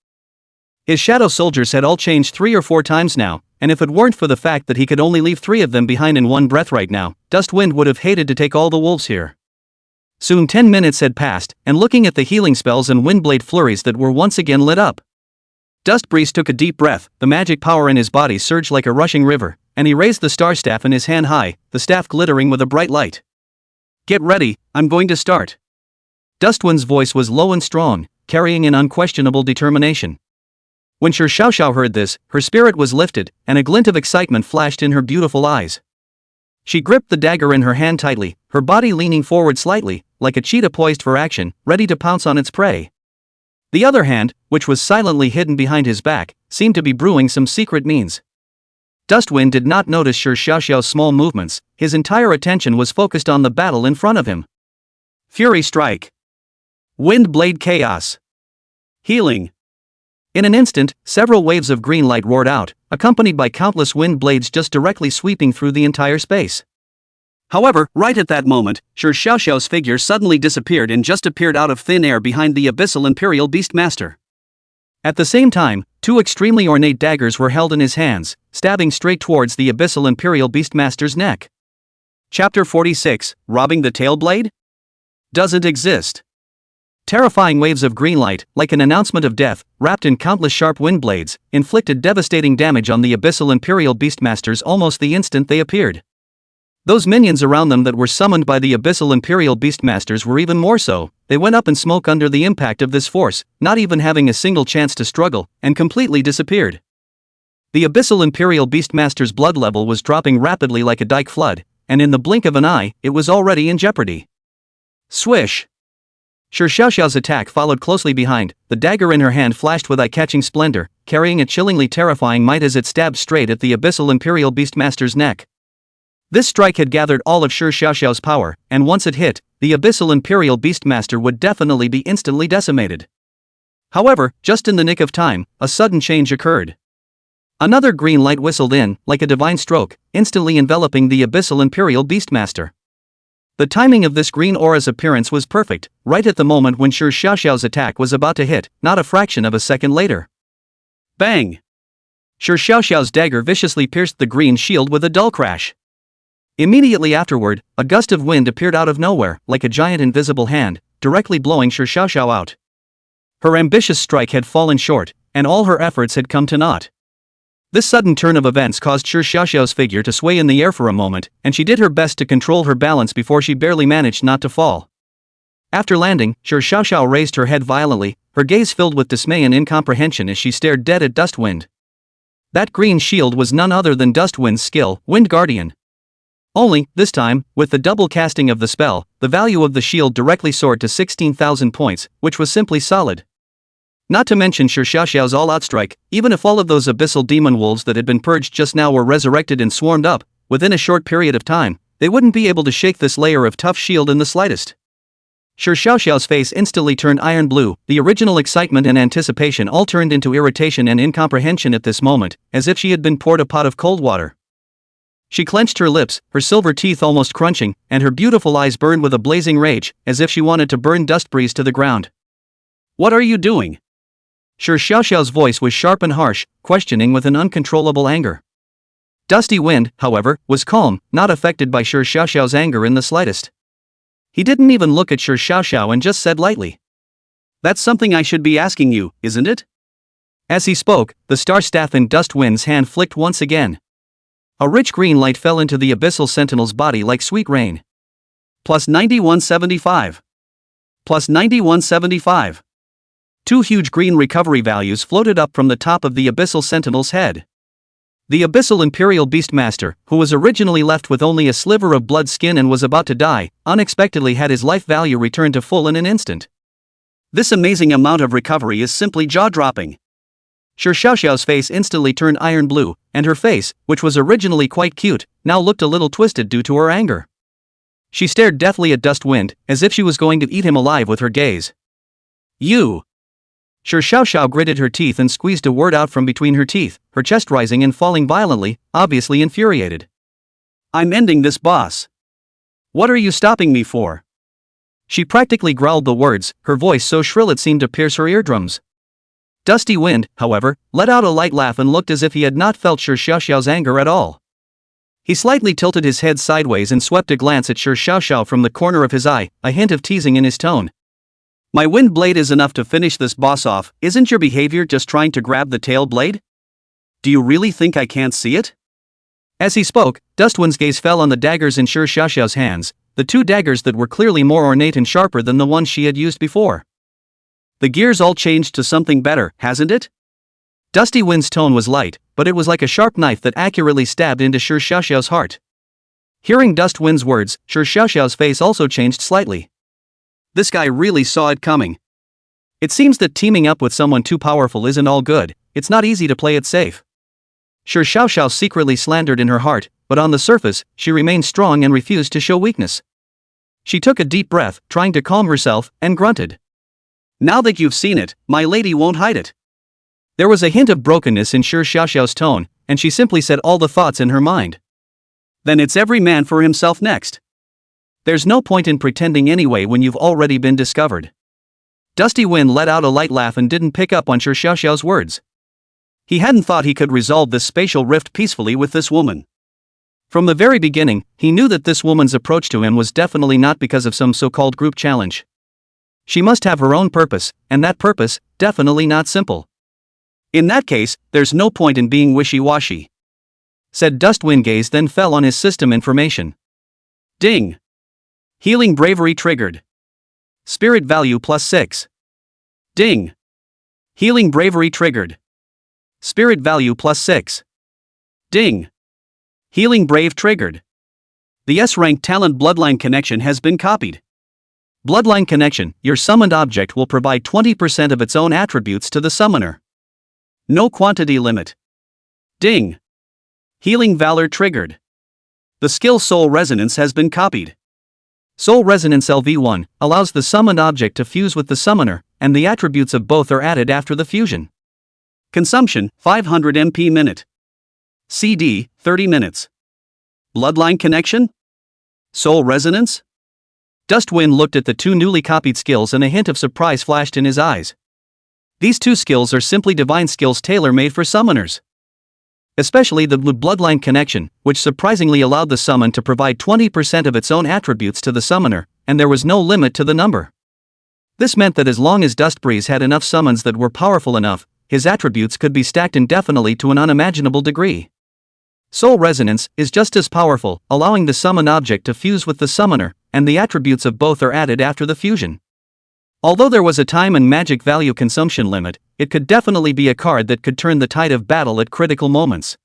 His shadow soldiers had all changed 3 or 4 times now, and if it weren't for the fact that he could only leave 3 of them behind in one breath right now, Dust Wind would have hated to take all the wolves here. Soon 10 minutes had passed, and looking at the healing spells and windblade flurries that were once again lit up. Dust Breeze took a deep breath, the magic power in his body surged like a rushing river, and he raised the star staff in his hand high, the staff glittering with a bright light. Get ready, I'm going to start. Dustwind's voice was low and strong, carrying an unquestionable determination. When Shi Xiaoxiao heard this, her spirit was lifted, and a glint of excitement flashed in her beautiful eyes. She gripped the dagger in her hand tightly, her body leaning forward slightly, like a cheetah poised for action, ready to pounce on its prey. The other hand, which was silently hidden behind his back, seemed to be brewing some secret means. Dustwind did not notice Shi Xiaoxiao's small movements, his entire attention was focused on the battle in front of him. Fury Strike. Wind Blade Chaos. Healing. In an instant, several waves of green light roared out, accompanied by countless wind blades just directly sweeping through the entire space. However, right at that moment, Shi Xiaoxiao's figure suddenly disappeared and just appeared out of thin air behind the abyssal Imperial Beastmaster. At the same time, 2 extremely ornate daggers were held in his hands, stabbing straight towards the abyssal Imperial Beastmaster's neck. Chapter 46, Robbing the Tailblade? Doesn't exist. Terrifying waves of green light, like an announcement of death, wrapped in countless sharp wind blades, inflicted devastating damage on the abyssal Imperial Beastmasters almost the instant they appeared. Those minions around them that were summoned by the abyssal Imperial Beastmasters were even more so. They went up in smoke under the impact of this force, not even having a single chance to struggle, and completely disappeared. The abyssal Imperial Beastmaster's blood level was dropping rapidly like a dike flood, and in the blink of an eye, it was already in jeopardy. Swish! Shi Xiaoxiao's attack followed closely behind. The dagger in her hand flashed with eye-catching splendor, carrying a chillingly terrifying might as it stabbed straight at the abyssal Imperial Beastmaster's neck. This strike had gathered all of Shi Xiaoxiao's power, and once it hit, the abyssal Imperial Beastmaster would definitely be instantly decimated. However, just in the nick of time, a sudden change occurred. Another green light whistled in, like a divine stroke, instantly enveloping the abyssal Imperial Beastmaster. The timing of this green aura's appearance was perfect, right at the moment when Shi Xiaoxiao's attack was about to hit, not a fraction of a second later. Bang! Shi Xiaoxiao's dagger viciously pierced the green shield with a dull crash. Immediately afterward, a gust of wind appeared out of nowhere, like a giant invisible hand, directly blowing Shi Xiaoxiao out. Her ambitious strike had fallen short, and all her efforts had come to naught. This sudden turn of events caused Shi Xiaoxiao's figure to sway in the air for a moment, and she did her best to control her balance before she barely managed not to fall. After landing, Shi Xiaoxiao raised her head violently, her gaze filled with dismay and incomprehension as she stared dead at Dustwind. That green shield was none other than Dustwind's skill, Wind Guardian. Only, this time, with the double casting of the spell, the value of the shield directly soared to 16,000 points, which was simply solid. Not to mention Shi Xiaoxiao's all-out strike, even if all of those abyssal demon wolves that had been purged just now were resurrected and swarmed up, within a short period of time, they wouldn't be able to shake this layer of tough shield in the slightest. Shi Xiaoxiao's face instantly turned iron blue, the original excitement and anticipation all turned into irritation and incomprehension at this moment, as if she had been poured a pot of cold water. She clenched her lips, her silver teeth almost crunching, and her beautiful eyes burned with a blazing rage, as if she wanted to burn Dustbreeze to the ground. "What are you doing?" Shi Xiaoxiao's voice was sharp and harsh, questioning with an uncontrollable anger. Dusty Wind, however, was calm, not affected by Shi Xiaoxiao's anger in the slightest. He didn't even look at Shi Xiaoxiao and just said lightly, "That's something I should be asking you, isn't it?" As he spoke, the star staff in Dustwind's hand flicked once again. A rich green light fell into the abyssal sentinel's body like sweet rain. Plus 9175. Plus 9175. Two huge green recovery values floated up from the top of the abyssal sentinel's head. The abyssal imperial beastmaster, who was originally left with only a sliver of blood skin and was about to die, unexpectedly had his life value returned to full in an instant. This amazing amount of recovery is simply jaw-dropping. Shi Xiaoxiao's face instantly turned iron blue, and her face, which was originally quite cute, now looked a little twisted due to her anger. She stared deathly at Dustwind, as if she was going to eat him alive with her gaze. "You!" Shi Xiaoxiao gritted her teeth and squeezed a word out from between her teeth, her chest rising and falling violently, obviously infuriated. "I'm ending this, boss. What are you stopping me for?" She practically growled the words, her voice so shrill it seemed to pierce her eardrums. Dusty Wind, however, let out a light laugh and looked as if he had not felt Shi Xiaoxiao's anger at all. He slightly tilted his head sideways and swept a glance at Shi Xiaoxiao from the corner of his eye, a hint of teasing in his tone. "My wind blade is enough to finish this boss off, isn't your behavior just trying to grab the tail blade? Do you really think I can't see it?" As he spoke, Dustwind's gaze fell on the daggers in Shi Xiaoxiao's hands, the two daggers that were clearly more ornate and sharper than the ones she had used before. "The gears all changed to something better, hasn't it?" Dusty Wind's tone was light, but it was like a sharp knife that accurately stabbed into Shi Xiaoxiao's heart. Hearing Dustwind's words, Shi Xiaoxiao's face also changed slightly. This guy really saw it coming. It seems that teaming up with someone too powerful isn't all good, it's not easy to play it safe. Shi Xiaoxiao secretly slandered in her heart, but on the surface, she remained strong and refused to show weakness. She took a deep breath, trying to calm herself, and grunted. "Now that you've seen it, my lady won't hide it." There was a hint of brokenness in Shi Xiaoxiao's tone, and she simply said all the thoughts in her mind. "Then it's every man for himself next. There's no point in pretending anyway when you've already been discovered." Dusty Wind let out a light laugh and didn't pick up on Shi Xiaoxiao's words. He hadn't thought he could resolve this spatial rift peacefully with this woman. From the very beginning, he knew that this woman's approach to him was definitely not because of some so-called group challenge. She must have her own purpose, and that purpose, definitely not simple. "In that case, there's no point in being wishy-washy," said Dustwind. Gaze then fell on his system information. Ding! Healing bravery triggered. Spirit value +6. Ding! Healing bravery triggered. Spirit value +6. Ding! Healing brave triggered. The S-rank talent bloodline connection has been copied. Bloodline connection, your summoned object will provide 20% of its own attributes to the summoner. No quantity limit. Ding! Healing valor triggered. The skill Soul Resonance has been copied. Soul Resonance LV1 allows the summoned object to fuse with the summoner, and the attributes of both are added after the fusion. Consumption, 500 MP minute. CD, 30 minutes. Bloodline connection? Soul Resonance? Dustwind looked at the two newly copied skills and a hint of surprise flashed in his eyes. These two skills are simply divine skills tailor-made for summoners. Especially the bloodline connection, which surprisingly allowed the summon to provide 20% of its own attributes to the summoner, and there was no limit to the number. This meant that as long as Dustbreeze had enough summons that were powerful enough, his attributes could be stacked indefinitely to an unimaginable degree. Soul Resonance is just as powerful, allowing the summoned object to fuse with the summoner, and the attributes of both are added after the fusion. Although there was a time and magic value consumption limit, it could definitely be a card that could turn the tide of battle at critical moments.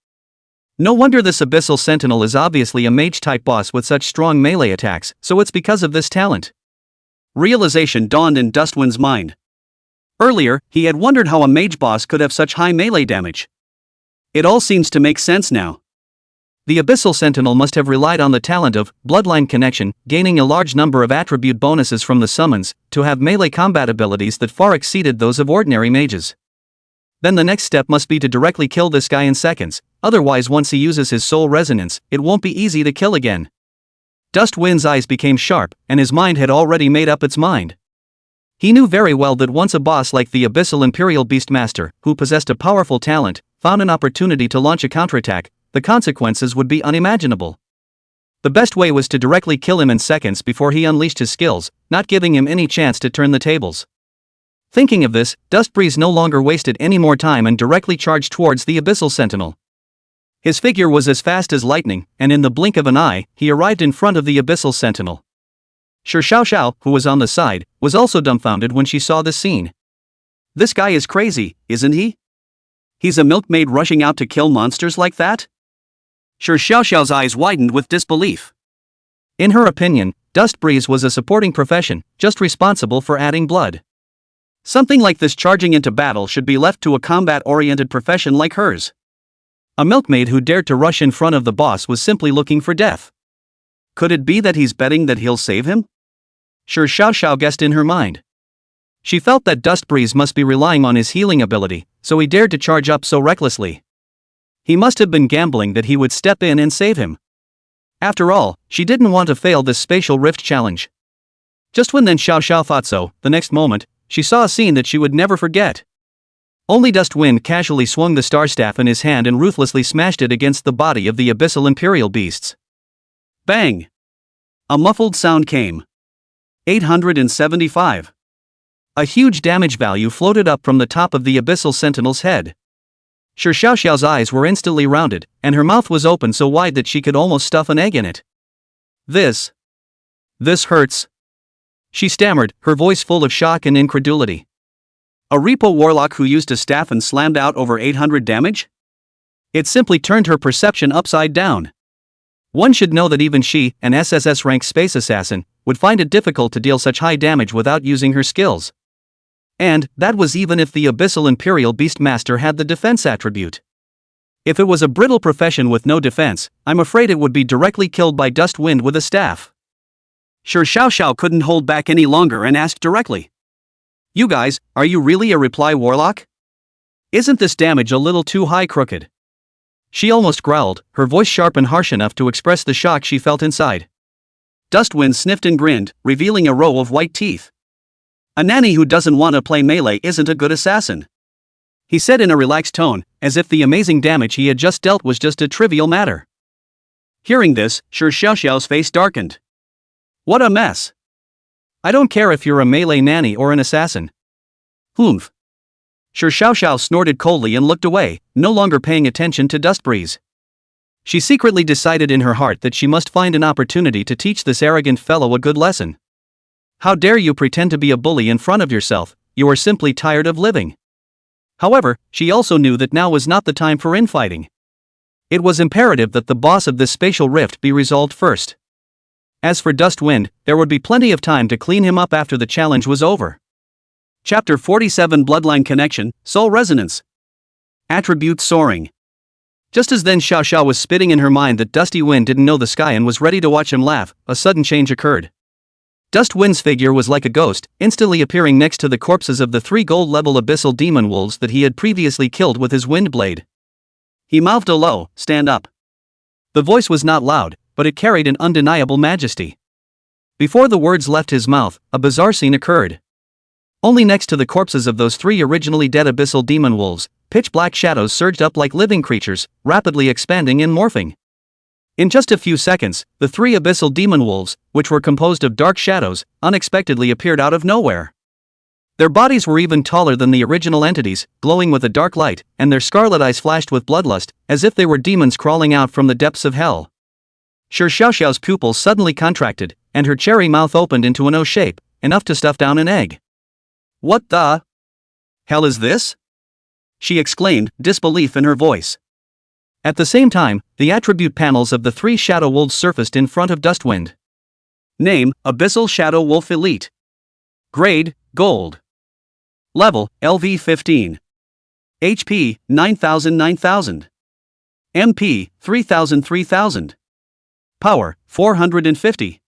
No wonder this Abyssal Sentinel is obviously a mage-type boss with such strong melee attacks, so it's because of this talent. Realization dawned in Dustwind's mind. Earlier, he had wondered how a mage boss could have such high melee damage. It all seems to make sense now. The Abyssal Sentinel must have relied on the talent of Bloodline Connection, gaining a large number of attribute bonuses from the summons, to have melee combat abilities that far exceeded those of ordinary mages. Then the next step must be to directly kill this guy in seconds, otherwise once he uses his soul resonance, it won't be easy to kill again. Dustwind's eyes became sharp, and his mind had already made up its mind. He knew very well that once a boss like the Abyssal Imperial Beastmaster, who possessed a powerful talent, found an opportunity to launch a counterattack, the consequences would be unimaginable. The best way was to directly kill him in seconds before he unleashed his skills, not giving him any chance to turn the tables. Thinking of this, Dustbreeze no longer wasted any more time and directly charged towards the Abyssal Sentinel. His figure was as fast as lightning, and in the blink of an eye, he arrived in front of the Abyssal Sentinel. Shi Xiaoxiao, who was on the side, was also dumbfounded when she saw this scene. This guy is crazy, isn't he? He's a milkmaid rushing out to kill monsters like that? Shi Xiaoxiao's eyes widened with disbelief. In her opinion, Dustbreeze was a supporting profession, just responsible for adding blood. Something like this charging into battle should be left to a combat-oriented profession like hers. A milkmaid who dared to rush in front of the boss was simply looking for death. Could it be that he's betting that he'll save him? Shi Xiaoxiao guessed in her mind. She felt that Dustbreeze must be relying on his healing ability, so he dared to charge up so recklessly. He must have been gambling that he would step in and save him. After all, she didn't want to fail this spatial rift challenge. Just when then Xiaoxiao thought so, the next moment, she saw a scene that she would never forget. Only Dustwind casually swung the star staff in his hand and ruthlessly smashed it against the body of the Abyssal Imperial Beasts. Bang! A muffled sound came. 875. A huge damage value floated up from the top of the Abyssal Sentinel's head. Shi Xiaoxiao's eyes were instantly rounded, and her mouth was open so wide that she could almost stuff an egg in it. This hurts. She stammered, her voice full of shock and incredulity. A repo warlock who used a staff and slammed out over 800 damage? It simply turned her perception upside down. One should know that even she, an SSS-rank space assassin, would find it difficult to deal such high damage without using her skills. And that was even if the Abyssal Imperial Beastmaster had the defense attribute. If it was a brittle profession with no defense, I'm afraid it would be directly killed by Dustwind with a staff. Shi Xiaoxiao couldn't hold back any longer and asked directly. You guys, are you really a reply warlock? Isn't this damage a little too high crooked? She almost growled, her voice sharp and harsh enough to express the shock she felt inside. Dustwind sniffed and grinned, revealing a row of white teeth. A nanny who doesn't want to play melee isn't a good assassin. He said in a relaxed tone, as if the amazing damage he had just dealt was just a trivial matter. Hearing this, Shi Xiaoxiao's face darkened. What a mess. I don't care if you're a melee nanny or an assassin. Humph. Shi Xiaoxiao snorted coldly and looked away, no longer paying attention to Dustbreeze. She secretly decided in her heart that she must find an opportunity to teach this arrogant fellow a good lesson. How dare you pretend to be a bully in front of yourself, you are simply tired of living. However, she also knew that now was not the time for infighting. It was imperative that the boss of this spatial rift be resolved first. As for Dustwind, there would be plenty of time to clean him up after the challenge was over. Chapter 47 Bloodline Connection, Soul Resonance. Attribute Soaring. Just as then Xiaoxiao was spitting in her mind that Dustwind didn't know the sky and was ready to watch him laugh, a sudden change occurred. Dustwind's figure was like a ghost, instantly appearing next to the corpses of the 3 gold-level abyssal demon wolves that he had previously killed with his wind blade. He mouthed a low, "Stand up." The voice was not loud, but it carried an undeniable majesty. Before the words left his mouth, a bizarre scene occurred. Only next to the corpses of those 3 originally dead abyssal demon wolves, pitch-black shadows surged up like living creatures, rapidly expanding and morphing. In just a few seconds, the 3 abyssal demon wolves, which were composed of dark shadows, unexpectedly appeared out of nowhere. Their bodies were even taller than the original entities, glowing with a dark light, and their scarlet eyes flashed with bloodlust, as if they were demons crawling out from the depths of hell. Shi Xiaoxiao's pupils suddenly contracted, and her cherry mouth opened into an O shape, enough to stuff down an egg. "What the hell is this?" she exclaimed, disbelief in her voice. At the same time, the attribute panels of the 3 shadow wolves surfaced in front of Dustwind. Name: Abyssal Shadow Wolf Elite. Grade: Gold. Level: LV 15. HP: 9000. MP: 3000. Power: 450.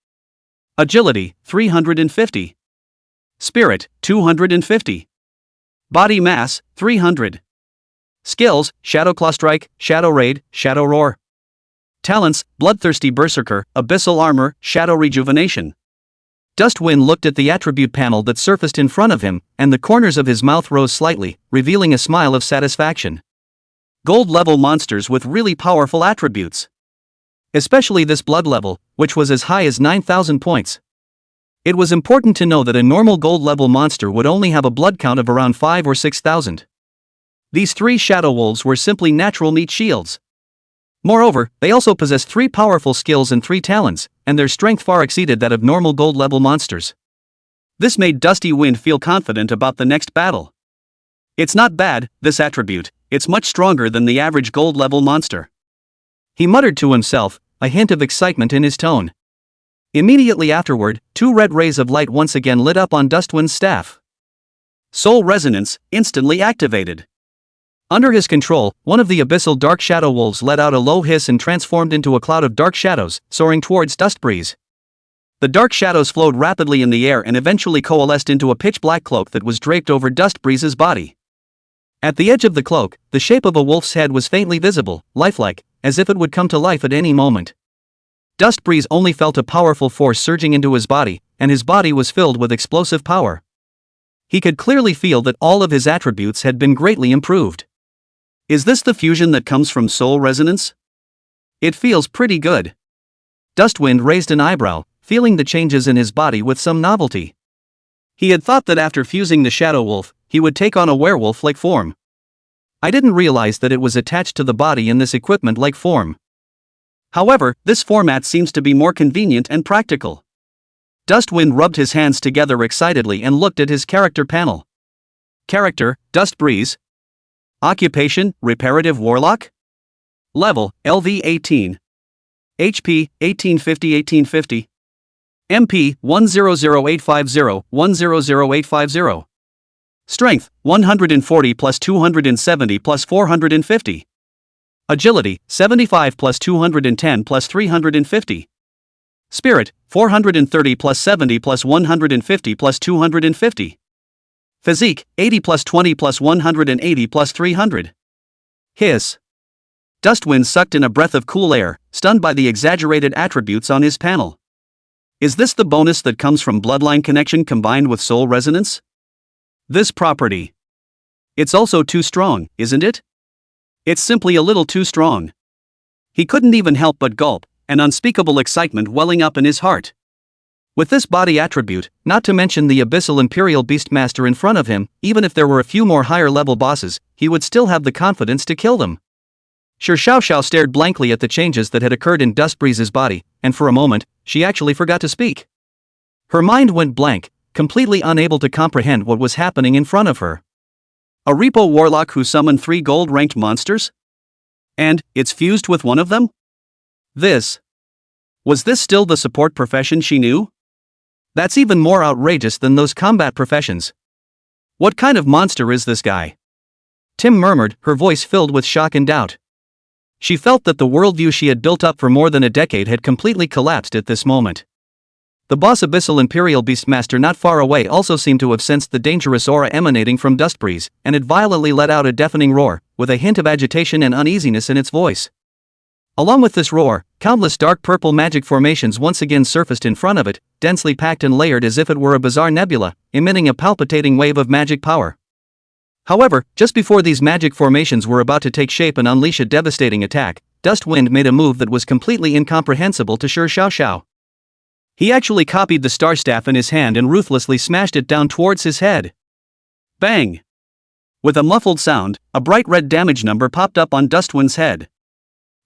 Agility: 350. Spirit: 250. Body mass: 300. Skills: Shadow Claw Strike, Shadow Raid, Shadow Roar. Talents: Bloodthirsty Berserker, Abyssal Armor, Shadow Rejuvenation. Dustwind looked at the attribute panel that surfaced in front of him, and the corners of his mouth rose slightly, revealing a smile of satisfaction. Gold-level monsters with really powerful attributes. Especially this blood level, which was as high as 9,000 points. It was important to know that a normal gold-level monster would only have a blood count of around 5 or 6,000. These 3 shadow wolves were simply natural meat shields. Moreover, they also possessed 3 powerful skills and 3 talents, and their strength far exceeded that of normal gold-level monsters. This made Dusty Wind feel confident about the next battle. It's not bad, this attribute, it's much stronger than the average gold-level monster. He muttered to himself, a hint of excitement in his tone. Immediately afterward, 2 red rays of light once again lit up on Dustwind's staff. Soul Resonance, instantly activated. Under his control, one of the abyssal dark shadow wolves let out a low hiss and transformed into a cloud of dark shadows, soaring towards Dustbreeze. The dark shadows flowed rapidly in the air and eventually coalesced into a pitch-black cloak that was draped over Dustbreeze's body. At the edge of the cloak, the shape of a wolf's head was faintly visible, lifelike, as if it would come to life at any moment. Dustbreeze only felt a powerful force surging into his body, and his body was filled with explosive power. He could clearly feel that all of his attributes had been greatly improved. Is this the fusion that comes from soul resonance? It feels pretty good. Dustwind raised an eyebrow, feeling the changes in his body with some novelty. He had thought that after fusing the shadow wolf, he would take on a werewolf-like form. I didn't realize that it was attached to the body in this equipment-like form. However, this format seems to be more convenient and practical. Dustwind rubbed his hands together excitedly and looked at his character panel. Character: Dustbreeze. Occupation: Reparative Warlock. Level: LV 18. HP: 1850. MP: 100850. Strength: 140 plus 270 plus 450. Agility: 75 plus 210 plus 350. Spirit: 430 plus 70 plus 150 plus 250. Physique: 80 plus 20 plus 180 plus 300. Hiss. Dustwind sucked in a breath of cool air, stunned by the exaggerated attributes on his panel. Is this the bonus that comes from bloodline connection combined with soul resonance? This property. It's also too strong, isn't it? It's simply a little too strong. He couldn't even help but gulp, an unspeakable excitement welling up in his heart. With this body attribute, not to mention the abyssal Imperial Beastmaster in front of him, even if there were a few more higher-level bosses, he would still have the confidence to kill them. Sure Xiao stared blankly at the changes that had occurred in Dustbreeze's body, and for a moment, she actually forgot to speak. Her mind went blank, completely unable to comprehend what was happening in front of her. A repo warlock who summoned 3 gold-ranked monsters? And it's fused with one of them? Was this still the support profession she knew? That's even more outrageous than those combat professions. What kind of monster is this guy? Tim murmured, her voice filled with shock and doubt. She felt that the worldview she had built up for more than a decade had completely collapsed at this moment. The boss abyssal Imperial Beastmaster not far away also seemed to have sensed the dangerous aura emanating from Dustbreeze, and it violently let out a deafening roar, with a hint of agitation and uneasiness in its voice. Along with this roar, countless dark purple magic formations once again surfaced in front of it, densely packed and layered as if it were a bizarre nebula, emitting a palpitating wave of magic power. However, just before these magic formations were about to take shape and unleash a devastating attack, Dustwind made a move that was completely incomprehensible to Sure Xiao. He actually copied the star staff in his hand and ruthlessly smashed it down towards his head. Bang! With a muffled sound, a bright red damage number popped up on Dustwind's head.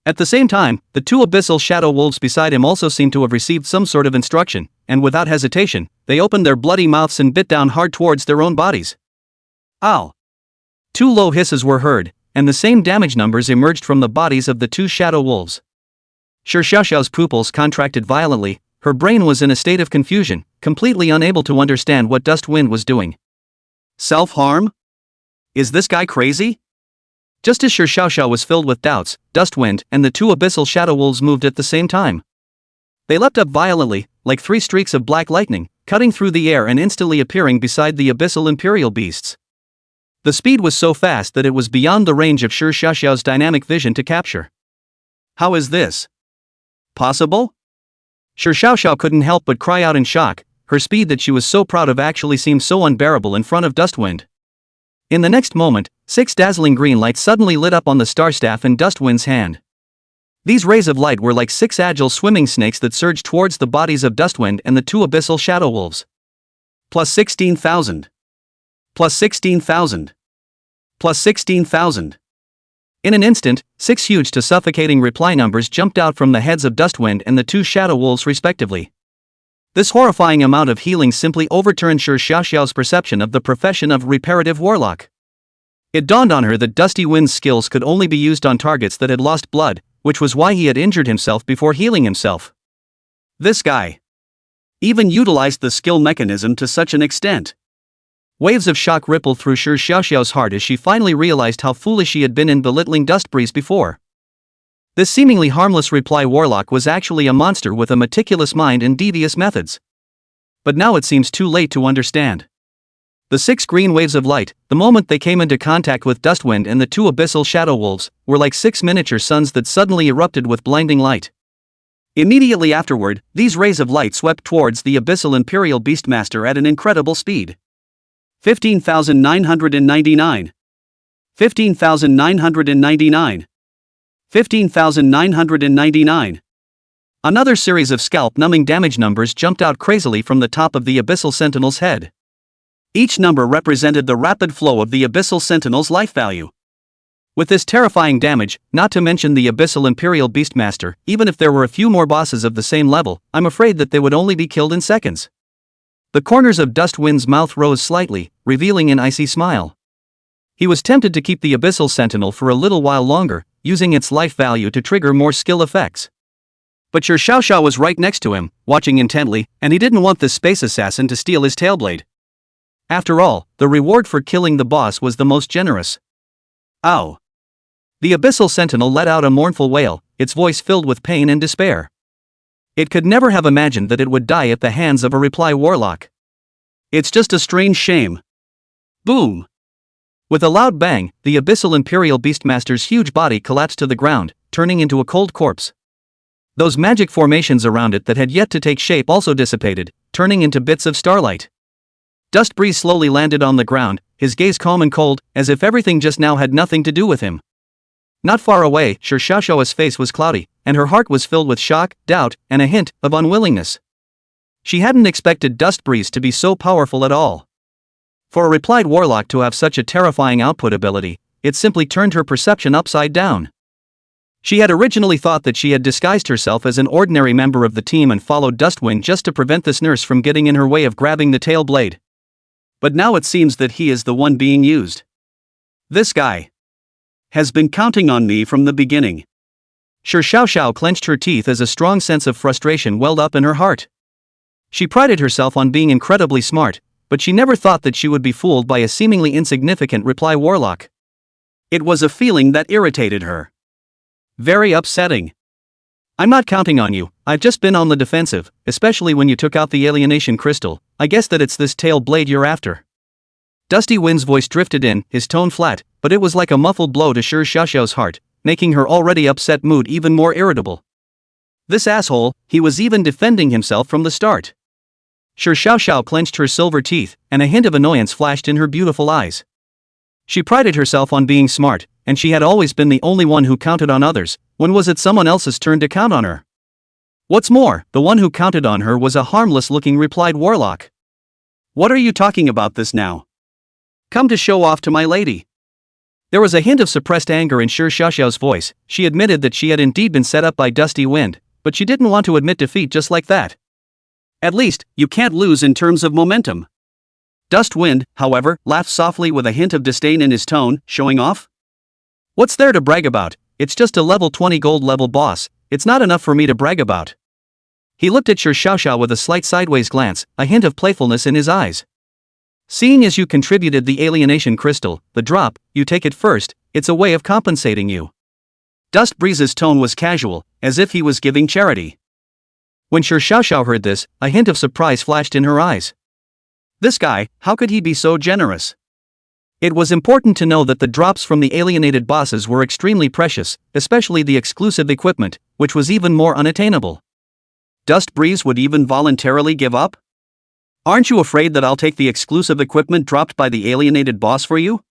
At the same time, the 2 abyssal shadow wolves beside him also seemed to have received some sort of instruction, and without hesitation, they opened their bloody mouths and bit down hard towards their own bodies. Ow! Two low hisses were heard, and the same damage numbers emerged from the bodies of the two shadow wolves. Su Xiaoxiao's pupils contracted violently, her brain was in a state of confusion, completely unable to understand what Dustwind was doing. Self-harm? Is this guy crazy? Just as Su Xiaoxiao was filled with doubts, Dustwind and the two abyssal shadow wolves moved at the same time. They leapt up violently, like three streaks of black lightning, cutting through the air and instantly appearing beside the abyssal imperial beasts. The speed was so fast that it was beyond the range of Su Xiaoxiao's dynamic vision to capture. How is this possible? Su Xiaoxiao couldn't help but cry out in shock. Her speed that she was so proud of actually seemed so unbearable in front of Dustwind. In the next moment, 6 dazzling green lights suddenly lit up on the star staff in Dustwind's hand. These rays of light were like 6 agile swimming snakes that surged towards the bodies of Dustwind and the two abyssal shadow wolves. Plus 16,000. Plus 16,000. Plus 16,000. In an instant, 6 huge to suffocating reply numbers jumped out from the heads of Dustwind and the two shadow wolves respectively. This horrifying amount of healing simply overturned Su Xiaoxiao's perception of the profession of reparative warlock. It dawned on her that Dusty Wind's skills could only be used on targets that had lost blood, which was why he had injured himself before healing himself. This guy even utilized the skill mechanism to such an extent. Waves of shock rippled through Su Xiaoxiao's heart as she finally realized how foolish she had been in belittling Dustbreeze before. This seemingly harmless reply warlock was actually a monster with a meticulous mind and devious methods. But now it seems too late to understand. The 6 green waves of light, the moment they came into contact with Dustwind and the two abyssal shadow wolves, were like 6 miniature suns that suddenly erupted with blinding light. Immediately afterward, these rays of light swept towards the abyssal imperial beastmaster at an incredible speed. 15,999. 15,999. 15,999. Another series of scalp-numbing damage numbers jumped out crazily from the top of the abyssal sentinel's head. Each number represented the rapid flow of the abyssal sentinel's life value. With this terrifying damage, not to mention the abyssal imperial beastmaster, even if there were a few more bosses of the same level, I'm afraid that they would only be killed in seconds. The corners of Dustwind's mouth rose slightly, revealing an icy smile. He was tempted to keep the abyssal sentinel for a little while longer, using its life value to trigger more skill effects. But Su Xiaoxiao was right next to him, watching intently, and he didn't want this space assassin to steal his tailblade. After all, the reward for killing the boss was the most generous. Ow! The abyssal sentinel let out a mournful wail, its voice filled with pain and despair. It could never have imagined that it would die at the hands of a reply warlock. It's just a strange shame. Boom! With a loud bang, the abyssal imperial beastmaster's huge body collapsed to the ground, turning into a cold corpse. Those magic formations around it that had yet to take shape also dissipated, turning into bits of starlight. Dustbreeze slowly landed on the ground, his gaze calm and cold, as if everything just now had nothing to do with him. Not far away, Su Xiaoxiao's face was cloudy, and her heart was filled with shock, doubt, and a hint of unwillingness. She hadn't expected Dustbreeze to be so powerful at all. For a replied warlock to have such a terrifying output ability, it simply turned her perception upside down. She had originally thought that she had disguised herself as an ordinary member of the team and followed Dustwind just to prevent this nurse from getting in her way of grabbing the tail blade. But now it seems that he is the one being used. This guy has been counting on me from the beginning. Su Xiaoxiao clenched her teeth as a strong sense of frustration welled up in her heart. She prided herself on being incredibly smart, but she never thought that she would be fooled by a seemingly insignificant reply warlock. It was a feeling that irritated her. Very upsetting. I'm not counting on you, I've just been on the defensive, especially when you took out the alienation crystal. I guess that it's this tail blade you're after. Dusty Wind's voice drifted in, his tone flat, but it was like a muffled blow to Su Xiaoxiao's heart, making her already upset mood even more irritable. This asshole, he was even defending himself from the start. Su Xiaoxiao clenched her silver teeth, and a hint of annoyance flashed in her beautiful eyes. She prided herself on being smart, and she had always been the only one who counted on others. When was it someone else's turn to count on her? What's more, the one who counted on her was a harmless-looking replied warlock. What are you talking about this now? Come to show off to my lady. There was a hint of suppressed anger in Su Xiaoxiao's voice. She admitted that she had indeed been set up by Dusty Wind, but she didn't want to admit defeat just like that. At least, you can't lose in terms of momentum. Dustwind, however, laughed softly with a hint of disdain in his tone, showing off. What's there to brag about? It's just a level 20 gold level boss, it's not enough for me to brag about. He looked at Shu Xiaoxiao with a slight sideways glance, a hint of playfulness in his eyes. Seeing as you contributed the alienation crystal, the drop, you take it first, it's a way of compensating you. Dust Breeze's tone was casual, as if he was giving charity. When Shu Xiaoxiao heard this, a hint of surprise flashed in her eyes. This guy, how could he be so generous? It was important to know that the drops from the alienated bosses were extremely precious, especially the exclusive equipment, which was even more unattainable. Dust Breeze would even voluntarily give up? Aren't you afraid that I'll take the exclusive equipment dropped by the alienated boss for you?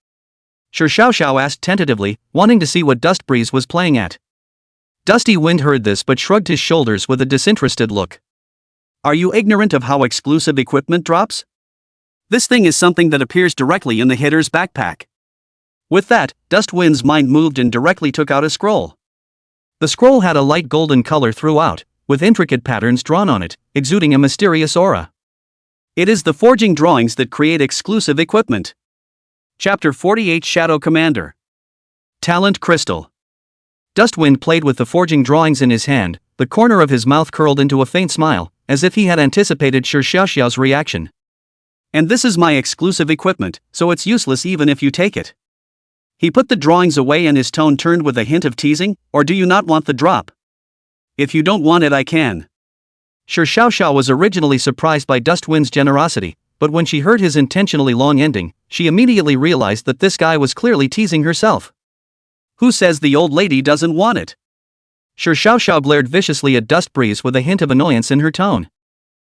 Shu Xiaoxiao asked tentatively, wanting to see what Dust Breeze was playing at. Dusty Wind heard this but shrugged his shoulders with a disinterested look. Are you ignorant of how exclusive equipment drops? This thing is something that appears directly in the hitter's backpack. With that, Dustwind's mind moved and directly took out a scroll. The scroll had a light golden color throughout, with intricate patterns drawn on it, exuding a mysterious aura. It is the forging drawings that create exclusive equipment. Chapter 48 Shadow Commander. Talent Crystal. Dustwind played with the forging drawings in his hand, the corner of his mouth curled into a faint smile, as if he had anticipated Shu Xiaoxiao's reaction. And this is my exclusive equipment, so it's useless even if you take it. He put the drawings away and his tone turned with a hint of teasing, or do you not want the drop? If you don't want it I can. Shu Xiaoxiao was originally surprised by Dustwind's generosity, but when she heard his intentionally long ending, she immediately realized that this guy was clearly teasing herself. Who says the old lady doesn't want it? Shu Xiaoxiao glared viciously at Dust Breeze with a hint of annoyance in her tone.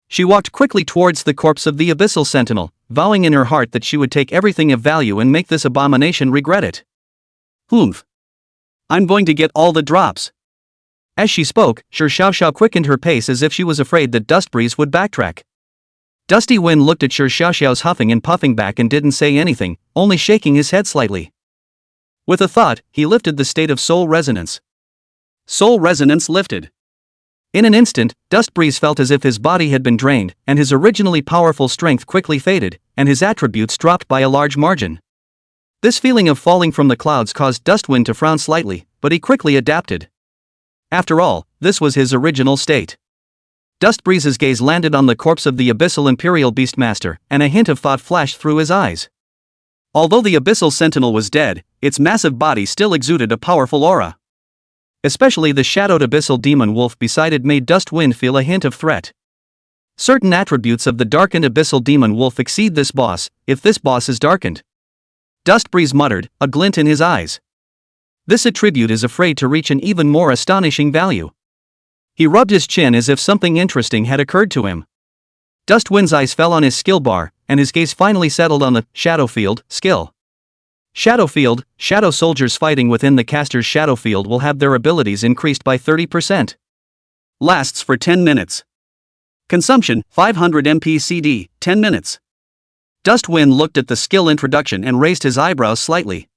She walked quickly towards the corpse of the Abyssal Sentinel, vowing in her heart that she would take everything of value and make this abomination regret it. Humph. I'm going to get all the drops. As she spoke, Shu Xiaoxiao quickened her pace as if she was afraid that Dust Breeze would backtrack. Dusty Wind looked at Shu Xiaoxiao's huffing and puffing back and didn't say anything, only shaking his head slightly. With a thought, he lifted the state of soul resonance. Soul resonance lifted. In an instant, Dust Breeze felt as if his body had been drained, and his originally powerful strength quickly faded, and his attributes dropped by a large margin. This feeling of falling from the clouds caused Dustwind to frown slightly, but he quickly adapted. After all, this was his original state. Dust Breeze's gaze landed on the corpse of the Abyssal Imperial Beastmaster, and a hint of thought flashed through his eyes. Although the Abyssal Sentinel was dead, its massive body still exuded a powerful aura. Especially the shadowed Abyssal Demon Wolf beside it made Dustwind feel a hint of threat. Certain attributes of the darkened Abyssal Demon Wolf exceed this boss, if this boss is darkened. Dust Breeze muttered, a glint in his eyes. This attribute is afraid to reach an even more astonishing value. He rubbed his chin as if something interesting had occurred to him. Dustwind's eyes fell on his skill bar, and his gaze finally settled on the Shadow Field skill. Shadow Field, shadow soldiers fighting within the caster's shadow field will have their abilities increased by 30%. Lasts for 10 minutes. Consumption, 500 MP CD, 10 minutes. Dustwind looked at the skill introduction and raised his eyebrows slightly.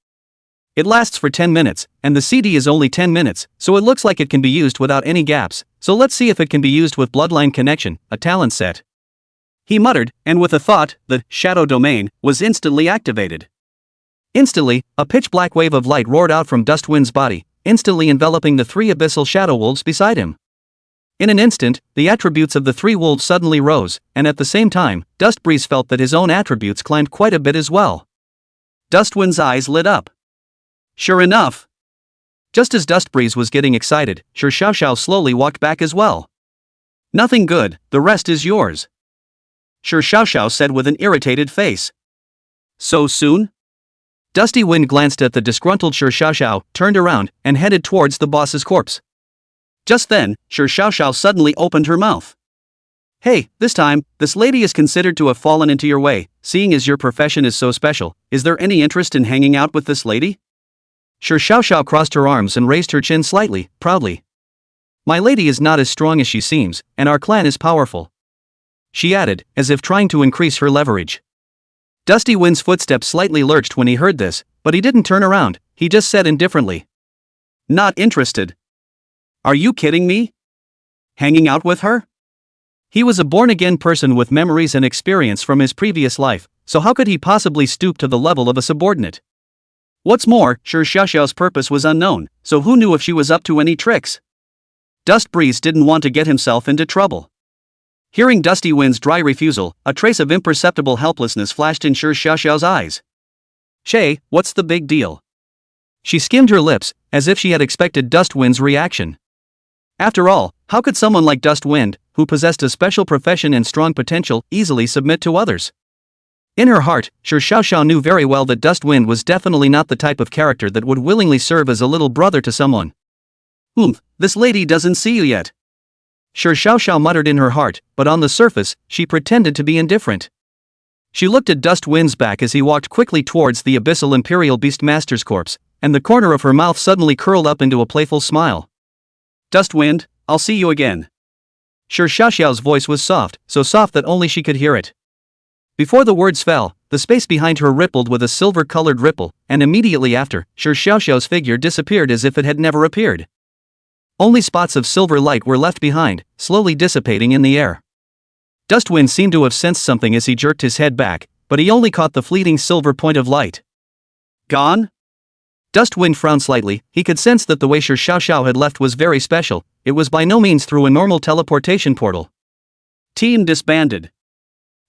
It lasts for 10 minutes, and the CD is only 10 minutes, so it looks like it can be used without any gaps, so let's see if it can be used with Bloodline Connection, a talent set. He muttered, and with a thought, the Shadow Domain was instantly activated. Instantly, a pitch-black wave of light roared out from Dustwind's body, instantly enveloping the three abyssal shadow wolves beside him. In an instant, the attributes of the three wolves suddenly rose, and at the same time, Dust Breeze felt that his own attributes climbed quite a bit as well. Dustwind's eyes lit up. Sure enough. Just as Dust Breeze was getting excited, Shu Xiaoxiao slowly walked back as well. Nothing good, the rest is yours. Shu Xiaoxiao said with an irritated face. So soon? Dusty Wind glanced at the disgruntled Shu Xiaoxiao, turned around, and headed towards the boss's corpse. Just then, Shu Xiaoxiao suddenly opened her mouth. Hey, this time, this lady is considered to have fallen into your way, seeing as your profession is so special, is there any interest in hanging out with this lady? Shu Xiaoxiao crossed her arms and raised her chin slightly, proudly. My lady is not as strong as she seems, and our clan is powerful. She added, as if trying to increase her leverage. Dusty Wind's footsteps slightly lurched when he heard this, but he didn't turn around, he just said indifferently. Not interested. Are you kidding me? Hanging out with her? He was a born-again person with memories and experience from his previous life, so how could he possibly stoop to the level of a subordinate? What's more, Shi Xiaoxiao's purpose was unknown, so who knew if she was up to any tricks? Dust Breeze didn't want to get himself into trouble. Hearing Dusty Wind's dry refusal, a trace of imperceptible helplessness flashed in Shi Xiaoxiao's eyes. "Shay, what's the big deal?" She skimmed her lips, as if she had expected Dust Wind's reaction. After all, how could someone like Dust Wind, who possessed a special profession and strong potential, easily submit to others? In her heart, Shi Xiaoxiao knew very well that Dust Wind was definitely not the type of character that would willingly serve as a little brother to someone. This lady doesn't see you yet," Shi Xiaoxiao muttered in her heart, but on the surface, she pretended to be indifferent. She looked at Dust Wind's back as he walked quickly towards the abyssal Imperial Beastmaster's corpse, and the corner of her mouth suddenly curled up into a playful smile. "Dust Wind, I'll see you again." Shi Xiaoxiao's voice was soft, so soft that only she could hear it. Before the words fell, the space behind her rippled with a silver-colored ripple, and immediately after, Shi Xiaoxiao's figure disappeared as if it had never appeared. Only spots of silver light were left behind, slowly dissipating in the air. Dustwind seemed to have sensed something as he jerked his head back, but he only caught the fleeting silver point of light. "Gone?" Dustwind frowned slightly. He could sense that the way Shi Xiaoxiao had left was very special. It was by no means through a normal teleportation portal. Team disbanded.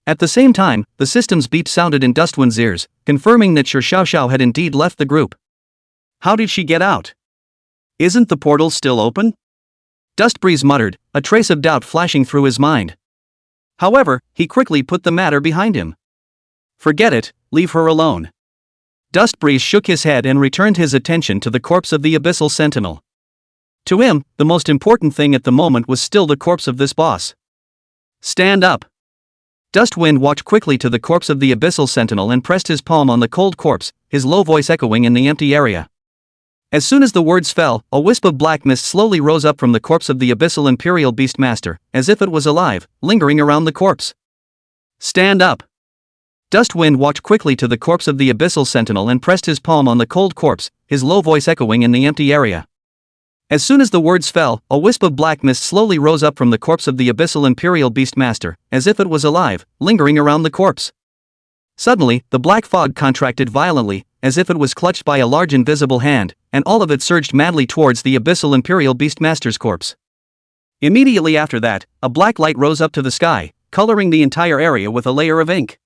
At the same time, the system's beep sounded in Dustwind's ears, confirming that Shi Xiaoxiao had indeed left the group. How did she get out? Isn't the portal still open? Dustbreeze muttered, a trace of doubt flashing through his mind. However, he quickly put the matter behind him. Forget it, leave her alone. Dustbreeze shook his head and returned his attention to the corpse of the Abyssal Sentinel. To him, the most important thing at the moment was still the corpse of this boss. Stand up. Dustwind walked quickly to the corpse of the Abyssal Sentinel and pressed his palm on the cold corpse, his low voice echoing in the empty area. As soon as the words fell, a wisp of black mist slowly rose up from the corpse of the Abyssal Imperial Beastmaster, as if it was alive, lingering around the corpse. Stand up. Dustwind walked quickly to the corpse of the Abyssal Sentinel and pressed his palm on the cold corpse, his low voice echoing in the empty area. As soon as the words fell, a wisp of black mist slowly rose up from the corpse of the Abyssal Imperial Beastmaster, as if it was alive, lingering around the corpse. Suddenly, the black fog contracted violently, as if it was clutched by a large invisible hand, and all of it surged madly towards the Abyssal Imperial Beastmaster's corpse. Immediately after that, a black light rose up to the sky, coloring the entire area with a layer of ink.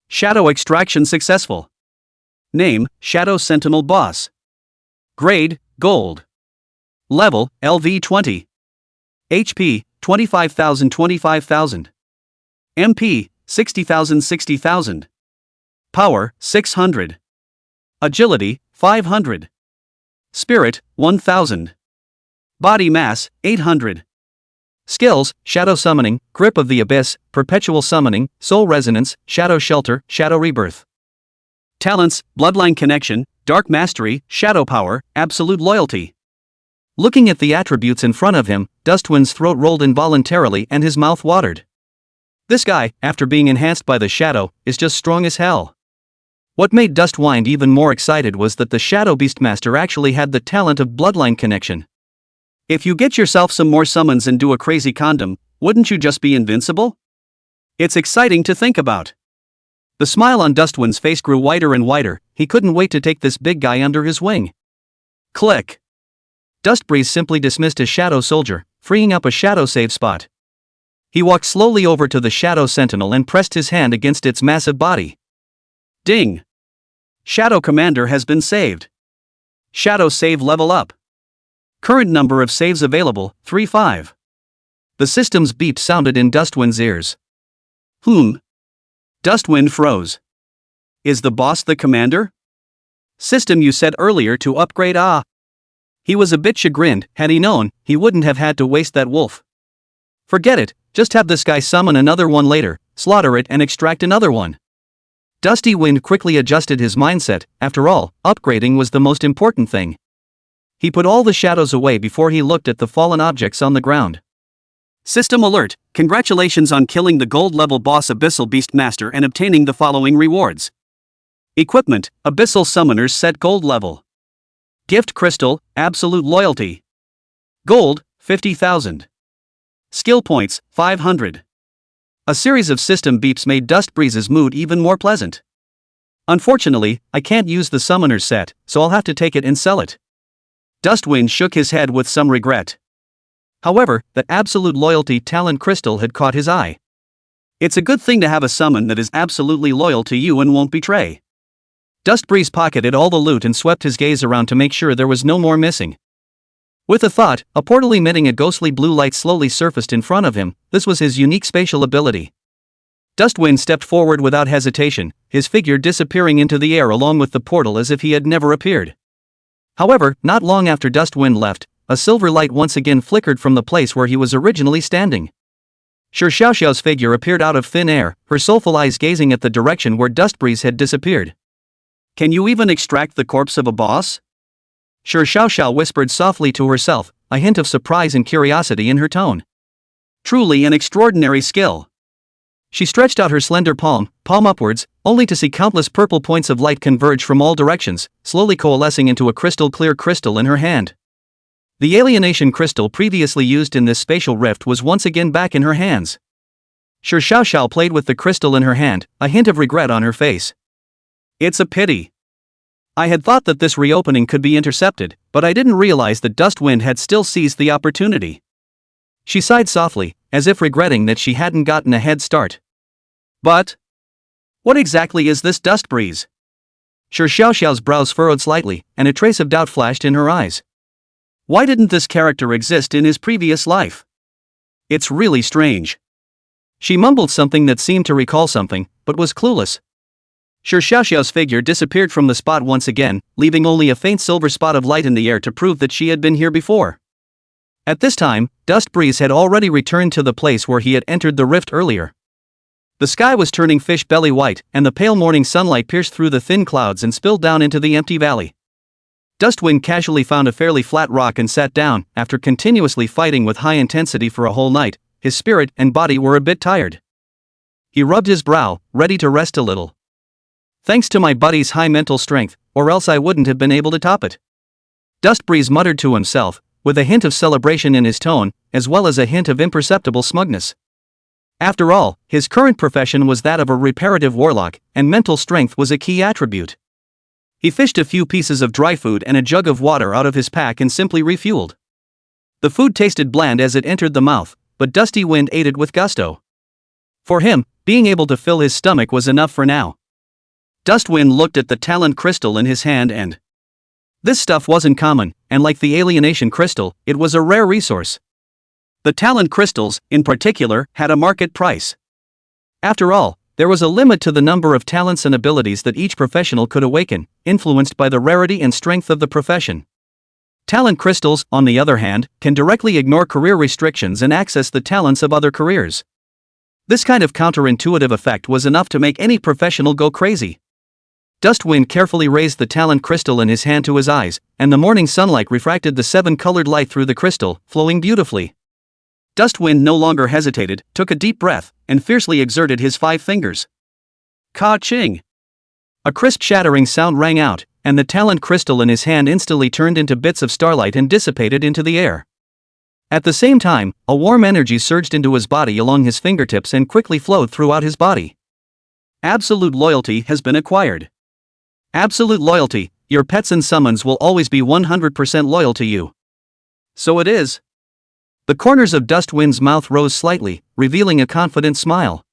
Shadow extraction successful. Name, Shadow Sentinel Boss. Grade, Gold. Level, LV20. HP, 25,000. MP, 60,000. Power, 600. Agility, 500. Spirit, 1,000. Body mass, 800. Skills, Shadow Summoning, Grip of the Abyss, Perpetual Summoning, Soul Resonance, Shadow Shelter, Shadow Rebirth. Talents, Bloodline Connection, Dark Mastery, Shadow Power, Absolute Loyalty. Looking at the attributes in front of him, Dustwind's throat rolled involuntarily and his mouth watered. This guy, after being enhanced by the shadow, is just strong as hell. What made Dustwind even more excited was that the Shadow Beastmaster actually had the talent of Bloodline Connection. If you get yourself some more summons and do a crazy condom, wouldn't you just be invincible? It's exciting to think about. The smile on Dustwind's face grew wider and wider. He couldn't wait to take this big guy under his wing. Click. Dustbreeze simply dismissed his Shadow Soldier, freeing up a Shadow save spot. He walked slowly over to the Shadow Sentinel and pressed his hand against its massive body. Ding! Shadow Commander has been saved. Shadow save level up. Current number of saves available, 35. The system's beep sounded in Dustwind's ears. Dustwind froze. Is the boss the commander? System, you said earlier to upgrade. He was a bit chagrined. Had he known, he wouldn't have had to waste that wolf. Forget it, just have this guy summon another one later, slaughter it and extract another one. Dusty Wind quickly adjusted his mindset. After all, upgrading was the most important thing. He put all the shadows away before he looked at the fallen objects on the ground. System alert, congratulations on killing the gold-level boss Abyssal Beastmaster and obtaining the following rewards. Equipment, Abyssal Summoners set gold level. Gift Crystal, Absolute Loyalty. Gold, 50,000. Skill points, 500. A series of system beeps made Dust Breeze's mood even more pleasant. Unfortunately, I can't use the summoner's set, so I'll have to take it and sell it. Dustwind shook his head with some regret. However, that absolute loyalty talent crystal had caught his eye. It's a good thing to have a summon that is absolutely loyal to you and won't betray. Dustbreeze pocketed all the loot and swept his gaze around to make sure there was no more missing. With a thought, a portal emitting a ghostly blue light slowly surfaced in front of him. This was his unique spatial ability. Dustwind stepped forward without hesitation, his figure disappearing into the air along with the portal as if he had never appeared. However, not long after Dustwind left, a silver light once again flickered from the place where he was originally standing. Su Xiaoxiao's figure appeared out of thin air, her soulful eyes gazing at the direction where Dustbreeze had disappeared. Can you even extract the corpse of a boss? Su Xiaoxiao whispered softly to herself, a hint of surprise and curiosity in her tone. Truly an extraordinary skill. She stretched out her slender palm upwards, only to see countless purple points of light converge from all directions, slowly coalescing into a crystal-clear crystal in her hand. The alienation crystal previously used in this spatial rift was once again back in her hands. Su Xiaoxiao played with the crystal in her hand, a hint of regret on her face. It's a pity. I had thought that this reopening could be intercepted, but I didn't realize that Dustwind had still seized the opportunity. She sighed softly, as if regretting that she hadn't gotten a head start. But what exactly is this Dust Breeze? Su Xiaoxiao's brows furrowed slightly, and a trace of doubt flashed in her eyes. Why didn't this character exist in his previous life? It's really strange. She mumbled something that seemed to recall something, but was clueless. Su Xiaoxiao's figure disappeared from the spot once again, leaving only a faint silver spot of light in the air to prove that she had been here before. At this time, Dust Breeze had already returned to the place where he had entered the rift earlier. The sky was turning fish belly white, and the pale morning sunlight pierced through the thin clouds and spilled down into the empty valley. Dustwind casually found a fairly flat rock and sat down. After continuously fighting with high intensity for a whole night, his spirit and body were a bit tired. He rubbed his brow, ready to rest a little. Thanks to my buddy's high mental strength, or else I wouldn't have been able to top it. Dustbreeze muttered to himself, with a hint of celebration in his tone, as well as a hint of imperceptible smugness. After all, his current profession was that of a reparative warlock, and mental strength was a key attribute. He fished a few pieces of dry food and a jug of water out of his pack and simply refueled. The food tasted bland as it entered the mouth, but Dustwind ate it with gusto. For him, being able to fill his stomach was enough for now. Dustwind looked at the talent crystal in his hand and this stuff wasn't common, and like the alienation crystal, it was a rare resource. The talent crystals, in particular, had a market price. After all, there was a limit to the number of talents and abilities that each professional could awaken, influenced by the rarity and strength of the profession. Talent crystals, on the other hand, can directly ignore career restrictions and access the talents of other careers. This kind of counterintuitive effect was enough to make any professional go crazy. Dustwind carefully raised the talent crystal in his hand to his eyes, and the morning sunlight refracted the 7-colored light through the crystal, flowing beautifully. Dustwind no longer hesitated, took a deep breath, and fiercely exerted his 5 fingers. Ka-ching! A crisp shattering sound rang out, and the talent crystal in his hand instantly turned into bits of starlight and dissipated into the air. At the same time, a warm energy surged into his body along his fingertips and quickly flowed throughout his body. Absolute loyalty has been acquired. Absolute loyalty, your pets and summons will always be 100% loyal to you. So it is. The corners of Dustwind's mouth rose slightly, revealing a confident smile.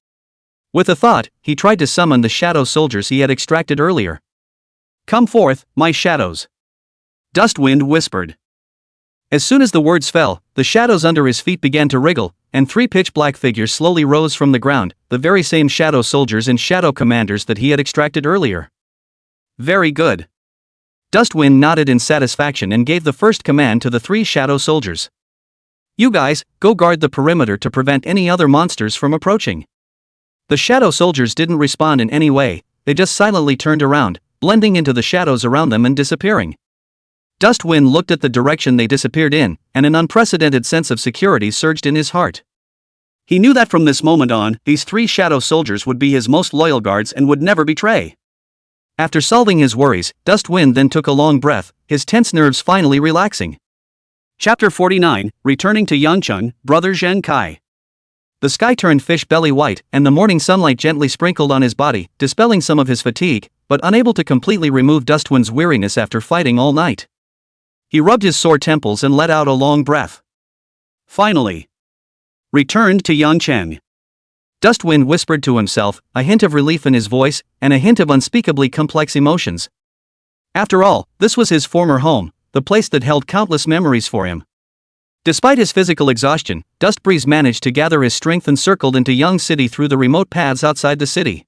With a thought, he tried to summon the shadow soldiers he had extracted earlier. Come forth, my shadows. Dustwind whispered. As soon as the words fell, the shadows under his feet began to wriggle, and 3 pitch-black figures slowly rose from the ground, the very same shadow soldiers and shadow commanders that he had extracted earlier. Very good. Dustwind nodded in satisfaction and gave the first command to the 3 shadow soldiers. You guys, go guard the perimeter to prevent any other monsters from approaching. The shadow soldiers didn't respond in any way, they just silently turned around, blending into the shadows around them and disappearing. Dustwind looked at the direction they disappeared in, and an unprecedented sense of security surged in his heart. He knew that from this moment on, these 3 shadow soldiers would be his most loyal guards and would never betray. After solving his worries, Dustwind then took a long breath, his tense nerves finally relaxing. Chapter 49, Returning to Yangcheng, Brother Zhen Kai. The sky turned fish belly white, and the morning sunlight gently sprinkled on his body, dispelling some of his fatigue, but unable to completely remove Dustwind's weariness after fighting all night. He rubbed his sore temples and let out a long breath. Finally. Returned to Yangcheng. Dustwind whispered to himself, a hint of relief in his voice, and a hint of unspeakably complex emotions. After all, this was his former home, the place that held countless memories for him. Despite his physical exhaustion, Dustbreeze managed to gather his strength and circled into Yang City through the remote paths outside the city.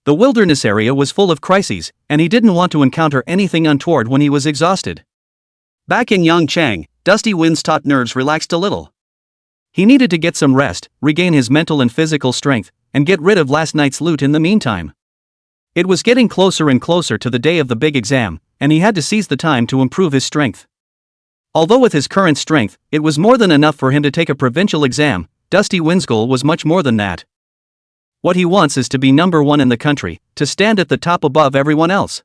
The wilderness area was full of crises, and he didn't want to encounter anything untoward when he was exhausted. Back in Yangcheng, Dusty Wind's taut nerves relaxed a little. He needed to get some rest, regain his mental and physical strength, and get rid of last night's loot in the meantime. It was getting closer and closer to the day of the big exam, and he had to seize the time to improve his strength. Although with his current strength, it was more than enough for him to take a provincial exam, Dusty Wind's goal was much more than that. What he wants is to be number one in the country, to stand at the top above everyone else.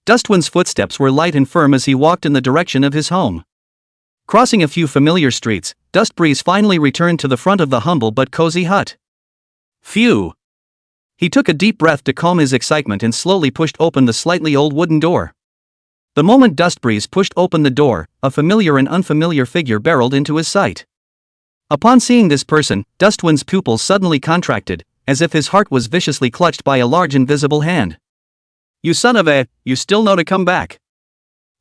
Dustwind's footsteps were light and firm as he walked in the direction of his home. Crossing a few familiar streets, Dustbreeze finally returned to the front of the humble but cozy hut. Phew! He took a deep breath to calm his excitement and slowly pushed open the slightly old wooden door. The moment Dustbreeze pushed open the door, a familiar and unfamiliar figure barreled into his sight. Upon seeing this person, Dustwind's pupils suddenly contracted, as if his heart was viciously clutched by a large invisible hand. "You son of a, you still know to come back."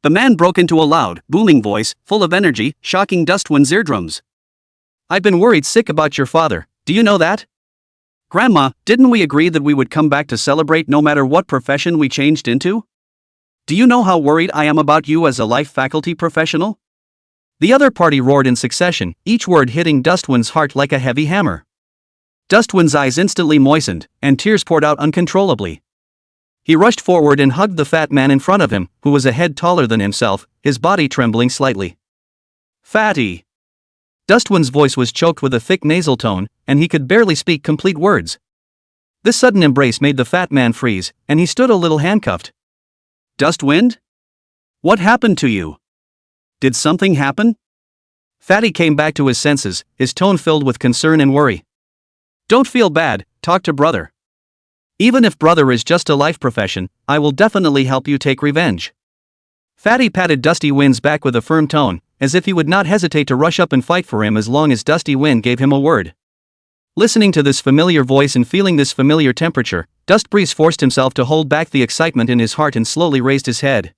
The man broke into a loud, booming voice, full of energy, shocking Dustwind's eardrums. "I've been worried sick about your father, do you know that? Grandma, didn't we agree that we would come back to celebrate no matter what profession we changed into? Do you know how worried I am about you as a life faculty professional?" The other party roared in succession, each word hitting Dustwind's heart like a heavy hammer. Dustwind's eyes instantly moistened, and tears poured out uncontrollably. He rushed forward and hugged the fat man in front of him, who was a head taller than himself, his body trembling slightly. "Fatty!" Dustwind's voice was choked with a thick nasal tone, and he could barely speak complete words. This sudden embrace made the fat man freeze, and he stood a little handcuffed. "Dustwind? What happened to you? Did something happen?" Fatty came back to his senses, his tone filled with concern and worry. "Don't feel bad, talk to brother. Even if brother is just a life profession, I will definitely help you take revenge." Fatty patted Dusty Wind's back with a firm tone, as if he would not hesitate to rush up and fight for him as long as Dusty Wind gave him a word. Listening to this familiar voice and feeling this familiar temperature, Dustbreeze forced himself to hold back the excitement in his heart and slowly raised his head.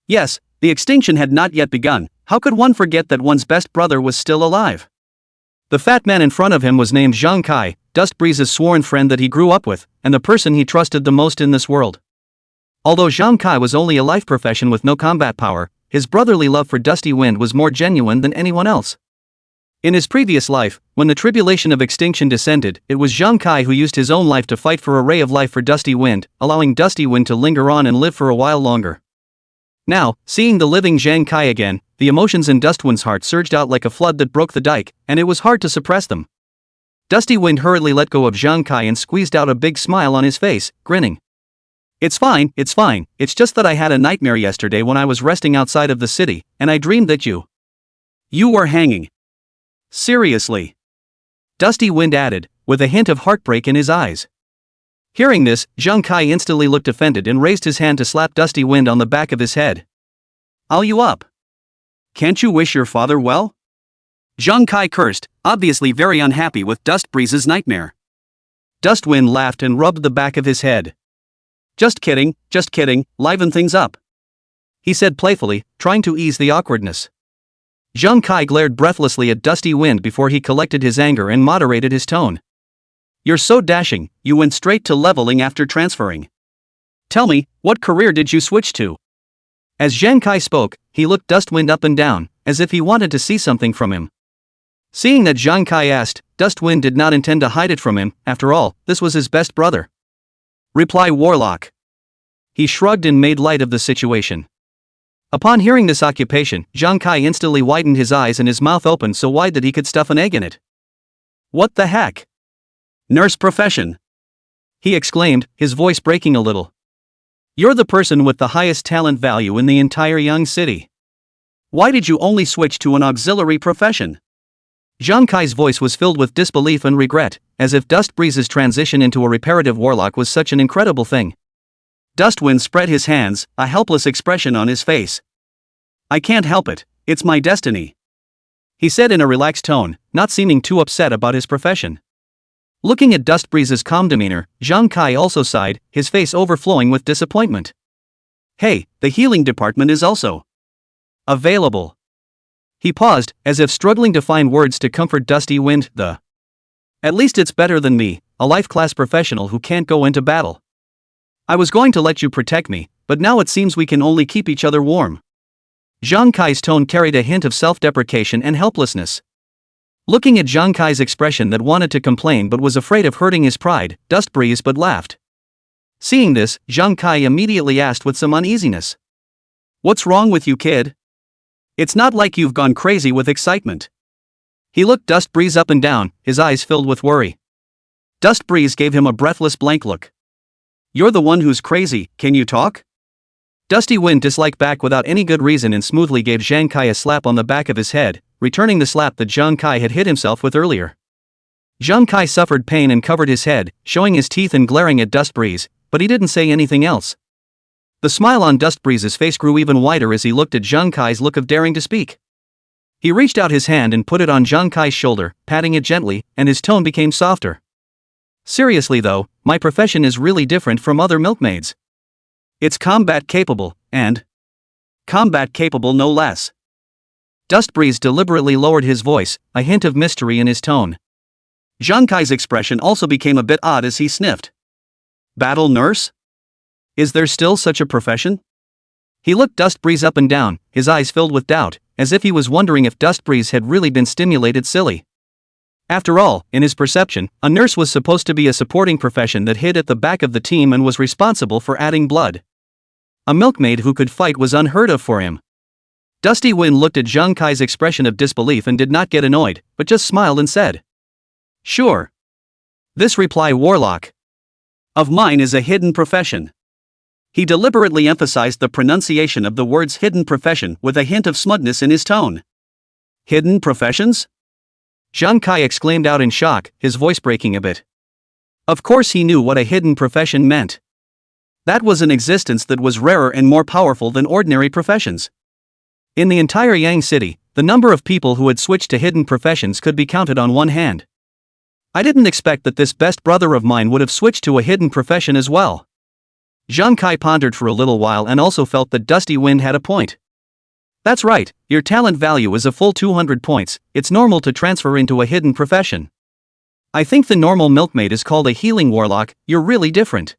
Yes, the extinction had not yet begun. How could one forget that one's best brother was still alive? The fat man in front of him was named Zhang Kai, Dustbreeze's sworn friend that he grew up with, and the person he trusted the most in this world. Although Zhang Kai was only a life profession with no combat power, his brotherly love for Dusty Wind was more genuine than anyone else. In his previous life, when the tribulation of extinction descended, it was Zhang Kai who used his own life to fight for a ray of life for Dusty Wind, allowing Dusty Wind to linger on and live for a while longer. Now, seeing the living Zhang Kai again, the emotions in Dustwind's heart surged out like a flood that broke the dike, and it was hard to suppress them. Dusty Wind hurriedly let go of Zhang Kai and squeezed out a big smile on his face, grinning. It's fine, it's just that I had a nightmare yesterday when I was resting outside of the city, and I dreamed that you were hanging." "Seriously?" Dusty Wind added, with a hint of heartbreak in his eyes. Hearing this, Zhang Kai instantly looked offended and raised his hand to slap Dusty Wind on the back of his head. "I'll you up. Can't you wish your father well?" Zhang Kai cursed, obviously very unhappy with Dustbreeze's nightmare. Dustwind laughed and rubbed the back of his head. Just kidding, liven things up," he said playfully, trying to ease the awkwardness. Zhang Kai glared breathlessly at Dusty Wind before he collected his anger and moderated his tone. "You're so dashing, you went straight to leveling after transferring. Tell me, what career did you switch to?" As Zhang Kai spoke, he looked Dustwind up and down, as if he wanted to see something from him. Seeing that Zhang Kai asked, Dustwind did not intend to hide it from him. After all, this was his best brother. "Reply warlock." He shrugged and made light of the situation. Upon hearing this occupation, Zhang Kai instantly widened his eyes and his mouth opened so wide that he could stuff an egg in it. "What the heck? Nurse profession?" he exclaimed, his voice breaking a little. "You're the person with the highest talent value in the entire young city. Why did you only switch to an auxiliary profession? Zhang Kai's voice was filled with disbelief and regret, as if Dust Breeze's transition into a reparative warlock was such an incredible thing. Dustwind spread his hands, a helpless expression on his face. I can't help it, it's my destiny, he said in a relaxed tone, not seeming too upset about his profession. Looking at Dust Breeze's calm demeanor, Zhang Kai also sighed, his face overflowing with disappointment. Hey, the healing department is also available. He paused, as if struggling to find words to comfort Dusty Wind. At least it's better than me, a life-class professional who can't go into battle. I was going to let you protect me, but now it seems we can only keep each other warm. Zhang Kai's tone carried a hint of self-deprecation and helplessness. Looking at Zhang Kai's expression that wanted to complain but was afraid of hurting his pride, Dust Breeze but laughed. Seeing this, Zhang Kai immediately asked with some uneasiness. What's wrong with you, kid? It's not like you've gone crazy with excitement. He looked Dust Breeze up and down, his eyes filled with worry. Dust Breeze gave him a breathless blank look. You're the one who's crazy, can you talk? Dusty Wind disliked back without any good reason and smoothly gave Zhang Kai a slap on the back of his head, returning the slap that Zhang Kai had hit himself with earlier. Zhang Kai suffered pain and covered his head, showing his teeth and glaring at Dust Breeze, but he didn't say anything else. The smile on Dust Breeze's face grew even wider as he looked at Zhang Kai's look of daring to speak. He reached out his hand and put it on Zhang Kai's shoulder, patting it gently, and his tone became softer. Seriously though, my profession is really different from other milkmaids. It's combat capable, and combat capable no less. Dust Breeze deliberately lowered his voice, a hint of mystery in his tone. Zhang Kai's expression also became a bit odd as he sniffed. Battle nurse? Is there still such a profession? He looked Dust Breeze up and down, his eyes filled with doubt, as if he was wondering if Dust Breeze had really been stimulated silly. After all, in his perception, a nurse was supposed to be a supporting profession that hid at the back of the team and was responsible for adding blood. A milkmaid who could fight was unheard of for him. Dusty Wind looked at Zhang Kai's expression of disbelief and did not get annoyed, but just smiled and said, Sure. This reply warlock of mine is a hidden profession. He deliberately emphasized the pronunciation of the words hidden profession with a hint of smugness in his tone. Hidden professions? Zhang Kai exclaimed out in shock, his voice breaking a bit. Of course he knew what a hidden profession meant. That was an existence that was rarer and more powerful than ordinary professions. In the entire Yang City, the number of people who had switched to hidden professions could be counted on one hand. I didn't expect that this best brother of mine would have switched to a hidden profession as well. Zhang Kai pondered for a little while and also felt that Dusty Wind had a point. That's right, your talent value is a full 200 points, it's normal to transfer into a hidden profession. I think the normal milkmaid is called a healing warlock, you're really different.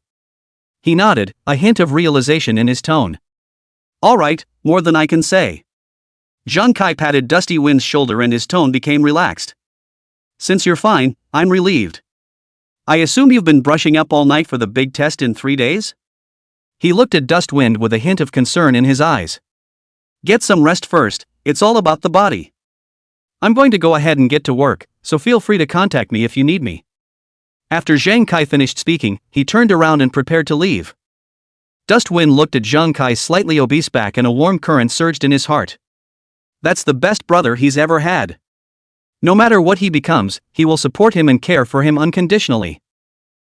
He nodded, a hint of realization in his tone. Alright, more than I can say. Zhang Kai patted Dusty Wind's shoulder and his tone became relaxed. Since you're fine, I'm relieved. I assume you've been brushing up all night for the big test in 3 days? He looked at Dust Wind with a hint of concern in his eyes. Get some rest first, it's all about the body. I'm going to go ahead and get to work, so feel free to contact me if you need me. After Zhang Kai finished speaking, he turned around and prepared to leave. Dust Wind looked at Zhang Kai's slightly obese back and a warm current surged in his heart. That's the best brother he's ever had. No matter what he becomes, he will support him and care for him unconditionally.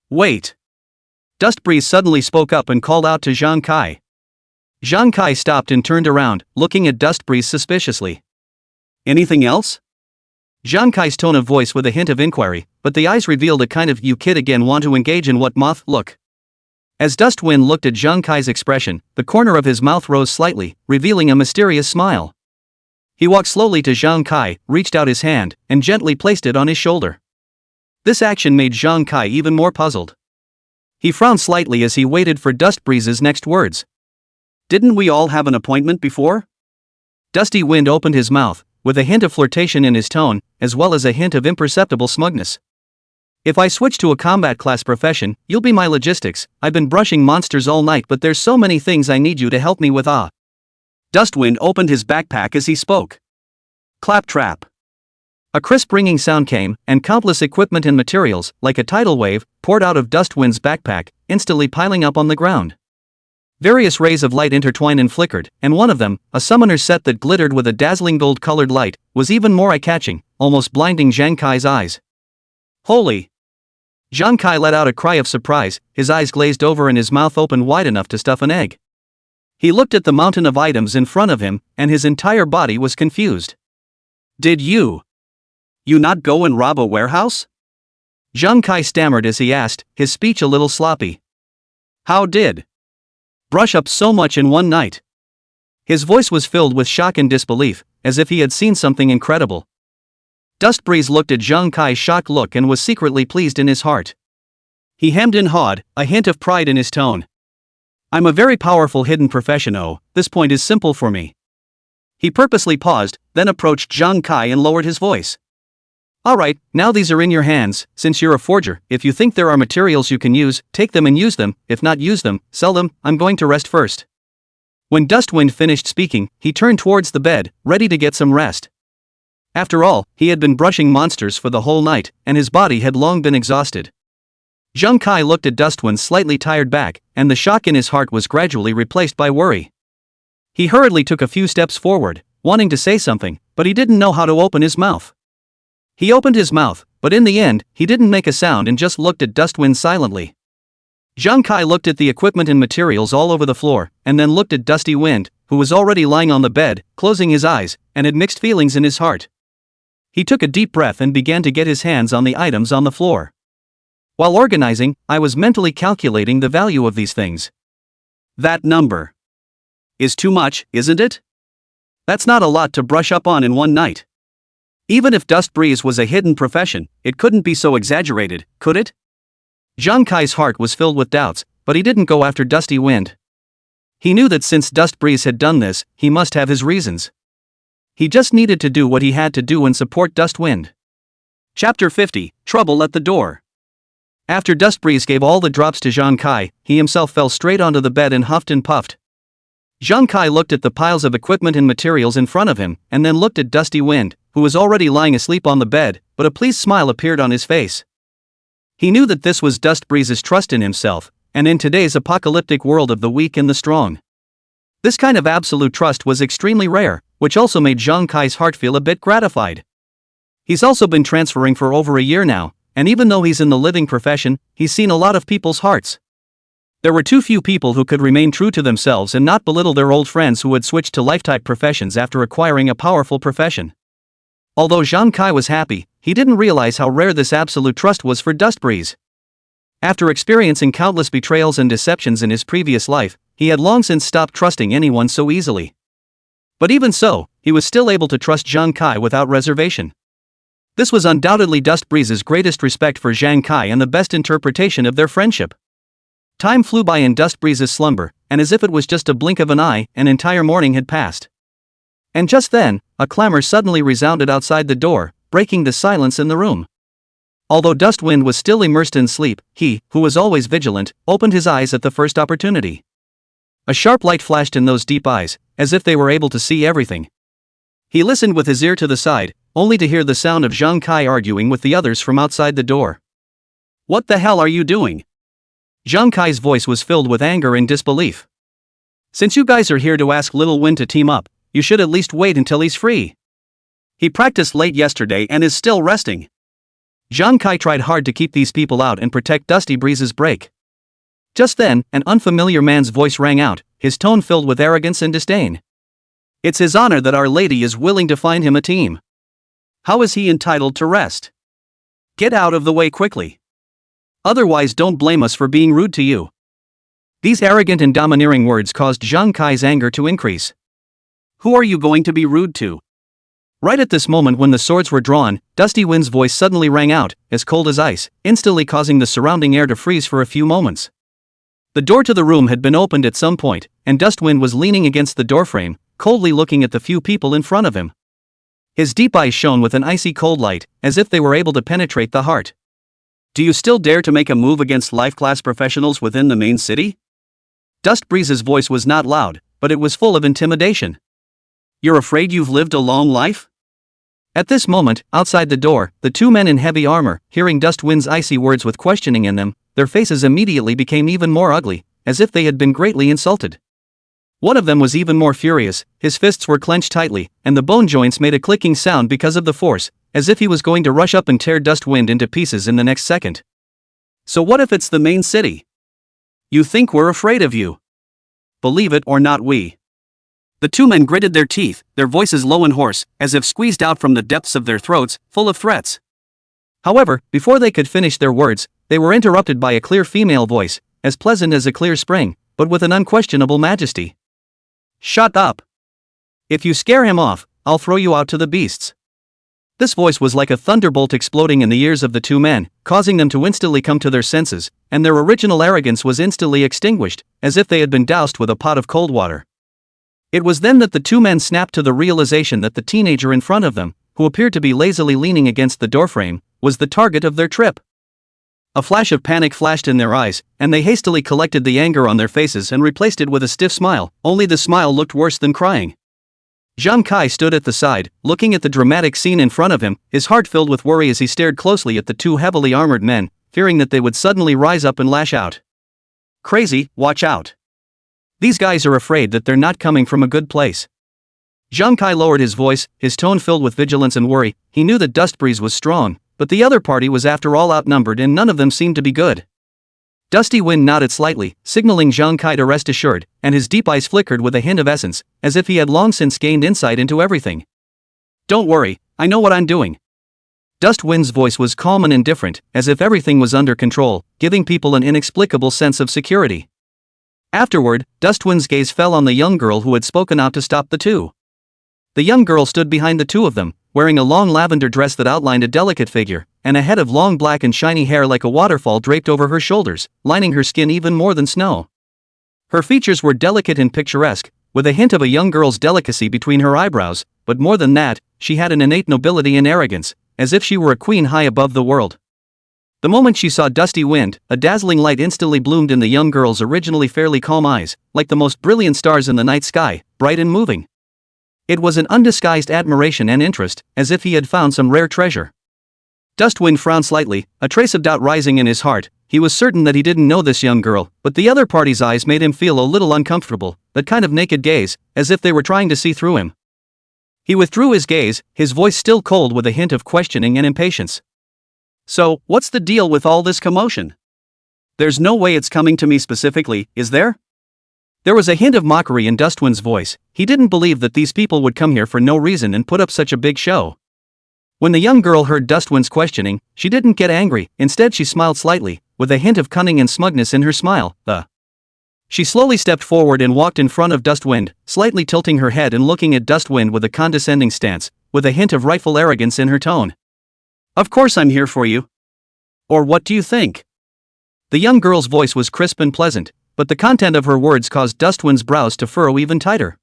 Wait. Dust Breeze suddenly spoke up and called out to Zhang Kai. Zhang Kai stopped and turned around, looking at Dust Breeze suspiciously. Anything else? Zhang Kai's tone of voice with a hint of inquiry, but the eyes revealed a kind of you kid again want to engage in what moth look. As Dust Wind looked at Zhang Kai's expression, the corner of his mouth rose slightly, revealing a mysterious smile. He walked slowly to Zhang Kai, reached out his hand, and gently placed it on his shoulder. This action made Zhang Kai even more puzzled. He frowned slightly as he waited for Dust Breeze's next words. Didn't we all have an appointment before? Dusty Wind opened his mouth, with a hint of flirtation in his tone, as well as a hint of imperceptible smugness. If I switch to a combat class profession, you'll be my logistics. I've been brushing monsters all night, but there's so many things I need you to help me with. Dustwind opened his backpack as he spoke. Claptrap. A crisp ringing sound came, and countless equipment and materials, like a tidal wave, poured out of Dustwind's backpack, instantly piling up on the ground. Various rays of light intertwined and flickered, and one of them, a summoner's set that glittered with a dazzling gold-colored light, was even more eye-catching, almost blinding Zhang Kai's eyes. Holy! Zhang Kai let out a cry of surprise, his eyes glazed over and his mouth opened wide enough to stuff an egg. He looked at the mountain of items in front of him, and his entire body was confused. Did you not go and rob a warehouse? Zhang Kai stammered as he asked, his speech a little sloppy. How did brush up so much in one night? His voice was filled with shock and disbelief, as if he had seen something incredible. Dust Breeze looked at Zhang Kai's shocked look and was secretly pleased in his heart. He hemmed and hawed, a hint of pride in his tone. I'm a very powerful hidden professional, this point is simple for me. He purposely paused, then approached Zhang Kai and lowered his voice. Alright, now these are in your hands, since you're a forger, if you think there are materials you can use, take them and use them, if not use them, sell them, I'm going to rest first. When Dustwind finished speaking, he turned towards the bed, ready to get some rest. After all, he had been brushing monsters for the whole night, and his body had long been exhausted. Zhang Kai looked at Dustwind's slightly tired back, and the shock in his heart was gradually replaced by worry. He hurriedly took a few steps forward, wanting to say something, but he didn't know how to open his mouth. He opened his mouth, but in the end, he didn't make a sound and just looked at Dustwind silently. Zhang Kai looked at the equipment and materials all over the floor, and then looked at Dusty Wind, who was already lying on the bed, closing his eyes, and had mixed feelings in his heart. He took a deep breath and began to get his hands on the items on the floor. While organizing, I was mentally calculating the value of these things. That number is too much, isn't it? That's not a lot to brush up on in one night. Even if Dust Breeze was a hidden profession, it couldn't be so exaggerated, could it? Zhang Kai's heart was filled with doubts, but he didn't go after Dusty Wind. He knew that since Dust Breeze had done this, he must have his reasons. He just needed to do what he had to do and support Dust Wind. Chapter 50, Trouble at the Door. After Dust Breeze gave all the drops to Zhang Kai, he himself fell straight onto the bed and huffed and puffed. Zhang Kai looked at the piles of equipment and materials in front of him, and then looked at Dusty Wind, who was already lying asleep on the bed, but a pleased smile appeared on his face. He knew that this was Dust Breeze's trust in himself, and in today's apocalyptic world of the weak and the strong. This kind of absolute trust was extremely rare, which also made Zhang Kai's heart feel a bit gratified. He's also been transferring for over a year now, and even though he's in the living profession, he's seen a lot of people's hearts. There were too few people who could remain true to themselves and not belittle their old friends who had switched to life-type professions after acquiring a powerful profession. Although Zhang Kai was happy, he didn't realize how rare this absolute trust was for Dust Breeze. After experiencing countless betrayals and deceptions in his previous life, he had long since stopped trusting anyone so easily. But even so, he was still able to trust Zhang Kai without reservation. This was undoubtedly Dust Breeze's greatest respect for Zhang Kai and the best interpretation of their friendship. Time flew by in Dust Breeze's slumber, and as if it was just a blink of an eye, an entire morning had passed. And just then, a clamor suddenly resounded outside the door, breaking the silence in the room. Although Dustwind was still immersed in sleep, he, who was always vigilant, opened his eyes at the first opportunity. A sharp light flashed in those deep eyes, as if they were able to see everything. He listened with his ear to the side, only to hear the sound of Zhang Kai arguing with the others from outside the door. What the hell are you doing? Zhang Kai's voice was filled with anger and disbelief. Since you guys are here to ask Little Wind to team up, you should at least wait until he's free. He practiced late yesterday and is still resting. Zhang Kai tried hard to keep these people out and protect Dusty Breeze's break. Just then, an unfamiliar man's voice rang out, his tone filled with arrogance and disdain. It's his honor that Our Lady is willing to find him a team. How is he entitled to rest? Get out of the way quickly. Otherwise don't blame us for being rude to you. These arrogant and domineering words caused Zhang Kai's anger to increase. Who are you going to be rude to? Right at this moment when the swords were drawn, Dusty Wind's voice suddenly rang out, as cold as ice, instantly causing the surrounding air to freeze for a few moments. The door to the room had been opened at some point, and Dustwind was leaning against the doorframe, coldly looking at the few people in front of him. His deep eyes shone with an icy cold light, as if they were able to penetrate the heart. Do you still dare to make a move against life-class professionals within the main city? Dust Breeze's voice was not loud, but it was full of intimidation. You're afraid you've lived a long life? At this moment, outside the door, the two men in heavy armor, hearing Dustwind's icy words with questioning in them, their faces immediately became even more ugly, as if they had been greatly insulted. One of them was even more furious, his fists were clenched tightly, and the bone joints made a clicking sound because of the force, as if he was going to rush up and tear Dustwind into pieces in the next second. So what if it's the main city? You think we're afraid of you? Believe it or not, we. The two men gritted their teeth, their voices low and hoarse, as if squeezed out from the depths of their throats, full of threats. However, before they could finish their words, they were interrupted by a clear female voice, as pleasant as a clear spring, but with an unquestionable majesty. Shut up! If you scare him off, I'll throw you out to the beasts. This voice was like a thunderbolt exploding in the ears of the two men, causing them to instantly come to their senses, and their original arrogance was instantly extinguished, as if they had been doused with a pot of cold water. It was then that the two men snapped to the realization that the teenager in front of them, who appeared to be lazily leaning against the doorframe, was the target of their trip. A flash of panic flashed in their eyes, and they hastily collected the anger on their faces and replaced it with a stiff smile, only the smile looked worse than crying. Zhang Kai stood at the side, looking at the dramatic scene in front of him, his heart filled with worry as he stared closely at the two heavily armored men, fearing that they would suddenly rise up and lash out. Crazy, watch out. These guys are afraid that they're not coming from a good place. Zhang Kai lowered his voice, his tone filled with vigilance and worry. He knew that Dustbreeze was strong, but the other party was after all outnumbered and none of them seemed to be good. Dusty Wind nodded slightly, signaling Zhang Kai to rest assured, and his deep eyes flickered with a hint of essence, as if he had long since gained insight into everything. Don't worry, I know what I'm doing. Dustwind's voice was calm and indifferent, as if everything was under control, giving people an inexplicable sense of security. Afterward, Dustwind's gaze fell on the young girl who had spoken out to stop the two. The young girl stood behind the two of them, wearing a long lavender dress that outlined a delicate figure, and a head of long black and shiny hair like a waterfall draped over her shoulders, lining her skin even more than snow. Her features were delicate and picturesque, with a hint of a young girl's delicacy between her eyebrows, but more than that, she had an innate nobility and arrogance, as if she were a queen high above the world. The moment she saw Dusty Wind, a dazzling light instantly bloomed in the young girl's originally fairly calm eyes, like the most brilliant stars in the night sky, bright and moving. It was an undisguised admiration and interest, as if he had found some rare treasure. Dustwind frowned slightly, a trace of doubt rising in his heart. He was certain that he didn't know this young girl, but the other party's eyes made him feel a little uncomfortable, that kind of naked gaze, as if they were trying to see through him. He withdrew his gaze, his voice still cold with a hint of questioning and impatience. So, what's the deal with all this commotion? There's no way it's coming to me specifically, is there? There was a hint of mockery in Dustwind's voice. He didn't believe that these people would come here for no reason and put up such a big show. When the young girl heard Dustwind's questioning, she didn't get angry, instead she smiled slightly, with a hint of cunning and smugness in her smile. She slowly stepped forward and walked in front of Dustwind, slightly tilting her head and looking at Dustwind with a condescending stance, with a hint of rightful arrogance in her tone. Of course I'm here for you. Or what do you think? The young girl's voice was crisp and pleasant, but the content of her words caused Dustwind's brows to furrow even tighter.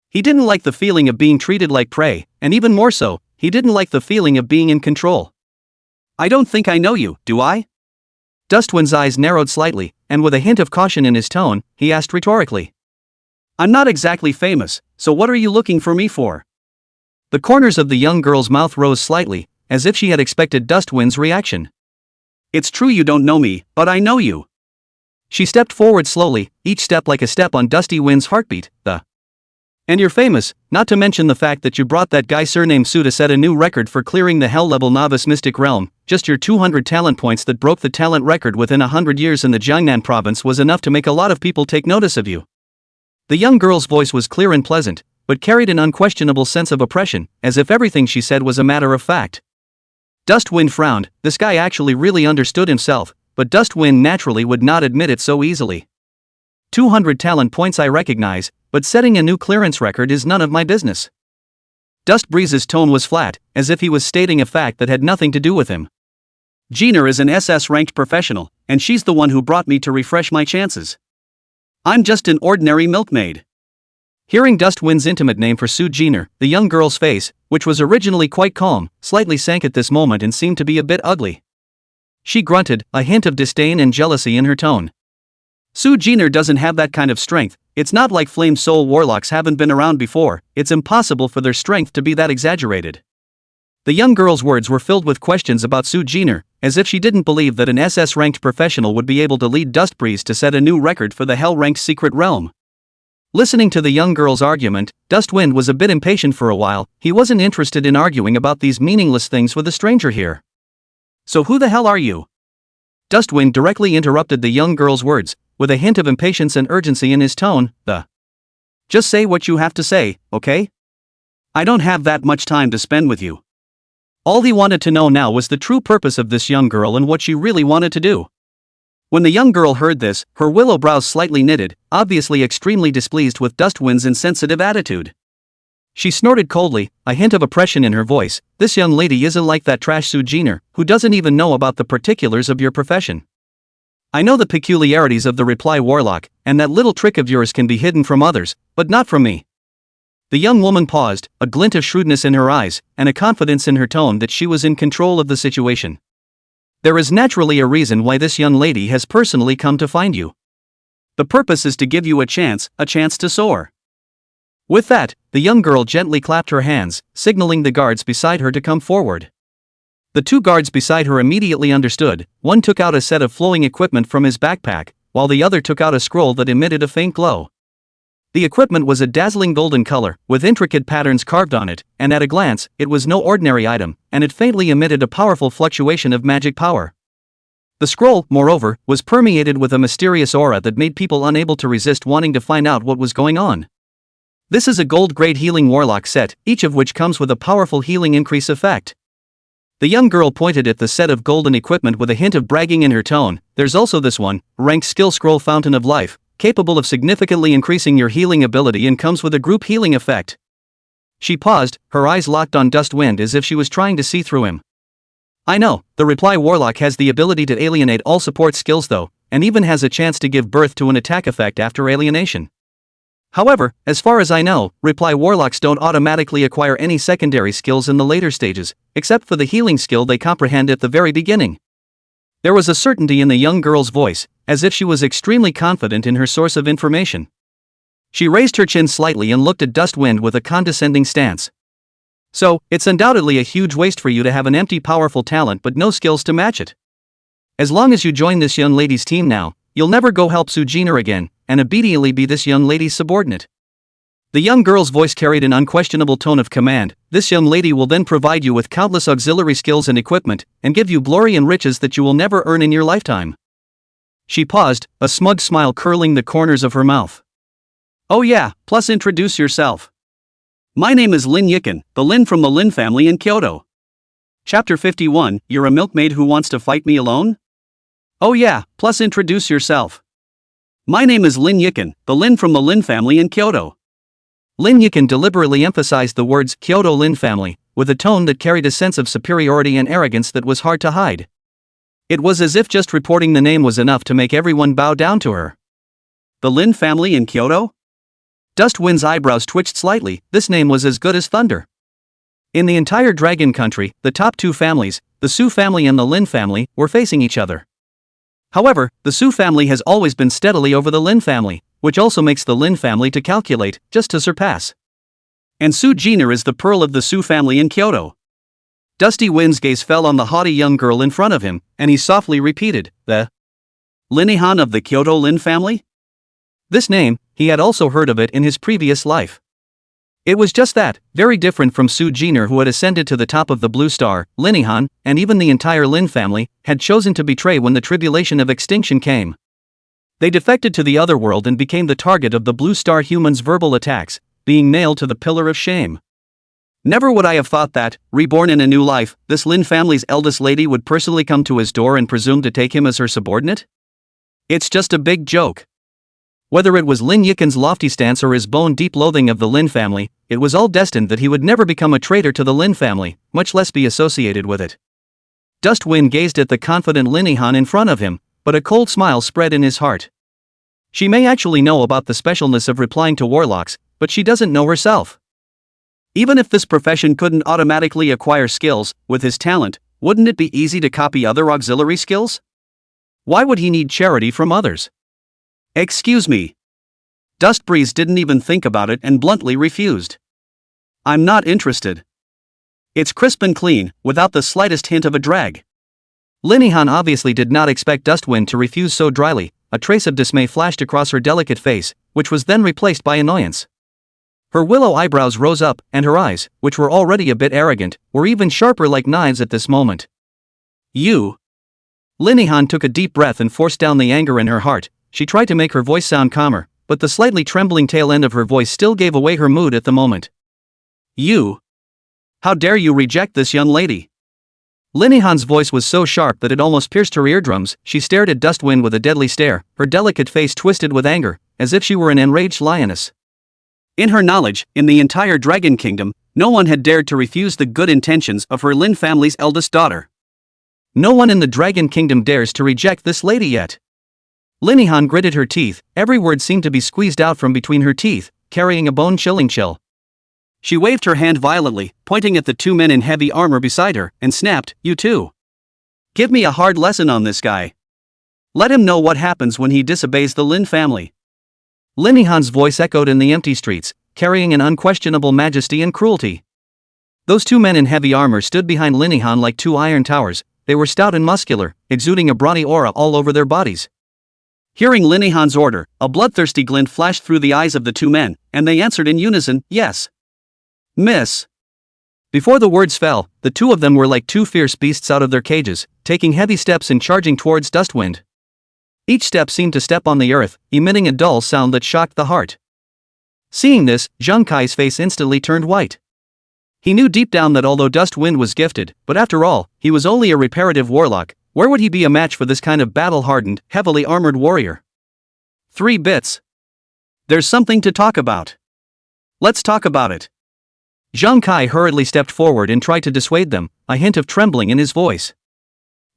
He didn't like the feeling of being treated like prey, and even more so, he didn't like the feeling of being in control. I don't think I know you, do I? Dustwind's eyes narrowed slightly, and with a hint of caution in his tone, he asked rhetorically. I'm not exactly famous, so what are you looking for me for? The corners of the young girl's mouth rose slightly, as if she had expected Dustwind's reaction. It's true you don't know me, but I know you. She stepped forward slowly, each step like a step on Dusty Wind's heartbeat. And you're famous, not to mention the fact that you brought that guy surnamed Su to set a new record for clearing the hell-level novice mystic realm. Just your 200 talent points that broke the talent record within 100 years in the Jiangnan province was enough to make a lot of people take notice of you. The young girl's voice was clear and pleasant, but carried an unquestionable sense of oppression, as if everything she said was a matter of fact. Dustwind frowned. This guy actually really understood himself, but Dustwind naturally would not admit it so easily. 200 talent points I recognize, but setting a new clearance record is none of my business. Dustbreeze's tone was flat, as if he was stating a fact that had nothing to do with him. Jin'er is an SS-ranked professional, and she's the one who brought me to refresh my chances. I'm just an ordinary milkmaid. Hearing Dustwind's intimate name for Su Jin'er, the young girl's face, which was originally quite calm, slightly sank at this moment and seemed to be a bit ugly. She grunted, a hint of disdain and jealousy in her tone. Su Jin'er doesn't have that kind of strength. It's not like Flame Soul warlocks haven't been around before. It's impossible for their strength to be that exaggerated. The young girl's words were filled with questions about Su Jin'er, as if she didn't believe that an SS-ranked professional would be able to lead Dustbreeze to set a new record for the Hell-ranked secret realm. Listening to the young girl's argument, Dustwind was a bit impatient for a while. He wasn't interested in arguing about these meaningless things with a stranger here. So who the hell are you? Dustwind directly interrupted the young girl's words, with a hint of impatience and urgency in his tone. Just say what you have to say, okay? I don't have that much time to spend with you. All he wanted to know now was the true purpose of this young girl and what she really wanted to do. When the young girl heard this, her willow brows slightly knitted, obviously extremely displeased with Dustwind's insensitive attitude. She snorted coldly, a hint of oppression in her voice. This young lady isn't like that trash Su Jin'er, who doesn't even know about the particulars of your profession. I know the peculiarities of the reply warlock, and that little trick of yours can be hidden from others, but not from me. The young woman paused, a glint of shrewdness in her eyes, and a confidence in her tone that she was in control of the situation. There is naturally a reason why this young lady has personally come to find you. The purpose is to give you a chance to soar. With that, the young girl gently clapped her hands, signaling the guards beside her to come forward. The two guards beside her immediately understood. One took out a set of flowing equipment from his backpack, while the other took out a scroll that emitted a faint glow. The equipment was a dazzling golden color, with intricate patterns carved on it, and at a glance, it was no ordinary item, and it faintly emitted a powerful fluctuation of magic power. The scroll, moreover, was permeated with a mysterious aura that made people unable to resist wanting to find out what was going on. This is a gold-grade healing warlock set, each of which comes with a powerful healing increase effect. The young girl pointed at the set of golden equipment with a hint of bragging in her tone. There's also this one, ranked skill scroll Fountain of Life, capable of significantly increasing your healing ability and comes with a group healing effect. She paused, her eyes locked on Dustwind as if she was trying to see through him. I know, the reply warlock has the ability to alienate all support skills though, and even has a chance to give birth to an attack effect after alienation. However, as far as I know, reply warlocks don't automatically acquire any secondary skills in the later stages, except for the healing skill they comprehend at the very beginning. There was a certainty in the young girl's voice, as if she was extremely confident in her source of information. She raised her chin slightly and looked at Dustwind with a condescending stance. So, it's undoubtedly a huge waste for you to have an empty powerful talent but no skills to match it. As long as you join this young lady's team now, you'll never go help Su Jin'er again, and obediently be this young lady's subordinate. The young girl's voice carried an unquestionable tone of command. This young lady will then provide you with countless auxiliary skills and equipment, and give you glory and riches that you will never earn in your lifetime. She paused, a smug smile curling the corners of her mouth. Oh yeah, plus introduce yourself. My name is Lin Yikan, the Lin from the Lin family in Kyoto. Chapter 51, You're a milkmaid who wants to fight me alone? Oh yeah, plus introduce yourself. My name is Lin Yikan, the Lin from the Lin family in Kyoto. Lin Yikan deliberately emphasized the words Kyoto Lin family, with a tone that carried a sense of superiority and arrogance that was hard to hide. It was as if just reporting the name was enough to make everyone bow down to her. The Lin family in Kyoto? Dustwind's eyebrows twitched slightly. This name was as good as thunder. In the entire Dragon Country, the top two families, the Su family and the Lin family, were facing each other. However, the Su family has always been steadily over the Lin family, which also makes the Lin family to calculate, just to surpass. And Su Jin'er is the pearl of the Su family in Kyoto. Dusty Wind's gaze fell on the haughty young girl in front of him, and he softly repeated, the linehan of the Kyoto Lin family? This name, he had also heard of it in his previous life. It was just that, very different from Su Jin'er, who had ascended to the top of the Blue Star. Linehan, and even the entire Lin family, had chosen to betray when the tribulation of extinction came. They defected to the other world and became the target of the Blue Star humans' verbal attacks, being nailed to the pillar of shame. Never would I have thought that, reborn in a new life, this Lin family's eldest lady would personally come to his door and presume to take him as her subordinate? It's just a big joke. Whether it was Lin Yikan's lofty stance or his bone-deep loathing of the Lin family, it was all destined that he would never become a traitor to the Lin family, much less be associated with it. Dustwind gazed at the confident Linehan in front of him, but a cold smile spread in his heart. She may actually know about the specialness of replying to warlocks, but she doesn't know herself. Even if this profession couldn't automatically acquire skills, with his talent, wouldn't it be easy to copy other auxiliary skills? Why would he need charity from others? Excuse me. Dustbreeze didn't even think about it and bluntly refused. I'm not interested. It's crisp and clean, without the slightest hint of a drag. Linehan obviously did not expect Dustwind to refuse so dryly. A trace of dismay flashed across her delicate face, which was then replaced by annoyance. Her willow eyebrows rose up, and her eyes, which were already a bit arrogant, were even sharper like knives at this moment. You. Linehan took a deep breath and forced down the anger in her heart. She tried to make her voice sound calmer, but the slightly trembling tail end of her voice still gave away her mood at the moment. You. How dare you reject this young lady? Linehan's voice was so sharp that it almost pierced her eardrums. She stared at Dustwind with a deadly stare, her delicate face twisted with anger, as if she were an enraged lioness. In her knowledge, in the entire Dragon Kingdom, no one had dared to refuse the good intentions of her Lin family's eldest daughter. No one in the Dragon Kingdom dares to reject this lady yet. Linehan gritted her teeth, every word seemed to be squeezed out from between her teeth, carrying a bone-chilling chill. She waved her hand violently, pointing at the two men in heavy armor beside her, and snapped, "You too. Give me a hard lesson on this guy. Let him know what happens when he disobeys the Lin family." Linehan's voice echoed in the empty streets, carrying an unquestionable majesty and cruelty. Those two men in heavy armor stood behind Linehan like two iron towers. They were stout and muscular, exuding a brawny aura all over their bodies. Hearing Linehan's order, a bloodthirsty glint flashed through the eyes of the two men, and they answered in unison, "Yes. Miss." Before the words fell, the two of them were like two fierce beasts out of their cages, taking heavy steps and charging towards Dustwind. Each step seemed to step on the earth, emitting a dull sound that shocked the heart. Seeing this, Zhang Kai's face instantly turned white. He knew deep down that although Dustwind was gifted, but after all, he was only a reparative warlock. Where would he be a match for this kind of battle-hardened, heavily armored warrior? 3 bits. There's something to talk about. Let's talk about it. Zhang Kai hurriedly stepped forward and tried to dissuade them, a hint of trembling in his voice.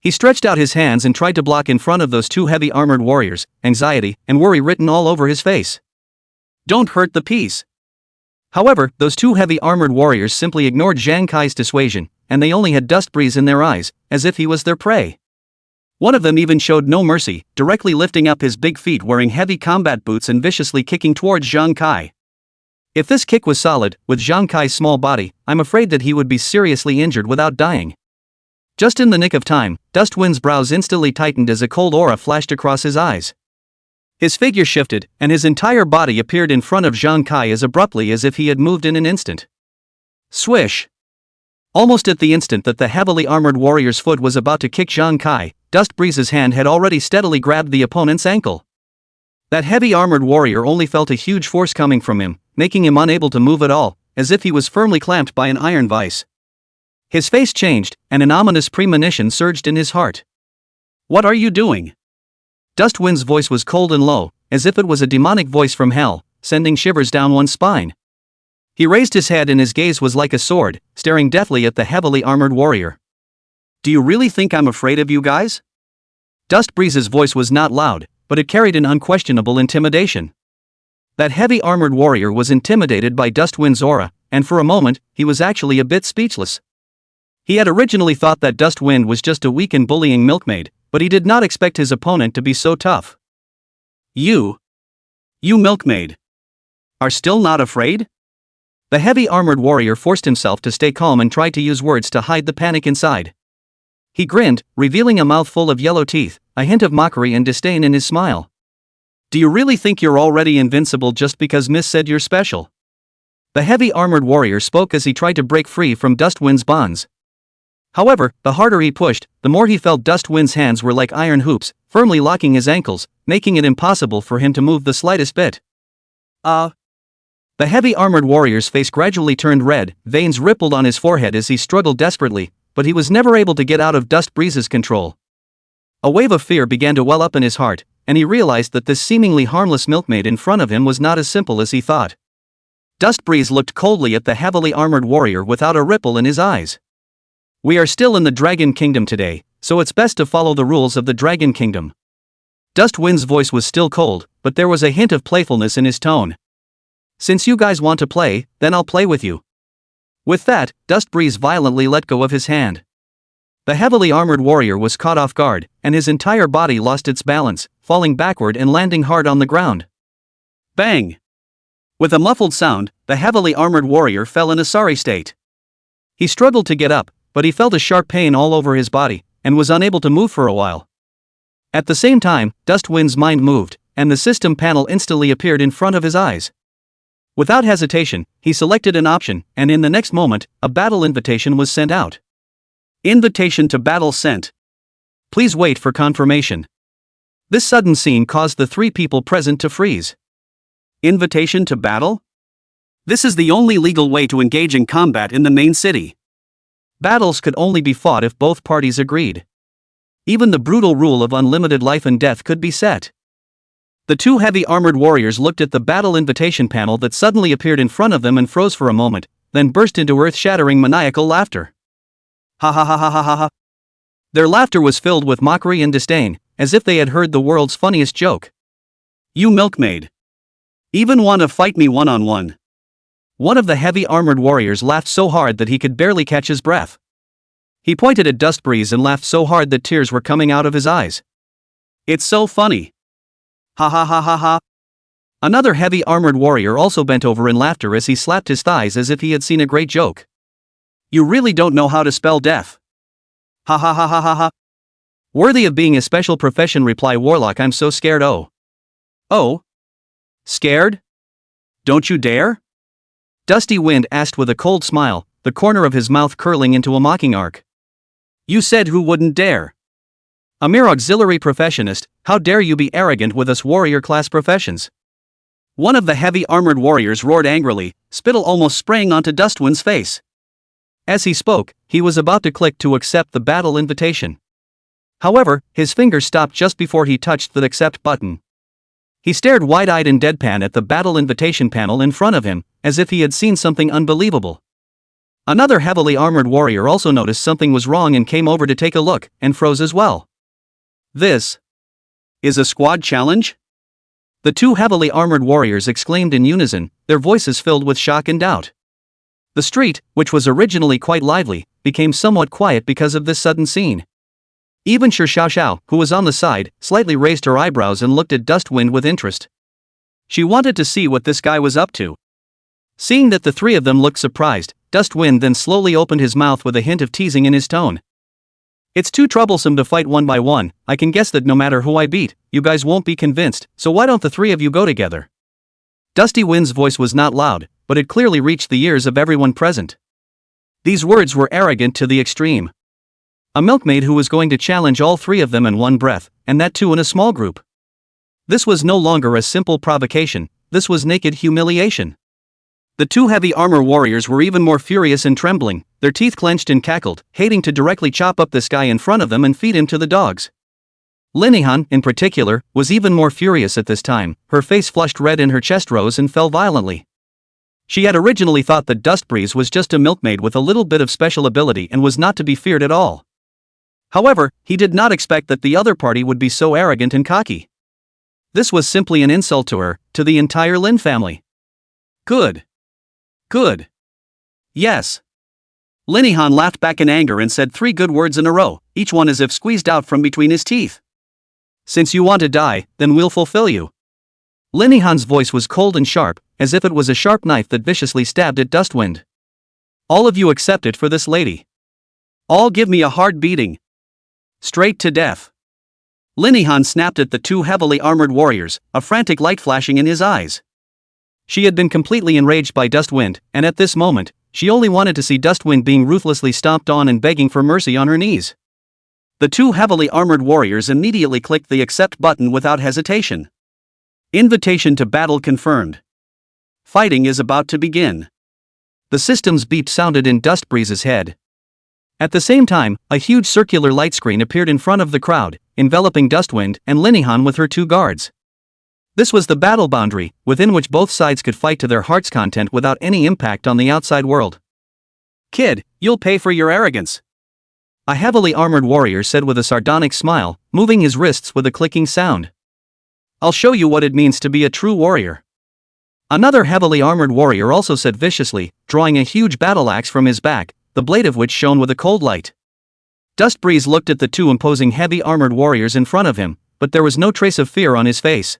He stretched out his hands and tried to block in front of those two heavy armored warriors, anxiety and worry written all over his face. Don't hurt the peace. However, those two heavy armored warriors simply ignored Zhang Kai's dissuasion, and they only had dust breeze in their eyes, as if he was their prey. One of them even showed no mercy, directly lifting up his big feet wearing heavy combat boots and viciously kicking towards Zhang Kai. If this kick was solid, with Zhang Kai's small body, I'm afraid that he would be seriously injured without dying. Just in the nick of time, Dustwind's brows instantly tightened as a cold aura flashed across his eyes. His figure shifted, and his entire body appeared in front of Zhang Kai as abruptly as if he had moved in an instant. Swish! Almost at the instant that the heavily armored warrior's foot was about to kick Zhang Kai, Dust Breeze's hand had already steadily grabbed the opponent's ankle. That heavy armored warrior only felt a huge force coming from him, making him unable to move at all, as if he was firmly clamped by an iron vice. His face changed, and an ominous premonition surged in his heart. "What are you doing?" Dustwind's voice was cold and low, as if it was a demonic voice from hell, sending shivers down one's spine. He raised his head and his gaze was like a sword, staring deathly at the heavily armored warrior. "Do you really think I'm afraid of you guys?" Dust Breeze's voice was not loud, but it carried an unquestionable intimidation. That heavy armored warrior was intimidated by Dustwind's aura, and for a moment, he was actually a bit speechless. He had originally thought that Dustwind was just a weak and bullying milkmaid, but he did not expect his opponent to be so tough. You milkmaid, are still not afraid?" The heavy armored warrior forced himself to stay calm and tried to use words to hide the panic inside. He grinned, revealing a mouthful of yellow teeth, a hint of mockery and disdain in his smile. "Do you really think you're already invincible just because Miss said you're special?" The heavy armored warrior spoke as he tried to break free from Dustwind's bonds. However, the harder he pushed, the more he felt Dustwind's hands were like iron hoops, firmly locking his ankles, making it impossible for him to move the slightest bit. The heavy armored warrior's face gradually turned red, veins rippled on his forehead as he struggled desperately, but he was never able to get out of Dust Breeze's control. A wave of fear began to well up in his heart, and he realized that this seemingly harmless milkmaid in front of him was not as simple as he thought. Dust Breeze looked coldly at the heavily armored warrior without a ripple in his eyes. "We are still in the Dragon Kingdom today, so it's best to follow the rules of the Dragon Kingdom." Dustwind's voice was still cold, but there was a hint of playfulness in his tone. "Since you guys want to play, then I'll play with you." With that, Dust Breeze violently let go of his hand. The heavily armored warrior was caught off guard, and his entire body lost its balance, falling backward and landing hard on the ground. Bang! With a muffled sound, the heavily armored warrior fell in a sorry state. He struggled to get up, but he felt a sharp pain all over his body, and was unable to move for a while. At the same time, Dustwind's mind moved, and the system panel instantly appeared in front of his eyes. Without hesitation, he selected an option, and in the next moment, a battle invitation was sent out. Invitation to battle sent. Please wait for confirmation. This sudden scene caused the three people present to freeze. Invitation to battle? This is the only legal way to engage in combat in the main city. Battles could only be fought if both parties agreed. Even the brutal rule of unlimited life and death could be set. The two heavy armored warriors looked at the battle invitation panel that suddenly appeared in front of them and froze for a moment, then burst into earth-shattering maniacal laughter. Ha ha ha ha ha ha ha. Their laughter was filled with mockery and disdain, as if they had heard the world's funniest joke. You milkmaid. Even want to fight me one-on-one? One of the heavy armored warriors laughed so hard that he could barely catch his breath. He pointed at Dustbreeze and laughed so hard that tears were coming out of his eyes. It's so funny. Ha ha ha ha ha. Another heavy armored warrior also bent over in laughter as he slapped his thighs as if he had seen a great joke. You really don't know how to spell death. Ha ha ha ha ha ha. Worthy of being a special profession, reply Warlock. I'm so scared. Oh. Oh? Scared? Don't you dare? Dusty Wind asked with a cold smile, the corner of his mouth curling into a mocking arc. You said who wouldn't dare? A mere auxiliary professionist, how dare you be arrogant with us warrior class professions? One of the heavy armored warriors roared angrily, spittle almost spraying onto Dustwind's face. As he spoke, he was about to click to accept the battle invitation. However, his finger stopped just before he touched the accept button. He stared wide-eyed and deadpan at the battle invitation panel in front of him, as if he had seen something unbelievable. Another heavily armored warrior also noticed something was wrong and came over to take a look, and froze as well. This is a squad challenge? The two heavily armored warriors exclaimed in unison, their voices filled with shock and doubt. The street, which was originally quite lively, became somewhat quiet because of this sudden scene. Even Shi Xiao, who was on the side, slightly raised her eyebrows and looked at Dustwind with interest. She wanted to see what this guy was up to. Seeing that the three of them looked surprised, Dustwind then slowly opened his mouth with a hint of teasing in his tone. It's too troublesome to fight one by one. I can guess that no matter who I beat, you guys won't be convinced, so why don't the three of you go together? Dusty Wind's voice was not loud, but it clearly reached the ears of everyone present. These words were arrogant to the extreme. A milkmaid who was going to challenge all three of them in one breath, and that too in a small group. This was no longer a simple provocation, this was naked humiliation. The two heavy armor warriors were even more furious and trembling, their teeth clenched and cackled, hating to directly chop up this guy in front of them and feed him to the dogs. Linihan, in particular, was even more furious at this time, her face flushed red and her chest rose and fell violently. She had originally thought that Dustbreeze was just a milkmaid with a little bit of special ability and was not to be feared at all. However, he did not expect that the other party would be so arrogant and cocky. This was simply an insult to her, to the entire Lin family. Good. Good. Yes. Linihan laughed back in anger and said 3 good words in a row, each one as if squeezed out from between his teeth. Since you want to die, then we'll fulfill you. Linihan's voice was cold and sharp, as if it was a sharp knife that viciously stabbed at Dustwind. All of you accept it for this lady. All give me a hard beating. Straight to death. Linihan snapped at the two heavily armored warriors, a frantic light flashing in his eyes. She had been completely enraged by Dustwind, and at this moment, she only wanted to see Dustwind being ruthlessly stomped on and begging for mercy on her knees. The two heavily armored warriors immediately clicked the accept button without hesitation. Invitation to battle confirmed. Fighting is about to begin. The system's beep sounded in Dustbreeze's head. At the same time, a huge circular light screen appeared in front of the crowd, enveloping Dustwind and Linihan with her 2 guards. This was the battle boundary, within which both sides could fight to their heart's content without any impact on the outside world. Kid, you'll pay for your arrogance. A heavily armored warrior said with a sardonic smile, moving his wrists with a clicking sound. I'll show you what it means to be a true warrior. Another heavily armored warrior also said viciously, drawing a huge battle axe from his back, the blade of which shone with a cold light. Dustbreeze looked at the 2 imposing heavy armored warriors in front of him, but there was no trace of fear on his face.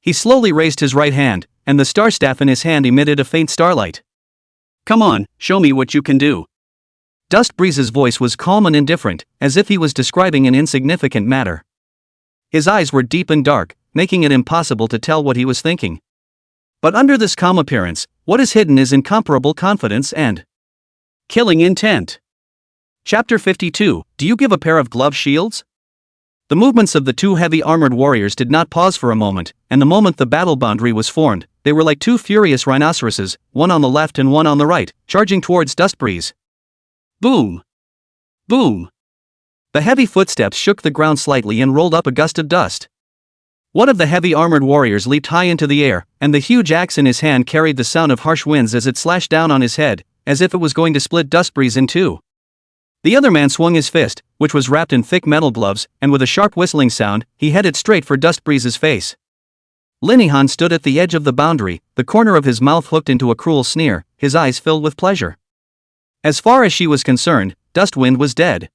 He slowly raised his right hand, and the star staff in his hand emitted a faint starlight. Come on, show me what you can do. Dust Breeze's voice was calm and indifferent, as if he was describing an insignificant matter. His eyes were deep and dark, making it impossible to tell what he was thinking. But under this calm appearance, what is hidden is incomparable confidence and killing intent. Chapter 52, Do you give a pair of glove shields? The movements of the two heavy armored warriors did not pause for a moment, and the moment the battle boundary was formed, they were like two furious rhinoceroses, one on the left and one on the right, charging towards Dust Breeze. Boom! Boom! The heavy footsteps shook the ground slightly and rolled up a gust of dust. One of the heavy armored warriors leaped high into the air, and the huge axe in his hand carried the sound of harsh winds as it slashed down on his head, as if it was going to split Dust Breeze in two. The other man swung his fist, which was wrapped in thick metal gloves, and with a sharp whistling sound, he headed straight for Dust Breeze's face. Linihan stood at the edge of the boundary, the corner of his mouth hooked into a cruel sneer, his eyes filled with pleasure. As far as she was concerned, Dustwind was dead.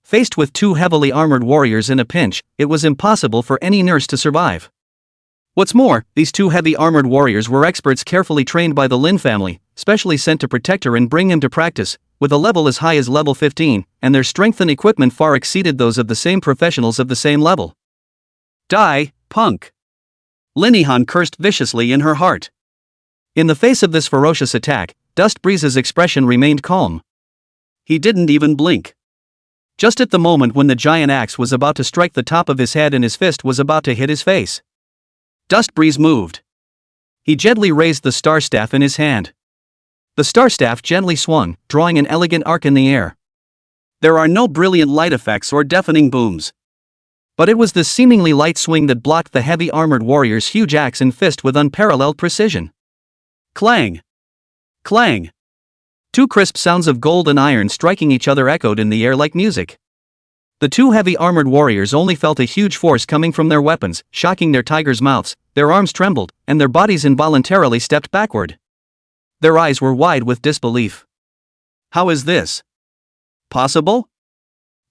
Faced with two heavily armored warriors in a pinch, it was impossible for any nurse to survive. What's more, these two heavy armored warriors were experts carefully trained by the Lin family, specially sent to protect her and bring him to practice, with a level as high as level 15, and their strength and equipment far exceeded those of the same professionals of the same level. Die, punk! Linihan cursed viciously in her heart. In the face of this ferocious attack, Dust Breeze's expression remained calm. He didn't even blink. Just at the moment when the giant axe was about to strike the top of his head and his fist was about to hit his face, Dust Breeze moved. He gently raised the star staff in his hand. The star staff gently swung, drawing an elegant arc in the air. There are no brilliant light effects or deafening booms. But it was this seemingly light swing that blocked the heavy armored warrior's huge axe and fist with unparalleled precision. Clang! Clang! Two crisp sounds of gold and iron striking each other echoed in the air like music. The two heavy armored warriors only felt a huge force coming from their weapons, shocking their tigers' mouths, their arms trembled, and their bodies involuntarily stepped backward. Their eyes were wide with disbelief. How is this possible?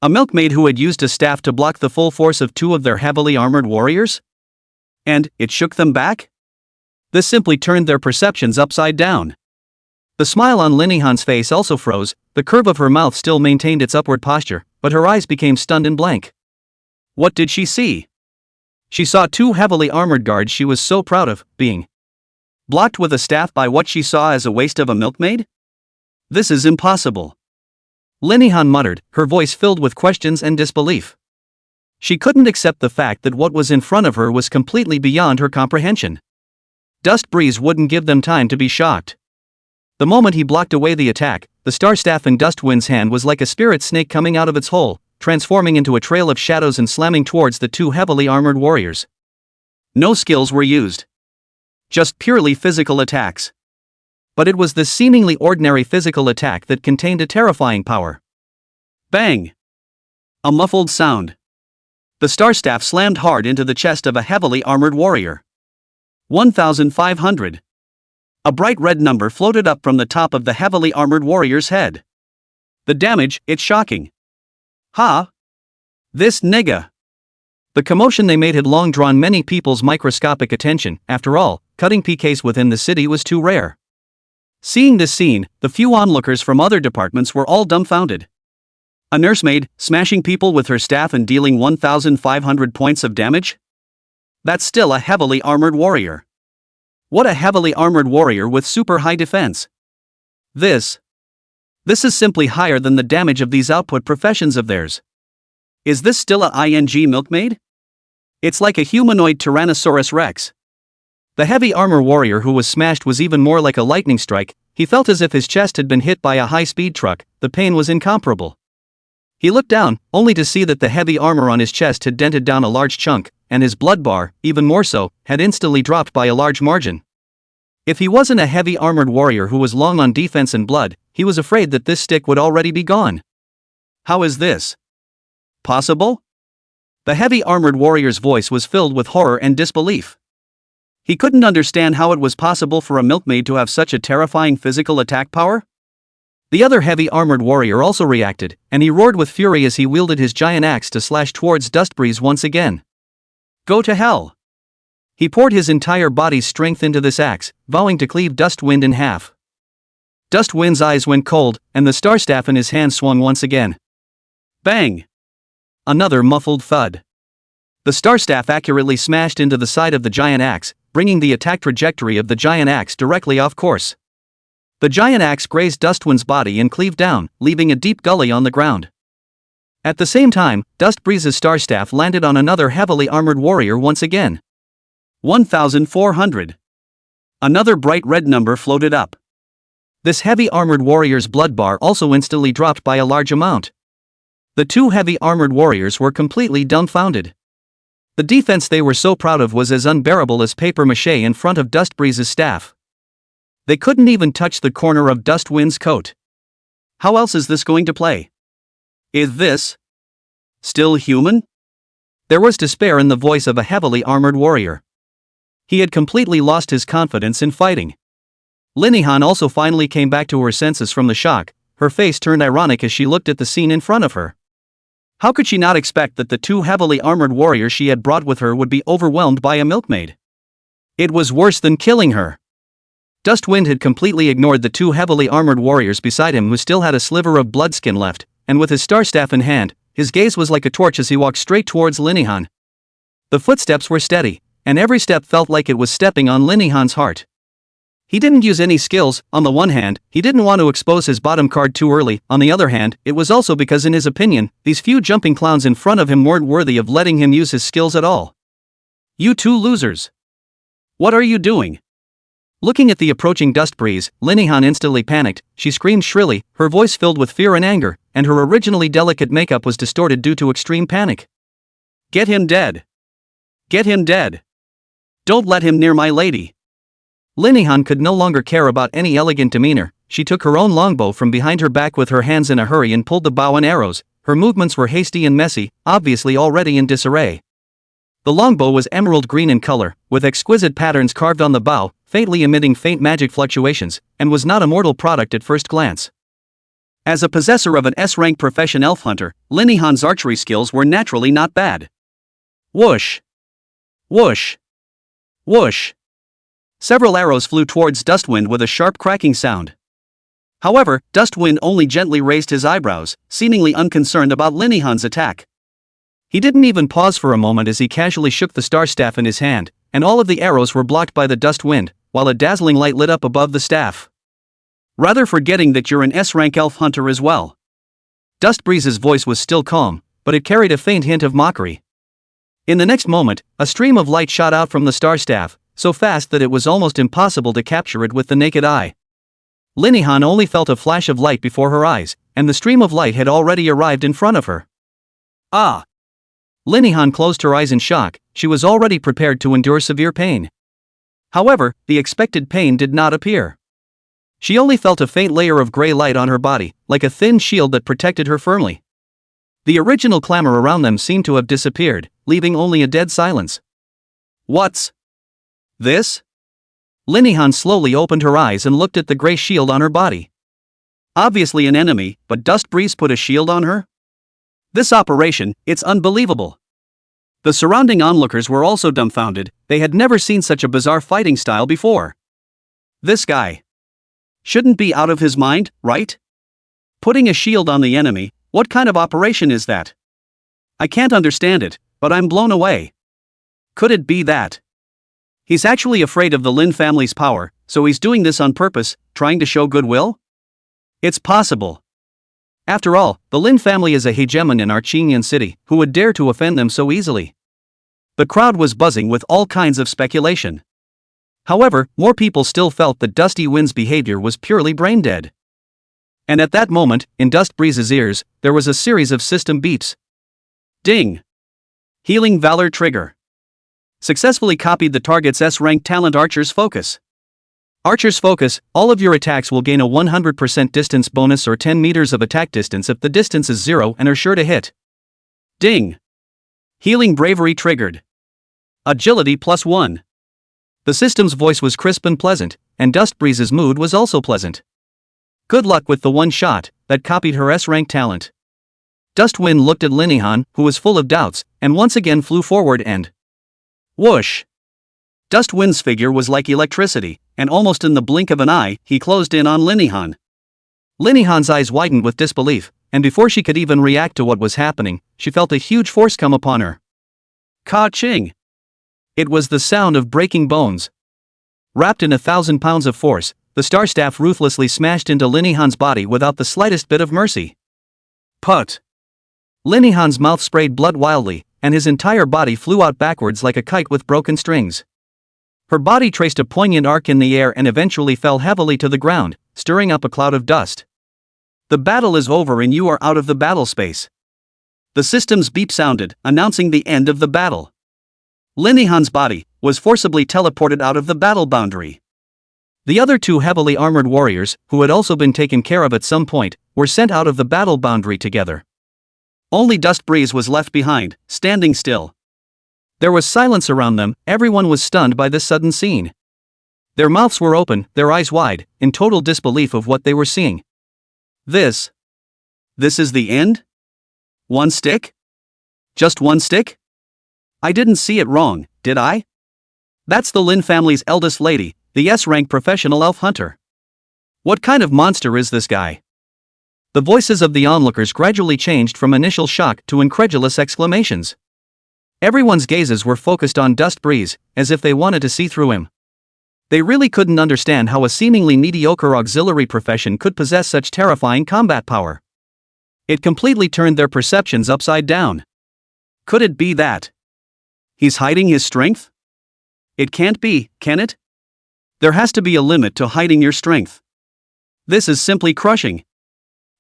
A milkmaid who had used a staff to block the full force of two of their heavily armored warriors? And it shook them back? This simply turned their perceptions upside down. The smile on Linihan's face also froze, the curve of her mouth still maintained its upward posture, but her eyes became stunned and blank. What did she see? She saw two heavily armored guards she was so proud of, being blocked with a staff by what she saw as a waste of a milkmaid? This is impossible. Linihan muttered, her voice filled with questions and disbelief. She couldn't accept the fact that what was in front of her was completely beyond her comprehension. Dust Breeze wouldn't give them time to be shocked. The moment he blocked away the attack, the star staff in Dustwind's hand was like a spirit snake coming out of its hole, transforming into a trail of shadows and slamming towards the two heavily armored warriors. No skills were used. Just purely physical attacks. But it was this seemingly ordinary physical attack that contained a terrifying power. Bang! A muffled sound. The star staff slammed hard into the chest of a heavily armored warrior. 1,500. A bright red number floated up from the top of the heavily armored warrior's head. The damage, it's shocking. Ha! This nigga! The commotion they made had long drawn many people's microscopic attention. After all, cutting PKs within the city was too rare. Seeing this scene, the few onlookers from other departments were all dumbfounded. A nursemaid, smashing people with her staff and dealing 1,500 points of damage? That's still a heavily armored warrior. What a heavily armored warrior with super high defense. This is simply higher than the damage of these output professions of theirs. Is this still a ING milkmaid? It's like a humanoid Tyrannosaurus Rex. The heavy armor warrior who was smashed was even more like a lightning strike. He felt as if his chest had been hit by a high-speed truck. The pain was incomparable. He looked down, only to see that the heavy armor on his chest had dented down a large chunk, and his blood bar, even more so, had instantly dropped by a large margin. If he wasn't a heavy armored warrior who was long on defense and blood, he was afraid that this stick would already be gone. How is this possible? The heavy armored warrior's voice was filled with horror and disbelief. He couldn't understand how it was possible for a milkmaid to have such a terrifying physical attack power. The other heavy armored warrior also reacted, and he roared with fury as he wielded his giant axe to slash towards Dustbreeze once again. Go to hell! He poured his entire body's strength into this axe, vowing to cleave Dustwind in half. Dustwind's eyes went cold, and the star staff in his hand swung once again. Bang! Another muffled thud. The star staff accurately smashed into the side of the giant axe, bringing the attack trajectory of the giant axe directly off course. The giant axe grazed Dustwind's body and cleaved down, leaving a deep gully on the ground. At the same time, Dustbreeze's star staff landed on another heavily armored warrior once again. 1,400. Another bright red number floated up. This heavy armored warrior's blood bar also instantly dropped by a large amount. The two heavy armored warriors were completely dumbfounded. The defense they were so proud of was as unbearable as paper mache in front of Dustbreeze's staff. They couldn't even touch the corner of Dustwind's coat. How else is this going to play? Is this still human? There was despair in the voice of a heavily armored warrior. He had completely lost his confidence in fighting. Linehan also finally came back to her senses from the shock. Her face turned ironic as she looked at the scene in front of her. How could she not expect that the two heavily armored warriors she had brought with her would be overwhelmed by a milkmaid? It was worse than killing her. Dustwind had completely ignored the two heavily armored warriors beside him who still had a sliver of blood skin left, and with his star staff in hand, his gaze was like a torch as he walked straight towards Linehan. The footsteps were steady, and every step felt like it was stepping on Linehan's heart. He didn't use any skills. On the one hand, he didn't want to expose his bottom card too early. On the other hand, it was also because in his opinion, these few jumping clowns in front of him weren't worthy of letting him use his skills at all. You two losers. What are you doing? Looking at the approaching Dustbreeze, Linehan instantly panicked. She screamed shrilly, her voice filled with fear and anger, and her originally delicate makeup was distorted due to extreme panic. Get him dead. Get him dead. Don't let him near my lady. Linehan could no longer care about any elegant demeanor. She took her own longbow from behind her back with her hands in a hurry and pulled the bow and arrows. Her movements were hasty and messy, obviously already in disarray. The longbow was emerald green in color, with exquisite patterns carved on the bow, faintly emitting faint magic fluctuations, and was not a mortal product at first glance. As a possessor of an S-rank profession elf hunter, Linehan's archery skills were naturally not bad. Whoosh! Whoosh! Whoosh! Several arrows flew towards Dustwind with a sharp cracking sound. However, Dustwind only gently raised his eyebrows, seemingly unconcerned about Linehan's attack. He didn't even pause for a moment as he casually shook the star staff in his hand, and all of the arrows were blocked by the Dustwind, while a dazzling light lit up above the staff. Rather forgetting that you're an S-rank elf hunter as well. Dustbreeze's voice was still calm, but it carried a faint hint of mockery. In the next moment, a stream of light shot out from the star staff, so fast that it was almost impossible to capture it with the naked eye. Linehan only felt a flash of light before her eyes, and the stream of light had already arrived in front of her. Ah! Linehan closed her eyes in shock. She was already prepared to endure severe pain. However, the expected pain did not appear. She only felt a faint layer of gray light on her body, like a thin shield that protected her firmly. The original clamor around them seemed to have disappeared, leaving only a dead silence. What's this? Linehan slowly opened her eyes and looked at the gray shield on her body. Obviously an enemy, but Dustbreeze put a shield on her? This operation, it's unbelievable. The surrounding onlookers were also dumbfounded. They had never seen such a bizarre fighting style before. This guy shouldn't be out of his mind, right? Putting a shield on the enemy, what kind of operation is that? I can't understand it, but I'm blown away. Could it be that he's actually afraid of the Lin family's power, so he's doing this on purpose, trying to show goodwill? It's possible. After all, the Lin family is a hegemon in our Qingyan city, who would dare to offend them so easily? The crowd was buzzing with all kinds of speculation. However, more people still felt that Dusty Wind's behavior was purely brain-dead. And at that moment, in Dustbreeze's ears, there was a series of system beeps. Ding! Healing Valor trigger. Successfully copied the target's S-rank talent Archer's Focus. Archer's Focus, all of your attacks will gain a 100% distance bonus or 10 meters of attack distance if the distance is 0 and are sure to hit. Ding! Healing Bravery triggered. Agility +1. The system's voice was crisp and pleasant, and Dustbreeze's mood was also pleasant. Good luck with the one shot that copied her S-rank talent. Dustwind looked at Linehan, who was full of doubts, and once again flew forward and whoosh! Dustwind's figure was like electricity, and almost in the blink of an eye, he closed in on Linihan. Linihan's eyes widened with disbelief, and before she could even react to what was happening, she felt a huge force come upon her. Ka-ching! It was the sound of breaking bones. Wrapped in 1,000 pounds of force, the star staff ruthlessly smashed into Linihan's body without the slightest bit of mercy. Put! Linihan's mouth sprayed blood wildly, and his entire body flew out backwards like a kite with broken strings. Her body traced a poignant arc in the air and eventually fell heavily to the ground, stirring up a cloud of dust. The battle is over and you are out of the battle space. The system's beep sounded, announcing the end of the battle. Linihan's body was forcibly teleported out of the battle boundary. The other two heavily armored warriors, who had also been taken care of at some point, were sent out of the battle boundary together. Only Dust Breeze was left behind, standing still. There was silence around them, everyone was stunned by this sudden scene. Their mouths were open, their eyes wide, in total disbelief of what they were seeing. This is the end? One stick? Just one stick? I didn't see it wrong, did I? That's the Lin family's eldest lady, the S-rank professional elf hunter. What kind of monster is this guy? The voices of the onlookers gradually changed from initial shock to incredulous exclamations. Everyone's gazes were focused on Dust Breeze, as if they wanted to see through him. They really couldn't understand how a seemingly mediocre auxiliary profession could possess such terrifying combat power. It completely turned their perceptions upside down. Could it be that he's hiding his strength? It can't be, can it? There has to be a limit to hiding your strength. This is simply crushing.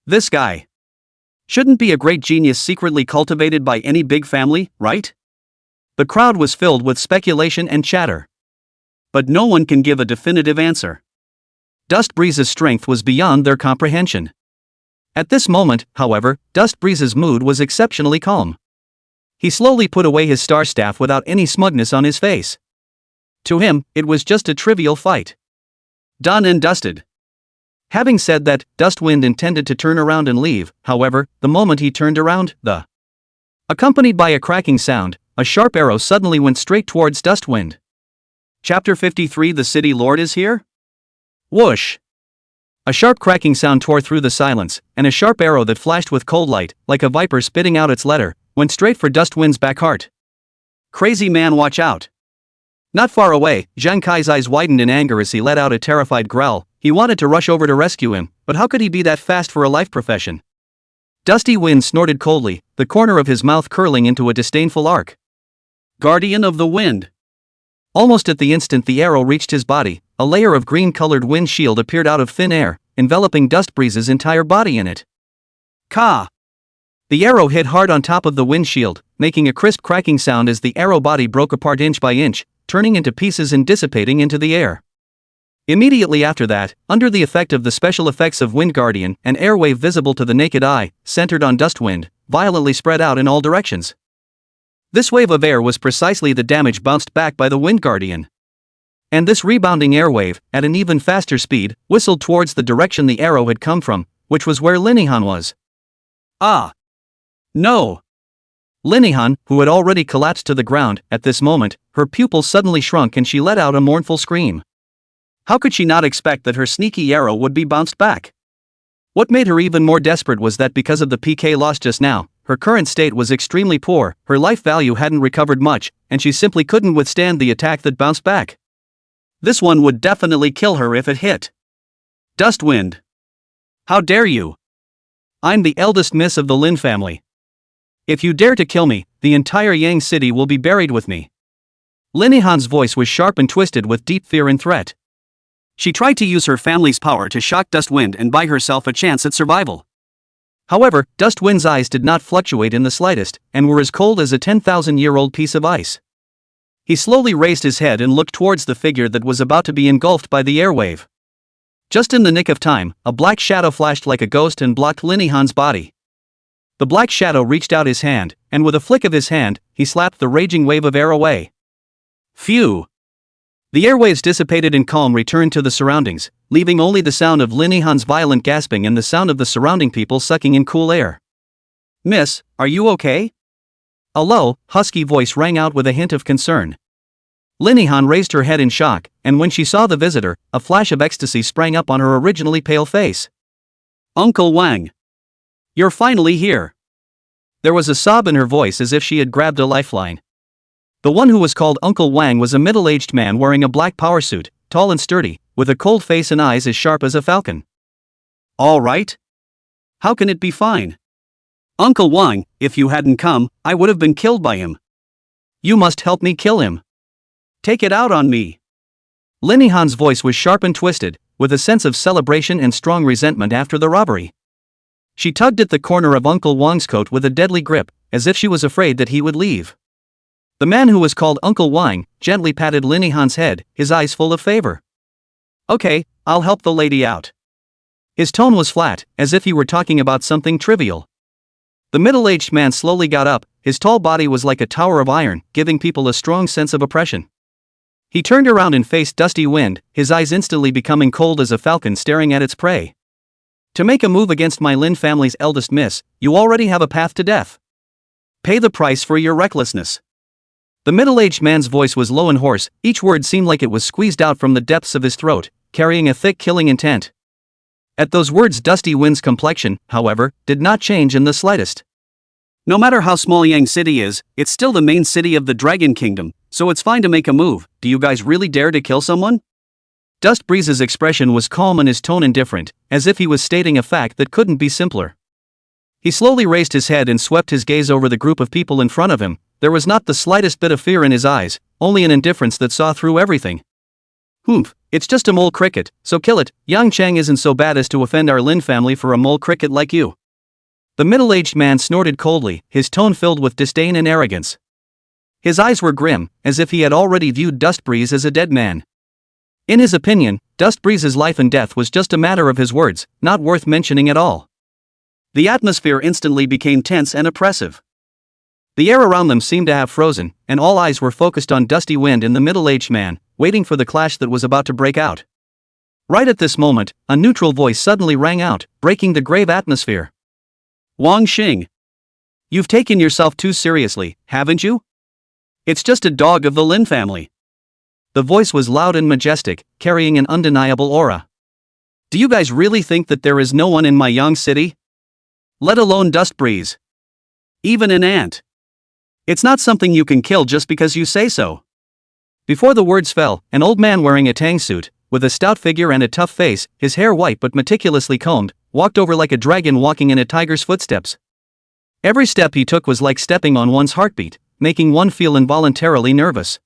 This guy shouldn't be a great genius secretly cultivated by any big family, right? The crowd was filled with speculation and chatter. But no one can give a definitive answer. Dust Breeze's strength was beyond their comprehension. At this moment, however, Dust Breeze's mood was exceptionally calm. He slowly put away his star staff without any smugness on his face. To him, it was just a trivial fight. Done and dusted. Having said that, Dustwind intended to turn around and leave, however, the moment he turned around, accompanied by a cracking sound, a sharp arrow suddenly went straight towards Dustwind. Chapter 53 The City Lord is here? Whoosh! A sharp cracking sound tore through the silence, and a sharp arrow that flashed with cold light, like a viper spitting out its letter, went straight for Dustwind's back heart. Crazy man, watch out! Not far away, Zhang Kai's eyes widened in anger as he let out a terrified growl. He wanted to rush over to rescue him, but how could he be that fast for a life profession? Dusty Wind snorted coldly, the corner of his mouth curling into a disdainful arc. Guardian of the Wind! Almost at the instant the arrow reached his body, a layer of green-colored wind shield appeared out of thin air, enveloping Dust Breeze's entire body in it. Ka! The arrow hit hard on top of the wind shield, making a crisp cracking sound as the arrow body broke apart inch by inch, turning into pieces and dissipating into the air. Immediately after that, under the effect of the special effects of Wind Guardian, an airwave visible to the naked eye, centered on Dustwind, violently spread out in all directions. This wave of air was precisely the damage bounced back by the Wind Guardian. And this rebounding airwave, at an even faster speed, whistled towards the direction the arrow had come from, which was where Linihan was. Ah! No! Linihan, who had already collapsed to the ground, at this moment, her pupils suddenly shrunk and she let out a mournful scream. How could she not expect that her sneaky arrow would be bounced back? What made her even more desperate was that because of the PK lost just now, her current state was extremely poor, her life value hadn't recovered much, and she simply couldn't withstand the attack that bounced back. This one would definitely kill her if it hit. Dustwind! How dare you? I'm the eldest miss of the Lin family. If you dare to kill me, the entire Yang city will be buried with me. Linihan's voice was sharp and twisted with deep fear and threat. She tried to use her family's power to shock Dustwind and buy herself a chance at survival. However, Dustwind's eyes did not fluctuate in the slightest, and were as cold as a 10,000-year-old piece of ice. He slowly raised his head and looked towards the figure that was about to be engulfed by the airwave. Just in the nick of time, a black shadow flashed like a ghost and blocked Linihan's body. The black shadow reached out his hand, and with a flick of his hand, he slapped the raging wave of air away. Phew! The airwaves dissipated and calm returned to the surroundings, leaving only the sound of Linihan's violent gasping and the sound of the surrounding people sucking in cool air. Miss, are you okay? A low, husky voice rang out with a hint of concern. Lin Yihan raised her head in shock, and when she saw the visitor, a flash of ecstasy sprang up on her originally pale face. "Uncle Wang! You're finally here!" There was a sob in her voice as if she had grabbed a lifeline. The one who was called Uncle Wang was a middle-aged man wearing a black power suit, tall and sturdy, with a cold face and eyes as sharp as a falcon. "All right? How can it be fine? Uncle Wang, if you hadn't come, I would have been killed by him. You must help me kill him. Take it out on me." Lin Yihan's voice was sharp and twisted, with a sense of celebration and strong resentment after the robbery. She tugged at the corner of Uncle Wang's coat with a deadly grip, as if she was afraid that he would leave. The man who was called Uncle Wang gently patted Lin Yihan's head, his eyes full of favor. "Okay, I'll help the lady out." His tone was flat, as if he were talking about something trivial. The middle-aged man slowly got up, his tall body was like a tower of iron, giving people a strong sense of oppression. He turned around and faced Dusty Wind, his eyes instantly becoming cold as a falcon staring at its prey. "To make a move against my Lin family's eldest miss, you already have a path to death. Pay the price for your recklessness." The middle-aged man's voice was low and hoarse, each word seemed like it was squeezed out from the depths of his throat, carrying a thick killing intent. At those words, Dusty Wind's complexion, however, did not change in the slightest. "No matter how small Yang City is, it's still the main city of the Dragon Kingdom, so it's fine to make a move. Do you guys really dare to kill someone?" Dust Breeze's expression was calm and his tone indifferent, as if he was stating a fact that couldn't be simpler. He slowly raised his head and swept his gaze over the group of people in front of him. There was not the slightest bit of fear in his eyes, only an indifference that saw through everything. "Humph, it's just a mole cricket, so kill it. Yang Cheng isn't so bad as to offend our Lin family for a mole cricket like you." The middle-aged man snorted coldly, his tone filled with disdain and arrogance. His eyes were grim, as if he had already viewed Dust Breeze as a dead man. In his opinion, Dust Breeze's life and death was just a matter of his words, not worth mentioning at all. The atmosphere instantly became tense and oppressive. The air around them seemed to have frozen, and all eyes were focused on Dusty Wind and the middle-aged man, waiting for the clash that was about to break out. Right at this moment, a neutral voice suddenly rang out, breaking the grave atmosphere. "Wang Xing. You've taken yourself too seriously, haven't you? It's just a dog of the Lin family." The voice was loud and majestic, carrying an undeniable aura. "Do you guys really think that there is no one in my Yang City? Let alone Dust Breeze. Even an ant. It's not something you can kill just because you say so." Before the words fell, an old man wearing a tang suit, with a stout figure and a tough face, his hair white but meticulously combed, walked over like a dragon walking in a tiger's footsteps. Every step he took was like stepping on one's heartbeat, making one feel involuntarily nervous.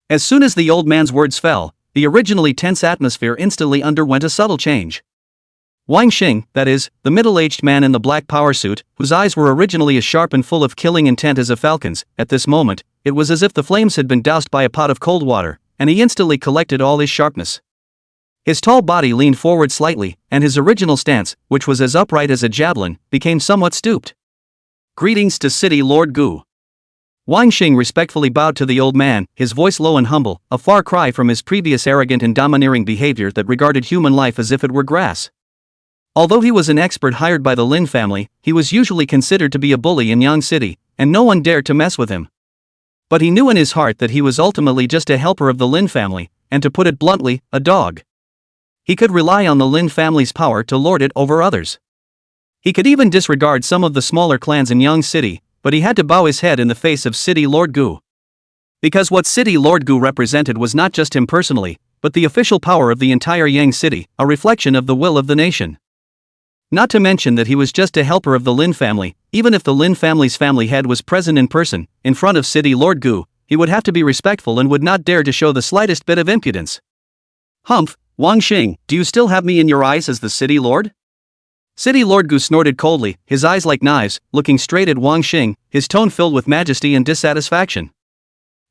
As soon as the old man's words fell, the originally tense atmosphere instantly underwent a subtle change. Wang Xing, that is, the middle-aged man in the black power suit, whose eyes were originally as sharp and full of killing intent as a falcon's, at this moment, it was as if the flames had been doused by a pot of cold water, and he instantly collected all his sharpness. His tall body leaned forward slightly, and his original stance, which was as upright as a javelin, became somewhat stooped. "Greetings to City Lord Gu." Wang Xing respectfully bowed to the old man, his voice low and humble, a far cry from his previous arrogant and domineering behavior that regarded human life as if it were grass. Although he was an expert hired by the Lin family, he was usually considered to be a bully in Yang City, and no one dared to mess with him. But he knew in his heart that he was ultimately just a helper of the Lin family, and to put it bluntly, a dog. He could rely on the Lin family's power to lord it over others. He could even disregard some of the smaller clans in Yang City, but he had to bow his head in the face of City Lord Gu. Because what City Lord Gu represented was not just him personally, but the official power of the entire Yang City, a reflection of the will of the nation. Not to mention that he was just a helper of the Lin family. Even if the Lin family's family head was present in person, in front of City Lord Gu, he would have to be respectful and would not dare to show the slightest bit of impudence. "Humph, Wang Xing, do you still have me in your eyes as the City Lord?" City Lord Gu snorted coldly, his eyes like knives, looking straight at Wang Xing, his tone filled with majesty and dissatisfaction.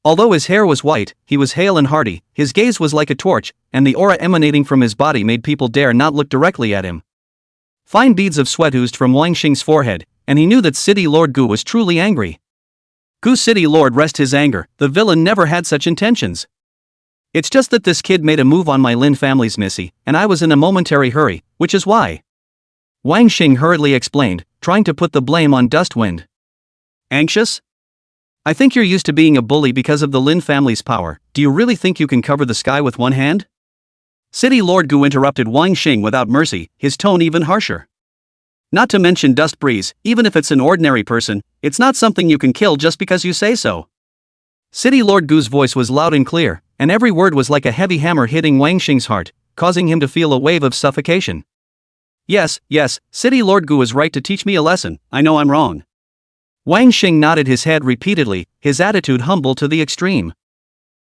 Although his hair was white, he was hale and hearty, his gaze was like a torch, and the aura emanating from his body made people dare not look directly at him. Fine beads of sweat oozed from Wang Xing's forehead, and he knew that City Lord Gu was truly angry. Gu City Lord rest his anger, the villain never had such intentions. "It's just that this kid made a move on my Lin family's missy, and I was in a momentary hurry, which is why." Wang Xing hurriedly explained, trying to put the blame on Dustwind. "Anxious? I think you're used to being a bully because of the Lin family's power. Do you really think you can cover the sky with one hand? City Lord Gu interrupted Wang Xing without mercy, his tone even harsher. Not to mention Dust Breeze, even if it's an ordinary person, it's not something you can kill just because you say so. City Lord Gu's voice was loud and clear, and every word was like a heavy hammer hitting Wang Xing's heart, causing him to feel a wave of suffocation. Yes, City Lord Gu is right to teach me a lesson, I know I'm wrong. Wang Xing nodded his head repeatedly, his attitude humble to the extreme.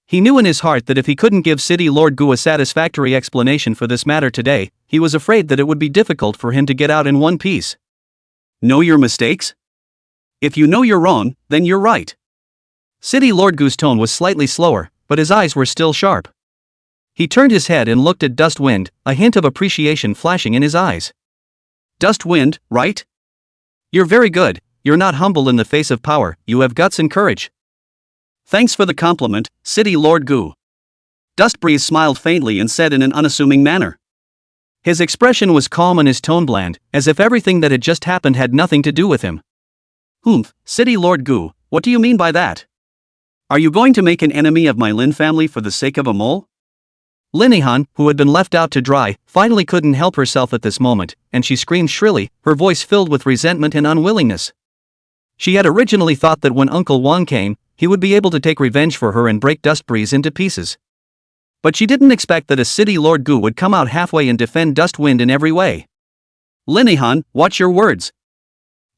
He knew in his heart that if he couldn't give City Lord Gu a satisfactory explanation for this matter today, he was afraid that it would be difficult for him to get out in one piece. Know your mistakes? If you know you're wrong, then you're right. City Lord Gu's tone was slightly slower, but his eyes were still sharp. He turned his head and looked at Dust Wind, a hint of appreciation flashing in his eyes. Dust Wind, right? You're very good, you're not humble in the face of power, you have guts and courage. Thanks for the compliment, City Lord Gu. Dust Breeze smiled faintly and said in an unassuming manner. His expression was calm and his tone bland, as if everything that had just happened had nothing to do with him. City Lord Gu, what do you mean by that? Are you going to make an enemy of my Lin family for the sake of a mole? Linihan, who had been left out to dry, finally couldn't help herself at this moment, and she screamed shrilly, her voice filled with resentment and unwillingness. She had originally thought that when Uncle Wang came, he would be able to take revenge for her and break Dust Breeze into pieces. But she didn't expect that a City Lord Gu would come out halfway and defend Dust Wind in every way. Linihan, watch your words.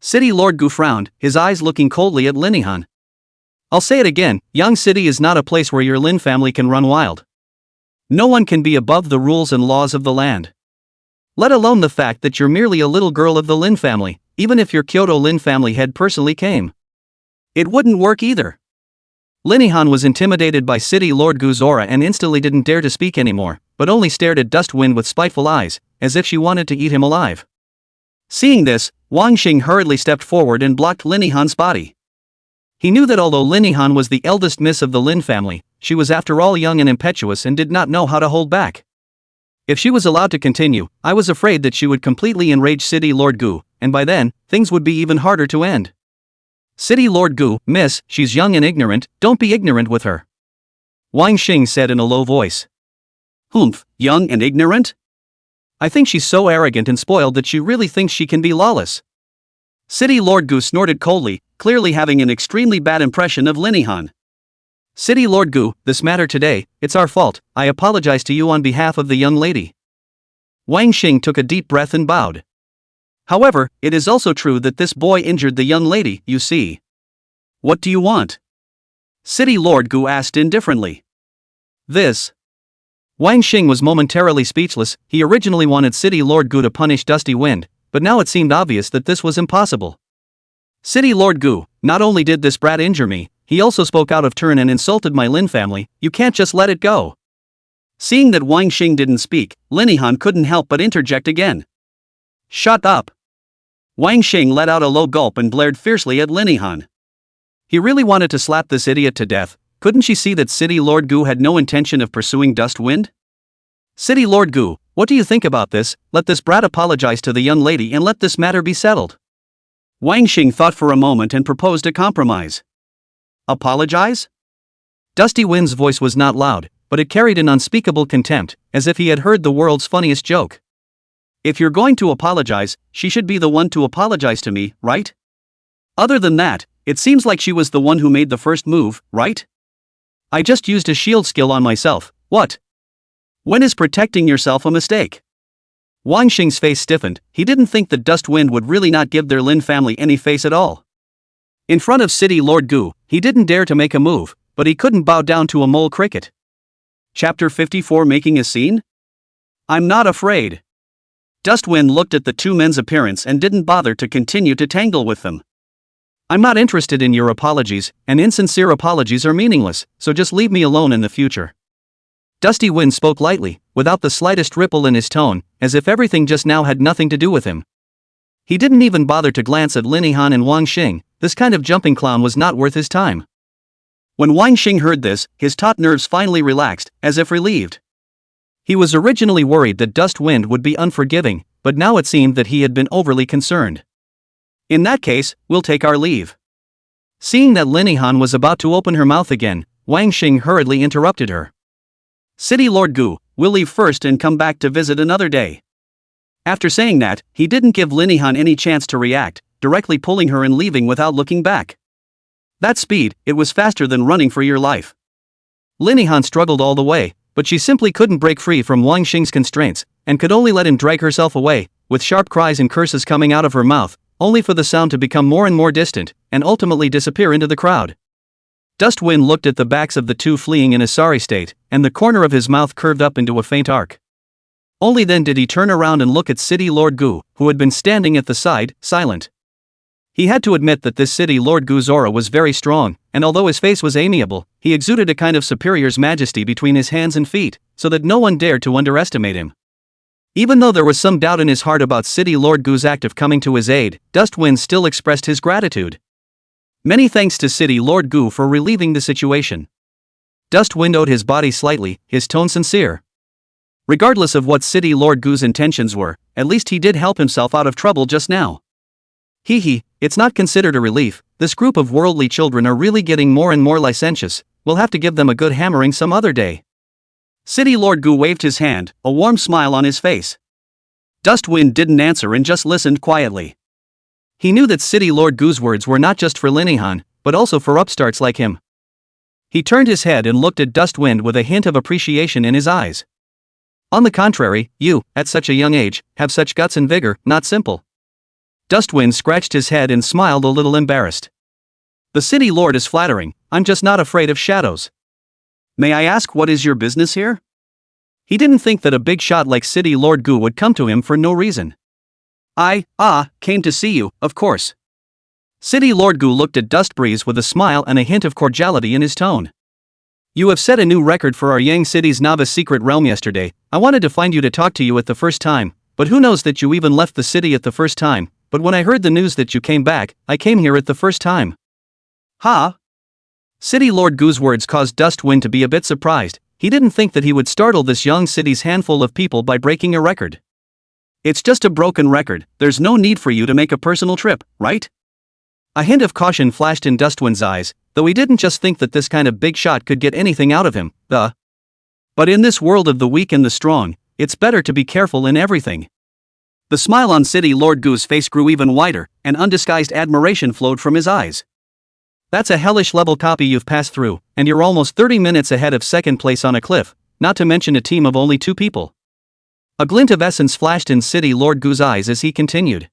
City Lord Gu frowned, his eyes looking coldly at Linihan. I'll say it again, Yang City is not a place where your Lin family can run wild. No one can be above the rules and laws of the land. Let alone the fact that you're merely a little girl of the Lin family, even if your Kyoto Lin family head personally came. It wouldn't work either. Linihan was intimidated by City Lord Gu's aura and instantly didn't dare to speak anymore, but only stared at Dust Wind with spiteful eyes, as if she wanted to eat him alive. Seeing this, Wang Xing hurriedly stepped forward and blocked Linihan's body. He knew that although Linihan was the eldest miss of the Lin family, she was after all young and impetuous and did not know how to hold back. If she was allowed to continue, I was afraid that she would completely enrage City Lord Gu, and by then, things would be even harder to end. City Lord Gu, miss, she's young and ignorant, don't be ignorant with her. Wang Xing said in a low voice. Young and ignorant? I think she's so arrogant and spoiled that she really thinks she can be lawless. City Lord Gu snorted coldly, clearly having an extremely bad impression of Linihan. City Lord Gu, this matter today, it's our fault, I apologize to you on behalf of the young lady. Wang Xing took a deep breath and bowed. However, it is also true that this boy injured the young lady, you see. What do you want? City Lord Gu asked indifferently. This. Wang Xing was momentarily speechless. He originally wanted City Lord Gu to punish Dusty Wind, but now it seemed obvious that this was impossible. City Lord Gu, not only did this brat injure me, he also spoke out of turn and insulted my Lin family, you can't just let it go. Seeing that Wang Xing didn't speak, Linihan couldn't help but interject again. Shut up. Wang Xing let out a low gulp and glared fiercely at Linihan. He really wanted to slap this idiot to death. Couldn't she see that City Lord Gu had no intention of pursuing Dust Wind? City Lord Gu, what do you think about this? Let this brat apologize to the young lady and let this matter be settled. Wang Xing thought for a moment and proposed a compromise. Apologize? Dusty Wind's voice was not loud, but it carried an unspeakable contempt, as if he had heard the world's funniest joke. If you're going to apologize, she should be the one to apologize to me, right? Other than that, it seems like she was the one who made the first move, right? I just used a shield skill on myself, what? When is protecting yourself a mistake? Wang Xing's face stiffened, he didn't think that Dust Wind would really not give their Lin family any face at all. In front of City Lord Gu, he didn't dare to make a move, but he couldn't bow down to a mole cricket. Chapter 54 Making a Scene? I'm not afraid. Dustwind looked at the two men's appearance and didn't bother to continue to tangle with them. I'm not interested in your apologies, and insincere apologies are meaningless, so just leave me alone in the future. Dusty Wind spoke lightly, without the slightest ripple in his tone, as if everything just now had nothing to do with him. He didn't even bother to glance at Linihan and Wang Xing. This kind of jumping clown was not worth his time. When Wang Xing heard this, his taut nerves finally relaxed, as if relieved. He was originally worried that Dust Wind would be unforgiving, but now it seemed that he had been overly concerned. In that case, we'll take our leave. Seeing that Linihan was about to open her mouth again, Wang Xing hurriedly interrupted her. City Lord Gu, we'll leave first and come back to visit another day. After saying that, he didn't give Linihan any chance to react, directly pulling her and leaving without looking back. That speed, it was faster than running for your life. Linihan struggled all the way, but she simply couldn't break free from Wang Xing's constraints, and could only let him drag herself away, with sharp cries and curses coming out of her mouth, only for the sound to become more and more distant, and ultimately disappear into the crowd. Dustwind looked at the backs of the two fleeing in a sorry state, and the corner of his mouth curved up into a faint arc. Only then did he turn around and look at City Lord Gu, who had been standing at the side, silent. He had to admit that this City Lord Gu's aura was very strong, and although his face was amiable, he exuded a kind of superior's majesty between his hands and feet, so that no one dared to underestimate him. Even though there was some doubt in his heart about City Lord Gu's act of coming to his aid, Dustwind still expressed his gratitude. Many thanks to City Lord Gu for relieving the situation. Dustwind owed his body slightly, his tone sincere. Regardless of what City Lord Gu's intentions were, at least he did help himself out of trouble just now. Hee, it's not considered a relief, this group of worldly children are really getting more and more licentious, we'll have to give them a good hammering some other day. City Lord Gu waved his hand, a warm smile on his face. Dustwind didn't answer and just listened quietly. He knew that City Lord Gu's words were not just for Linihan, but also for upstarts like him. He turned his head and looked at Dustwind with a hint of appreciation in his eyes. On the contrary, you, at such a young age, have such guts and vigor, not simple. Dustwind scratched his head and smiled a little embarrassed. The City Lord is flattering, I'm just not afraid of shadows. May I ask what is your business here? He didn't think that a big shot like City Lord Gu would come to him for no reason. I came to see you, of course. City Lord Gu looked at Dustbreeze with a smile and a hint of cordiality in his tone. You have set a new record for our Yang City's novice secret realm yesterday. I wanted to find you to talk to you at the first time, but who knows that you even left the city at the first time, but when I heard the news that you came back, I came here at the first time. Ha! City Lord Gu's words caused Dustwind to be a bit surprised. He didn't think that he would startle this young city's handful of people by breaking a record. It's just a broken record, there's no need for you to make a personal trip, right? A hint of caution flashed in Dustwind's eyes, though he didn't just think that this kind of big shot could get anything out of him, But in this world of the weak and the strong, it's better to be careful in everything. The smile on City Lord Gu's face grew even wider, and undisguised admiration flowed from his eyes. That's a hellish level copy you've passed through, and you're almost 30 minutes ahead of second place on a cliff, not to mention a team of only 2 people. A glint of essence flashed in City Lord Gu's eyes as he continued.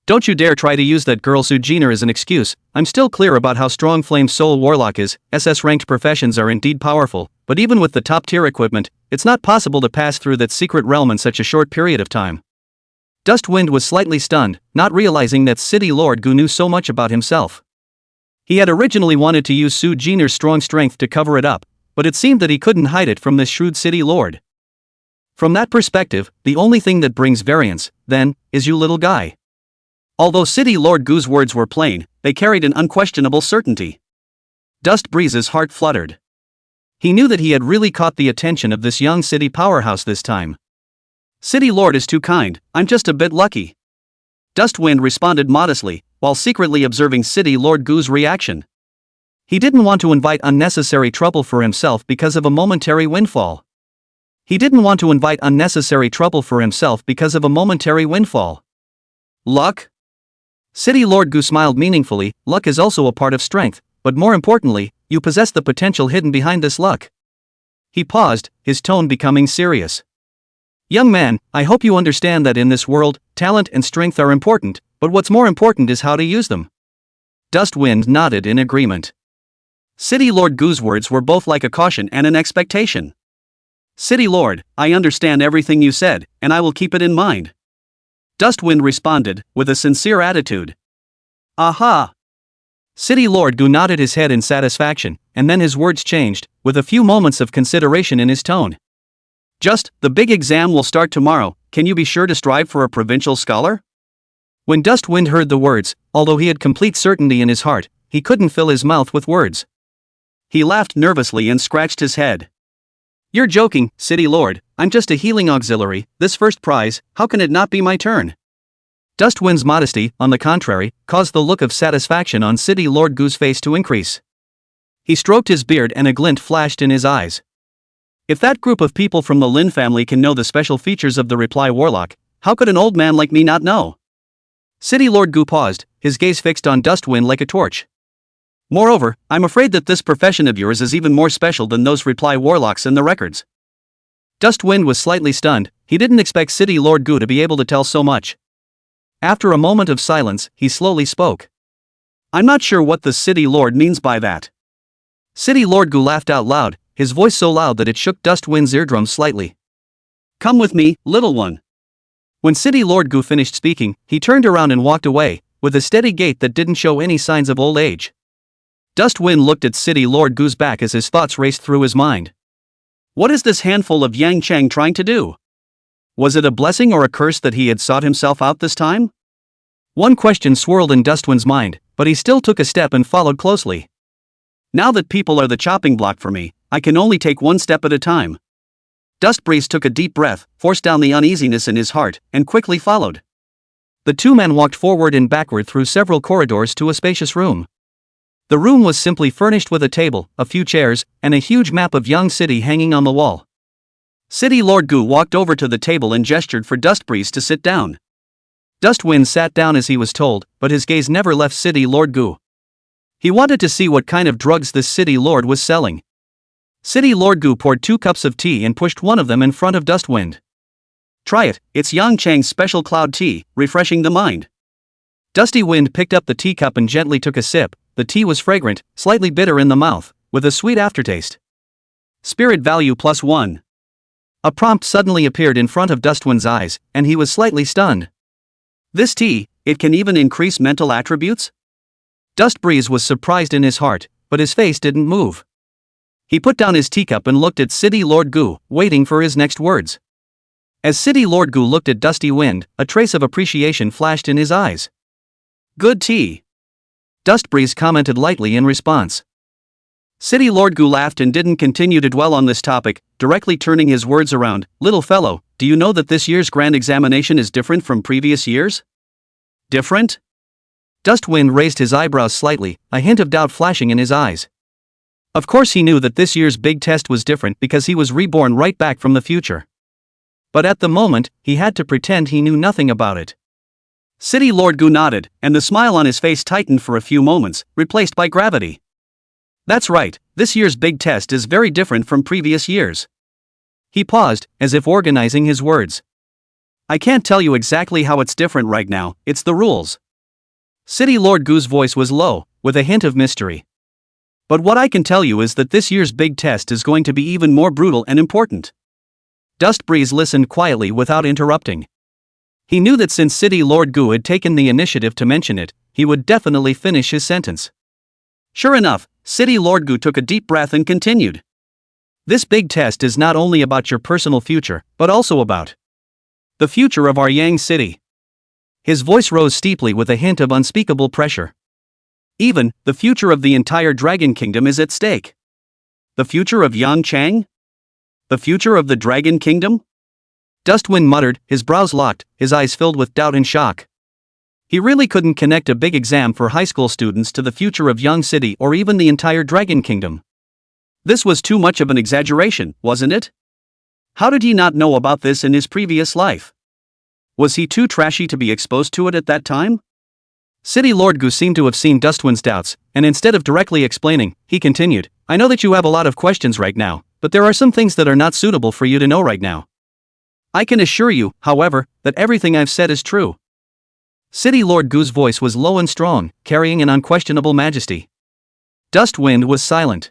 Don't you dare try to use that girl Su Jin'er as an excuse. I'm still clear about how strong Flame Soul Warlock is. SS-ranked professions are indeed powerful, but even with the top-tier equipment, it's not possible to pass through that secret realm in such a short period of time. Dustwind was slightly stunned, not realizing that City Lord Gu knew so much about himself. He had originally wanted to use Su Jin'er's strong strength to cover it up, but it seemed that he couldn't hide it from this shrewd City Lord. From that perspective, the only thing that brings variance, then, is you little guy. Although City Lord Gu's words were plain, they carried an unquestionable certainty. Dustbreeze's heart fluttered. He knew that he had really caught the attention of this young city powerhouse this time. City Lord is too kind, I'm just a bit lucky. Dustwind responded modestly, while secretly observing City Lord Gu's reaction. He didn't want to invite unnecessary trouble for himself because of a momentary windfall. Luck? City Lord Gu smiled meaningfully. Luck is also a part of strength, but more importantly, you possess the potential hidden behind this luck. He paused, his tone becoming serious. Young man, I hope you understand that in this world, talent and strength are important, but what's more important is how to use them. Dustwind nodded in agreement. City Lord Gu's words were both like a caution and an expectation. City Lord, I understand everything you said, and I will keep it in mind. Dustwind responded, with a sincere attitude. Aha! City Lord Gu nodded his head in satisfaction, and then his words changed, with a few moments of consideration in his tone. The big exam will start tomorrow, can you be sure to strive for a provincial scholar? When Dustwind heard the words, although he had complete certainty in his heart, he couldn't fill his mouth with words. He laughed nervously and scratched his head. You're joking, City Lord, I'm just a healing auxiliary, this first prize, how can it not be my turn? Dustwind's modesty, on the contrary, caused the look of satisfaction on City Lord Gu's face to increase. He stroked his beard and a glint flashed in his eyes. If that group of people from the Lin family can know the special features of the reply warlock, how could an old man like me not know? City Lord Gu paused, his gaze fixed on Dustwind like a torch. Moreover, I'm afraid that this profession of yours is even more special than those reply warlocks in the records. Dustwind was slightly stunned. He didn't expect City Lord Gu to be able to tell so much. After a moment of silence, he slowly spoke. I'm not sure what the City Lord means by that. City Lord Gu laughed out loud, his voice so loud that it shook Dustwind's eardrums slightly. Come with me, little one. When City Lord Gu finished speaking, he turned around and walked away, with a steady gait that didn't show any signs of old age. Dustwind looked at City Lord Gu's back as his thoughts raced through his mind. What is this handful of Yang Chang trying to do? Was it a blessing or a curse that he had sought himself out this time? One question swirled in Dustwind's mind, but he still took a step and followed closely. Now that people are the chopping block for me, I can only take one step at a time. Dustbreeze took a deep breath, forced down the uneasiness in his heart, and quickly followed. The two men walked forward and backward through several corridors to a spacious room. The room was simply furnished with a table, a few chairs, and a huge map of Yang City hanging on the wall. City Lord Gu walked over to the table and gestured for Dustbreeze to sit down. Dustwind sat down as he was told, but his gaze never left City Lord Gu. He wanted to see what kind of drugs this City Lord was selling. City Lord Gu poured 2 cups of tea and pushed one of them in front of Dustwind. Try it, it's Yang Chang's special cloud tea, refreshing the mind. Dusty Wind picked up the teacup and gently took a sip. The tea was fragrant, slightly bitter in the mouth, with a sweet aftertaste. Spirit value +1. A prompt suddenly appeared in front of Dustwind's eyes, and he was slightly stunned. This tea, it can even increase mental attributes? Dustbreeze was surprised in his heart, but his face didn't move. He put down his teacup and looked at City Lord Gu, waiting for his next words. As City Lord Gu looked at Dusty Wind, a trace of appreciation flashed in his eyes. Good tea. Dustbreeze commented lightly in response. City Lord Gu laughed and didn't continue to dwell on this topic, directly turning his words around. Little fellow, do you know that this year's grand examination is different from previous years? Different? Dustwind raised his eyebrows slightly, a hint of doubt flashing in his eyes. Of course he knew that this year's big test was different because he was reborn right back from the future. But at the moment, he had to pretend he knew nothing about it. City Lord Gu nodded, and the smile on his face tightened for a few moments, replaced by gravity. That's right, this year's big test is very different from previous years. He paused, as if organizing his words. I can't tell you exactly how it's different right now, it's the rules. City Lord Gu's voice was low, with a hint of mystery. But what I can tell you is that this year's big test is going to be even more brutal and important. Dustbreeze listened quietly without interrupting. He knew that since City Lord Gu had taken the initiative to mention it, he would definitely finish his sentence. Sure enough, City Lord Gu took a deep breath and continued. This big test is not only about your personal future, but also about the future of our Yang City. His voice rose steeply with a hint of unspeakable pressure. Even, the future of the entire Dragon Kingdom is at stake. The future of Yang Chang? The future of the Dragon Kingdom? Dustwind muttered, his brows locked, his eyes filled with doubt and shock. He really couldn't connect a big exam for high school students to the future of Yang City or even the entire Dragon Kingdom. This was too much of an exaggeration, wasn't it? How did he not know about this in his previous life? Was he too trashy to be exposed to it at that time? City Lord Gu seemed to have seen Dustwind's doubts, and instead of directly explaining, he continued, I know that you have a lot of questions right now, but there are some things that are not suitable for you to know right now. I can assure you, however, that everything I've said is true. City Lord Gu's voice was low and strong, carrying an unquestionable majesty. Dustwind was silent.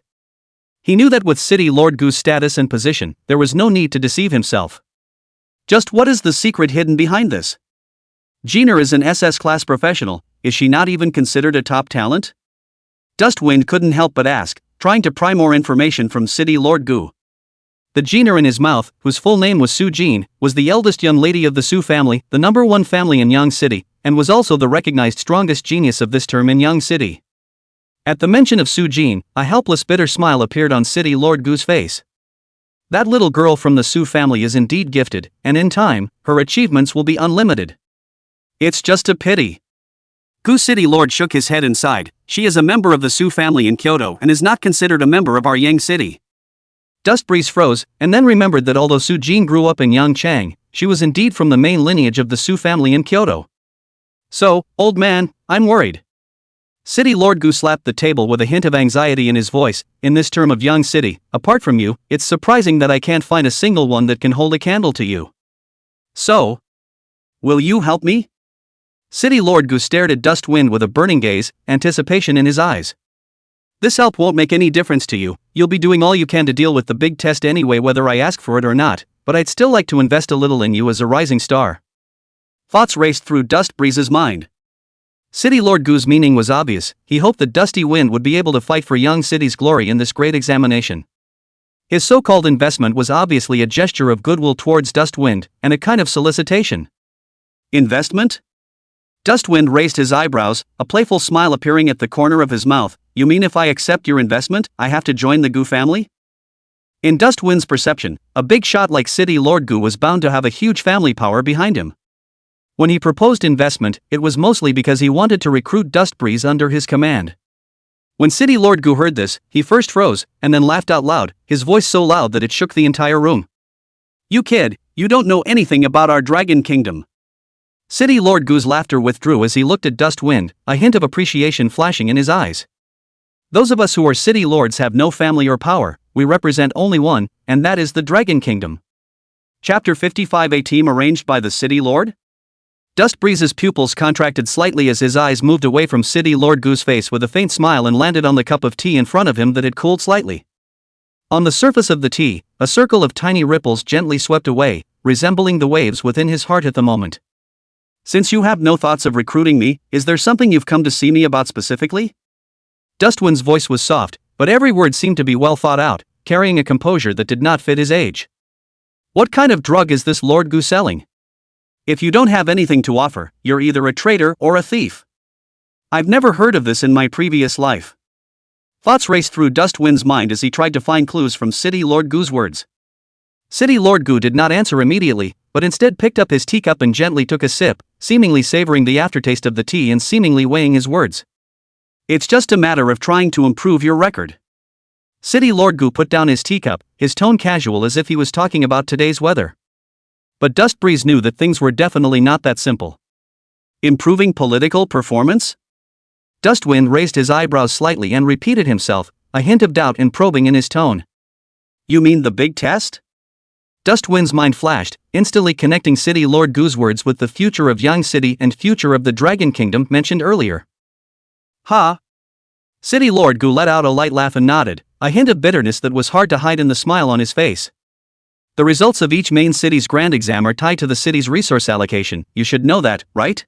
He knew that with City Lord Gu's status and position, there was no need to deceive himself. Just what is the secret hidden behind this? Jin'er is an SS class professional, is she not even considered a top talent? Dustwind couldn't help but ask, trying to pry more information from City Lord Gu. The Jin'er in his mouth, whose full name was Su Jin'er, was the eldest young lady of the Su family, the #1 family in Yang City, and was also the recognized strongest genius of this term in Yang City. At the mention of Su Jin'er, a helpless bitter smile appeared on City Lord Gu's face. That little girl from the Su family is indeed gifted, and in time, her achievements will be unlimited. It's just a pity. Gu City Lord shook his head and sighed. She is a member of the Su family in Kyoto and is not considered a member of our Yang city. Dust Breeze froze, and then remembered that although Su Jin'er grew up in Yangchang, she was indeed from the main lineage of the Su family in Kyoto. So, old man, I'm worried. City Lord Gu slapped the table with a hint of anxiety in his voice. In this term of Yang City, apart from you, it's surprising that I can't find a single one that can hold a candle to you. So, will you help me? City Lord Gu stared at Dust Wind with a burning gaze, anticipation in his eyes. This help won't make any difference to you. You'll be doing all you can to deal with the big test anyway whether I ask for it or not, but I'd still like to invest a little in you as a rising star. Thoughts raced through Dust Breeze's mind. City Lord Gu's meaning was obvious. He hoped that Dusty Wind would be able to fight for Young City's glory in this great examination. His so-called investment was obviously a gesture of goodwill towards Dust Wind, and a kind of solicitation. Investment? Dust Wind raised his eyebrows, a playful smile appearing at the corner of his mouth. You mean if I accept your investment, I have to join the Gu family? In Dust Wind's perception, a big shot like City Lord Gu was bound to have a huge family power behind him. When he proposed investment, it was mostly because he wanted to recruit Dust Breeze under his command. When City Lord Gu heard this, he first froze, and then laughed out loud, his voice so loud that it shook the entire room. You kid, you don't know anything about our Dragon Kingdom. City Lord Gu's laughter withdrew as he looked at Dust Wind, a hint of appreciation flashing in his eyes. Those of us who are city lords have no family or power, we represent only one, and that is the Dragon Kingdom. Chapter 55. A team arranged by the City Lord? Dust Breeze's pupils contracted slightly as his eyes moved away from City Lord Gu's face with a faint smile and landed on the cup of tea in front of him that had cooled slightly. On the surface of the tea, a circle of tiny ripples gently swept away, resembling the waves within his heart at the moment. Since you have no thoughts of recruiting me, is there something you've come to see me about specifically? Dustwind's voice was soft, but every word seemed to be well thought out, carrying a composure that did not fit his age. What kind of drug is this Lord Gu selling? If you don't have anything to offer, you're either a traitor or a thief. I've never heard of this in my previous life. Thoughts raced through Dustwind's mind as he tried to find clues from City Lord Gu's words. City Lord Gu did not answer immediately, but instead picked up his teacup and gently took a sip, seemingly savoring the aftertaste of the tea and seemingly weighing his words. It's just a matter of trying to improve your record. City Lord Gu put down his teacup, his tone casual as if he was talking about today's weather. But Dust Breeze knew that things were definitely not that simple. Improving political performance? Dustwind raised his eyebrows slightly and repeated himself, a hint of doubt and probing in his tone. You mean the big test? Dustwind's mind flashed, instantly connecting City Lord Gu's words with the future of Yang City and future of the Dragon Kingdom mentioned earlier. Ha! City Lord Gu let out a light laugh and nodded, a hint of bitterness that was hard to hide in the smile on his face. The results of each main city's grand exam are tied to the city's resource allocation, you should know that, right?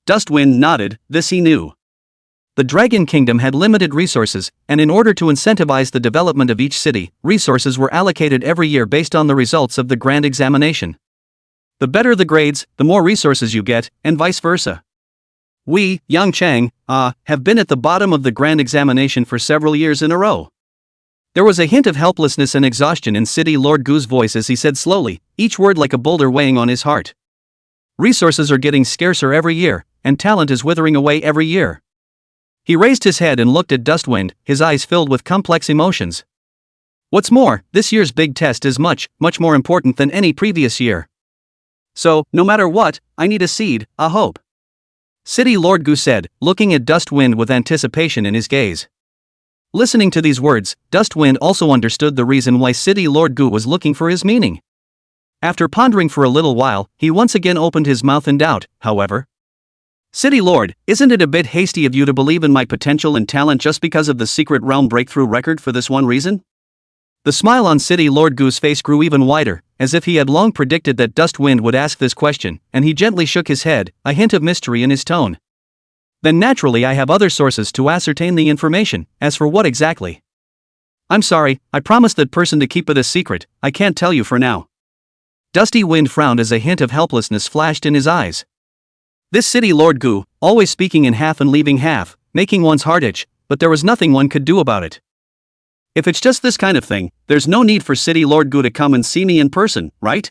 Dustwind nodded, this he knew. The Dragon Kingdom had limited resources, and in order to incentivize the development of each city, resources were allocated every year based on the results of the grand examination. The better the grades, the more resources you get, and vice versa. We, Yangchang, have been at the bottom of the grand examination for several years in a row. There was a hint of helplessness and exhaustion in City Lord Gu's voice as he said slowly, each word like a boulder weighing on his heart. Resources are getting scarcer every year, and talent is withering away every year. He raised his head and looked at Dustwind, his eyes filled with complex emotions. What's more, this year's big test is much more important than any previous year. So, no matter what, I need a seed, a hope. City Lord Gu said, looking at Dustwind with anticipation in his gaze. Listening to these words, Dustwind also understood the reason why City Lord Gu was looking for his meaning. After pondering for a little while, he once again opened his mouth in doubt, however. City Lord, isn't it a bit hasty of you to believe in my potential and talent just because of the secret realm breakthrough record for this one reason? The smile on City Lord Gu's face grew even wider, as if he had long predicted that Dustwind would ask this question, and he gently shook his head, a hint of mystery in his tone. Then naturally I have other sources to ascertain the information, as for what exactly? I'm sorry, I promised that person to keep it a secret, I can't tell you for now. Dusty Wind frowned as a hint of helplessness flashed in his eyes. This City Lord Gu, always speaking in half and leaving half, making one's heart itch, but there was nothing one could do about it. If it's just this kind of thing, there's no need for City Lord Gu to come and see me in person, right?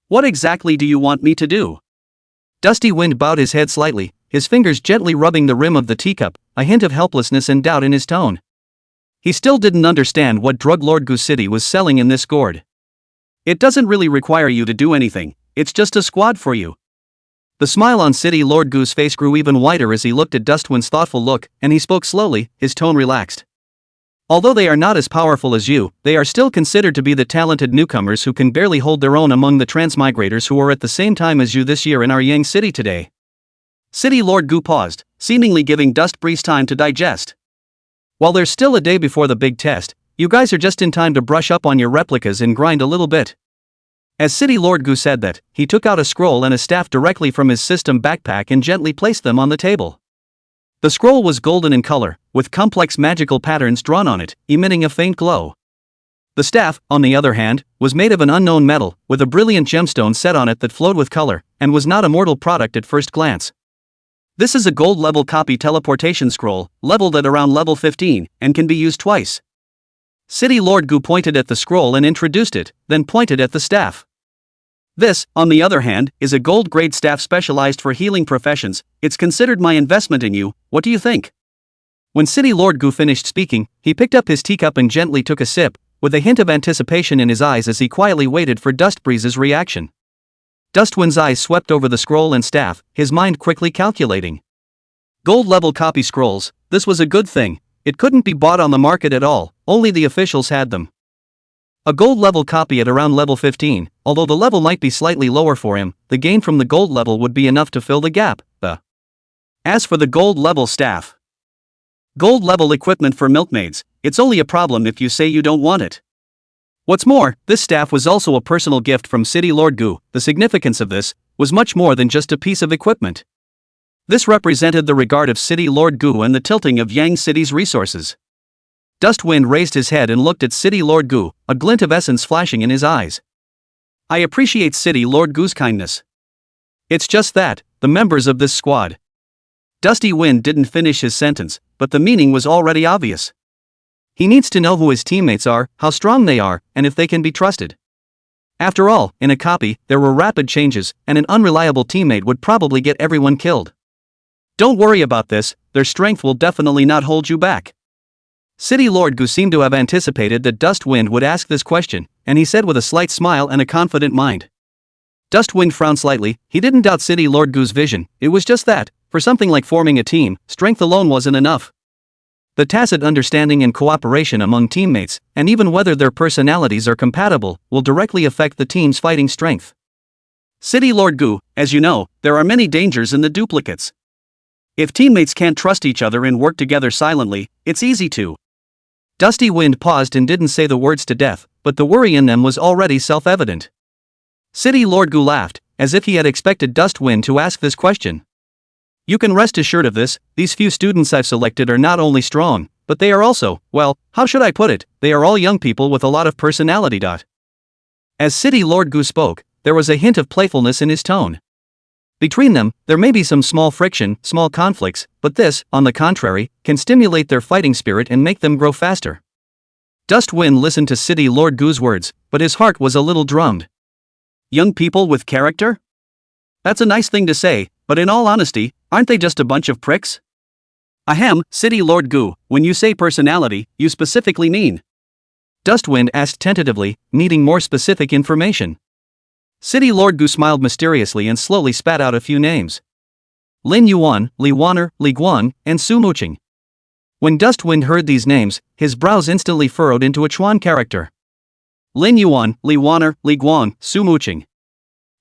What exactly do you want me to do? Dusty Wind bowed his head slightly, his fingers gently rubbing the rim of the teacup, a hint of helplessness and doubt in his tone. He still didn't understand what drug Lord Gu City was selling in this gourd. It doesn't really require you to do anything, it's just a squad for you. The smile on City Lord Gu's face grew even wider as he looked at Dustwind's thoughtful look, and he spoke slowly, his tone relaxed. Although they are not as powerful as you, they are still considered to be the talented newcomers who can barely hold their own among the transmigrators who are at the same time as you this year in our Yang City today. City Lord Gu paused, seemingly giving Dust Breeze time to digest. While there's still a day before the big test, you guys are just in time to brush up on your replicas and grind a little bit. As City Lord Gu said that, he took out a scroll and a staff directly from his system backpack and gently placed them on the table. The scroll was golden in color, with complex magical patterns drawn on it, emitting a faint glow. The staff, on the other hand, was made of an unknown metal, with a brilliant gemstone set on it that flowed with color, and was not a mortal product at first glance. This is a gold-level copy teleportation scroll, leveled at around level 15, and can be used twice. City Lord Gu pointed at the scroll and introduced it, then pointed at the staff. This, on the other hand, is a gold-grade staff specialized for healing professions. It's considered my investment in you, what do you think? When City Lord Gu finished speaking, he picked up his teacup and gently took a sip, with a hint of anticipation in his eyes as he quietly waited for Dust Breeze's reaction. Dustwind's eyes swept over the scroll and staff, his mind quickly calculating. Gold-level copy scrolls, this was a good thing. It couldn't be bought on the market at all, only the officials had them. A gold-level copy at around level 15, although the level might be slightly lower for him, the gain from the gold level would be enough to fill the gap. As for the gold-level staff. Gold-level equipment for milkmaids, it's only a problem if you say you don't want it. What's more, this staff was also a personal gift from City Lord Gu. The significance of this was much more than just a piece of equipment. This represented the regard of City Lord Gu and the tilting of Yang City's resources. Dustwind raised his head and looked at City Lord Gu, a glint of essence flashing in his eyes. I appreciate City Lord Gu's kindness. It's just that, the members of this squad. Dusty Wind didn't finish his sentence, but the meaning was already obvious. He needs to know who his teammates are, how strong they are, and if they can be trusted. After all, in a copy, there were rapid changes, and an unreliable teammate would probably get everyone killed. Don't worry about this, their strength will definitely not hold you back. City Lord Gu seemed to have anticipated that Dustwind would ask this question, and he said with a slight smile and a confident mind. Dustwind frowned slightly. He didn't doubt City Lord Gu's vision, it was just that, for something like forming a team, strength alone wasn't enough. The tacit understanding and cooperation among teammates, and even whether their personalities are compatible, will directly affect the team's fighting strength. City Lord Gu, as you know, there are many dangers in the duplicates. If teammates can't trust each other and work together silently, it's easy to. Dusty Wind paused and didn't say the words to death, but the worry in them was already self-evident. City Lord Gu laughed, as if he had expected Dustwind to ask this question. You can rest assured of this, these few students I've selected are not only strong, but they are also, well, how should I put it, they are all young people with a lot of personality. As City Lord Gu spoke, there was a hint of playfulness in his tone. Between them, there may be some small friction, small conflicts, but this, on the contrary, can stimulate their fighting spirit and make them grow faster. Dustwind listened to City Lord Gu's words, but his heart was a little drummed. Young people with character? That's a nice thing to say, but in all honesty, aren't they just a bunch of pricks? Ahem, City Lord Gu, when you say personality, you specifically mean? Dustwind asked tentatively, needing more specific information. City Lord Gu smiled mysteriously and slowly spat out a few names. Lin Yuan, Li Wan'er, Li Guang, and Su Muqing. When Dustwind heard these names, his brows instantly furrowed into a Chuan character. Lin Yuan, Li Wan'er, Li Guang, Su Muqing.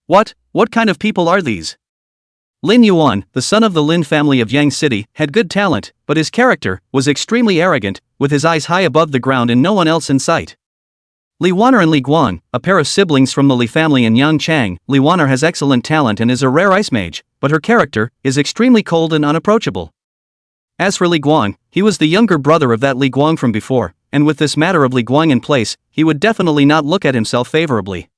What kind of people are these? Lin Yuan, the son of the Lin family of Yang City, had good talent, but his character was extremely arrogant, with his eyes high above the ground and no one else in sight. Li Wan'er and Li Guang, a pair of siblings from the Li family in Yangchang. Li Wan'er has excellent talent and is a rare ice mage, but her character is extremely cold and unapproachable. As for Li Guang, he was the younger brother of that Li Guang from before, and with this matter of Li Guang in place, he would definitely not look at himself favorably.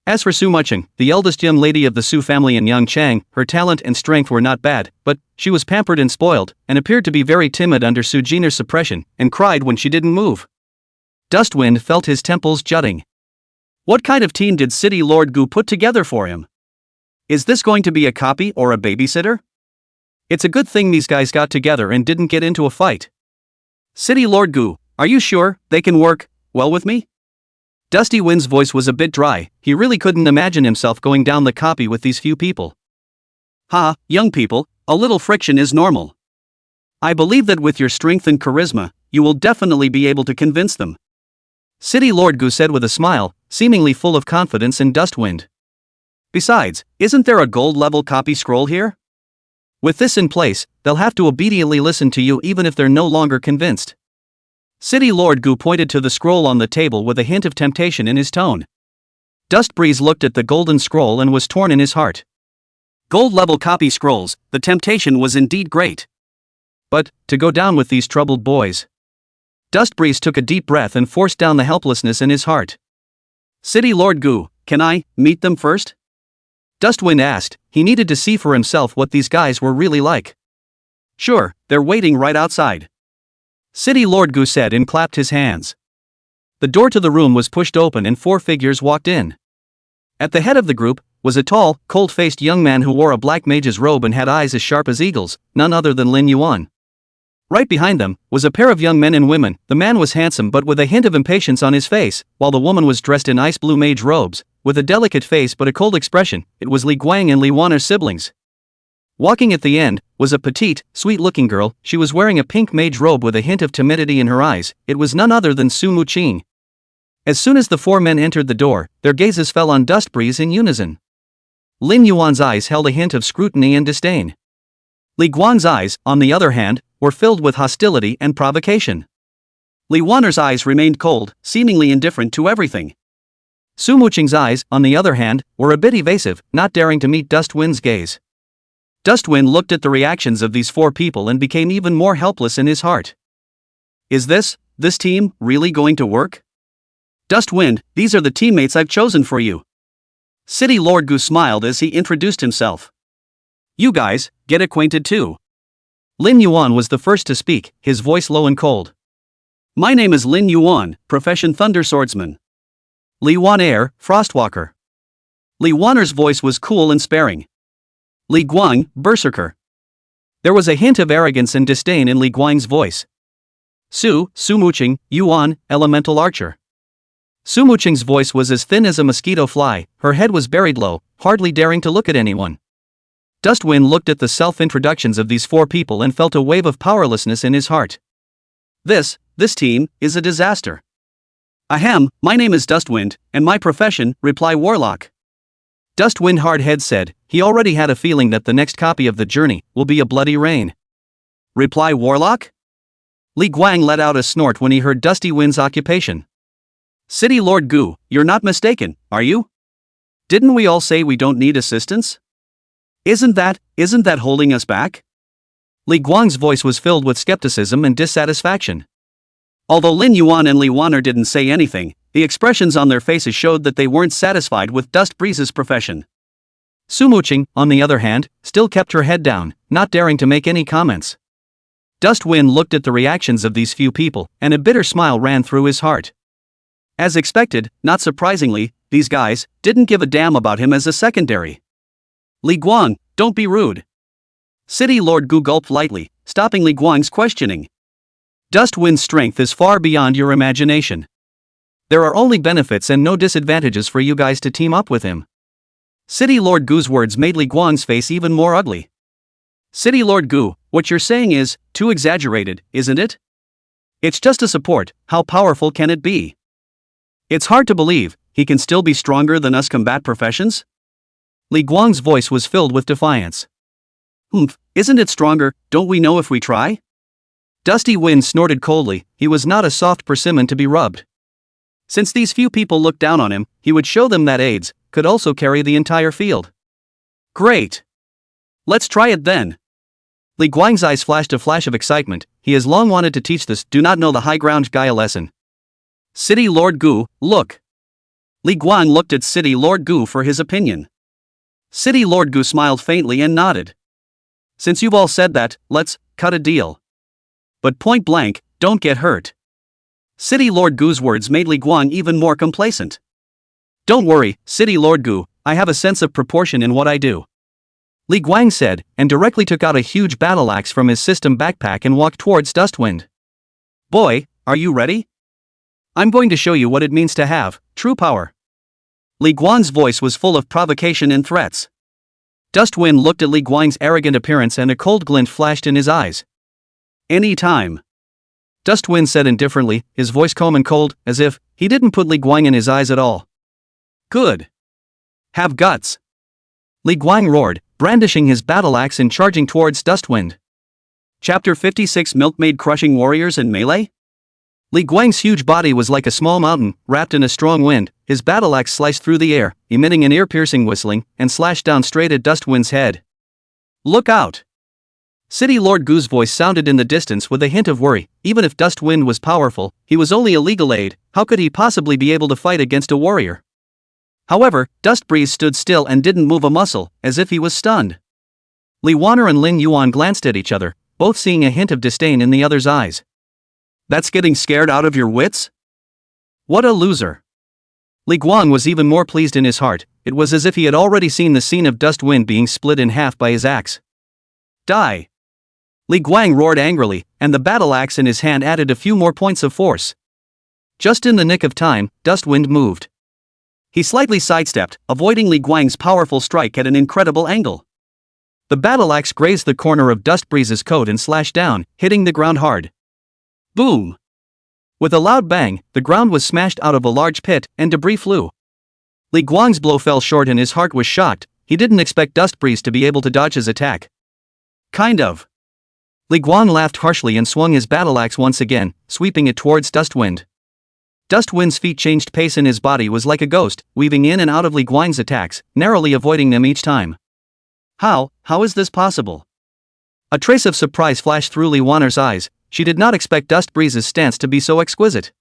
As for Su Muqing, the eldest young lady of the Su family in Yangchang, her talent and strength were not bad, but she was pampered and spoiled, and appeared to be very timid under Su Jin'er's suppression, and cried when she didn't move. Dustwind felt his temples jutting. What kind of team did City Lord Gu put together for him? Is this going to be a copy or a babysitter? It's a good thing these guys got together and didn't get into a fight. City Lord Gu, are you sure they can work well with me? Dusty Wind's voice was a bit dry. He really couldn't imagine himself going down the copy with these few people. Ha, young people, a little friction is normal. I believe that with your strength and charisma, you will definitely be able to convince them. City Lord Gu said with a smile, seemingly full of confidence in Dustwind. Besides, isn't there a gold-level copy scroll here? With this in place, they'll have to obediently listen to you even if they're no longer convinced. City Lord Gu pointed to the scroll on the table with a hint of temptation in his tone. Dustbreeze looked at the golden scroll and was torn in his heart. Gold-level copy scrolls, the temptation was indeed great. But, to go down with these troubled boys. Dustbreeze took a deep breath and forced down the helplessness in his heart. City Lord Gu, can I meet them first? Dustwind asked. He needed to see for himself what these guys were really like. Sure, they're waiting right outside. City Lord Gu said and clapped his hands. The door to the room was pushed open and 4 figures walked in. At the head of the group was a tall, cold-faced young man who wore a black mage's robe and had eyes as sharp as eagles, none other than Lin Yuan. Right behind them was a pair of young men and women. The man was handsome but with a hint of impatience on his face, while the woman was dressed in ice blue mage robes, with a delicate face but a cold expression. It was Li Guang and Li Wan'er's siblings. Walking at the end was a petite, sweet-looking girl. She was wearing a pink mage robe with a hint of timidity in her eyes. It was none other than Su Jin'er. As soon as the 4 men entered the door, their gazes fell on Dustbreeze in unison. Lin Yuan's eyes held a hint of scrutiny and disdain. Li Guang's eyes, on the other hand, were filled with hostility and provocation. Li Wan'er's eyes remained cold, seemingly indifferent to everything. Su Jin'er's eyes, on the other hand, were a bit evasive, not daring to meet Dustwind's gaze. Dustwind looked at the reactions of these 4 people and became even more helpless in his heart. Is this team, really going to work? Dustwind, these are the teammates I've chosen for you. City Lord Gu smiled as he introduced himself. You guys, get acquainted too. Lin Yuan was the first to speak, his voice low and cold. My name is Lin Yuan, profession Thunder Swordsman. Li Wan'er, Frostwalker. Li Wan'er's voice was cool and sparing. Li Guang, Berserker. There was a hint of arrogance and disdain in Li Guang's voice. Su Jin'er, Yuan, Elemental Archer. Su Jin'er's voice was as thin as a mosquito fly, her head was buried low, hardly daring to look at anyone. Dustwind looked at the self-introductions of these 4 people and felt a wave of powerlessness in his heart. This team, is a disaster. Ahem, my name is Dustwind, and my profession, Reply Warlock. Dustwind Hardhead said. He already had a feeling that the next copy of the journey will be a bloody rain. Reply Warlock? Li Guang let out a snort when he heard Dusty Wind's occupation. City Lord Gu, you're not mistaken, are you? Didn't we all say we don't need assistance? Isn't that holding us back? Li Guang's voice was filled with skepticism and dissatisfaction. Although Lin Yuan and Li Wan'er didn't say anything, the expressions on their faces showed that they weren't satisfied with Dustbreeze's profession. Su Jin'er, on the other hand, still kept her head down, not daring to make any comments. Dustwind looked at the reactions of these few people, and a bitter smile ran through his heart. As expected, not surprisingly, these guys didn't give a damn about him as a secondary. Li Guang, don't be rude. City Lord Gu gulped lightly, stopping Li Guang's questioning. Dustwind's strength is far beyond your imagination. There are only benefits and no disadvantages for you guys to team up with him. City Lord Gu's words made Li Guang's face even more ugly. City Lord Gu, what you're saying is too exaggerated, isn't it? It's just a support, how powerful can it be? It's hard to believe, he can still be stronger than us combat professions? Li Guang's voice was filled with defiance. Isn't it stronger, don't we know if we try? Dusty Wind snorted coldly. He was not a soft persimmon to be rubbed. Since these few people looked down on him, he would show them that aides could also carry the entire field. Great! Let's try it then. Li Guang's eyes flashed a flash of excitement. He has long wanted to teach this do not know the high ground guy a lesson. City Lord Gu, look. Li Guang looked at City Lord Gu for his opinion. City Lord Gu smiled faintly and nodded. Since you've all said that, let's cut a deal. But point blank, don't get hurt. City Lord Gu's words made Li Guang even more complacent. Don't worry, City Lord Gu, I have a sense of proportion in what I do," Li Guang said, and directly took out a huge battle axe from his system backpack and walked towards Dustwind. "Boy, are you ready? I'm going to show you what it means to have true power." Li Guang's voice was full of provocation and threats. Dustwind looked at Li Guang's arrogant appearance and a cold glint flashed in his eyes. "Any time," Dustwind said indifferently, his voice calm and cold, as if he didn't put Li Guang in his eyes at all. "Good. Have guts," Li Guang roared, brandishing his battle axe and charging towards Dustwind. Chapter 56 Milkmaid Crushing Warriors in Melee? Li Guang's huge body was like a small mountain, wrapped in a strong wind. His battle axe sliced through the air, emitting an ear-piercing whistling, and slashed down straight at Dustwind's head. "Look out!" City Lord Gu's voice sounded in the distance with a hint of worry. Even if Dustwind was powerful, he was only a legal aid. How could he possibly be able to fight against a warrior? However, Dustbreeze stood still and didn't move a muscle, as if he was stunned. Li Wanner and Lin Yuan glanced at each other, both seeing a hint of disdain in the other's eyes. "That's getting scared out of your wits? What a loser." Li Guang was even more pleased in his heart. It was as if he had already seen the scene of Dustwind being split in half by his axe. "Die!" Li Guang roared angrily, and the battle axe in his hand added a few more points of force. Just in the nick of time, Dustwind moved. He slightly sidestepped, avoiding Li Guang's powerful strike at an incredible angle. The battle axe grazed the corner of Dustbreeze's coat and slashed down, hitting the ground hard. Boom! With a loud bang, the ground was smashed out of a large pit, and debris flew. Li Guang's blow fell short and his heart was shocked. He didn't expect Dustbreeze to be able to dodge his attack. "Kind of." Li Guang laughed harshly and swung his battle axe once again, sweeping it towards Dustwind. Dustwind's feet changed pace and his body was like a ghost, weaving in and out of Li Guang's attacks, narrowly avoiding them each time. How is this possible?" A trace of surprise flashed through Li Wanner's eyes. She did not expect Dustbreeze's stance to be so exquisite.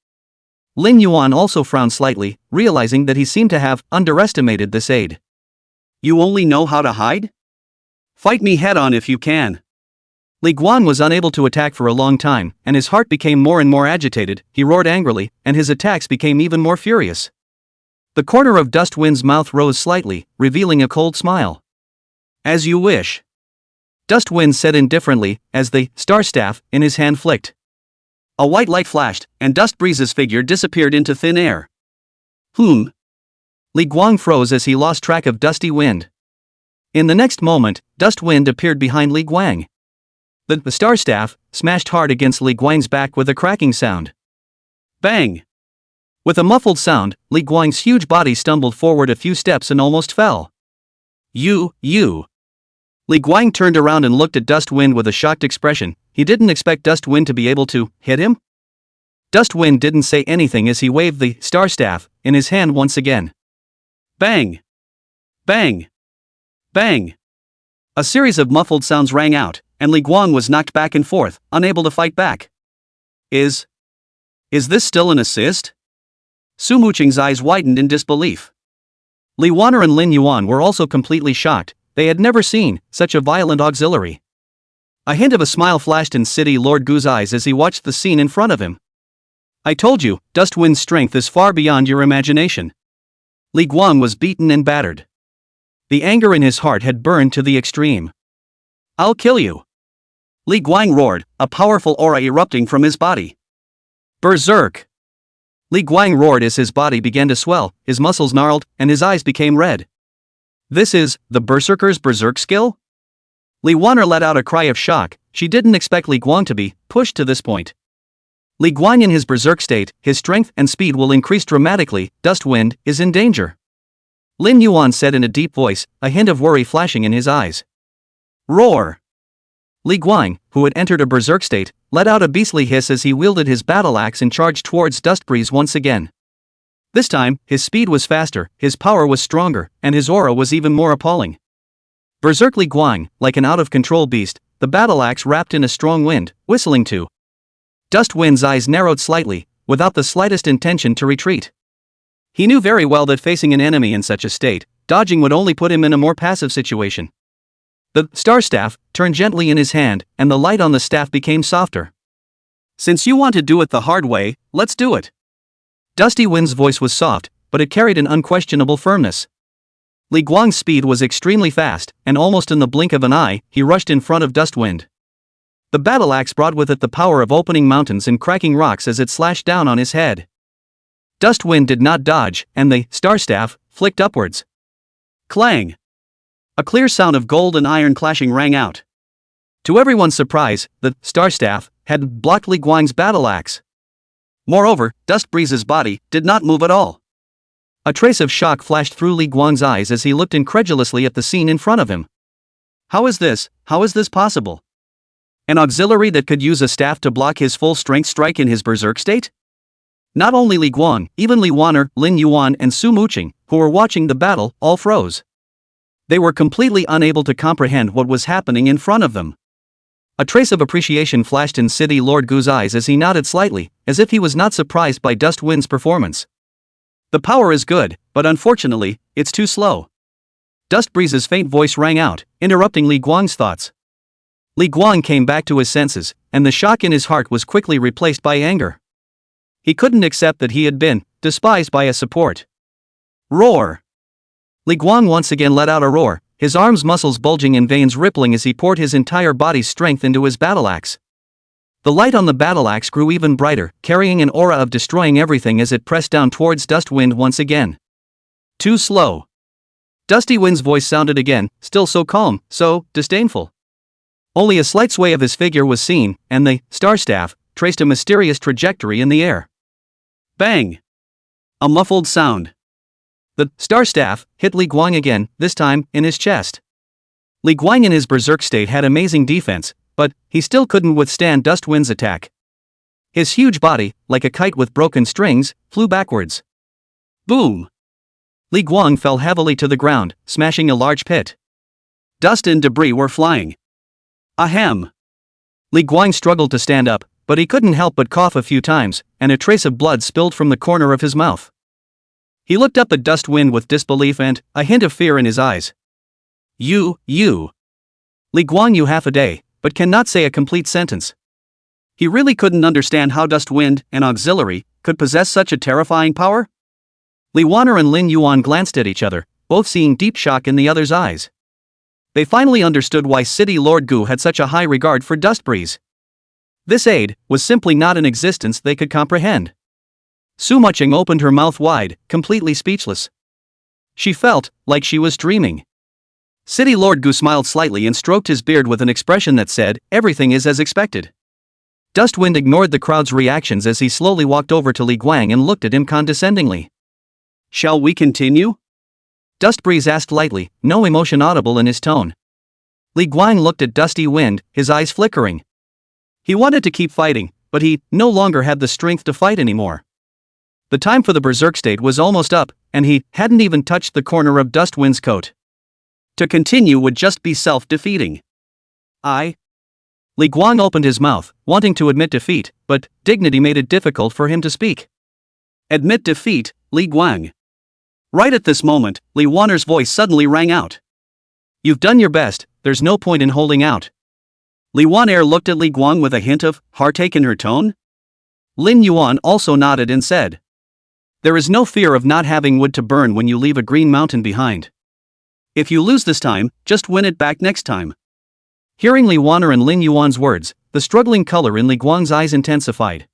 Lin Yuan also frowned slightly, realizing that he seemed to have underestimated this aid. "You only know how to hide? Fight me head-on if you can." Li Guan was unable to attack for a long time, and his heart became more and more agitated. He roared angrily, and his attacks became even more furious. The corner of Dustwind's mouth rose slightly, revealing a cold smile. "As you wish," Dustwind said indifferently, as the star staff in his hand flicked. A white light flashed, and Dustbreeze's figure disappeared into thin air. Li Guang froze as he lost track of Dusty Wind. In the next moment, Dustwind appeared behind Li Guang. The star staff smashed hard against Li Guang's back with a cracking sound. Bang! With a muffled sound, Li Guang's huge body stumbled forward a few steps and almost fell. You. Li Guang turned around and looked at Dustwind with a shocked expression. He didn't expect Dustwind to be able to hit him. Dustwind didn't say anything as he waved the star staff in his hand once again. Bang! Bang! Bang! A series of muffled sounds rang out, and Li Guang was knocked back and forth, unable to fight back. Is this still an assist? Su Muqing's eyes widened in disbelief. Li Wanner and Lin Yuan were also completely shocked. They had never seen such a violent auxiliary. A hint of a smile flashed in City Lord Gu's eyes as he watched the scene in front of him. I told you, Dustwind's strength is far beyond your imagination. Li Guang was beaten and battered. The anger in his heart had burned to the extreme. I'll kill you! Li Guang roared, a powerful aura erupting from his body. Berserk! Li Guang roared as his body began to swell, his muscles gnarled, and his eyes became red. This is the Berserker's berserk skill? Li Wanner let out a cry of shock. She didn't expect Li Guang to be pushed to this point. Li Guang in his berserk state, his strength and speed will increase dramatically. Dustwind is in danger. Lin Yuan said in a deep voice, a hint of worry flashing in his eyes. Roar! Li Guang, who had entered a berserk state, let out a beastly hiss as he wielded his battle axe and charged towards Dustbreeze once again. This time, his speed was faster, his power was stronger, and his aura was even more appalling. Berserk Li Guang, like an out-of-control beast, the battle axe wrapped in a strong wind, whistling too. Dustwind's eyes narrowed slightly, without the slightest intention to retreat. He knew very well that facing an enemy in such a state, dodging would only put him in a more passive situation. The star staff turned gently in his hand, and the light on the staff became softer. Since you want to do it the hard way, let's do it. Dusty Wind's voice was soft, but it carried an unquestionable firmness. Li Guang's speed was extremely fast, and almost in the blink of an eye, he rushed in front of Dustwind. The battle axe brought with it the power of opening mountains and cracking rocks as it slashed down on his head. Dustwind did not dodge, and the star staff flicked upwards. Clang! A clear sound of gold and iron clashing rang out. To everyone's surprise, the star staff had blocked Li Guang's battle axe. Moreover, Dust Breeze's body did not move at all. A trace of shock flashed through Li Guang's eyes as he looked incredulously at the scene in front of him. How is this possible? An auxiliary that could use a staff to block his full-strength strike in his berserk state? Not only Li Guang, even Li Wan'er, Lin Yuan and Su Jin'er, who were watching the battle, all froze. They were completely unable to comprehend what was happening in front of them. A trace of appreciation flashed in City Lord Gu's eyes as he nodded slightly, as if he was not surprised by Dustwind's performance. The power is good, but unfortunately, it's too slow. Dust Breeze's faint voice rang out, interrupting Li Guang's thoughts. Li Guang came back to his senses, and the shock in his heart was quickly replaced by anger. He couldn't accept that he had been despised by a support. Roar! Li Guang once again let out a roar, his arms' muscles bulging and veins rippling as he poured his entire body's strength into his battle axe. The light on the battle axe grew even brighter, carrying an aura of destroying everything as it pressed down towards Dustwind once again. Too slow. Dusty Wind's voice sounded again, still so calm, so disdainful. Only a slight sway of his figure was seen, and the star staff traced a mysterious trajectory in the air. Bang! A muffled sound. The star staff hit Li Guang again, this time in his chest. Li Guang in his berserk state had amazing defense, but he still couldn't withstand Dustwind's attack. His huge body, like a kite with broken strings, flew backwards. Boom! Li Guang fell heavily to the ground, smashing a large pit. Dust and debris were flying. Ahem! Li Guang struggled to stand up, but he couldn't help but cough a few times, and a trace of blood spilled from the corner of his mouth. He looked up at Dustwind with disbelief and a hint of fear in his eyes. You. Li Guang, you half a day, but cannot say a complete sentence. He really couldn't understand how Dustwind, an auxiliary, could possess such a terrifying power. Li Wan'er and Lin Yuan glanced at each other, both seeing deep shock in the other's eyes. They finally understood why City Lord Gu had such a high regard for Dust Breeze. This aid was simply not an existence they could comprehend. Su Jin'er opened her mouth wide, completely speechless. She felt like she was dreaming. City Lord Gu smiled slightly and stroked his beard with an expression that said, "Everything is as expected." Dustwind ignored the crowd's reactions as he slowly walked over to Li Guang and looked at him condescendingly. "Shall we continue?" Dust Breeze asked lightly, no emotion audible in his tone. Li Guang looked at Dusty Wind, his eyes flickering. He wanted to keep fighting, but he no longer had the strength to fight anymore. The time for the berserk state was almost up, and he hadn't even touched the corner of Dustwind's coat. To continue would just be self-defeating. Li Guang opened his mouth, wanting to admit defeat, but dignity made it difficult for him to speak. Admit defeat, Li Guang. Right at this moment, Li Wan'er's voice suddenly rang out. You've done your best, there's no point in holding out. Li Wan'er looked at Li Guang with a hint of heartache in her tone. Lin Yuan also nodded and said, there is no fear of not having wood to burn when you leave a green mountain behind. If you lose this time, just win it back next time. Hearing Li Wan'er and Lin Yuan's words, the struggling color in Li Guang's eyes intensified.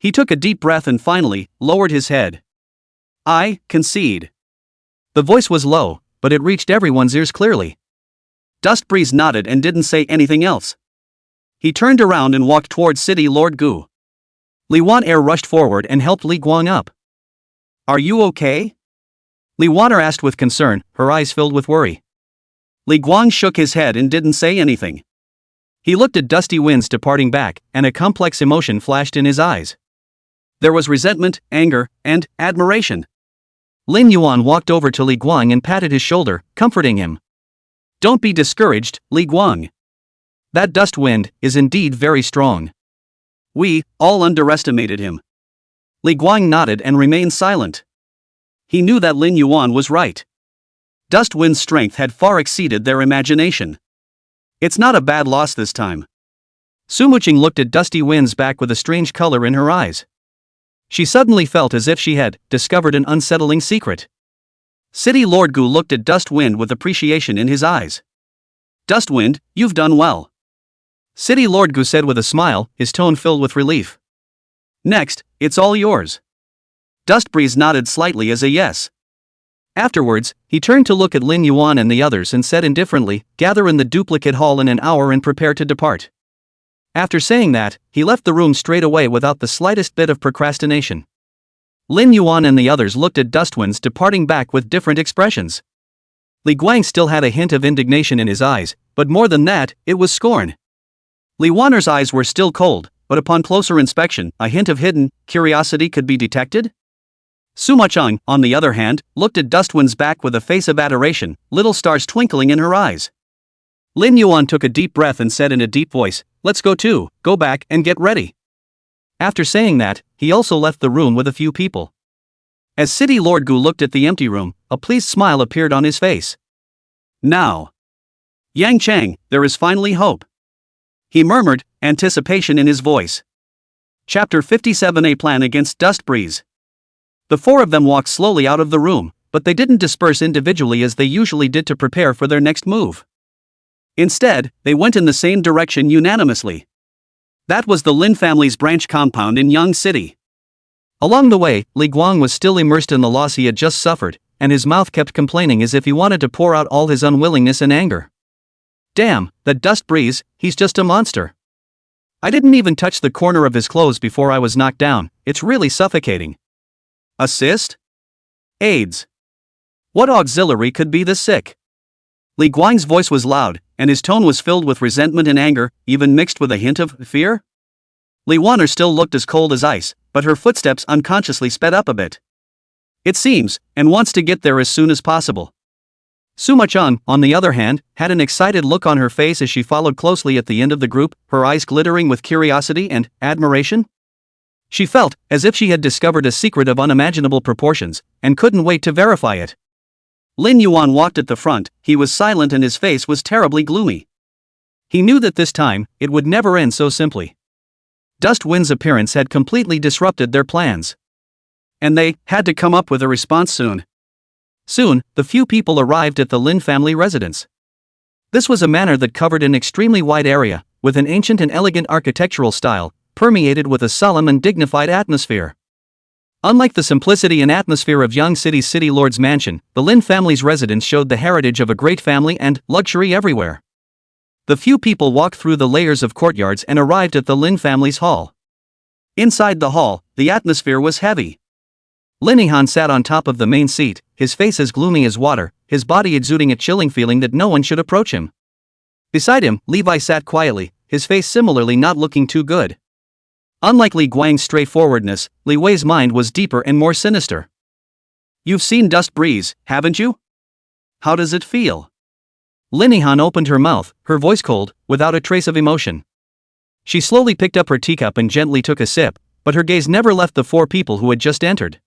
He took a deep breath and finally lowered his head. I concede. The voice was low, but it reached everyone's ears clearly. Dust Breeze nodded and didn't say anything else. He turned around and walked towards City Lord Gu. Li Wan'er rushed forward and helped Li Guang up. Are you okay? Li Wan'er asked with concern, her eyes filled with worry. Li Guang shook his head and didn't say anything. He looked at Dusty Wind's departing back, and a complex emotion flashed in his eyes. There was resentment, anger, and admiration. Lin Yuan walked over to Li Guang and patted his shoulder, comforting him. Don't be discouraged, Li Guang. That Dust Wind is indeed very strong. We all underestimated him. Li Guang nodded and remained silent. He knew that Lin Yuan was right. Dustwind's strength had far exceeded their imagination. It's not a bad loss this time. Su Jin'er looked at Dusty Wind's back with a strange color in her eyes. She suddenly felt as if she had discovered an unsettling secret. City Lord Gu looked at Dustwind with appreciation in his eyes. Dustwind, you've done well. City Lord Gu said with a smile, his tone filled with relief. Next, it's all yours. Dustbreeze nodded slightly as a yes. Afterwards, he turned to look at Lin Yuan and the others and said indifferently, gather in the duplicate hall in an hour and prepare to depart. After saying that, he left the room straight away without the slightest bit of procrastination. Lin Yuan and the others looked at Dustwind's departing back with different expressions. Li Guang still had a hint of indignation in his eyes, but more than that, it was scorn. Li Waner's eyes were still cold, but upon closer inspection, a hint of hidden curiosity could be detected. Su Machang, on the other hand, looked at Dustwind's back with a face of adoration, little stars twinkling in her eyes. Lin Yuan took a deep breath and said in a deep voice, let's go too, go back and get ready. After saying that, he also left the room with a few people. As City Lord Gu looked at the empty room, a pleased smile appeared on his face. Now, Yang Chang, there is finally hope. He murmured, anticipation in his voice. Chapter 57. A Plan Against Dustbreeze. The four of them walked slowly out of the room, but they didn't disperse individually as they usually did to prepare for their next move. Instead, they went in the same direction unanimously. That was the Lin family's branch compound in Yang City. Along the way, Li Guang was still immersed in the loss he had just suffered, and his mouth kept complaining as if he wanted to pour out all his unwillingness and anger. Damn, that Dustbreeze, he's just a monster. I didn't even touch the corner of his clothes before I was knocked down, it's really suffocating. Assist? AIDS. What auxiliary could be this sick? Li Guang's voice was loud, and his tone was filled with resentment and anger, even mixed with a hint of fear. Li Waner still looked as cold as ice, but her footsteps unconsciously sped up a bit. It seems, and wants to get there as soon as possible. Su Machang, on the other hand, had an excited look on her face as she followed closely at the end of the group, her eyes glittering with curiosity and admiration. She felt as if she had discovered a secret of unimaginable proportions, and couldn't wait to verify it. Lin Yuan walked at the front, he was silent and his face was terribly gloomy. He knew that this time, it would never end so simply. Dustwind's appearance had completely disrupted their plans. And they had to come up with a response soon. Soon, the few people arrived at the Lin family residence. This was a manor that covered an extremely wide area, with an ancient and elegant architectural style, permeated with a solemn and dignified atmosphere. Unlike the simplicity and atmosphere of Yang City's city lord's mansion, the Lin family's residence showed the heritage of a great family and luxury everywhere. The few people walked through the layers of courtyards and arrived at the Lin family's hall. Inside the hall, the atmosphere was heavy. Lin Yihan sat on top of the main seat, his face as gloomy as water, his body exuding a chilling feeling that no one should approach him. Beside him, Levi sat quietly, his face similarly not looking too good. Unlike Li Guang's straightforwardness, Li Wei's mind was deeper and more sinister. You've seen Dustbreeze, haven't you? How does it feel? Lin Yihan opened her mouth, her voice cold, without a trace of emotion. She slowly picked up her teacup and gently took a sip, but her gaze never left the four people who had just entered.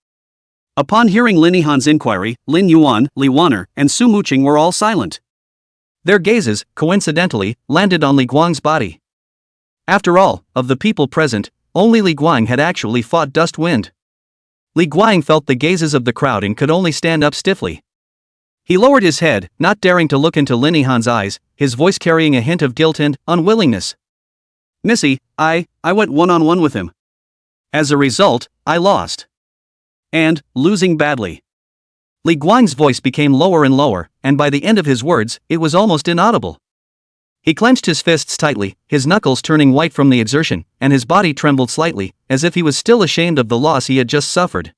Upon hearing Lin Yihan's inquiry, Lin Yuan, Li Waner, and Su Muching were all silent. Their gazes, coincidentally, landed on Li Guang's body. After all, of the people present, only Li Guang had actually fought Dustwind. Li Guang felt the gazes of the crowd and could only stand up stiffly. He lowered his head, not daring to look into Lin Yihan's eyes, his voice carrying a hint of guilt and unwillingness. Missy, I went one-on-one with him. As a result, I lost. And, losing badly. Li Guang's voice became lower and lower, and by the end of his words, it was almost inaudible. He clenched his fists tightly, his knuckles turning white from the exertion, and his body trembled slightly, as if he was still ashamed of the loss he had just suffered.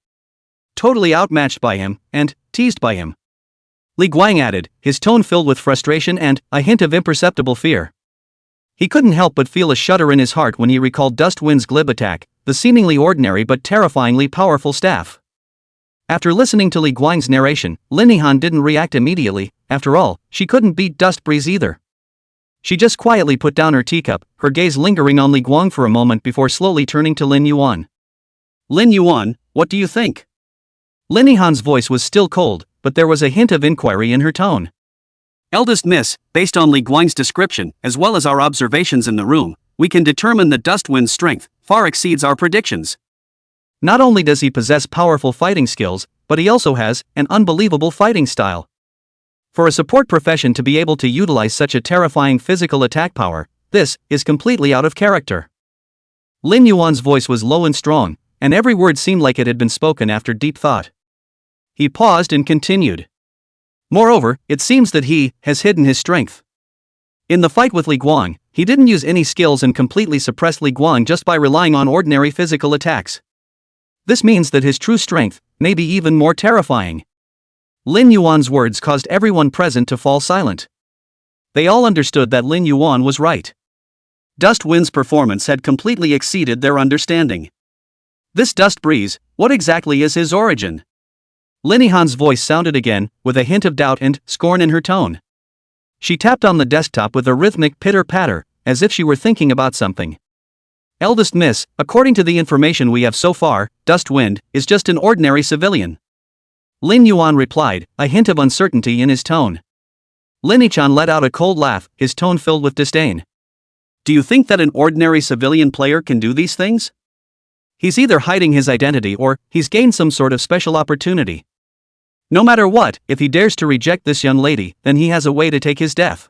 Totally outmatched by him, and teased by him. Li Guang added, his tone filled with frustration and a hint of imperceptible fear. He couldn't help but feel a shudder in his heart when he recalled Dustwind's glib attack, the seemingly ordinary but terrifyingly powerful staff. After listening to Li Guang's narration, Lin Yihan didn't react immediately. After all, she couldn't beat Dustbreeze either. She just quietly put down her teacup, her gaze lingering on Li Guang for a moment before slowly turning to Lin Yuan. Lin Yuan, what do you think? Lin Yihan's voice was still cold, but there was a hint of inquiry in her tone. Eldest Miss, based on Li Guang's description, as well as our observations in the room, we can determine that Dustwind's strength far exceeds our predictions. Not only does he possess powerful fighting skills, but he also has an unbelievable fighting style. For a support profession to be able to utilize such a terrifying physical attack power, this is completely out of character. Lin Yuan's voice was low and strong, and every word seemed like it had been spoken after deep thought. He paused and continued. Moreover, it seems that he has hidden his strength. In the fight with Li Guang, he didn't use any skills and completely suppressed Li Guang just by relying on ordinary physical attacks. This means that his true strength may be even more terrifying. Lin Yuan's words caused everyone present to fall silent. They all understood that Lin Yuan was right. Dust Wind's performance had completely exceeded their understanding. This dust breeze, what exactly is his origin? Lin Yihan's voice sounded again, with a hint of doubt and scorn in her tone. She tapped on the desktop with a rhythmic pitter-patter, as if she were thinking about something. Eldest Miss, according to the information we have so far, Dust Wind is just an ordinary civilian. Lin Yuan replied, a hint of uncertainty in his tone. Lin Yichan let out a cold laugh, his tone filled with disdain. Do you think that an ordinary civilian player can do these things? He's either hiding his identity or he's gained some sort of special opportunity. No matter what, if he dares to reject this young lady, then he has a way to take his death.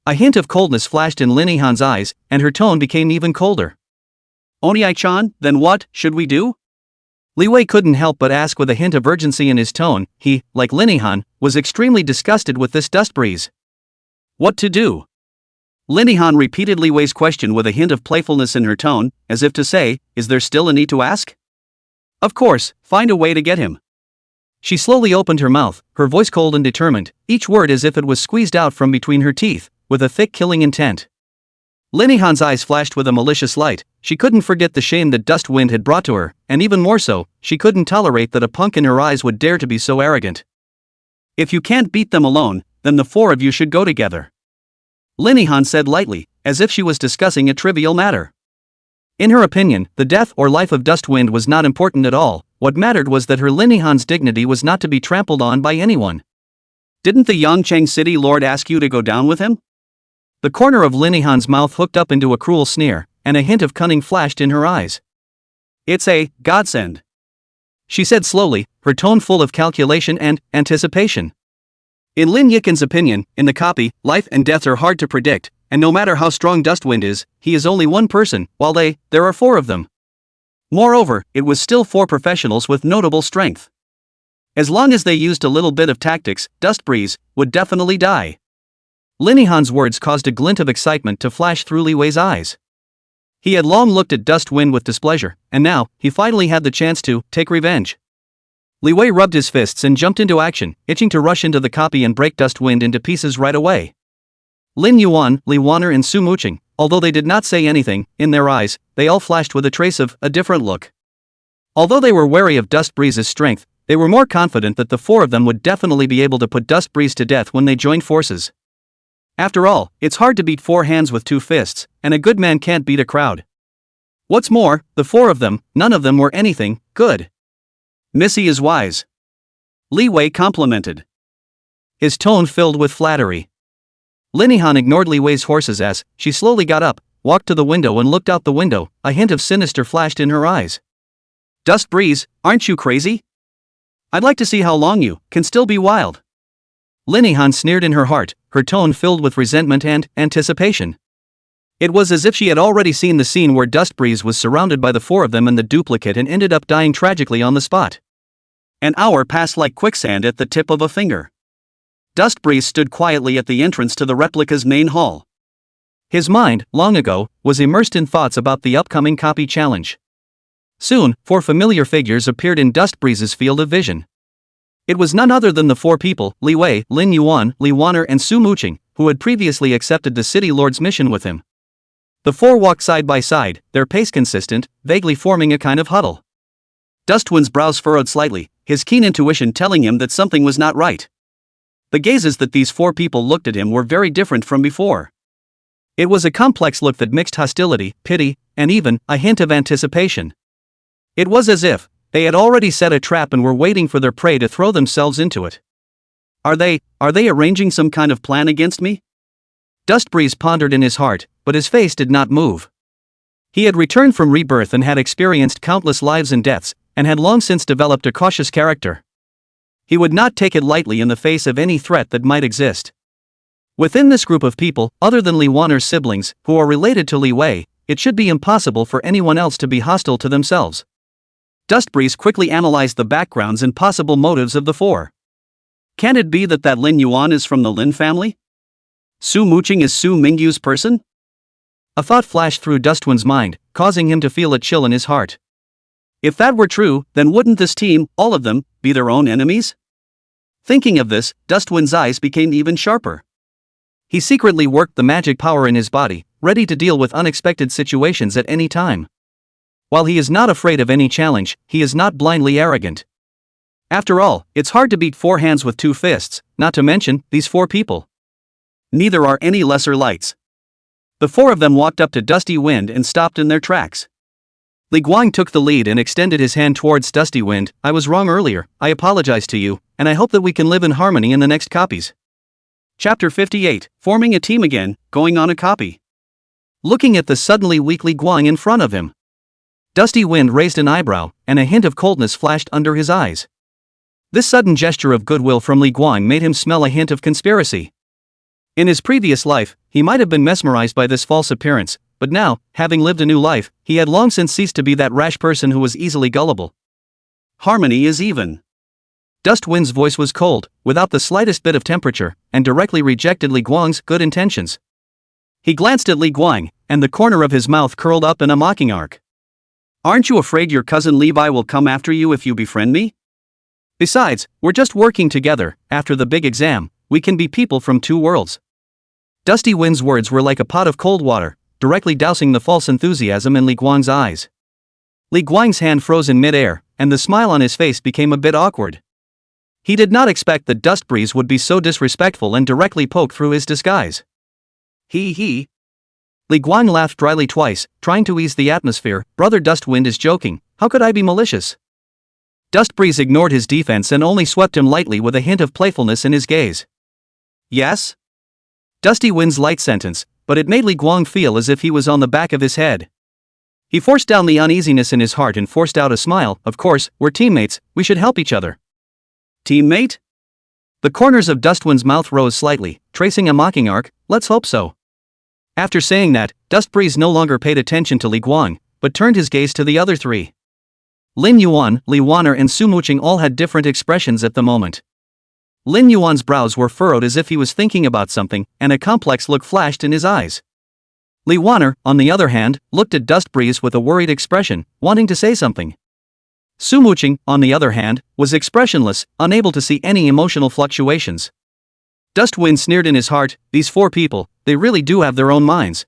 A hint of coldness flashed in Lin Yihan's eyes, and her tone became even colder. Oni-chan, then what should we do? Li Wei couldn't help but ask with a hint of urgency in his tone. He, like Lin Yihan, was extremely disgusted with this dust breeze. What to do? Lin Yihan repeated Li Wei's question with a hint of playfulness in her tone, as if to say, is there still a need to ask? Of course, find a way to get him. She slowly opened her mouth, her voice cold and determined, each word as if it was squeezed out from between her teeth, with a thick killing intent. Lin Yihan's eyes flashed with a malicious light. She couldn't forget the shame that Dust Wind had brought to her, and even more so, she couldn't tolerate that a punk in her eyes would dare to be so arrogant. If you can't beat them alone, then the four of you should go together. Lin Yihan said lightly, as if she was discussing a trivial matter. In her opinion, the death or life of Dust Wind was not important at all. What mattered was that her Lin Yihan's dignity was not to be trampled on by anyone. Didn't the Yangcheng City Lord ask you to go down with him? The corner of Lin Yihan's mouth hooked up into a cruel sneer, and a hint of cunning flashed in her eyes. It's a godsend, she said slowly, her tone full of calculation and anticipation. In Lin Yikan's opinion, in the copy, life and death are hard to predict, and no matter how strong Dust Wind is, he is only one person, while there are four of them. Moreover, it was still four professionals with notable strength. As long as they used a little bit of tactics, Dust Breeze would definitely die. Lin Yihan's words caused a glint of excitement to flash through Li Wei's eyes. He had long looked at Dust Wind with displeasure, and now, he finally had the chance to take revenge. Li Wei rubbed his fists and jumped into action, itching to rush into the copy and break Dust Wind into pieces right away. Lin Yuan, Li Wan'er and Su Muqing, although they did not say anything, in their eyes, they all flashed with a trace of a different look. Although they were wary of Dust Breeze's strength, they were more confident that the four of them would definitely be able to put Dust Breeze to death when they joined forces. After all, it's hard to beat four hands with two fists, and a good man can't beat a crowd. What's more, the four of them, none of them were anything good. Missy is wise, Li Wei complimented, his tone filled with flattery. Lin Yihan ignored Li Wei's horses as she slowly got up, walked to the window and looked out the window. A hint of sinister flashed in her eyes. Dust Breeze, aren't you crazy? I'd like to see how long you can still be wild. Lin Yihan sneered in her heart, her tone filled with resentment and anticipation. It was as if she had already seen the scene where Dust Breeze was surrounded by the four of them and the duplicate and ended up dying tragically on the spot. An hour passed like quicksand at the tip of a finger. Dust Breeze stood quietly at the entrance to the replica's main hall. His mind, long ago, was immersed in thoughts about the upcoming copy challenge. Soon, four familiar figures appeared in Dust Breeze's field of vision. It was none other than the four people, Li Wei, Lin Yuan, Li Wan'er and Su Muqing, who had previously accepted the city lord's mission with him. The four walked side by side, their pace consistent, vaguely forming a kind of huddle. Dustwind's brows furrowed slightly, his keen intuition telling him that something was not right. The gazes that these four people looked at him were very different from before. It was a complex look that mixed hostility, pity, and even a hint of anticipation. It was as if they had already set a trap and were waiting for their prey to throw themselves into it. Are they arranging some kind of plan against me? Dust Breeze pondered in his heart, but his face did not move. He had returned from rebirth and had experienced countless lives and deaths, and had long since developed a cautious character. He would not take it lightly in the face of any threat that might exist. Within this group of people, other than Li Wan'er's siblings, who are related to Li Wei, it should be impossible for anyone else to be hostile to themselves. Dustbreeze quickly analyzed the backgrounds and possible motives of the four. Can it be that Lin Yuan is from the Lin family? Su Muqing is Su Mingyu's person? A thought flashed through Dustwin's mind, causing him to feel a chill in his heart. If that were true, then wouldn't this team, all of them, be their own enemies? Thinking of this, Dustwin's eyes became even sharper. He secretly worked the magic power in his body, ready to deal with unexpected situations at any time. While he is not afraid of any challenge, he is not blindly arrogant. After all, it's hard to beat four hands with two fists, not to mention these four people. Neither are any lesser lights. The four of them walked up to Dusty Wind and stopped in their tracks. Li Guang took the lead and extended his hand towards Dusty Wind. I was wrong earlier, I apologize to you, and I hope that we can live in harmony in the next copies. Chapter 58, Forming a Team Again, Going on a Copy. Looking at the suddenly weak Li Guang in front of him, Dusty Wind raised an eyebrow, and a hint of coldness flashed under his eyes. This sudden gesture of goodwill from Li Guang made him smell a hint of conspiracy. In his previous life, he might have been mesmerized by this false appearance, but now, having lived a new life, he had long since ceased to be that rash person who was easily gullible. Harmony is even. Dustwind's voice was cold, without the slightest bit of temperature, and directly rejected Li Guang's good intentions. He glanced at Li Guang, and the corner of his mouth curled up in a mocking arc. Aren't you afraid your cousin Levi will come after you if you befriend me? Besides, we're just working together. After the big exam, we can be people from two worlds. Dusty Wind's words were like a pot of cold water, directly dousing the false enthusiasm in Li Guang's eyes. Li Guang's hand froze in mid-air, and the smile on his face became a bit awkward. He did not expect that Dustbreeze would be so disrespectful and directly poke through his disguise. He. Li Guang laughed dryly twice, trying to ease the atmosphere. Brother Dustwind is joking, how could I be malicious? Dustbreeze ignored his defense and only swept him lightly with a hint of playfulness in his gaze. Yes? Dusty Wind's light sentence, but it made Li Guang feel as if he was on the back of his head. He forced down the uneasiness in his heart and forced out a smile. Of course, we're teammates, we should help each other. Teammate? The corners of Dustwind's mouth rose slightly, tracing a mocking arc. Let's hope so. After saying that, Dustbreeze no longer paid attention to Li Guang, but turned his gaze to the other three. Lin Yuan, Li Wan'er and Su Muqing all had different expressions at the moment. Lin Yuan's brows were furrowed as if he was thinking about something, and a complex look flashed in his eyes. Li Wan'er, on the other hand, looked at Dustbreeze with a worried expression, wanting to say something. Su Muqing, on the other hand, was expressionless, unable to see any emotional fluctuations. Dustwind sneered in his heart, these four people, they really do have their own minds.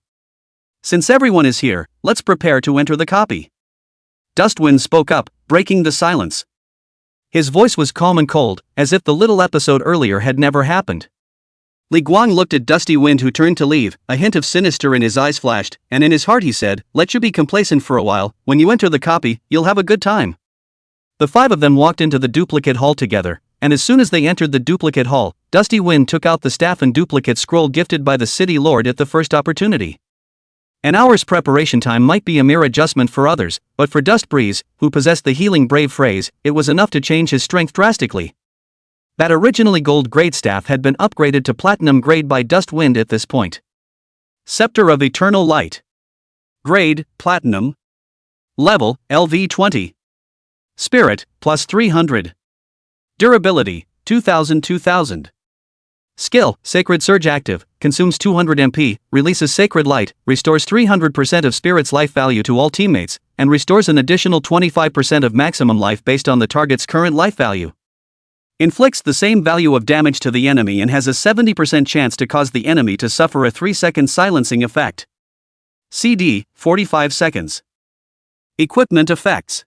Since everyone is here, let's prepare to enter the copy. Dustwind spoke up, breaking the silence. His voice was calm and cold, as if the little episode earlier had never happened. Li Guang looked at Dusty Wind, who turned to leave. A hint of sinister in his eyes flashed, and in his heart he said, let you be complacent for a while. When you enter the copy, you'll have a good time. The five of them walked into the duplicate hall together, and as soon as they entered the duplicate hall, Dusty Wind took out the staff and duplicate scroll gifted by the city lord at the first opportunity. An hour's preparation time might be a mere adjustment for others, but for Dustbreeze, who possessed the healing brave phrase, it was enough to change his strength drastically. That originally gold grade staff had been upgraded to platinum grade by Dustwind at this point. Scepter of Eternal Light. Grade, Platinum. Level, LV20. Spirit, plus 300. Durability, 2000. Skill, Sacred Surge active, consumes 200 MP, releases Sacred Light, restores 300% of Spirit's life value to all teammates, and restores an additional 25% of maximum life based on the target's current life value. Inflicts the same value of damage to the enemy and has a 70% chance to cause the enemy to suffer a 3-second silencing effect. CD, 45 seconds. Equipment effects.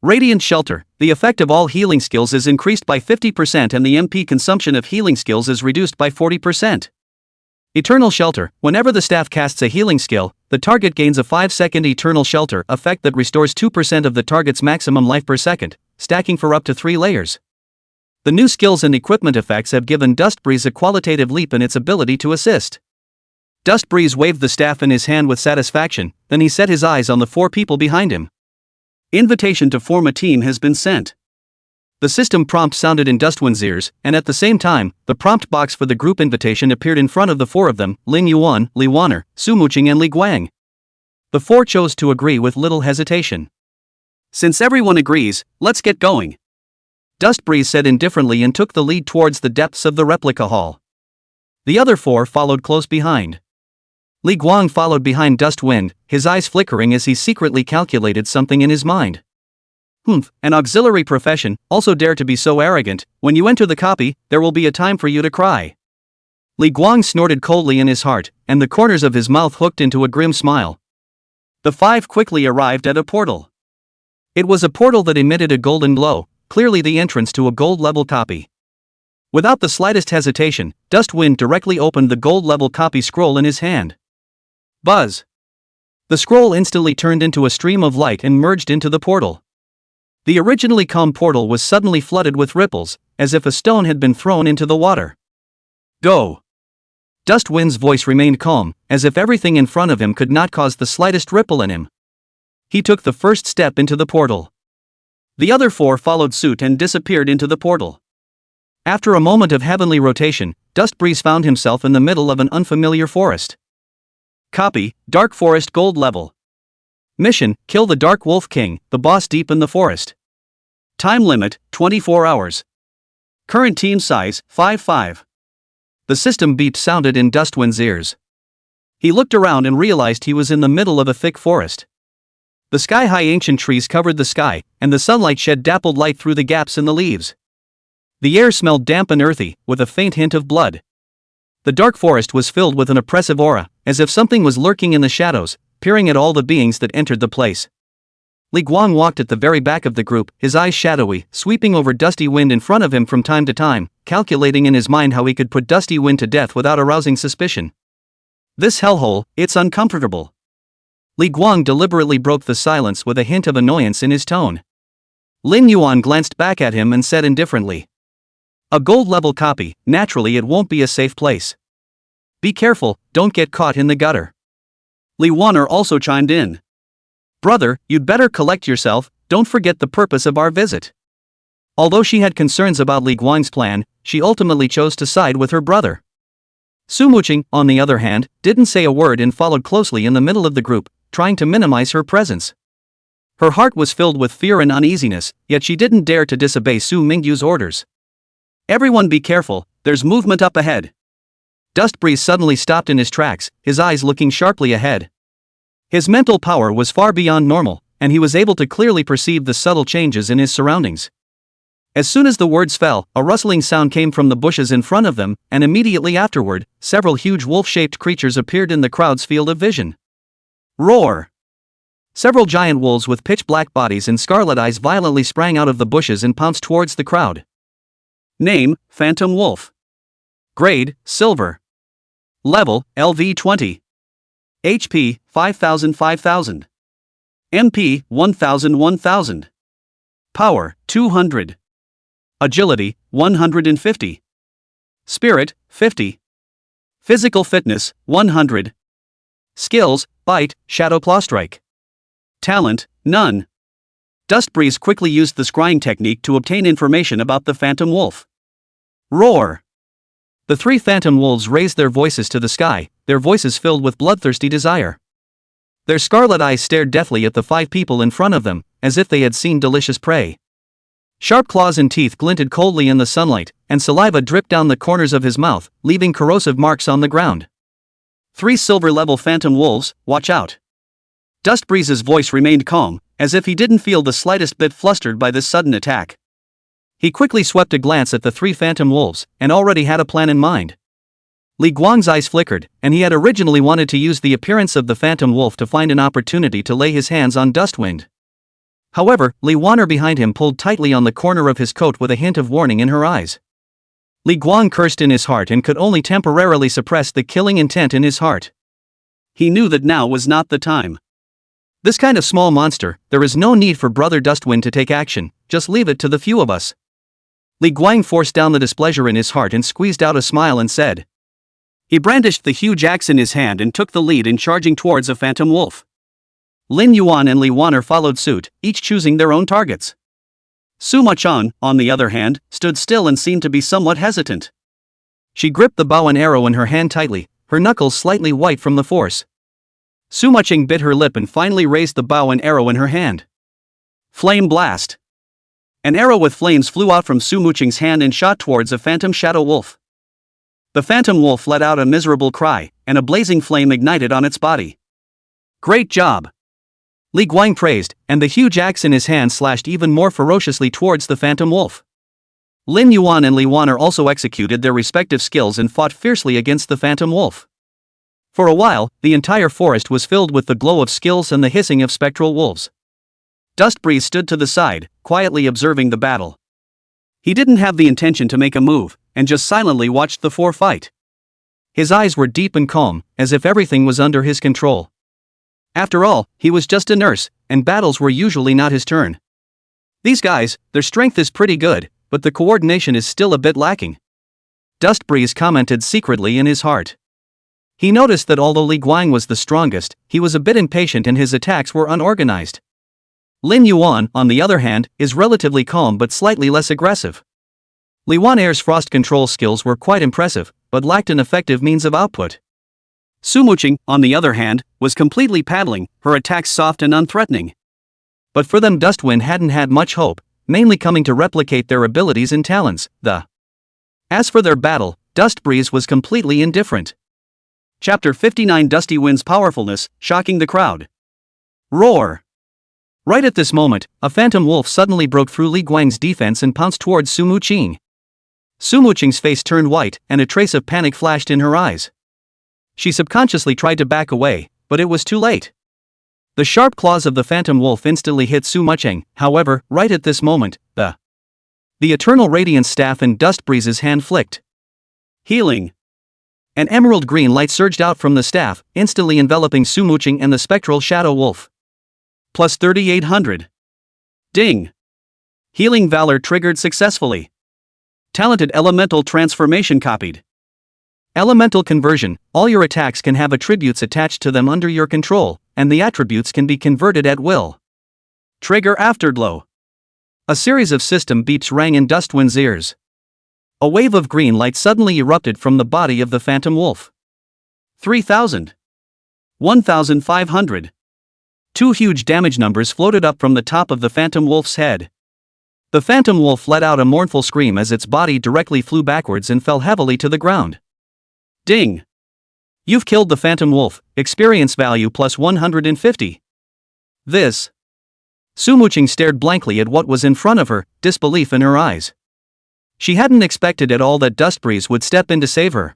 Radiant Shelter, the effect of all healing skills is increased by 50% and the MP consumption of healing skills is reduced by 40%. Eternal Shelter, whenever the staff casts a healing skill, the target gains a 5-second Eternal Shelter effect that restores 2% of the target's maximum life per second, stacking for up to 3 layers. The new skills and equipment effects have given Dustbreeze a qualitative leap in its ability to assist. Dustbreeze waved the staff in his hand with satisfaction, then he set his eyes on the 4 people behind him. Invitation to form a team has been sent. The system prompt sounded in Dustwind's ears, and at the same time, the prompt box for the group invitation appeared in front of the four of them: Lin Yuan, Li Wan'er, Su Jin'er and Li Guang. The four chose to agree with little hesitation. "Since everyone agrees, let's get going," Dustbreeze said indifferently and took the lead towards the depths of the replica hall. The other four followed close behind. Li Guang followed behind Dustwind, his eyes flickering as he secretly calculated something in his mind. An auxiliary profession, also dare to be so arrogant. When you enter the copy, there will be a time for you to cry. Li Guang snorted coldly in his heart, and the corners of his mouth hooked into a grim smile. The five quickly arrived at a portal. It was a portal that emitted a golden glow, clearly the entrance to a gold-level copy. Without the slightest hesitation, Dustwind directly opened the gold-level copy scroll in his hand. Buzz! The scroll instantly turned into a stream of light and merged into the portal. The originally calm portal was suddenly flooded with ripples, as if a stone had been thrown into the water. Go! Dustwind's voice remained calm, as if everything in front of him could not cause the slightest ripple in him. He took the first step into the portal. The other four followed suit and disappeared into the portal. After a moment of heavenly rotation, Dustbreeze found himself in the middle of an unfamiliar forest. Copy: Dark Forest Gold Level. Mission: kill the Dark Wolf King, the boss deep in the forest. Time limit: 24 hours. Current team size: 5-5. The system beep sounded in Dustwind's ears. He looked around and realized he was in the middle of a thick forest. The sky-high ancient trees covered the sky, and the sunlight shed dappled light through the gaps in the leaves. The air smelled damp and earthy, with a faint hint of blood. The dark forest was filled with an oppressive aura, as if something was lurking in the shadows, peering at all the beings that entered the place. Li Guang walked at the very back of the group, his eyes shadowy, sweeping over Dusty Wind in front of him from time to time, calculating in his mind how he could put Dusty Wind to death without arousing suspicion. This hellhole, it's uncomfortable. Li Guang deliberately broke the silence with a hint of annoyance in his tone. Lin Yuan glanced back at him and said indifferently, "A gold-level copy, naturally it won't be a safe place. Be careful, don't get caught in the gutter." Li Wan'er also chimed in. "Brother, you'd better collect yourself, don't forget the purpose of our visit." Although she had concerns about Li Guang's plan, she ultimately chose to side with her brother. Su Jin'er, on the other hand, didn't say a word and followed closely in the middle of the group, trying to minimize her presence. Her heart was filled with fear and uneasiness, yet she didn't dare to disobey Su Mingyu's orders. "Everyone be careful, there's movement up ahead." Dustbreeze suddenly stopped in his tracks, his eyes looking sharply ahead. His mental power was far beyond normal, and he was able to clearly perceive the subtle changes in his surroundings. As soon as the words fell, a rustling sound came from the bushes in front of them, and immediately afterward, several huge wolf-shaped creatures appeared in the crowd's field of vision. Roar! Several giant wolves with pitch-black bodies and scarlet eyes violently sprang out of the bushes and pounced towards the crowd. Name: Phantom Wolf. Grade: Silver. Level: LV20. HP: 5000. MP: 1000. Power: 200. Agility: 150. Spirit: 50. Physical fitness: 100. Skills: Bite, Shadow Claw Strike. Talent: none. Dustbreeze quickly used the scrying technique to obtain information about the Phantom Wolf. Roar! The three phantom wolves raised their voices to the sky, their voices filled with bloodthirsty desire. Their scarlet eyes stared deathly at the five people in front of them, as if they had seen delicious prey. Sharp claws and teeth glinted coldly in the sunlight, and saliva dripped down the corners of his mouth, leaving corrosive marks on the ground. "3 silver-level phantom wolves, watch out." Dustbreeze's voice remained calm, as if he didn't feel the slightest bit flustered by this sudden attack. He quickly swept a glance at the 3 phantom wolves, and already had a plan in mind. Li Guang's eyes flickered, and he had originally wanted to use the appearance of the phantom wolf to find an opportunity to lay his hands on Dustwind. However, Li Wan'er behind him pulled tightly on the corner of his coat with a hint of warning in her eyes. Li Guang cursed in his heart and could only temporarily suppress the killing intent in his heart. He knew that now was not the time. This kind of small monster, there is no need for Brother Dustwind to take action, just leave it to the few of us. Li Guang forced down the displeasure in his heart and squeezed out a smile and said. He brandished the huge axe in his hand and took the lead in charging towards a phantom wolf. Lin Yuan and Li Wan'er followed suit, each choosing their own targets. Su Jin'er, on the other hand, stood still and seemed to be somewhat hesitant. She gripped the bow and arrow in her hand tightly, her knuckles slightly white from the force. Su Jin'er bit her lip and finally raised the bow and arrow in her hand. Flame blast! An arrow with flames flew out from Su Jin'er's hand and shot towards a phantom shadow wolf. The phantom wolf let out a miserable cry, and a blazing flame ignited on its body. Great job! Li Guang praised, and the huge axe in his hand slashed even more ferociously towards the phantom wolf. Lin Yuan and Li Wan'er also executed their respective skills and fought fiercely against the phantom wolf. For a while, the entire forest was filled with the glow of skills and the hissing of spectral wolves. Dust Breeze stood to the side, quietly observing the battle. He didn't have the intention to make a move, and just silently watched the four fight. His eyes were deep and calm, as if everything was under his control. After all, he was just a nurse, and battles were usually not his turn. These guys, their strength is pretty good, but the coordination is still a bit lacking. Dust Breeze commented secretly in his heart. He noticed that although Li Guang was the strongest, he was a bit impatient and his attacks were unorganized. Lin Yuan, on the other hand, is relatively calm but slightly less aggressive. Li Wan'er's frost control skills were quite impressive, but lacked an effective means of output. Su Jin'er, on the other hand, was completely paddling, her attacks soft and unthreatening. But for them Dustwind hadn't had much hope, mainly coming to replicate their abilities and talents. As for their battle, Dust Breeze was completely indifferent. Chapter 59 Dusty Wind's powerfulness, shocking the crowd. Roar! Right at this moment, a phantom wolf suddenly broke through Li Guang's defense and pounced towards Su Jin'er. Su Jin'er's face turned white, and a trace of panic flashed in her eyes. She subconsciously tried to back away, but it was too late. The sharp claws of the phantom wolf instantly hit Su Jin'er. However, right at this moment, the eternal radiance staff in Dust Breeze's hand flicked. Healing! An emerald green light surged out from the staff, instantly enveloping Su Jin'er and the spectral shadow wolf. Plus 3800. Ding! Healing Valor triggered successfully. Talented Elemental Transformation copied. Elemental Conversion, all your attacks can have attributes attached to them under your control, and the attributes can be converted at will. Trigger Afterglow. A series of system beeps rang in Dustwind's ears. A wave of green light suddenly erupted from the body of the phantom wolf. 3000. 1500. Two huge damage numbers floated up from the top of the phantom wolf's head. The phantom wolf let out a mournful scream as its body directly flew backwards and fell heavily to the ground. Ding! You've killed the phantom wolf, experience value plus 150. This. Su Jin'er stared blankly at what was in front of her, disbelief in her eyes. She hadn't expected at all that Dust Breeze would step in to save her.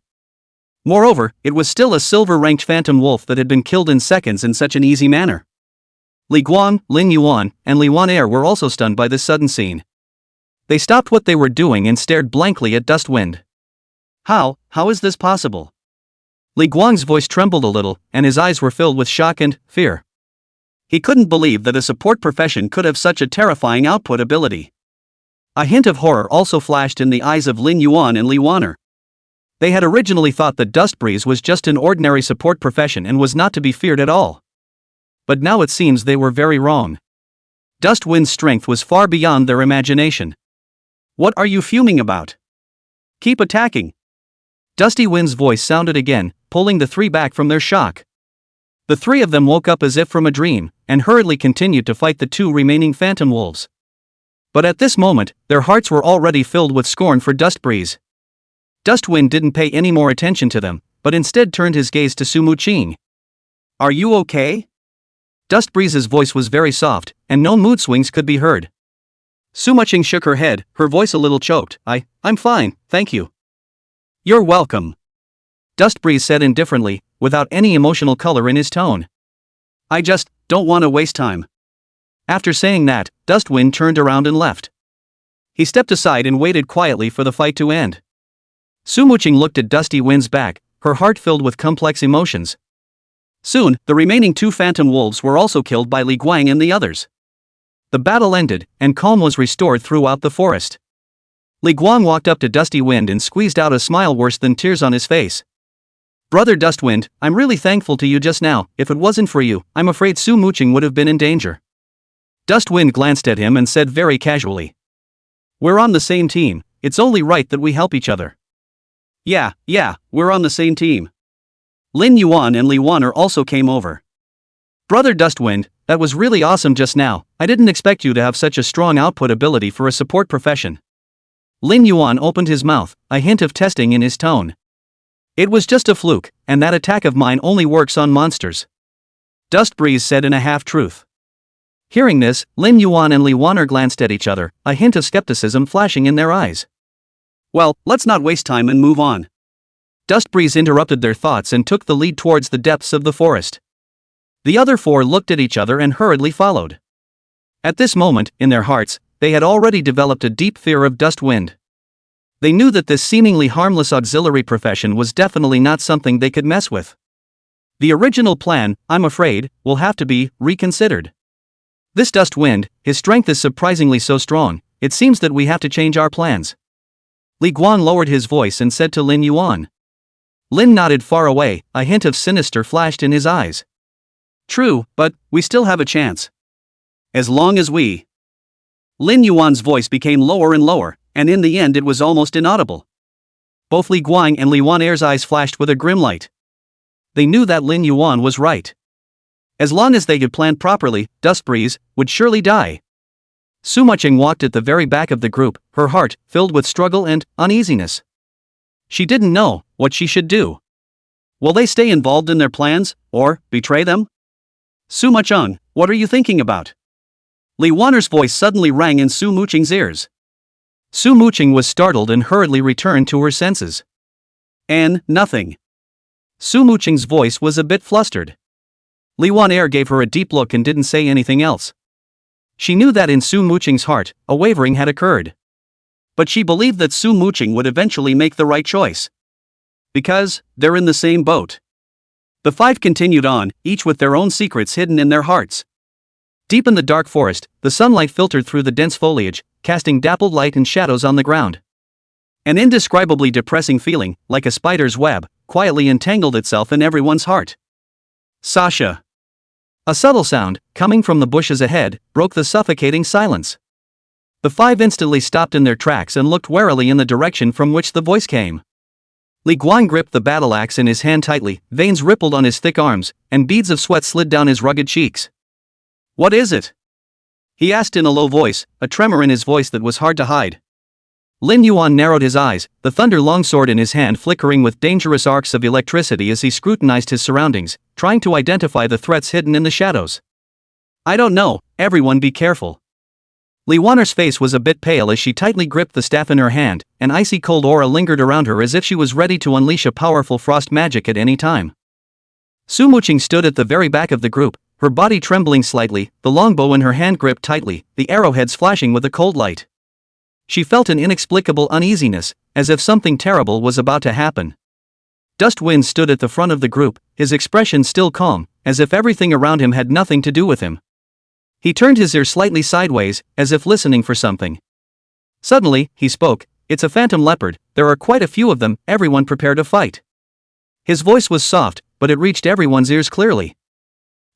Moreover, it was still a silver-ranked phantom wolf that had been killed in seconds in such an easy manner. Li Guang, Lin Yuan, and Li Wan'er were also stunned by this sudden scene. They stopped what they were doing and stared blankly at Dustwind. How is this possible? Li Guang's voice trembled a little, and his eyes were filled with shock and fear. He couldn't believe that a support profession could have such a terrifying output ability. A hint of horror also flashed in the eyes of Lin Yuan and Li Wan'er. They had originally thought that Dust Breeze was just an ordinary support profession and was not to be feared at all. But now it seems they were very wrong. Dustwind's strength was far beyond their imagination. What are you fuming about? Keep attacking. Dusty Wind's voice sounded again, pulling the three back from their shock. The three of them woke up as if from a dream, and hurriedly continued to fight the two remaining phantom wolves. But at this moment, their hearts were already filled with scorn for Dust Breeze. Dustwind didn't pay any more attention to them, but instead turned his gaze to Su Jin'er. Are you okay? Dust Breeze's voice was very soft, and no mood swings could be heard. Su Jin'er shook her head, her voice a little choked. I'm fine, thank you. You're welcome. Dust Breeze said indifferently, without any emotional color in his tone. I just don't want to waste time. After saying that, Dustwind turned around and left. He stepped aside and waited quietly for the fight to end. Su Jin'er looked at Dusty Wind's back, her heart filled with complex emotions. Soon, the remaining two phantom wolves were also killed by Li Guang and the others. The battle ended, and calm was restored throughout the forest. Li Guang walked up to Dusty Wind and squeezed out a smile worse than tears on his face. Brother Dustwind, I'm really thankful to you just now. If it wasn't for you, I'm afraid Su Jin'er would have been in danger. Dustwind glanced at him and said very casually. We're on the same team, it's only right that we help each other. Yeah, we're on the same team. Lin Yuan and Li Wan'er also came over. Brother Dustwind, that was really awesome just now, I didn't expect you to have such a strong output ability for a support profession. Lin Yuan opened his mouth, a hint of testing in his tone. It was just a fluke, and that attack of mine only works on monsters. Dust Breeze said in a half-truth. Hearing this, Lin Yuan and Li Wan'er glanced at each other, a hint of skepticism flashing in their eyes. Well, let's not waste time and move on. Dust Breeze interrupted their thoughts and took the lead towards the depths of the forest. The other four looked at each other and hurriedly followed. At this moment, in their hearts, they had already developed a deep fear of Dustwind. They knew that this seemingly harmless auxiliary profession was definitely not something they could mess with. The original plan, I'm afraid, will have to be reconsidered. This Dustwind, his strength is surprisingly so strong, it seems that we have to change our plans. Li Guan lowered his voice and said to Lin Yuan. Lin nodded far away, a hint of sinister flashed in his eyes. True, but we still have a chance. As long as we... Lin Yuan's voice became lower and lower, and in the end it was almost inaudible. Both Li Guang and Li Wan'er's eyes flashed with a grim light. They knew that Lin Yuan was right. As long as they could plan properly, Dust Breeze would surely die. Su Muching walked at the very back of the group, her heart filled with struggle and uneasiness. She didn't know what she should do. Will they stay involved in their plans, or betray them? Su Muching, what are you thinking about? Li Wan'er's voice suddenly rang in Su Muching's ears. Su Muching was startled and hurriedly returned to her senses. Nothing. Su Muching's voice was a bit flustered. Li Wan'er gave her a deep look and didn't say anything else. She knew that in Su Muching's heart, a wavering had occurred. But she believed that Su Muching would eventually make the right choice. Because they're in the same boat. The five continued on, each with their own secrets hidden in their hearts. Deep in the dark forest, the sunlight filtered through the dense foliage, casting dappled light and shadows on the ground. An indescribably depressing feeling, like a spider's web, quietly entangled itself in everyone's heart. Sasha. A subtle sound, coming from the bushes ahead, broke the suffocating silence. The five instantly stopped in their tracks and looked warily in the direction from which the voice came. Li Guan gripped the battle axe in his hand tightly, veins rippled on his thick arms, and beads of sweat slid down his rugged cheeks. What is it? He asked in a low voice, a tremor in his voice that was hard to hide. Lin Yuan narrowed his eyes, the thunder longsword in his hand flickering with dangerous arcs of electricity as he scrutinized his surroundings, trying to identify the threats hidden in the shadows. I don't know, everyone be careful. Li Wan'er's face was a bit pale as she tightly gripped the staff in her hand, an icy cold aura lingered around her as if she was ready to unleash a powerful frost magic at any time. Su Muching stood at the very back of the group, her body trembling slightly, the longbow in her hand gripped tightly, the arrowheads flashing with a cold light. She felt an inexplicable uneasiness, as if something terrible was about to happen. Dustwind stood at the front of the group, his expression still calm, as if everything around him had nothing to do with him. He turned his ear slightly sideways, as if listening for something. Suddenly, he spoke, "It's a phantom leopard, there are quite a few of them, everyone prepare to fight." His voice was soft, but it reached everyone's ears clearly.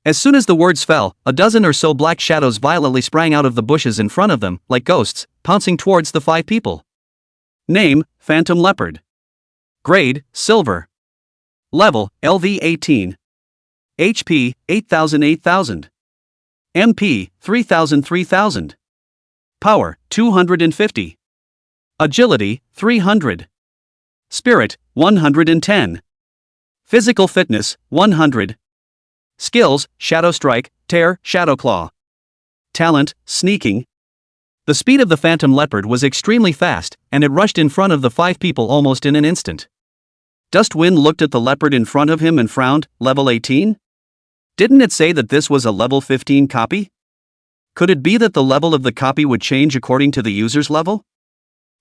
As soon as the words fell, a dozen or so black shadows violently sprang out of the bushes in front of them, like ghosts, pouncing towards the five people. Name, Phantom Leopard. Grade, Silver. Level, LV 18. HP, 8000. MP, 3000. Power, 250. Agility, 300. Spirit, 110. Physical fitness, 100. Skills, Shadow Strike, Tear, Shadow Claw. Talent, Sneaking. The speed of the phantom leopard was extremely fast, and it rushed in front of the five people almost in an instant. Dustwind looked at the leopard in front of him and frowned. Level 18? Didn't it say that this was a level 15 copy? Could it be that the level of the copy would change according to the user's level?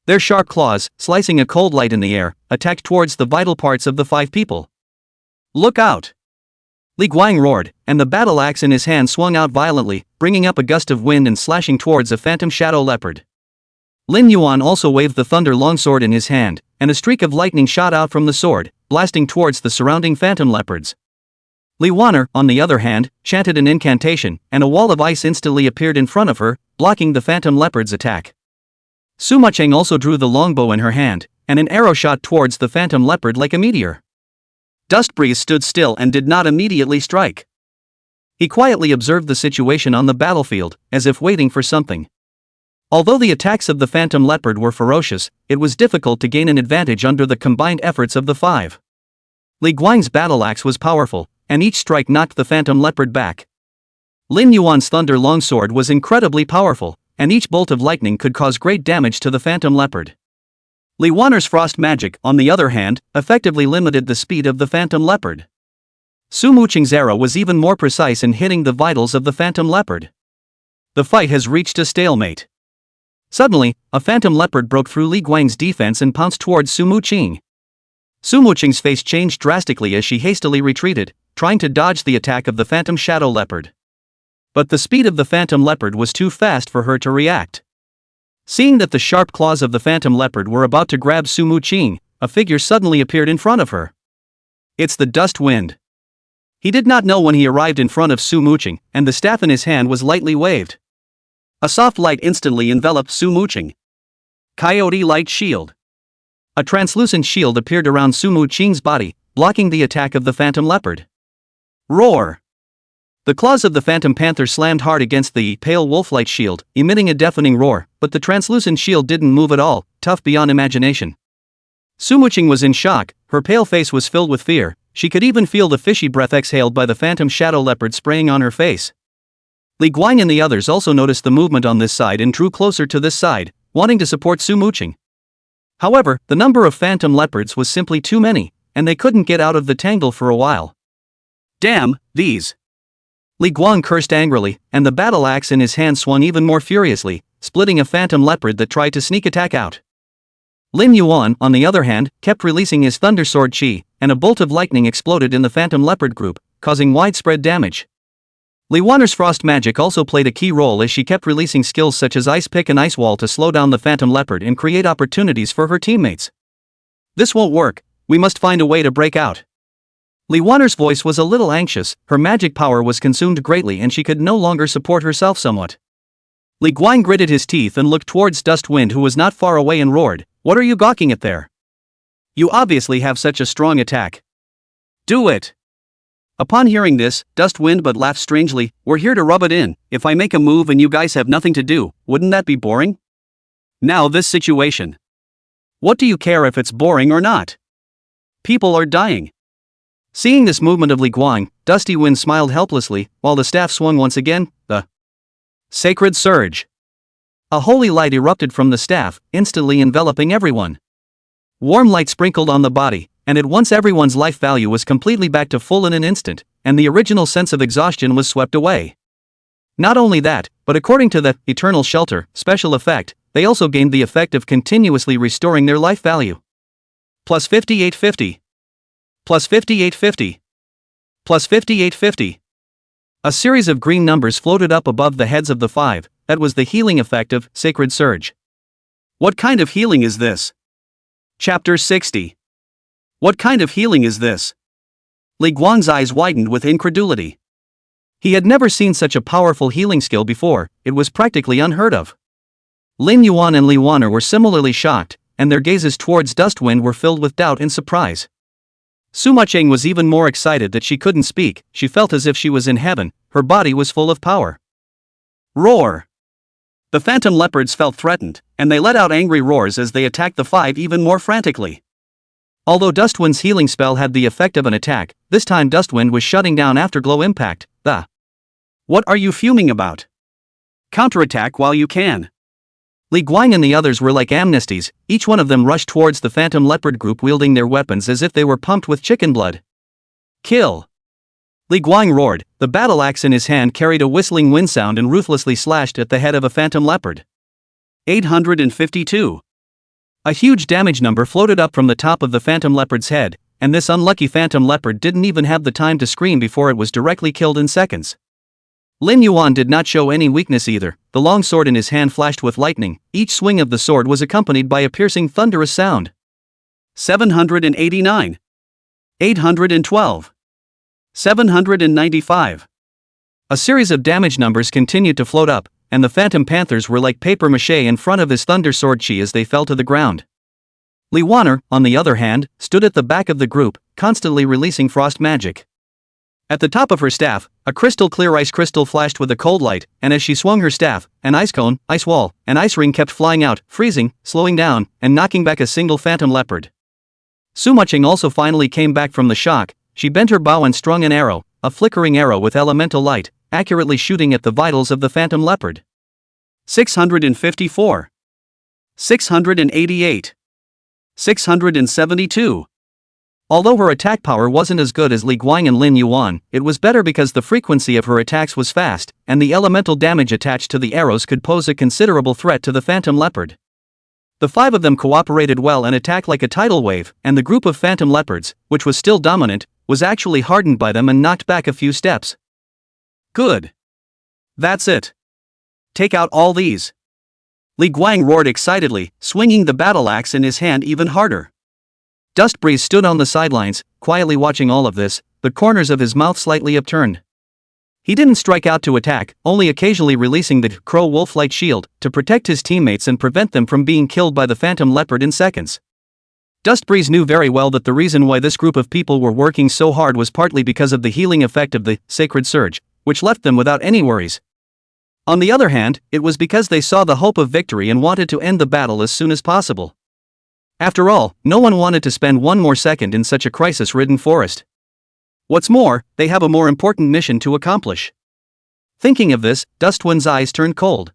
Their sharp claws, slicing a cold light in the air, attacked towards the vital parts of the five people. Look out! Li Guang roared, and the battle axe in his hand swung out violently, bringing up a gust of wind and slashing towards a phantom shadow leopard. Lin Yuan also waved the thunder longsword in his hand, and a streak of lightning shot out from the sword, blasting towards the surrounding phantom leopards. Li Wan'er, on the other hand, chanted an incantation, and a wall of ice instantly appeared in front of her, blocking the phantom leopard's attack. Su Jin'er also drew the longbow in her hand, and an arrow shot towards the phantom leopard like a meteor. Dust Breeze stood still and did not immediately strike. He quietly observed the situation on the battlefield, as if waiting for something. Although the attacks of the phantom leopard were ferocious, it was difficult to gain an advantage under the combined efforts of the five. Li Guang's battle axe was powerful, and each strike knocked the phantom leopard back. Lin Yuan's thunder longsword was incredibly powerful, and each bolt of lightning could cause great damage to the phantom leopard. Li Wan'er's frost magic, on the other hand, effectively limited the speed of the phantom leopard. Su Jin'er's arrow was even more precise in hitting the vitals of the phantom leopard. The fight has reached a stalemate. Suddenly, a phantom leopard broke through Li Guang's defense and pounced towards Su Jin'er. Su Jin'er's face changed drastically as she hastily retreated, trying to dodge the attack of the phantom shadow leopard. But the speed of the phantom leopard was too fast for her to react. Seeing that the sharp claws of the phantom leopard were about to grab Su Jin'er, a figure suddenly appeared in front of her. It's the Dust Wind. He did not know when he arrived in front of Su Jin'er, and the staff in his hand was lightly waved. A soft light instantly enveloped Su Jin'er. Coyote Light Shield. A translucent shield appeared around Su Jin'er's body, blocking the attack of the phantom leopard. Roar! The claws of the phantom panther slammed hard against the pale wolf-light shield, emitting a deafening roar, but the translucent shield didn't move at all, tough beyond imagination. Su Jin'er was in shock, her pale face was filled with fear. She could even feel the fishy breath exhaled by the phantom shadow leopard spraying on her face. Li Guang and the others also noticed the movement on this side and drew closer to this side, wanting to support Su Jin'er. However, the number of phantom leopards was simply too many, and they couldn't get out of the tangle for a while. Damn, these! Li Guang cursed angrily, and the battle axe in his hand swung even more furiously, splitting a phantom leopard that tried to sneak attack out. Lin Yuan, on the other hand, kept releasing his thunder sword chi, and a bolt of lightning exploded in the phantom leopard group, causing widespread damage. Li Wan'er's frost magic also played a key role as she kept releasing skills such as Ice Pick and Ice Wall to slow down the phantom leopard and create opportunities for her teammates. This won't work, we must find a way to break out. Li Wan'er's voice was a little anxious, her magic power was consumed greatly and she could no longer support herself somewhat. Li Guang gritted his teeth and looked towards Dust Wind, who was not far away, and roared, "What are you gawking at there? You obviously have such a strong attack. Do it!" Upon hearing this, Dust Wind but laughed strangely. "We're here to rub it in. If I make a move and you guys have nothing to do, wouldn't that be boring? Now this situation. What do you care if it's boring or not? People are dying." Seeing this movement of Li Guang, Dusty Wind smiled helplessly, while the staff swung once again. The Sacred Surge. A holy light erupted from the staff, instantly enveloping everyone. Warm light sprinkled on the body, and at once everyone's life value was completely back to full in an instant, and the original sense of exhaustion was swept away. Not only that, but according to the Eternal Shelter special effect, they also gained the effect of continuously restoring their life value. Plus 5850. Plus 5850. Plus 5850. A series of green numbers floated up above the heads of the five. That was the healing effect of Sacred Surge. What kind of healing is this? Chapter 60. What kind of healing is this? Li Guang's eyes widened with incredulity. He had never seen such a powerful healing skill before, it was practically unheard of. Lin Yuan and Li Wan'er were similarly shocked, and their gazes towards Dustwind were filled with doubt and surprise. Su Jin'er was even more excited that she couldn't speak. She felt as if she was in heaven, her body was full of power. Roar! The phantom leopards felt threatened, and they let out angry roars as they attacked the five even more frantically. Although Dustwind's healing spell had the effect of an attack, this time Dustwind was shutting down Afterglow Impact. What are you fuming about? Counterattack while you can. Li Guang and the others were like amnesties, each one of them rushed towards the phantom leopard group wielding their weapons as if they were pumped with chicken blood. Kill! Li Guang roared, the battle axe in his hand carried a whistling wind sound and ruthlessly slashed at the head of a phantom leopard. 852. A huge damage number floated up from the top of the phantom leopard's head, and this unlucky phantom leopard didn't even have the time to scream before it was directly killed in seconds. Lin Yuan did not show any weakness either. The long sword in his hand flashed with lightning. Each swing of the sword was accompanied by a piercing thunderous sound. 789. 812. 795. A series of damage numbers continued to float up, and the phantom panthers were like papier-mâché in front of his thunder sword chi as they fell to the ground. Li Wan'er, on the other hand, stood at the back of the group, constantly releasing frost magic. At the top of her staff, a crystal-clear ice crystal flashed with a cold light, and as she swung her staff, an ice cone, ice wall, and ice ring kept flying out, freezing, slowing down, and knocking back a single phantom leopard. Su Jin'er also finally came back from the shock. She bent her bow and strung an arrow, a flickering arrow with elemental light, accurately shooting at the vitals of the phantom leopard. 654. 688. 672. Although her attack power wasn't as good as Li Guang and Lin Yuan, it was better because the frequency of her attacks was fast, and the elemental damage attached to the arrows could pose a considerable threat to the phantom leopard. The five of them cooperated well and attacked like a tidal wave, and the group of phantom leopards, which was still dominant, was actually hardened by them and knocked back a few steps. Good. That's it. Take out all these. Li Guang roared excitedly, swinging the battle axe in his hand even harder. Dust Breeze stood on the sidelines, quietly watching all of this, the corners of his mouth slightly upturned. He didn't strike out to attack, only occasionally releasing the crow wolf-like shield to protect his teammates and prevent them from being killed by the phantom leopard in seconds. Dust Breeze knew very well that the reason why this group of people were working so hard was partly because of the healing effect of the sacred surge, which left them without any worries. On the other hand, it was because they saw the hope of victory and wanted to end the battle as soon as possible. After all, no one wanted to spend one more second in such a crisis-ridden forest. What's more, they have a more important mission to accomplish. Thinking of this, Dustwind's eyes turned cold.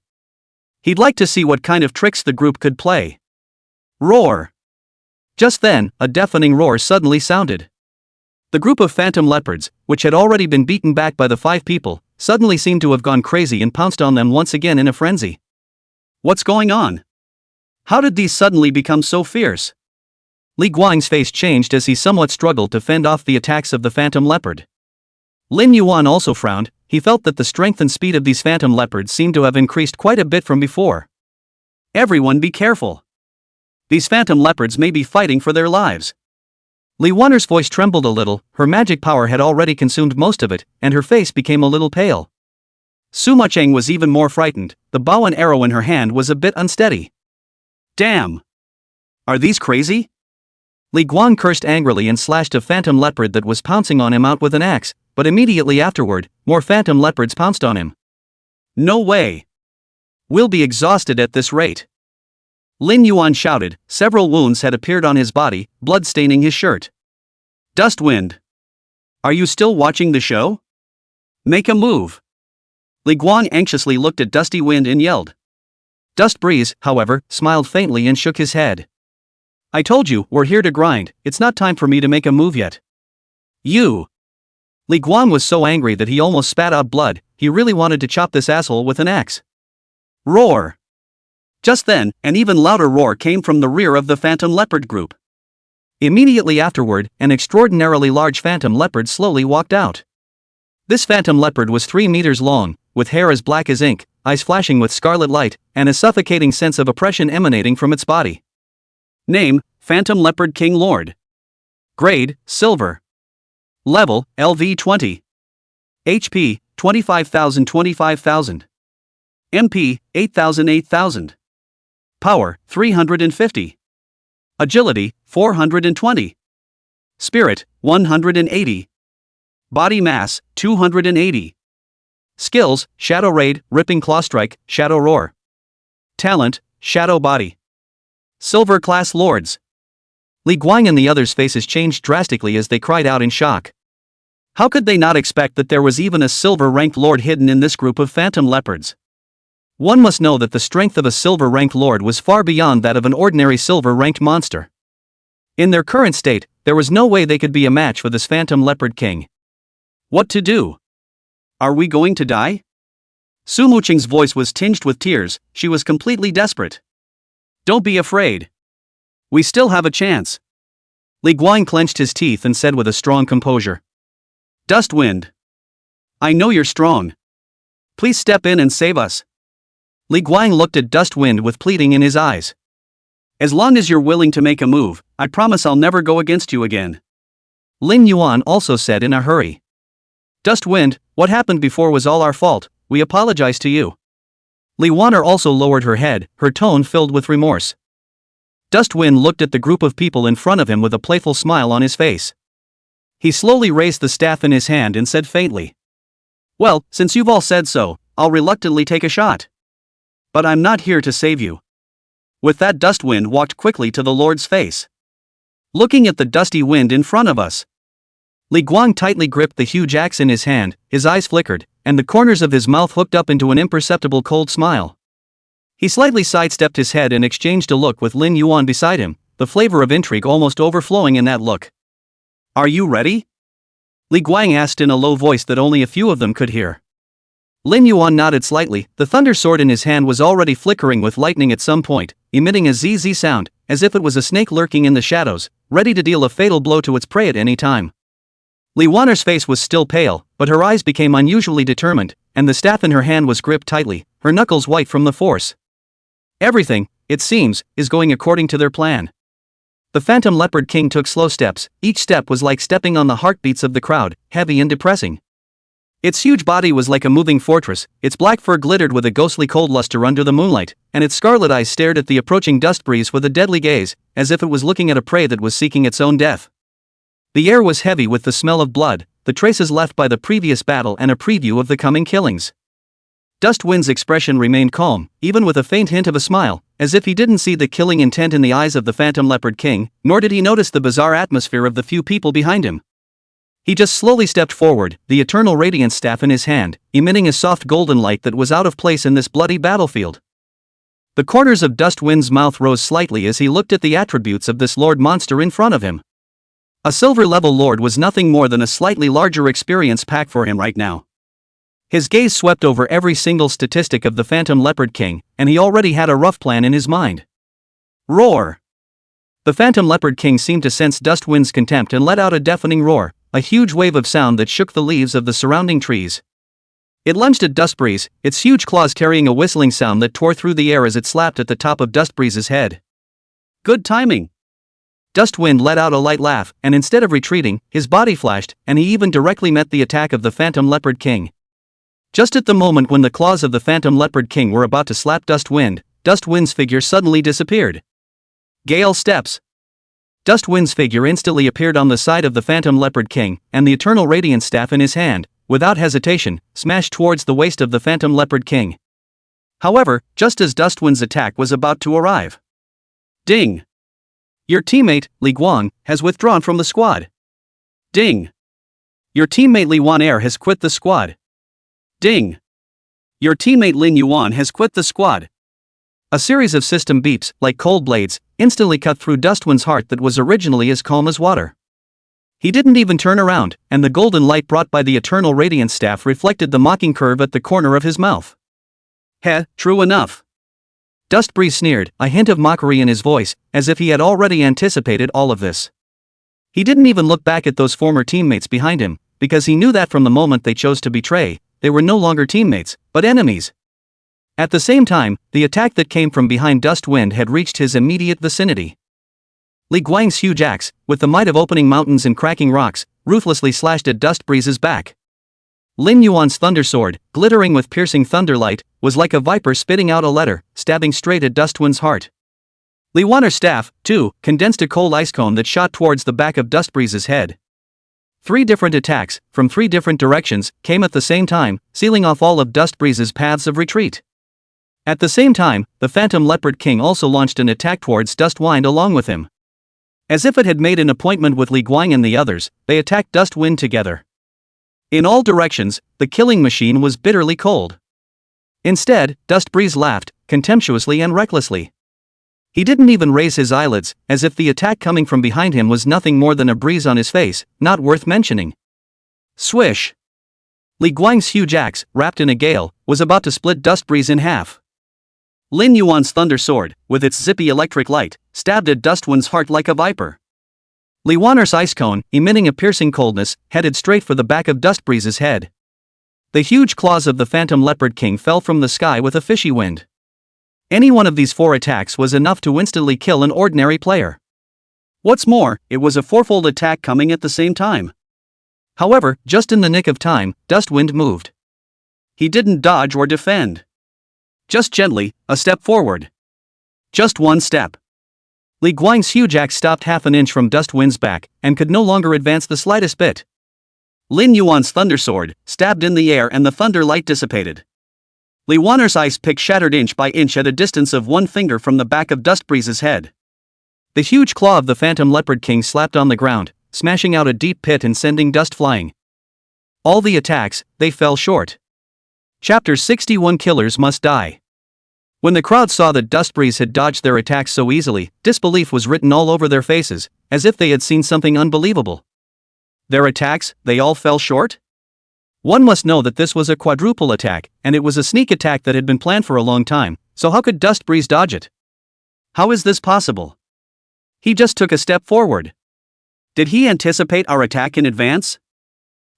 He'd like to see what kind of tricks the group could play. Roar! Just then, a deafening roar suddenly sounded. The group of phantom leopards, which had already been beaten back by the five people, suddenly seemed to have gone crazy and pounced on them once again in a frenzy. What's going on? How did these suddenly become so fierce? Li Guang's face changed as he somewhat struggled to fend off the attacks of the phantom leopard. Lin Yuan also frowned. He felt that the strength and speed of these phantom leopards seemed to have increased quite a bit from before. Everyone be careful. These phantom leopards may be fighting for their lives. Li Wan'er's voice trembled a little. Her magic power had already consumed most of it, and her face became a little pale. Su Jin'er was even more frightened. The bow and arrow in her hand was a bit unsteady. Damn! Are these crazy? Li Guang cursed angrily and slashed a phantom leopard that was pouncing on him out with an axe, but immediately afterward, more phantom leopards pounced on him. No way! We'll be exhausted at this rate. Lin Yuan shouted. Several wounds had appeared on his body, blood staining his shirt. Dustwind! Are you still watching the show? Make a move! Li Guang anxiously looked at Dusty Wind and yelled. Dust Breeze, however, smiled faintly and shook his head. I told you, we're here to grind. It's not time for me to make a move yet. You! Li Guang was so angry that he almost spat out blood. He really wanted to chop this asshole with an axe. Roar! Just then, an even louder roar came from the rear of the phantom leopard group. Immediately afterward, an extraordinarily large phantom leopard slowly walked out. This phantom leopard was 3 meters long, with hair as black as ink, eyes flashing with scarlet light, and a suffocating sense of oppression emanating from its body. Name, Phantom Leopard King Lord. Grade, Silver. Level, LV 20. HP, 25,000 25,000. MP, 8,000 8,000. Power, 350. Agility, 420. Spirit, 180. Body mass, 280. Skills, Shadow Raid, Ripping Claw Strike, Shadow Roar. Talent, Shadow Body. Silver Class Lords. Li Guang and the others' faces changed drastically as they cried out in shock. How could they not expect that there was even a silver-ranked lord hidden in this group of phantom leopards? One must know that the strength of a silver-ranked lord was far beyond that of an ordinary silver-ranked monster. In their current state, there was no way they could be a match for this phantom leopard king. What to do? Are we going to die? Su Jin'er's voice was tinged with tears. She was completely desperate. Don't be afraid. We still have a chance. Li Guang clenched his teeth and said with a strong composure. Dustwind. I know you're strong. Please step in and save us. Li Guang looked at Dustwind with pleading in his eyes. As long as you're willing to make a move, I promise I'll never go against you again. Lin Yuan also said in a hurry. Dustwind, what happened before was all our fault. We apologize to you. Li Wan'er also lowered her head, her tone filled with remorse. Dustwind looked at the group of people in front of him with a playful smile on his face. He slowly raised the staff in his hand and said faintly, "Well, since you've all said so, I'll reluctantly take a shot. But I'm not here to save you." With that, Dustwind walked quickly to the Lord's face. Looking at the dusty wind in front of us, Li Guang tightly gripped the huge axe in his hand, his eyes flickered, and the corners of his mouth hooked up into an imperceptible cold smile. He slightly sidestepped his head and exchanged a look with Lin Yuan beside him, the flavor of intrigue almost overflowing in that look. "Are you ready?" Li Guang asked in a low voice that only a few of them could hear. Lin Yuan nodded slightly. The thunder sword in his hand was already flickering with lightning at some point, emitting a zzz sound, as if it was a snake lurking in the shadows, ready to deal a fatal blow to its prey at any time. Li Wan'er's face was still pale, but her eyes became unusually determined, and the staff in her hand was gripped tightly, her knuckles white from the force. Everything, it seems, is going according to their plan. The Phantom Leopard King took slow steps. Each step was like stepping on the heartbeats of the crowd, heavy and depressing. Its huge body was like a moving fortress, its black fur glittered with a ghostly cold luster under the moonlight, and its scarlet eyes stared at the approaching dust breeze with a deadly gaze, as if it was looking at a prey that was seeking its own death. The air was heavy with the smell of blood, the traces left by the previous battle and a preview of the coming killings. Dustwind's expression remained calm, even with a faint hint of a smile, as if he didn't see the killing intent in the eyes of the Phantom Leopard King, nor did he notice the bizarre atmosphere of the few people behind him. He just slowly stepped forward, the eternal radiance staff in his hand, emitting a soft golden light that was out of place in this bloody battlefield. The corners of Dustwind's mouth rose slightly as he looked at the attributes of this lord monster in front of him. A silver-level lord was nothing more than a slightly larger experience pack for him right now. His gaze swept over every single statistic of the Phantom Leopard King, and he already had a rough plan in his mind. Roar! The Phantom Leopard King seemed to sense Dustwind's contempt and let out a deafening roar, a huge wave of sound that shook the leaves of the surrounding trees. It lunged at Dustbreeze, its huge claws carrying a whistling sound that tore through the air as it slapped at the top of Dustbreeze's head. Good timing! Dustwind let out a light laugh, and instead of retreating, his body flashed, and he even directly met the attack of the Phantom Leopard King. Just at the moment when the claws of the Phantom Leopard King were about to slap Dustwind's figure suddenly disappeared. Gale steps. Dustwind's figure instantly appeared on the side of the Phantom Leopard King, and the Eternal Radiance staff in his hand, without hesitation, smashed towards the waist of the Phantom Leopard King. However, just as Dustwind's attack was about to arrive. Ding! Your teammate, Li Guang, has withdrawn from the squad. Ding! Your teammate Li Wan'er has quit the squad. Ding! Your teammate Lin Yuan has quit the squad. A series of system beeps, like cold blades, instantly cut through Dustwind's heart that was originally as calm as water. He didn't even turn around, and the golden light brought by the Eternal Radiance staff reflected the mocking curve at the corner of his mouth. Heh, true enough. Dustbreeze sneered, a hint of mockery in his voice, as if he had already anticipated all of this. He didn't even look back at those former teammates behind him, because he knew that from the moment they chose to betray, they were no longer teammates, but enemies. At the same time, the attack that came from behind Dustwind had reached his immediate vicinity. Li Guang's huge axe, with the might of opening mountains and cracking rocks, ruthlessly slashed at Dustbreeze's back. Lin Yuan's thunder sword, glittering with piercing thunderlight, was like a viper spitting out a letter, stabbing straight at Dustwind's heart. Li Wan'er's staff, too, condensed a cold ice cone that shot towards the back of Dustbreeze's head. 3 different attacks, from 3 different directions, came at the same time, sealing off all of Dustbreeze's paths of retreat. At the same time, the Phantom Leopard King also launched an attack towards Dustwind along with him. As if it had made an appointment with Li Guang and the others, they attacked Dustwind together. In all directions, the killing machine was bitterly cold. Instead, Dustbreeze laughed, contemptuously and recklessly. He didn't even raise his eyelids, as if the attack coming from behind him was nothing more than a breeze on his face, not worth mentioning. Swish! Li Guang's huge axe, wrapped in a gale, was about to split Dustbreeze in half. Lin Yuan's thunder sword, with its zippy electric light, stabbed at Dustwind's heart like a viper. Li Wan'er's ice cone, emitting a piercing coldness, headed straight for the back of Dustbreeze's head. The huge claws of the Phantom Leopard King fell from the sky with a fishy wind. Any one of these 4 attacks was enough to instantly kill an ordinary player. What's more, it was a 4-fold attack coming at the same time. However, just in the nick of time, Dustwind moved. He didn't dodge or defend. Just gently, a step forward. Just one step. Li Guang's huge axe stopped half an inch from Dustwind's back, and could no longer advance the slightest bit. Lin Yuan's thunder sword stabbed in the air and the thunder light dissipated. Li Wan'er's ice pick shattered inch by inch at a distance of 1 finger from the back of Dustbreeze's head. The huge claw of the Phantom Leopard King slapped on the ground, smashing out a deep pit and sending dust flying. All the attacks, they fell short. Chapter 61 Killers Must Die. When the crowd saw that Dustbreeze had dodged their attacks so easily, disbelief was written all over their faces, as if they had seen something unbelievable. Their attacks, they all fell short? One must know that this was a quadruple attack, and it was a sneak attack that had been planned for a long time, so how could Dustbreeze dodge it? How is this possible? He just took a step forward. Did he anticipate our attack in advance?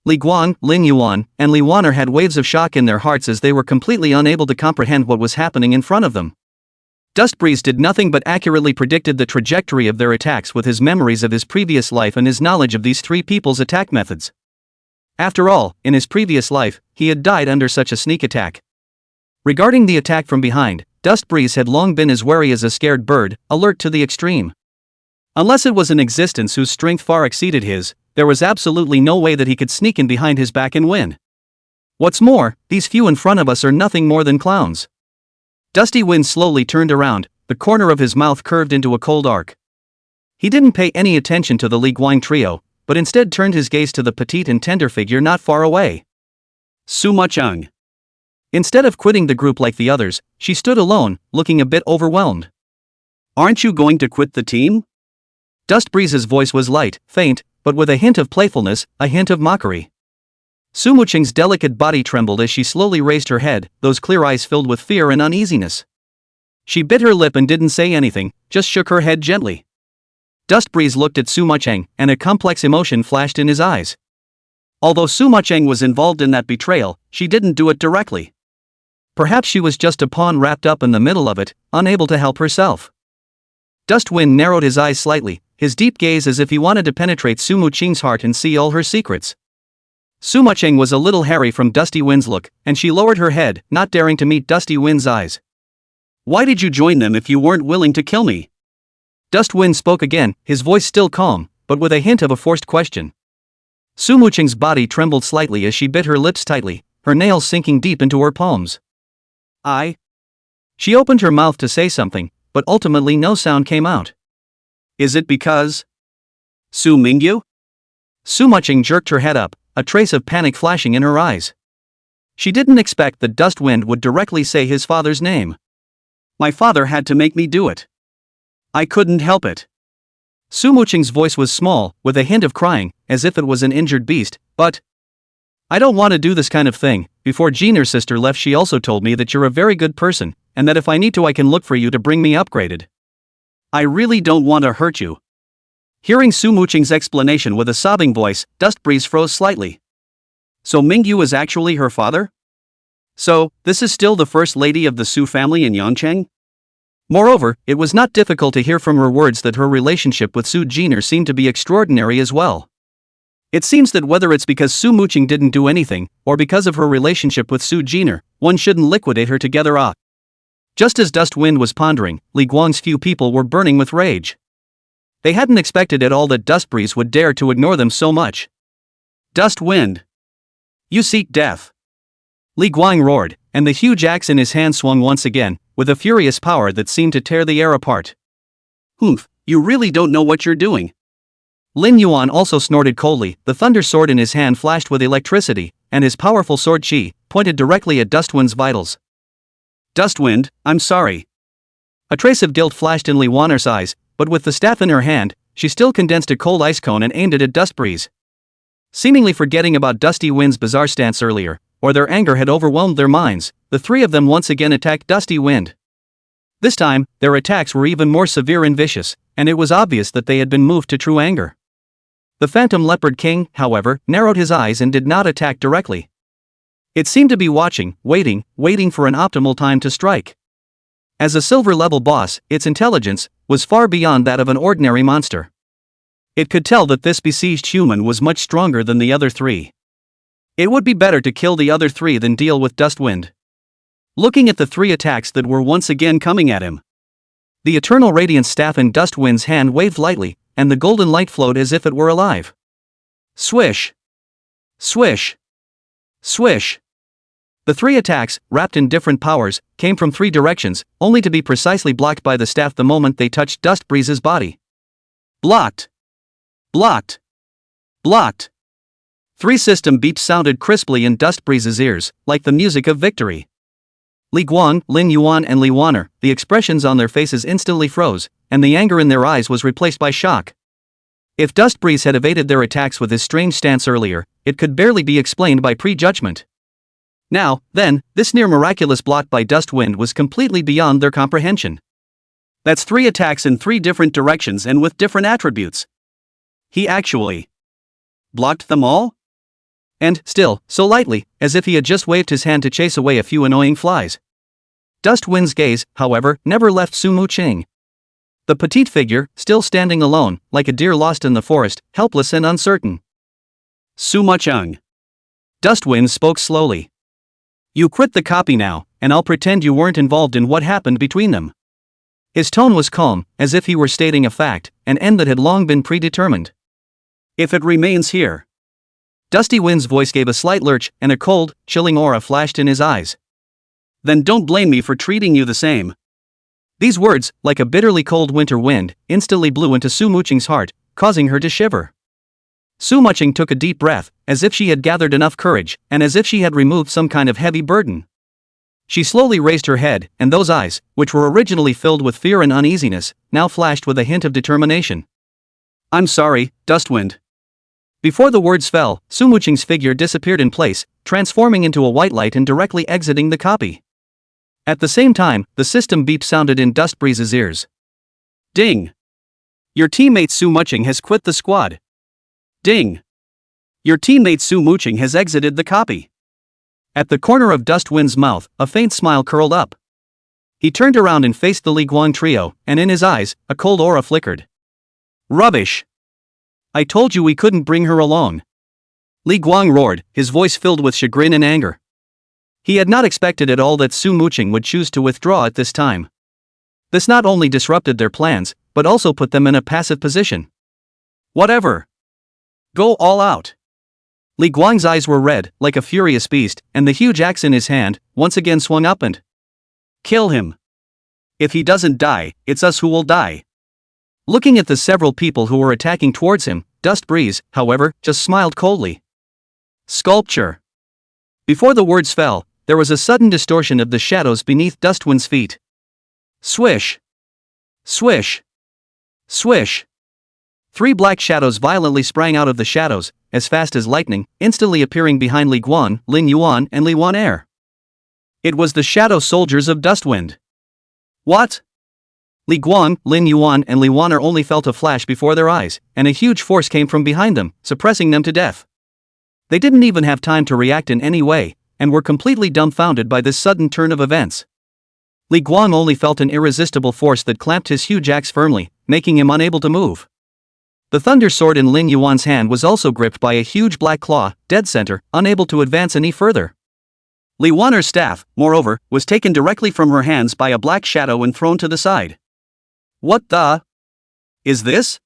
Li Guang, Lin Yuan, and Li Wan'er had waves of shock in their hearts as they were completely unable to comprehend what was happening in front of them. Dustbreeze did nothing but accurately predicted the trajectory of their attacks with his memories of his previous life and his knowledge of these three people's attack methods. After all, in his previous life, he had died under such a sneak attack. Regarding the attack from behind, Dustbreeze had long been as wary as a scared bird, alert to the extreme. Unless it was an existence whose strength far exceeded his, there was absolutely no way that he could sneak in behind his back and win. What's more, these few in front of us are nothing more than clowns. Dusty Wind slowly turned around, the corner of his mouth curved into a cold arc. He didn't pay any attention to the Li Guang trio, but instead turned his gaze to the petite and tender figure not far away. Su Jin'er. Instead of quitting the group like the others, she stood alone, looking a bit overwhelmed. Aren't you going to quit the team? Dustbreeze's voice was light, faint, but with a hint of playfulness, a hint of mockery. Su Jin'er's delicate body trembled as she slowly raised her head, those clear eyes filled with fear and uneasiness. She bit her lip and didn't say anything, just shook her head gently. Dustbreeze looked at Su Jin'er, and a complex emotion flashed in his eyes. Although Su Jin'er was involved in that betrayal, she didn't do it directly. Perhaps she was just a pawn wrapped up in the middle of it, unable to help herself. Dustwind narrowed his eyes slightly, his deep gaze as if he wanted to penetrate Su Jin'er's heart and see all her secrets. Su Jin'er was a little hairy from Dusty Wind's look, and she lowered her head, not daring to meet Dusty Wind's eyes. Why did you join them if you weren't willing to kill me? Dustwind spoke again, his voice still calm, but with a hint of a forced question. Su Jin'er's body trembled slightly as she bit her lips tightly, her nails sinking deep into her palms. She opened her mouth to say something, but ultimately no sound came out. Is it because? Su Mingyu? Su Jin'er jerked her head up, a trace of panic flashing in her eyes. She didn't expect that Dustwind would directly say his father's name. My father had to make me do it. I couldn't help it. Su Jin'er's voice was small, with a hint of crying, as if it was an injured beast, but I don't want to do this kind of thing. Before Jin'er's sister left, she also told me that you're a very good person, and that if I need to I can look for you to bring me upgraded. I really don't want to hurt you. Hearing Su Jin'er's explanation with a sobbing voice, Dustbreeze froze slightly. So Mingyu is actually her father? So, this is still the first lady of the Su family in Yangcheng? Moreover, it was not difficult to hear from her words that her relationship with Su Jin'er seemed to be extraordinary as well. It seems that whether it's because Su Jin'er didn't do anything, or because of her relationship with Su Jin'er, one shouldn't liquidate her together. Just as Dustwind was pondering, Li Guang's few people were burning with rage. They hadn't expected at all that Dustbreeze would dare to ignore them so much. Dustwind! You seek death! Li Guang roared, and the huge axe in his hand swung once again, with a furious power that seemed to tear the air apart. Humph, you really don't know what you're doing. Lin Yuan also snorted coldly, the thunder sword in his hand flashed with electricity, and his powerful sword chi pointed directly at Dustwind's vitals. Dustwind, I'm sorry. A trace of guilt flashed in Li Wan'er's eyes, but with the staff in her hand, she still condensed a cold ice cone and aimed it at Dustbreeze. Seemingly forgetting about Dusty Wind's bizarre stance earlier, or their anger had overwhelmed their minds, the three of them once again attacked Dusty Wind. This time, their attacks were even more severe and vicious, and it was obvious that they had been moved to true anger. The Phantom Leopard King, however, narrowed his eyes and did not attack directly. It seemed to be watching, waiting for an optimal time to strike. As a silver-level boss, its intelligence was far beyond that of an ordinary monster. It could tell that this besieged human was much stronger than the other three. It would be better to kill the other three than deal with Dustwind. looking at the three attacks that were once again coming at him. The eternal radiance staff in Dust Wind's hand waved lightly, and the golden light flowed as if it were alive. Swish! Swish! Swish! The three attacks, wrapped in different powers, came from three directions, only to be precisely blocked by the staff the moment they touched Dust Breeze's body. Blocked! Blocked! Blocked! Three system beeps sounded crisply in Dust Breeze's ears, like the music of victory. Li Guang, Lin Yuan and Li Wan'er, the expressions on their faces instantly froze, and the anger in their eyes was replaced by shock. If Dust Breeze had evaded their attacks with his strange stance earlier, it could barely be explained by prejudgment. Now, then, this near-miraculous block by Dust Wind was completely beyond their comprehension. That's three attacks in three different directions and with different attributes. He actually blocked them all? And, still, so lightly, as if he had just waved his hand to chase away a few annoying flies. Dust Wind's gaze, however, never left Su Jin'er. The petite figure, still standing alone, like a deer lost in the forest, helpless and uncertain. Su Jin'er. Dust Wind spoke slowly. You quit the copy now, and I'll pretend you weren't involved in what happened between them. His tone was calm, as if he were stating a fact, an end that had long been predetermined. If it remains here. Dusty Wind's voice gave a slight lurch, and a cold, chilling aura flashed in his eyes. Then don't blame me for treating you the same. These words, like a bitterly cold winter wind, instantly blew into Su Jin'er's heart, causing her to shiver. Su Jin'er took a deep breath, as if she had gathered enough courage, and as if she had removed some kind of heavy burden. She slowly raised her head, and those eyes, which were originally filled with fear and uneasiness, now flashed with a hint of determination. I'm sorry, Dustwind. Before the words fell, Su Jin'er's figure disappeared in place, transforming into a white light and directly exiting the copy. At the same time, the system beep sounded in Dust Breeze's ears. Ding! Your teammate Su Jin'er has quit the squad. Ding! Your teammate Su Jin'er has exited the copy. At the corner of Dust Wind's mouth, a faint smile curled up. He turned around and faced the Li Guang trio, and in his eyes, a cold aura flickered. Rubbish! I told you we couldn't bring her along. Li Guang roared, his voice filled with chagrin and anger. He had not expected at all that Su Jin'er would choose to withdraw at this time. This not only disrupted their plans, but also put them in a passive position. Whatever. Go all out. Li Guang's eyes were red, like a furious beast, and the huge axe in his hand, once again swung up and... Kill him. If he doesn't die, it's us who will die. Looking at the several people who were attacking towards him, Dust Breeze, however, just smiled coldly. Sculpture. Before the words fell, there was a sudden distortion of the shadows beneath Dustwind's feet. Swish. Swish. Swish. Three black shadows violently sprang out of the shadows, as fast as lightning, instantly appearing behind Li Guang, Lin Yuan and Li Wan'er. It was the shadow soldiers of Dustwind. What? Li Guang, Lin Yuan and Li Wan'er only felt a flash before their eyes, and a huge force came from behind them, suppressing them to death. They didn't even have time to react in any way, and were completely dumbfounded by this sudden turn of events. Li Guang only felt an irresistible force that clamped his huge axe firmly, making him unable to move. The thunder sword in Lin Yuan's hand was also gripped by a huge black claw, dead center, unable to advance any further. Li Wan'er's staff, moreover, was taken directly from her hands by a black shadow and thrown to the side. What the? Is this?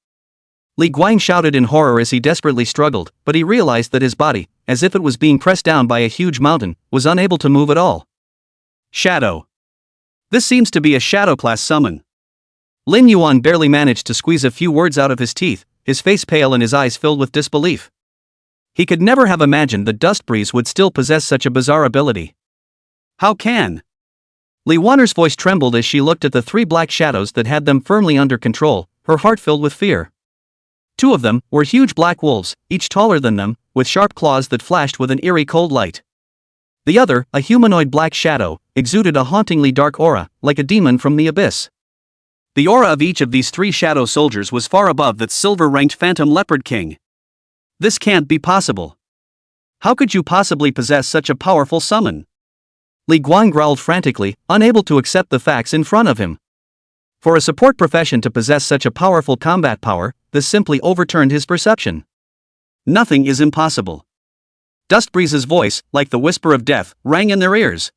Li Guang shouted in horror as he desperately struggled, but he realized that his body, as if it was being pressed down by a huge mountain, was unable to move at all. Shadow. This seems to be a shadow-class summon. Lin Yuan barely managed to squeeze a few words out of his teeth, his face pale and his eyes filled with disbelief. He could never have imagined that Dust Breeze would still possess such a bizarre ability. How can? Li Wan'er's voice trembled as she looked at the three black shadows that had them firmly under control, her heart filled with fear. Two of them were huge black wolves, each taller than them, with sharp claws that flashed with an eerie cold light. The other, a humanoid black shadow, exuded a hauntingly dark aura, like a demon from the abyss. The aura of each of these three shadow soldiers was far above that silver-ranked phantom leopard king. This can't be possible. How could you possibly possess such a powerful summon? Li Guang growled frantically, unable to accept the facts in front of him. For a support profession to possess such a powerful combat power, this simply overturned his perception. Nothing is impossible. Dust Breeze's voice, like the whisper of death, rang in their ears.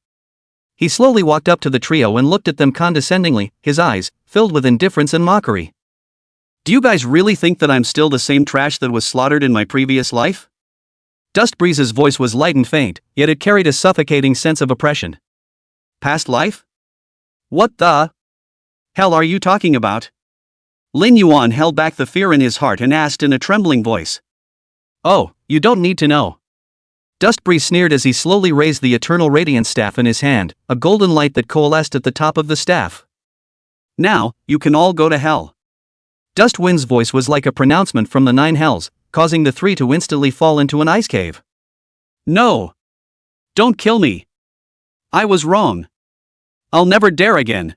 He slowly walked up to the trio and looked at them condescendingly, his eyes filled with indifference and mockery. Do you guys really think that I'm still the same trash that was slaughtered in my previous life? Dust Breeze's voice was light and faint, yet it carried a suffocating sense of oppression. Past life? What the hell are you talking about? Lin Yuan held back the fear in his heart and asked in a trembling voice. Oh, you don't need to know. Dust Breeze sneered as he slowly raised the Eternal Radiance staff in his hand, a golden light that coalesced at the top of the staff. Now, you can all go to hell. Dust Wind's voice was like a pronouncement from the 9 hells, causing the 3 to instantly fall into an ice cave. No! Don't kill me! I was wrong. I'll never dare again.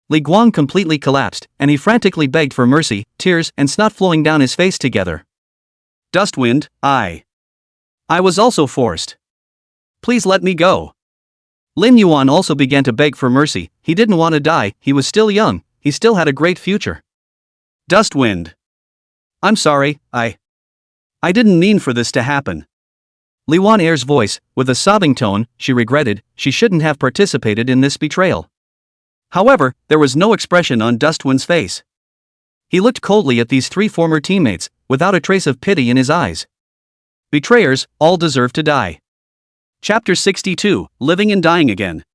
Li Guang completely collapsed, and he frantically begged for mercy, tears and snot flowing down his face together. Dustwind, I was also forced. Please let me go. Lin Yuan also began to beg for mercy. He didn't want to die, he was still young, he still had a great future. Dustwind. I'm sorry, I didn't mean for this to happen. Li Wan Air's voice, with a sobbing tone, she regretted, she shouldn't have participated in this betrayal. However, there was no expression on Dustwind's face. He looked coldly at these 3 former teammates, without a trace of pity in his eyes. Betrayers, all deserve to die. Chapter 62, Living and Dying Again.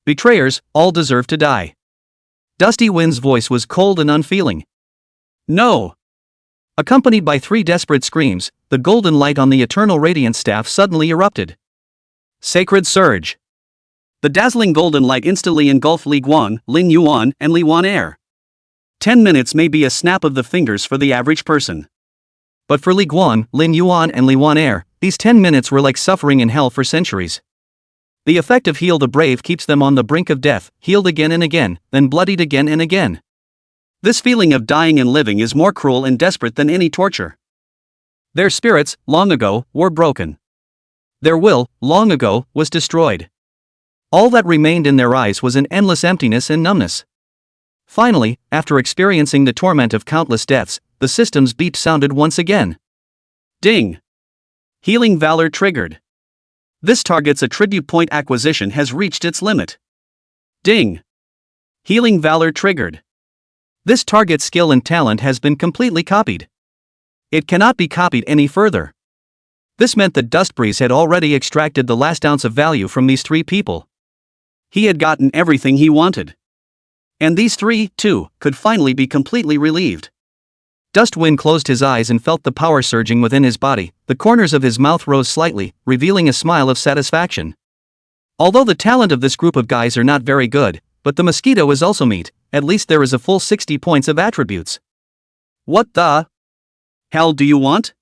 Betrayers, all deserve to die. Dusty Wind's voice was cold and unfeeling. No! Accompanied by 3 desperate screams, the golden light on the Eternal Radiance staff suddenly erupted. Sacred Surge. The dazzling golden light instantly engulfed Li Guang, Lin Yuan, and Li Wan Air. 10 minutes may be a snap of the fingers for the average person. But for Li Guang, Lin Yuan, and Li Wan Air, these 10 minutes were like suffering in hell for centuries. The effect of Heal the Brave keeps them on the brink of death, healed again and again, then bloodied again and again. This feeling of dying and living is more cruel and desperate than any torture. Their spirits, long ago, were broken. Their will, long ago, was destroyed. All that remained in their eyes was an endless emptiness and numbness. Finally, after experiencing the torment of countless deaths, the system's beep sounded once again. Ding! Healing Valor triggered. This target's attribute point acquisition has reached its limit. Ding! Healing Valor triggered. This target's skill and talent has been completely copied. It cannot be copied any further. This meant that Dust Breeze had already extracted the last ounce of value from these 3 people. He had gotten everything he wanted. And these 3, too, could finally be completely relieved. Dustwind closed his eyes and felt the power surging within his body. The corners of his mouth rose slightly, revealing a smile of satisfaction. Although the talent of this group of guys are not very good, but the mosquito is also meat, at least there is a full 60 points of attributes. What the hell do you want?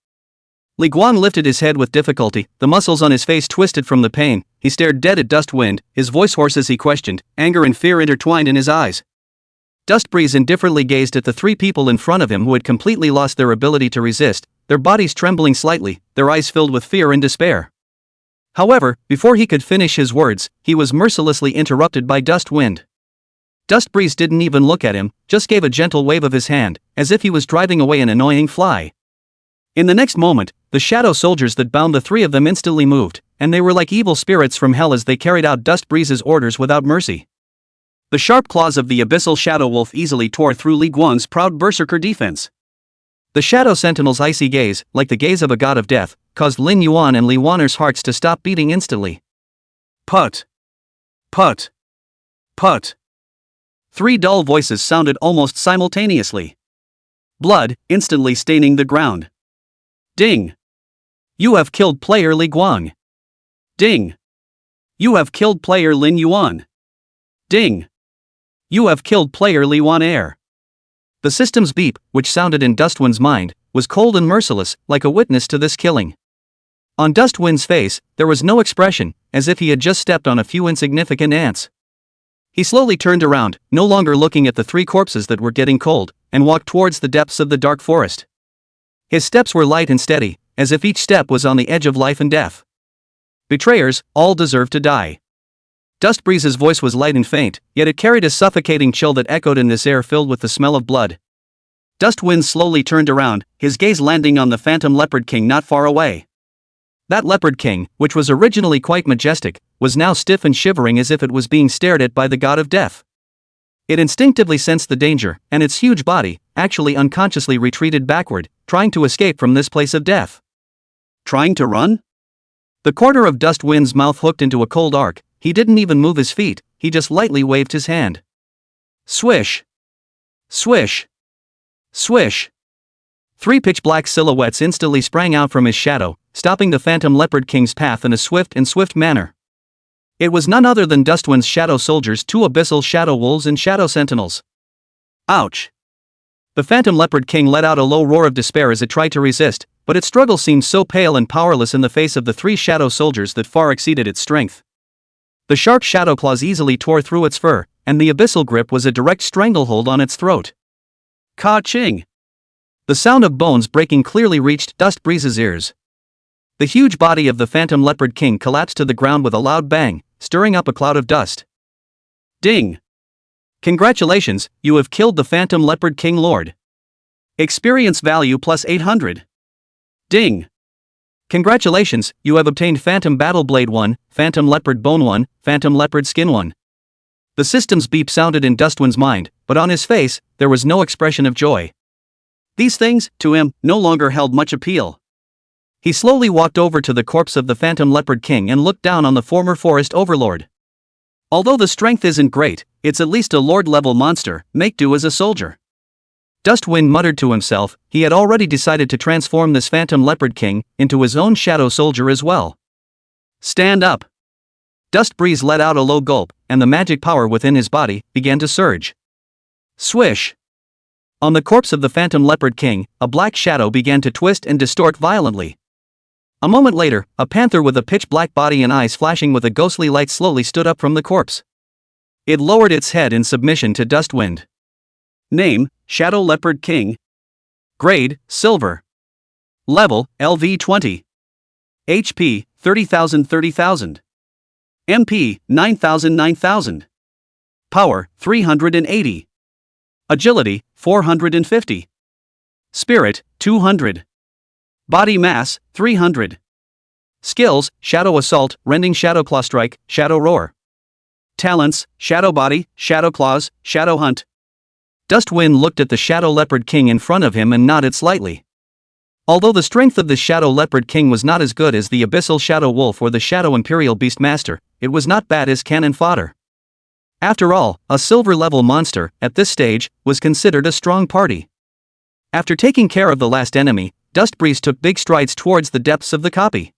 Li Guang lifted his head with difficulty, the muscles on his face twisted from the pain. He stared dead at Dustwind, his voice hoarse as he questioned, anger and fear intertwined in his eyes. Dust Breeze indifferently gazed at the 3 people in front of him who had completely lost their ability to resist, their bodies trembling slightly, their eyes filled with fear and despair. However, before he could finish his words, he was mercilessly interrupted by Dustwind. Dust Breeze didn't even look at him, just gave a gentle wave of his hand, as if he was driving away an annoying fly. In the next moment, the shadow soldiers that bound the 3 of them instantly moved, and they were like evil spirits from hell as they carried out Dust Breeze's orders without mercy. The sharp claws of the abyssal shadow wolf easily tore through Li Guang's proud berserker defense. The shadow sentinel's icy gaze, like the gaze of a god of death, caused Lin Yuan and Li Waner's hearts to stop beating instantly. Put! Put! Put! 3 dull voices sounded almost simultaneously. Blood, instantly staining the ground. Ding! You have killed player Li Guang. Ding! You have killed player Lin Yuan. Ding! You have killed player Li Wan Air. The system's beep, which sounded in Dustwind's mind, was cold and merciless, like a witness to this killing. On Dustwind's face, there was no expression, as if he had just stepped on a few insignificant ants. He slowly turned around, no longer looking at the 3 corpses that were getting cold, and walked towards the depths of the dark forest. His steps were light and steady, as if each step was on the edge of life and death. Betrayers, all deserve to die. Dust Breeze's voice was light and faint, yet it carried a suffocating chill that echoed in this air filled with the smell of blood. Dustwind slowly turned around, his gaze landing on the phantom leopard king not far away. That leopard king, which was originally quite majestic, was now stiff and shivering as if it was being stared at by the god of death. It instinctively sensed the danger, and its huge body, actually unconsciously retreated backward, trying to escape from this place of death. Trying to run? The corner of Dustwind's mouth hooked into a cold arc. He didn't even move his feet, he just lightly waved his hand. Swish! Swish! Swish! 3 pitch-black silhouettes instantly sprang out from his shadow, stopping the Phantom Leopard King's path in a swift manner. It was none other than Dustwind's shadow soldiers, 2 abyssal shadow wolves and shadow sentinels. Ouch! The Phantom Leopard King let out a low roar of despair as it tried to resist, but its struggle seemed so pale and powerless in the face of the 3 shadow soldiers that far exceeded its strength. The sharp shadow claws easily tore through its fur, and the abyssal grip was a direct stranglehold on its throat. Ka-ching! The sound of bones breaking clearly reached Dust Breeze's ears. The huge body of the Phantom Leopard King collapsed to the ground with a loud bang, stirring up a cloud of dust. Ding! Congratulations, you have killed the Phantom Leopard King Lord. Experience value plus 800. Ding! Congratulations, you have obtained Phantom Battle Blade 1, Phantom Leopard Bone 1, Phantom Leopard Skin 1. The system's beep sounded in Dustwind's mind, but on his face, there was no expression of joy. These things, to him, no longer held much appeal. He slowly walked over to the corpse of the Phantom Leopard King and looked down on the former forest overlord. Although the strength isn't great, it's at least a lord-level monster, make do as a soldier. Dustwind muttered to himself, he had already decided to transform this Phantom Leopard King into his own shadow soldier as well. Stand up! Dust Breeze let out a low gulp, and the magic power within his body began to surge. Swish! On the corpse of the Phantom Leopard King, a black shadow began to twist and distort violently. A moment later, a panther with a pitch-black body and eyes flashing with a ghostly light slowly stood up from the corpse. It lowered its head in submission to Dustwind. Name, Shadow Leopard King. Grade, Silver. Level, LV20. HP, 30,000. MP, 9,000. Power, 380. Agility, 450. Spirit, 200. Body mass, 300. Skills, Shadow Assault, Rending Shadow Claw Strike, Shadow Roar. Talents, Shadow Body, Shadow Claws, Shadow Hunt. Dustwind looked at the Shadow Leopard King in front of him and nodded slightly. Although the strength of the Shadow Leopard King was not as good as the Abyssal Shadow Wolf or the Shadow Imperial Beastmaster, it was not bad as cannon fodder. After all, a silver-level monster, at this stage, was considered a strong party. After taking care of the last enemy, Dustbreeze took big strides towards the depths of the copy.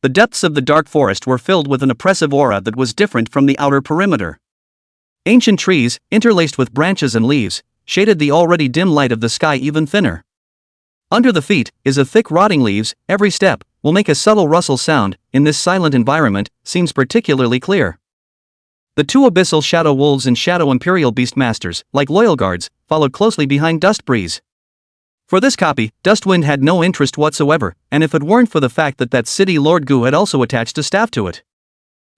The depths of the dark forest were filled with an oppressive aura that was different from the outer perimeter. Ancient trees, interlaced with branches and leaves, shaded the already dim light of the sky even thinner. Under the feet is a thick rotting leaves. Every step will make a subtle rustle sound. In this silent environment, seems particularly clear. The 2 abyssal shadow wolves and shadow imperial beastmasters, like loyal guards, followed closely behind Dustbreeze. For this copy, Dustwind had no interest whatsoever, and if it weren't for the fact that city Lord Gu had also attached a staff to it.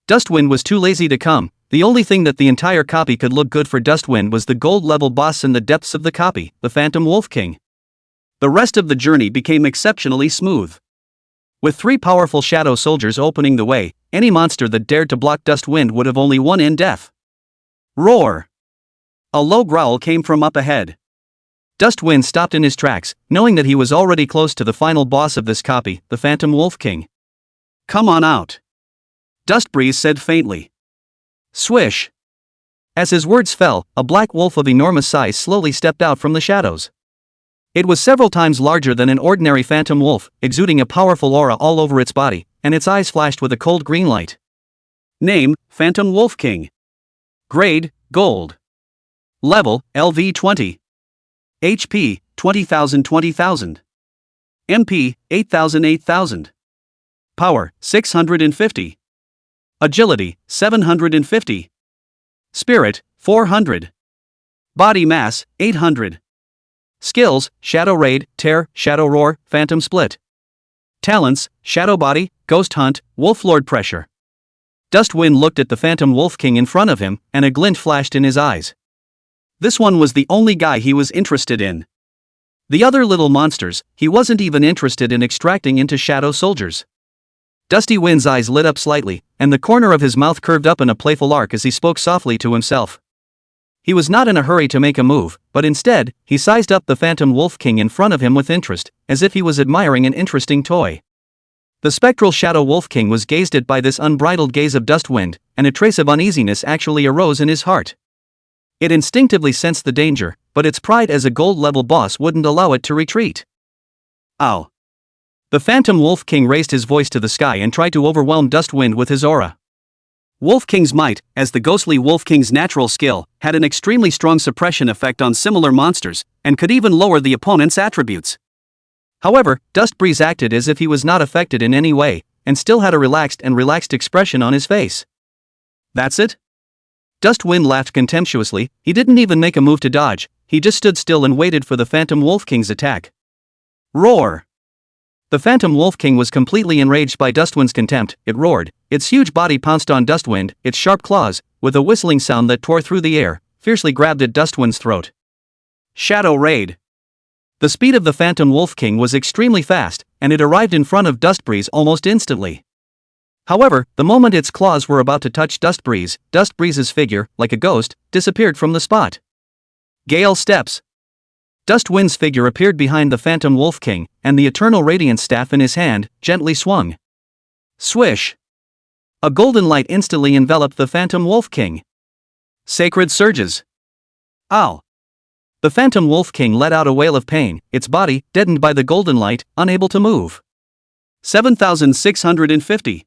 Dustwind was too lazy to come. The only thing that the entire copy could look good for Dustwind was the gold-level boss in the depths of the copy, the Phantom Wolf King. The rest of the journey became exceptionally smooth. With 3 powerful shadow soldiers opening the way, any monster that dared to block Dustwind would have only one in death. Roar! A low growl came from up ahead. Dustwind stopped in his tracks, knowing that he was already close to the final boss of this copy, the Phantom Wolf King. Come on out! Dustbreeze said faintly. Swish! As his words fell, a black wolf of enormous size slowly stepped out from the shadows. It was several times larger than an ordinary phantom wolf, exuding a powerful aura all over its body, and its eyes flashed with a cold green light. Name, Phantom Wolf King. Grade, Gold. Level, LV20. HP, 20,000. MP, 8,000. Power, 650. Agility, 750. Spirit, 400. Body mass, 800. Skills, Shadow Raid, Tear, Shadow Roar, Phantom Split. Talents, Shadow Body, Ghost Hunt, Wolf Lord Pressure. Dustwind looked at the Phantom Wolf King in front of him, and a glint flashed in his eyes. This one was the only guy he was interested in. The other little monsters, he wasn't even interested in extracting into shadow soldiers. Dusty Wind's eyes lit up slightly, and the corner of his mouth curved up in a playful arc as he spoke softly to himself. He was not in a hurry to make a move, but instead, he sized up the Phantom Wolf King in front of him with interest, as if he was admiring an interesting toy. The spectral Shadow Wolf King was gazed at by this unbridled gaze of Dustwind, and a trace of uneasiness actually arose in his heart. It instinctively sensed the danger, but its pride as a gold-level boss wouldn't allow it to retreat. Ow! The Phantom Wolf King raised his voice to the sky and tried to overwhelm Dustwind with his aura. Wolf King's might, as the ghostly Wolf King's natural skill, had an extremely strong suppression effect on similar monsters, and could even lower the opponent's attributes. However, Dustbreeze acted as if he was not affected in any way, and still had a relaxed expression on his face. That's it? Dustwind laughed contemptuously. He didn't even make a move to dodge, he just stood still and waited for the Phantom Wolf King's attack. Roar! The Phantom Wolf King was completely enraged by Dustwind's contempt. It roared, its huge body pounced on Dustwind, its sharp claws, with a whistling sound that tore through the air, fiercely grabbed at Dustwind's throat. Shadow Raid! The speed of the Phantom Wolf King was extremely fast, and it arrived in front of Dustbreeze almost instantly. However, the moment its claws were about to touch Dustbreeze's figure, like a ghost, disappeared from the spot. Gale Steps! Dustwind's figure appeared behind the Phantom Wolf King, and the Eternal Radiance staff in his hand gently swung. Swish! A golden light instantly enveloped the Phantom Wolf King. Sacred Surges! Ow! The Phantom Wolf King let out a wail of pain, its body, deadened by the golden light, unable to move. 7,650.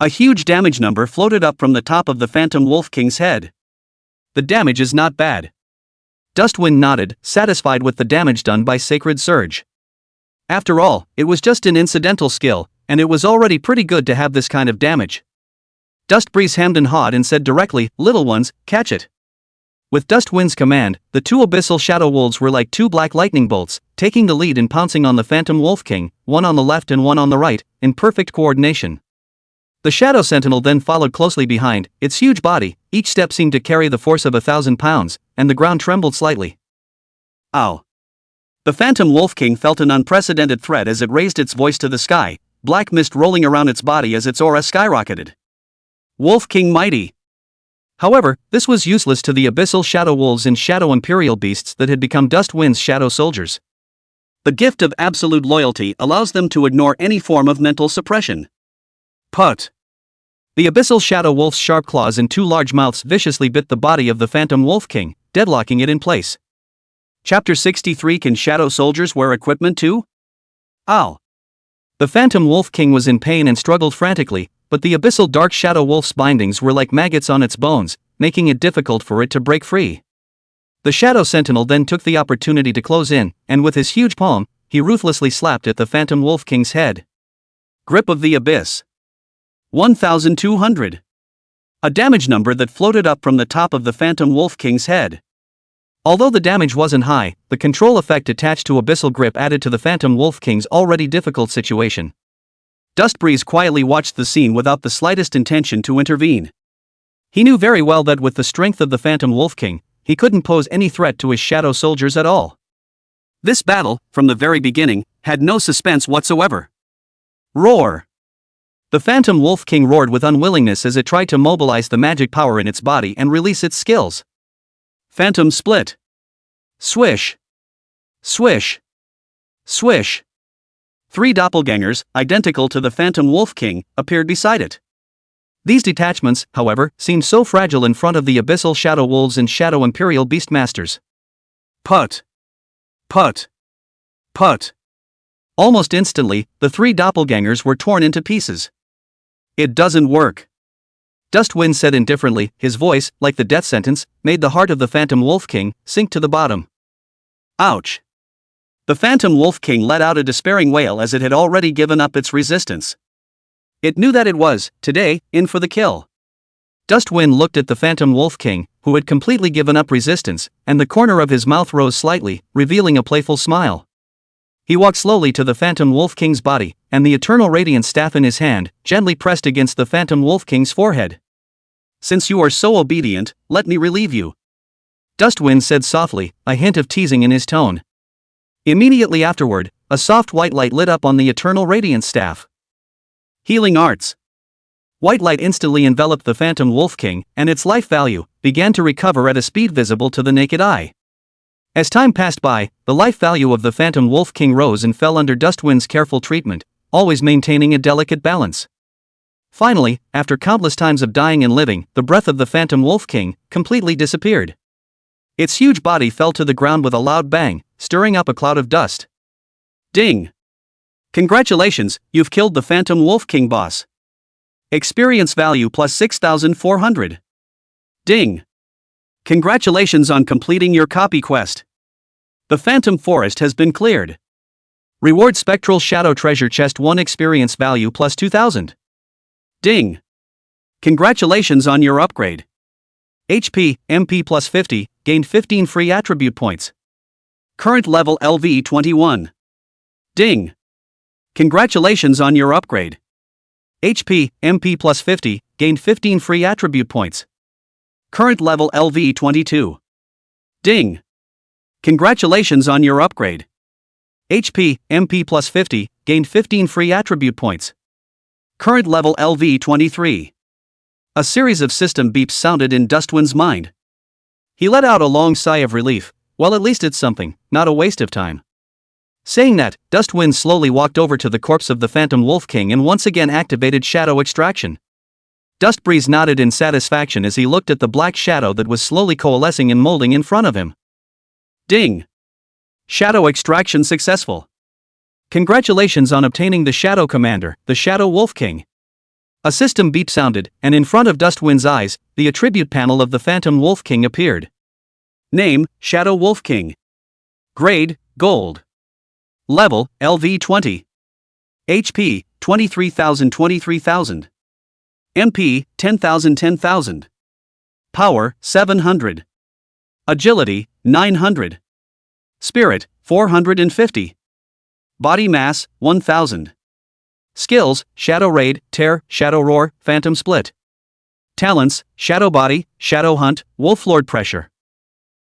A huge damage number floated up from the top of the Phantom Wolf King's head. The damage is not bad. Dustwind nodded, satisfied with the damage done by Sacred Surge. After all, it was just an incidental skill, and it was already pretty good to have this kind of damage. Dustbreeze hemmed and hawed and said directly, "Little ones, catch it." With Dustwind's command, the two abyssal shadow wolves were like two black lightning bolts, taking the lead in pouncing on the Phantom Wolf King, one on the left and one on the right, in perfect coordination. The Shadow Sentinel then followed closely behind, its huge body, each step seemed to carry the force of 1,000 pounds, and the ground trembled slightly. Ow! The Phantom Wolf King felt an unprecedented threat as it raised its voice to the sky, black mist rolling around its body as its aura skyrocketed. Wolf King Mighty! However, this was useless to the abyssal shadow wolves and shadow imperial beasts that had become Dustwind's shadow soldiers. The gift of absolute loyalty allows them to ignore any form of mental suppression. Put! The abyssal shadow wolf's sharp claws and two large mouths viciously bit the body of the Phantom Wolf King, deadlocking it in place. Chapter 63. Can shadow soldiers wear equipment too? Ow! The Phantom Wolf King was in pain and struggled frantically, but the abyssal dark shadow wolf's bindings were like maggots on its bones, making it difficult for it to break free. The Shadow Sentinel then took the opportunity to close in, and with his huge palm, he ruthlessly slapped at the Phantom Wolf King's head. Grip of the Abyss. 1,200. A damage number that floated up from the top of the Phantom Wolf King's head. Although the damage wasn't high, the control effect attached to Abyssal Grip added to the Phantom Wolf King's already difficult situation. Dustbreeze quietly watched the scene without the slightest intention to intervene. He knew very well that with the strength of the Phantom Wolf King, he couldn't pose any threat to his shadow soldiers at all. This battle, from the very beginning, had no suspense whatsoever. Roar! The Phantom Wolf King roared with unwillingness as it tried to mobilize the magic power in its body and release its skills. Phantom Split. Swish. Swish. Swish. Three doppelgangers, identical to the Phantom Wolf King, appeared beside it. These detachments, however, seemed so fragile in front of the abyssal shadow wolves and shadow imperial beastmasters. Put. Put. Put. Almost instantly, the three doppelgangers were torn into pieces. It doesn't work. Dustwind said indifferently, his voice, like the death sentence, made the heart of the Phantom Wolf King sink to the bottom. Ouch! The Phantom Wolf King let out a despairing wail as it had already given up its resistance. It knew that it was, today, in for the kill. Dustwind looked at the Phantom Wolf King, who had completely given up resistance, and the corner of his mouth rose slightly, revealing a playful smile. He walked slowly to the Phantom Wolf King's body, and the Eternal Radiance staff in his hand gently pressed against the Phantom Wolf King's forehead. Since you are so obedient, let me relieve you. Dustwind said softly, a hint of teasing in his tone. Immediately afterward, a soft white light lit up on the Eternal Radiance staff. Healing Arts. White light instantly enveloped the Phantom Wolf King, and its life value began to recover at a speed visible to the naked eye. As time passed by, the life value of the Phantom Wolf King rose and fell under Dustwind's careful treatment, always maintaining a delicate balance. Finally, after countless times of dying and living, the breath of the Phantom Wolf King completely disappeared. Its huge body fell to the ground with a loud bang, stirring up a cloud of dust. Ding! Congratulations, you've killed the Phantom Wolf King boss. Experience value plus 6,400. Ding! Congratulations on completing your copy quest. The Phantom Forest has been cleared. Reward Spectral Shadow Treasure Chest 1 experience value plus 2,000. Ding! Congratulations on your upgrade. HP, MP plus 50, gained 15 free attribute points. Current level LV 21. Ding! Congratulations on your upgrade. HP, MP plus 50, gained 15 free attribute points. Current level LV 22. Ding! Congratulations on your upgrade. HP, MP plus 50, gained 15 free attribute points. Current level LV 23. A series of system beeps sounded in Dustwind's mind. He let out a long sigh of relief. Well, at least it's something, not a waste of time. Saying that, Dustwind slowly walked over to the corpse of the Phantom Wolf King and once again activated Shadow Extraction. Dustbreeze nodded in satisfaction as he looked at the black shadow that was slowly coalescing and molding in front of him. Ding! Shadow Extraction successful. Congratulations on obtaining the Shadow Commander, the Shadow Wolf King. A system beep sounded, and in front of Dustwind's eyes, the attribute panel of the Phantom Wolf King appeared. Name, Shadow Wolf King. Grade, Gold. Level, LV 20. HP, 23,000. MP, 10,000. Power, 700. Agility, 900. Spirit, 450. Body mass, 1000. Skills, Shadow Raid, Tear, Shadow Roar, Phantom Split. Talents, Shadow Body, Shadow Hunt, Wolf Lord Pressure.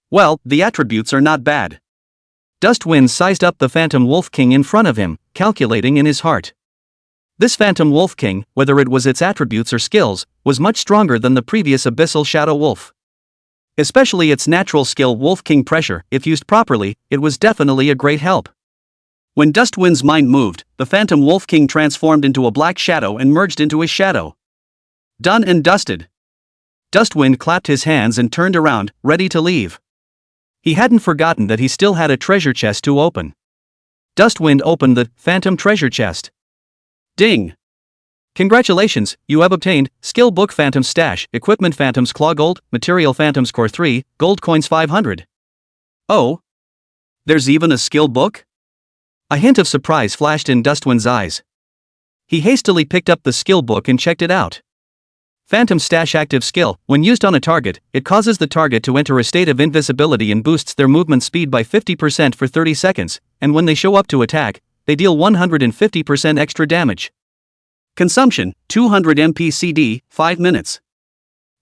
Well, the attributes are not bad. Dustwind sized up the Phantom Wolf King in front of him, calculating in his heart. This Phantom Wolf King, whether it was its attributes or skills, was much stronger than the previous Abyssal Shadow Wolf. Especially its natural skill Wolf King Pressure, if used properly, it was definitely a great help. When Dustwind's mind moved, the Phantom Wolf King transformed into a black shadow and merged into his shadow. Done and dusted. Dustwind clapped his hands and turned around, ready to leave. He hadn't forgotten that he still had a treasure chest to open. Dustwind opened the Phantom Treasure Chest. Ding! Congratulations, you have obtained Skill Book Phantom Stash, Equipment Phantom's Claw Gold, Material Phantom's Core 3, Gold Coins 500. Oh? There's even a skill book? A hint of surprise flashed in Dustwind's eyes. He hastily picked up the skill book and checked it out. Phantom Stash active skill, when used on a target, it causes the target to enter a state of invisibility and boosts their movement speed by 50% for 30 seconds, and when they show up to attack, they deal 150% extra damage. Consumption, 200 MPCD, 5 minutes.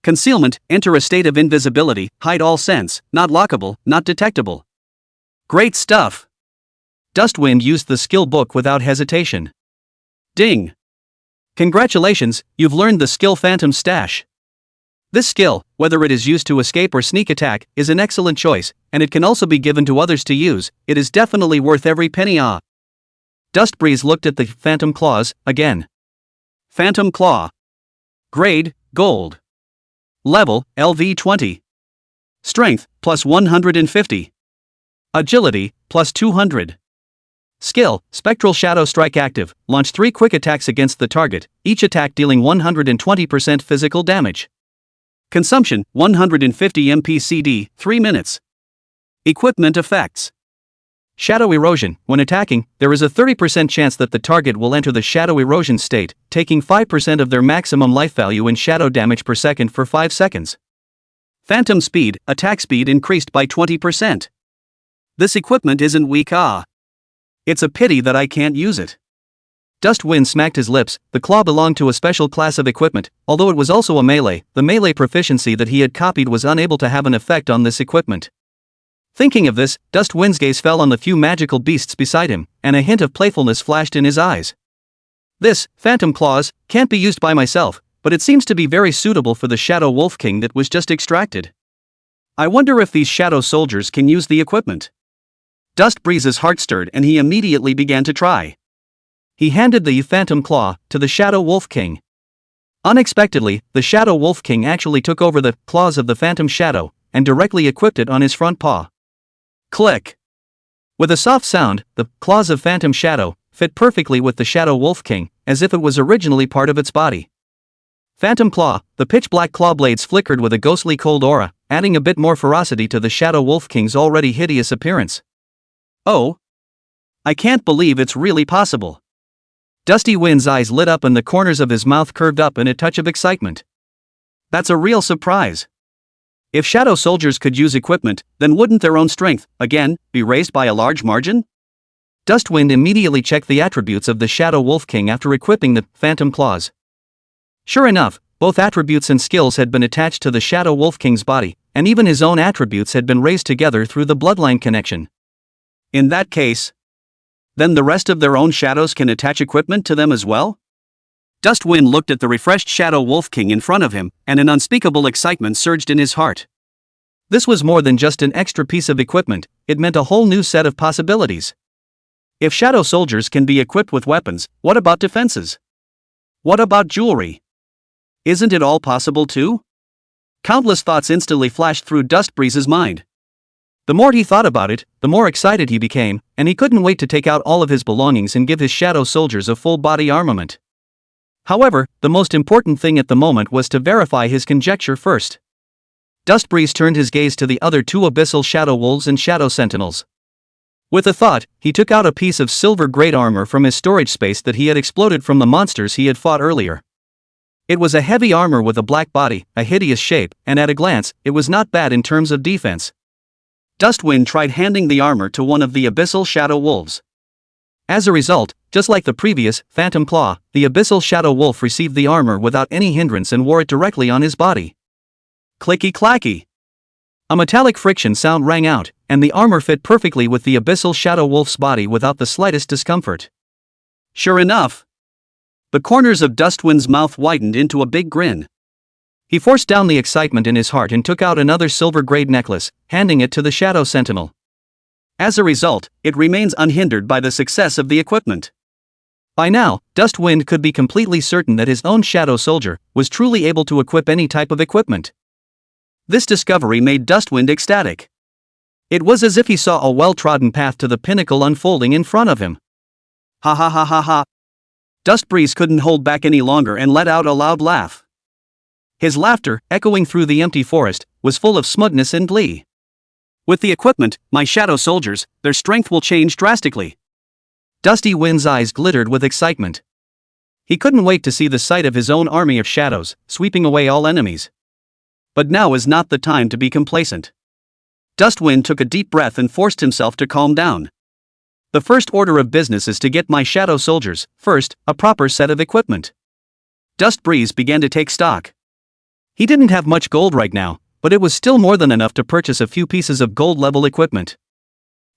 Concealment, enter a state of invisibility, hide all sense, not lockable, not detectable. Great stuff! Dustwind used the skill book without hesitation. Ding! Congratulations, you've learned the skill Phantom Stash. This skill, whether it is used to escape or sneak attack, is an excellent choice, and it can also be given to others to use. It is definitely worth every penny. Dustbreeze looked at the Phantom Claws, again. Phantom Claw. Grade, Gold. Level, LV 20. Strength, plus 150. Agility, plus 200. Skill, Spectral Shadow Strike active, launch 3 quick attacks against the target, each attack dealing 120% physical damage. Consumption, 150 MPCD, 3 minutes. Equipment effects. Shadow Erosion, when attacking, there is a 30% chance that the target will enter the Shadow Erosion state, taking 5% of their maximum life value in shadow damage per second for 5 seconds. Phantom Speed, attack speed increased by 20%. This equipment isn't weak. It's a pity that I can't use it. Dustwind smacked his lips. The claw belonged to a special class of equipment, although it was also a melee. The melee proficiency that he had copied was unable to have an effect on this equipment. Thinking of this, Dustwind's gaze fell on the few magical beasts beside him, and a hint of playfulness flashed in his eyes. This, Phantom Claws, can't be used by myself, but it seems to be very suitable for the Shadow Wolf King that was just extracted. I wonder if these Shadow Soldiers can use the equipment. Dust Breeze's heart stirred and he immediately began to try. He handed the Phantom Claw to the Shadow Wolf King. Unexpectedly, the Shadow Wolf King actually took over the claws of the Phantom Shadow and directly equipped it on his front paw. Click! With a soft sound, the claws of Phantom Shadow fit perfectly with the Shadow Wolf King, as if it was originally part of its body. Phantom Claw, the pitch-black claw blades flickered with a ghostly cold aura, adding a bit more ferocity to the Shadow Wolf King's already hideous appearance. Oh! I can't believe it's really possible. Dusty Wind's eyes lit up and the corners of his mouth curved up in a touch of excitement. That's a real surprise. If Shadow Soldiers could use equipment, then wouldn't their own strength, again, be raised by a large margin? Dustwind immediately checked the attributes of the Shadow Wolf King after equipping the Phantom Claws. Sure enough, both attributes and skills had been attached to the Shadow Wolf King's body, and even his own attributes had been raised together through the bloodline connection. In that case, then the rest of their own shadows can attach equipment to them as well? Dustwind looked at the refreshed Shadow Wolf King in front of him, and an unspeakable excitement surged in his heart. This was more than just an extra piece of equipment, it meant a whole new set of possibilities. If Shadow Soldiers can be equipped with weapons, what about defenses? What about jewelry? Isn't it all possible too? Countless thoughts instantly flashed through Dust Breeze's mind. The more he thought about it, the more excited he became, and he couldn't wait to take out all of his belongings and give his Shadow Soldiers a full-body armament. However, the most important thing at the moment was to verify his conjecture first. Dust Breeze turned his gaze to the other two abyssal Shadow Wolves and Shadow Sentinels. With a thought, he took out a piece of silver grade armor from his storage space that he had exploded from the monsters he had fought earlier. It was a heavy armor with a black body, a hideous shape, and at a glance, it was not bad in terms of defense. Dustwind tried handing the armor to one of the abyssal Shadow Wolves. As a result, just like the previous Phantom Claw, the abyssal Shadow Wolf received the armor without any hindrance and wore it directly on his body. Clicky-clacky! A metallic friction sound rang out, and the armor fit perfectly with the abyssal Shadow Wolf's body without the slightest discomfort. Sure enough! The corners of Dustwind's mouth widened into a big grin. He forced down the excitement in his heart and took out another silver-grade necklace, handing it to the Shadow Sentinel. As a result, it remains unhindered by the success of the equipment. By now, Dustwind could be completely certain that his own Shadow Soldier was truly able to equip any type of equipment. This discovery made Dustwind ecstatic. It was as if he saw a well-trodden path to the pinnacle unfolding in front of him. Ha ha ha ha ha! Dust Breeze couldn't hold back any longer and let out a loud laugh. His laughter, echoing through the empty forest, was full of smugness and glee. With the equipment, my Shadow Soldiers, their strength will change drastically. Dusty Wind's eyes glittered with excitement. He couldn't wait to see the sight of his own army of shadows, sweeping away all enemies. But now is not the time to be complacent. Dustwind took a deep breath and forced himself to calm down. The first order of business is to get my Shadow Soldiers, first, a proper set of equipment. Dust Breeze began to take stock. He didn't have much gold right now, but it was still more than enough to purchase a few pieces of gold-level equipment.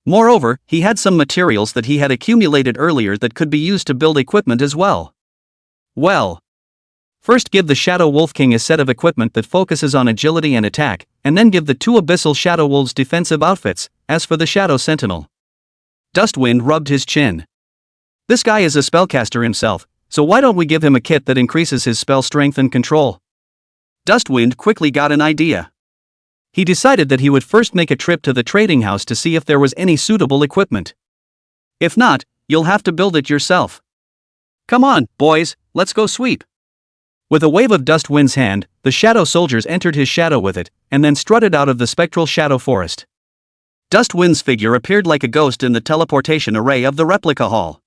Moreover, he had some materials that he had accumulated earlier that could be used to build equipment as well. Well, first give the Shadow Wolf King a set of equipment that focuses on agility and attack, and then give the two abyssal Shadow Wolves defensive outfits. As for the Shadow Sentinel, Dustwind rubbed his chin. This guy is a spellcaster himself, so why don't we give him a kit that increases his spell strength and control? Dustwind quickly got an idea. He decided that he would first make a trip to the trading house to see if there was any suitable equipment. If not, you'll have to build it yourself. Come on, boys, let's go sweep. With a wave of Dustwind's hand, the Shadow Soldiers entered his shadow with it, and then strutted out of the spectral shadow forest. Dustwind's figure appeared like a ghost in the teleportation array of the replica hall.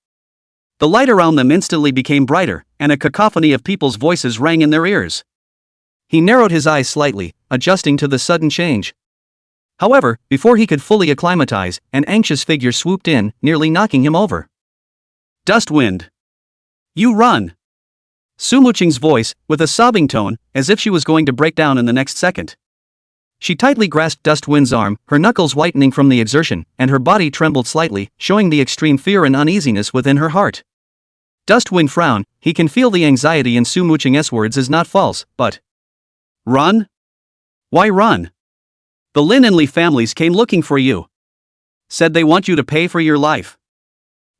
The light around them instantly became brighter, and a cacophony of people's voices rang in their ears. He narrowed his eyes slightly, adjusting to the sudden change. However, before he could fully acclimatize, an anxious figure swooped in, nearly knocking him over. Dustwind! You run! Su Muqing's voice, with a sobbing tone, as if she was going to break down in the next second. She tightly grasped Dustwind's arm, her knuckles whitening from the exertion, and her body trembled slightly, showing the extreme fear and uneasiness within her heart. Dustwind frowned. He can feel the anxiety in Su Jin'er's words is not false, but... Run? Why run? The Lin and Li families came looking for you. Said they want you to pay for your life.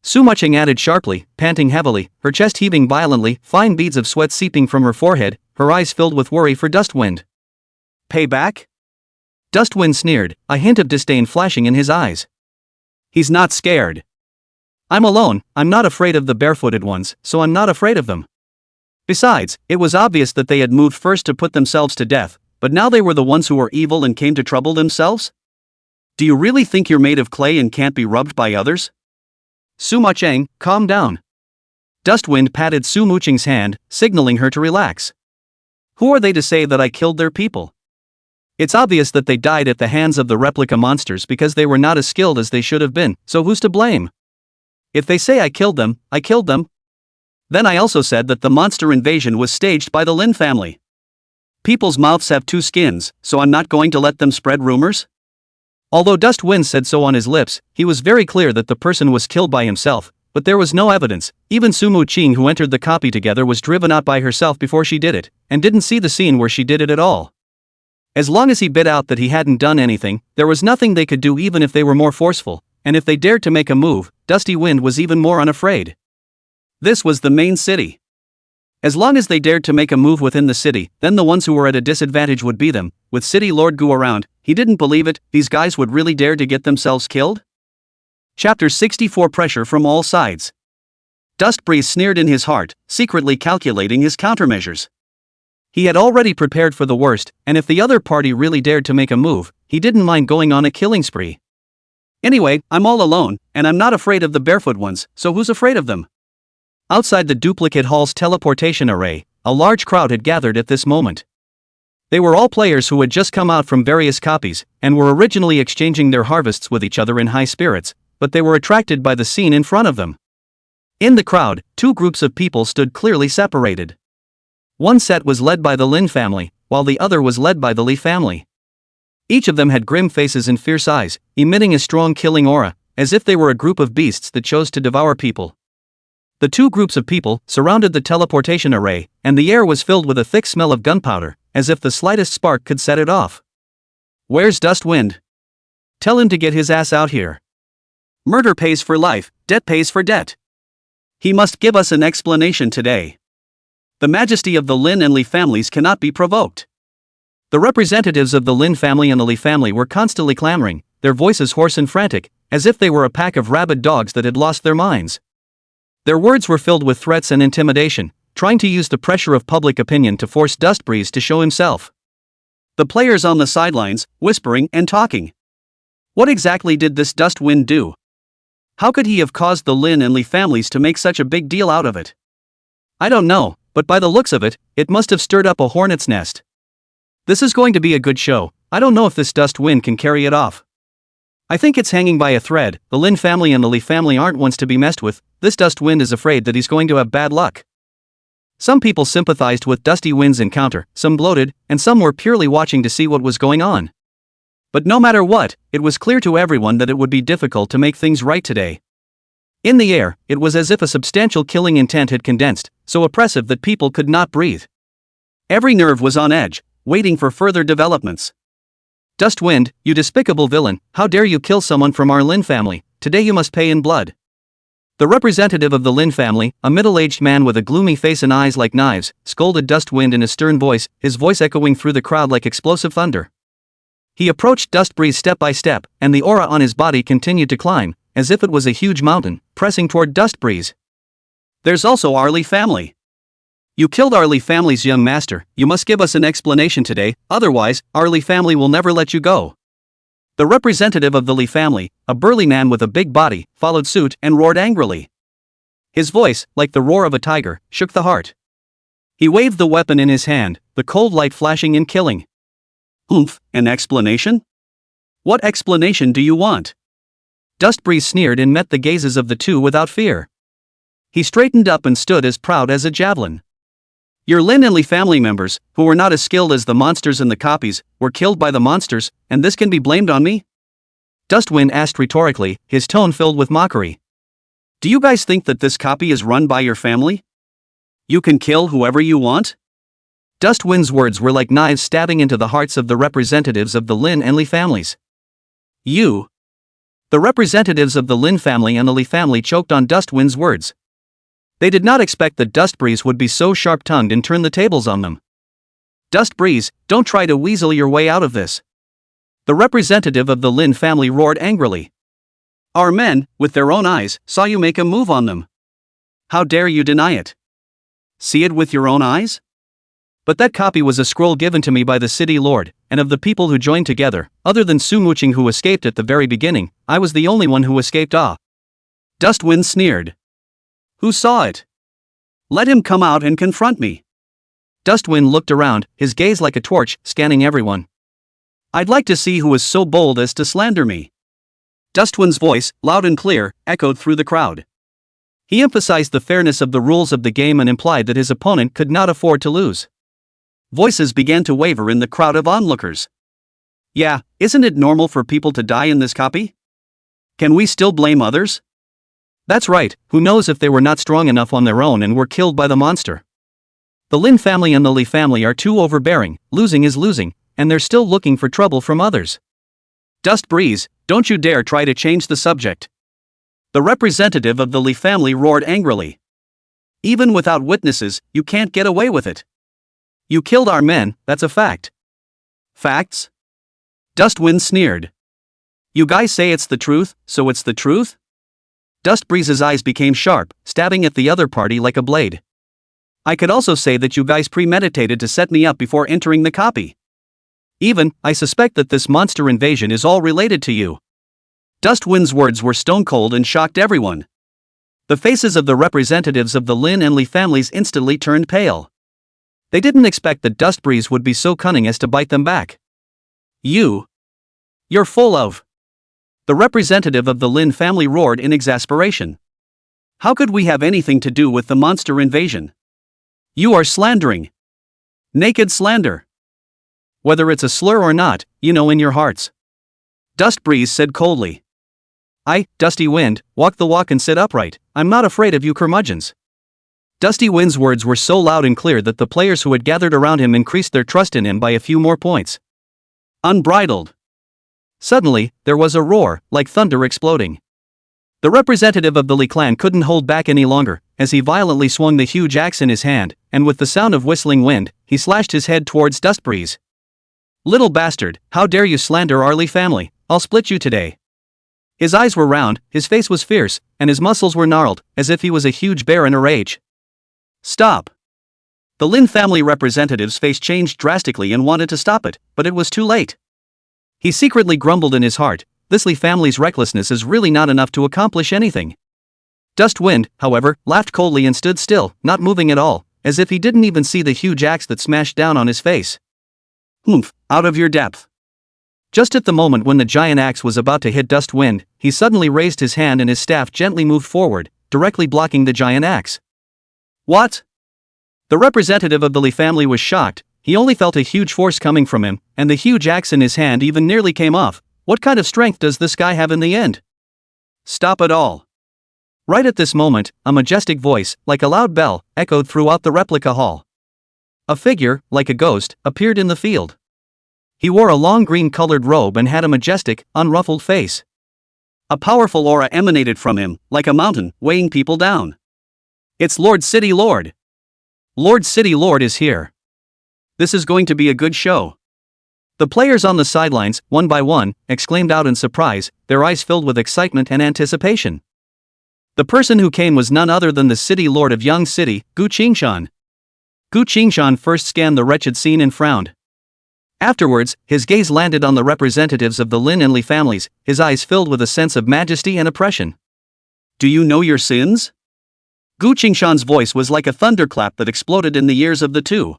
Su Jin'er added sharply, panting heavily, her chest heaving violently, fine beads of sweat seeping from her forehead, her eyes filled with worry for Dustwind. Pay back? Dustwind sneered, a hint of disdain flashing in his eyes. He's not scared. I'm alone, I'm not afraid of the barefooted ones, so I'm not afraid of them. Besides, it was obvious that they had moved first to put themselves to death, but now they were the ones who were evil and came to trouble themselves? Do you really think you're made of clay and can't be rubbed by others? Su Jin'er, calm down. Dustwind patted Su Jin'er's hand, signaling her to relax. Who are they to say that I killed their people? It's obvious that they died at the hands of the replica monsters because they were not as skilled as they should have been, so who's to blame? If they say I killed them, I killed them. Then I also said that the monster invasion was staged by the Lin family. People's mouths have two skins, so I'm not going to let them spread rumors? Although Dustwind said so on his lips, he was very clear that the person was killed by himself, but there was no evidence. Even Su Jin'er, who entered the copy together, was driven out by herself before she did it, and didn't see the scene where she did it at all. As long as he bit out that he hadn't done anything, there was nothing they could do even if they were more forceful, and if they dared to make a move, Dusty Wind was even more unafraid. This was the main city. As long as they dared to make a move within the city, then the ones who were at a disadvantage would be them. With City Lord Gu around, he didn't believe it, these guys would really dare to get themselves killed? Chapter 64 Pressure from all sides. Dust Breeze sneered in his heart, secretly calculating his countermeasures. He had already prepared for the worst, and if the other party really dared to make a move, he didn't mind going on a killing spree. Anyway, I'm all alone, and I'm not afraid of the barefoot ones, so who's afraid of them? Outside the duplicate hall's teleportation array, a large crowd had gathered at this moment. They were all players who had just come out from various copies, and were originally exchanging their harvests with each other in high spirits, but they were attracted by the scene in front of them. In the crowd, two groups of people stood clearly separated. One set was led by the Lin family, while the other was led by the Li family. Each of them had grim faces and fierce eyes, emitting a strong killing aura, as if they were a group of beasts that chose to devour people. The two groups of people surrounded the teleportation array, and the air was filled with a thick smell of gunpowder, as if the slightest spark could set it off. Where's Dustwind? Tell him to get his ass out here. Murder pays for life, debt pays for debt. He must give us an explanation today. The majesty of the Lin and Li families cannot be provoked. The representatives of the Lin family and the Li family were constantly clamoring, their voices hoarse and frantic, as if they were a pack of rabid dogs that had lost their minds. Their words were filled with threats and intimidation, trying to use the pressure of public opinion to force Dustbreeze to show himself. The players on the sidelines, whispering and talking. What exactly did this Dustwind do? How could he have caused the Lin and Li families to make such a big deal out of it? I don't know, but by the looks of it, it must have stirred up a hornet's nest. This is going to be a good show. I don't know if this Dustwind can carry it off. I think it's hanging by a thread. The Lin family and the Li family aren't ones to be messed with. This Dustwind is afraid that he's going to have bad luck. Some people sympathized with Dusty Wind's encounter, some gloated, and some were purely watching to see what was going on. But no matter what, it was clear to everyone that it would be difficult to make things right today. In the air, it was as if a substantial killing intent had condensed, so oppressive that people could not breathe. Every nerve was on edge, waiting for further developments. Dustwind, you despicable villain, how dare you kill someone from our Lin family? Today you must pay in blood. The representative of the Lin family, a middle-aged man with a gloomy face and eyes like knives, scolded Dustwind in a stern voice, his voice echoing through the crowd like explosive thunder. He approached Dustbreeze step by step, and the aura on his body continued to climb, as if it was a huge mountain, pressing toward Dustbreeze. There's also our Li family. You killed our Li family's young master, you must give us an explanation today, otherwise, our Li family will never let you go. The representative of the Li family, a burly man with a big body, followed suit and roared angrily. His voice, like the roar of a tiger, shook the heart. He waved the weapon in his hand, the cold light flashing and killing. Oomph, an explanation? What explanation do you want? Dustbreeze sneered and met the gazes of the two without fear. He straightened up and stood as proud as a javelin. Your Lin and Li family members, who were not as skilled as the monsters and the copies, were killed by the monsters, and this can be blamed on me? Dustwind asked rhetorically, his tone filled with mockery. Do you guys think that this copy is run by your family? You can kill whoever you want? Dustwind's words were like knives stabbing into the hearts of the representatives of the Lin and Li families. You. The representatives of the Lin family and the Li family choked on Dustwind's words. They did not expect that Dustbreeze would be so sharp-tongued and turn the tables on them. Dustbreeze, don't try to weasel your way out of this. The representative of the Lin family roared angrily. Our men, with their own eyes, saw you make a move on them. How dare you deny it? See it with your own eyes? But that copy was a scroll given to me by the city lord, and of the people who joined together, other than Su Muching who escaped at the very beginning, I was the only one who escaped. Dustwind sneered. Who saw it? Let him come out and confront me. Dustwind looked around, his gaze like a torch, scanning everyone. I'd like to see who was so bold as to slander me. Dustwind's voice, loud and clear, echoed through the crowd. He emphasized the fairness of the rules of the game and implied that his opponent could not afford to lose. Voices began to waver in the crowd of onlookers. Yeah, isn't it normal for people to die in this copy? Can we still blame others? That's right, who knows if they were not strong enough on their own and were killed by the monster. The Lin family and the Li family are too overbearing, losing is losing, and they're still looking for trouble from others. Dustbreeze, don't you dare try to change the subject. The representative of the Li family roared angrily. Even without witnesses, you can't get away with it. You killed our men, that's a fact. Facts? Dustwind sneered. You guys say it's the truth, so it's the truth? Dustbreeze's eyes became sharp, stabbing at the other party like a blade. I could also say that you guys premeditated to set me up before entering the copy. Even, I suspect that this monster invasion is all related to you. Dustwind's words were stone cold and shocked everyone. The faces of the representatives of the Lin and Li families instantly turned pale. They didn't expect that Dustbreeze would be so cunning as to bite them back. You're full of. The representative of the Lin family roared in exasperation. How could we have anything to do with the monster invasion? You are slandering. Naked slander. Whether it's a slur or not, you know in your hearts. Dustbreeze said coldly. I, Dusty Wind, walk the walk and sit upright. I'm not afraid of you curmudgeons. Dusty Wind's words were so loud and clear that the players who had gathered around him increased their trust in him by a few more points. Unbridled. Suddenly, there was a roar, like thunder exploding. The representative of the Li clan couldn't hold back any longer, as he violently swung the huge axe in his hand, and with the sound of whistling wind, he slashed his head towards Dustbreeze. Little bastard, how dare you slander our Li family, I'll split you today. His eyes were round, his face was fierce, and his muscles were gnarled, as if he was a huge bear in a rage. Stop. The Lin family representative's face changed drastically and wanted to stop it, but it was too late. He secretly grumbled in his heart, this Li family's recklessness is really not enough to accomplish anything. Dustwind, however, laughed coldly and stood still, not moving at all, as if he didn't even see the huge axe that smashed down on his face. Humph, out of your depth. Just at the moment when the giant axe was about to hit Dustwind, he suddenly raised his hand and his staff gently moved forward, directly blocking the giant axe. What? The representative of the Li family was shocked. He only felt a huge force coming from him, and the huge axe in his hand even nearly came off. What kind of strength does this guy have in the end? Stop it all. Right at this moment, a majestic voice, like a loud bell, echoed throughout the replica hall. A figure, like a ghost, appeared in the field. He wore a long green-colored robe and had a majestic, unruffled face. A powerful aura emanated from him, like a mountain, weighing people down. It's Lord City Lord. Lord City Lord is here. This is going to be a good show. The players on the sidelines, one by one, exclaimed out in surprise, their eyes filled with excitement and anticipation. The person who came was none other than the City Lord of Young City, Gu Qingshan. Gu Qingshan first scanned the wretched scene and frowned. Afterwards, his gaze landed on the representatives of the Lin and Li families, his eyes filled with a sense of majesty and oppression. Do you know your sins? Gu Qingshan's voice was like a thunderclap that exploded in the ears of the two.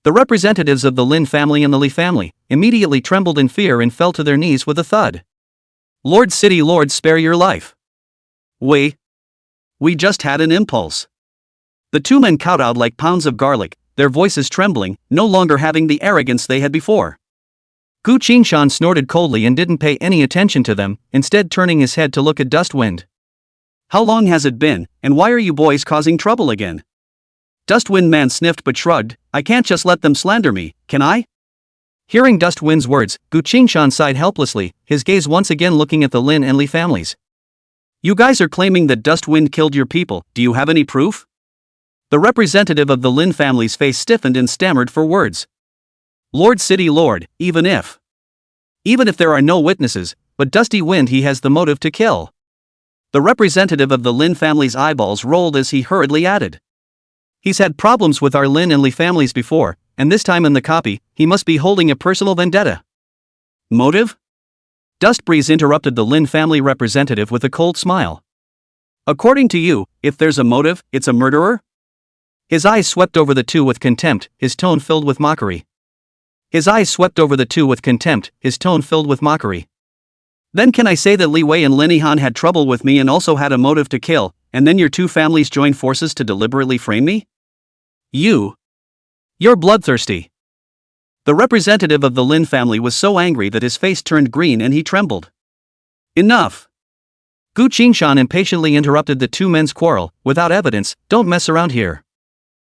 The representatives of the Lin family and the Li family immediately trembled in fear and fell to their knees with a thud. Lord City Lord, spare your life. We just had an impulse. The two men kowtowed like pounds of garlic, their voices trembling, no longer having the arrogance they had before. Gu Qingshan snorted coldly and didn't pay any attention to them, instead turning his head to look at Dustwind. How long has it been, and why are you boys causing trouble again? Dustwind Man sniffed but shrugged. I can't just let them slander me, can I? Hearing Dustwind's words, Gu Qingshan sighed helplessly, his gaze once again looking at the Lin and Li families. You guys are claiming that Dustwind killed your people, do you have any proof? The representative of the Lin family's face stiffened and stammered for words. Lord City Lord, even if there are no witnesses, but Dusty Wind he has the motive to kill. The representative of the Lin family's eyeballs rolled as he hurriedly added. He's had problems with our Lin and Li families before, and this time in the copy, he must be holding a personal vendetta. Motive? Dustbreeze interrupted the Lin family representative with a cold smile. According to you, if there's a motive, it's a murderer? His eyes swept over the two with contempt, his tone filled with mockery. Then can I say that Li Wei and Lin Yihan had trouble with me and also had a motive to kill, and then your two families joined forces to deliberately frame me? You're bloodthirsty. The representative of the Lin family was so angry that his face turned green and he trembled. Enough! Gu Qingshan impatiently interrupted the two men's quarrel. Without evidence, don't mess around here.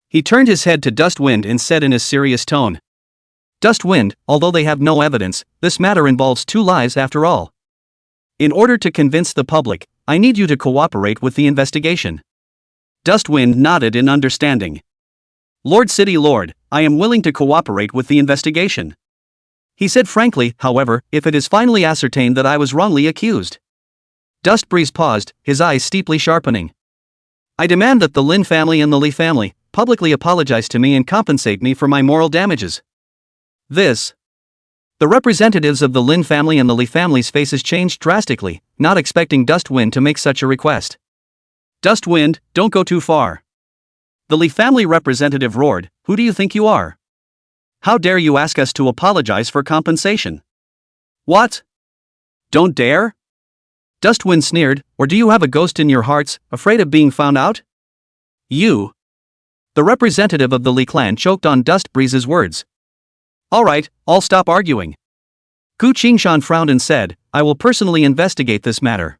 He turned his head to Dustwind and said in a serious tone. Dustwind, although they have no evidence, this matter involves two lives after all. In order to convince the public, I need you to cooperate with the investigation. Dustwind nodded in understanding. Lord City Lord, I am willing to cooperate with the investigation. He said frankly, however, if it is finally ascertained that I was wrongly accused. Dustbreeze paused, his eyes steeply sharpening. I demand that the Lin family and the Li family publicly apologize to me and compensate me for my moral damages. The representatives of the Lin family and the Li family's faces changed drastically, not expecting Dustwind to make such a request. Dustwind, don't go too far. The Li family representative roared, who do you think you are? How dare you ask us to apologize for compensation? What? Don't dare? Dustwind sneered, or do you have a ghost in your hearts, afraid of being found out? You. The representative of the Li clan choked on Dustbreeze's words. Alright, I'll stop arguing. Gu Qingshan frowned and said, I will personally investigate this matter.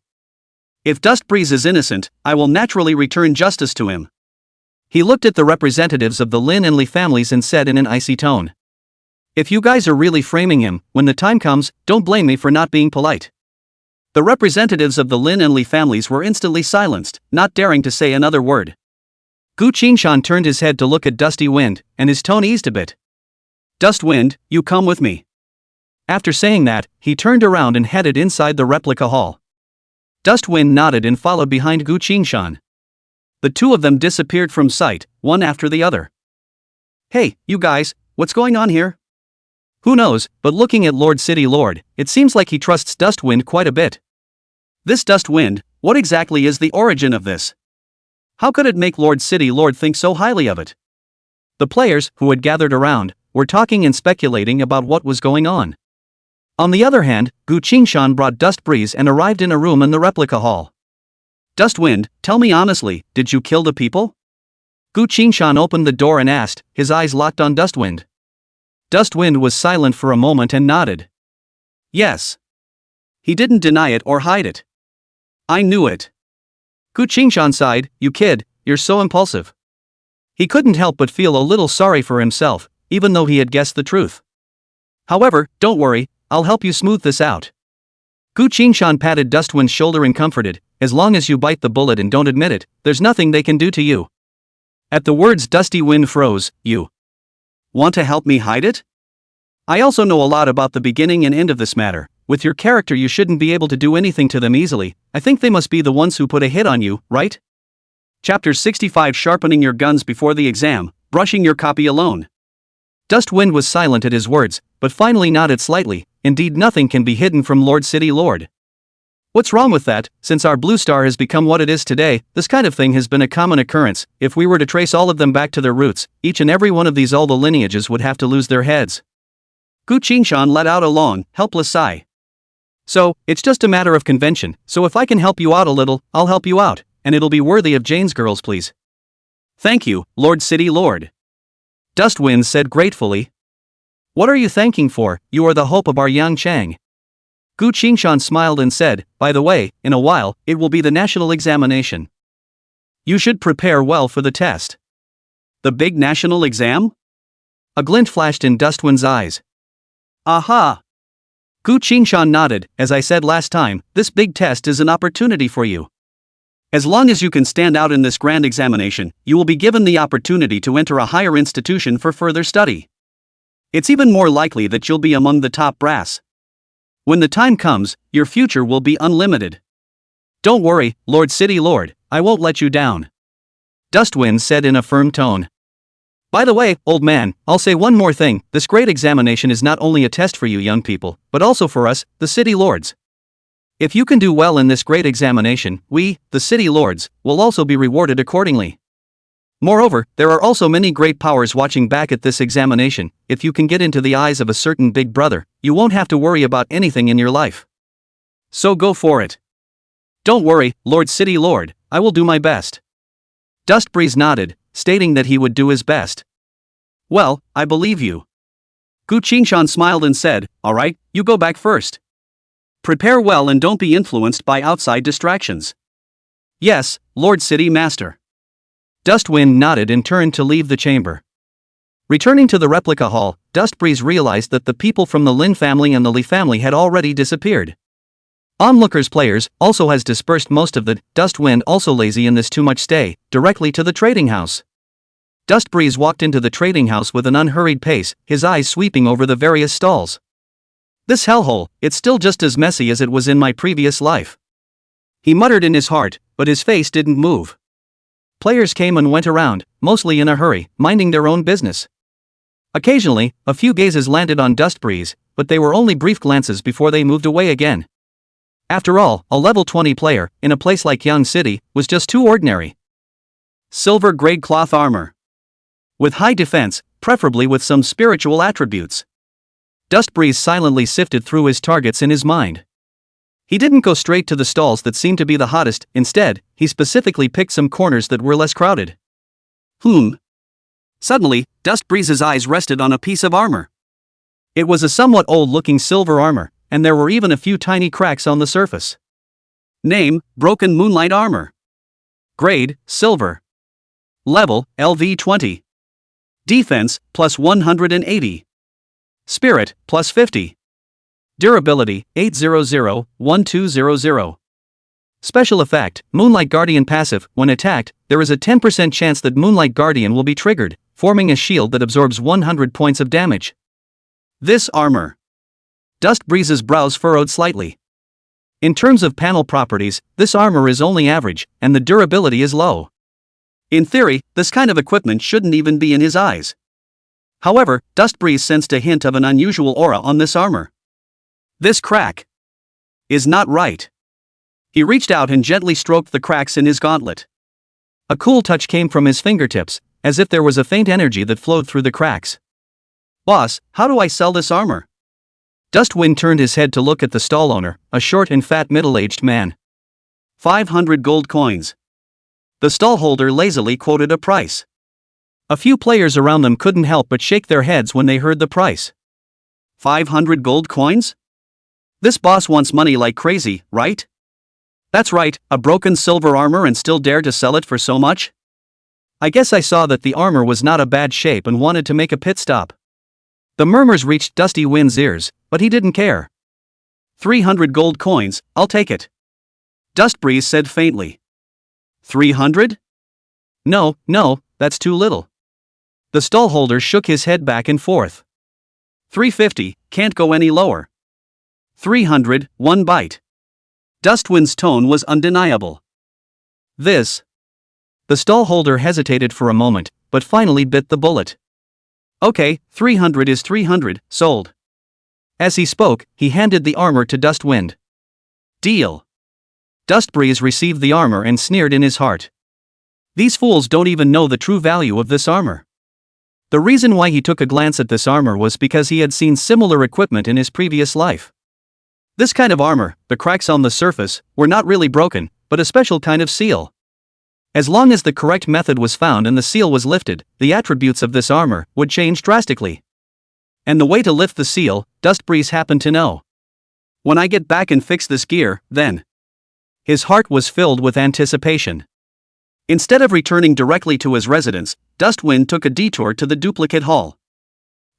If Dustbreeze is innocent, I will naturally return justice to him. He looked at the representatives of the Lin and Li families and said in an icy tone. If you guys are really framing him, when the time comes, don't blame me for not being polite. The representatives of the Lin and Li families were instantly silenced, not daring to say another word. Gu Qingshan turned his head to look at Dusty Wind, and his tone eased a bit. Dustwind, you come with me. After saying that, he turned around and headed inside the replica hall. Dustwind nodded and followed behind Gu Qingshan. The two of them disappeared from sight, one after the other. Hey, you guys, what's going on here? Who knows, but looking at Lord City Lord, it seems like he trusts Dustwind quite a bit. This Dustwind, what exactly is the origin of this? How could it make Lord City Lord think so highly of it? The players, who had gathered around, were talking and speculating about what was going on. On the other hand, Gu Qingshan brought Dustbreeze and arrived in a room in the replica hall. Dustwind, tell me honestly, did you kill the people? Gu Qingshan opened the door and asked, his eyes locked on Dustwind. Dustwind was silent for a moment and nodded. Yes. He didn't deny it or hide it. I knew it. Gu Qingshan sighed, you kid, you're so impulsive. He couldn't help but feel a little sorry for himself, even though he had guessed the truth. However, don't worry, I'll help you smooth this out. Gu Qingshan patted Dustwind's shoulder and comforted, as long as you bite the bullet and don't admit it, there's nothing they can do to you. At the words Dusty Wind froze, you want to help me hide it? I also know a lot about the beginning and end of this matter. With your character you shouldn't be able to do anything to them easily. I think they must be the ones who put a hit on you, right? Chapter 65 Sharpening your guns before the exam, brushing your copy alone. Dustwind was silent at his words, but finally nodded slightly. Indeed, nothing can be hidden from Lord City Lord. What's wrong with that? Since our Blue Star has become what it is today, this kind of thing has been a common occurrence. If we were to trace all of them back to their roots, each and every one of these all the lineages would have to lose their heads. Gu Qingshan let out a long, helpless sigh. So, it's just a matter of convention, so if I can help you out a little, I'll help you out, and it'll be worthy of Jane's girls please. Thank you, Lord City Lord. Dustwind said gratefully. What are you thanking for? You are the hope of our Yang Chang. Gu Qingshan smiled and said, by the way, in a while, it will be the national examination. You should prepare well for the test. The big national exam? A glint flashed in Dustwind's eyes. Aha! Gu Qingshan nodded. As I said last time, this big test is an opportunity for you. As long as you can stand out in this grand examination, you will be given the opportunity to enter a higher institution for further study. It's even more likely that you'll be among the top brass. When the time comes, your future will be unlimited. Don't worry, Lord City Lord, I won't let you down. Dustwind said in a firm tone. By the way, old man, I'll say one more thing. This great examination is not only a test for you young people, but also for us, the city lords. If you can do well in this great examination, we, the city lords, will also be rewarded accordingly. Moreover, there are also many great powers watching back at this examination. If you can get into the eyes of a certain big brother, you won't have to worry about anything in your life. So go for it. Don't worry, Lord City Lord, I will do my best. Dustbreeze nodded, stating that he would do his best. Well, I believe you. Gu Qingshan smiled and said, alright, you go back first. Prepare well and don't be influenced by outside distractions. Yes, Lord City Master. Dustwind nodded and turned to leave the chamber. Returning to the replica hall, Dustbreeze realized that the people from the Lin family and the Li family had already disappeared. Onlookers players also has dispersed most of the Dustwind also lazy in this too much stay, directly to the trading house. Dustbreeze walked into the trading house with an unhurried pace, his eyes sweeping over the various stalls. This hellhole, it's still just as messy as it was in my previous life. He muttered in his heart, but his face didn't move. Players came and went around, mostly in a hurry, minding their own business. Occasionally, a few gazes landed on Dustbreeze, but they were only brief glances before they moved away again. After all, a level 20 player, in a place like Yang City, was just too ordinary. Silver grade cloth armor. With high defense, preferably with some spiritual attributes. Dustbreeze silently sifted through his targets in his mind. He didn't go straight to the stalls that seemed to be the hottest, instead, he specifically picked some corners that were less crowded. Suddenly, Dustbreeze's eyes rested on a piece of armor. It was a somewhat old-looking silver armor, and there were even a few tiny cracks on the surface. Name, Broken Moonlight Armor. Grade, Silver. Level, LV20. Defense, plus 180. Spirit, plus 50. Durability, 800-1200. Special effect, Moonlight Guardian passive. When attacked, there is a 10% chance that Moonlight Guardian will be triggered, forming a shield that absorbs 100 points of damage. This armor. Dustbreeze's brows furrowed slightly. In terms of panel properties, this armor is only average, and the durability is low. In theory, this kind of equipment shouldn't even be in his eyes. However, Dustbreeze sensed a hint of an unusual aura on this armor. This crack is not right. He reached out and gently stroked the cracks in his gauntlet. A cool touch came from his fingertips, as if there was a faint energy that flowed through the cracks. Boss, how do I sell this armor? Dustwind turned his head to look at the stall owner, a short and fat middle-aged man. 500 gold coins. The stallholder lazily quoted a price. A few players around them couldn't help but shake their heads when they heard the price. 500 gold coins? This boss wants money like crazy, right? That's right, a broken silver armor and still dare to sell it for so much? I guess I saw that the armor was not a bad shape and wanted to make a pit stop. The murmurs reached Dusty Wind's ears, but he didn't care. 300 gold coins, I'll take it. Dustbreeze said faintly. 300? No, that's too little. The stallholder shook his head back and forth. 350, can't go any lower. 300, one bite. Dustwind's tone was undeniable. This. The stallholder hesitated for a moment, but finally bit the bullet. Okay, 300 is 300, sold. As he spoke, he handed the armor to Dustwind. Deal. Dustbreeze received the armor and sneered in his heart. These fools don't even know the true value of this armor. The reason why he took a glance at this armor was because he had seen similar equipment in his previous life. This kind of armor, the cracks on the surface, were not really broken, but a special kind of seal. As long as the correct method was found and the seal was lifted, the attributes of this armor would change drastically. And the way to lift the seal, Dustbreeze happened to know. When I get back and fix this gear, then. His heart was filled with anticipation. Instead of returning directly to his residence, Dustwind took a detour to the duplicate hall.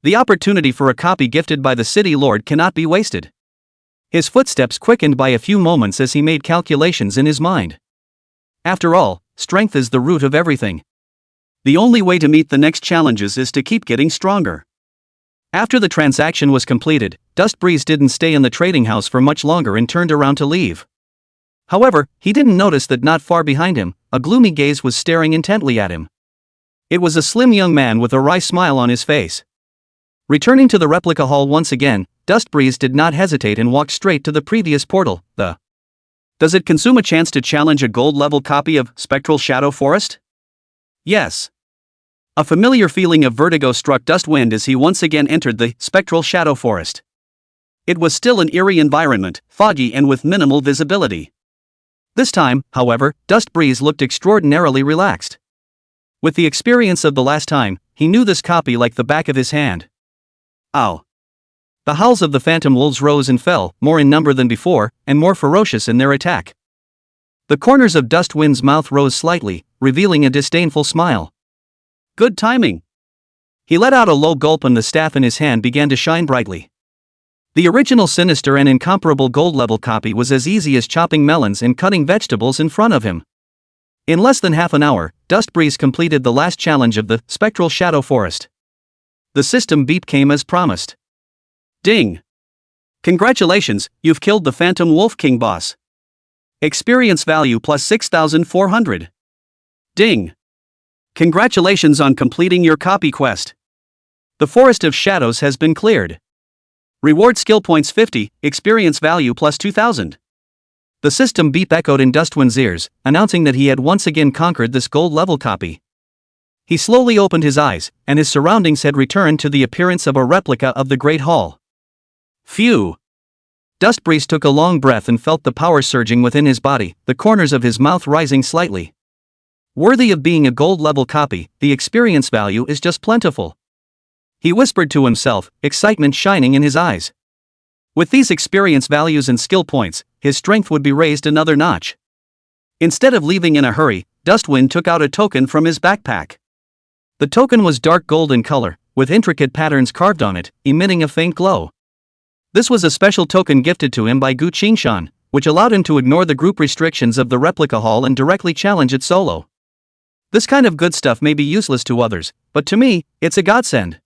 The opportunity for a copy gifted by the city lord cannot be wasted. His footsteps quickened by a few moments as he made calculations in his mind. After all, strength is the root of everything. The only way to meet the next challenges is to keep getting stronger. After the transaction was completed, Dustbreeze didn't stay in the trading house for much longer and turned around to leave. However, he didn't notice that not far behind him, a gloomy gaze was staring intently at him. It was a slim young man with a wry smile on his face. Returning to the replica hall once again, Dustbreeze did not hesitate and walked straight to the previous portal. Does it consume a chance to challenge a gold-level copy of Spectral Shadow Forest? Yes. A familiar feeling of vertigo struck Dustwind as he once again entered the Spectral Shadow Forest. It was still an eerie environment, foggy and with minimal visibility. This time, however, Dustbreeze looked extraordinarily relaxed. With the experience of the last time, he knew this copy like the back of his hand. Ow! The howls of the phantom wolves rose and fell, more in number than before, and more ferocious in their attack. The corners of Dustwind's mouth rose slightly, revealing a disdainful smile. Good timing! He let out a low gulp and the staff in his hand began to shine brightly. The original sinister and incomparable gold-level copy was as easy as chopping melons and cutting vegetables in front of him. In less than half an hour, Dustbreeze completed the last challenge of the Spectral Shadow Forest. The system beep came as promised. Ding! Congratulations, you've killed the Phantom Wolf King boss. Experience value plus 6,400. Ding! Congratulations on completing your copy quest. The Forest of Shadows has been cleared. Reward skill points 50, experience value plus 2,000. The system beep echoed in Dustwind's ears, announcing that he had once again conquered this gold-level copy. He slowly opened his eyes, and his surroundings had returned to the appearance of a replica of the Great Hall. Phew! Dustbreeze took a long breath and felt the power surging within his body, the corners of his mouth rising slightly. Worthy of being a gold-level copy, the experience value is just plentiful. He whispered to himself, excitement shining in his eyes. With these experience values and skill points, his strength would be raised another notch. Instead of leaving in a hurry, Dustwind took out a token from his backpack. The token was dark gold in color, with intricate patterns carved on it, emitting a faint glow. This was a special token gifted to him by Gu Qingshan, which allowed him to ignore the group restrictions of the replica hall and directly challenge it solo. This kind of good stuff may be useless to others, but to me, it's a godsend.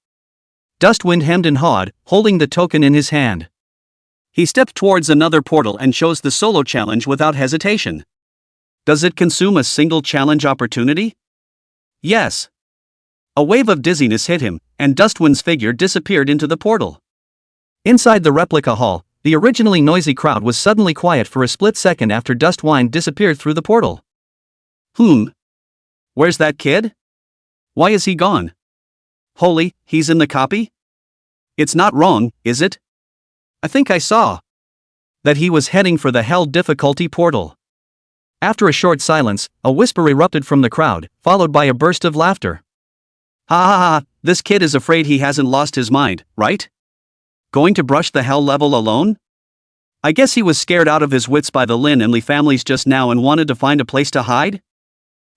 Dustwind hemmed and hawed, holding the token in his hand. He stepped towards another portal and chose the solo challenge without hesitation. Does it consume a single challenge opportunity? Yes. A wave of dizziness hit him, and Dustwind's figure disappeared into the portal. Inside the replica hall, the originally noisy crowd was suddenly quiet for a split second after Dustwind disappeared through the portal. Where's that kid? Why is he gone? Holy, he's in the copy? It's not wrong, is it? I think I saw that he was heading for the hell difficulty portal. After a short silence, a whisper erupted from the crowd, followed by a burst of laughter. Ha ha ha, this kid is afraid he hasn't lost his mind, right? Going to brush the hell level alone? I guess he was scared out of his wits by the Lin and Li families just now and wanted to find a place to hide?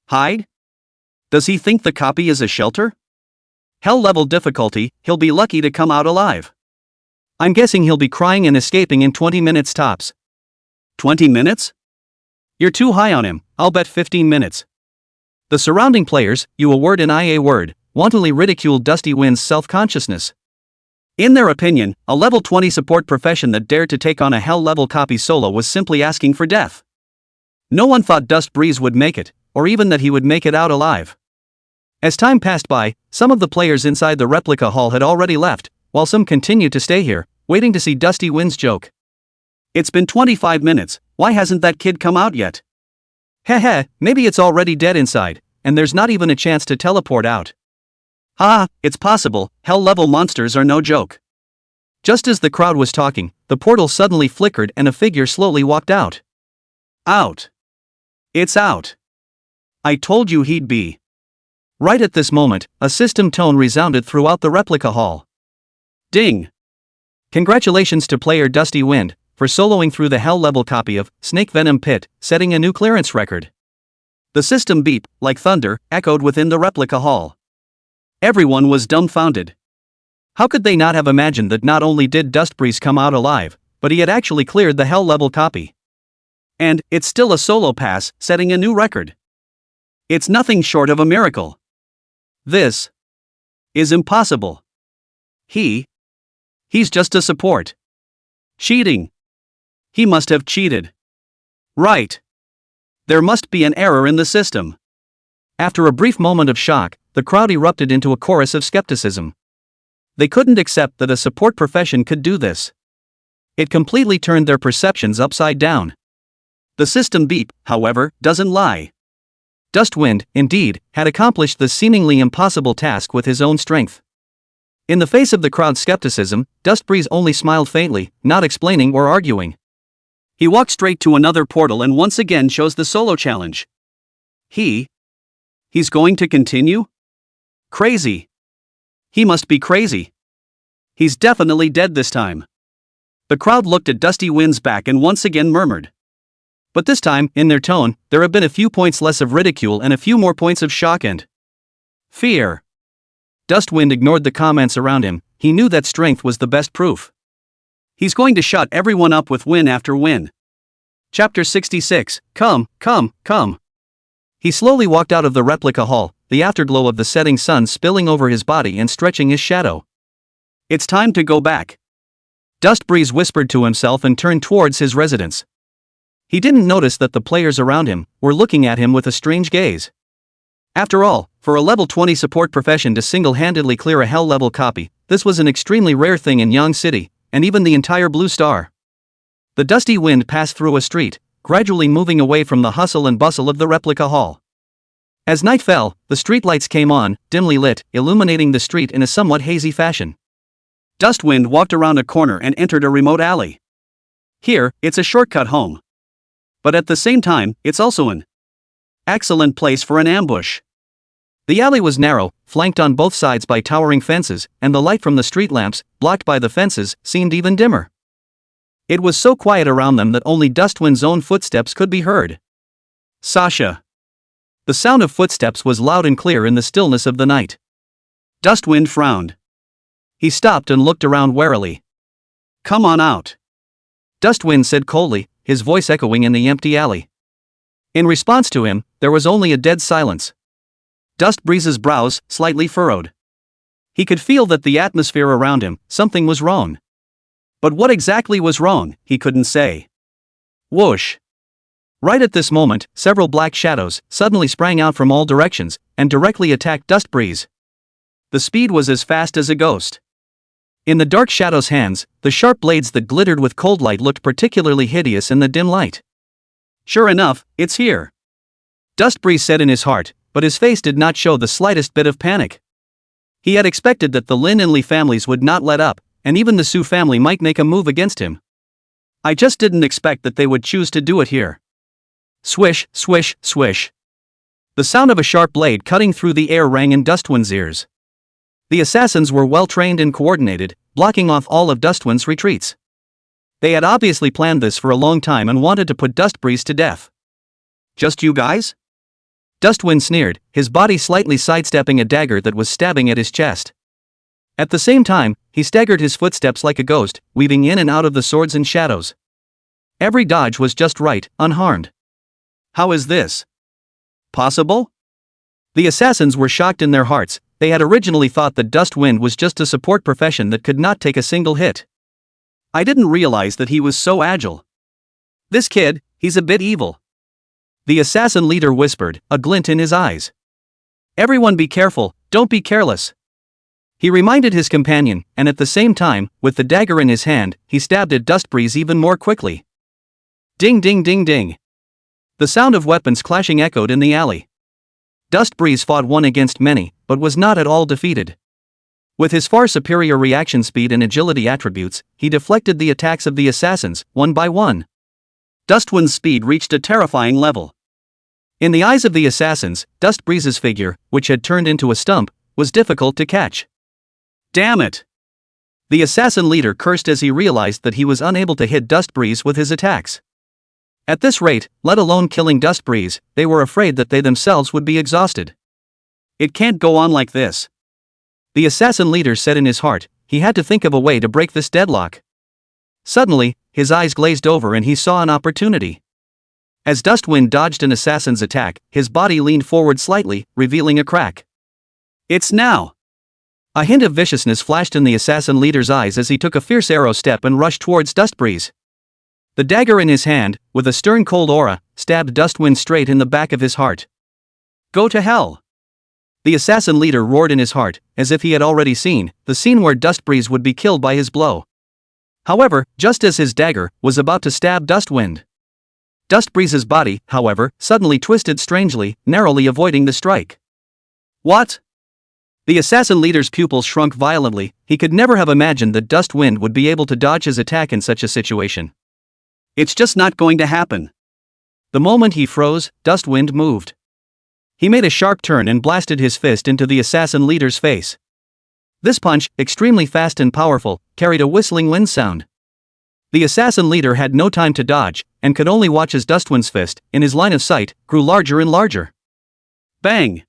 Hide? Does he think the copy is a shelter? Hell level difficulty, he'll be lucky to come out alive. I'm guessing he'll be crying and escaping in 20 minutes tops. 20 minutes? You're too high on him, I'll bet 15 minutes. The surrounding players, you a word and I a word, wantonly ridiculed Dustwind's self-consciousness. In their opinion, a level 20 support profession that dared to take on a hell level copy solo was simply asking for death. No one thought Dustbreeze would make it, or even that he would make it out alive. As time passed by, some of the players inside the replica hall had already left, while some continued to stay here, waiting to see Dustwind's joke. It's been 25 minutes, why hasn't that kid come out yet? Heh, maybe it's already dead inside, and there's not even a chance to teleport out. It's possible, hell-level monsters are no joke. Just as the crowd was talking, the portal suddenly flickered and a figure slowly walked out. Out. It's out. I told you he'd be. Right at this moment, a system tone resounded throughout the replica hall. Ding! Congratulations to player Dustwind, for soloing through the hell-level copy of Snake Venom Pit, setting a new clearance record. The system beep, like thunder, echoed within the replica hall. Everyone was dumbfounded. How could they not have imagined that not only did Dustbreeze come out alive, but he had actually cleared the hell-level copy? And it's still a solo pass, setting a new record. It's nothing short of a miracle. This is impossible. He's just a support. Cheating. He must have cheated. Right. There must be an error in the system. After a brief moment of shock, the crowd erupted into a chorus of skepticism. They couldn't accept that a support profession could do this. It completely turned their perceptions upside down. The system beep, however, doesn't lie. Dustwind, indeed, had accomplished the seemingly impossible task with his own strength. In the face of the crowd's skepticism, Dustbreeze only smiled faintly, not explaining or arguing. He walked straight to another portal and once again chose the solo challenge. He's going to continue? Crazy. He must be crazy. He's definitely dead this time. The crowd looked at Dusty Wind's back and once again murmured. But this time, in their tone, there have been a few points less of ridicule and a few more points of shock and fear. Dustwind ignored the comments around him. He knew that strength was the best proof. He's going to shut everyone up with win after win. Chapter 66, Come. He slowly walked out of the replica hall, the afterglow of the setting sun spilling over his body and stretching his shadow. It's time to go back. Dustbreeze whispered to himself and turned towards his residence. He didn't notice that the players around him were looking at him with a strange gaze. After all, for a level 20 support profession to single-handedly clear a hell-level copy, this was an extremely rare thing in Yang City, and even the entire Blue Star. The Dusty Wind passed through a street, gradually moving away from the hustle and bustle of the replica hall. As night fell, the streetlights came on, dimly lit, illuminating the street in a somewhat hazy fashion. Dustwind walked around a corner and entered a remote alley. Here, it's a shortcut home. But at the same time, it's also an excellent place for an ambush. The alley was narrow, flanked on both sides by towering fences, and the light from the street lamps, blocked by the fences, seemed even dimmer. It was so quiet around them that only Dustwind's own footsteps could be heard. Sasha. The sound of footsteps was loud and clear in the stillness of the night. Dustwind frowned. He stopped and looked around warily. Come on out. Dustwind said coldly, his voice echoing in the empty alley. In response to him, there was only a dead silence. Dustbreeze's brows slightly furrowed. He could feel that the atmosphere around him, something was wrong. But what exactly was wrong, he couldn't say. Whoosh. Right at this moment, several black shadows suddenly sprang out from all directions and directly attacked Dustbreeze. The speed was as fast as a ghost. In the dark shadow's hands, the sharp blades that glittered with cold light looked particularly hideous in the dim light. Sure enough, it's here. Dustbreeze said in his heart, but his face did not show the slightest bit of panic. He had expected that the Lin and Lee families would not let up, and even the Su family might make a move against him. I just didn't expect that they would choose to do it here. Swish, swish, swish. The sound of a sharp blade cutting through the air rang in Dustwind's ears. The assassins were well trained and coordinated, blocking off all of Dustwind's retreats. They had obviously planned this for a long time and wanted to put Dustbreeze to death. Just you guys? Dustwind sneered, his body slightly sidestepping a dagger that was stabbing at his chest. At the same time, he staggered his footsteps like a ghost, weaving in and out of the swords and shadows. Every dodge was just right, unharmed. How is this possible? The assassins were shocked in their hearts. They had originally thought that Dustwind was just a support profession that could not take a single hit. I didn't realize that he was so agile. This kid, he's a bit evil. The assassin leader whispered, a glint in his eyes. Everyone be careful, don't be careless. He reminded his companion, and at the same time, with the dagger in his hand, he stabbed at Dustbreeze even more quickly. Ding ding ding ding. The sound of weapons clashing echoed in the alley. Dustbreeze fought one against many, but was not at all defeated. With his far superior reaction speed and agility attributes, he deflected the attacks of the assassins, one by one. Dustwind's speed reached a terrifying level. In the eyes of the assassins, Dustbreeze's figure, which had turned into a stump, was difficult to catch. Damn it! The assassin leader cursed as he realized that he was unable to hit Dust Breeze with his attacks. At this rate, let alone killing Dust Breeze, they were afraid that they themselves would be exhausted. It can't go on like this. The assassin leader said in his heart, he had to think of a way to break this deadlock. Suddenly, his eyes glazed over and he saw an opportunity. As Dustwind dodged an assassin's attack, his body leaned forward slightly, revealing a crack. It's now! A hint of viciousness flashed in the assassin leader's eyes as he took a fierce arrow step and rushed towards Dustbreeze. The dagger in his hand, with a stern cold aura, stabbed Dustwind straight in the back of his heart. Go to hell! The assassin leader roared in his heart, as if he had already seen the scene where Dustbreeze would be killed by his blow. However, just as his dagger was about to stab Dustwind, Dustbreeze's body, however, suddenly twisted strangely, narrowly avoiding the strike. What? The assassin leader's pupils shrunk violently. He could never have imagined that Dustwind would be able to dodge his attack in such a situation. It's just not going to happen. The moment he froze, Dustwind moved. He made a sharp turn and blasted his fist into the assassin leader's face. This punch, extremely fast and powerful, carried a whistling wind sound. The assassin leader had no time to dodge, and could only watch as Dustwind's fist, in his line of sight, grew larger and larger. Bang!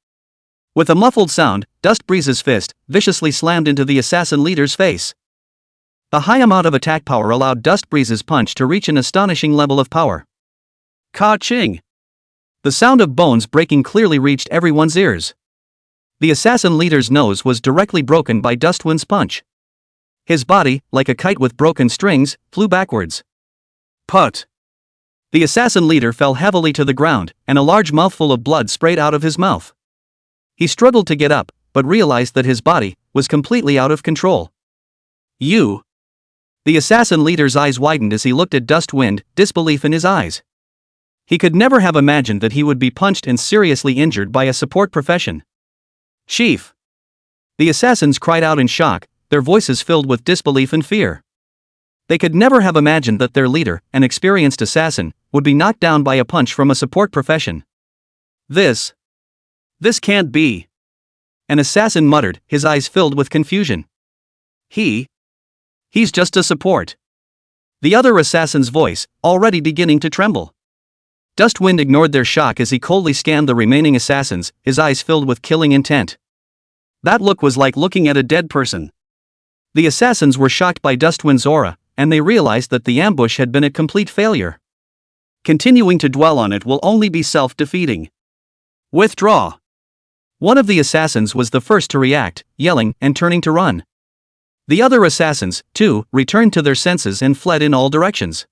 With a muffled sound, Dustbreeze's fist viciously slammed into the assassin leader's face. The high amount of attack power allowed Dustbreeze's punch to reach an astonishing level of power. Ka-ching! The sound of bones breaking clearly reached everyone's ears. The assassin leader's nose was directly broken by Dustwind's punch. His body, like a kite with broken strings, flew backwards. Put! The assassin leader fell heavily to the ground, and a large mouthful of blood sprayed out of his mouth. He struggled to get up, but realized that his body was completely out of control. You! The assassin leader's eyes widened as he looked at Dustwind, disbelief in his eyes. He could never have imagined that he would be punched and seriously injured by a support profession. Chief! The assassins cried out in shock, their voices filled with disbelief and fear. They could never have imagined that their leader, an experienced assassin, would be knocked down by a punch from a support profession. This can't be. An assassin muttered, his eyes filled with confusion. He's just a support. The other assassin's voice, already beginning to tremble. Dustwind ignored their shock as he coldly scanned the remaining assassins, his eyes filled with killing intent. That look was like looking at a dead person. The assassins were shocked by Dustwind's aura, and they realized that the ambush had been a complete failure. Continuing to dwell on it will only be self-defeating. Withdraw! One of the assassins was the first to react, yelling and turning to run. The other assassins, too, returned to their senses and fled in all directions.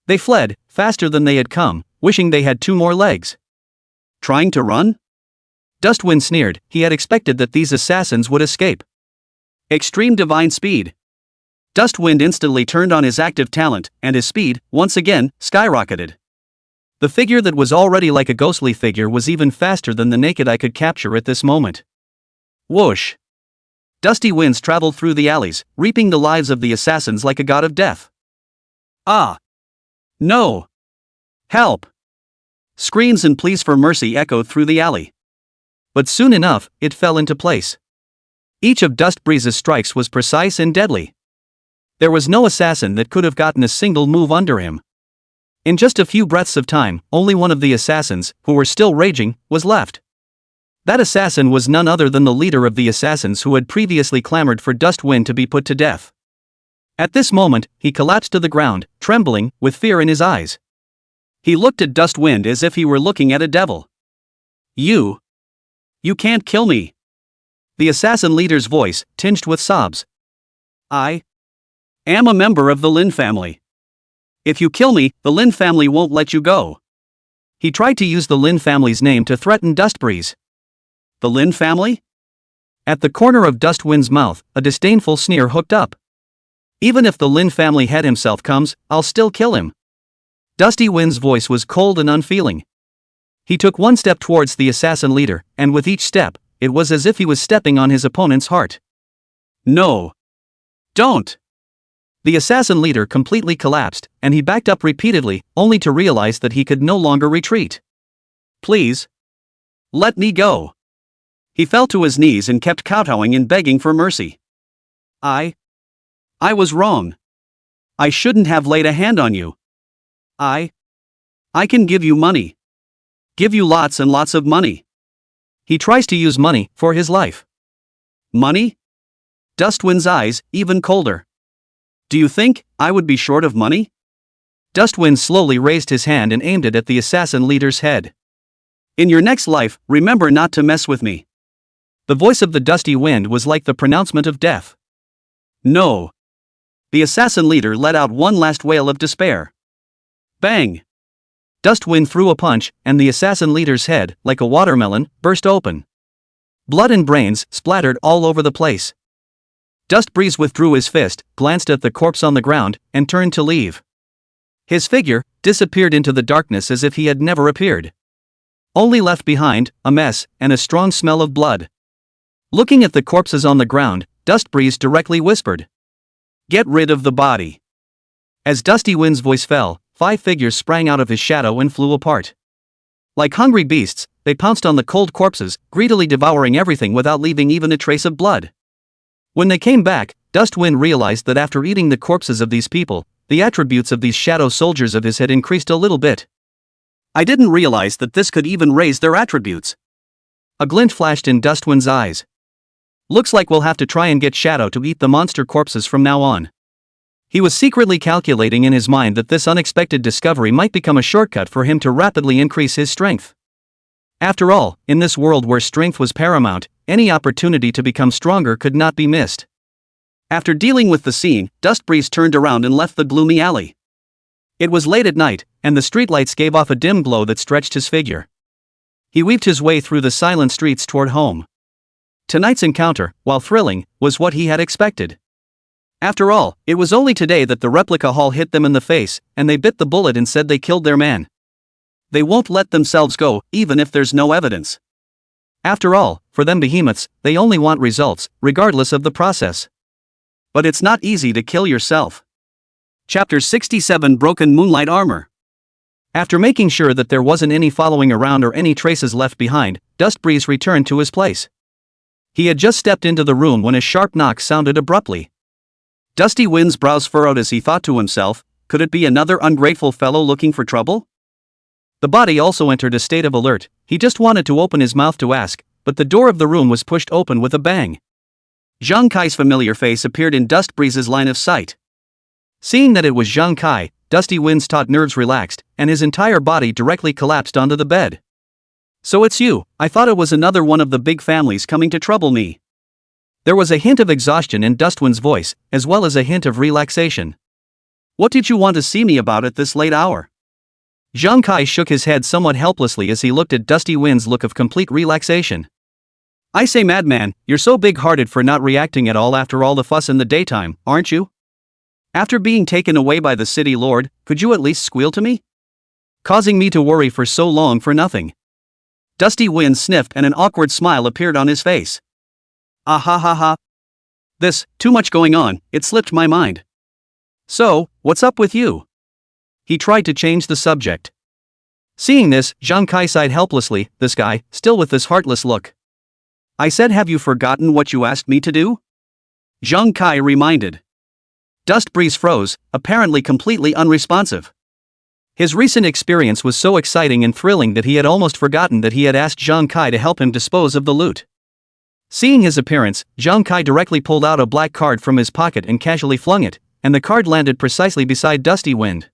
They fled, faster than they had come, wishing they had 2 more legs. Trying to run? Dustwind sneered, he had expected that these assassins would escape. Extreme divine speed. Dustwind instantly turned on his active talent, and his speed, once again, skyrocketed. The figure that was already like a ghostly figure was even faster than the naked eye could capture at this moment. Whoosh! Dusty winds traveled through the alleys, reaping the lives of the assassins like a god of death. Ah! No! Help! Screams and pleas for mercy echoed through the alley. But soon enough, it fell into place. Each of Dustbreeze's strikes was precise and deadly. There was no assassin that could have gotten a single move under him. In just a few breaths of time, only one of the assassins, who were still raging, was left. That assassin was none other than the leader of the assassins who had previously clamored for Dustwind to be put to death. At this moment, he collapsed to the ground, trembling, with fear in his eyes. He looked at Dustwind as if he were looking at a devil. You can't kill me. The assassin leader's voice, tinged with sobs. I am a member of the Lin family. If you kill me, the Lin family won't let you go. He tried to use the Lin family's name to threaten Dustbreeze. The Lin family? At the corner of Dustwind's mouth, a disdainful sneer hooked up. Even if the Lin family head himself comes, I'll still kill him. Dusty Wind's voice was cold and unfeeling. He took one step towards the assassin leader, and with each step, it was as if he was stepping on his opponent's heart. No! Don't! The assassin leader completely collapsed, and he backed up repeatedly, only to realize that he could no longer retreat. Please! Let me go! He fell to his knees and kept kowtowing and begging for mercy. I was wrong. I shouldn't have laid a hand on you. I can give you money. Give you lots and lots of money. He tries to use money for his life. Money? Dustwind's eyes, even colder. Do you think I would be short of money? Dustwind slowly raised his hand and aimed it at the assassin leader's head. In your next life, remember not to mess with me. The voice of the dusty wind was like the pronouncement of death. No. The assassin leader let out one last wail of despair. Bang! Dustwind threw a punch, and the assassin leader's head, like a watermelon, burst open. Blood and brains splattered all over the place. Dustbreeze withdrew his fist, glanced at the corpse on the ground, and turned to leave. His figure disappeared into the darkness as if he had never appeared. Only left behind, a mess, and a strong smell of blood. Looking at the corpses on the ground, Dustbreeze directly whispered, "Get rid of the body." As Dusty Wind's voice fell, 5 figures sprang out of his shadow and flew apart. Like hungry beasts, they pounced on the cold corpses, greedily devouring everything without leaving even a trace of blood. When they came back, Dustwind realized that after eating the corpses of these people, the attributes of these shadow soldiers of his had increased a little bit. I didn't realize that this could even raise their attributes. A glint flashed in Dustwind's eyes. Looks like we'll have to try and get Shadow to eat the monster corpses from now on. He was secretly calculating in his mind that this unexpected discovery might become a shortcut for him to rapidly increase his strength. After all, in this world where strength was paramount, any opportunity to become stronger could not be missed. After dealing with the scene, Dustbreeze turned around and left the gloomy alley. It was late at night, and the streetlights gave off a dim glow that stretched his figure. He weaved his way through the silent streets toward home. Tonight's encounter, while thrilling, was what he had expected. After all, it was only today that the replica hall hit them in the face, and they bit the bullet and said they killed their man. They won't let themselves go, even if there's no evidence. After all, for them behemoths, they only want results, regardless of the process. But it's not easy to kill yourself. Chapter 67 Broken Moonlight Armor. After making sure that there wasn't any following around or any traces left behind, Dustbreeze returned to his place. He had just stepped into the room when a sharp knock sounded abruptly. Dusty Wind's brows furrowed as he thought to himself, could it be another ungrateful fellow looking for trouble? The body also entered a state of alert. He just wanted to open his mouth to ask, but the door of the room was pushed open with a bang. Zhang Kai's familiar face appeared in Dustbreeze's line of sight. Seeing that it was Zhang Kai, Dusty Wind's taut nerves relaxed, and his entire body directly collapsed onto the bed. So it's you. I thought it was another one of the big families coming to trouble me. There was a hint of exhaustion in Dustwind's voice, as well as a hint of relaxation. What did you want to see me about at this late hour? Zhang Kai shook his head somewhat helplessly as he looked at Dusty Wind's look of complete relaxation. I say, madman, you're so big-hearted for not reacting at all after all the fuss in the daytime, aren't you? After being taken away by the city lord, could you at least squeal to me? Causing me to worry for so long for nothing. Dusty Wind sniffed and an awkward smile appeared on his face. Ah ha ha ha. This, too much going on, it slipped my mind. So, what's up with you? He tried to change the subject. Seeing this, Zhang Kai sighed helplessly, this guy, still with this heartless look. I said, have you forgotten what you asked me to do? Zhang Kai reminded. Dustbreeze froze, apparently completely unresponsive. His recent experience was so exciting and thrilling that he had almost forgotten that he had asked Zhang Kai to help him dispose of the loot. Seeing his appearance, Zhang Kai directly pulled out a black card from his pocket and casually flung it, and the card landed precisely beside Dusty Wind.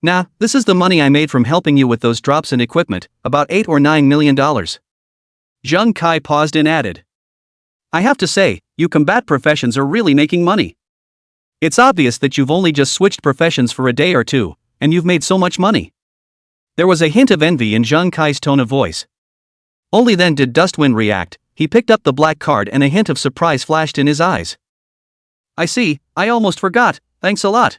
Nah, this is the money I made from helping you with those drops and equipment, about $8 or $9 million. Zhang Kai paused and added. I have to say, you combat professions are really making money. It's obvious that you've only just switched professions for a day or two, and you've made so much money. There was a hint of envy in Zhang Kai's tone of voice. Only then did Dustwind react. He picked up the black card and a hint of surprise flashed in his eyes. I see, I almost forgot, thanks a lot.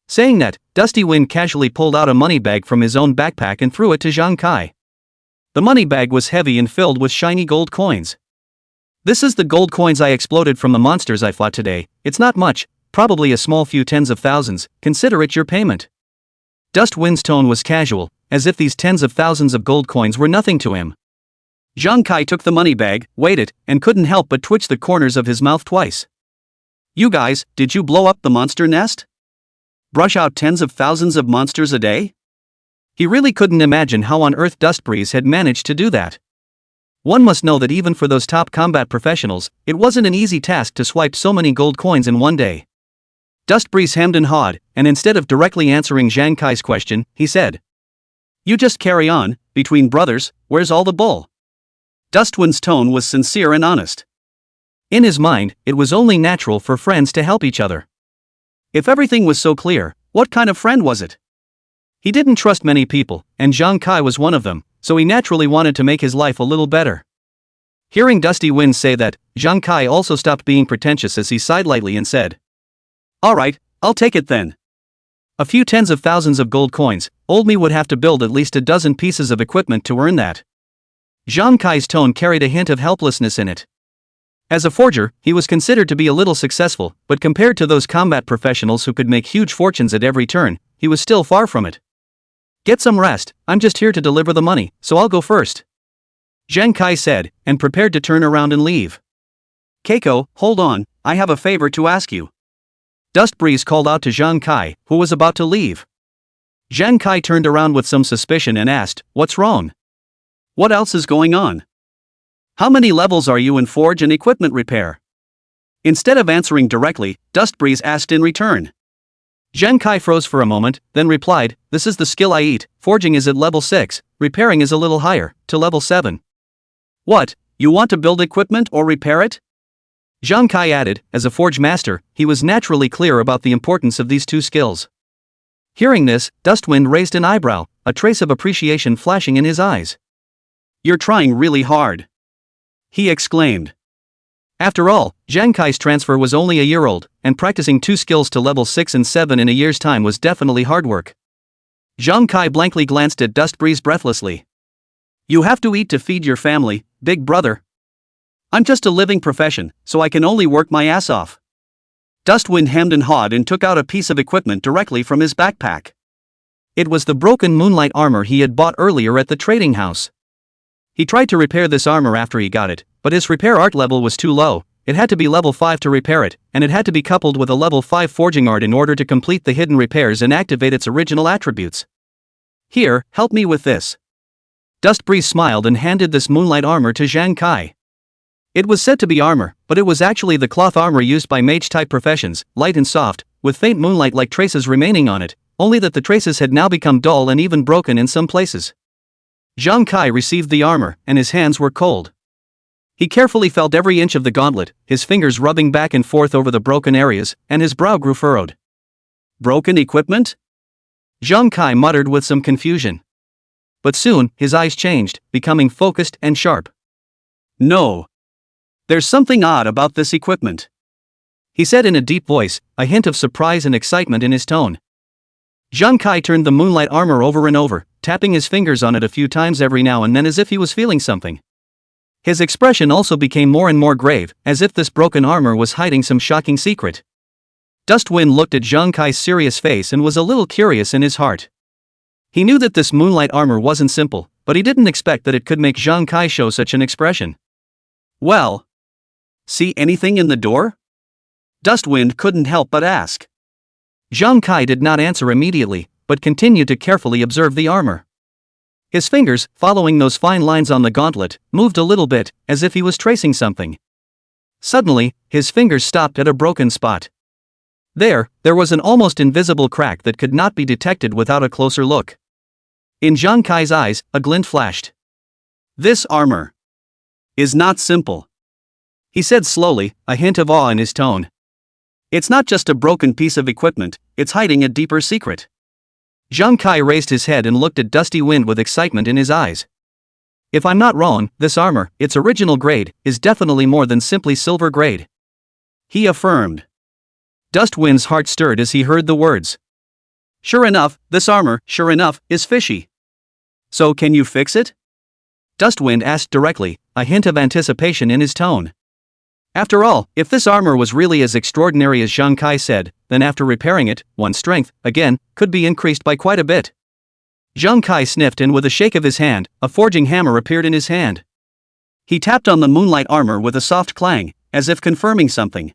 Saying that, Dusty Wind casually pulled out a money bag from his own backpack and threw it to Zhang Kai. The money bag was heavy and filled with shiny gold coins. This is the gold coins I exploded from the monsters I fought today. It's not much, probably a small few tens of thousands, consider it your payment. Dustwind's tone was casual, as if these tens of thousands of gold coins were nothing to him. Zhang Kai took the money bag, weighed it, and couldn't help but twitch the corners of his mouth twice. You guys, did you blow up the monster nest? Brush out tens of thousands of monsters a day? He really couldn't imagine how on earth Dustbreeze had managed to do that. One must know that even for those top combat professionals, it wasn't an easy task to swipe so many gold coins in one day. Dustbreeze hemmed and hawed, and instead of directly answering Zhang Kai's question, he said, "You just carry on, between brothers, where's all the bull?" Dustwind's tone was sincere and honest. In his mind, it was only natural for friends to help each other. If everything was so clear, what kind of friend was it? He didn't trust many people, and Zhang Kai was one of them, so he naturally wanted to make his life a little better. Hearing Dusty Wind say that, Zhang Kai also stopped being pretentious as he sighed lightly and said, "Alright, I'll take it then. A few tens of thousands of gold coins, old me would have to build at least a dozen pieces of equipment to earn that." Zhang Kai's tone carried a hint of helplessness in it. As a forger, he was considered to be a little successful, but compared to those combat professionals who could make huge fortunes at every turn, he was still far from it. "Get some rest, I'm just here to deliver the money, so I'll go first," Zhang Kai said, and prepared to turn around and leave. "Keiko, hold on, I have a favor to ask you." Dustbreeze called out to Zhang Kai, who was about to leave. Zhang Kai turned around with some suspicion and asked, "What's wrong? What else is going on? How many levels are you in forge and equipment repair?" Instead of answering directly, Dustbreeze asked in return. Zhang Kai froze for a moment, then replied, "This is the skill I eat, forging is at level 6, repairing is a little higher, to level 7. What, you want to build equipment or repair it?" Zhang Kai added, as a forge master, he was naturally clear about the importance of these two skills. Hearing this, Dustwind raised an eyebrow, a trace of appreciation flashing in his eyes. "You're trying really hard," he exclaimed. After all, Zhang Kai's transfer was only a year old, and practicing two skills to level 6 and 7 in a year's time was definitely hard work. Zhang Kai blankly glanced at Dustbreeze breathlessly. "You have to eat to feed your family, big brother. I'm just a living profession, so I can only work my ass off." Dustwind hemmed and hawed and took out a piece of equipment directly from his backpack. It was the broken moonlight armor he had bought earlier at the trading house. He tried to repair this armor after he got it, but his repair art level was too low. It had to be level 5 to repair it, and it had to be coupled with a level 5 forging art in order to complete the hidden repairs and activate its original attributes. "Here, help me with this." Dustbreeze smiled and handed this moonlight armor to Zhang Kai. It was said to be armor, but it was actually the cloth armor used by mage-type professions, light and soft, with faint moonlight-like traces remaining on it, only that the traces had now become dull and even broken in some places. Zhang Kai received the armor, and his hands were cold. He carefully felt every inch of the gauntlet, his fingers rubbing back and forth over the broken areas, and his brow grew furrowed. "Broken equipment?" Zhang Kai muttered with some confusion. But soon, his eyes changed, becoming focused and sharp. "No. There's something odd about this equipment," he said in a deep voice, a hint of surprise and excitement in his tone. Zhang Kai turned the moonlight armor over and over, tapping his fingers on it a few times every now and then as if he was feeling something. His expression also became more and more grave, as if this broken armor was hiding some shocking secret. Dustwind looked at Zhang Kai's serious face and was a little curious in his heart. He knew that this moonlight armor wasn't simple, but he didn't expect that it could make Zhang Kai show such an expression. "Well, see anything in the door?" Dustwind couldn't help but ask. Zhang Kai did not answer immediately, but continued to carefully observe the armor. His fingers, following those fine lines on the gauntlet, moved a little bit, as if he was tracing something. Suddenly, his fingers stopped at a broken spot. There was an almost invisible crack that could not be detected without a closer look. In Zhang Kai's eyes, a glint flashed. "This armor is not simple," he said slowly, a hint of awe in his tone. "It's not just a broken piece of equipment, it's hiding a deeper secret." Zhang Kai raised his head and looked at Dusty Wind with excitement in his eyes. "If I'm not wrong, this armor, its original grade, is definitely more than simply silver grade," he affirmed. Dustwind's heart stirred as he heard the words. "Sure enough, this armor, is fishy. So can you fix it?" Dustwind asked directly, a hint of anticipation in his tone. After all, if this armor was really as extraordinary as Zhang Kai said, then after repairing it, one's strength, again, could be increased by quite a bit. Zhang Kai sniffed and with a shake of his hand, a forging hammer appeared in his hand. He tapped on the moonlight armor with a soft clang, as if confirming something.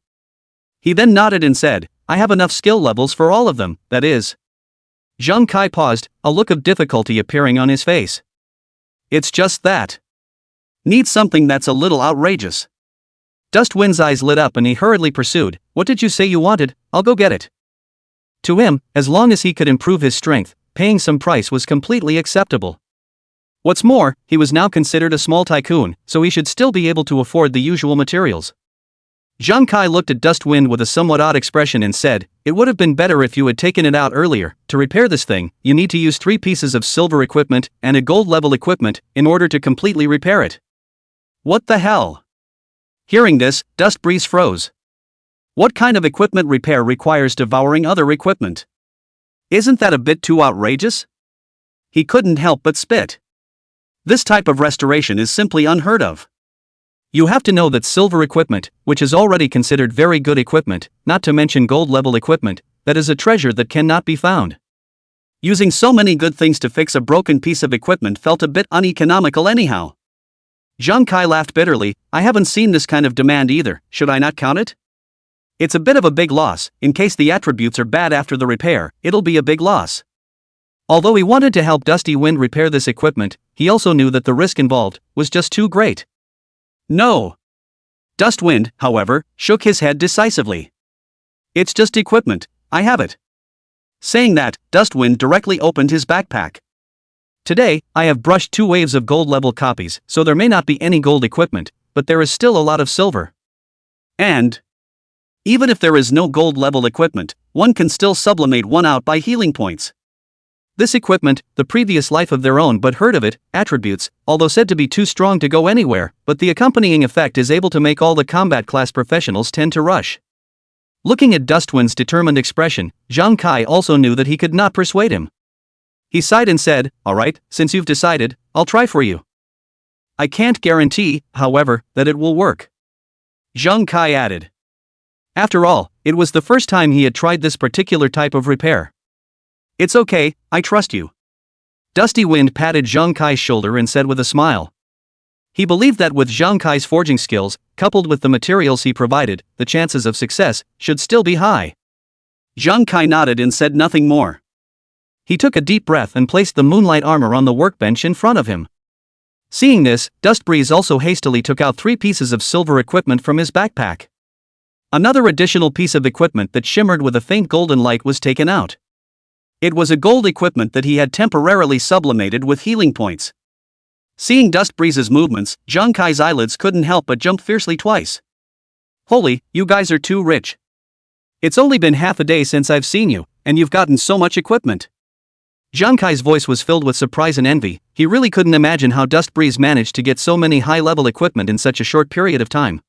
He then nodded and said, I have enough skill levels for all of them, that is. Zhang Kai paused, a look of difficulty appearing on his face. It's just that. Need something that's a little outrageous. Dustwind's eyes lit up and he hurriedly pursued, what did you say you wanted? I'll go get it. To him, as long as he could improve his strength, paying some price was completely acceptable. What's more, he was now considered a small tycoon, so he should still be able to afford the usual materials. Zhang Kai looked at Dustwind with a somewhat odd expression and said, it would have been better if you had taken it out earlier. To repair this thing, you need to use 3 pieces of silver equipment and a gold level equipment in order to completely repair it. What the hell? Hearing this, Dust Breeze froze. What kind of equipment repair requires devouring other equipment? Isn't that a bit too outrageous? He couldn't help but spit. This type of restoration is simply unheard of. You have to know that silver equipment, which is already considered very good equipment, not to mention gold level equipment, that is a treasure that cannot be found. Using so many good things to fix a broken piece of equipment felt a bit uneconomical anyhow. Zhang Kai laughed bitterly, I haven't seen this kind of demand either, should I not count it? It's a bit of a big loss, in case the attributes are bad after the repair, it'll be a big loss. Although he wanted to help Dusty Wind repair this equipment, he also knew that the risk involved was just too great. No. Dustwind, however, shook his head decisively. It's just equipment, I have it. Saying that, Dustwind directly opened his backpack. Today, I have brushed 2 waves of gold level copies, so there may not be any gold equipment, but there is still a lot of silver. And even if there is no gold level equipment, one can still sublimate one out by healing points. This equipment, the previous life of their own but heard of it, attributes, although said to be too strong to go anywhere, but the accompanying effect is able to make all the combat class professionals tend to rush. Looking at Dustwind's determined expression, Zhang Kai also knew that he could not persuade him. He sighed and said, alright, since you've decided, I'll try for you. I can't guarantee, however, that it will work. Zhang Kai added. After all, it was the first time he had tried this particular type of repair. It's okay, I trust you. Dusty Wind patted Zhang Kai's shoulder and said with a smile. He believed that with Zhang Kai's forging skills, coupled with the materials he provided, the chances of success should still be high. Zhang Kai nodded and said nothing more. He took a deep breath and placed the moonlight armor on the workbench in front of him. Seeing this, Dustbreeze also hastily took out 3 pieces of silver equipment from his backpack. Another additional piece of equipment that shimmered with a faint golden light was taken out. It was a gold equipment that he had temporarily sublimated with healing points. Seeing Dustbreeze's movements, Zhang Kai's eyelids couldn't help but jump fiercely twice. Holy, you guys are too rich. It's only been half a day since I've seen you, and you've gotten so much equipment. Zhang Kai's voice was filled with surprise and envy. He really couldn't imagine how Dustbreeze managed to get so many high-level equipment in such a short period of time.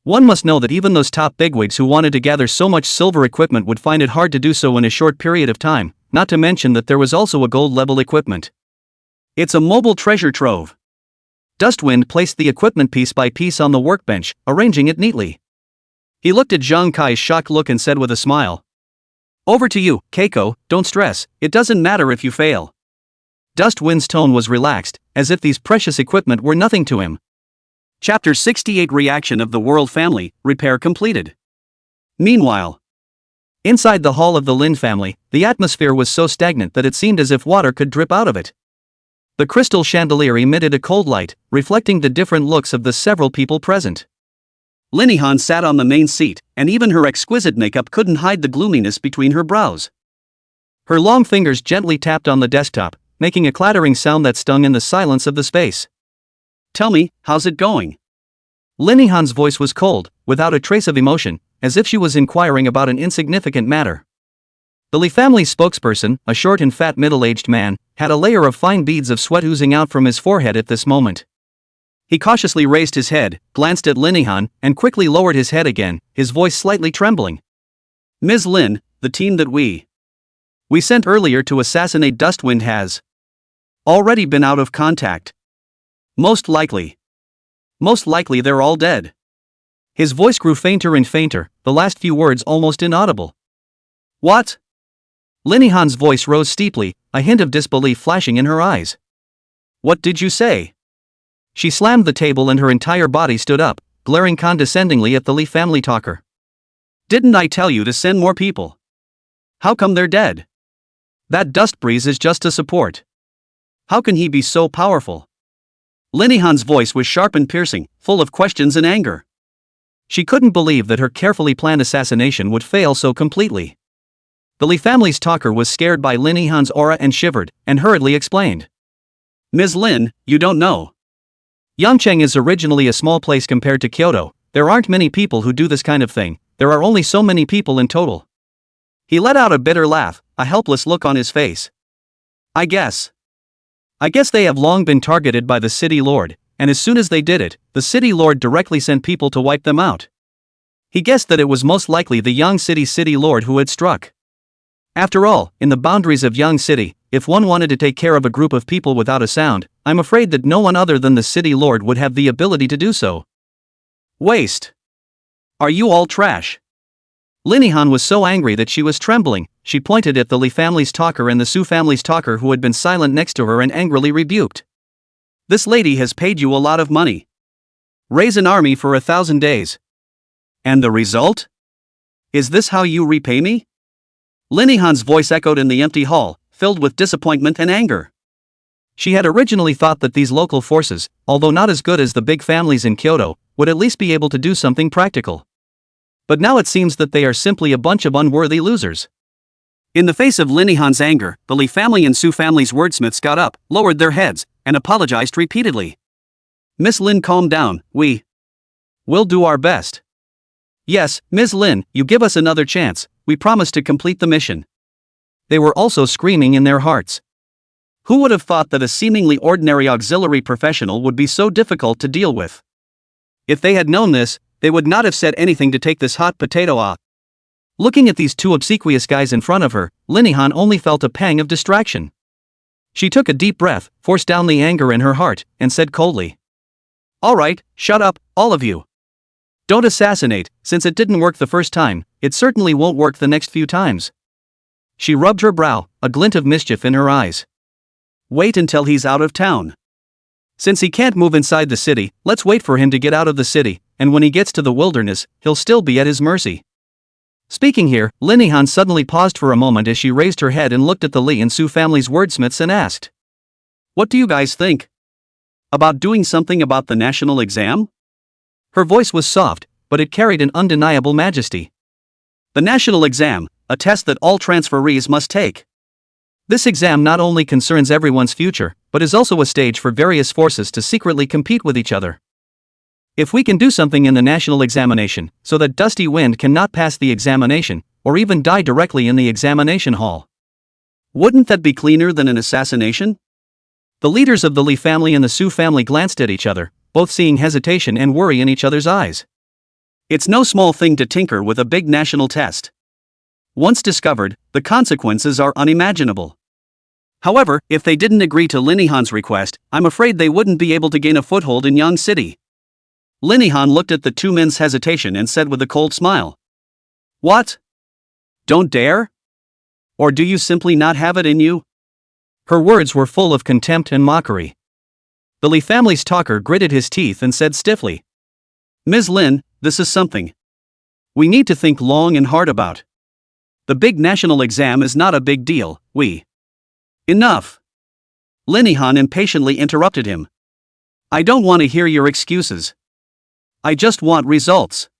One must know that even those top bigwigs who wanted to gather so much silver equipment would find it hard to do so in a short period of time, not to mention that there was also a gold-level equipment. It's a mobile treasure trove. Dustwind placed the equipment piece by piece on the workbench, arranging it neatly. He looked at Zhang Kai's shocked look and said with a smile. Over to you, Keiko, don't stress, it doesn't matter if you fail. Dustwind's tone was relaxed, as if these precious equipment were nothing to him. Chapter 68 Reaction of the World Family, Repair completed. Meanwhile, inside the hall of the Lin family, the atmosphere was so stagnant that it seemed as if water could drip out of it. The crystal chandelier emitted a cold light, reflecting the different looks of the several people present. Linihan sat on the main seat, and even her exquisite makeup couldn't hide the gloominess between her brows. Her long fingers gently tapped on the desktop, making a clattering sound that stung in the silence of the space. Tell me, how's it going? Linihan's voice was cold, without a trace of emotion, as if she was inquiring about an insignificant matter. The Li family's spokesperson, a short and fat middle-aged man, had a layer of fine beads of sweat oozing out from his forehead at this moment. He cautiously raised his head, glanced at Linihan, and quickly lowered his head again, his voice slightly trembling. Ms. Lin, the team that we sent earlier to assassinate Dustwind has already been out of contact. Most likely they're all dead. His voice grew fainter and fainter, the last few words almost inaudible. What? Linihan's voice rose steeply, a hint of disbelief flashing in her eyes. What did you say? She slammed the table and her entire body stood up, glaring condescendingly at the Li family talker. Didn't I tell you to send more people? How come they're dead? That dust breeze is just a support. How can he be so powerful? Linihan's voice was sharp and piercing, full of questions and anger. She couldn't believe that her carefully planned assassination would fail so completely. The Li family's talker was scared by Linihan's aura and shivered, and hurriedly explained. Ms. Lin, you don't know. Yangcheng is originally a small place compared to Kyoto. There aren't many people who do this kind of thing, there are only so many people in total. He let out a bitter laugh, a helpless look on his face. I guess they have long been targeted by the city lord, and as soon as they did it, the city lord directly sent people to wipe them out. He guessed that it was most likely the Yang city lord who had struck. After all, in the boundaries of Yang City, if one wanted to take care of a group of people without a sound, I'm afraid that no one other than the city lord would have the ability to do so. Waste. Are you all trash? Linihan was so angry that she was trembling. She pointed at the Li family's talker and the Su family's talker who had been silent next to her and angrily rebuked. This lady has paid you a lot of money. Raise an army for 1,000 days. And the result? Is this how you repay me? Linihan's voice echoed in the empty hall, filled with disappointment and anger. She had originally thought that these local forces, although not as good as the big families in Kyoto, would at least be able to do something practical. But now it seems that they are simply a bunch of unworthy losers. In the face of Linihan's anger, the Li family and Su family's wordsmiths got up, lowered their heads, and apologized repeatedly. Miss Lin, calm down, we'll do our best. Yes, Ms. Lin, you give us another chance, we promise to complete the mission. They were also screaming in their hearts. Who would have thought that a seemingly ordinary auxiliary professional would be so difficult to deal with? If they had known this, they would not have said anything to take this hot potato off. Looking at these two obsequious guys in front of her, Linihan only felt a pang of distraction. She took a deep breath, forced down the anger in her heart, and said coldly. All right, shut up, all of you. Don't assassinate, since it didn't work the first time, it certainly won't work the next few times. She rubbed her brow, a glint of mischief in her eyes. Wait until he's out of town. Since he can't move inside the city, let's wait for him to get out of the city, and when he gets to the wilderness, he'll still be at his mercy. Speaking here, Linihan suddenly paused for a moment as she raised her head and looked at the Li and Su family's wordsmiths and asked. What do you guys think? About doing something about the national exam? Her voice was soft, but it carried an undeniable majesty. The national exam, a test that all transferees must take. This exam not only concerns everyone's future, but is also a stage for various forces to secretly compete with each other. If we can do something in the national examination, so that Dusty Wind cannot pass the examination, or even die directly in the examination hall. Wouldn't that be cleaner than an assassination? The leaders of the Li family and the Su family glanced at each other, both seeing hesitation and worry in each other's eyes. It's no small thing to tinker with a big national test. Once discovered, the consequences are unimaginable. However, if they didn't agree to Linihan's request, I'm afraid they wouldn't be able to gain a foothold in Yang City. Linihan looked at the two men's hesitation and said with a cold smile. What? Don't dare? Or do you simply not have it in you? Her words were full of contempt and mockery. The Li family's talker gritted his teeth and said stiffly. Ms. Lin, this is something we need to think long and hard about. The big national exam is not a big deal, Enough! Linihan impatiently interrupted him. I don't want to hear your excuses. I just want results.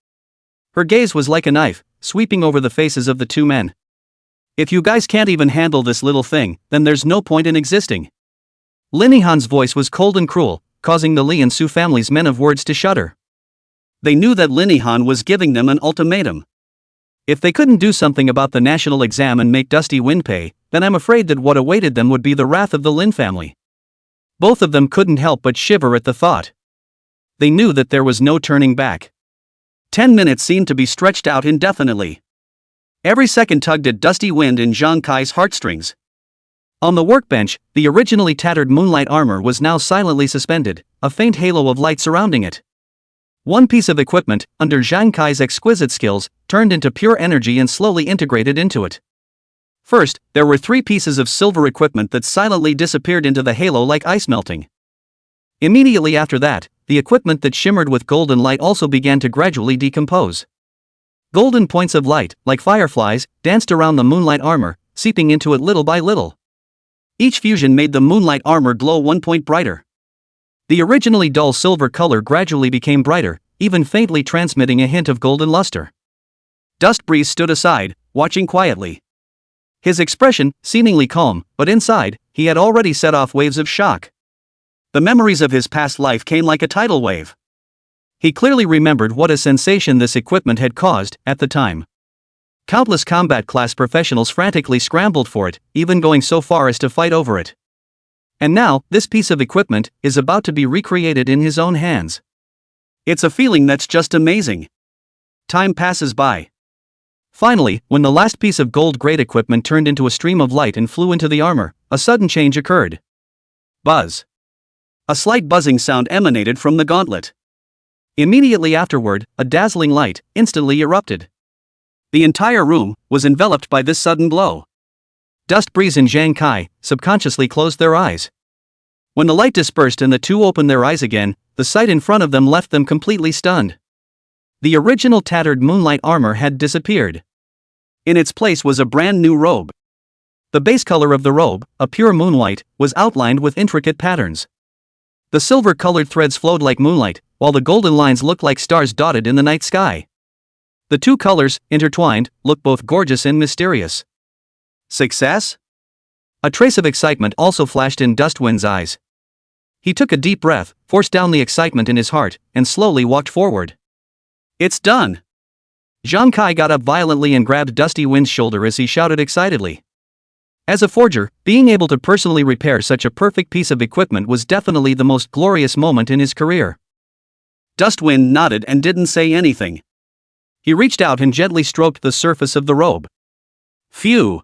Her gaze was like a knife, sweeping over the faces of the two men. If you guys can't even handle this little thing, then there's no point in existing. Linihan's voice was cold and cruel, causing the Li and Su family's men of words to shudder. They knew that Linihan was giving them an ultimatum. If they couldn't do something about the national exam and make Dusty Wind pay, then I'm afraid that what awaited them would be the wrath of the Lin family. Both of them couldn't help but shiver at the thought. They knew that there was no turning back. 10 minutes seemed to be stretched out indefinitely. Every second tugged at Dusty Wind and Zhang Kai's heartstrings. On the workbench, the originally tattered moonlight armor was now silently suspended, a faint halo of light surrounding it. One piece of equipment, under Zhang Kai's exquisite skills, turned into pure energy and slowly integrated into it. First, there were 3 pieces of silver equipment that silently disappeared into the halo like ice melting. Immediately after that, the equipment that shimmered with golden light also began to gradually decompose. Golden points of light, like fireflies, danced around the moonlight armor, seeping into it little by little. Each fusion made the moonlight armor glow 1 point brighter. The originally dull silver color gradually became brighter, even faintly transmitting a hint of golden luster. Dust Breeze stood aside, watching quietly. His expression, seemingly calm, but inside, he had already set off waves of shock. The memories of his past life came like a tidal wave. He clearly remembered what a sensation this equipment had caused at the time. Countless combat class professionals frantically scrambled for it, even going so far as to fight over it. And now, this piece of equipment is about to be recreated in his own hands. It's a feeling that's just amazing. Time passes by. Finally, when the last piece of gold-grade equipment turned into a stream of light and flew into the armor, a sudden change occurred. Buzz. A slight buzzing sound emanated from the gauntlet. Immediately afterward, a dazzling light instantly erupted. The entire room was enveloped by this sudden blow. Dust Breeze and Zhang Kai subconsciously closed their eyes. When the light dispersed and the two opened their eyes again, the sight in front of them left them completely stunned. The original tattered moonlight armor had disappeared. In its place was a brand new robe. The base color of the robe, a pure moonwhite, was outlined with intricate patterns. The silver-colored threads flowed like moonlight, while the golden lines looked like stars dotted in the night sky. The two colors, intertwined, looked both gorgeous and mysterious. Success? A trace of excitement also flashed in Dustwind's eyes. He took a deep breath, forced down the excitement in his heart, and slowly walked forward. It's done! Zhang Kai got up violently and grabbed Dusty Wind's shoulder as he shouted excitedly. As a forger, being able to personally repair such a perfect piece of equipment was definitely the most glorious moment in his career. Dustwind nodded and didn't say anything. He reached out and gently stroked the surface of the robe. Phew!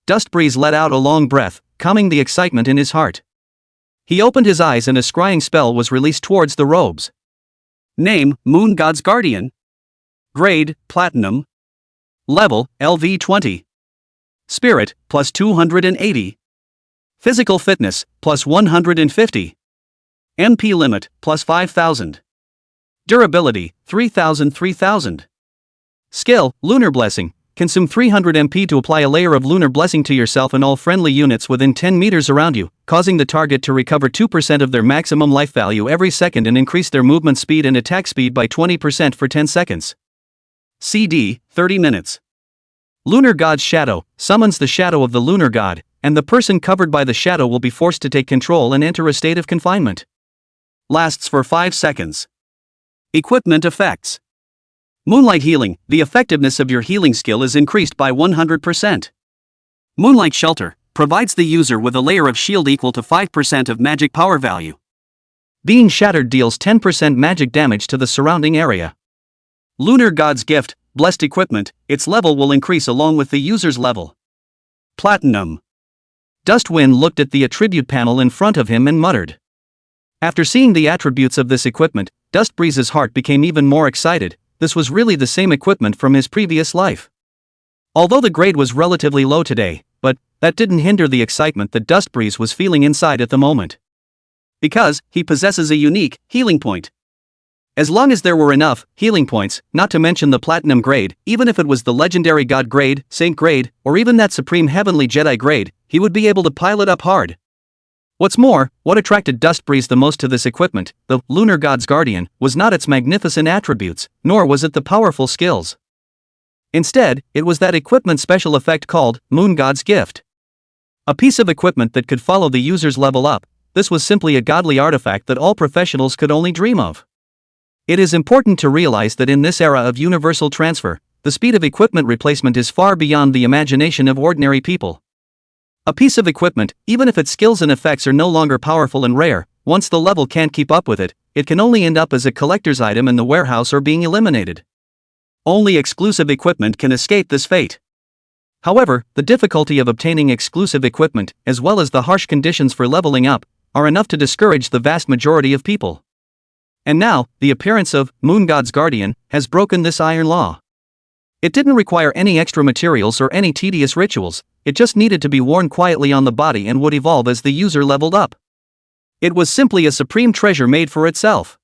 Dust Breeze let out a long breath, calming the excitement in his heart. He opened his eyes and a scrying spell was released towards the robes. Name, Moon God's Guardian. Grade, Platinum. Level, LV20. Spirit, plus 280. Physical fitness, plus 150. MP limit, plus 5,000. Durability, 3,000. Skill, Lunar Blessing. Consume 300 MP to apply a layer of Lunar Blessing to yourself and all friendly units within 10 meters around you, causing the target to recover 2% of their maximum life value every second and increase their movement speed and attack speed by 20% for 10 seconds. CD, 30 minutes. Lunar God's Shadow summons the shadow of the Lunar God, and the person covered by the shadow will be forced to take control and enter a state of confinement. Lasts for 5 seconds. Equipment effects. Moonlight Healing. The effectiveness of your healing skill is increased by 100%. Moonlight Shelter provides the user with a layer of shield equal to 5% of magic power value. Being Shattered deals 10% magic damage to the surrounding area. Lunar God's Gift. Blessed equipment, its level will increase along with the user's level. Platinum. Dustwind looked at the attribute panel in front of him and muttered. After seeing the attributes of this equipment, Dustbreeze's heart became even more excited. This was really the same equipment from his previous life. Although the grade was relatively low today, but that didn't hinder the excitement that Dustbreeze was feeling inside at the moment. Because he possesses a unique healing point. As long as there were enough healing points, not to mention the platinum grade, even if it was the legendary god grade, saint grade, or even that supreme heavenly Jedi grade, he would be able to pile it up hard. What's more, what attracted Dustbreeze the most to this equipment, the Lunar God's Guardian, was not its magnificent attributes, nor was it the powerful skills. Instead, it was that equipment special effect called Moon God's Gift. A piece of equipment that could follow the user's level up. This was simply a godly artifact that all professionals could only dream of. It is important to realize that in this era of universal transfer, the speed of equipment replacement is far beyond the imagination of ordinary people. A piece of equipment, even if its skills and effects are no longer powerful and rare, once the level can't keep up with it, it can only end up as a collector's item in the warehouse or being eliminated. Only exclusive equipment can escape this fate. However, the difficulty of obtaining exclusive equipment, as well as the harsh conditions for leveling up, are enough to discourage the vast majority of people. And now, the appearance of Moon God's Guardian has broken this iron law. It didn't require any extra materials or any tedious rituals, it just needed to be worn quietly on the body and would evolve as the user leveled up. It was simply a supreme treasure made for itself.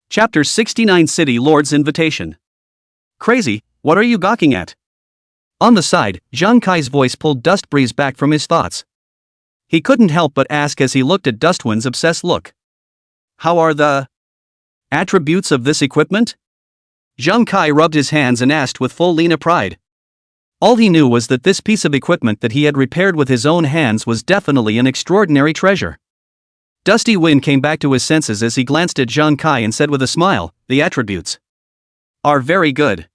Chapter 69 City Lord's Invitation. Crazy, What are you gawking at? On the side, Zhang Kai's voice pulled Dust Breeze back from his thoughts. He couldn't help but ask as he looked at Dustwind's obsessed look. How are the attributes of this equipment? Zhang Kai rubbed his hands and asked with full Lena pride. All he knew was that this piece of equipment that he had repaired with his own hands was definitely an extraordinary treasure. Dusty Wind came back to his senses as he glanced at Zhang Kai and said with a smile, the attributes are very good.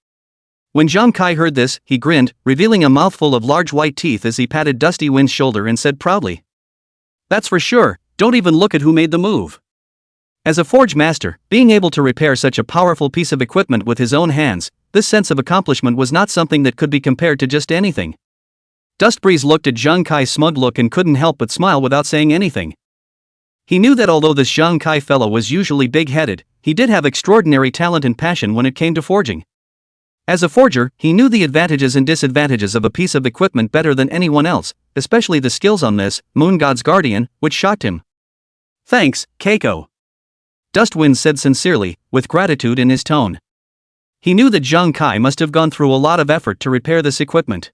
When Zhang Kai heard this, he grinned, revealing a mouthful of large white teeth as he patted Dusty Wind's shoulder and said proudly. That's for sure, don't even look at who made the move. As a forge master, being able to repair such a powerful piece of equipment with his own hands, this sense of accomplishment was not something that could be compared to just anything. Dustbreeze looked at Zhang Kai's smug look and couldn't help but smile without saying anything. He knew that although this Zhang Kai fellow was usually big-headed, he did have extraordinary talent and passion when it came to forging. As a forger, he knew the advantages and disadvantages of a piece of equipment better than anyone else, especially the skills on this, Moon God's Guardian, which shocked him. Thanks, Keiko. Dustwind said sincerely, with gratitude in his tone. He knew that Zhang Kai must have gone through a lot of effort to repair this equipment.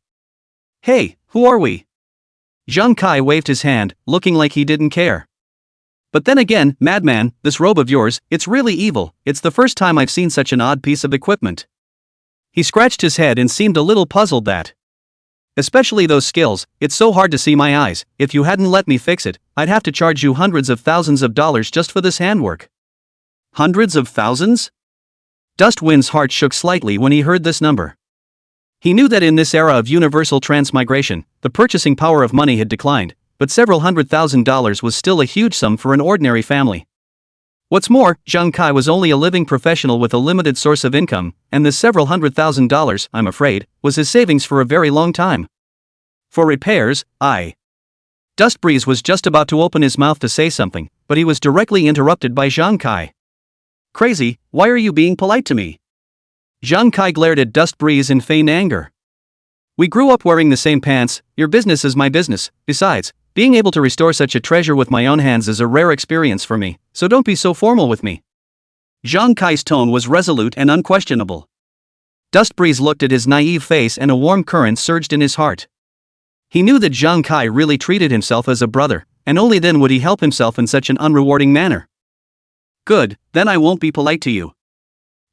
Hey, who are we? Zhang Kai waved his hand, looking like he didn't care. But then again, madman, this robe of yours, it's really evil, it's the first time I've seen such an odd piece of equipment. He scratched his head and seemed a little puzzled that. Especially those skills, it's so hard to see my eyes, if you hadn't let me fix it, I'd have to charge you hundreds of thousands of dollars just for this handwork. Hundreds of thousands? Dustwind's heart shook slightly when he heard this number. He knew that in this era of universal transmigration, the purchasing power of money had declined, but several $100,000 was still a huge sum for an ordinary family. What's more, Zhang Kai was only a living professional with a limited source of income, and this several $100,000, I'm afraid, was his savings for a very long time. For repairs, Dustbreeze was just about to open his mouth to say something, but he was directly interrupted by Zhang Kai. Crazy, why are you being polite to me? Zhang Kai glared at Dustbreeze in feigned anger. We grew up wearing the same pants, your business is my business, besides, being able to restore such a treasure with my own hands is a rare experience for me, so don't be so formal with me. Zhang Kai's tone was resolute and unquestionable. Dustbreeze looked at his naive face and a warm current surged in his heart. He knew that Zhang Kai really treated himself as a brother, and only then would he help himself in such an unrewarding manner. Good, then I won't be polite to you.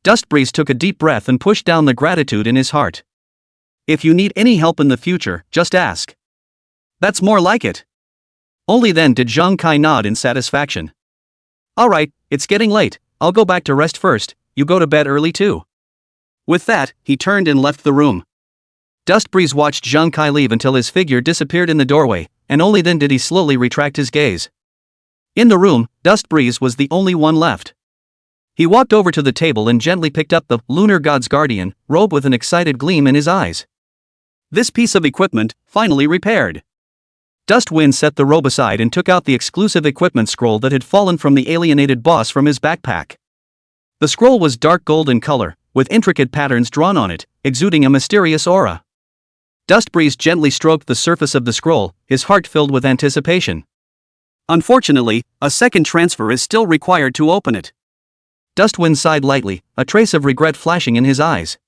Dustbreeze took a deep breath and pushed down the gratitude in his heart. If you need any help in the future, just ask. That's more like it. Only then did Zhang Kai nod in satisfaction. Alright, it's getting late, I'll go back to rest first, you go to bed early too. With that, he turned and left the room. Dustbreeze watched Zhang Kai leave until his figure disappeared in the doorway, and only then did he slowly retract his gaze. In the room, Dustbreeze was the only one left. He walked over to the table and gently picked up the Lunar God's Guardian robe with an excited gleam in his eyes. This piece of equipment, finally repaired. Dustwind set the robe aside and took out the exclusive equipment scroll that had fallen from the alienated boss from his backpack. The scroll was dark gold in color, with intricate patterns drawn on it, exuding a mysterious aura. Dustbreeze gently stroked the surface of the scroll, his heart filled with anticipation. Unfortunately, a second transfer is still required to open it. Dustwind sighed lightly, a trace of regret flashing in his eyes.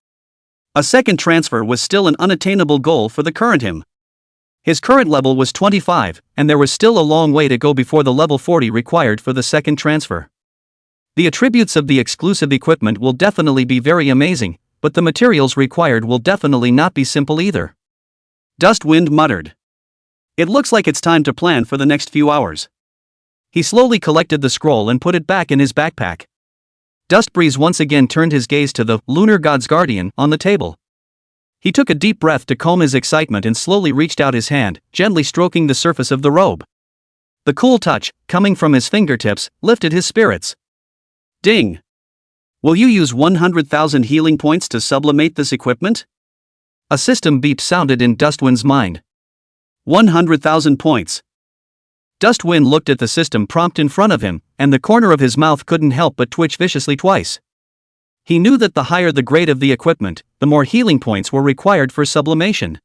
A second transfer was still an unattainable goal for the current him. His current level was 25, and there was still a long way to go before the level 40 required for the second transfer. The attributes of the exclusive equipment will definitely be very amazing, but the materials required will definitely not be simple either. Dustwind muttered. It looks like it's time to plan for the next few hours. He slowly collected the scroll and put it back in his backpack. Dustbreeze once again turned his gaze to the Lunar God's Guardian on the table. He took a deep breath to calm his excitement and slowly reached out his hand, gently stroking the surface of the robe. The cool touch, coming from his fingertips, lifted his spirits. Ding! Will you use 100,000 healing points to sublimate this equipment? A system beep sounded in Dustwind's mind. 100,000 points. Dustwind looked at the system prompt in front of him, and the corner of his mouth couldn't help but twitch viciously twice. He knew that the higher the grade of the equipment, the more healing points were required for sublimation.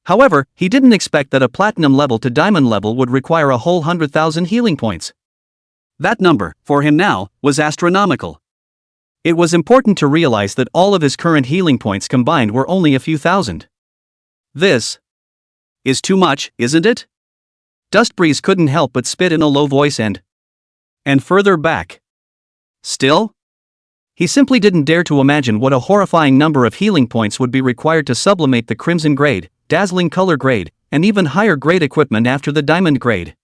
However, he didn't expect that a platinum level to diamond level would require a whole 100,000 healing points. That number, for him now, was astronomical. It was important to realize that all of his current healing points combined were only a few thousand. This is too much, isn't it? Dustbreeze couldn't help but spit in a low voice and further back. Still? He simply didn't dare to imagine what a horrifying number of healing points would be required to sublimate the crimson grade, dazzling color grade, and even higher grade equipment after the diamond grade.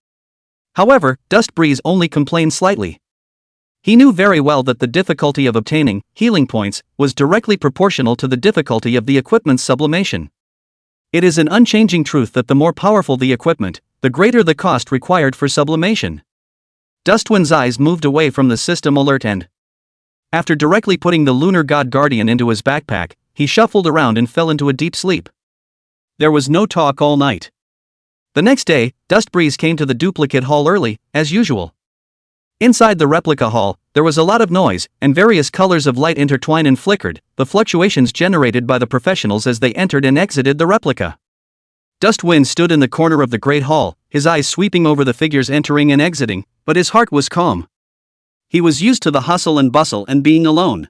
However, Dustbreeze only complained slightly. He knew very well that the difficulty of obtaining healing points was directly proportional to the difficulty of the equipment's sublimation. It is an unchanging truth that the more powerful the equipment, the greater the cost required for sublimation. Dustwind's eyes moved away from the system alert and, after directly putting the lunar god guardian into his backpack, he shuffled around and fell into a deep sleep. There was no talk all night. The next day, Dustbreeze came to the duplicate hall early, as usual. Inside the replica hall, there was a lot of noise, and various colors of light intertwined and flickered, the fluctuations generated by the professionals as they entered and exited the replica. Dustwind stood in the corner of the great hall, his eyes sweeping over the figures entering and exiting, but his heart was calm. He was used to the hustle and bustle and being alone.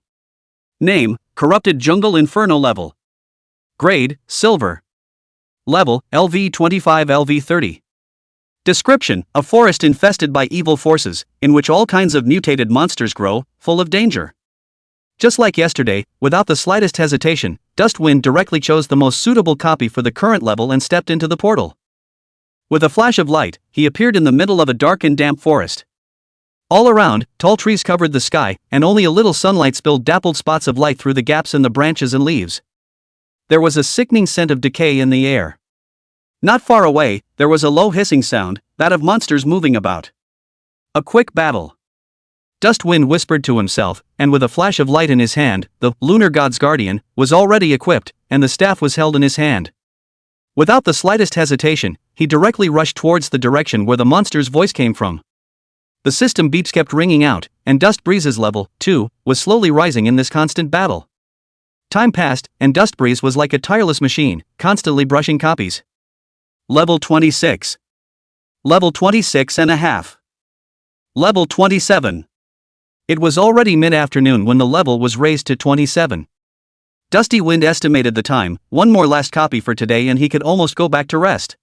Name, Corrupted Jungle Inferno level. Grade, Silver. Level, LV25 LV30. Description, a forest infested by evil forces, in which all kinds of mutated monsters grow, full of danger. Just like yesterday, without the slightest hesitation, Dustwind directly chose the most suitable copy for the current level and stepped into the portal. With a flash of light, he appeared in the middle of a dark and damp forest. All around, tall trees covered the sky, and only a little sunlight spilled dappled spots of light through the gaps in the branches and leaves. There was a sickening scent of decay in the air. Not far away, there was a low hissing sound, that of monsters moving about. A quick battle. Dustwind whispered to himself, and with a flash of light in his hand, the lunar god's guardian was already equipped, and the staff was held in his hand. Without the slightest hesitation, he directly rushed towards the direction where the monster's voice came from. The system beeps kept ringing out, and Dustbreeze's level, too, was slowly rising in this constant battle. Time passed, and Dustbreeze was like a tireless machine, constantly brushing copies. Level 26. Level 26 and a half. Level 27. It was already mid-afternoon when the level was raised to 27. Dusty Wind estimated the time, one more last copy for today and he could almost go back to rest.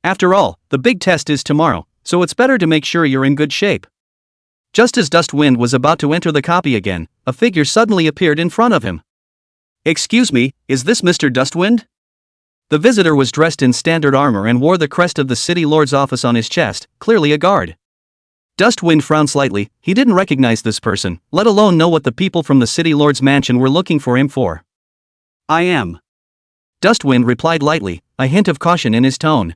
After all, the big test is tomorrow, so it's better to make sure you're in good shape. Just as Dustwind was about to enter the copy again, a figure suddenly appeared in front of him. "Excuse me, is this Mr. Dustwind?" The visitor was dressed in standard armor and wore the crest of the city lord's office on his chest, clearly a guard. Dustwind frowned slightly. He didn't recognize this person, let alone know what the people from the city lord's mansion were looking for him for. "I am." Dustwind replied lightly, a hint of caution in his tone.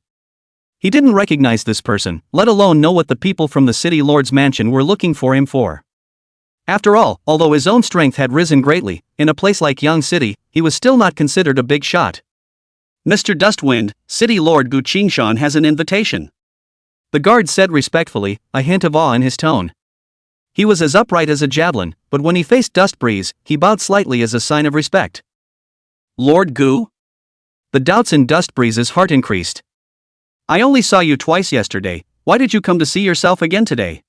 He didn't recognize this person, let alone know what the people from the city lord's mansion were looking for him for. After all, although his own strength had risen greatly, in a place like Yang City, he was still not considered a big shot. "Mr. Dustwind, City Lord Gu Qingshan has an invitation," the guard said respectfully, a hint of awe in his tone. He was as upright as a javelin, but when he faced Dustbreeze, he bowed slightly as a sign of respect. "Lord Gu?" The doubts in Dustbreeze's heart increased. "I only saw you twice yesterday, why did you come to see yourself again today?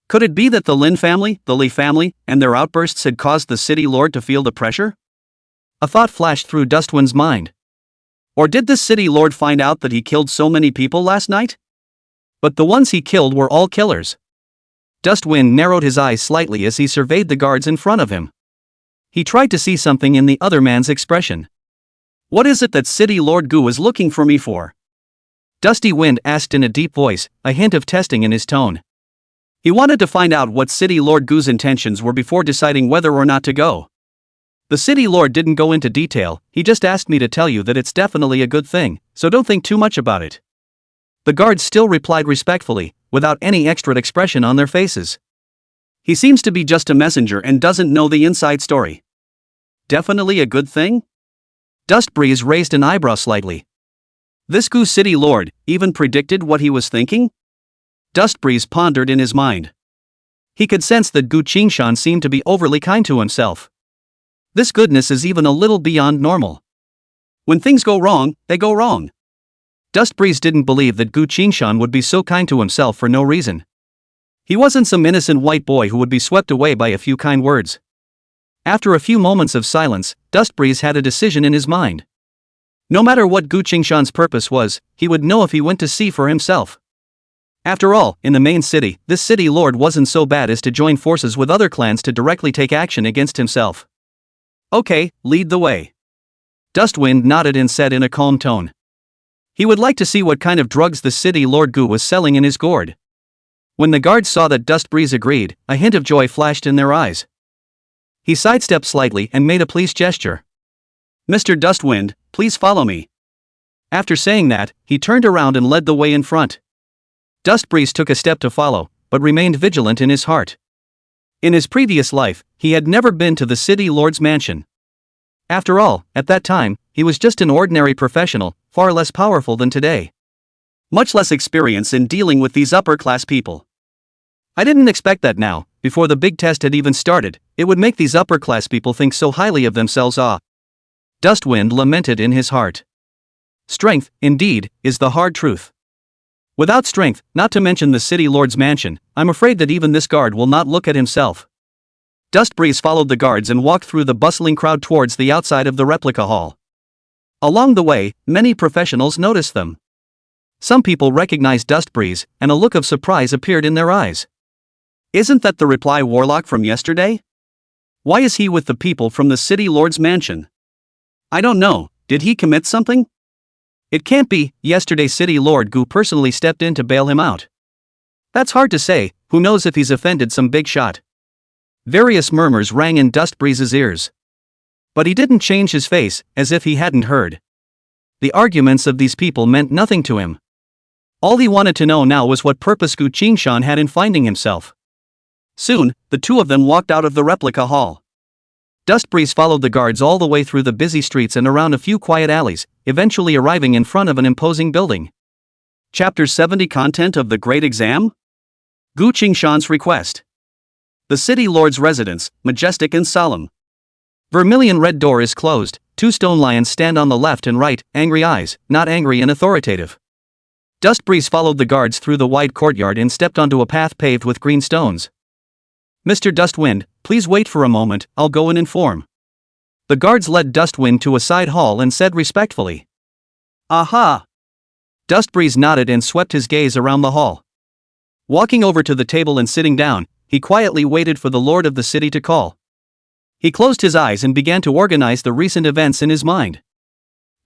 Could it be that the Lin family, the Li family, and their outbursts had caused the city lord to feel the pressure?" A thought flashed through Dustwind's mind. Or did the city lord find out that he killed so many people last night? But the ones he killed were all killers. Dustwind narrowed his eyes slightly as he surveyed the guards in front of him. He tried to see something in the other man's expression. "What is it that City Lord Gu is looking for me for?" Dusty Wind asked in a deep voice, a hint of testing in his tone. He wanted to find out what City Lord Gu's intentions were before deciding whether or not to go. "The City Lord didn't go into detail, he just asked me to tell you that it's definitely a good thing, so don't think too much about it." The guards still replied respectfully, without any extra expression on their faces. "He seems to be just a messenger and doesn't know the inside story." "Definitely a good thing?" Dustbreeze raised an eyebrow slightly. This Gu City Lord even predicted what he was thinking? Dustbreeze pondered in his mind. He could sense that Gu Qingshan seemed to be overly kind to himself. This goodness is even a little beyond normal. When things go wrong, they go wrong. Dustbreeze didn't believe that Gu Qingshan would be so kind to himself for no reason. He wasn't some innocent white boy who would be swept away by a few kind words. After a few moments of silence, Dustbreeze had a decision in his mind. No matter what Gu Qingshan's purpose was, he would know if he went to see for himself. After all, in the main city, this city lord wasn't so bad as to join forces with other clans to directly take action against himself. Okay, lead the way. Dustwind nodded and said in a calm tone. He would like to see what kind of drugs the city lord Gu was selling in his gourd. When the guards saw that Dustbreeze agreed, a hint of joy flashed in their eyes. He sidestepped slightly and made a pleased gesture. Mr. Dustwind, please follow me. After saying that, he turned around and led the way in front. Dustbreeze took a step to follow, but remained vigilant in his heart. In his previous life, he had never been to the city lord's mansion. After all, at that time, he was just an ordinary professional, far less powerful than today. Much less experience in dealing with these upper-class people. I didn't expect that now, before the big test had even started, it would make these upper-class people think so highly of themselves. Dustwind lamented in his heart. Strength, indeed, is the hard truth. Without strength, not to mention the city lord's mansion, I'm afraid that even this guard will not look at himself. Dustbreeze followed the guards and walked through the bustling crowd towards the outside of the replica hall. Along the way, many professionals noticed them. Some people recognized Dustbreeze, and a look of surprise appeared in their eyes. Isn't that the reply warlock from yesterday? Why is he with the people from the city lord's mansion? I don't know, did he commit something? It can't be, yesterday city lord Gu personally stepped in to bail him out. That's hard to say, who knows if he's offended some big shot. Various murmurs rang in Dustbreeze's ears. But he didn't change his face, as if he hadn't heard. The arguments of these people meant nothing to him. All he wanted to know now was what purpose Gu Qingshan had in finding himself. Soon, the two of them walked out of the replica hall. Dustbreeze followed the guards all the way through the busy streets and around a few quiet alleys, eventually arriving in front of an imposing building. Chapter 70 Content of the Great Exam? Gu Qingshan's Request. The city lord's residence, majestic and solemn. Vermilion red door is closed, two stone lions stand on the left and right, angry eyes, not angry and authoritative. Dustbreeze followed the guards through the wide courtyard and stepped onto a path paved with green stones. Mr. Dustwind, please wait for a moment, I'll go and inform. The guards led Dustwind to a side hall and said respectfully. Aha! Dustbreeze nodded and swept his gaze around the hall. Walking over to the table and sitting down, he quietly waited for the lord of the city to call. He closed his eyes and began to organize the recent events in his mind.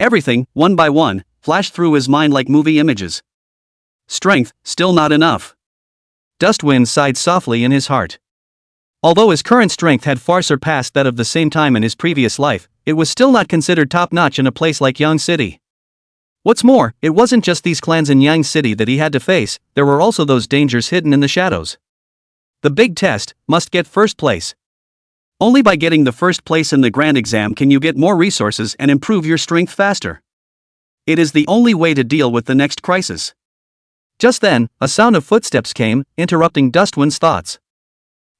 Everything, one by one, flashed through his mind like movie images. Strength, still not enough. Dustwind sighed softly in his heart. Although his current strength had far surpassed that of the same time in his previous life, it was still not considered top-notch in a place like Yang City. What's more, it wasn't just these clans in Yang City that he had to face, there were also those dangers hidden in the shadows. The big test, must get first place. Only by getting the first place in the grand exam can you get more resources and improve your strength faster. It is the only way to deal with the next crisis. Just then, a sound of footsteps came, interrupting Dustwind's thoughts.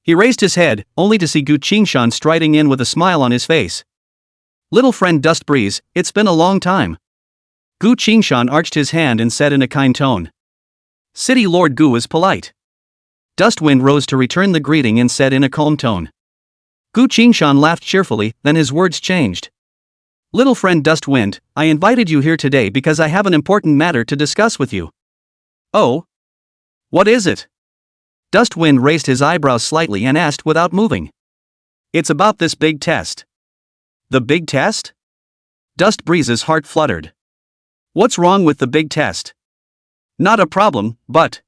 He raised his head, only to see Gu Qingshan striding in with a smile on his face. Little friend Dustbreeze, it's been a long time. Gu Qingshan arched his hand and said in a kind tone. City Lord Gu is polite. Dustwind rose to return the greeting and said in a calm tone. Gu Qingshan laughed cheerfully, then his words changed. Little friend Dustwind, I invited you here today because I have an important matter to discuss with you. Oh? What is it? Dustwind raised his eyebrows slightly and asked without moving. It's about this big test. The big test? Dustbreeze's heart fluttered. What's wrong with the big test? Not a problem, but...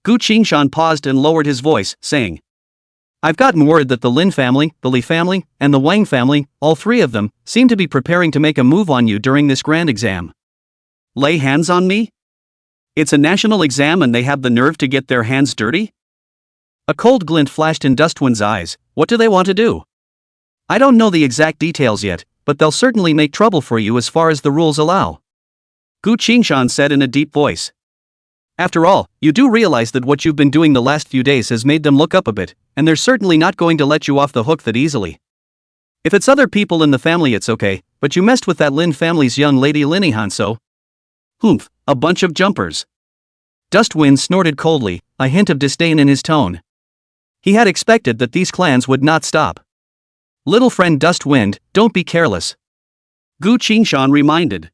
Gu Qingshan paused and lowered his voice, saying. I've gotten word that the Lin family, the Li family, and the Wang family, all three of them, seem to be preparing to make a move on you during this grand exam. Lay hands on me? It's a national exam and they have the nerve to get their hands dirty? A cold glint flashed in Dustwind's eyes. What do they want to do? I don't know the exact details yet, but they'll certainly make trouble for you as far as the rules allow. Gu Qingshan said in a deep voice. After all, you do realize that what you've been doing the last few days has made them look up a bit, and they're certainly not going to let you off the hook that easily. If it's other people in the family it's okay, but you messed with that Lin family's young lady Linny Hanso. Humph, a bunch of jumpers. Dustwind snorted coldly, a hint of disdain in his tone. He had expected that these clans would not stop. Little friend Dustwind, don't be careless. Gu Qingshan reminded.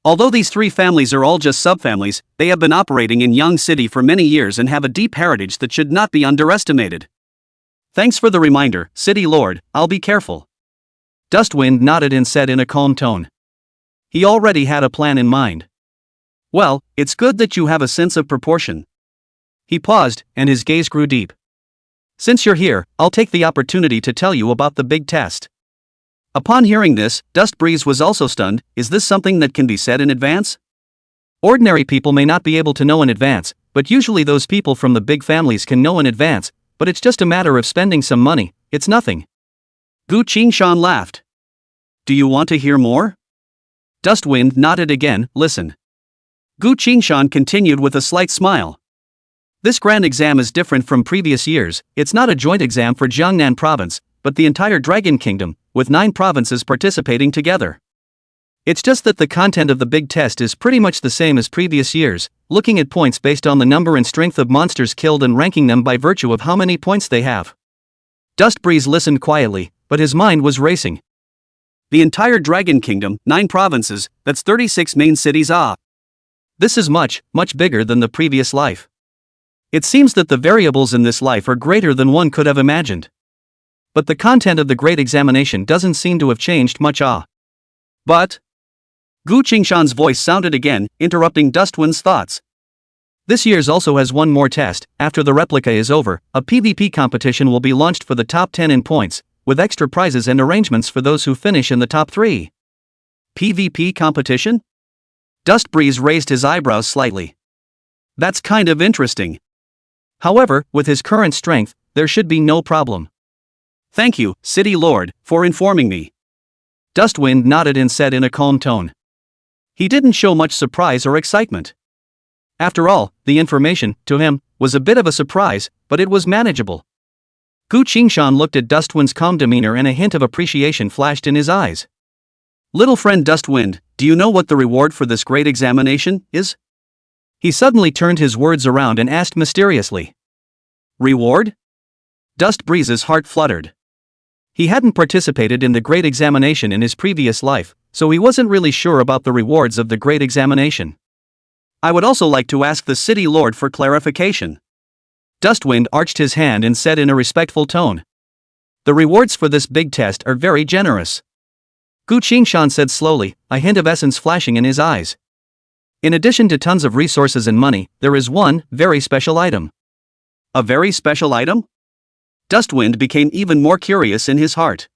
Although these three families are all just subfamilies, they have been operating in Yang City for many years and have a deep heritage that should not be underestimated. Thanks for the reminder, City Lord, I'll be careful. Dustwind nodded and said in a calm tone. He already had a plan in mind. Well, it's good that you have a sense of proportion. He paused, and his gaze grew deep. Since you're here, I'll take the opportunity to tell you about the big test. Upon hearing this, Dust Breeze was also stunned. Is this something that can be said in advance? Ordinary people may not be able to know in advance, but usually those people from the big families can know in advance, but it's just a matter of spending some money, it's nothing. Gu Qingshan laughed. Do you want to hear more? Dustwind nodded again. Listen. Gu Qingshan continued with a slight smile. This grand exam is different from previous years. It's not a joint exam for Jiangnan province, but the entire Dragon Kingdom, with 9 provinces participating together. It's just that the content of the big test is pretty much the same as previous years, looking at points based on the number and strength of monsters killed and ranking them by virtue of how many points they have. Dust Breeze listened quietly, but his mind was racing. The entire Dragon Kingdom, 9 provinces, that's 36 main cities. This is much, much bigger than the previous life. It seems that the variables in this life are greater than one could have imagined. But the content of the great examination doesn't seem to have changed much. But Gu Qingshan's voice sounded again, interrupting Dustwind's thoughts. This year's also has one more test. After the replica is over, a PvP competition will be launched for the top 10 in points, with extra prizes and arrangements for those who finish in the top 3. PvP competition? Dust Breeze raised his eyebrows slightly. That's kind of interesting. However, with his current strength, there should be no problem. Thank you, City Lord, for informing me. Dustwind nodded and said in a calm tone. He didn't show much surprise or excitement. After all, the information, to him, was a bit of a surprise, but it was manageable. Gu Qingshan looked at Dustwind's calm demeanor and a hint of appreciation flashed in his eyes. Little friend Dustwind, do you know what the reward for this great examination is? He suddenly turned his words around and asked mysteriously. Reward? Dust Breeze's heart fluttered. He hadn't participated in the great examination in his previous life, so he wasn't really sure about the rewards of the great examination. I would also like to ask the City Lord for clarification. Dustwind arched his hand and said in a respectful tone. The rewards for this big test are very generous. Gu Qingshan said slowly, a hint of essence flashing in his eyes. In addition to tons of resources and money, there is one very special item. A very special item? Dustwind became even more curious in his heart.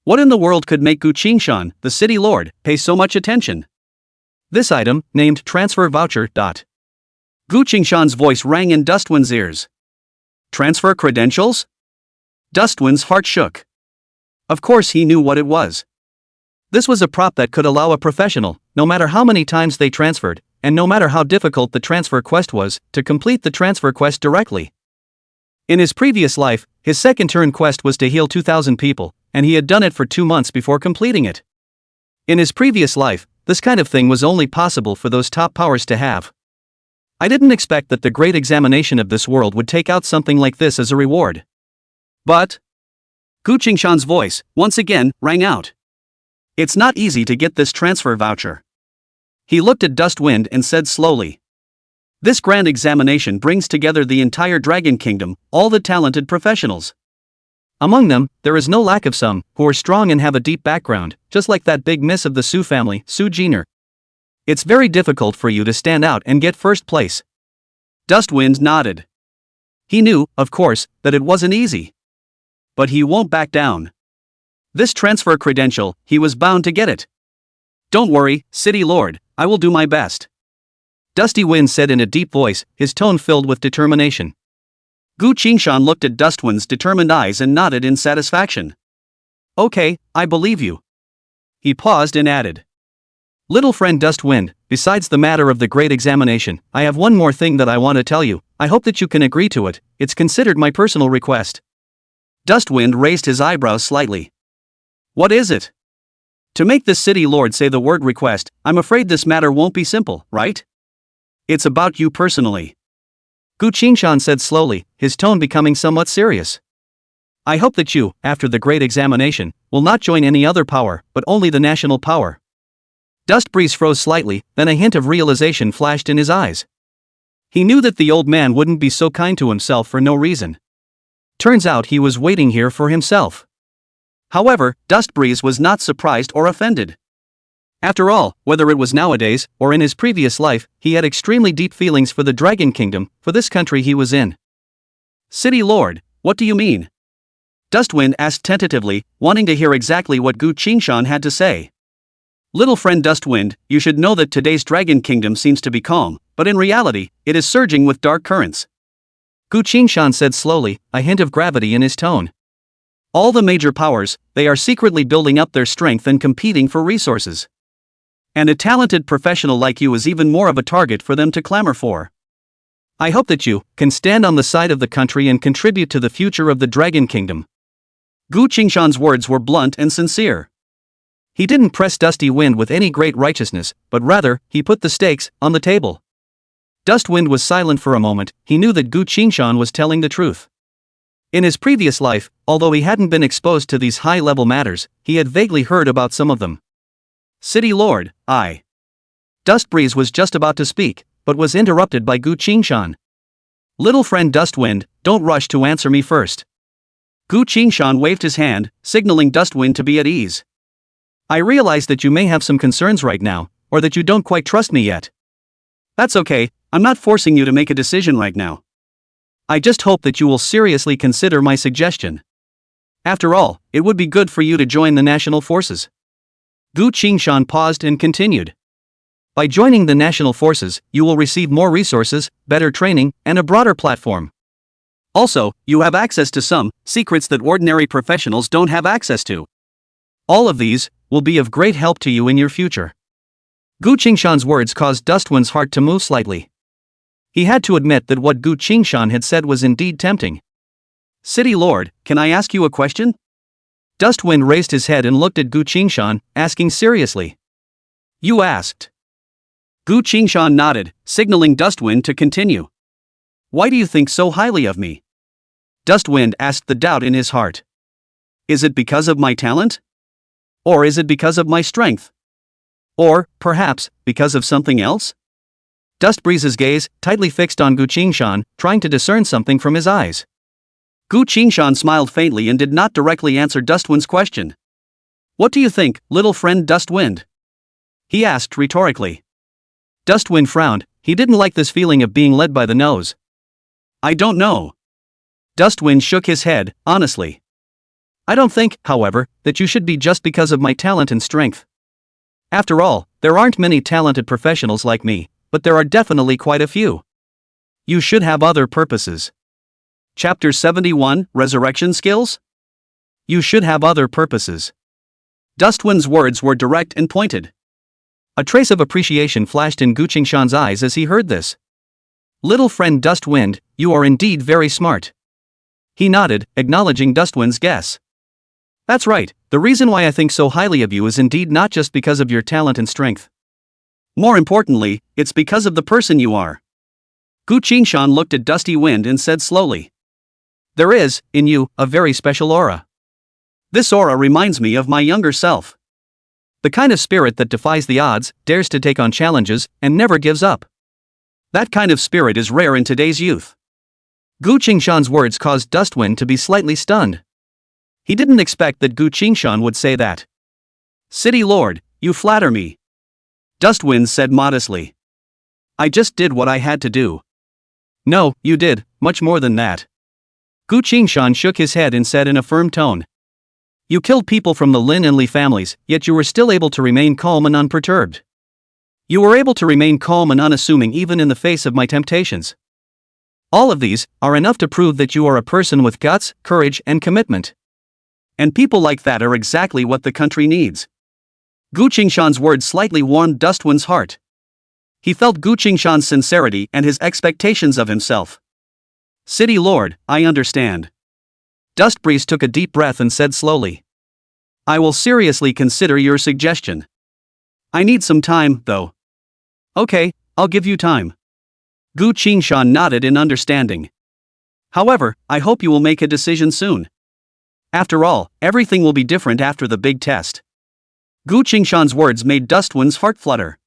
What in the world could make Gu Qingshan, the City Lord, pay so much attention? This item, named Transfer Voucher. Gu Qingshan's voice rang in Dustwind's ears. Transfer credentials? Dustwind's heart shook. Of course he knew what it was. This was a prop that could allow a professional, no matter how many times they transferred, and no matter how difficult the transfer quest was, to complete the transfer quest directly. In his previous life, his second turn quest was to heal 2,000 people, and he had done it for 2 months before completing it. In his previous life, this kind of thing was only possible for those top powers to have. I didn't expect that the great examination of this world would take out something like this as a reward. But Gu Qingshan's voice, once again, rang out. It's not easy to get this transfer voucher. He looked at Dustwind and said slowly. This grand examination brings together the entire Dragon Kingdom, all the talented professionals. Among them, there is no lack of some, who are strong and have a deep background, just like that big miss of the Su family, Su Jin'er. It's very difficult for you to stand out and get first place. Dustwind nodded. He knew, of course, that it wasn't easy. But he won't back down. This transfer credential, he was bound to get it. Don't worry, City Lord, I will do my best. Dusty Wind said in a deep voice, his tone filled with determination. Gu Qingshan looked at Dustwind's determined eyes and nodded in satisfaction. Okay, I believe you. He paused and added. Little friend Dustwind, besides the matter of the great examination, I have one more thing that I want to tell you. I hope that you can agree to it. It's considered my personal request. Dustwind raised his eyebrows slightly. What is it? To make the City Lord say the word request, I'm afraid this matter won't be simple, right? It's about you personally. Gu Qingshan said slowly, his tone becoming somewhat serious. I hope that you, after the great examination, will not join any other power, but only the national power. Dust Breeze froze slightly, then a hint of realization flashed in his eyes. He knew that the old man wouldn't be so kind to himself for no reason. Turns out he was waiting here for himself. However, Dust Breeze was not surprised or offended. After all, whether it was nowadays, or in his previous life, he had extremely deep feelings for the Dragon Kingdom, for this country he was in. City Lord, what do you mean? Dustwind asked tentatively, wanting to hear exactly what Gu Qingshan had to say. Little friend Dustwind, you should know that today's Dragon Kingdom seems to be calm, but in reality, it is surging with dark currents. Gu Qingshan said slowly, a hint of gravity in his tone. All the major powers, they are secretly building up their strength and competing for resources. And a talented professional like you is even more of a target for them to clamor for. I hope that you can stand on the side of the country and contribute to the future of the Dragon Kingdom. Gu Qingshan's words were blunt and sincere. He didn't press Dusty Wind with any great righteousness, but rather, he put the stakes on the table. Dustwind was silent for a moment. He knew that Gu Qingshan was telling the truth. In his previous life, although he hadn't been exposed to these high-level matters, he had vaguely heard about some of them. City Lord, I. Dust Breeze was just about to speak, but was interrupted by Gu Qingshan. Little friend Dustwind, don't rush to answer me first. Gu Qingshan waved his hand, signaling Dustwind to be at ease. I realize that you may have some concerns right now, or that you don't quite trust me yet. That's okay, I'm not forcing you to make a decision right now. I just hope that you will seriously consider my suggestion. After all, it would be good for you to join the national forces. Gu Qingshan paused and continued. By joining the national forces, you will receive more resources, better training, and a broader platform. Also, you have access to some secrets that ordinary professionals don't have access to. All of these will be of great help to you in your future. Gu Qingshan's words caused Dustwind's heart to move slightly. He had to admit that what Gu Qingshan had said was indeed tempting. City Lord, can I ask you a question? Dustwind raised his head and looked at Gu Qingshan, asking seriously. You asked. Gu Qingshan nodded, signaling Dustwind to continue. Why do you think so highly of me? Dustwind asked the doubt in his heart. Is it because of my talent? Or is it because of my strength? Or, perhaps, because of something else? Dust Breeze's gaze, tightly fixed on Gu Qingshan, trying to discern something from his eyes. Gu Qingshan smiled faintly and did not directly answer Dustwind's question. What do you think, little friend Dustwind? He asked rhetorically. Dustwind frowned. He didn't like this feeling of being led by the nose. I don't know. Dustwind shook his head, honestly. I don't think, however, that you should be just because of my talent and strength. After all, there aren't many talented professionals like me, but there are definitely quite a few. You should have other purposes. Chapter 71, Resurrection Skills? You should have other purposes. Dustwind's words were direct and pointed. A trace of appreciation flashed in Gu Qingshan's eyes as he heard this. Little friend Dustwind, you are indeed very smart. He nodded, acknowledging Dustwind's guess. That's right, the reason why I think so highly of you is indeed not just because of your talent and strength. More importantly, it's because of the person you are. Gu Qingshan looked at Dusty Wind and said slowly. There is, in you, a very special aura. This aura reminds me of my younger self. The kind of spirit that defies the odds, dares to take on challenges, and never gives up. That kind of spirit is rare in today's youth. Gu Qingshan's words caused Dustwind to be slightly stunned. He didn't expect that Gu Qingshan would say that. City Lord, you flatter me. Dustwind said modestly. I just did what I had to do. No, you did, much more than that. Gu Qingshan shook his head and said in a firm tone. You killed people from the Lin and Li families, yet you were still able to remain calm and unperturbed. You were able to remain calm and unassuming even in the face of my temptations. All of these are enough to prove that you are a person with guts, courage, and commitment. And people like that are exactly what the country needs. Gu Qingshan's words slightly warmed Dustwind's heart. He felt Gu Qingshan's sincerity and his expectations of himself. City Lord, I understand. Dust Breeze took a deep breath and said slowly. I will seriously consider your suggestion. I need some time, though. Okay, I'll give you time. Gu Qingshan nodded in understanding. However, I hope you will make a decision soon. After all, everything will be different after the big test. Gu Qingshan's words made Dustwind's heart flutter.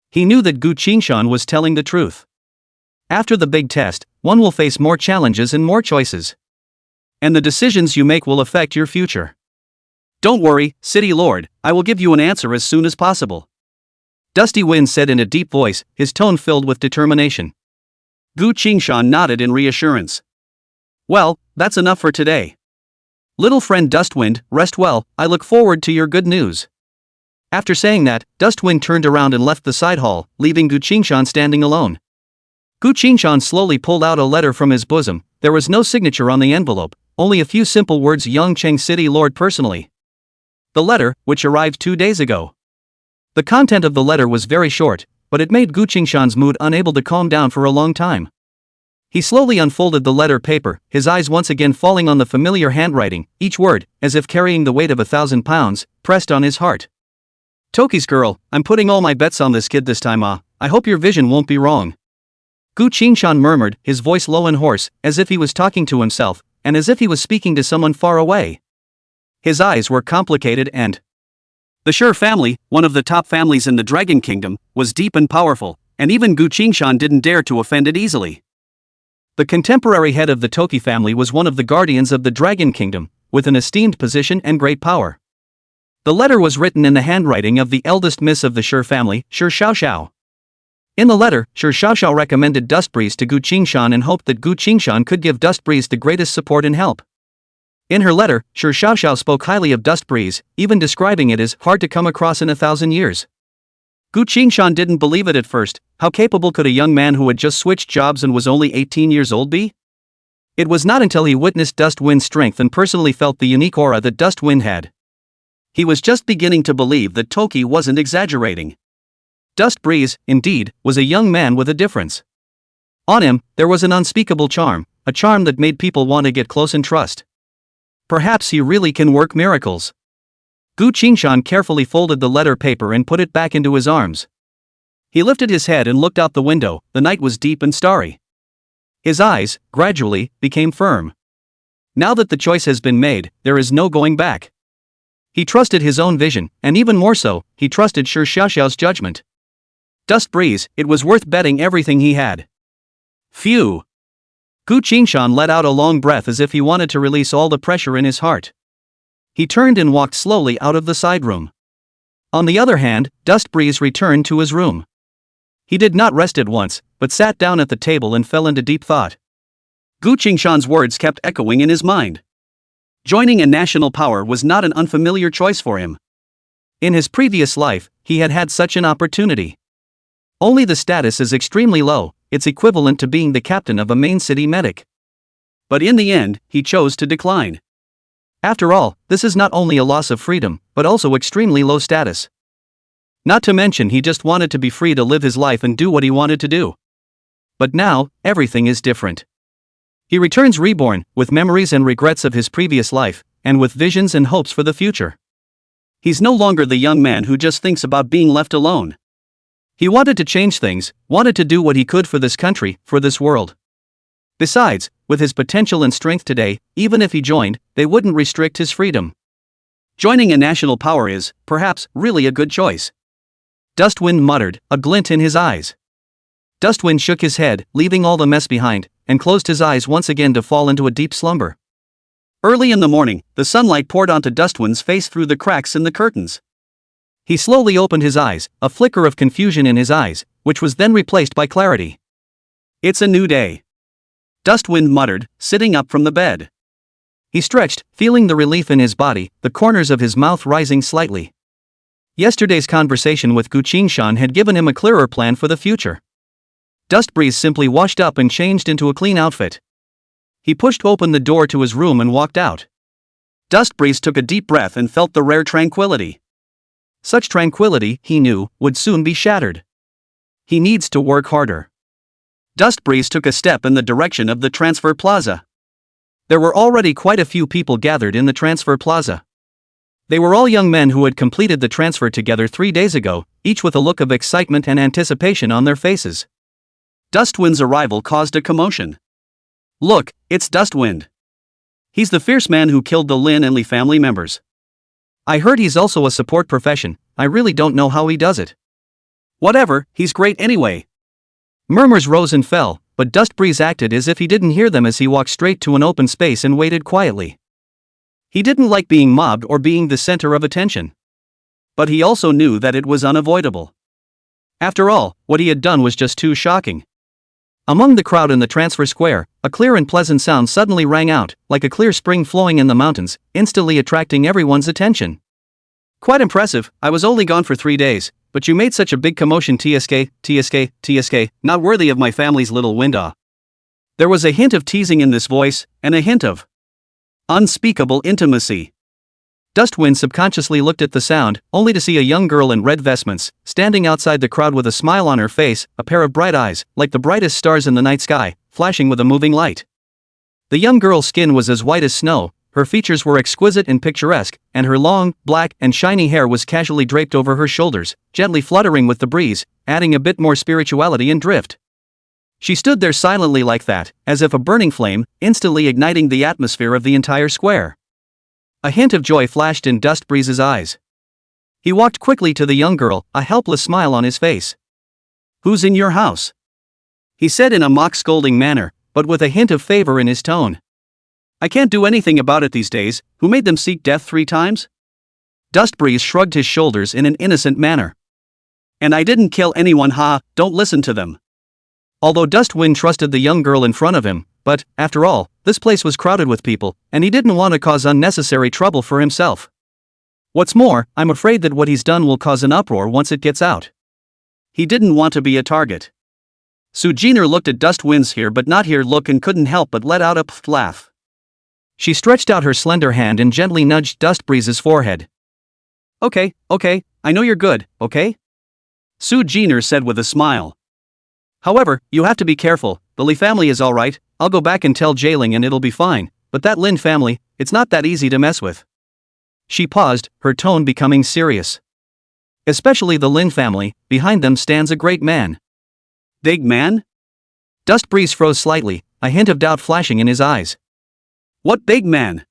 He knew that Gu Qingshan was telling the truth. After the big test, one will face more challenges and more choices. And the decisions you make will affect your future. Don't worry, City Lord, I will give you an answer as soon as possible. Dusty Wind said in a deep voice, his tone filled with determination. Gu Qingshan nodded in reassurance. Well, that's enough for today. Little friend Dustwind, rest well, I look forward to your good news. After saying that, Dustwind turned around and left the side hall, leaving Gu Qingshan standing alone. Gu Qingshan slowly pulled out a letter from his bosom. There was no signature on the envelope, only a few simple words: Yongcheng City Lord personally. The letter, which arrived 2 days ago. The content of the letter was very short, but it made Gu Qingshan's mood unable to calm down for a long time. He slowly unfolded the letter paper, his eyes once again falling on the familiar handwriting, each word, as if carrying the weight of 1,000 pounds, pressed on his heart. Toki's girl, I'm putting all my bets on this kid this time. I hope your vision won't be wrong. Gu Qingshan murmured, his voice low and hoarse, as if he was talking to himself, and as if he was speaking to someone far away. His eyes were complicated and... The Shi family, one of the top families in the Dragon Kingdom, was deep and powerful, and even Gu Qingshan didn't dare to offend it easily. The contemporary head of the Toki family was one of the guardians of the Dragon Kingdom, with an esteemed position and great power. The letter was written in the handwriting of the eldest miss of the Shi family, Shi Xiaoxiao. In the letter, Shi Xiaoxiao recommended Dustbreeze to Gu Qingshan and hoped that Gu Qingshan could give Dustbreeze the greatest support and help. In her letter, Shi Xiaoxiao spoke highly of Dustbreeze, even describing it as hard to come across in 1,000 years. Gu Qingshan didn't believe it at first. How capable could a young man who had just switched jobs and was only 18 years old be? It was not until he witnessed Dustwind's strength and personally felt the unique aura that Dustwind had. He was just beginning to believe that Toki wasn't exaggerating. Dustbreeze, indeed, was a young man with a difference. On him, there was an unspeakable charm, a charm that made people want to get close and trust. Perhaps he really can work miracles. Gu Qingshan carefully folded the letter paper and put it back into his arms. He lifted his head and looked out the window. The night was deep and starry. His eyes, gradually, became firm. Now that the choice has been made, there is no going back. He trusted his own vision, and even more so, he trusted Shi Xiaoxiao's judgment. Dustbreeze, it was worth betting everything he had. Phew! Gu Qingshan let out a long breath as if he wanted to release all the pressure in his heart. He turned and walked slowly out of the side room. On the other hand, Dustbreeze returned to his room. He did not rest at once, but sat down at the table and fell into deep thought. Gu Qingshan's words kept echoing in his mind. Joining a national power was not an unfamiliar choice for him. In his previous life, he had had such an opportunity. Only the status is extremely low, it's equivalent to being the captain of a main city medic. But in the end, he chose to decline. After all, this is not only a loss of freedom, but also extremely low status. Not to mention he just wanted to be free to live his life and do what he wanted to do. But now, everything is different. He returns reborn, with memories and regrets of his previous life, and with visions and hopes for the future. He's no longer the young man who just thinks about being left alone. He wanted to change things, wanted to do what he could for this country, for this world. Besides, with his potential and strength today, even if he joined, they wouldn't restrict his freedom. Joining a national power is, perhaps, really a good choice. Dustwind muttered, a glint in his eyes. Dustwind shook his head, leaving all the mess behind, and closed his eyes once again to fall into a deep slumber. Early in the morning, the sunlight poured onto Dustwind's face through the cracks in the curtains. He slowly opened his eyes, a flicker of confusion in his eyes, which was then replaced by clarity. It's a new day. Dustwind muttered, sitting up from the bed. He stretched, feeling the relief in his body, the corners of his mouth rising slightly. Yesterday's conversation with Gu Qingshan had given him a clearer plan for the future. Dustbreeze simply washed up and changed into a clean outfit. He pushed open the door to his room and walked out. Dustbreeze took a deep breath and felt the rare tranquility. Such tranquility, he knew, would soon be shattered. He needs to work harder. Dustbreeze took a step in the direction of the transfer plaza. There were already quite a few people gathered in the transfer plaza. They were all young men who had completed the transfer together 3 days ago, each with a look of excitement and anticipation on their faces. Dustwind's arrival caused a commotion. Look, it's Dustwind. He's the fierce man who killed the Lin and Li family members. I heard he's also a support profession. I really don't know how he does it. Whatever, he's great anyway. Murmurs rose and fell, but Dust Breeze acted as if he didn't hear them as he walked straight to an open space and waited quietly. He didn't like being mobbed or being the center of attention. But he also knew that it was unavoidable. After all, what he had done was just too shocking. Among the crowd in the transfer square, a clear and pleasant sound suddenly rang out, like a clear spring flowing in the mountains, instantly attracting everyone's attention. Quite impressive. I was only gone for 3 days, but you made such a big commotion. TSK, not worthy of my family's little window. There was a hint of teasing in this voice, and a hint of unspeakable intimacy. Dustwind subconsciously looked at the sound, only to see a young girl in red vestments, standing outside the crowd with a smile on her face, a pair of bright eyes, like the brightest stars in the night sky, flashing with a moving light. The young girl's skin was as white as snow, her features were exquisite and picturesque, and her long, black, and shiny hair was casually draped over her shoulders, gently fluttering with the breeze, adding a bit more spirituality and drift. She stood there silently like that, as if a burning flame, instantly igniting the atmosphere of the entire square. A hint of joy flashed in Dust Breeze's eyes. He walked quickly to the young girl, a helpless smile on his face. "Who's in your house?" he said in a mock-scolding manner, but with a hint of favor in his tone. "I can't do anything about it these days. Who made them seek death 3 times? Dust Breeze shrugged his shoulders in an innocent manner. "And I didn't kill anyone, don't listen to them." Although Dustwind trusted the young girl in front of him, but, after all, this place was crowded with people, and he didn't want to cause unnecessary trouble for himself. What's more, I'm afraid that what he's done will cause an uproar once it gets out. He didn't want to be a target. Su Jin'er looked at Dustwind's here but not here look and couldn't help but let out a laugh. She stretched out her slender hand and gently nudged Dust Breeze's forehead. Okay, I know you're good, okay? Su Jin'er said with a smile. However, you have to be careful. The Li family is alright. I'll go back and tell Jailing and it'll be fine, but that Lin family, it's not that easy to mess with. She paused, her tone becoming serious. Especially the Lin family, behind them stands a great man. Big man? Dust Breeze froze slightly, a hint of doubt flashing in his eyes. What big man?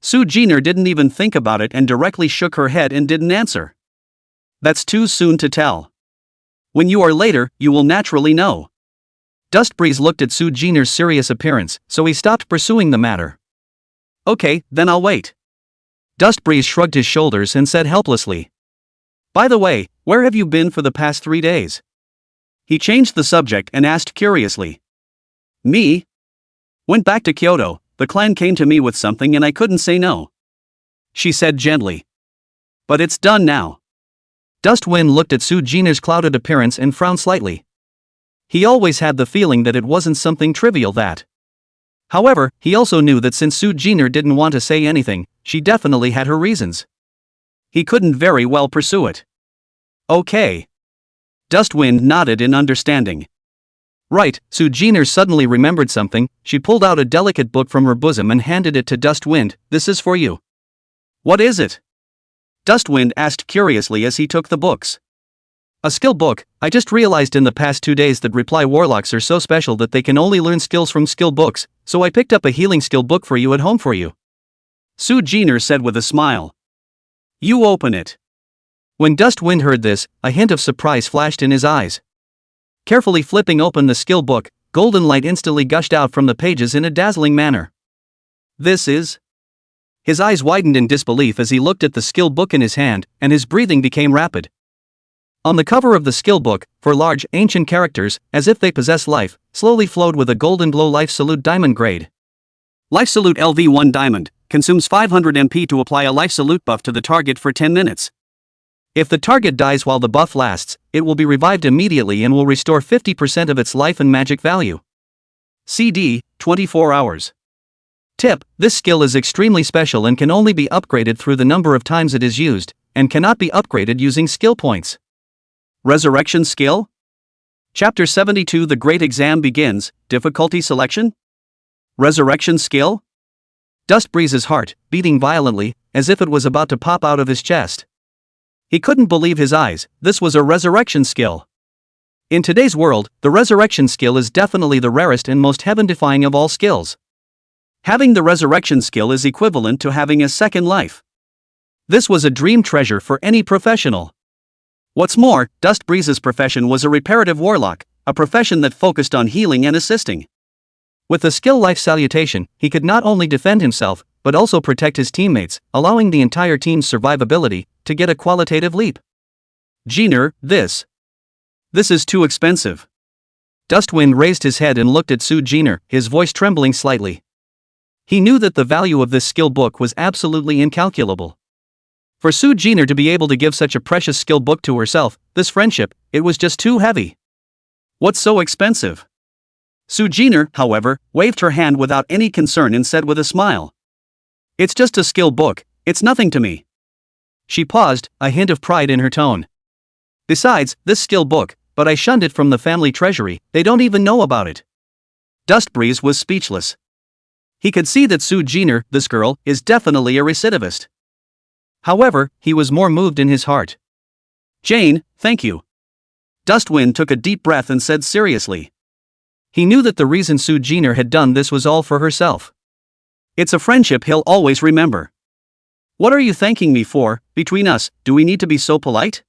Su Jin'er didn't even think about it and directly shook her head and didn't answer. That's too soon to tell. When you are later, you will naturally know. Dust Breeze looked at Su Jin'er's serious appearance, so he stopped pursuing the matter. Okay, then I'll wait. Dust Breeze shrugged his shoulders and said helplessly. By the way, where have you been for the past 3 days? He changed the subject and asked curiously. Me? Went back to Kyoto. The clan came to me with something and I couldn't say no. She said gently. But it's done now. Dustwind looked at Su Jin'er's clouded appearance and frowned slightly. He always had the feeling that it wasn't something trivial that. However, he also knew that since Su Jin'er didn't want to say anything, she definitely had her reasons. He couldn't very well pursue it. Okay. Dustwind nodded in understanding. Right, Su Jin'er suddenly remembered something. She pulled out a delicate book from her bosom and handed it to Dustwind. This is for you. What is it? Dustwind asked curiously as he took the books. A skill book. I just realized in the past 2 days that reply warlocks are so special that they can only learn skills from skill books, so I picked up a healing skill book for you at home for you. Su Jin'er said with a smile. You open it. When Dustwind heard this, a hint of surprise flashed in his eyes. Carefully flipping open the skill book, golden light instantly gushed out from the pages in a dazzling manner. This is... His eyes widened in disbelief as he looked at the skill book in his hand, and his breathing became rapid. On the cover of the skill book, for large, ancient characters, as if they possess life, slowly flowed with a golden glow Life Salute Diamond grade. Life Salute LV1 Diamond, consumes 500 MP to apply a Life Salute buff to the target for 10 minutes. If the target dies while the buff lasts, it will be revived immediately and will restore 50% of its life and magic value. CD, 24 hours. Tip, this skill is extremely special and can only be upgraded through the number of times it is used, and cannot be upgraded using skill points. Resurrection skill? Chapter 72 The Great Exam begins, difficulty selection? Resurrection skill? Dust Breeze's heart, beating violently, as if it was about to pop out of his chest. He couldn't believe his eyes, this was a resurrection skill. In today's world, the resurrection skill is definitely the rarest and most heaven-defying of all skills. Having the resurrection skill is equivalent to having a second life. This was a dream treasure for any professional. What's more, Dust Breeze's profession was a reparative warlock, a profession that focused on healing and assisting. With the skill Life Salutation, he could not only defend himself, but also protect his teammates, allowing the entire team's survivability to get a qualitative leap. Jin'er, this is too expensive. Dustwind raised his head and looked at Su Jin'er, his voice trembling slightly. He knew that the value of this skill book was absolutely incalculable. For Su Jin'er to be able to give such a precious skill book to herself, this friendship, it was just too heavy. What's so expensive? Su Jin'er, however, waved her hand without any concern and said with a smile. It's just a skill book, it's nothing to me. She paused, a hint of pride in her tone. Besides, this skill book, but I shunned it from the family treasury, they don't even know about it. Dustbreeze was speechless. He could see that Su Jin'er, this girl, is definitely a recidivist. However, he was more moved in his heart. Jane, thank you. Dustwind took a deep breath and said seriously. He knew that the reason Su Jin'er had done this was all for herself. It's a friendship he'll always remember. What are you thanking me for? Between us, do we need to be so polite?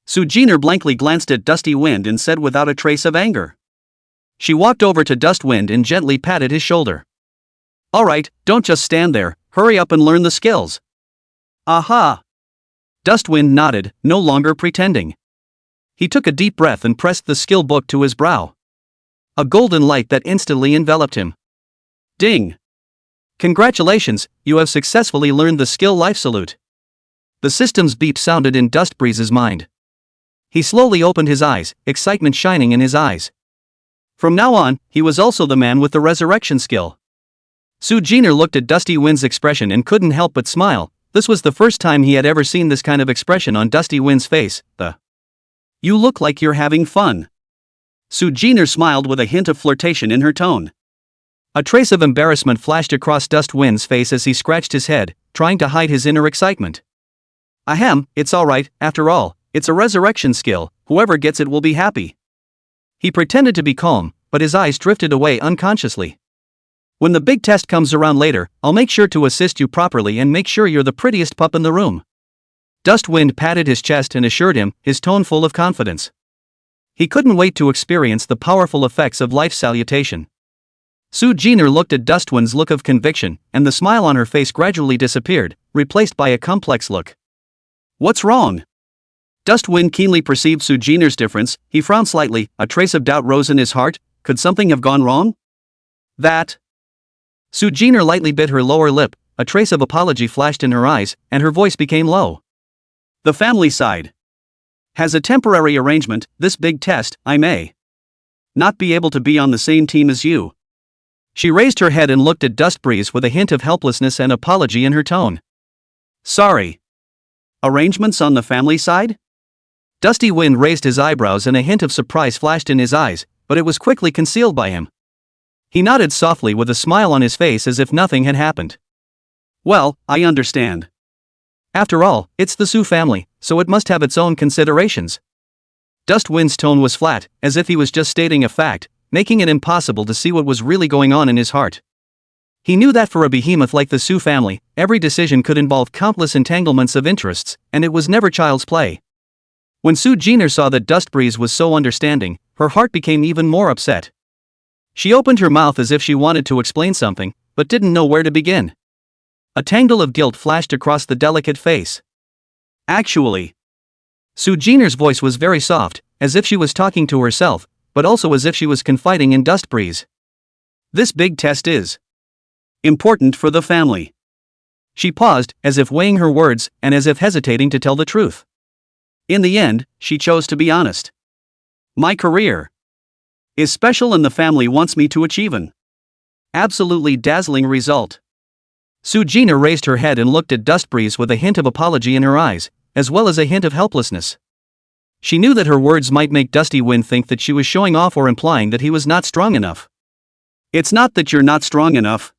Su Jin'er blankly glanced at Dusty Wind and said without a trace of anger. She walked over to Dustwind and gently patted his shoulder. Alright, don't just stand there, hurry up and learn the skills. Aha! Dustwind nodded, no longer pretending. He took a deep breath and pressed the skill book to his brow. A golden light that instantly enveloped him. Ding! Congratulations, you have successfully learned the skill Life Salute. The system's beep sounded in Dustbreeze's mind. He slowly opened his eyes, excitement shining in his eyes. From now on, he was also the man with the resurrection skill. Su Jin'er looked at Dusty Wind's expression and couldn't help but smile. This was the first time he had ever seen this kind of expression on Dusty Wind's face. You look like you're having fun. Su Jin'er smiled with a hint of flirtation in her tone. A trace of embarrassment flashed across Dustwind's face as he scratched his head, trying to hide his inner excitement. Ahem, it's alright, after all, it's a resurrection skill, whoever gets it will be happy. He pretended to be calm, but his eyes drifted away unconsciously. When the big test comes around later, I'll make sure to assist you properly and make sure you're the prettiest pup in the room. Dustwind patted his chest and assured him, his tone full of confidence. He couldn't wait to experience the powerful effects of Life Salutation. Su Jin'er looked at Dustwind's look of conviction, and the smile on her face gradually disappeared, replaced by a complex look. What's wrong? Dustwind keenly perceived Su Jin'er's difference. He frowned slightly, a trace of doubt rose in his heart. Could something have gone wrong? Su Jin'er lightly bit her lower lip, a trace of apology flashed in her eyes, and her voice became low. The family side has a temporary arrangement. This big test, I may not be able to be on the same team as you. She raised her head and looked at Dustbreeze with a hint of helplessness and apology in her tone. Sorry. Arrangements on the family side? Dusty Wind raised his eyebrows and a hint of surprise flashed in his eyes, but it was quickly concealed by him. He nodded softly with a smile on his face as if nothing had happened. Well, I understand. After all, it's the Su family, so it must have its own considerations. Dustwind's tone was flat, as if he was just stating a fact, making it impossible to see what was really going on in his heart. He knew that for a behemoth like the Su family, every decision could involve countless entanglements of interests, and it was never child's play. When Su Jin'er saw that Dustbreeze was so understanding, her heart became even more upset. She opened her mouth as if she wanted to explain something, but didn't know where to begin. A tangle of guilt flashed across the delicate face. Actually, Su Jin'er's voice was very soft, as if she was talking to herself, but also as if she was confiding in Dustbreeze. This big test is important for the family. She paused, as if weighing her words, and as if hesitating to tell the truth. In the end, she chose to be honest. My career is special and the family wants me to achieve an absolutely dazzling result. Su Jin'er raised her head and looked at Dustbreeze with a hint of apology in her eyes, as well as a hint of helplessness. She knew that her words might make Dusty Wind think that she was showing off or implying that he was not strong enough. It's not that you're not strong enough,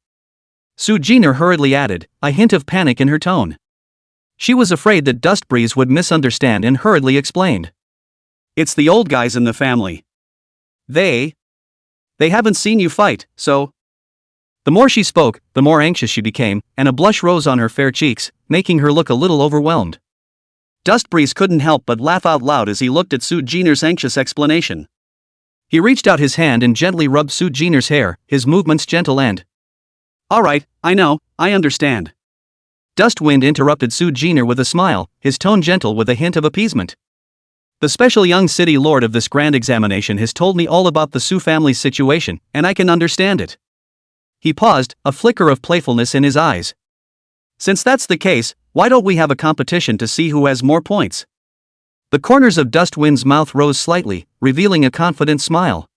Su Jin'er hurriedly added, a hint of panic in her tone. She was afraid that Dustbreeze would misunderstand and hurriedly explained. It's the old guys in the family. They haven't seen you fight, so The more she spoke, the more anxious she became, and a blush rose on her fair cheeks, making her look a little overwhelmed. Dust Breeze couldn't help but laugh out loud as he looked at Su Jin'er's anxious explanation. He reached out his hand and gently rubbed Su Jin'er's hair, his movements gentle and... "Alright, I know, I understand." Dustwind interrupted Su Jin'er with a smile, his tone gentle with a hint of appeasement. "The special young city lord of this grand examination has told me all about the Su family's situation, and I can understand it." He paused, a flicker of playfulness in his eyes. "Since that's the case, why don't we have a competition to see who has more points?" The corners of Dustwind's mouth rose slightly, revealing a confident smile.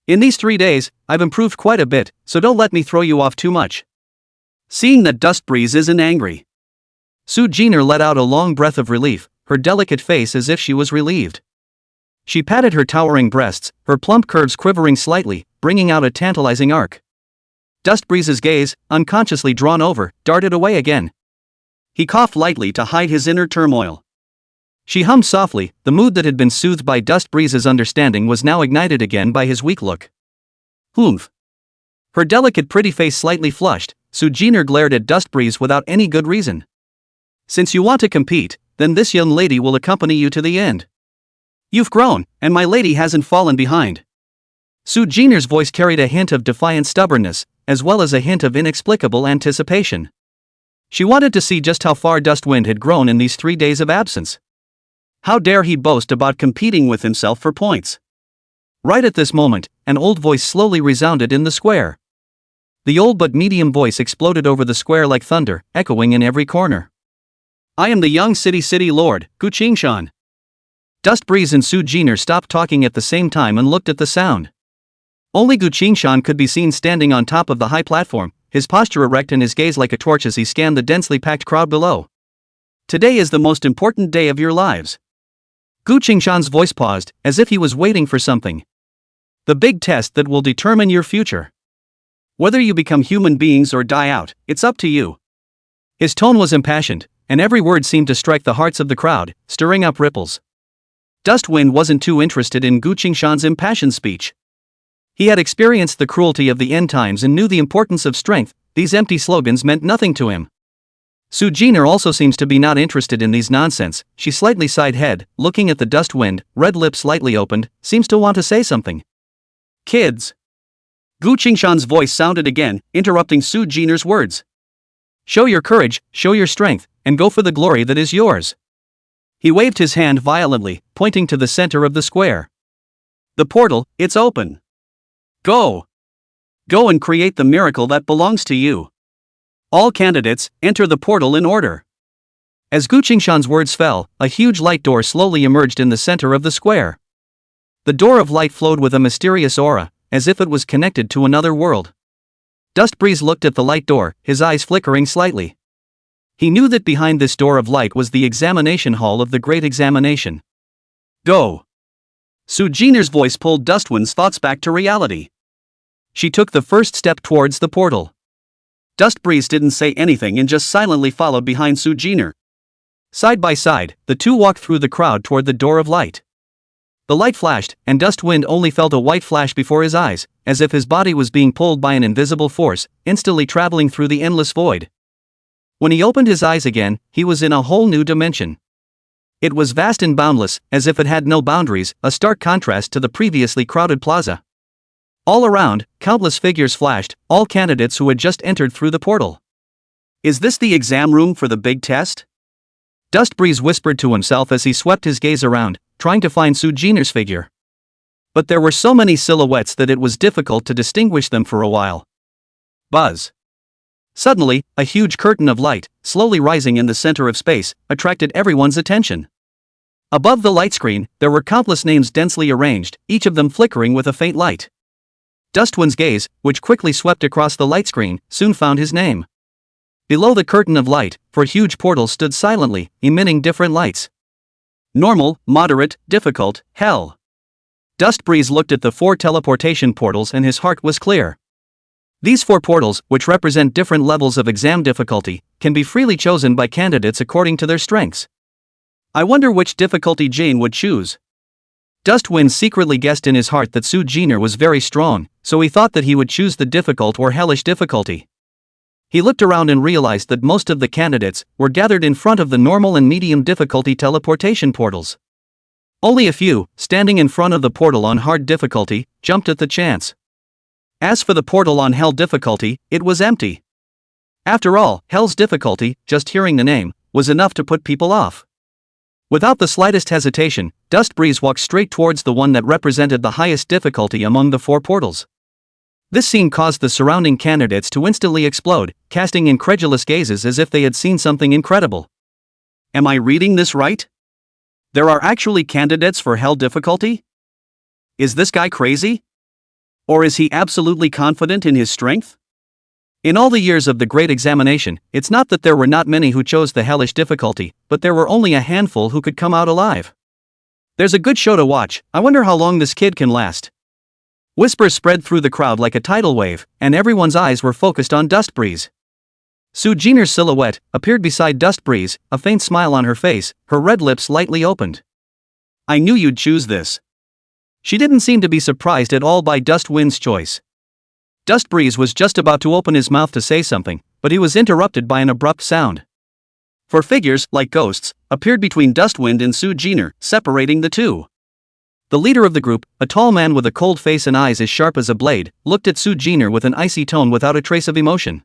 "In these 3 days, I've improved quite a bit, so don't let me throw you off too much." Seeing that Dust Breeze isn't angry, Su Jin'er let out a long breath of relief, her delicate face as if she was relieved. She patted her towering breasts, her plump curves quivering slightly, bringing out a tantalizing arc. Dust Breeze's gaze, unconsciously drawn over, darted away again. He coughed lightly to hide his inner turmoil. She hummed softly, the mood that had been soothed by Dust Breeze's understanding was now ignited again by his weak look. "Humph." Her delicate pretty face slightly flushed, Su Jin'er glared at Dust Breeze without any good reason. "Since you want to compete, then this young lady will accompany you to the end. You've grown, and my lady hasn't fallen behind." Su Jin'er's voice carried a hint of defiant stubbornness, as well as a hint of inexplicable anticipation. She wanted to see just how far Dustwind had grown in these 3 days of absence. How dare he boast about competing with himself for points? Right at this moment, an old voice slowly resounded in the square. The old but medium voice exploded over the square like thunder, echoing in every corner. "I am the young city lord, Gu Qingshan." Dust Breeze and Su Jin'er stopped talking at the same time and looked at the sound. Only Gu Qingshan could be seen standing on top of the high platform, his posture erect and his gaze like a torch as he scanned the densely packed crowd below. "Today is the most important day of your lives." Gu Qingshan's voice paused, as if he was waiting for something. "The big test that will determine your future. Whether you become human beings or die out, it's up to you." His tone was impassioned, and every word seemed to strike the hearts of the crowd, stirring up ripples. Dustwind wasn't too interested in Gu Qingshan's impassioned speech. He had experienced the cruelty of the end times and knew the importance of strength. These empty slogans meant nothing to him. Su Jin'er also seems to be not interested in these nonsense. She slightly sighed head, looking at the Dustwind, red lips slightly opened, seems to want to say something. "Kids." Gu Qingshan's voice sounded again, interrupting Su Jin'er's words. "Show your courage, show your strength, and go for the glory that is yours." He waved his hand violently, pointing to the center of the square. "The portal, it's open. Go. Go and create the miracle that belongs to you. All candidates, enter the portal in order." As Gu Qingshan's words fell, a huge light door slowly emerged in the center of the square. The door of light flowed with a mysterious aura, as if it was connected to another world. Dust Breeze looked at the light door, his eyes flickering slightly. He knew that behind this door of light was the examination hall of the Great Examination. "Go." Su Jin'er's voice pulled Dustwind's thoughts back to reality. She took the first step towards the portal. Dust Breeze didn't say anything and just silently followed behind Su Jin'er. Side by side, the two walked through the crowd toward the door of light. The light flashed, and Dustwind only felt a white flash before his eyes, as if his body was being pulled by an invisible force, instantly traveling through the endless void. When he opened his eyes again, he was in a whole new dimension. It was vast and boundless, as if it had no boundaries, a stark contrast to the previously crowded plaza. All around, countless figures flashed, all candidates who had just entered through the portal. "Is this the exam room for the big test?" Dust Breeze whispered to himself as he swept his gaze around, trying to find Su Jin'er's figure. But there were so many silhouettes that it was difficult to distinguish them for a while. Buzz. Suddenly, a huge curtain of light, slowly rising in the center of space, attracted everyone's attention. Above the light screen, there were countless names densely arranged, each of them flickering with a faint light. Dustwind's gaze, which quickly swept across the light screen, soon found his name. Below the curtain of light, four huge portals stood silently, emitting different lights. Normal, moderate, difficult, hell. Dust Breeze looked at the 4 teleportation portals and his heart was clear. These 4 portals, which represent different levels of exam difficulty, can be freely chosen by candidates according to their strengths. I wonder which difficulty Jane would choose. Dustwind secretly guessed in his heart that Su Jin'er was very strong, so he thought that he would choose the difficult or hellish difficulty. He looked around and realized that most of the candidates were gathered in front of the normal and medium difficulty teleportation portals. Only a few, standing in front of the portal on hard difficulty, jumped at the chance. As for the portal on hell difficulty, it was empty. After all, hell's difficulty, just hearing the name, was enough to put people off. Without the slightest hesitation, Dustbreeze walked straight towards the one that represented the highest difficulty among the 4 portals. This scene caused the surrounding candidates to instantly explode, casting incredulous gazes as if they had seen something incredible. Am I reading this right? There are actually candidates for hell difficulty? Is this guy crazy? Or is he absolutely confident in his strength? In all the years of the Great Examination, it's not that there were not many who chose the hellish difficulty, but there were only a handful who could come out alive. There's a good show to watch, I wonder how long this kid can last. Whispers spread through the crowd like a tidal wave, and everyone's eyes were focused on Dustbreeze. Su Jin'er's silhouette appeared beside Dustbreeze, a faint smile on her face, her red lips lightly opened. I knew you'd choose this. She didn't seem to be surprised at all by Dustwind's choice. Dustbreeze was just about to open his mouth to say something, but he was interrupted by an abrupt sound. 4 figures, like ghosts, appeared between Dustwind and Su Jin'er, separating the two. The leader of the group, a tall man with a cold face and eyes as sharp as a blade, looked at Su Jin'er with an icy tone without a trace of emotion.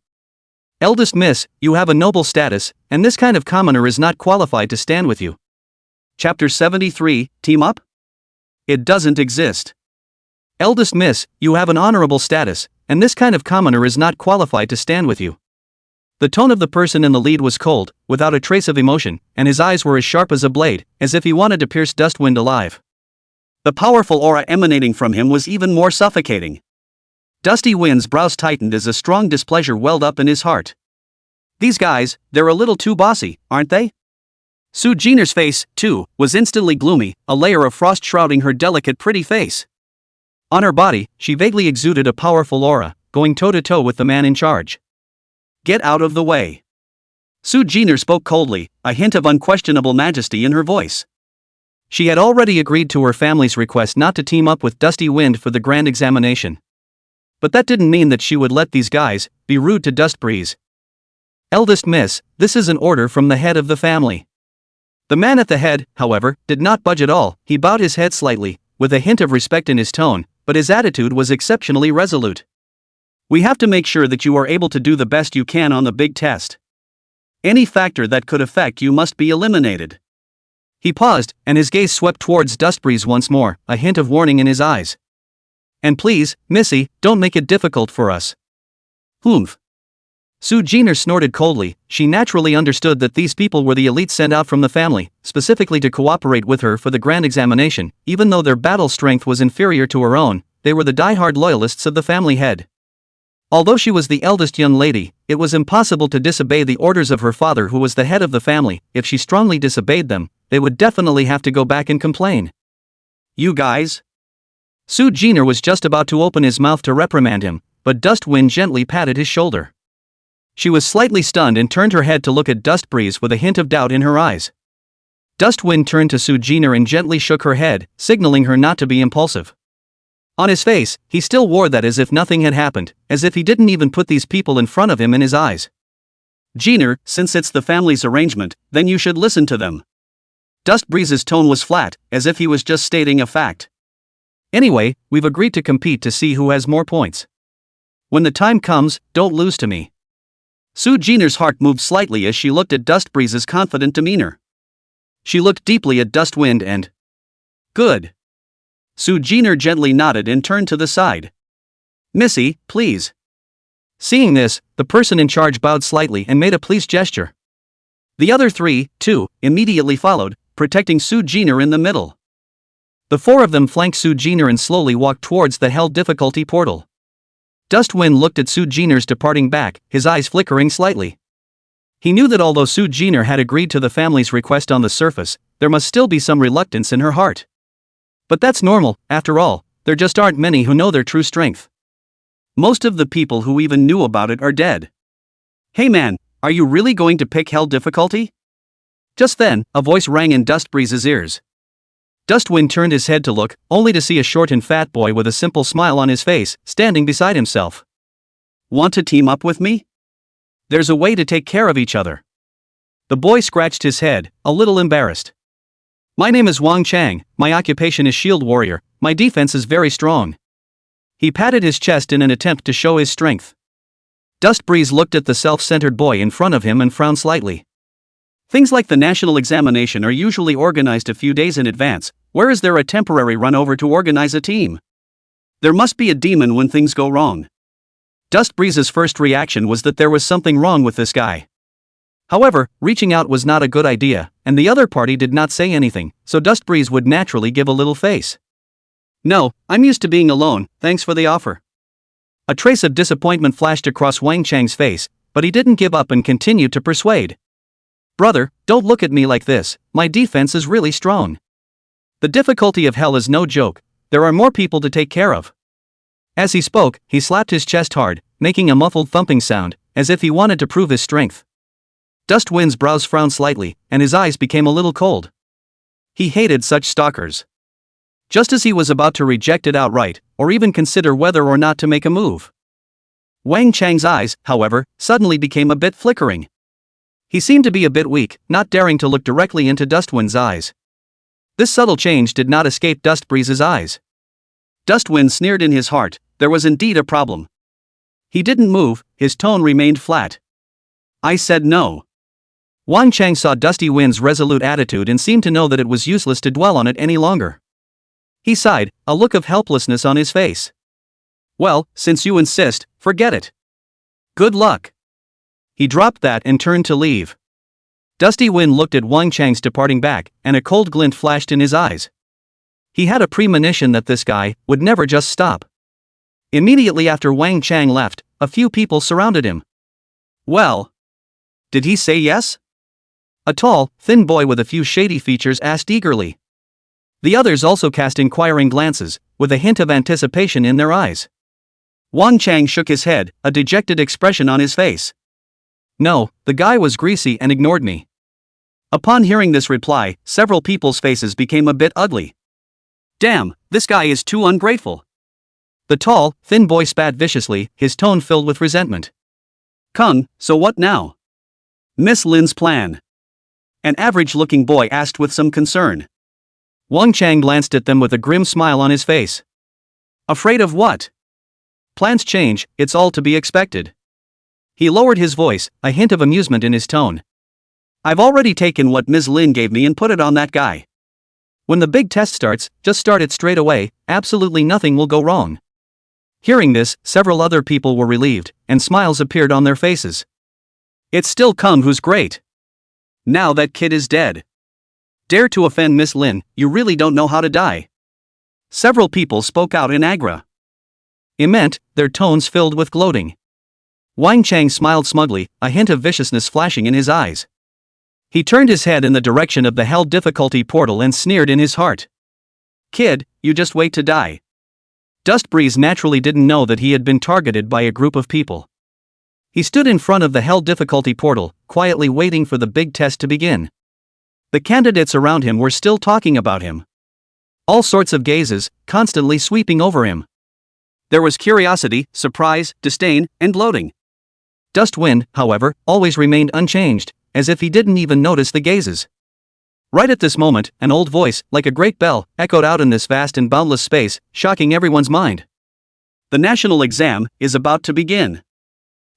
Eldest Miss, you have a noble status, and this kind of commoner is not qualified to stand with you. Chapter 73, Team Up? It doesn't exist. Eldest Miss, you have an honorable status, and this kind of commoner is not qualified to stand with you. The tone of the person in the lead was cold, without a trace of emotion, and his eyes were as sharp as a blade, as if he wanted to pierce Dustwind alive. The powerful aura emanating from him was even more suffocating. Dusty Wind's brows tightened as a strong displeasure welled up in his heart. These guys, they're a little too bossy, aren't they? Su Jin'er's face, too, was instantly gloomy, a layer of frost shrouding her delicate pretty face. On her body, she vaguely exuded a powerful aura, going toe-to-toe with the man in charge. Get out of the way. Su Jin'er spoke coldly, a hint of unquestionable majesty in her voice. She had already agreed to her family's request not to team up with Dusty Wind for the grand examination. But that didn't mean that she would let these guys be rude to Dustbreeze. Eldest Miss, this is an order from the head of the family. The man at the head, however, did not budge at all. He bowed his head slightly, with a hint of respect in his tone, but his attitude was exceptionally resolute. We have to make sure that you are able to do the best you can on the big test. Any factor that could affect you must be eliminated. He paused, and his gaze swept towards Dustbreeze once more, a hint of warning in his eyes. And please, Missy, don't make it difficult for us. Humph. Su Jin'er snorted coldly. She naturally understood that these people were the elite sent out from the family, specifically to cooperate with her for the grand examination. Even though their battle strength was inferior to her own, they were the die-hard loyalists of the family head. Although she was the eldest young lady, it was impossible to disobey the orders of her father, who was the head of the family. If she strongly disobeyed them, they would definitely have to go back and complain. You guys? Su Jin'er was just about to open his mouth to reprimand him, but Dustwind gently patted his shoulder. She was slightly stunned and turned her head to look at Dustbreeze with a hint of doubt in her eyes. Dustwind turned to Su Jin'er and gently shook her head, signaling her not to be impulsive. On his face, he still wore that as if nothing had happened, as if he didn't even put these people in front of him in his eyes. Jin'er, since it's the family's arrangement, then you should listen to them. Dustbreeze's tone was flat, as if he was just stating a fact. Anyway, we've agreed to compete to see who has more points. When the time comes, don't lose to me. Su Jin'er's heart moved slightly as she looked at Dustbreeze's confident demeanor. She looked deeply at Dustwind and... Good. Su Jin'er gently nodded and turned to the side. Missy, please. Seeing this, the person in charge bowed slightly and made a pleased gesture. The other 3, too, immediately followed, protecting Su Jin'er in the middle. The 4 of them flanked Su Jin'er and slowly walked towards the hell difficulty portal. Dustwind looked at Su Jin'er's departing back, his eyes flickering slightly. He knew that although Su Jin'er had agreed to the family's request on the surface, there must still be some reluctance in her heart. But that's normal, after all, there just aren't many who know their true strength. Most of the people who even knew about it are dead. Hey man, are you really going to pick hell difficulty? Just then, a voice rang in Dustbreeze's ears. Dustwind turned his head to look, only to see a short and fat boy with a simple smile on his face, standing beside himself. Want to team up with me? There's a way to take care of each other. The boy scratched his head, a little embarrassed. My name is Wang Chang, my occupation is shield warrior, my defense is very strong. He patted his chest in an attempt to show his strength. Dust Breeze looked at the self-centered boy in front of him and frowned slightly. Things like the national examination are usually organized a few days in advance, where is there a temporary run over to organize a team? There must be a demon when things go wrong. Dust Breeze's first reaction was that there was something wrong with this guy. However, reaching out was not a good idea, and the other party did not say anything, so Dust Breeze would naturally give a little face. No, I'm used to being alone, thanks for the offer. A trace of disappointment flashed across Wang Chang's face, but he didn't give up and continued to persuade. Brother, don't look at me like this, my defense is really strong. The difficulty of hell is no joke, there are more people to take care of. As he spoke, he slapped his chest hard, making a muffled thumping sound, as if he wanted to prove his strength. Dustwind's brows frowned slightly, and his eyes became a little cold. He hated such stalkers. Just as he was about to reject it outright, or even consider whether or not to make a move. Wang Chang's eyes, however, suddenly became a bit flickering. He seemed to be a bit weak, not daring to look directly into Dustwind's eyes. This subtle change did not escape Dust Breeze's eyes. Dustwind sneered in his heart, there was indeed a problem. He didn't move, his tone remained flat. I said no. Wang Chang saw Dusty Wind's resolute attitude and seemed to know that it was useless to dwell on it any longer. He sighed, a look of helplessness on his face. Well, since you insist, forget it. Good luck. He dropped that and turned to leave. Dusty Wind looked at Wang Chang's departing back, and a cold glint flashed in his eyes. He had a premonition that this guy would never just stop. Immediately after Wang Chang left, a few people surrounded him. Well, did he say yes? A tall, thin boy with a few shady features asked eagerly. The others also cast inquiring glances, with a hint of anticipation in their eyes. Wang Chang shook his head, a dejected expression on his face. No, the guy was greasy and ignored me. Upon hearing this reply, several people's faces became a bit ugly. Damn, this guy is too ungrateful. The tall, thin boy spat viciously, his tone filled with resentment. Kung, so what now? Miss Lin's plan. An average-looking boy asked with some concern. Wang Chang glanced at them with a grim smile on his face. Afraid of what? Plans change, it's all to be expected. He lowered his voice, a hint of amusement in his tone. I've already taken what Ms. Lin gave me and put it on that guy. When the big test starts, just start it straight away, absolutely nothing will go wrong. Hearing this, several other people were relieved, and smiles appeared on their faces. It's still Kung who's great. Now that kid is dead. Dare to offend Miss Lin, you really don't know how to die. Several people spoke out in agra. Imment, their tones filled with gloating. Wang Chang smiled smugly, a hint of viciousness flashing in his eyes. He turned his head in the direction of the hell difficulty portal and sneered in his heart. Kid, you just wait to die. Dust Breeze naturally didn't know that he had been targeted by a group of people. He stood in front of the hell difficulty portal, quietly waiting for the big test to begin. The candidates around him were still talking about him. All sorts of gazes, constantly sweeping over him. There was curiosity, surprise, disdain, and gloating. Dustwind, however, always remained unchanged, as if he didn't even notice the gazes. Right at this moment, an old voice, like a great bell, echoed out in this vast and boundless space, shocking everyone's mind. The national exam is about to begin.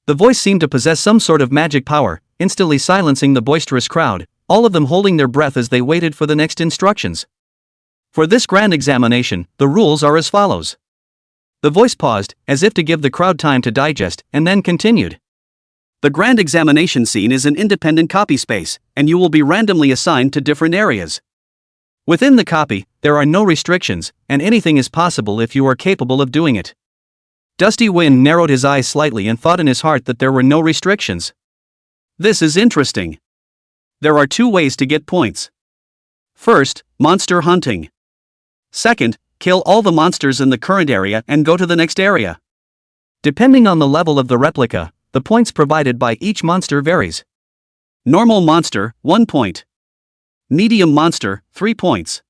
The voice seemed to possess some sort of magic power, instantly silencing the boisterous crowd, all of them holding their breath as they waited for the next instructions. For this grand examination, the rules are as follows. The voice paused, as if to give the crowd time to digest, and then continued. The grand examination scene is an independent copy space, and you will be randomly assigned to different areas. Within the copy, there are no restrictions, and anything is possible if you are capable of doing it. Dusty Wind narrowed his eyes slightly and thought in his heart that there were no restrictions. This is interesting. There are 2 ways to get points. First, monster hunting. Second, kill all the monsters in the current area and go to the next area. Depending on the level of the replica, the points provided by each monster varies. Normal monster, 1 point. Medium monster, 3 points.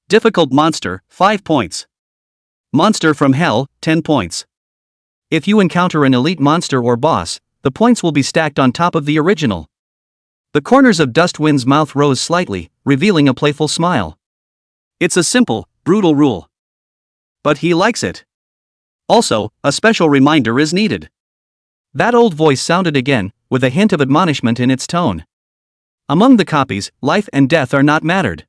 Difficult monster, 5 points. Monster from hell, 10 points. If you encounter an elite monster or boss, the points will be stacked on top of the original. The corners of Dustwind's mouth rose slightly, revealing a playful smile. It's a simple, brutal rule. But he likes it. Also, a special reminder is needed. That old voice sounded again, with a hint of admonishment in its tone. Among the copies, life and death are not mattered.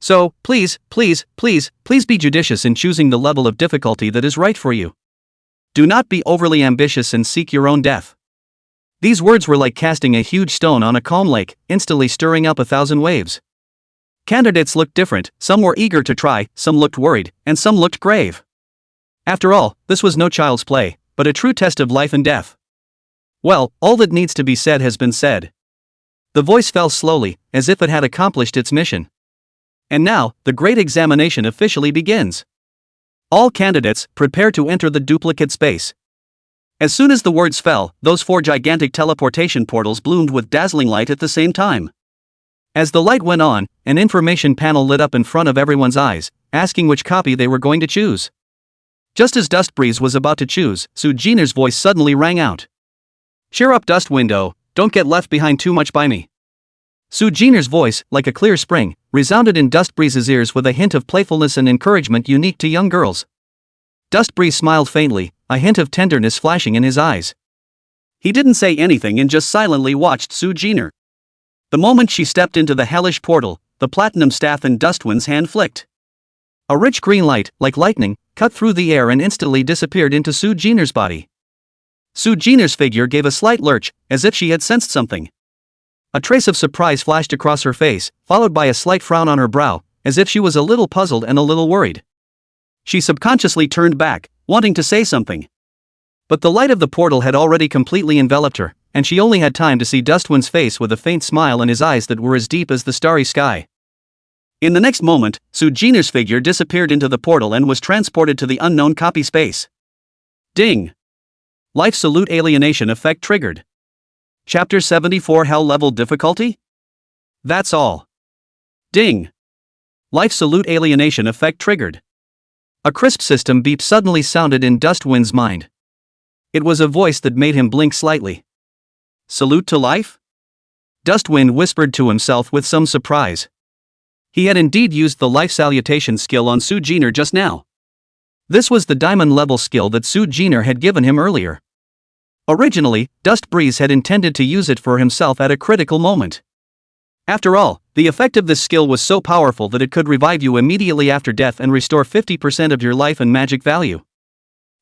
So, please be judicious in choosing the level of difficulty that is right for you. Do not be overly ambitious and seek your own death. These words were like casting a huge stone on a calm lake, instantly stirring up 1,000 waves. Candidates looked different, some were eager to try, some looked worried, and some looked grave. After all, this was no child's play, but a true test of life and death. Well, all that needs to be said has been said. The voice fell slowly, as if it had accomplished its mission. And now, the great examination officially begins. All candidates, prepare to enter the duplicate space. As soon as the words fell, those 4 gigantic teleportation portals bloomed with dazzling light at the same time. As the light went on, an information panel lit up in front of everyone's eyes, asking which copy they were going to choose. Just as Dustbreeze was about to choose, Su Jin'er's voice suddenly rang out. Cheer up, Dustwind, don't get left behind too much by me. Su Jin'er's voice, like a clear spring, resounded in Dustbreeze's ears with a hint of playfulness and encouragement unique to young girls. Dustbreeze smiled faintly, a hint of tenderness flashing in his eyes. He didn't say anything and just silently watched Su Jin'er. The moment she stepped into the hellish portal, the platinum staff in Dustwind's hand flicked. A rich green light, like lightning, cut through the air and instantly disappeared into Su Jin'er's body. Su Jin'er's figure gave a slight lurch, as if she had sensed something. A trace of surprise flashed across her face, followed by a slight frown on her brow, as if she was a little puzzled and a little worried. She subconsciously turned back, wanting to say something. But the light of the portal had already completely enveloped her, and she only had time to see Dustwind's face with a faint smile and his eyes that were as deep as the starry sky. In the next moment, Su Jin'er's figure disappeared into the portal and was transported to the unknown copy space. Ding! Life Salute Alienation Effect triggered. Chapter 74 Hell Level Difficulty? That's all. Ding! Life Salute Alienation Effect triggered. A crisp system beep suddenly sounded in Dustwind's mind. It was a voice that made him blink slightly. Salute to life? Dustwind whispered to himself with some surprise. He had indeed used the life salutation skill on Su Jin'er just now. This was the diamond level skill that Su Jin'er had given him earlier. Originally, Dustbreeze had intended to use it for himself at a critical moment. After all, the effect of this skill was so powerful that it could revive you immediately after death and restore 50% of your life and magic value.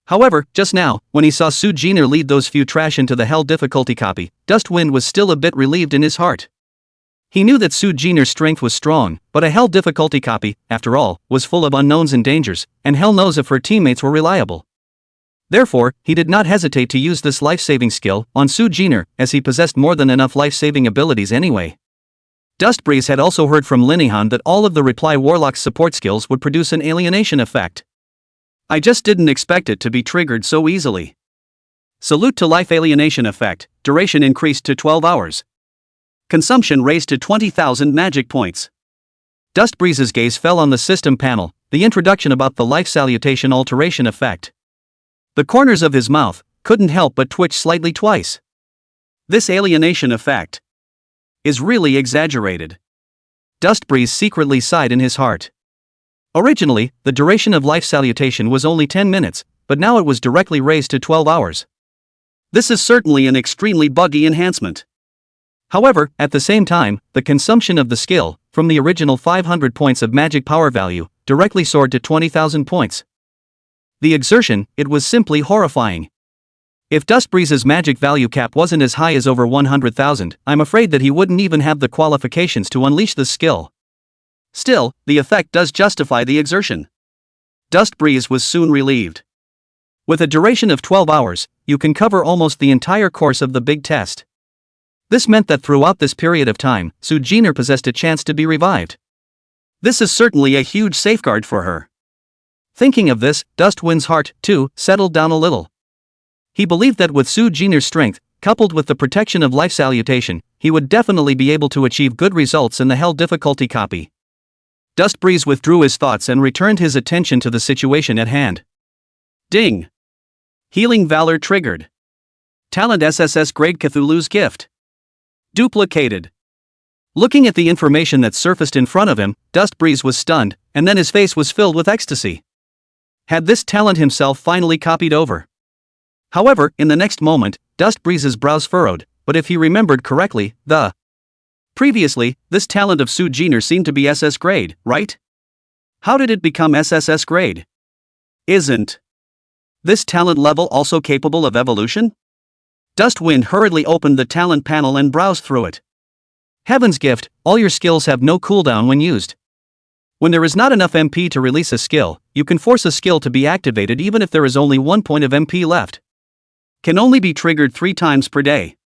However, just now, when he saw Su Jin'er lead those few trash into the hell difficulty copy, Dustwind was still a bit relieved in his heart. He knew that Su Jin'er's strength was strong, but a hell difficulty copy, after all, was full of unknowns and dangers, and hell knows if her teammates were reliable. Therefore, he did not hesitate to use this life-saving skill on Su Jin'er, as he possessed more than enough life-saving abilities anyway. Dustbreeze had also heard from Linehan that all of the Reply Warlock's support skills would produce an alienation effect. I just didn't expect it to be triggered so easily. Salute to Life Alienation Effect, duration increased to 12 hours. Consumption raised to 20,000 magic points. Dustbreeze's gaze fell on the system panel, the introduction about the Life Salutation Alteration Effect. The corners of his mouth couldn't help but twitch slightly twice. This alienation effect is really exaggerated. Dustbreeze secretly sighed in his heart. Originally, the duration of life salutation was only 10 minutes, but now it was directly raised to 12 hours. This is certainly an extremely buggy enhancement. However, at the same time, the consumption of the skill, from the original 500 points of magic power value, directly soared to 20,000 points. The exertion, it was simply horrifying. If Dustbreeze's magic value cap wasn't as high as over 100,000, I'm afraid that he wouldn't even have the qualifications to unleash this skill. Still, the effect does justify the exertion. Dustbreeze was soon relieved. With a duration of 12 hours, you can cover almost the entire course of the big test. This meant that throughout this period of time, Su Jin'er possessed a chance to be revived. This is certainly a huge safeguard for her. Thinking of this, Dustwind's heart, too, settled down a little. He believed that with Su Jin'er's strength, coupled with the protection of life salutation, he would definitely be able to achieve good results in the hell difficulty copy. Dust Breeze withdrew his thoughts and returned his attention to the situation at hand. Ding! Healing Valor triggered. Talent SSS Grade Cthulhu's Gift. Duplicated. Looking at the information that surfaced in front of him, Dust Breeze was stunned, and then his face was filled with ecstasy. Had this talent himself finally copied over? However, in the next moment, Dust Breeze's brows furrowed, but if he remembered correctly, previously, this talent of Su Jin'er seemed to be SS grade, right? How did it become SSS grade? Isn't this talent level also capable of evolution? Dustwind hurriedly opened the talent panel and browsed through it. Heaven's gift, all your skills have no cooldown when used. When there is not enough MP to release a skill, you can force a skill to be activated even if there is only 1 point of MP left. Can only be triggered 3 times per day.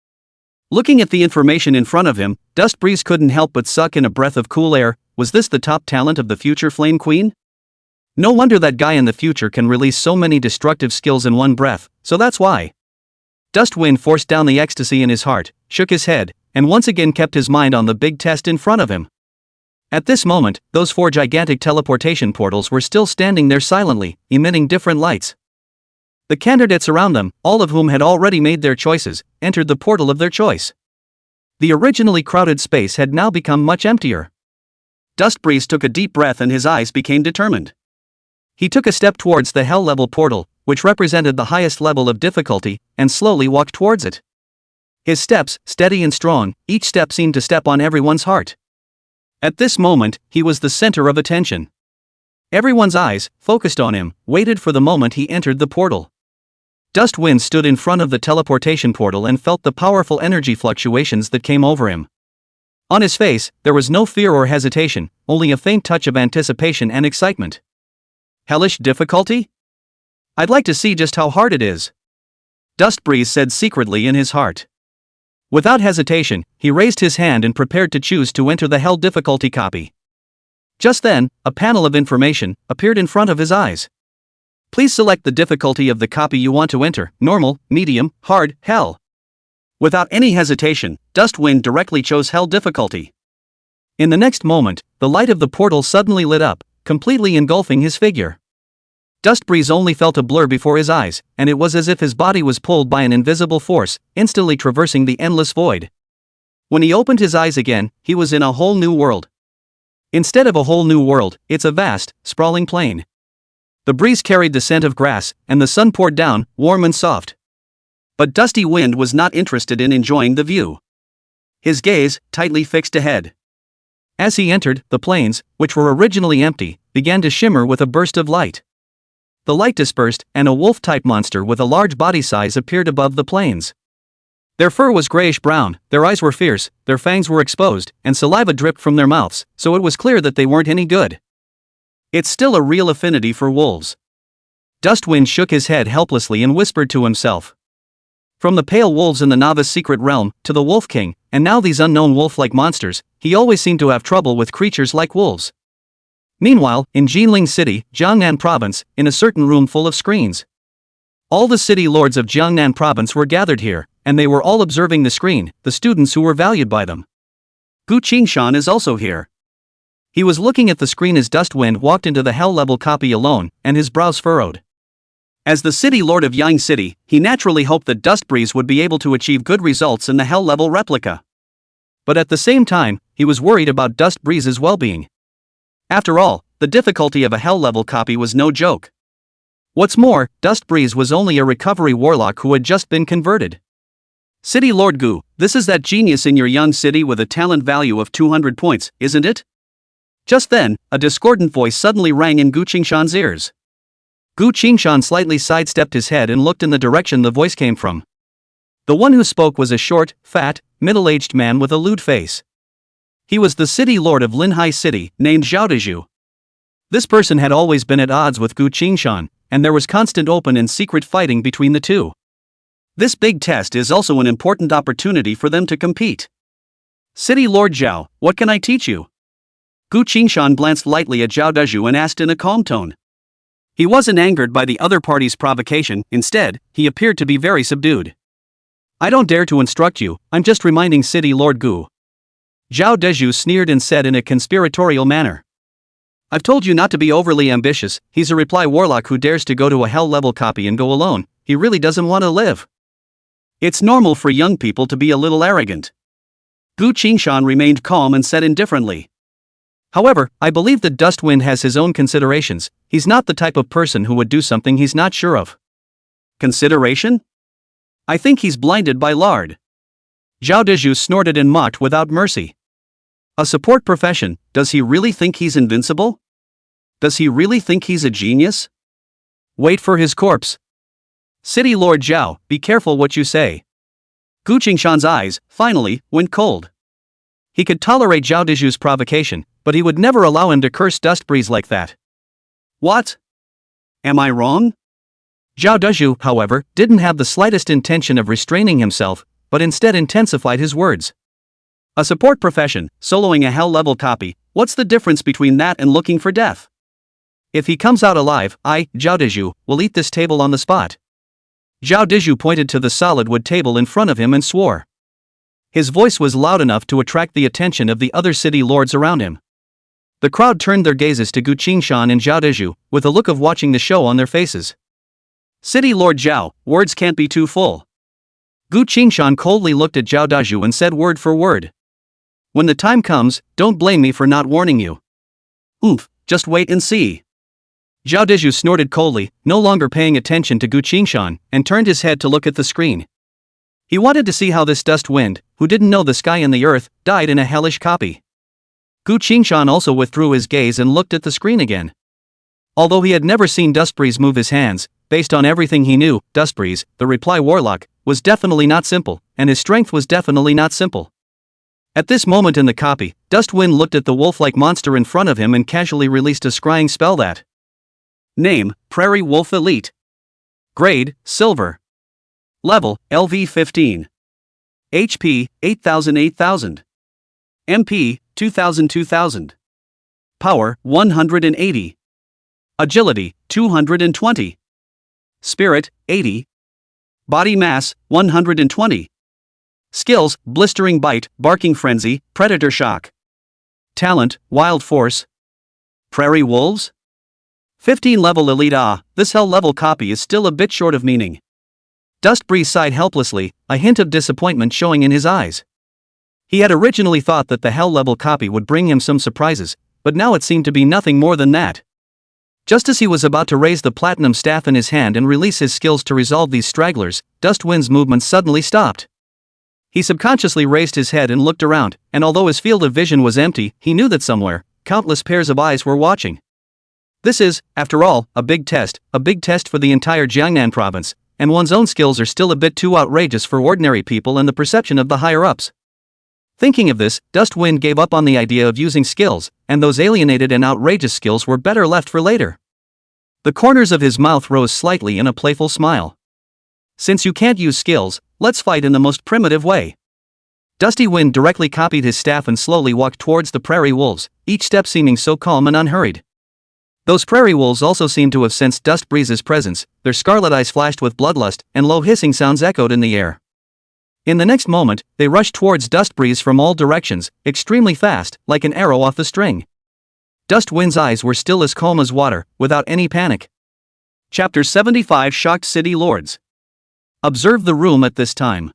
Looking at the information in front of him, Dust Breeze couldn't help but suck in a breath of cool air. Was this the top talent of the future Flame Queen? No wonder that guy in the future can release so many destructive skills in one breath, so that's why. Dustwind forced down the ecstasy in his heart, shook his head, and once again kept his mind on the big test in front of him. At this moment, those 4 gigantic teleportation portals were still standing there silently, emitting different lights. The candidates around them, all of whom had already made their choices, entered the portal of their choice. The originally crowded space had now become much emptier. Dust Breeze took a deep breath and his eyes became determined. He took a step towards the Hell level portal, which represented the highest level of difficulty, and slowly walked towards it. His steps, steady and strong, each step seemed to step on everyone's heart. At this moment, he was the center of attention. Everyone's eyes, focused on him, waited for the moment he entered the portal. Dustwind stood in front of the teleportation portal and felt the powerful energy fluctuations that came over him. On his face, there was no fear or hesitation, only a faint touch of anticipation and excitement. Hellish difficulty? I'd like to see just how hard it is. Dust Breeze said secretly in his heart. Without hesitation, he raised his hand and prepared to choose to enter the Hell difficulty copy. Just then, a panel of information appeared in front of his eyes. Please select the difficulty of the copy you want to enter: normal, medium, hard, Hell. Without any hesitation, Dustwind directly chose Hell difficulty. In the next moment, the light of the portal suddenly lit up, completely engulfing his figure. Dust Breeze only felt a blur before his eyes, and it was as if his body was pulled by an invisible force, instantly traversing the endless void. When he opened his eyes again, he was in a whole new world. Instead of a whole new world, it's a vast, sprawling plain. The breeze carried the scent of grass, and the sun poured down, warm and soft. But Dusty Wind was not interested in enjoying the view. His gaze, tightly fixed ahead. As he entered, the plains, which were originally empty, began to shimmer with a burst of light. The light dispersed, and a wolf-type monster with a large body size appeared above the plains. Their fur was grayish-brown, their eyes were fierce, their fangs were exposed, and saliva dripped from their mouths, so it was clear that they weren't any good. It's still a real affinity for wolves. Dustwind shook his head helplessly and whispered to himself. From the pale wolves in the novice secret realm, to the Wolf King, and now these unknown wolf-like monsters, he always seemed to have trouble with creatures like wolves. Meanwhile, in Jinling City, Jiangnan Province, in a certain room full of screens. All the city lords of Jiangnan Province were gathered here, and they were all observing the screen, the students who were valued by them. Gu Qingshan is also here. He was looking at the screen as Dustwind walked into the Hell level copy alone, and his brows furrowed. As the city lord of Yang City, he naturally hoped that Dust Breeze would be able to achieve good results in the Hell level replica. But at the same time, he was worried about Dust Breeze's well-being. After all, the difficulty of a Hell level copy was no joke. What's more, Dust Breeze was only a recovery warlock who had just been converted. City Lord Gu, this is that genius in your young city with a talent value of 200 points, isn't it? Just then, a discordant voice suddenly rang in Gu Qingshan's ears. Gu Qingshan slightly sidestepped his head and looked in the direction the voice came from. The one who spoke was a short, fat, middle-aged man with a lewd face. He was the city lord of Linhai City, named Zhao Dezhu. This person had always been at odds with Gu Qingshan, and there was constant open and secret fighting between the two. This big test is also an important opportunity for them to compete. City Lord Zhao, what can I teach you? Gu Qingshan glanced lightly at Zhao Dezhu and asked in a calm tone. He wasn't angered by the other party's provocation, instead, he appeared to be very subdued. I don't dare to instruct you, I'm just reminding City Lord Gu. Zhao Dezhu sneered and said in a conspiratorial manner. I've told you not to be overly ambitious. He's a reply warlock who dares to go to a hell-level copy and go alone. He really doesn't want to live. It's normal for young people to be a little arrogant. Gu Qingshan remained calm and said indifferently. However, I believe that Dustwind has his own considerations. He's not the type of person who would do something he's not sure of. Consideration? I think he's blinded by lard. Zhao Dezhu snorted and mocked without mercy. A support profession, does he really think he's invincible? Does he really think he's a genius? Wait for his corpse. City Lord Zhao, be careful what you say. Gu Qingshan's eyes, finally, went cold. He could tolerate Zhao Dezhu's provocation, but he would never allow him to curse Dustbreeze like that. What? Am I wrong? Zhao Dezhu, however, didn't have the slightest intention of restraining himself, but instead intensified his words. A support profession, soloing a hell-level copy, what's the difference between that and looking for death? If he comes out alive, I, Zhao Dezhu, will eat this table on the spot. Zhao Dezhu pointed to the solid wood table in front of him and swore. His voice was loud enough to attract the attention of the other city lords around him. The crowd turned their gazes to Gu Qingshan and Zhao Dezhu, with a look of watching the show on their faces. City Lord Zhao, words can't be too full. Gu Qingshan coldly looked at Zhao Dezhu and said word for word. When the time comes, don't blame me for not warning you. Oomph, just wait and see. Zhao Dezhu snorted coldly, no longer paying attention to Gu Qingshan, and turned his head to look at the screen. He wanted to see how this Dustwind, who didn't know the sky and the earth, died in a hellish copy. Gu Qingshan also withdrew his gaze and looked at the screen again. Although he had never seen Dustbreeze move his hands, based on everything he knew, Dustbreeze, the reply warlock, was definitely not simple, and his strength was definitely not simple. At this moment in the copy, Dustwind looked at the wolf-like monster in front of him and casually released a scrying spell that. Name, Prairie Wolf Elite. Grade, Silver. Level, LV 15. HP, 8000. MP, 2000. Power, 180. Agility, 220. Spirit, 80. Body mass, 120. Skills, Blistering Bite, Barking Frenzy, Predator Shock. Talent, Wild Force. Prairie Wolves? 15 level elite. This hell level copy is still a bit short of meaning. Dustbreeze sighed helplessly, a hint of disappointment showing in his eyes. He had originally thought that the hell level copy would bring him some surprises, but now it seemed to be nothing more than that. Just as he was about to raise the platinum staff in his hand and release his skills to resolve these stragglers, Dustwind's movement suddenly stopped. He subconsciously raised his head and looked around, and although his field of vision was empty, he knew that somewhere, countless pairs of eyes were watching. This is, after all, a big test for the entire Jiangnan province, and one's own skills are still a bit too outrageous for ordinary people and the perception of the higher-ups. Thinking of this, Dustwind gave up on the idea of using skills, and those alienated and outrageous skills were better left for later. The corners of his mouth rose slightly in a playful smile. Since you can't use skills, let's fight in the most primitive way. Dusty Wind directly copied his staff and slowly walked towards the prairie wolves, each step seeming so calm and unhurried. Those prairie wolves also seemed to have sensed Dustbreeze's presence, their scarlet eyes flashed with bloodlust, and low hissing sounds echoed in the air. In the next moment, they rushed towards Dustbreeze from all directions, extremely fast, like an arrow off the string. Dustwind's eyes were still as calm as water, without any panic. Chapter 75 Shocked City Lords. Observe the room at this time.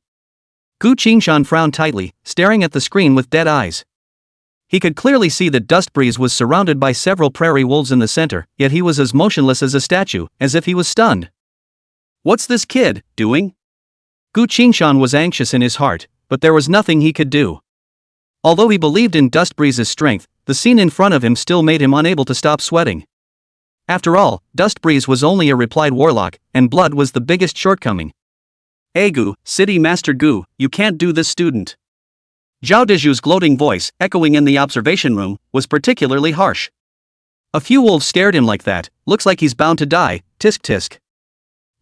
Gu Qingshan frowned tightly, staring at the screen with dead eyes. He could clearly see that Dustbreeze was surrounded by several prairie wolves in the center, yet he was as motionless as a statue, as if he was stunned. What's this kid doing? Gu Qingshan was anxious in his heart, but there was nothing he could do. Although he believed in Dustbreeze's strength, the scene in front of him still made him unable to stop sweating. After all, Dustbreeze was only a replied warlock, and blood was the biggest shortcoming. Hey Gu, City Master Gu, you can't do this, student. Zhao Dezhu's gloating voice, echoing in the observation room, was particularly harsh. A few wolves stared him like that, looks like he's bound to die, tisk tisk.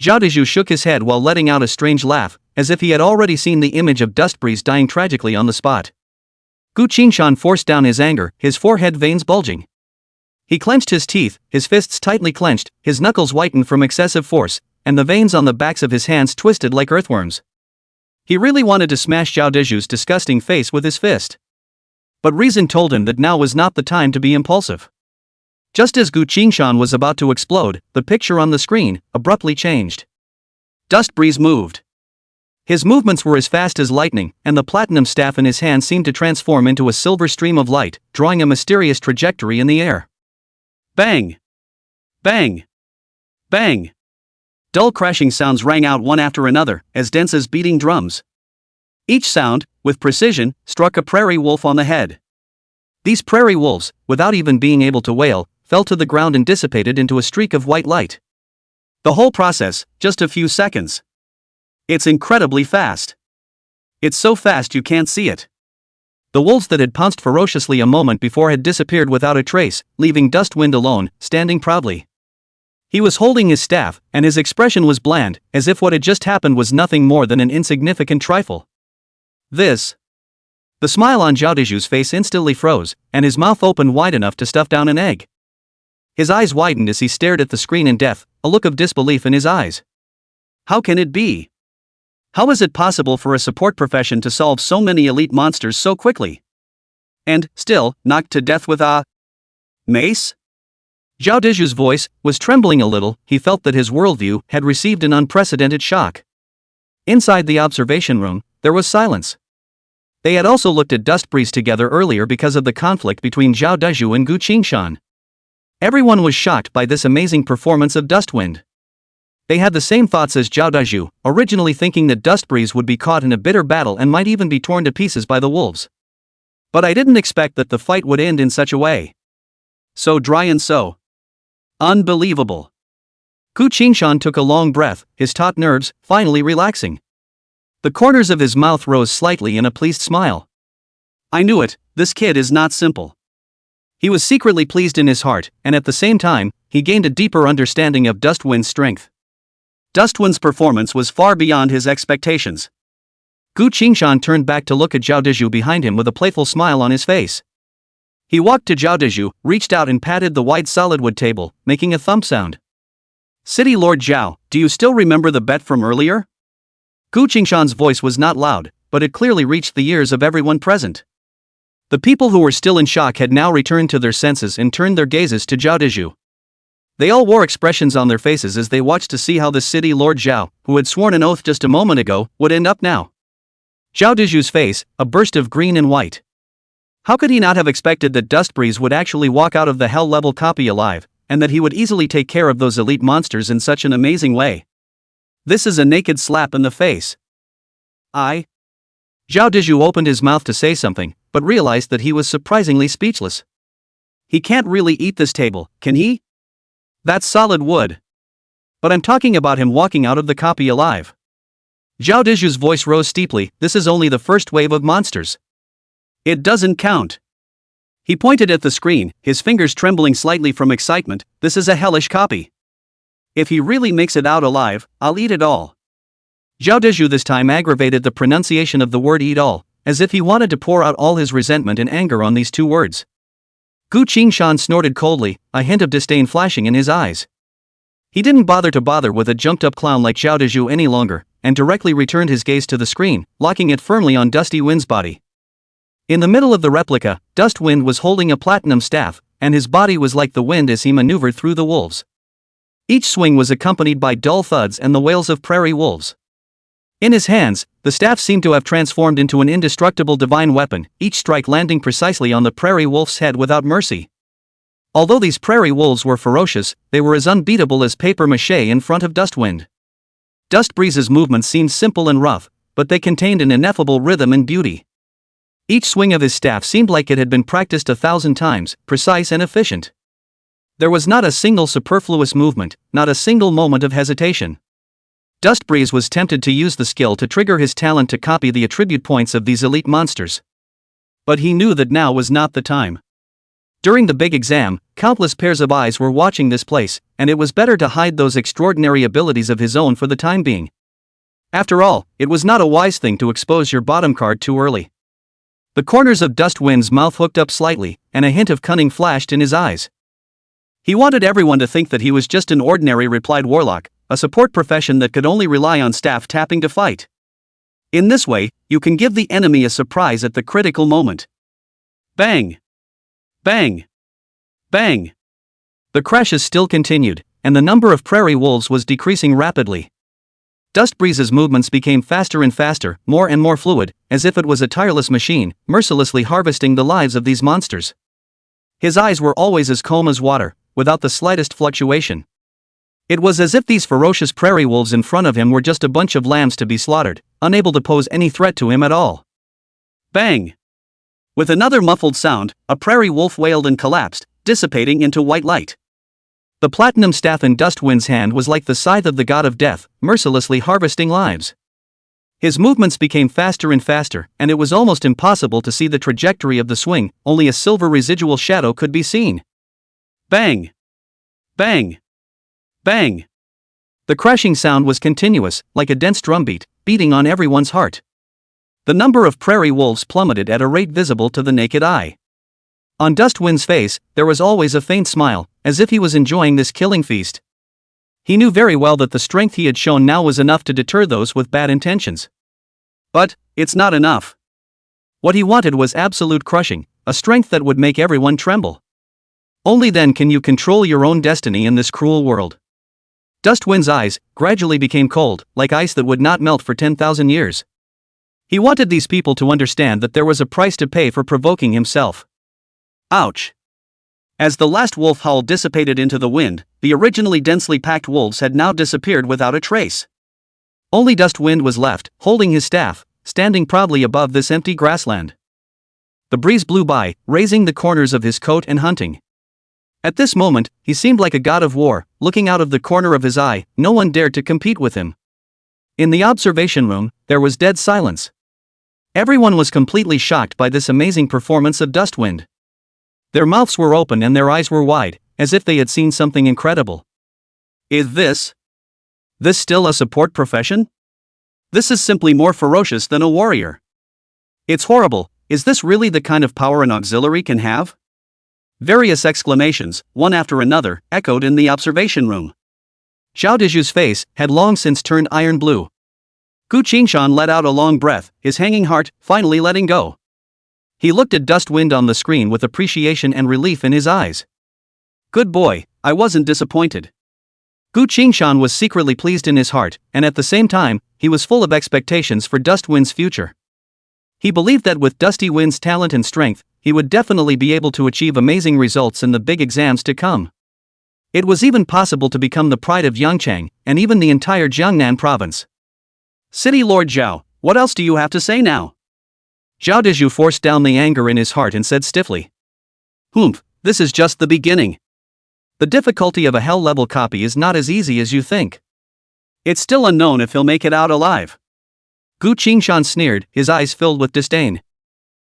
Zhao Dezhu shook his head while letting out a strange laugh, as if he had already seen the image of Dustbreeze dying tragically on the spot. Gu Qingshan forced down his anger, his forehead veins bulging. He clenched his teeth, his fists tightly clenched, his knuckles whitened from excessive force, and the veins on the backs of his hands twisted like earthworms. He really wanted to smash Zhao Dezhu's disgusting face with his fist. But reason told him that now was not the time to be impulsive. Just as Gu Qingshan was about to explode, the picture on the screen abruptly changed. Dust Breeze moved. His movements were as fast as lightning, and the platinum staff in his hand seemed to transform into a silver stream of light, drawing a mysterious trajectory in the air. Bang! Bang! Bang! Dull crashing sounds rang out one after another, as dense as beating drums. Each sound, with precision, struck a prairie wolf on the head. These prairie wolves, without even being able to wail, fell to the ground and dissipated into a streak of white light. The whole process, just a few seconds. It's incredibly fast. It's so fast you can't see it. The wolves that had pounced ferociously a moment before had disappeared without a trace, leaving Dustwind alone, standing proudly. He was holding his staff, and his expression was bland, as if what had just happened was nothing more than an insignificant trifle. The smile on Zhao Deju's face instantly froze, and his mouth opened wide enough to stuff down an egg. His eyes widened as he stared at the screen in death, a look of disbelief in his eyes. How can it be? How is it possible for a support profession to solve so many elite monsters so quickly? And, still, knocked to death with a mace? Zhao Deju's voice was trembling a little. He felt that his worldview had received an unprecedented shock. Inside the observation room, there was silence. They had also looked at Dust Breeze together earlier because of the conflict between Zhao Deju and Gu Qingshan. Everyone was shocked by this amazing performance of Dustwind. They had the same thoughts as Zhao Deju, originally thinking that Dust Breeze would be caught in a bitter battle and might even be torn to pieces by the wolves. But I didn't expect that the fight would end in such a way. So dry and so unbelievable. Gu Qingshan took a long breath, his taut nerves finally relaxing. The corners of his mouth rose slightly in a pleased smile. I knew it, this kid is not simple. He was secretly pleased in his heart, and at the same time, he gained a deeper understanding of Dustwind's strength. Dustwind's performance was far beyond his expectations. Gu Qingshan turned back to look at Zhao Deju behind him with a playful smile on his face. He walked to Zhao Deju, reached out and patted the white solid wood table, making a thump sound. City Lord Zhao, do you still remember the bet from earlier? Gu Qingshan's voice was not loud, but it clearly reached the ears of everyone present. The people who were still in shock had now returned to their senses and turned their gazes to Zhao Deju. They all wore expressions on their faces as they watched to see how the city Lord Zhao, who had sworn an oath just a moment ago, would end up now. Zhao Deju's face, a burst of green and white. How could he not have expected that Dust Breeze would actually walk out of the hell-level copy alive, and that he would easily take care of those elite monsters in such an amazing way? This is a naked slap in the face. Zhao Deju opened his mouth to say something, but realized that he was surprisingly speechless. He can't really eat this table, can he? That's solid wood. But I'm talking about him walking out of the copy alive. Zhao Deju's voice rose steeply. This is only the first wave of monsters. It doesn't count. He pointed at the screen, his fingers trembling slightly from excitement. This is a hellish copy. If he really makes it out alive, I'll eat it all. Zhao Deju this time aggravated the pronunciation of the word eat all, as if he wanted to pour out all his resentment and anger on these two words. Gu Qingshan snorted coldly, a hint of disdain flashing in his eyes. He didn't bother with a jumped-up clown like Zhao Deju any longer, and directly returned his gaze to the screen, locking it firmly on Dusty Wind's body. In the middle of the replica, Dustwind was holding a platinum staff, and his body was like the wind as he maneuvered through the wolves. Each swing was accompanied by dull thuds and the wails of prairie wolves. In his hands, the staff seemed to have transformed into an indestructible divine weapon, each strike landing precisely on the prairie wolf's head without mercy. Although these prairie wolves were ferocious, they were as unbeatable as papier-mâché in front of Dustwind. Dust Breeze's movements seemed simple and rough, but they contained an ineffable rhythm and beauty. Each swing of his staff seemed like it had been practiced 1,000 times, precise and efficient. There was not a single superfluous movement, not a single moment of hesitation. Dust Breeze was tempted to use the skill to trigger his talent to copy the attribute points of these elite monsters. But he knew that now was not the time. During the big exam, countless pairs of eyes were watching this place, and it was better to hide those extraordinary abilities of his own for the time being. After all, it was not a wise thing to expose your bottom card too early. The corners of Dustwind's mouth hooked up slightly, and a hint of cunning flashed in his eyes. He wanted everyone to think that he was just an ordinary replied warlock, a support profession that could only rely on staff tapping to fight. In this way, you can give the enemy a surprise at the critical moment. Bang! Bang! Bang! The crashes still continued, and the number of prairie wolves was decreasing rapidly. Dustbreeze's movements became faster and faster, more and more fluid, as if it was a tireless machine, mercilessly harvesting the lives of these monsters. His eyes were always as calm as water, without the slightest fluctuation. It was as if these ferocious prairie wolves in front of him were just a bunch of lambs to be slaughtered, unable to pose any threat to him at all. Bang! With another muffled sound, a prairie wolf wailed and collapsed, dissipating into white light. The platinum staff in Dustwind's hand was like the scythe of the god of death, mercilessly harvesting lives. His movements became faster and faster, and it was almost impossible to see the trajectory of the swing, only a silver residual shadow could be seen. Bang! Bang! Bang! The crashing sound was continuous, like a dense drumbeat, beating on everyone's heart. The number of prairie wolves plummeted at a rate visible to the naked eye. On Dustwind's face, there was always a faint smile, as if he was enjoying this killing feast. He knew very well that the strength he had shown now was enough to deter those with bad intentions. But, it's not enough. What he wanted was absolute crushing, a strength that would make everyone tremble. Only then can you control your own destiny in this cruel world. Dustwind's eyes gradually became cold, like ice that would not melt for 10,000 years. He wanted these people to understand that there was a price to pay for provoking himself. Ouch! As the last wolf howl dissipated into the wind, the originally densely packed wolves had now disappeared without a trace. Only Dustwind was left, holding his staff, standing proudly above this empty grassland. The breeze blew by, raising the corners of his coat and hunting. At this moment, he seemed like a god of war, looking out of the corner of his eye. No one dared to compete with him. In the observation room, there was dead silence. Everyone was completely shocked by this amazing performance of Dustwind. Their mouths were open and their eyes were wide, as if they had seen something incredible. Is this still a support profession? This is simply more ferocious than a warrior. It's horrible. Is this really the kind of power an auxiliary can have? Various exclamations, one after another, echoed in the observation room. Zhao Deju's face had long since turned iron blue. Gu Qingshan let out a long breath, his hanging heart finally letting go. He looked at Dustwind on the screen with appreciation and relief in his eyes. Good boy, I wasn't disappointed. Gu Qingshan was secretly pleased in his heart, and at the same time, he was full of expectations for Dustwind's future. He believed that with Dustwind's talent and strength, he would definitely be able to achieve amazing results in the big exams to come. It was even possible to become the pride of Yangchang, and even the entire Jiangnan province. City Lord Zhao, what else do you have to say now? Zhao Deju forced down the anger in his heart and said stiffly. Humph, this is just the beginning. The difficulty of a hell-level copy is not as easy as you think. It's still unknown if he'll make it out alive. Gu Qingshan sneered, his eyes filled with disdain.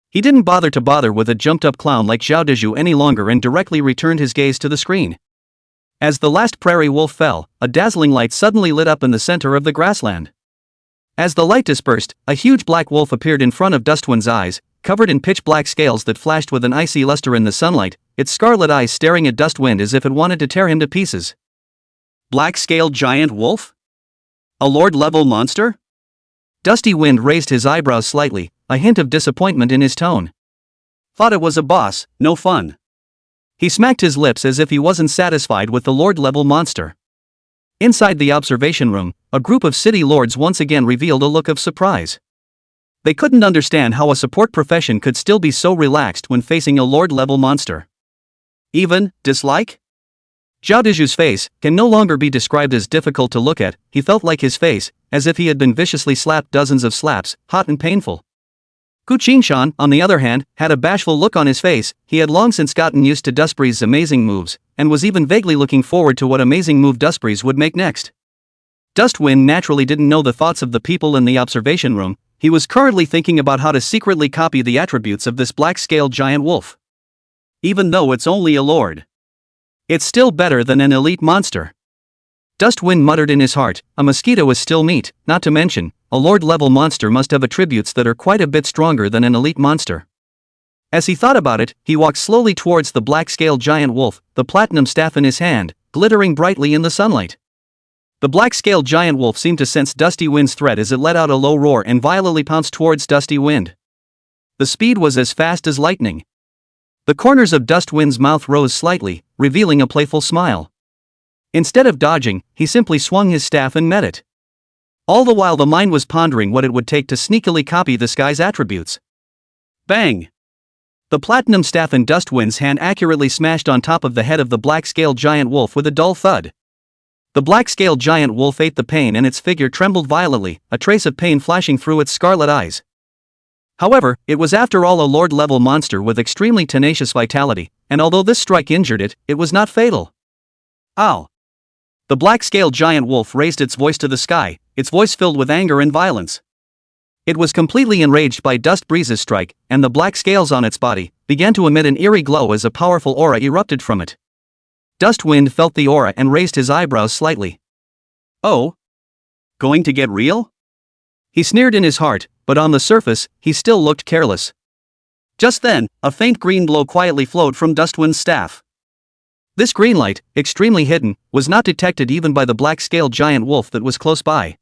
He didn't bother with a jumped-up clown like Zhao Deju any longer and directly returned his gaze to the screen. As the last prairie wolf fell, a dazzling light suddenly lit up in the center of the grassland. As the light dispersed, a huge black wolf appeared in front of Dustwind's eyes, covered in pitch-black scales that flashed with an icy luster in the sunlight, its scarlet eyes staring at Dustwind as if it wanted to tear him to pieces. Black-scaled giant wolf? A lord-level monster? Dustwind raised his eyebrows slightly, a hint of disappointment in his tone. Thought it was a boss, no fun. He smacked his lips as if he wasn't satisfied with the lord-level monster. Inside the observation room, a group of city lords once again revealed a look of surprise. They couldn't understand how a support profession could still be so relaxed when facing a lord-level monster. Even dislike? Zhao Deju's face can no longer be described as difficult to look at. He felt like his face, as if he had been viciously slapped dozens of slaps, hot and painful. Gu Qingshan, on the other hand, had a bashful look on his face. He had long since gotten used to Dustbreeze's amazing moves, and was even vaguely looking forward to what amazing move Dustbreeze would make next. Dustwind naturally didn't know the thoughts of the people in the observation room. He was currently thinking about how to secretly copy the attributes of this black-scaled giant wolf. Even though it's only a lord, it's still better than an elite monster. Dustwind muttered in his heart, a mosquito is still meat, not to mention, a lord-level monster must have attributes that are quite a bit stronger than an elite monster. As he thought about it, he walked slowly towards the black-scaled giant wolf, the platinum staff in his hand, glittering brightly in the sunlight. The black-scaled giant wolf seemed to sense Dustwind's threat as it let out a low roar and violently pounced towards Dustwind. The speed was as fast as lightning. The corners of Dustwind's mouth rose slightly, revealing a playful smile. Instead of dodging, he simply swung his staff and met it. All the while the mind was pondering what it would take to sneakily copy this guy's attributes. Bang! The platinum staff in Dustwind's hand accurately smashed on top of the head of the black-scaled giant wolf with a dull thud. The black-scaled giant wolf ate the pain and its figure trembled violently, a trace of pain flashing through its scarlet eyes. However, it was after all a lord-level monster with extremely tenacious vitality, and although this strike injured it, it was not fatal. Ow! The black-scaled giant wolf raised its voice to the sky, its voice filled with anger and violence. It was completely enraged by Dust Breeze's strike, and the black scales on its body began to emit an eerie glow as a powerful aura erupted from it. Dustwind felt the aura and raised his eyebrows slightly. Oh? Going to get real? He sneered in his heart, but on the surface, he still looked careless. Just then, a faint green glow quietly flowed from Dustwind's staff. This green light, extremely hidden, was not detected even by the black-scaled giant wolf that was close by.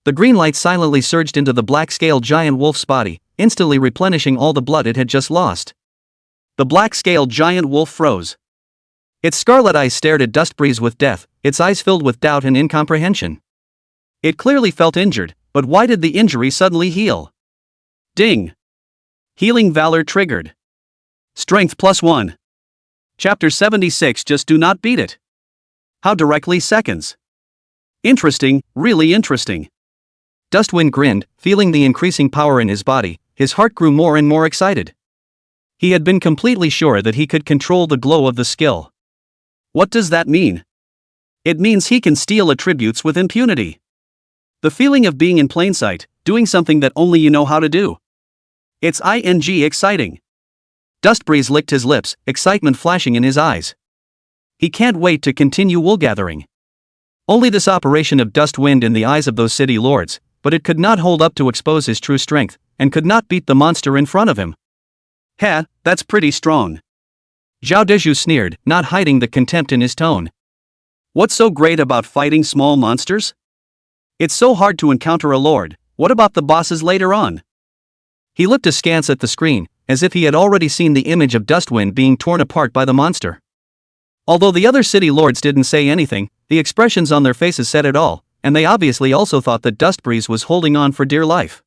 The green light silently surged into the black-scaled giant wolf's body, instantly replenishing all the blood it had just lost. The black-scaled giant wolf froze. Its scarlet eyes stared at Dustbreeze with death, its eyes filled with doubt and incomprehension. It clearly felt injured, but why did the injury suddenly heal? Ding! Healing Valor triggered. Strength +1. Chapter 76. Just do not beat it. How directly seconds. Interesting, really interesting. Dustwind grinned, feeling the increasing power in his body. His heart grew more and more excited. He had been completely sure that he could control the glow of the skill. What does that mean? It means he can steal attributes with impunity. The feeling of being in plain sight, doing something that only you know how to do. It's exciting. Dustbreeze licked his lips, excitement flashing in his eyes. He can't wait to continue wool gathering. Only this operation of Dustwind in the eyes of those city lords, but it could not hold up to expose his true strength, and could not beat the monster in front of him. Heh, that's pretty strong. Zhao Deju sneered, not hiding the contempt in his tone. What's so great about fighting small monsters? It's so hard to encounter a lord, what about the bosses later on? He looked askance at the screen, as if he had already seen the image of Dustwind being torn apart by the monster. Although the other city lords didn't say anything, the expressions on their faces said it all, and they obviously also thought that Dustbreeze was holding on for dear life.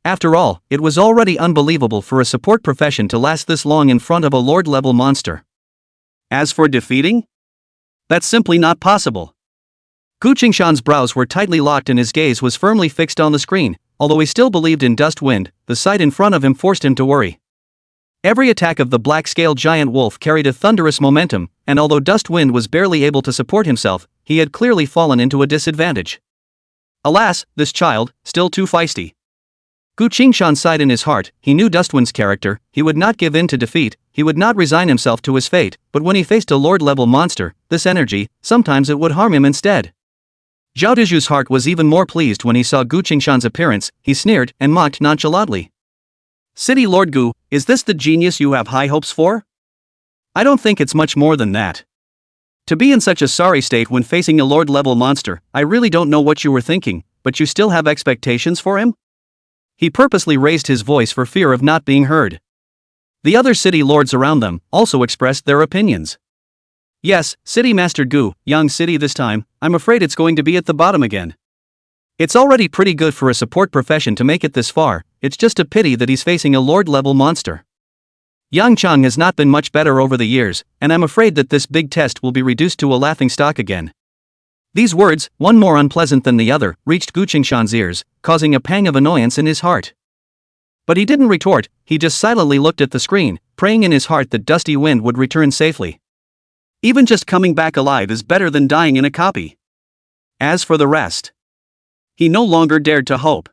After all, it was already unbelievable for a support profession to last this long in front of a lord-level monster. As for defeating? That's simply not possible. Gu Qingshan's brows were tightly locked and his gaze was firmly fixed on the screen. Although he still believed in Dustwind, the sight in front of him forced him to worry. Every attack of the black-scaled giant wolf carried a thunderous momentum, and although Dustwind was barely able to support himself, he had clearly fallen into a disadvantage. Alas, this child, still too feisty. Gu Qingshan sighed in his heart. He knew Dustwind's character, he would not give in to defeat, he would not resign himself to his fate, but when he faced a lord-level monster, this energy, sometimes it would harm him instead. Zhao Deju's heart was even more pleased when he saw Gu Qingshan's appearance. He sneered and mocked nonchalantly. City Lord Gu, is this the genius you have high hopes for? I don't think it's much more than that. To be in such a sorry state when facing a lord-level monster, I really don't know what you were thinking, but you still have expectations for him? He purposely raised his voice for fear of not being heard. The other city lords around them also expressed their opinions. Yes, City Master Gu, young city this time, I'm afraid it's going to be at the bottom again. It's already pretty good for a support profession to make it this far, it's just a pity that he's facing a lord-level monster. Yang Chang has not been much better over the years, and I'm afraid that this big test will be reduced to a laughingstock again. These words, one more unpleasant than the other, reached Gu Qingshan's ears, causing a pang of annoyance in his heart. But he didn't retort, he just silently looked at the screen, praying in his heart that Dusty Wind would return safely. Even just coming back alive is better than dying in a copy. As for the rest, he no longer dared to hope.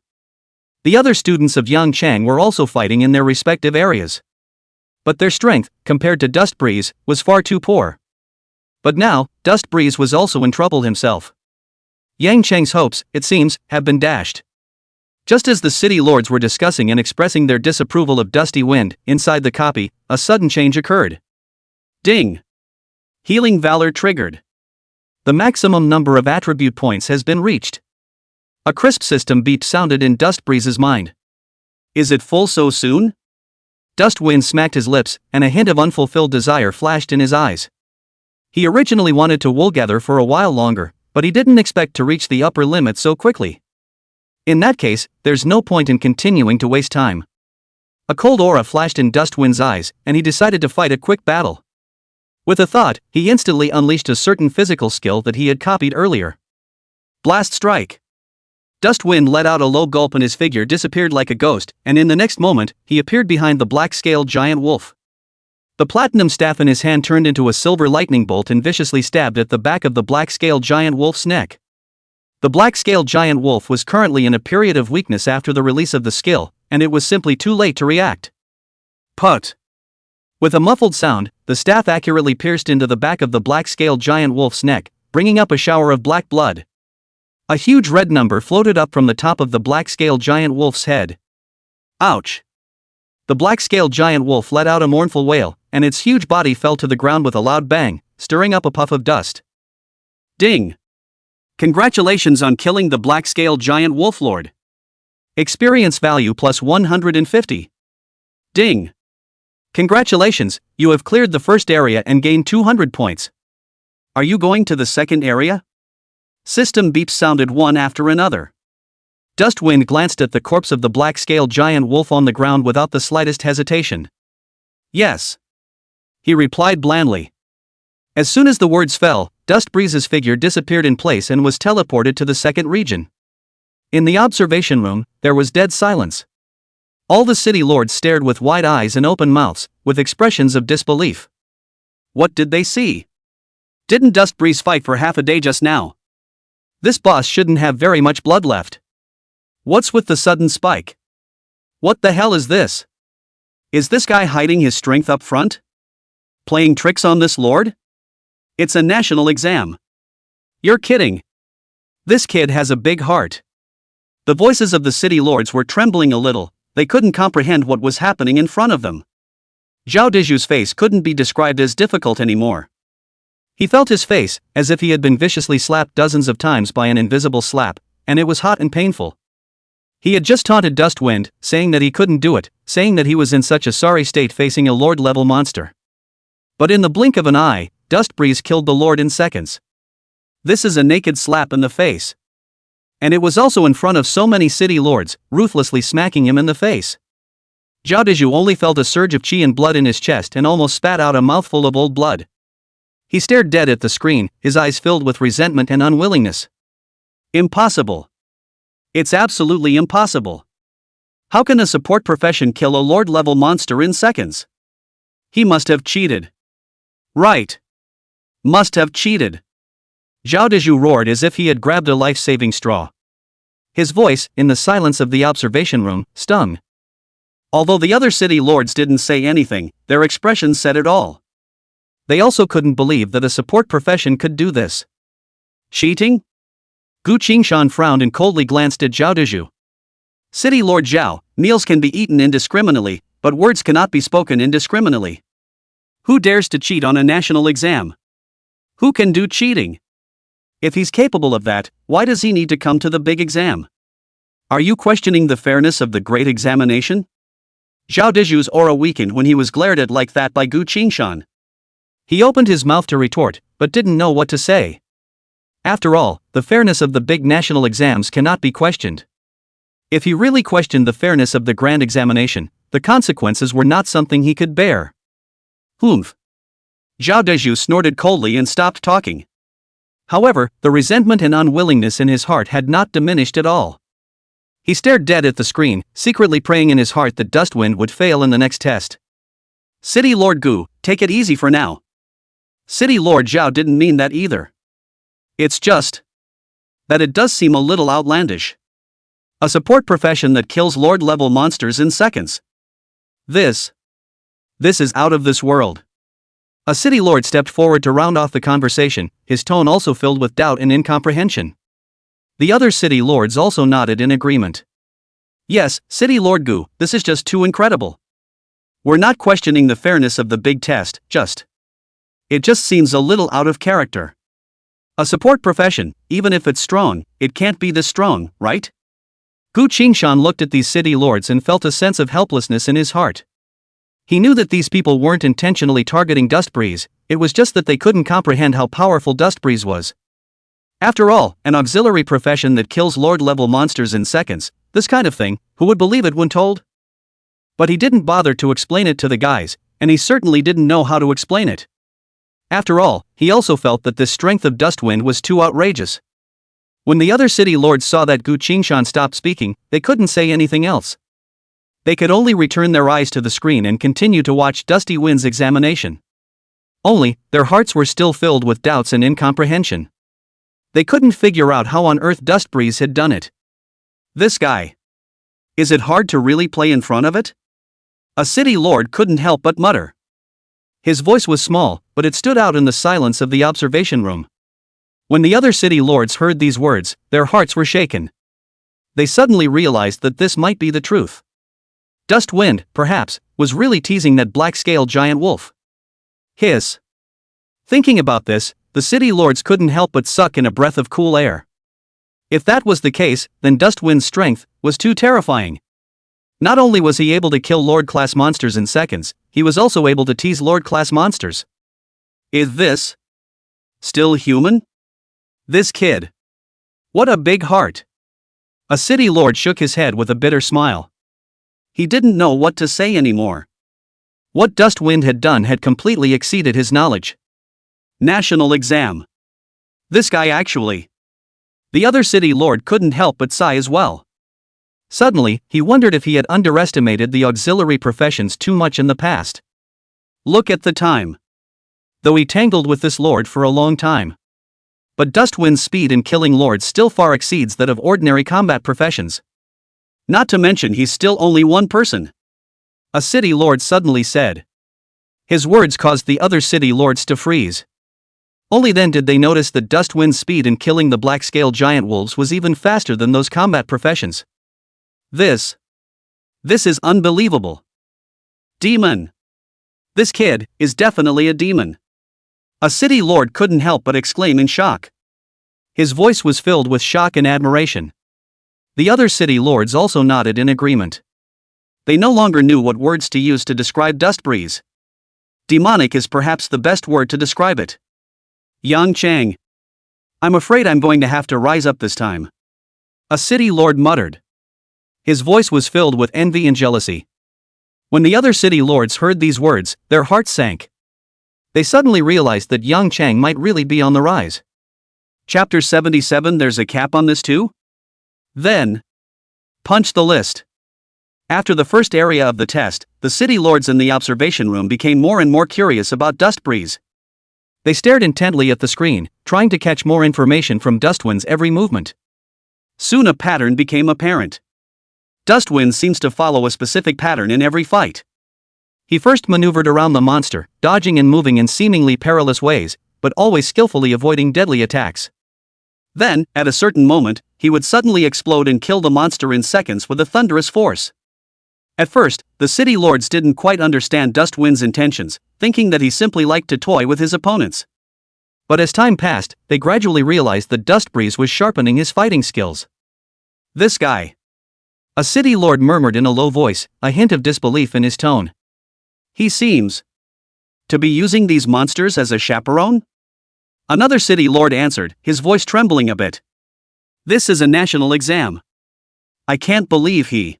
The other students of Yang Chang were also fighting in their respective areas. But their strength, compared to Dustbreeze, was far too poor. But now, Dustbreeze was also in trouble himself. Yang Chang's hopes, it seems, have been dashed. Just as the city lords were discussing and expressing their disapproval of Dusty Wind, inside the copy, a sudden change occurred. Ding! Healing Valor triggered. The maximum number of attribute points has been reached. A crisp system beep sounded in Dustbreeze's mind. Is it full so soon? Dustwind smacked his lips, and a hint of unfulfilled desire flashed in his eyes. He originally wanted to woolgather for a while longer, but he didn't expect to reach the upper limit so quickly. In that case, there's no point in continuing to waste time. A cold aura flashed in Dustwind's eyes, and he decided to fight a quick battle. With a thought, he instantly unleashed a certain physical skill that he had copied earlier. Blast Strike! Dustwind let out a low gulp and his figure disappeared like a ghost, and in the next moment, he appeared behind the black-scaled giant wolf. The platinum staff in his hand turned into a silver lightning bolt and viciously stabbed at the back of the black-scaled giant wolf's neck. The black-scaled giant wolf was currently in a period of weakness after the release of the skill, and it was simply too late to react. Put! With a muffled sound, the staff accurately pierced into the back of the black-scaled giant wolf's neck, bringing up a shower of black blood. A huge red number floated up from the top of the black-scaled giant wolf's head. Ouch! The black-scaled giant wolf let out a mournful wail, and its huge body fell to the ground with a loud bang, stirring up a puff of dust. Ding! Congratulations on killing the black-scaled giant wolf lord. Experience value plus 150. Ding! Congratulations, you have cleared the first area and gained 200 points. Are you going to the second area? System beeps sounded one after another. Dustwind glanced at the corpse of the black-scaled giant wolf on the ground without the slightest hesitation. Yes. He replied blandly. As soon as the words fell, Dustbreeze's figure disappeared in place and was teleported to the second region. In the observation room, there was dead silence. All the city lords stared with wide eyes and open mouths, with expressions of disbelief. What did they see? Didn't Dustbreeze fight for half a day just now? This boss shouldn't have very much blood left. What's with the sudden spike? What the hell is this? Is this guy hiding his strength up front? Playing tricks on this lord? It's a national exam. You're kidding. This kid has a big heart. The voices of the city lords were trembling a little. They couldn't comprehend what was happening in front of them. Zhao Deju's face couldn't be described as difficult anymore. He felt his face, as if he had been viciously slapped dozens of times by an invisible slap, and it was hot and painful. He had just taunted Dustwind, saying that he couldn't do it, saying that he was in such a sorry state facing a lord-level monster. But in the blink of an eye, Dustbreeze killed the lord in seconds. This is a naked slap in the face. And it was also in front of so many city lords, ruthlessly smacking him in the face. Zhao Deju only felt a surge of qi and blood in his chest and almost spat out a mouthful of old blood. He stared dead at the screen, his eyes filled with resentment and unwillingness. Impossible. It's absolutely impossible. How can a support profession kill a lord-level monster in seconds? He must have cheated. Right. Must have cheated. Zhao Deju roared as if he had grabbed a life-saving straw. His voice, in the silence of the observation room, stung. Although the other city lords didn't say anything, their expressions said it all. They also couldn't believe that a support profession could do this. Cheating? Gu Qingshan frowned and coldly glanced at Zhao Deju. City Lord Zhao, meals can be eaten indiscriminately, but words cannot be spoken indiscriminately. Who dares to cheat on a national exam? Who can do cheating? If he's capable of that, why does he need to come to the big exam? Are you questioning the fairness of the great examination? Zhao Deju's aura weakened when he was glared at like that by Gu Qingshan. He opened his mouth to retort, but didn't know what to say. After all, the fairness of the big national exams cannot be questioned. If he really questioned the fairness of the grand examination, the consequences were not something he could bear. Humph. Zhao Deju snorted coldly and stopped talking. However, the resentment and unwillingness in his heart had not diminished at all. He stared dead at the screen, secretly praying in his heart that Dustwind would fail in the next test. City Lord Gu, take it easy for now. City Lord Zhao didn't mean that either. It's just that it does seem a little outlandish. A support profession that kills lord-level monsters in seconds. This is out of this world. A city lord stepped forward to round off the conversation, his tone also filled with doubt and incomprehension. The other city lords also nodded in agreement. Yes, City Lord Gu, this is just too incredible. We're not questioning the fairness of the big test, it just seems a little out of character. A support profession, even if it's strong, it can't be this strong, right? Gu Qingshan looked at these city lords and felt a sense of helplessness in his heart. He knew that these people weren't intentionally targeting Dust Breeze, it was just that they couldn't comprehend how powerful Dust Breeze was. After all, an auxiliary profession that kills Lord-level monsters in seconds, this kind of thing, who would believe it when told? But he didn't bother to explain it to the guys, and he certainly didn't know how to explain it. After all, he also felt that this strength of Dustwind was too outrageous. When the other city lords saw that Gu Qingshan stopped speaking, they couldn't say anything else. They could only return their eyes to the screen and continue to watch Dusty Wind's examination. Only, their hearts were still filled with doubts and incomprehension. They couldn't figure out how on earth Dust Breeze had done it. This guy. Is it hard to really play in front of it? A city lord couldn't help but mutter. His voice was small, but it stood out in the silence of the observation room. When the other city lords heard these words, their hearts were shaken. They suddenly realized that this might be the truth. Dustwind, perhaps, was really teasing that black-scaled giant wolf. Hiss. Thinking about this, the city lords couldn't help but suck in a breath of cool air. If that was the case, then Dustwind's strength was too terrifying. Not only was he able to kill Lord-class monsters in seconds, he was also able to tease Lord-class monsters. Is this still human? This kid. What a big heart. A city lord shook his head with a bitter smile. He didn't know what to say anymore. What Dustwind had done had completely exceeded his knowledge. National exam. This guy actually. The other city lord couldn't help but sigh as well. Suddenly, he wondered if he had underestimated the auxiliary professions too much in the past. Look at the time. Though he tangled with this lord for a long time. But Dustwind's speed in killing lords still far exceeds that of ordinary combat professions. Not to mention he's still only one person. A city lord suddenly said. His words caused the other city lords to freeze. Only then did they notice that Dustwind's speed in killing the black-scale giant wolves was even faster than those combat professions. This is unbelievable. Demon. This kid is definitely a demon. A city lord couldn't help but exclaim in shock. His voice was filled with shock and admiration. The other city lords also nodded in agreement. They no longer knew what words to use to describe Dust Breeze. Demonic is perhaps the best word to describe it. Yang Chang. I'm afraid I'm going to have to rise up this time. A city lord muttered. His voice was filled with envy and jealousy. When the other city lords heard these words, their hearts sank. They suddenly realized that Yang Chang might really be on the rise. Chapter 77. There's a cap on this too? Then. Punch the list. After the first area of the test, the city lords in the observation room became more and more curious about Dust Breeze. They stared intently at the screen, trying to catch more information from Dustwind's every movement. Soon a pattern became apparent. Dustwind seems to follow a specific pattern in every fight. He first maneuvered around the monster, dodging and moving in seemingly perilous ways, but always skillfully avoiding deadly attacks. Then, at a certain moment, he would suddenly explode and kill the monster in seconds with a thunderous force. At first, the city lords didn't quite understand Dustwind's intentions, thinking that he simply liked to toy with his opponents. But as time passed, they gradually realized that Dust Breeze was sharpening his fighting skills. This guy. A city lord murmured in a low voice, a hint of disbelief in his tone. He seems to be using these monsters as a chaperone? Another city lord answered, his voice trembling a bit. This is a national exam. I can't believe he.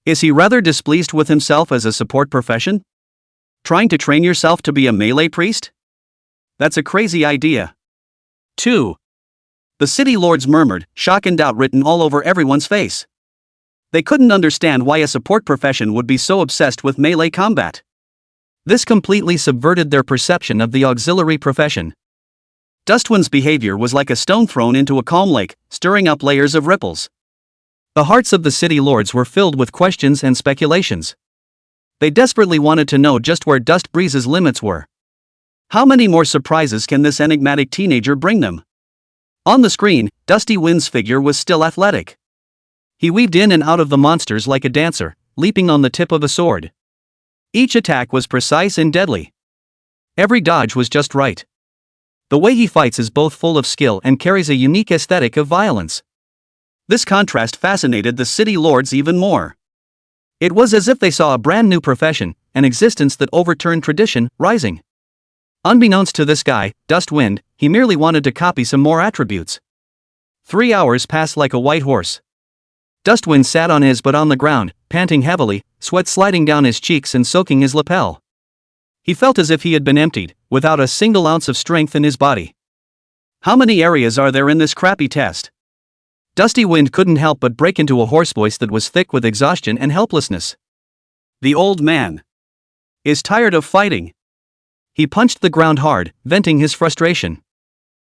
Is he rather displeased with himself as a support profession? Trying to train yourself to be a melee priest? That's a crazy idea. 2. The city lords murmured, shock and doubt written all over everyone's face. They couldn't understand why a support profession would be so obsessed with melee combat. This completely subverted their perception of the auxiliary profession. Dustwind's behavior was like a stone thrown into a calm lake, stirring up layers of ripples. The hearts of the city lords were filled with questions and speculations. They desperately wanted to know just where Dust Breeze's limits were. How many more surprises can this enigmatic teenager bring them? On the screen, Dusty Wind's figure was still athletic. He weaved in and out of the monsters like a dancer, leaping on the tip of a sword. Each attack was precise and deadly. Every dodge was just right. The way he fights is both full of skill and carries a unique aesthetic of violence. This contrast fascinated the city lords even more. It was as if they saw a brand new profession, an existence that overturned tradition, rising. Unbeknownst to this guy, Dustwind, he merely wanted to copy some more attributes. 3 hours passed like a white horse. Dustwind sat on his butt on the ground, panting heavily, sweat sliding down his cheeks and soaking his lapel. He felt as if he had been emptied, without a single ounce of strength in his body. How many areas are there in this crappy test? Dusty Wind couldn't help but break into a hoarse voice that was thick with exhaustion and helplessness. The old man is tired of fighting. He punched the ground hard, venting his frustration.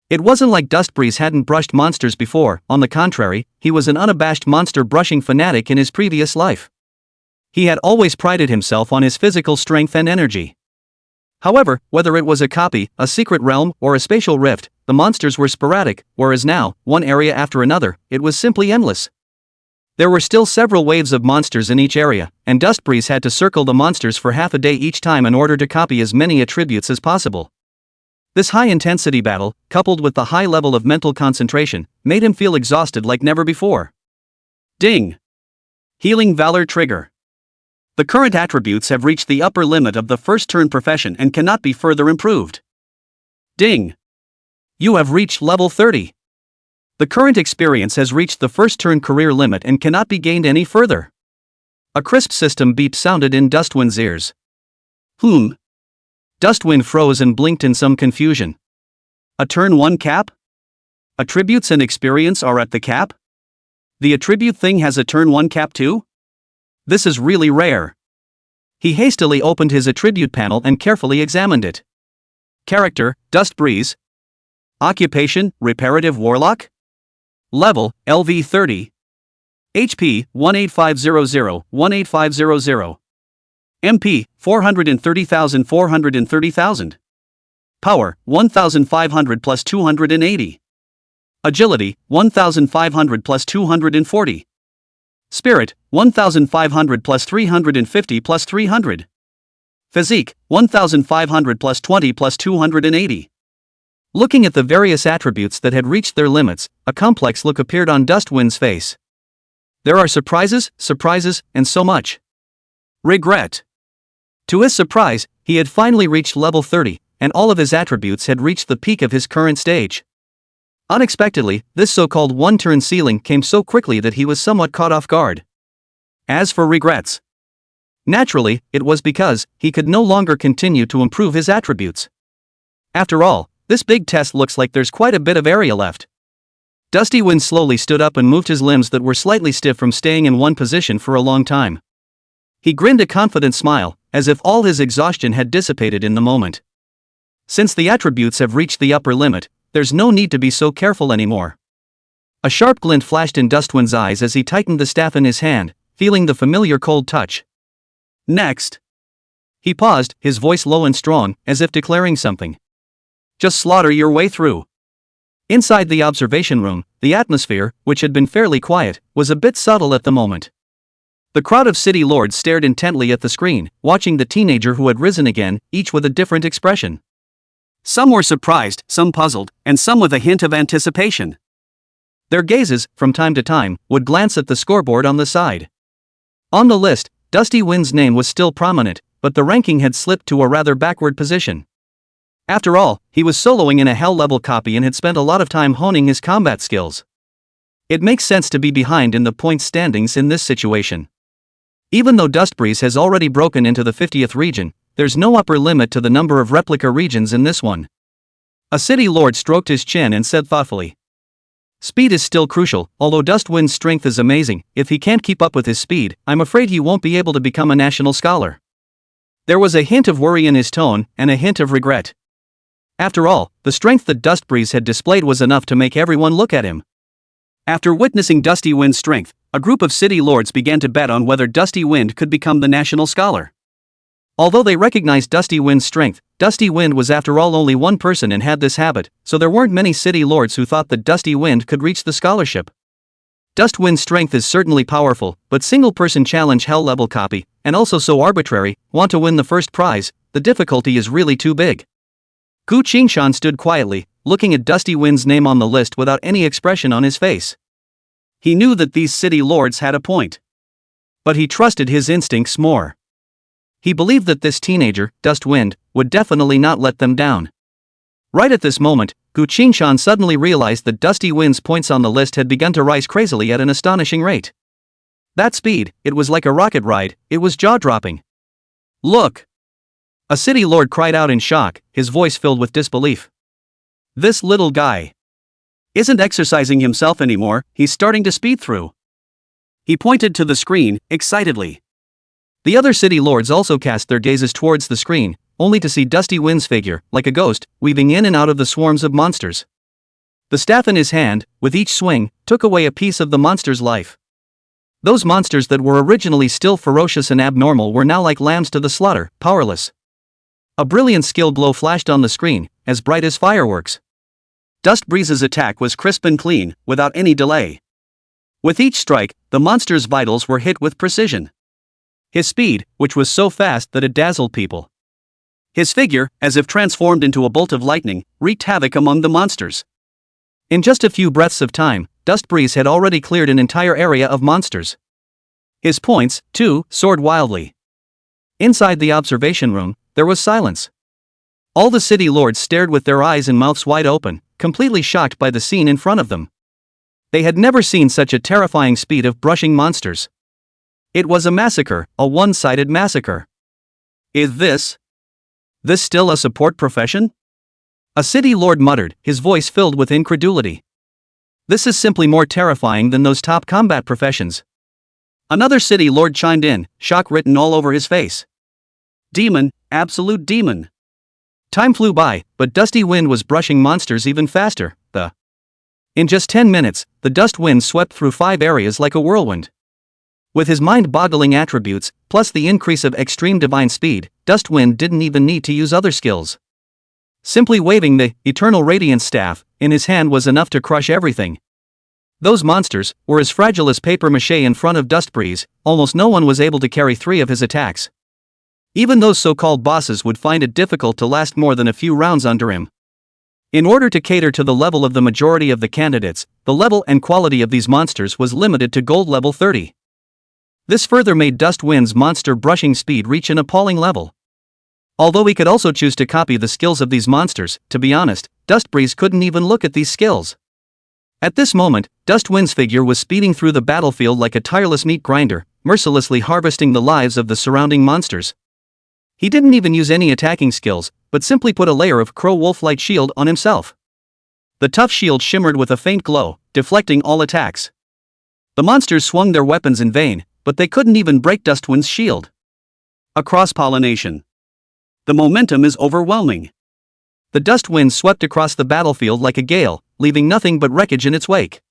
It wasn't like Dustbreeze hadn't brushed monsters before, on the contrary, he was an unabashed monster-brushing fanatic in his previous life. He had always prided himself on his physical strength and energy. However, whether it was a copy, a secret realm, or a spatial rift, the monsters were sporadic, whereas now, one area after another, it was simply endless. There were still several waves of monsters in each area, and Dustbreeze had to circle the monsters for half a day each time in order to copy as many attributes as possible. This high-intensity battle, coupled with the high level of mental concentration, made him feel exhausted like never before. Ding! Healing Valor Trigger. The current attributes have reached the upper limit of the first turn profession and cannot be further improved. Ding! You have reached level 30. The current experience has reached the first turn career limit and cannot be gained any further. A crisp system beep sounded in Dustwind's ears. Dustwind froze and blinked in some confusion. A turn 1 cap? Attributes and experience are at the cap? The attribute thing has a turn 1 cap too? This is really rare. He hastily opened his attribute panel and carefully examined it. Character, Dustbreeze. Occupation, Reparative Warlock. Level, LV 30. HP, 18500, 18500. MP, 430,000. Power, 1,500 plus 280. Agility, 1,500 plus 240. Spirit, 1,500 plus 350 plus 300. Physique, 1,500 plus 20 plus 280. Looking at the various attributes that had reached their limits, a complex look appeared on Dustwind's face. There are surprises, and so much regret. To his surprise, he had finally reached level 30, and all of his attributes had reached the peak of his current stage. Unexpectedly, this so-called one-turn ceiling came so quickly that he was somewhat caught off guard. As for regrets, naturally, it was because he could no longer continue to improve his attributes. After all, this big test looks like there's quite a bit of area left. Dusty Wind slowly stood up and moved his limbs that were slightly stiff from staying in one position for a long time. He grinned a confident smile, as if all his exhaustion had dissipated in the moment. Since the attributes have reached the upper limit, there's no need to be so careful anymore. A sharp glint flashed in Dustwind's eyes as he tightened the staff in his hand, feeling the familiar cold touch. Next. He paused, his voice low and strong, as if declaring something. Just slaughter your way through. Inside the observation room, the atmosphere, which had been fairly quiet, was a bit subtle at the moment. The crowd of city lords stared intently at the screen, watching the teenager who had risen again, each with a different expression. Some were surprised, some puzzled, and some with a hint of anticipation. Their gazes, from time to time, would glance at the scoreboard on the side. On the list, Dusty Wind's name was still prominent, but the ranking had slipped to a rather backward position. After all, he was soloing in a hell-level copy and had spent a lot of time honing his combat skills. It makes sense to be behind in the points standings in this situation. Even though Dustbreeze has already broken into the 50th region, there's no upper limit to the number of replica regions in this one. A city lord stroked his chin and said thoughtfully. Speed is still crucial, although Dustwind's strength is amazing. If he can't keep up with his speed, I'm afraid he won't be able to become a national scholar. There was a hint of worry in his tone, and a hint of regret. After all, the strength that Dustbreeze had displayed was enough to make everyone look at him. After witnessing Dusty Wind's strength, a group of city lords began to bet on whether Dusty Wind could become the national scholar. Although they recognized Dusty Wind's strength, Dusty Wind was after all only one person and had this habit, so there weren't many city lords who thought that Dusty Wind could reach the scholarship. Dustwind's strength is certainly powerful, but single-person challenge hell-level copy, and also so arbitrary, want to win the first prize, the difficulty is really too big. Gu Qingshan stood quietly, looking at Dusty Wind's name on the list without any expression on his face. He knew that these city lords had a point. But he trusted his instincts more. He believed that this teenager, Dust Wind, would definitely not let them down. Right at this moment, Gu Qingshan suddenly realized that Dusty Wind's points on the list had begun to rise crazily at an astonishing rate. That speed, it was like a rocket ride, it was jaw-dropping. Look! A city lord cried out in shock, his voice filled with disbelief. This little guy isn't exercising himself anymore, he's starting to speed through. He pointed to the screen, excitedly. The other city lords also cast their gazes towards the screen, only to see Dusty Wind's figure, like a ghost, weaving in and out of the swarms of monsters. The staff in his hand, with each swing, took away a piece of the monster's life. Those monsters that were originally still ferocious and abnormal were now like lambs to the slaughter, powerless. A brilliant skill glow flashed on the screen, as bright as fireworks. Dust Breeze's attack was crisp and clean, without any delay. With each strike, the monster's vitals were hit with precision. His speed, which was so fast that it dazzled people. His figure, as if transformed into a bolt of lightning, wreaked havoc among the monsters. In just a few breaths of time, Dust Breeze had already cleared an entire area of monsters. His points, too, soared wildly. Inside the observation room, there was silence. All the city lords stared with their eyes and mouths wide open, completely shocked by the scene in front of them. They had never seen such a terrifying speed of brushing monsters. It was a massacre, a one-sided massacre. Is this still a support profession? A city lord muttered, his voice filled with incredulity. This is simply more terrifying than those top combat professions. Another city lord chimed in, shock written all over his face. Demon, absolute demon. Time flew by, but Dusty Wind was brushing monsters even faster. In just 10 minutes, the Dust Wind swept through 5 areas like a whirlwind. With his mind-boggling attributes, plus the increase of extreme divine speed, Dust Wind didn't even need to use other skills. Simply waving the Eternal Radiance staff in his hand was enough to crush everything. Those monsters were as fragile as papier-mâché in front of Dust Breeze, almost no one was able to carry 3 of his attacks. Even those so-called bosses would find it difficult to last more than a few rounds under him. In order to cater to the level of the majority of the candidates, the level and quality of these monsters was limited to gold level 30. This further made Dust Wind's monster brushing speed reach an appalling level. Although he could also choose to copy the skills of these monsters, to be honest, Dust Breeze couldn't even look at these skills. At this moment, Dust Wind's figure was speeding through the battlefield like a tireless meat grinder, mercilessly harvesting the lives of the surrounding monsters. He didn't even use any attacking skills, but simply put a layer of crow-wolf light shield on himself. The tough shield shimmered with a faint glow, deflecting all attacks. The monsters swung their weapons in vain, but they couldn't even break Dustwind's shield. A cross-pollination. The momentum is overwhelming. The Dustwind swept across the battlefield like a gale, leaving nothing but wreckage in its wake.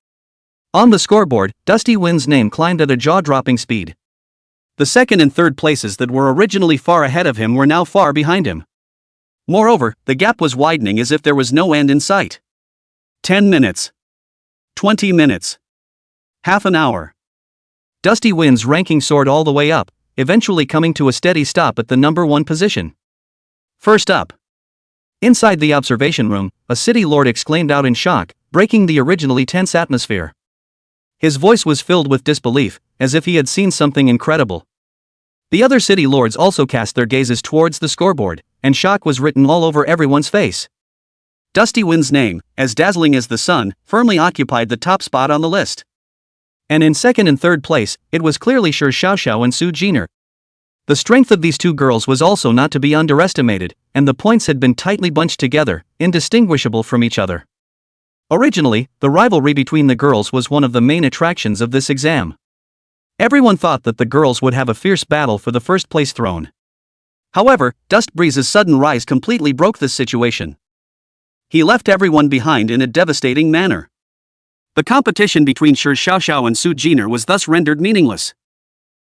On the scoreboard, Dusty Wind's name climbed at a jaw-dropping speed. The second and third places that were originally far ahead of him were now far behind him. Moreover, the gap was widening as if there was no end in sight. 10 minutes. 20 minutes. Half an hour. Dusty Wind's ranking soared all the way up, eventually coming to a steady stop at the number 1 position. First up. Inside the observation room, a city lord exclaimed out in shock, breaking the originally tense atmosphere. His voice was filled with disbelief, as if he had seen something incredible. The other city lords also cast their gazes towards the scoreboard, and shock was written all over everyone's face. Dusty Wind's name, as dazzling as the sun, firmly occupied the top spot on the list. And in second and third place, it was clearly Shi Xiaoxiao and Su Jin'er. The strength of these two girls was also not to be underestimated, and the points had been tightly bunched together, indistinguishable from each other. Originally, the rivalry between the girls was one of the main attractions of this exam. Everyone thought that the girls would have a fierce battle for the first place throne. However, Dust Breeze's sudden rise completely broke this situation. He left everyone behind in a devastating manner. The competition between Shi Xiaoxiao and Su Jin'er was thus rendered meaningless.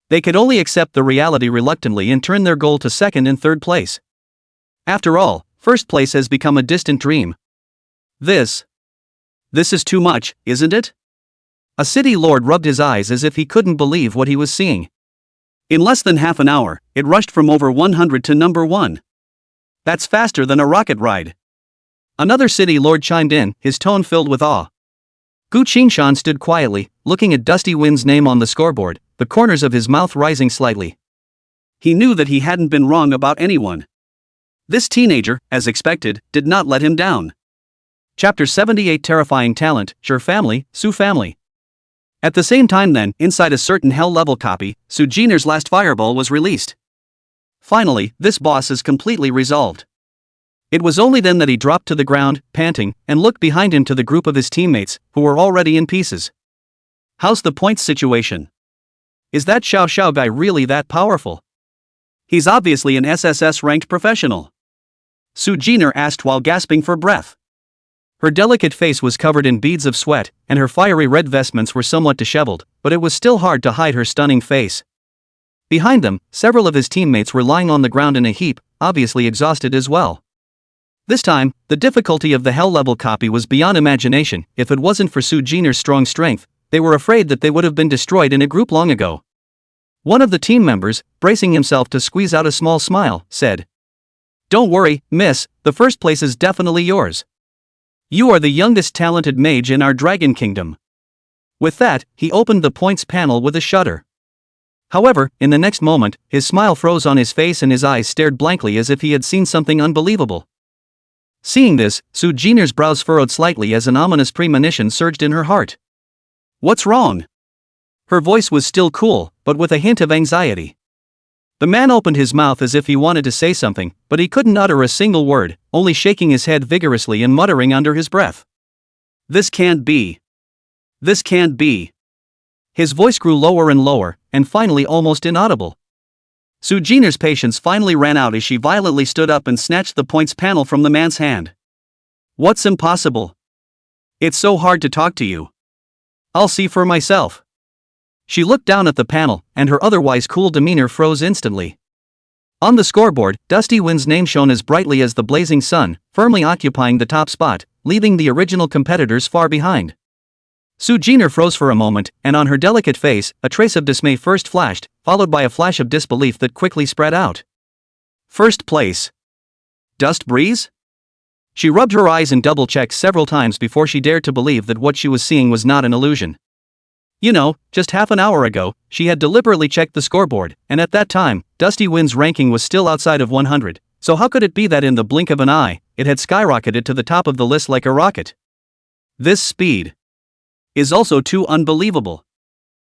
They could only accept the reality reluctantly and turn their goal to second and third place. After all, first place has become a distant dream. This is too much, isn't it? A city lord rubbed his eyes as if he couldn't believe what he was seeing. In less than half an hour, it rushed from over 100 to number 1. That's faster than a rocket ride. Another city lord chimed in, his tone filled with awe. Gu Qingshan stood quietly, looking at Dusty Wind's name on the scoreboard, the corners of his mouth rising slightly. He knew that he hadn't been wrong about anyone. This teenager, as expected, did not let him down. Chapter 78 Terrifying Talent, Sure Family, Su Family. At the same time then, inside a certain hell-level copy, Su Jin'er's last fireball was released. Finally, this boss is completely resolved. It was only then that he dropped to the ground, panting, and looked behind him to the group of his teammates, who were already in pieces. How's the points situation? Is that Xiao Xiao guy really that powerful? He's obviously an SSS-ranked professional. Su Jin'er asked while gasping for breath. Her delicate face was covered in beads of sweat, and her fiery red vestments were somewhat disheveled, but it was still hard to hide her stunning face. Behind them, several of his teammates were lying on the ground in a heap, obviously exhausted as well. This time, the difficulty of the hell-level copy was beyond imagination. If it wasn't for Su Jin'er's strong strength, they were afraid that they would have been destroyed in a group long ago. One of the team members, bracing himself to squeeze out a small smile, said, "Don't worry, miss, the first place is definitely yours. You are the youngest talented mage in our Dragon Kingdom." With that, he opened the points panel with a shudder. However, in the next moment, his smile froze on his face and his eyes stared blankly as if he had seen something unbelievable. Seeing this, Su Jin'er's brows furrowed slightly as an ominous premonition surged in her heart. "What's wrong?" Her voice was still cool, but with a hint of anxiety. The man opened his mouth as if he wanted to say something, but he couldn't utter a single word, only shaking his head vigorously and muttering under his breath. "This can't be. This can't be." His voice grew lower and lower, and finally almost inaudible. Su Jin'er's patience finally ran out as she violently stood up and snatched the points panel from the man's hand. "What's impossible? It's so hard to talk to you. I'll see for myself." She looked down at the panel, and her otherwise cool demeanor froze instantly. On the scoreboard, Dusty Wind's name shone as brightly as the blazing sun, firmly occupying the top spot, leaving the original competitors far behind. Su Jin'er froze for a moment, and on her delicate face, a trace of dismay first flashed, followed by a flash of disbelief that quickly spread out. First place. Dust Breeze? She rubbed her eyes and double-checked several times before she dared to believe that what she was seeing was not an illusion. You know, just half an hour ago, she had deliberately checked the scoreboard, and at that time, Dusty Wind's ranking was still outside of 100, so how could it be that in the blink of an eye, it had skyrocketed to the top of the list like a rocket? This speed is also too unbelievable.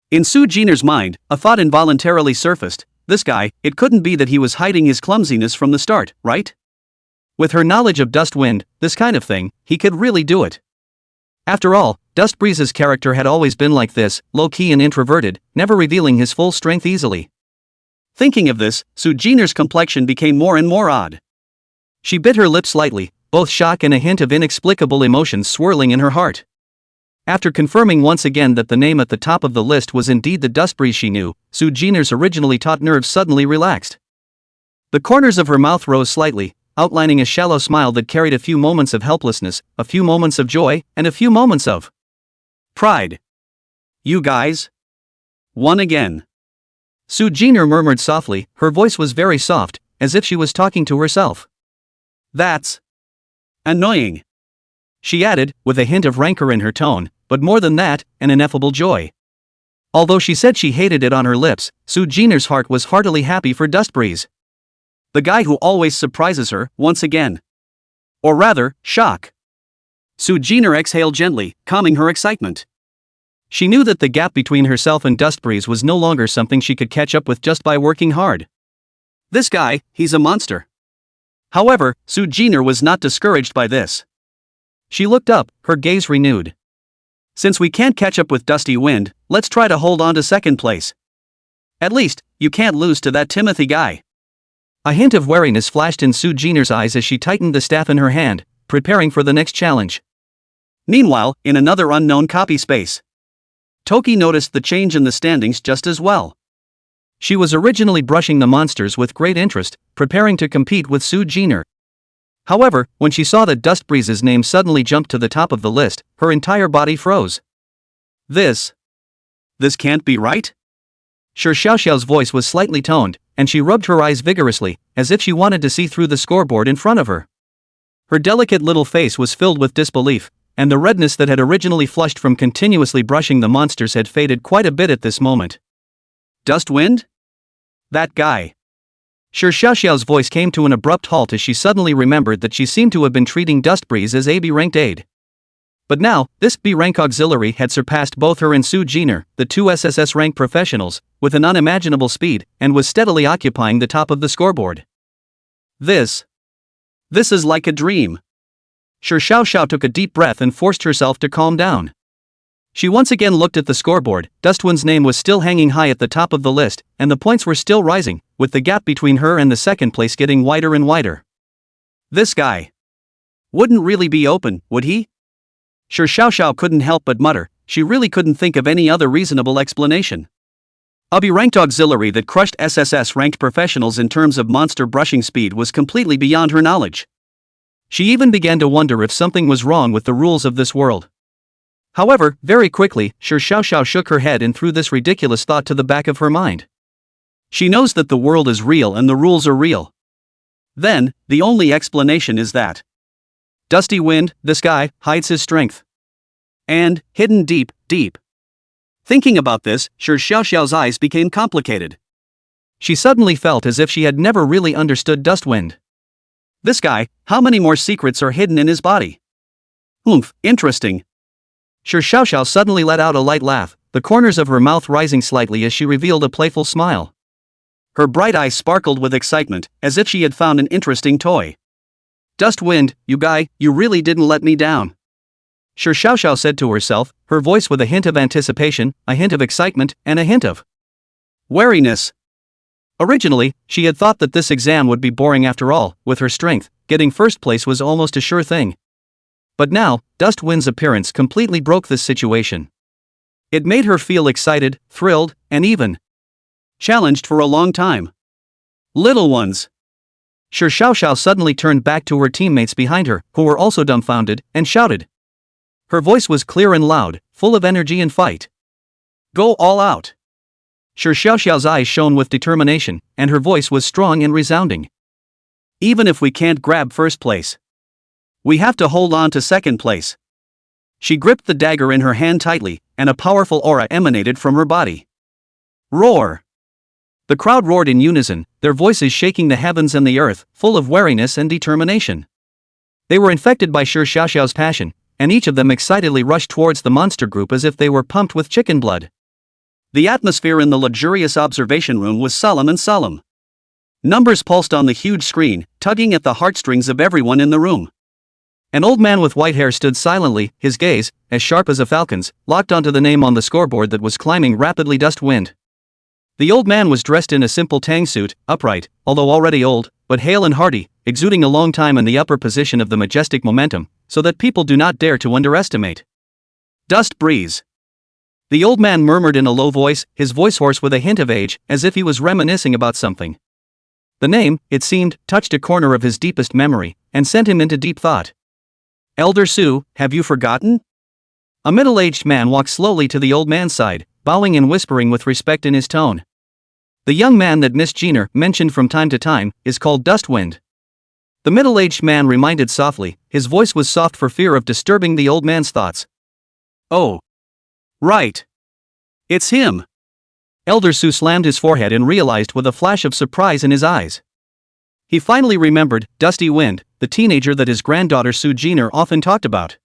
In Su Jin'er's mind, a thought involuntarily surfaced. This guy, it couldn't be that he was hiding his clumsiness from the start, right? With her knowledge of Dust Wind, this kind of thing, he could really do it. After all, Dust Breeze's character had always been like this, low-key and introverted, never revealing his full strength easily. Thinking of this, Su Jin'er's complexion became more and more odd. She bit her lip slightly, both shock and a hint of inexplicable emotions swirling in her heart. After confirming once again that the name at the top of the list was indeed the Dust Breeze she knew, Su Jin'er's originally taut nerves suddenly relaxed. The corners of her mouth rose slightly, outlining a shallow smile that carried a few moments of helplessness, a few moments of joy, and a few moments of pride. "You guys won again." Su Jin'er murmured softly, her voice was very soft, as if she was talking to herself. "That's annoying," she added, with a hint of rancor in her tone, but more than that, an ineffable joy. Although she said she hated it on her lips, Su Jin'er's heart was heartily happy for Dust Breeze. The guy who always surprises her, once again. Or rather, shock. Su Jin'er exhaled gently, calming her excitement. She knew that the gap between herself and Dust Breeze was no longer something she could catch up with just by working hard. This guy, he's a monster. However, Su Jin'er was not discouraged by this. She looked up, her gaze renewed. "Since we can't catch up with Dusty Wind, let's try to hold on to second place. At least, you can't lose to that Timothy guy." A hint of wariness flashed in Su Jin'er's eyes as she tightened the staff in her hand, preparing for the next challenge. Meanwhile, in another unknown copy space, Toki noticed the change in the standings just as well. She was originally brushing the monsters with great interest, preparing to compete with Su Jin'er. However, when she saw that Dust Breeze's name suddenly jumped to the top of the list, her entire body froze. This can't be right?" Sure Xiao Xiao's voice was slightly toned, and she rubbed her eyes vigorously, as if she wanted to see through the scoreboard in front of her. Her delicate little face was filled with disbelief, and the redness that had originally flushed from continuously brushing the monsters had faded quite a bit at this moment. Dustwind? That guy. Su Xiaoxiao's voice came to an abrupt halt as she suddenly remembered that she seemed to have been treating Dustbreeze as a B-ranked aide. But now, this B-rank auxiliary had surpassed both her and Su Jin'er, the two SSS-rank professionals, with an unimaginable speed, and was steadily occupying the top of the scoreboard. This is like a dream. Su Xiaoxiao took a deep breath and forced herself to calm down. She once again looked at the scoreboard. Dustwind's name was still hanging high at the top of the list, and the points were still rising, with the gap between her and the second place getting wider and wider. This guy wouldn't really be open, would he? Su Xiaoxiao couldn't help but mutter. She really couldn't think of any other reasonable explanation. A B-ranked auxiliary that crushed SSS-ranked professionals in terms of monster brushing speed was completely beyond her knowledge. She even began to wonder if something was wrong with the rules of this world. However, very quickly, Su Xiaoxiao shook her head and threw this ridiculous thought to the back of her mind. She knows that the world is real and the rules are real. Then, the only explanation is that Dusty Wind, this guy, hides his strength. And, hidden deep, deep. Thinking about this, Su Xiaoxiao's eyes became complicated. She suddenly felt as if she had never really understood Dustwind. This guy, how many more secrets are hidden in his body? Interesting. Su Xiaoxiao suddenly let out a light laugh, the corners of her mouth rising slightly as she revealed a playful smile. Her bright eyes sparkled with excitement, as if she had found an interesting toy. Dustwind, you guy, you really didn't let me down. Su Xiaoxiao said to herself, her voice with a hint of anticipation, a hint of excitement, and a hint of wariness. Originally, she had thought that this exam would be boring after all. With her strength, getting first place was almost a sure thing. But now, Dustwind's appearance completely broke this situation. It made her feel excited, thrilled, and even challenged for a long time. Little ones. Su Xiaoxiao suddenly turned back to her teammates behind her, who were also dumbfounded, and shouted. Her voice was clear and loud, full of energy and fight. Go all out. Su Xiaoxiao's eyes shone with determination, and her voice was strong and resounding. Even if we can't grab first place, we have to hold on to second place. She gripped the dagger in her hand tightly, and a powerful aura emanated from her body. Roar! The crowd roared in unison, their voices shaking the heavens and the earth, full of wariness and determination. They were infected by Su Xiaoxiao's passion, and each of them excitedly rushed towards the monster group as if they were pumped with chicken blood. The atmosphere in the luxurious observation room was solemn and solemn. Numbers pulsed on the huge screen, tugging at the heartstrings of everyone in the room. An old man with white hair stood silently, his gaze, as sharp as a falcon's, locked onto the name on the scoreboard that was climbing rapidly. Dustwind. The old man was dressed in a simple tang suit, upright, although already old, but hale and hearty, exuding a long time in the upper position of the majestic momentum, so that people do not dare to underestimate. Dust Breeze. The old man murmured in a low voice, his voice hoarse with a hint of age, as if he was reminiscing about something. The name, it seemed, touched a corner of his deepest memory, and sent him into deep thought. Elder Su, have you forgotten? A middle-aged man walked slowly to the old man's side, bowing and whispering with respect in his tone. The young man that Miss Jin'er mentioned from time to time is called Dustwind. The middle-aged man reminded softly, his voice was soft for fear of disturbing the old man's thoughts. Oh. Right. It's him. Elder Su slammed his forehead and realized with a flash of surprise in his eyes. He finally remembered Dusty Wind, the teenager that his granddaughter Su Jin'er often talked about.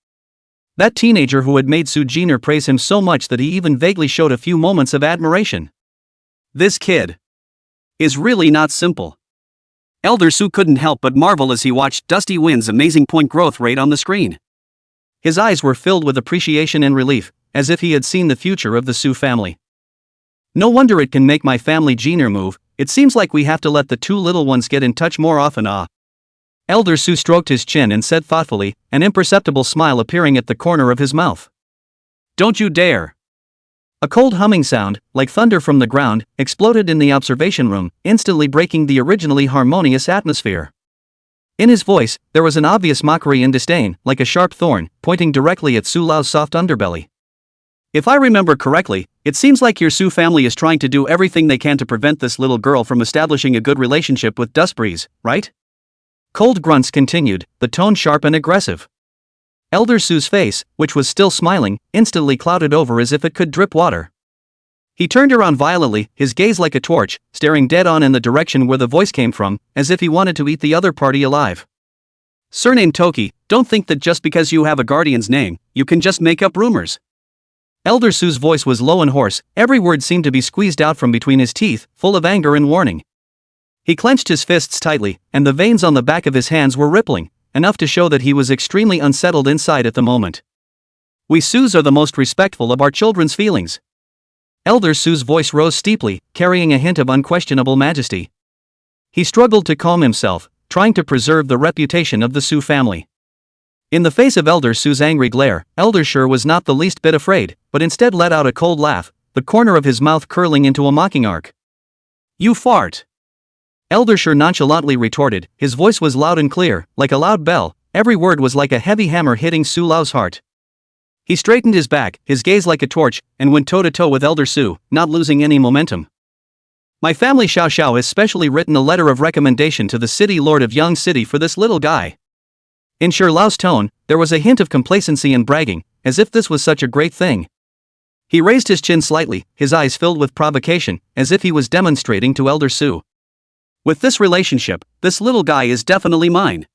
That teenager who had made Su Jin'er praise him so much that he even vaguely showed a few moments of admiration. This kid is really not simple. Elder Su couldn't help but marvel as he watched Dusty Wind's amazing point growth rate on the screen. His eyes were filled with appreciation and relief, as if he had seen the future of the Su family. No wonder it can make my family Jin'er move. It seems like we have to let the two little ones get in touch more often. Elder Su stroked his chin and said thoughtfully, an imperceptible smile appearing at the corner of his mouth. Don't you dare. A cold humming sound, like thunder from the ground, exploded in the observation room, instantly breaking the originally harmonious atmosphere. In his voice, there was an obvious mockery and disdain, like a sharp thorn, pointing directly at Su Lao's soft underbelly. If I remember correctly, it seems like your Su family is trying to do everything they can to prevent this little girl from establishing a good relationship with Dustbreeze, right? Cold grunts continued, the tone sharp and aggressive. Elder Su's face, which was still smiling, instantly clouded over as if it could drip water. He turned around violently, his gaze like a torch, staring dead on in the direction where the voice came from, as if he wanted to eat the other party alive. Surname Toki, don't think that just because you have a guardian's name, you can just make up rumors. Elder Su's voice was low and hoarse, every word seemed to be squeezed out from between his teeth, full of anger and warning. He clenched his fists tightly, and the veins on the back of his hands were rippling, enough to show that he was extremely unsettled inside at the moment. We Sus are the most respectful of our children's feelings. Elder Su's voice rose steeply, carrying a hint of unquestionable majesty. He struggled to calm himself, trying to preserve the reputation of the Su family. In the face of Elder Su's angry glare, Elder Su was not the least bit afraid, but instead let out a cold laugh, the corner of his mouth curling into a mocking arc. You fart! Elder Su nonchalantly retorted, his voice was loud and clear, like a loud bell, every word was like a heavy hammer hitting Su Lao's heart. He straightened his back, his gaze like a torch, and went toe-to-toe with Elder Su, not losing any momentum. My family Xiao Xiao has specially written a letter of recommendation to the city lord of Yang City for this little guy. In Shi Lao's tone, there was a hint of complacency and bragging, as if this was such a great thing. He raised his chin slightly, his eyes filled with provocation, as if he was demonstrating to Elder Su. With this relationship, this little guy is definitely mine.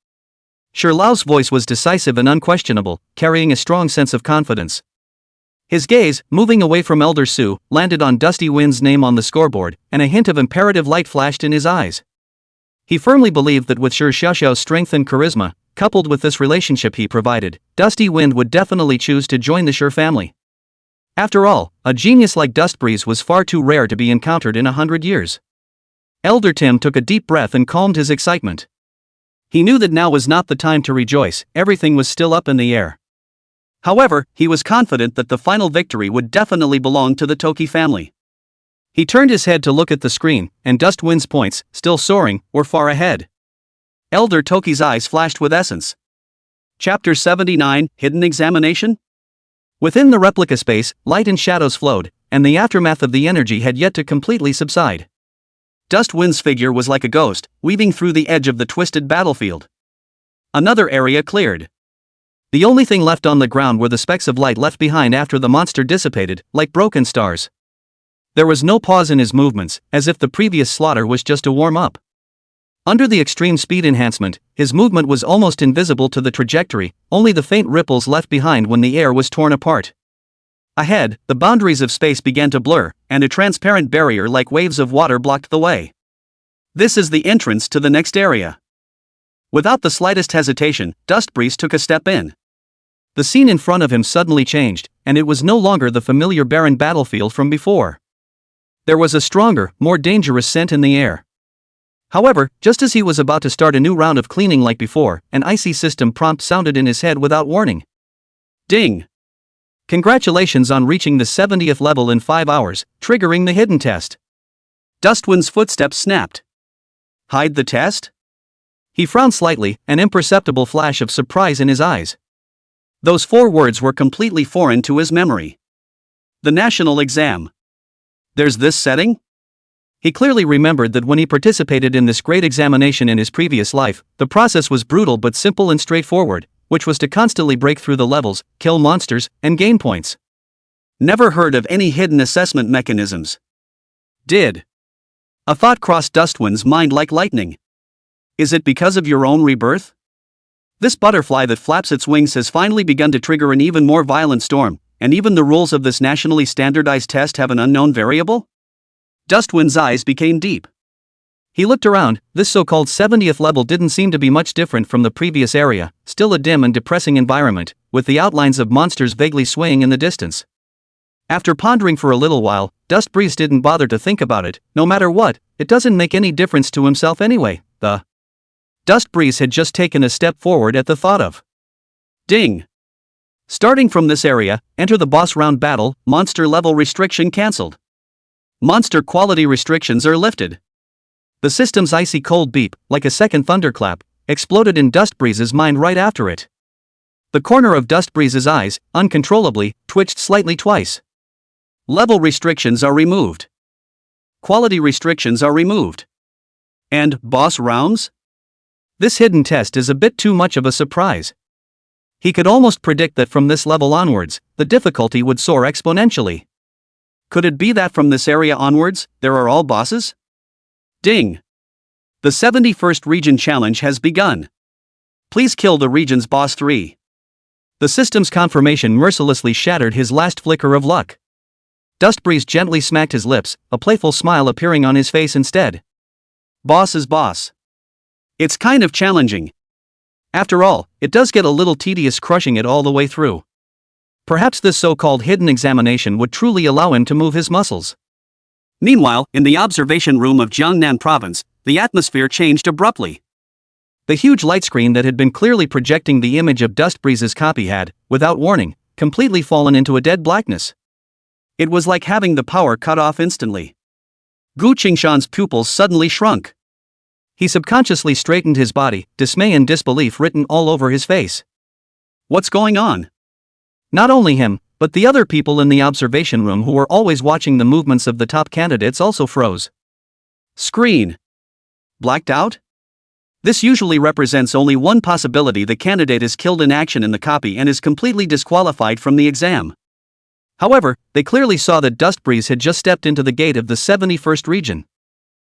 Shi Lao's voice was decisive and unquestionable, carrying a strong sense of confidence. His gaze, moving away from Elder Su, landed on Dusty Wind's name on the scoreboard, and a hint of imperative light flashed in his eyes. He firmly believed that with Shi Xiaoxiao's strength and charisma, coupled with this relationship he provided, Dusty Wind would definitely choose to join the Shi family. After all, a genius like Dust Breeze was far too rare to be encountered in 100 years. Elder Tim took a deep breath and calmed his excitement. He knew that now was not the time to rejoice, everything was still up in the air. However, he was confident that the final victory would definitely belong to the Toki family. He turned his head to look at the screen, and Dust Wind's points, still soaring, were far ahead. Elder Toki's eyes flashed with essence. Chapter 79, Hidden Examination? Within the replica space, light and shadows flowed, and the aftermath of the energy had yet to completely subside. Dust Wind's figure was like a ghost, weaving through the edge of the twisted battlefield. Another area cleared. The only thing left on the ground were the specks of light left behind after the monster dissipated, like broken stars. There was no pause in his movements, as if the previous slaughter was just a warm-up. Under the extreme speed enhancement, his movement was almost invisible to the trajectory, only the faint ripples left behind when the air was torn apart. Ahead, the boundaries of space began to blur, and a transparent barrier like waves of water blocked the way. This is the entrance to the next area. Without the slightest hesitation, Dust Breeze took a step in. The scene in front of him suddenly changed, and it was no longer the familiar barren battlefield from before. There was a stronger, more dangerous scent in the air. However, just as he was about to start a new round of cleaning like before, an icy system prompt sounded in his head without warning. Ding! Congratulations on reaching the 70th level in 5 hours, triggering the hidden test. Dustwind's footsteps snapped. Hide the test? He frowned slightly, an imperceptible flash of surprise in his eyes. Those 4 words were completely foreign to his memory. The national exam. There's this setting? He clearly remembered that when he participated in this great examination in his previous life, the process was brutal but simple and straightforward, which was to constantly break through the levels, kill monsters, and gain points. Never heard of any hidden assessment mechanisms. Did. A thought crossed Dustwind's mind like lightning. Is it because of your own rebirth? This butterfly that flaps its wings has finally begun to trigger an even more violent storm, and even the rules of this nationally standardized test have an unknown variable? Dustwind's eyes became deep. He looked around. This so-called 70th level didn't seem to be much different from the previous area, still a dim and depressing environment, with the outlines of monsters vaguely swaying in the distance. After pondering for a little while, Dust Breeze didn't bother to think about it. No matter what, it doesn't make any difference to himself anyway. The Dust Breeze had just taken a step forward at the thought of. Ding! Starting from this area, enter the boss round battle, monster level restriction cancelled. Monster quality restrictions are lifted. The system's icy cold beep, like a second thunderclap, exploded in Dust Breeze's mind right after it. The corner of Dust Breeze's eyes, uncontrollably, twitched slightly twice. Level restrictions are removed. Quality restrictions are removed. And boss rounds? This hidden test is a bit too much of a surprise. He could almost predict that from this level onwards, the difficulty would soar exponentially. Could it be that from this area onwards, there are all bosses? Ding! The 71st Region Challenge has begun. Please kill the region's boss 3. The system's confirmation mercilessly shattered his last flicker of luck. Dustbreeze gently smacked his lips, a playful smile appearing on his face instead. Boss is boss. It's kind of challenging. After all, it does get a little tedious crushing it all the way through. Perhaps this so-called hidden examination would truly allow him to move his muscles. Meanwhile, in the observation room of Jiangnan Province, the atmosphere changed abruptly. The huge light screen that had been clearly projecting the image of Dustbreeze's copy had, without warning, completely fallen into a dead blackness. It was like having the power cut off instantly. Gu Qingshan's pupils suddenly shrunk. He subconsciously straightened his body, dismay and disbelief written all over his face. What's going on? Not only him, but the other people in the observation room who were always watching the movements of the top candidates also froze. Screen. Blacked out? This usually represents only one possibility: the candidate is killed in action in the copy and is completely disqualified from the exam. However, they clearly saw that Dustbreeze had just stepped into the gate of the 71st region.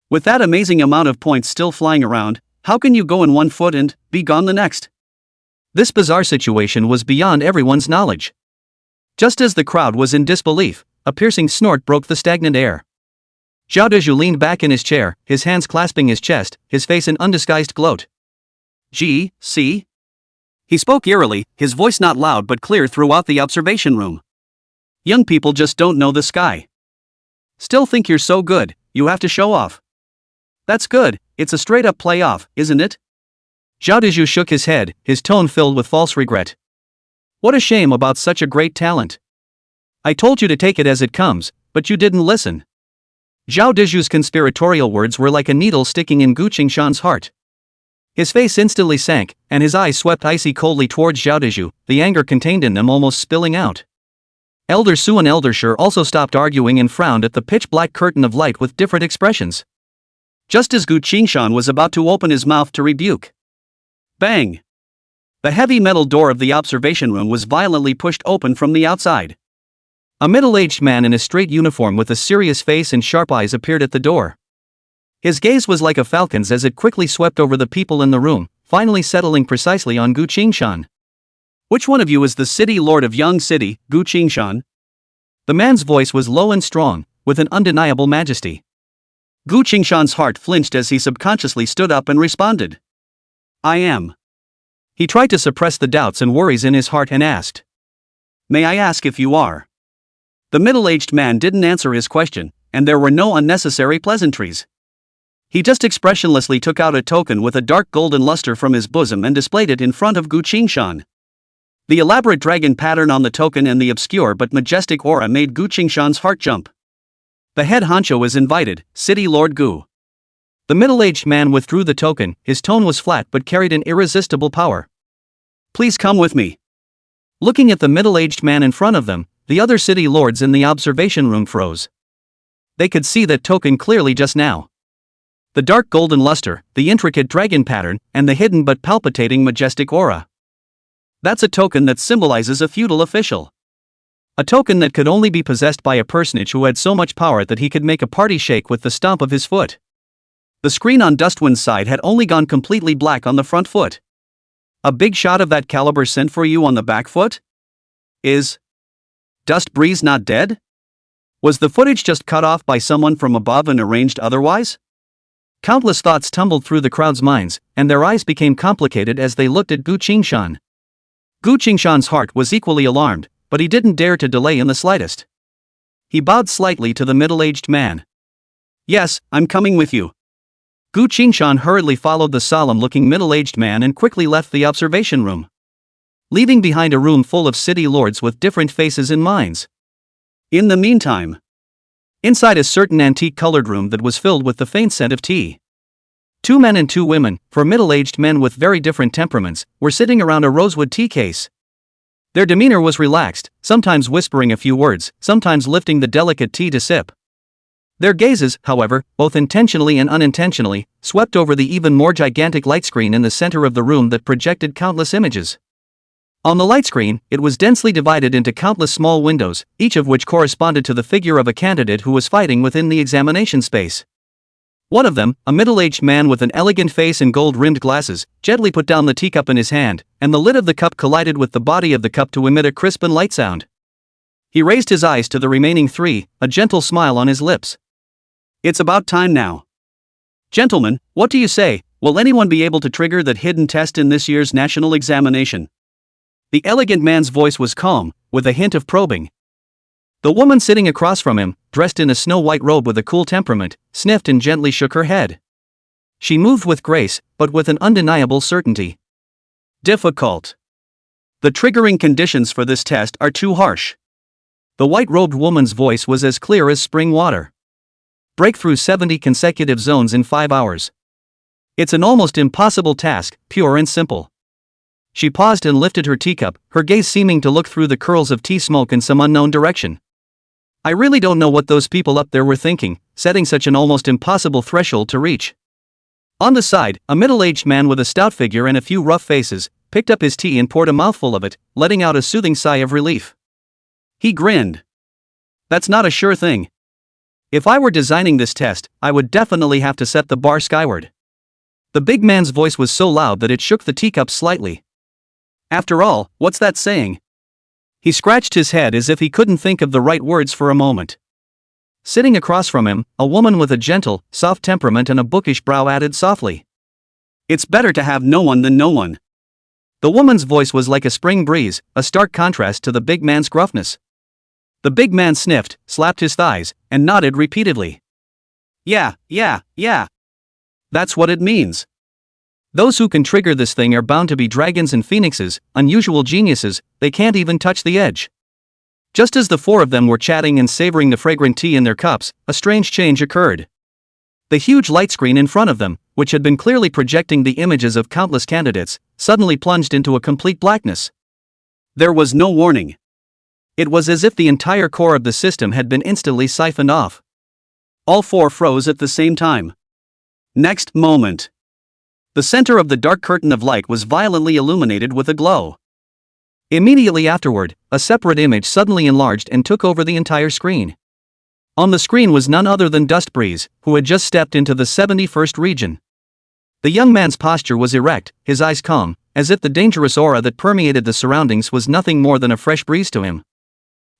With that amazing amount of points still flying around, how can you go in one foot and be gone the next? This bizarre situation was beyond everyone's knowledge. Just as the crowd was in disbelief, a piercing snort broke the stagnant air. Zhao Dezhu leaned back in his chair, his hands clasping his chest, his face in undisguised gloat. Gee, see? He spoke eerily, his voice not loud but clear throughout the observation room. Young people just don't know the sky. Still think you're so good, you have to show off. That's good, it's a straight-up playoff, isn't it? Zhao Dezhu shook his head, his tone filled with false regret. What a shame about such a great talent. I told you to take it as it comes, but you didn't listen. Zhao Dezhu's conspiratorial words were like a needle sticking in Gu Qingshan's heart. His face instantly sank, and his eyes swept icy coldly towards Zhao Dezhu, the anger contained in them almost spilling out. Elder Su and Elder Shi also stopped arguing and frowned at the pitch-black curtain of light with different expressions. Just as Gu Qingshan was about to open his mouth to rebuke. Bang! The heavy metal door of the observation room was violently pushed open from the outside. A middle-aged man in a straight uniform with a serious face and sharp eyes appeared at the door. His gaze was like a falcon's as it quickly swept over the people in the room, finally settling precisely on Gu Qingshan. Which one of you is the city lord of Young City, Gu Qingshan? The man's voice was low and strong, with an undeniable majesty. Gu Qingshan's heart flinched as he subconsciously stood up and responded. I am. He tried to suppress the doubts and worries in his heart and asked. May I ask if you are? The middle-aged man didn't answer his question, and there were no unnecessary pleasantries. He just expressionlessly took out a token with a dark golden luster from his bosom and displayed it in front of Gu Qingshan. The elaborate dragon pattern on the token and the obscure but majestic aura made Gu Qingshan's heart jump. The head honcho is invited, City Lord Gu. The middle-aged man withdrew the token, his tone was flat but carried an irresistible power. Please come with me. Looking at the middle-aged man in front of them, the other city lords in the observation room froze. They could see that token clearly just now. The dark golden luster, the intricate dragon pattern, and the hidden but palpitating majestic aura. That's a token that symbolizes a feudal official. A token that could only be possessed by a personage who had so much power that he could make a party shake with the stomp of his foot. The screen on Dustwind's side had only gone completely black on the front foot. A big shot of that caliber sent for you on the back foot? Is Dustbreeze not dead? Was the footage just cut off by someone from above and arranged otherwise? Countless thoughts tumbled through the crowd's minds, and their eyes became complicated as they looked at Gu Qingshan. Gu Qingshan's heart was equally alarmed, but he didn't dare to delay in the slightest. He bowed slightly to the middle-aged man. Yes, I'm coming with you. Gu Qingshan hurriedly followed the solemn-looking middle-aged man and quickly left the observation room, leaving behind a room full of city lords with different faces and minds. In the meantime, inside a certain antique-colored room that was filled with the faint scent of tea, 2 men and 2 women, for middle-aged men with very different temperaments, were sitting around a rosewood tea case. Their demeanor was relaxed, sometimes whispering a few words, sometimes lifting the delicate tea to sip. Their gazes, however, both intentionally and unintentionally, swept over the even more gigantic light screen in the center of the room that projected countless images. On the light screen, it was densely divided into countless small windows, each of which corresponded to the figure of a candidate who was fighting within the examination space. One of them, a middle-aged man with an elegant face and gold-rimmed glasses, gently put down the teacup in his hand, and the lid of the cup collided with the body of the cup to emit a crisp and light sound. He raised his eyes to the remaining three, a gentle smile on his lips. "It's about time now. Gentlemen, what do you say? Will anyone be able to trigger that hidden test in this year's national examination?" The elegant man's voice was calm, with a hint of probing. The woman sitting across from him, dressed in a snow-white robe with a cool temperament, sniffed and gently shook her head. She moved with grace, but with an undeniable certainty. "Difficult. The triggering conditions for this test are too harsh." The white-robed woman's voice was as clear as spring water. "Break through 70 consecutive zones in 5 hours. It's an almost impossible task, pure and simple." She paused and lifted her teacup, her gaze seeming to look through the curls of tea smoke in some unknown direction. "I really don't know what those people up there were thinking, setting such an almost impossible threshold to reach." On the side, a middle-aged man with a stout figure and a few rough faces picked up his tea and poured a mouthful of it, letting out a soothing sigh of relief. He grinned. "That's not a sure thing. If I were designing this test, I would definitely have to set the bar skyward." The big man's voice was so loud that it shook the teacup slightly. "After all, what's that saying?" He scratched his head as if he couldn't think of the right words for a moment. Sitting across from him, a woman with a gentle, soft temperament and a bookish brow added softly, "It's better to have no one than no one." The woman's voice was like a spring breeze, a stark contrast to the big man's gruffness. The big man sniffed, slapped his thighs, and nodded repeatedly. Yeah. That's what it means. Those who can trigger this thing are bound to be dragons and phoenixes, unusual geniuses. They can't even touch the edge. Just as the four of them were chatting and savoring the fragrant tea in their cups, a strange change occurred. The huge light screen in front of them, which had been clearly projecting the images of countless candidates, suddenly plunged into a complete blackness. There was no warning. It was as if the entire core of the system had been instantly siphoned off. All four froze at the same time. Next moment, the center of the dark curtain of light was violently illuminated with a glow. Immediately afterward, a separate image suddenly enlarged and took over the entire screen. On the screen was none other than Dust Breeze, who had just stepped into the 71st region. The young man's posture was erect, his eyes calm, as if the dangerous aura that permeated the surroundings was nothing more than a fresh breeze to him.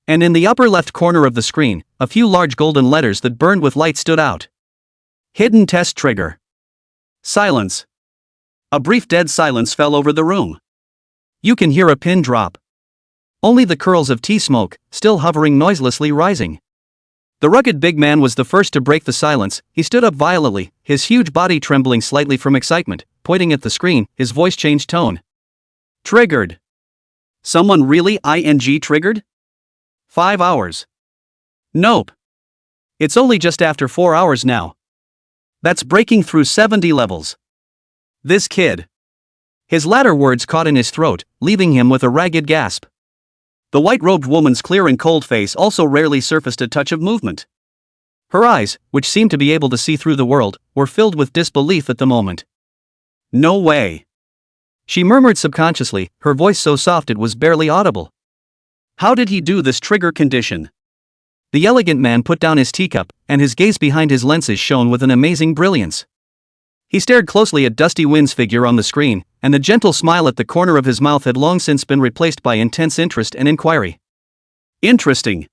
And in the upper left corner of the screen, a few large golden letters that burned with light stood out. Hidden test trigger. Silence. A brief dead silence fell over the room. You can hear a pin drop. Only the curls of tea smoke, still hovering noiselessly rising. The rugged big man was the first to break the silence. He stood up violently, his huge body trembling slightly from excitement. Pointing at the screen, his voice changed tone. Triggered. Someone really triggered? 5 hours. Nope. It's only just after 4 hours now. That's breaking through 70 levels. This kid. His latter words caught in his throat, leaving him with a ragged gasp. The white-robed woman's clear and cold face also rarely surfaced a touch of movement. Her eyes, which seemed to be able to see through the world, were filled with disbelief at the moment. No way. She murmured subconsciously, her voice so soft it was barely audible. How did he do this trigger condition? The elegant man put down his teacup, and his gaze behind his lenses shone with an amazing brilliance. He stared closely at Dusty Wind's figure on the screen, and the gentle smile at the corner of his mouth had long since been replaced by intense interest and inquiry. Interesting.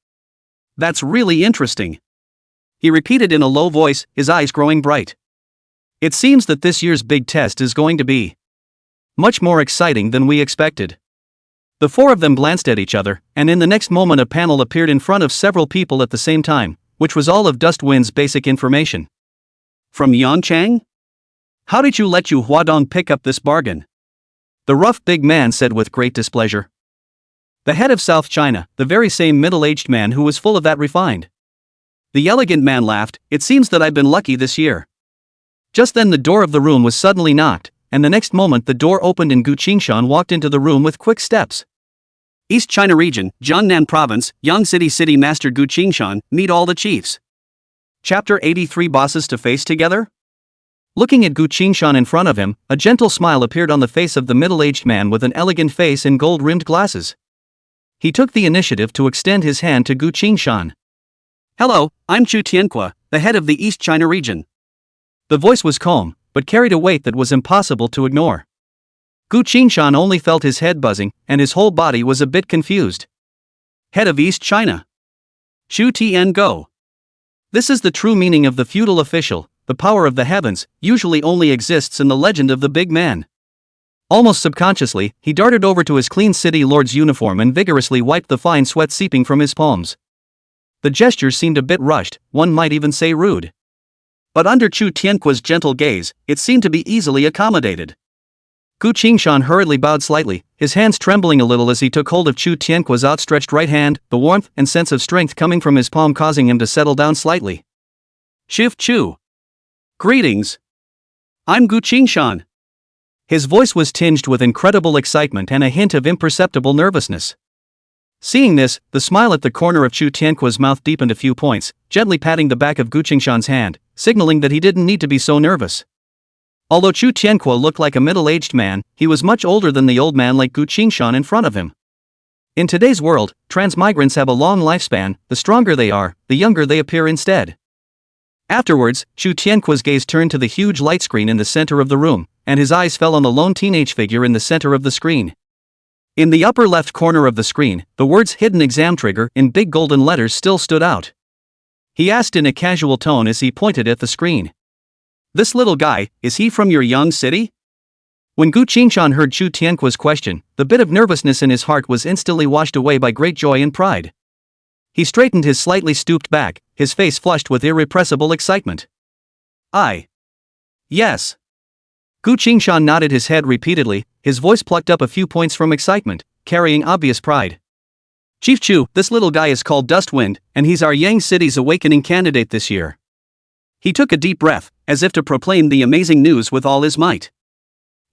That's really interesting. He repeated in a low voice, his eyes growing bright. It seems that this year's big test is going to be much more exciting than we expected. The four of them glanced at each other, and in the next moment a panel appeared in front of several people at the same time, which was all of Dust Wind's basic information. From Yanchang? How did you let Yu Huadong pick up this bargain? The rough big man said with great displeasure. The head of South China, the very same middle-aged man who was full of that refined. The elegant man laughed. It seems that I've been lucky this year. Just then the door of the room was suddenly knocked, and the next moment the door opened and Gu Qingshan walked into the room with quick steps. East China Region, Jiangnan Province, Yangtze City Master Gu Qingshan, meet all the chiefs. Chapter 83 Bosses to face together? Looking at Gu Qingshan in front of him, a gentle smile appeared on the face of the middle-aged man with an elegant face and gold-rimmed glasses. He took the initiative to extend his hand to Gu Qingshan. Hello, I'm Chu Tianque, the head of the East China region. The voice was calm, but carried a weight that was impossible to ignore. Gu Qingshan only felt his head buzzing, and his whole body was a bit confused. Head of East China. Chu Tiangue. This is the true meaning of the feudal official. The power of the heavens usually only exists in the legend of the big man. Almost subconsciously, he darted over to his clean city lord's uniform and vigorously wiped the fine sweat seeping from his palms. The gesture seemed a bit rushed, one might even say rude. But under Chu Tianque's gentle gaze, it seemed to be easily accommodated. Gu Qingshan hurriedly bowed slightly, his hands trembling a little as he took hold of Chu Tianque's outstretched right hand, the warmth and sense of strength coming from his palm causing him to settle down slightly. Shift Chu. Greetings. I'm Gu Qingshan. His voice was tinged with incredible excitement and a hint of imperceptible nervousness. Seeing this, the smile at the corner of Chu Tianque's mouth deepened a few points, gently patting the back of Gu Qingshan's hand, signaling that he didn't need to be so nervous. Although Chu Tianque looked like a middle-aged man, he was much older than the old man like Gu Qingshan in front of him. In today's world, transmigrants have a long lifespan. The stronger they are, the younger they appear instead. Afterwards, Chu Tianque's gaze turned to the huge light screen in the center of the room, and his eyes fell on the lone teenage figure in the center of the screen. In the upper left corner of the screen, the words "Hidden Exam Trigger" in big golden letters still stood out. He asked in a casual tone as he pointed at the screen. This little guy, is he from your young city? When Gu Qingshan heard Chu Tianque's question, the bit of nervousness in his heart was instantly washed away by great joy and pride. He straightened his slightly stooped back, his face flushed with irrepressible excitement. Yes. Gu Qingshan nodded his head repeatedly, his voice plucked up a few points from excitement, carrying obvious pride. Chief Chu, this little guy is called Dustwind, and he's our Yang City's awakening candidate this year. He took a deep breath, as if to proclaim the amazing news with all his might.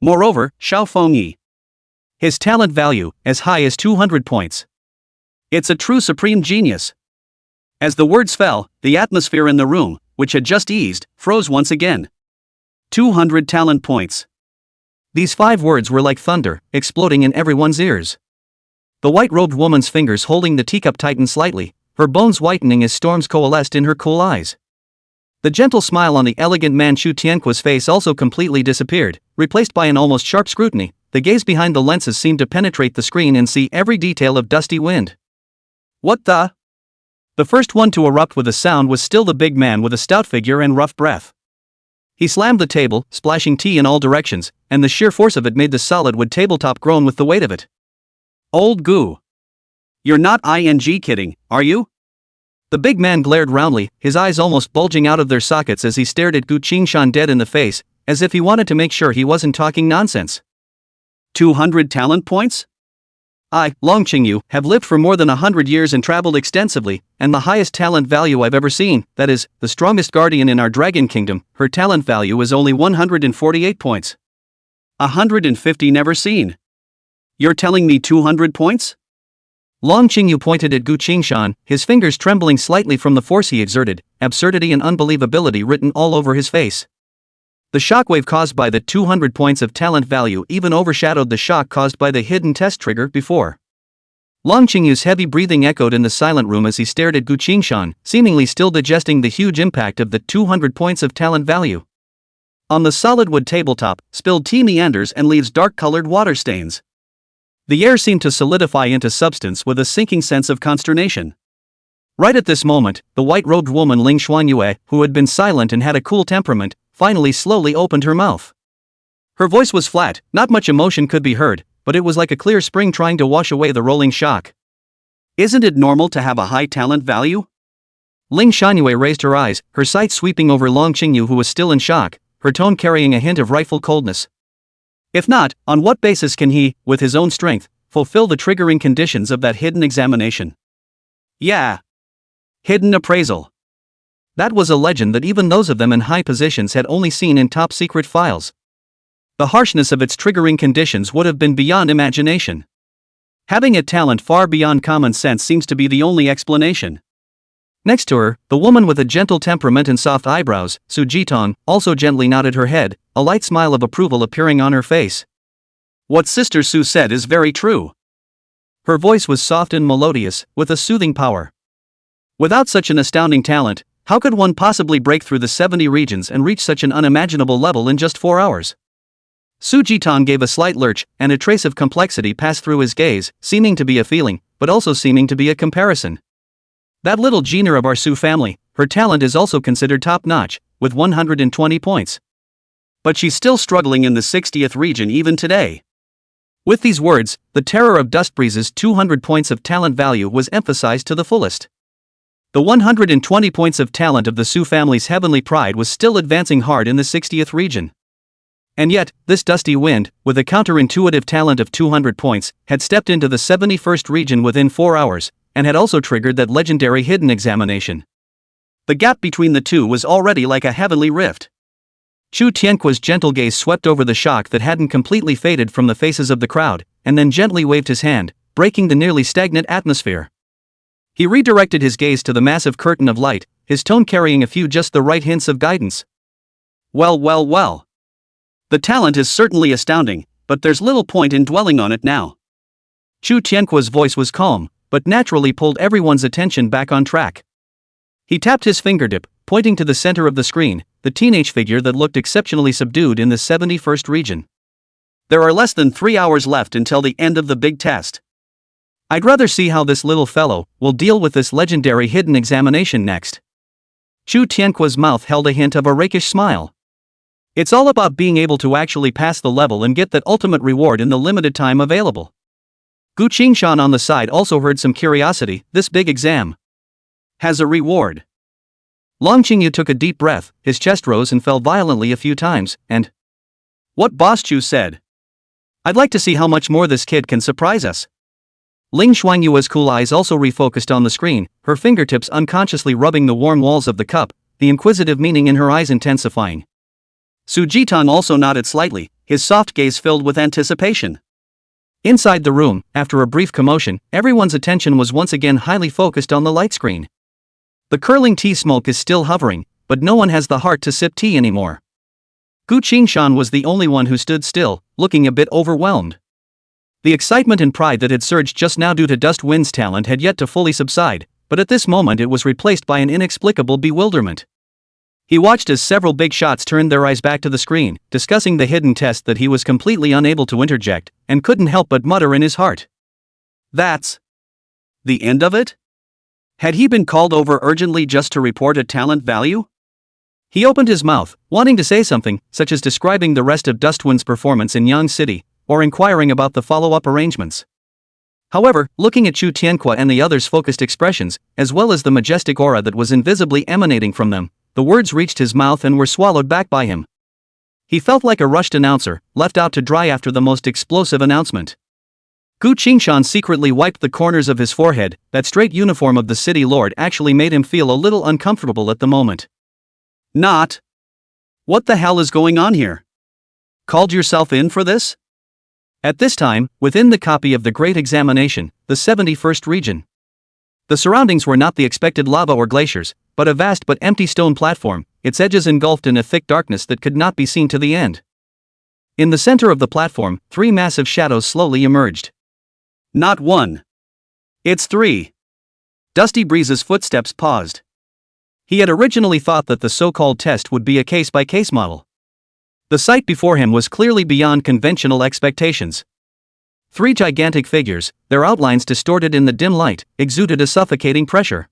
Moreover, Xiao Fengyi. His talent value, as high as 200 points. It's a true supreme genius. As the words fell, the atmosphere in the room, which had just eased, froze once again. 200 talent points. These 5 words were like thunder, exploding in everyone's ears. The white-robed woman's fingers holding the teacup tightened slightly, her bones whitening as storms coalesced in her cool eyes. The gentle smile on the elegant man Chu Tianque's face also completely disappeared, replaced by an almost sharp scrutiny. The gaze behind the lenses seemed to penetrate the screen and see every detail of Dusty Wind. What the? The first one to erupt with a sound was still the big man with a stout figure and rough breath. He slammed the table, splashing tea in all directions, and the sheer force of it made the solid wood tabletop groan with the weight of it. Old Gu. You're not kidding, are you? The big man glared roundly, his eyes almost bulging out of their sockets as he stared at Gu Qingshan dead in the face, as if he wanted to make sure he wasn't talking nonsense. 200 talent points? I, Long Qingyu, have lived for more than 100 years and traveled extensively, and the highest talent value I've ever seen, that is, the strongest guardian in our dragon kingdom, her talent value is only 148 points. 150 never seen. You're telling me 200 points? Long Qingyu pointed at Gu Qingshan, his fingers trembling slightly from the force he exerted, absurdity and unbelievability written all over his face. The shockwave caused by the 200 points of talent value even overshadowed the shock caused by the hidden test trigger before. Long Qingyu's heavy breathing echoed in the silent room as he stared at Gu Qingshan, seemingly still digesting the huge impact of the 200 points of talent value. On the solid wood tabletop, spilled tea meanders and leaves dark-colored water stains. The air seemed to solidify into substance with a sinking sense of consternation. Right at this moment, the white-robed woman Ling Xuanyue, who had been silent and had a cool temperament, finally slowly opened her mouth. Her voice was flat, not much emotion could be heard, but it was like a clear spring trying to wash away the rolling shock. Isn't it normal to have a high talent value? Ling Xuanyue raised her eyes, her sight sweeping over Long Qingyu who was still in shock, her tone carrying a hint of rightful coldness. If not, on what basis can he, with his own strength, fulfill the triggering conditions of that hidden examination? Yeah. Hidden appraisal. That was a legend that even those of them in high positions had only seen in top-secret files. The harshness of its triggering conditions would have been beyond imagination. Having a talent far beyond common sense seems to be the only explanation. Next to her, the woman with a gentle temperament and soft eyebrows, Su Jin'er, also gently nodded her head, a light smile of approval appearing on her face. What Sister Su said is very true. Her voice was soft and melodious, with a soothing power. Without such an astounding talent, how could one possibly break through the 70 regions and reach such an unimaginable level in just 4 hours? Su Jin'er gave a slight lurch, and a trace of complexity passed through his gaze, seeming to be a feeling, but also seeming to be a comparison. That little Jin'er of our Su family, her talent is also considered top-notch, with 120 points. But she's still struggling in the 60th region even today. With these words, the terror of Dustbreeze's 200 points of talent value was emphasized to the fullest. The 120 points of talent of the Su family's heavenly pride was still advancing hard in the 60th region. And yet, this dusty wind, with a counterintuitive talent of 200 points, had stepped into the 71st region within 4 hours, and had also triggered that legendary hidden examination. The gap between the two was already like a heavenly rift. Chu Tianqua's gentle gaze swept over the shock that hadn't completely faded from the faces of the crowd, and then gently waved his hand, breaking the nearly stagnant atmosphere. He redirected his gaze to the massive curtain of light, his tone carrying a few just the right hints of guidance. Well. The talent is certainly astounding, but there's little point in dwelling on it now. Chu Tianqua's voice was calm, but naturally pulled everyone's attention back on track. He tapped his fingertip, pointing to the center of the screen, the teenage figure that looked exceptionally subdued in the 71st region. There are less than 3 hours left until the end of the big test. I'd rather see how this little fellow will deal with this legendary hidden examination next. Chu Tianqua's mouth held a hint of a rakish smile. It's all about being able to actually pass the level and get that ultimate reward in the limited time available. Gu Qingshan on the side also heard some curiosity. This big exam has a reward. Long Qingyu took a deep breath, his chest rose and fell violently a few times, and what Boss Chu said. I'd like to see how much more this kid can surprise us. Ling Xuangyue's cool eyes also refocused on the screen, her fingertips unconsciously rubbing the warm walls of the cup, the inquisitive meaning in her eyes intensifying. Su Jin'er also nodded slightly, his soft gaze filled with anticipation. Inside the room, after a brief commotion, everyone's attention was once again highly focused on the light screen. The curling tea smoke is still hovering, but no one has the heart to sip tea anymore. Gu Qingshan was the only one who stood still, looking a bit overwhelmed. The excitement and pride that had surged just now due to Dust Wind's talent had yet to fully subside, but at this moment it was replaced by an inexplicable bewilderment. He watched as several big shots turned their eyes back to the screen, discussing the hidden test that he was completely unable to interject, and couldn't help but mutter in his heart. That's the end of it? Had he been called over urgently just to report a talent value? He opened his mouth, wanting to say something, such as describing the rest of Dustwind's performance in Yang City, or inquiring about the follow-up arrangements. However, looking at Chu Tianqua and the others' focused expressions, as well as the majestic aura that was invisibly emanating from them, the words reached his mouth and were swallowed back by him. He felt like a rushed announcer, left out to dry after the most explosive announcement. Gu Qingshan secretly wiped the corners of his forehead. That straight uniform of the city lord actually made him feel a little uncomfortable at the moment. Not. What the hell is going on here? Called yourself in for this? At this time, within the copy of the Great Examination, the 71st region. The surroundings were not the expected lava or glaciers, but a vast but empty stone platform, its edges engulfed in a thick darkness that could not be seen to the end. In the center of the platform, 3 massive shadows slowly emerged. Not 1. It's 3. Dusty Breeze's footsteps paused. He had originally thought that the so-called test would be a case-by-case model. The sight before him was clearly beyond conventional expectations. 3 gigantic figures, their outlines distorted in the dim light, exuded a suffocating pressure.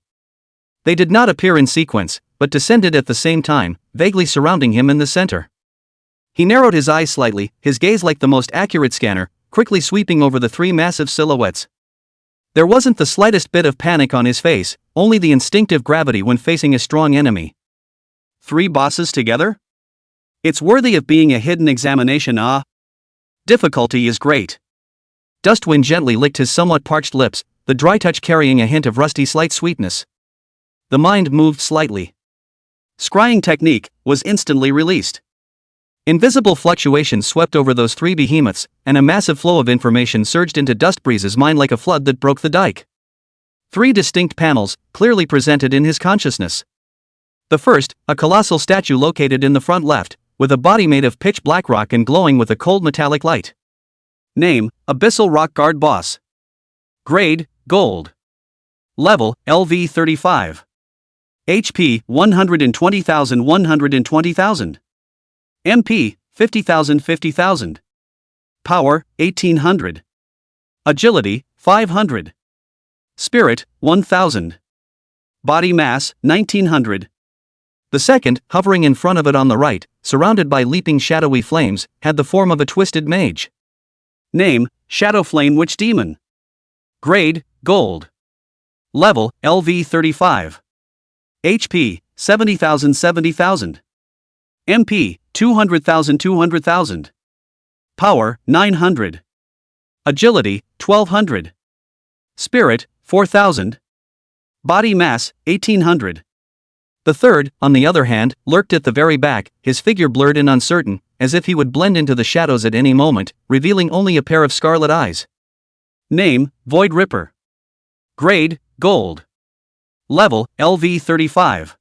They did not appear in sequence, but descended at the same time, vaguely surrounding him in the center. He narrowed his eyes slightly, his gaze like the most accurate scanner, quickly sweeping over the 3 massive silhouettes. There wasn't the slightest bit of panic on his face, only the instinctive gravity when facing a strong enemy. 3 bosses together? It's worthy of being a hidden examination. Difficulty is great. Dustwind gently licked his somewhat parched lips, the dry touch carrying a hint of rusty slight sweetness. The mind moved slightly. Scrying technique was instantly released. Invisible fluctuations swept over those 3 behemoths, and a massive flow of information surged into Dustbreeze's mind like a flood that broke the dike. Three distinct panels, clearly presented in his consciousness. The first, a colossal statue located in the front left, with a body made of pitch black rock and glowing with a cold metallic light. Name, Abyssal Rock Guard Boss. Grade, Gold. Level, LV 35. HP, 120,000 120,000. MP, 50,000 50,000. Power, 1800. Agility, 500. Spirit, 1000. Body mass, 1900. The second, hovering in front of it on the right, surrounded by leaping shadowy flames, had the form of a twisted mage. Name, Shadow Flame Witch Demon. Grade, Gold. Level, LV 35. HP, 70,000 70,000. MP, 200,000 200,000. Power, 900. Agility, 1200. Spirit, 4,000. Body mass, 1800. The third, on the other hand, lurked at the very back, his figure blurred and uncertain, as if he would blend into the shadows at any moment, revealing only a pair of scarlet eyes. Name, Void Ripper. Grade, Gold. Level, LV 35.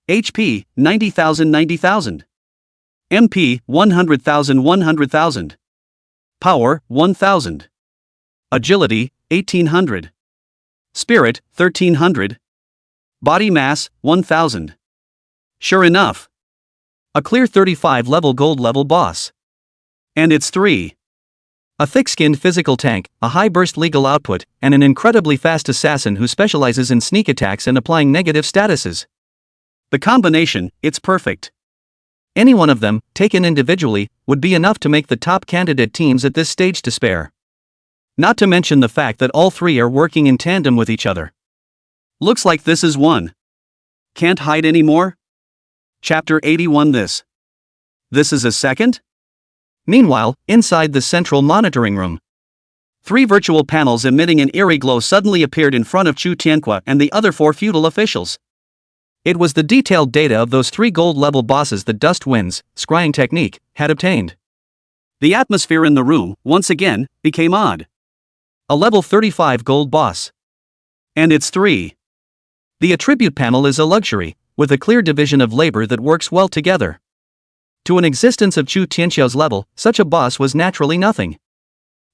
HP, 90,000 90,000. MP, 100,000 100,000. Power, 1000. Agility, 1800. Spirit, 1300. Body mass, 1000. Sure enough. A clear 35-level gold level boss. And it's three. A thick-skinned physical tank, a high-burst legal output, and an incredibly fast assassin who specializes in sneak attacks and applying negative statuses. The combination, it's perfect. Any one of them, taken individually, would be enough to make the top candidate teams at this stage to spare. Not to mention the fact that all three are working in tandem with each other. Looks like this is one. Can't hide anymore? Chapter 81. This is a second? Meanwhile, inside the central monitoring room, three virtual panels emitting an eerie glow suddenly appeared in front of Su Jin'er and the other four feudal officials. It was the detailed data of those three gold-level bosses the Dust Wind's scrying technique had obtained. The atmosphere in the room, once again, became odd. A level 35 gold boss. And it's three. The attribute panel is a luxury, with a clear division of labor that works well together. To an existence of Su Jin'er's level, such a boss was naturally nothing.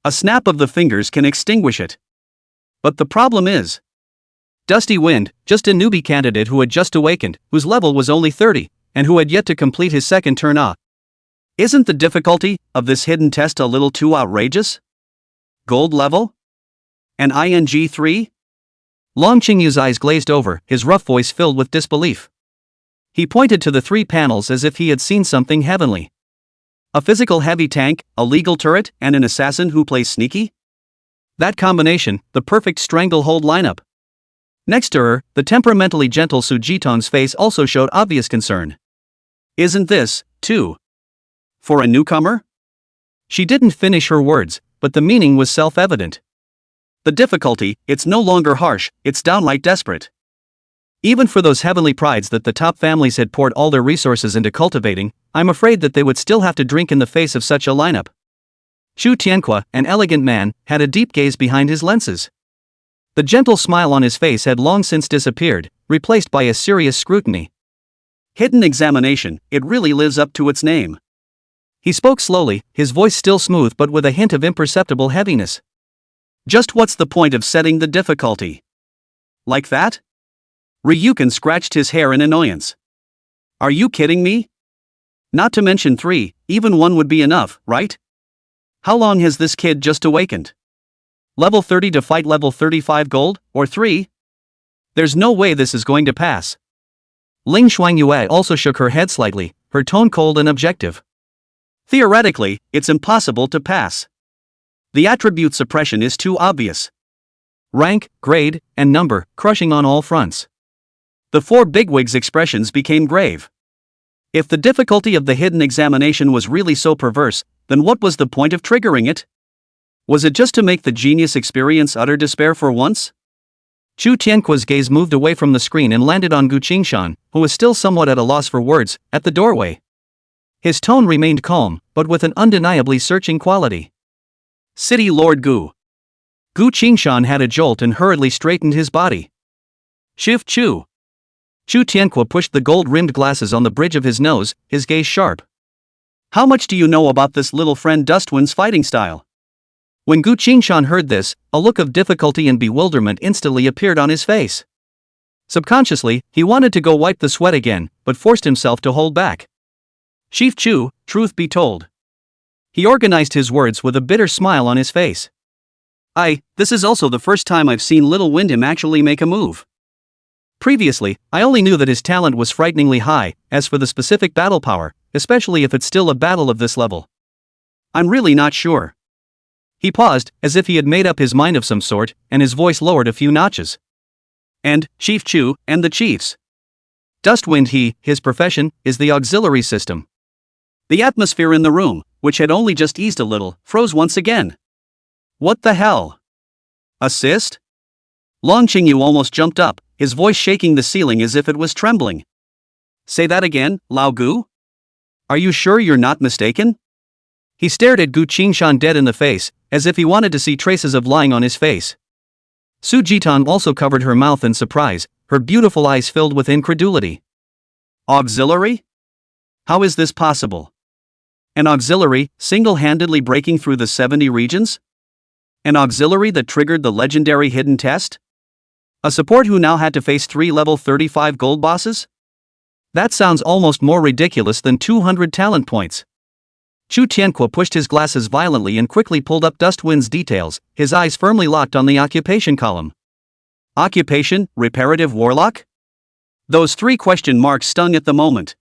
A snap of the fingers can extinguish it. But the problem is, Dusty Wind, just a newbie candidate who had just awakened, whose level was only 30, and who had yet to complete his second turn off. Isn't the difficulty of this hidden test a little too outrageous? Gold level? An ING3? Long Qingyu's eyes glazed over, his rough voice filled with disbelief. He pointed to the three panels as if he had seen something heavenly. A physical heavy tank, a legal turret, and an assassin who plays sneaky? That combination, the perfect stranglehold lineup. Next to her, the temperamentally gentle Su Jin'er's face also showed obvious concern. Isn't this, too, for a newcomer? She didn't finish her words, but the meaning was self-evident. The difficulty, it's no longer harsh, it's downright desperate. Even for those heavenly prides that the top families had poured all their resources into cultivating, I'm afraid that they would still have to drink in the face of such a lineup. Su Jin'er, an elegant man, had a deep gaze behind his lenses. The gentle smile on his face had long since disappeared, replaced by a serious scrutiny. Hidden examination, it really lives up to its name. He spoke slowly, his voice still smooth but with a hint of imperceptible heaviness. Just what's the point of setting the difficulty? Like that? Ryukin scratched his hair in annoyance. Are you kidding me? Not to mention three, even one would be enough, right? How long has this kid just awakened? Level 30 to fight level 35 gold, or 3? There's no way this is going to pass. Ling Xuangyue also shook her head slightly, her tone cold and objective. Theoretically, it's impossible to pass. The attribute suppression is too obvious. Rank, grade, and number, crushing on all fronts. The four bigwigs' expressions became grave. If the difficulty of the hidden examination was really so perverse, then what was the point of triggering it? Was it just to make the genius experience utter despair for once? Su Jin'er's gaze moved away from the screen and landed on Gu Qingshan, who was still somewhat at a loss for words, at the doorway. His tone remained calm, but with an undeniably searching quality. City Lord Gu. Gu Qingshan had a jolt and hurriedly straightened his body. Shift Chu. Chu Tianque pushed the gold-rimmed glasses on the bridge of his nose, his gaze sharp. How much do you know about this little friend Dustwind's fighting style? When Gu Qingshan heard this, a look of difficulty and bewilderment instantly appeared on his face. Subconsciously, he wanted to go wipe the sweat again, but forced himself to hold back. Chief Chu, truth be told. He organized his words with a bitter smile on his face. This is also the first time I've seen Little Windham actually make a move. Previously, I only knew that his talent was frighteningly high. As for the specific battle power, especially if it's still a battle of this level, I'm really not sure. He paused, as if he had made up his mind of some sort, and his voice lowered a few notches. And, Chief Chu, and the chiefs. Dustwind his profession, is the auxiliary system. The atmosphere in the room, which had only just eased a little, froze once again. What the hell? Assist? Long Qingyu almost jumped up, his voice shaking the ceiling as if it was trembling. Say that again, Lao Gu? Are you sure you're not mistaken? He stared at Gu Qingshan dead in the face, as if he wanted to see traces of lying on his face. Su Jin'er also covered her mouth in surprise, her beautiful eyes filled with incredulity. Auxiliary? How is this possible? An auxiliary, single-handedly breaking through the 70 regions? An auxiliary that triggered the legendary hidden test? A support who now had to face 3 level 35 gold bosses? That sounds almost more ridiculous than 200 talent points. Chu Tianque pushed his glasses violently and quickly pulled up Dustwind's details, his eyes firmly locked on the occupation column. Occupation, reparative warlock? Those 3 question marks stung at the moment.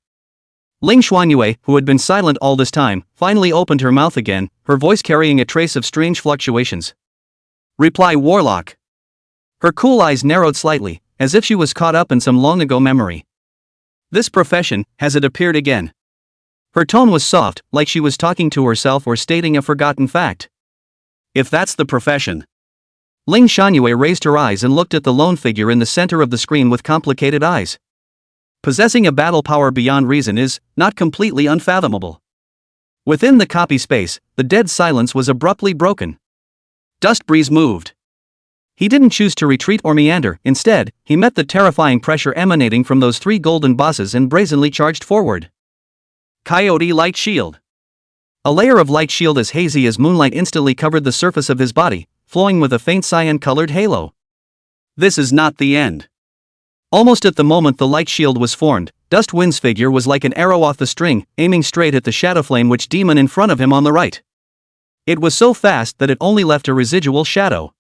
Ling Xuanyue, who had been silent all this time, finally opened her mouth again, her voice carrying a trace of strange fluctuations. Reply warlock. Her cool eyes narrowed slightly, as if she was caught up in some long-ago memory. This profession, has it appeared again? Her tone was soft, like she was talking to herself or stating a forgotten fact. If that's the profession. Ling Xuanyue raised her eyes and looked at the lone figure in the center of the screen with complicated eyes. Possessing a battle power beyond reason is not completely unfathomable. Within the copy space, the dead silence was abruptly broken. Dust Breeze moved. He didn't choose to retreat or meander, instead, he met the terrifying pressure emanating from those 3 golden bosses and brazenly charged forward. Coyote Light Shield. A layer of light shield as hazy as moonlight instantly covered the surface of his body, flowing with a faint cyan-colored halo. This is not the end. Almost at the moment the light shield was formed, Dustwind's figure was like an arrow off the string, aiming straight at the shadow flame witch demon in front of him on the right. It was so fast that it only left a residual shadow.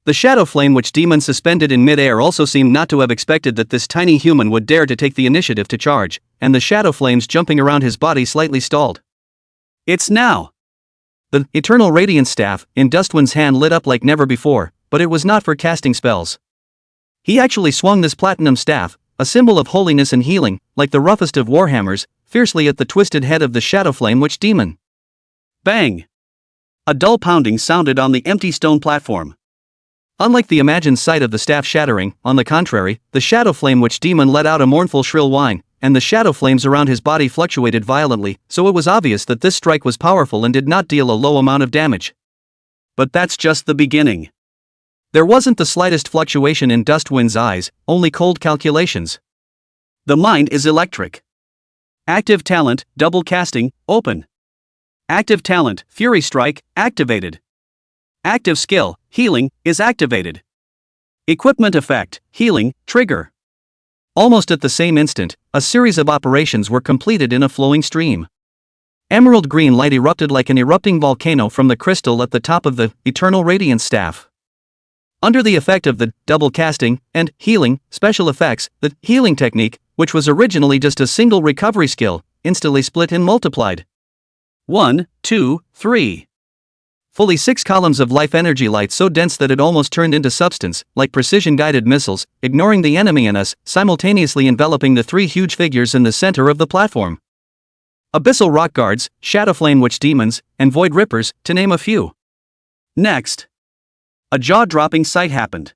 The shadow flame witch demon suspended in mid-air also seemed not to have expected that this tiny human would dare to take the initiative to charge, and the shadow flames jumping around his body slightly stalled. It's now! The eternal radiance staff in Dustwind's hand lit up like never before, but it was not for casting spells. He actually swung this platinum staff, a symbol of holiness and healing, like the roughest of warhammers, fiercely at the twisted head of the shadow flame witch demon. Bang! A dull pounding sounded on the empty stone platform. Unlike the imagined sight of the staff shattering, on the contrary, the shadow flame witch demon let out a mournful shrill whine, and the shadow flames around his body fluctuated violently, so it was obvious that this strike was powerful and did not deal a low amount of damage. But that's just the beginning. There wasn't the slightest fluctuation in Dustwind's eyes, only cold calculations. The mind is electric. Active talent, double casting, open. Active talent, Fury Strike, activated. Active skill, healing, is activated. Equipment effect, healing, trigger. Almost at the same instant, a series of operations were completed in a flowing stream. Emerald green light erupted like an erupting volcano from the crystal at the top of the eternal radiance staff. Under the effect of the double casting and healing special effects, the healing technique, which was originally just a single recovery skill, instantly split and multiplied. 1, 2, 3. Fully 6 columns of life energy light so dense that it almost turned into substance, like precision-guided missiles, ignoring the enemy and us, simultaneously enveloping the 3 huge figures in the center of the platform. Abyssal rock guards, shadow flame witch demons, and void rippers, to name a few. Next. A jaw-dropping sight happened.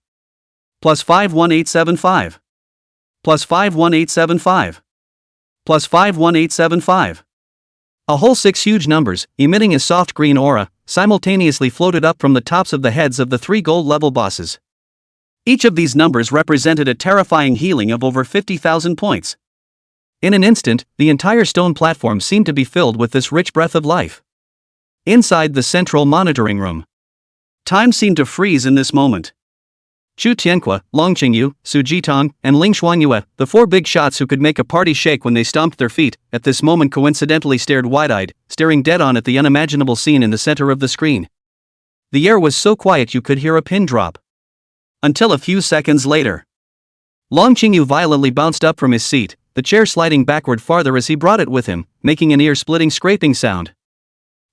Plus 51875. Plus 51875. Plus 51875. A whole 6 huge numbers, emitting a soft green aura, simultaneously floated up from the tops of the heads of the 3 gold-level bosses. Each of these numbers represented a terrifying healing of over 50,000 points. In an instant, the entire stone platform seemed to be filled with this rich breath of life. Inside the central monitoring room, time seemed to freeze in this moment. Chu Tianque, Long Qingyu, Su Jitong, and Ling Xuanyue, the 4 big shots who could make a party shake when they stomped their feet, at this moment coincidentally stared wide-eyed, staring dead-on at the unimaginable scene in the center of the screen. The air was so quiet you could hear a pin drop. Until a few seconds later, Long Qingyu violently bounced up from his seat, the chair sliding backward farther as he brought it with him, making an ear-splitting scraping sound.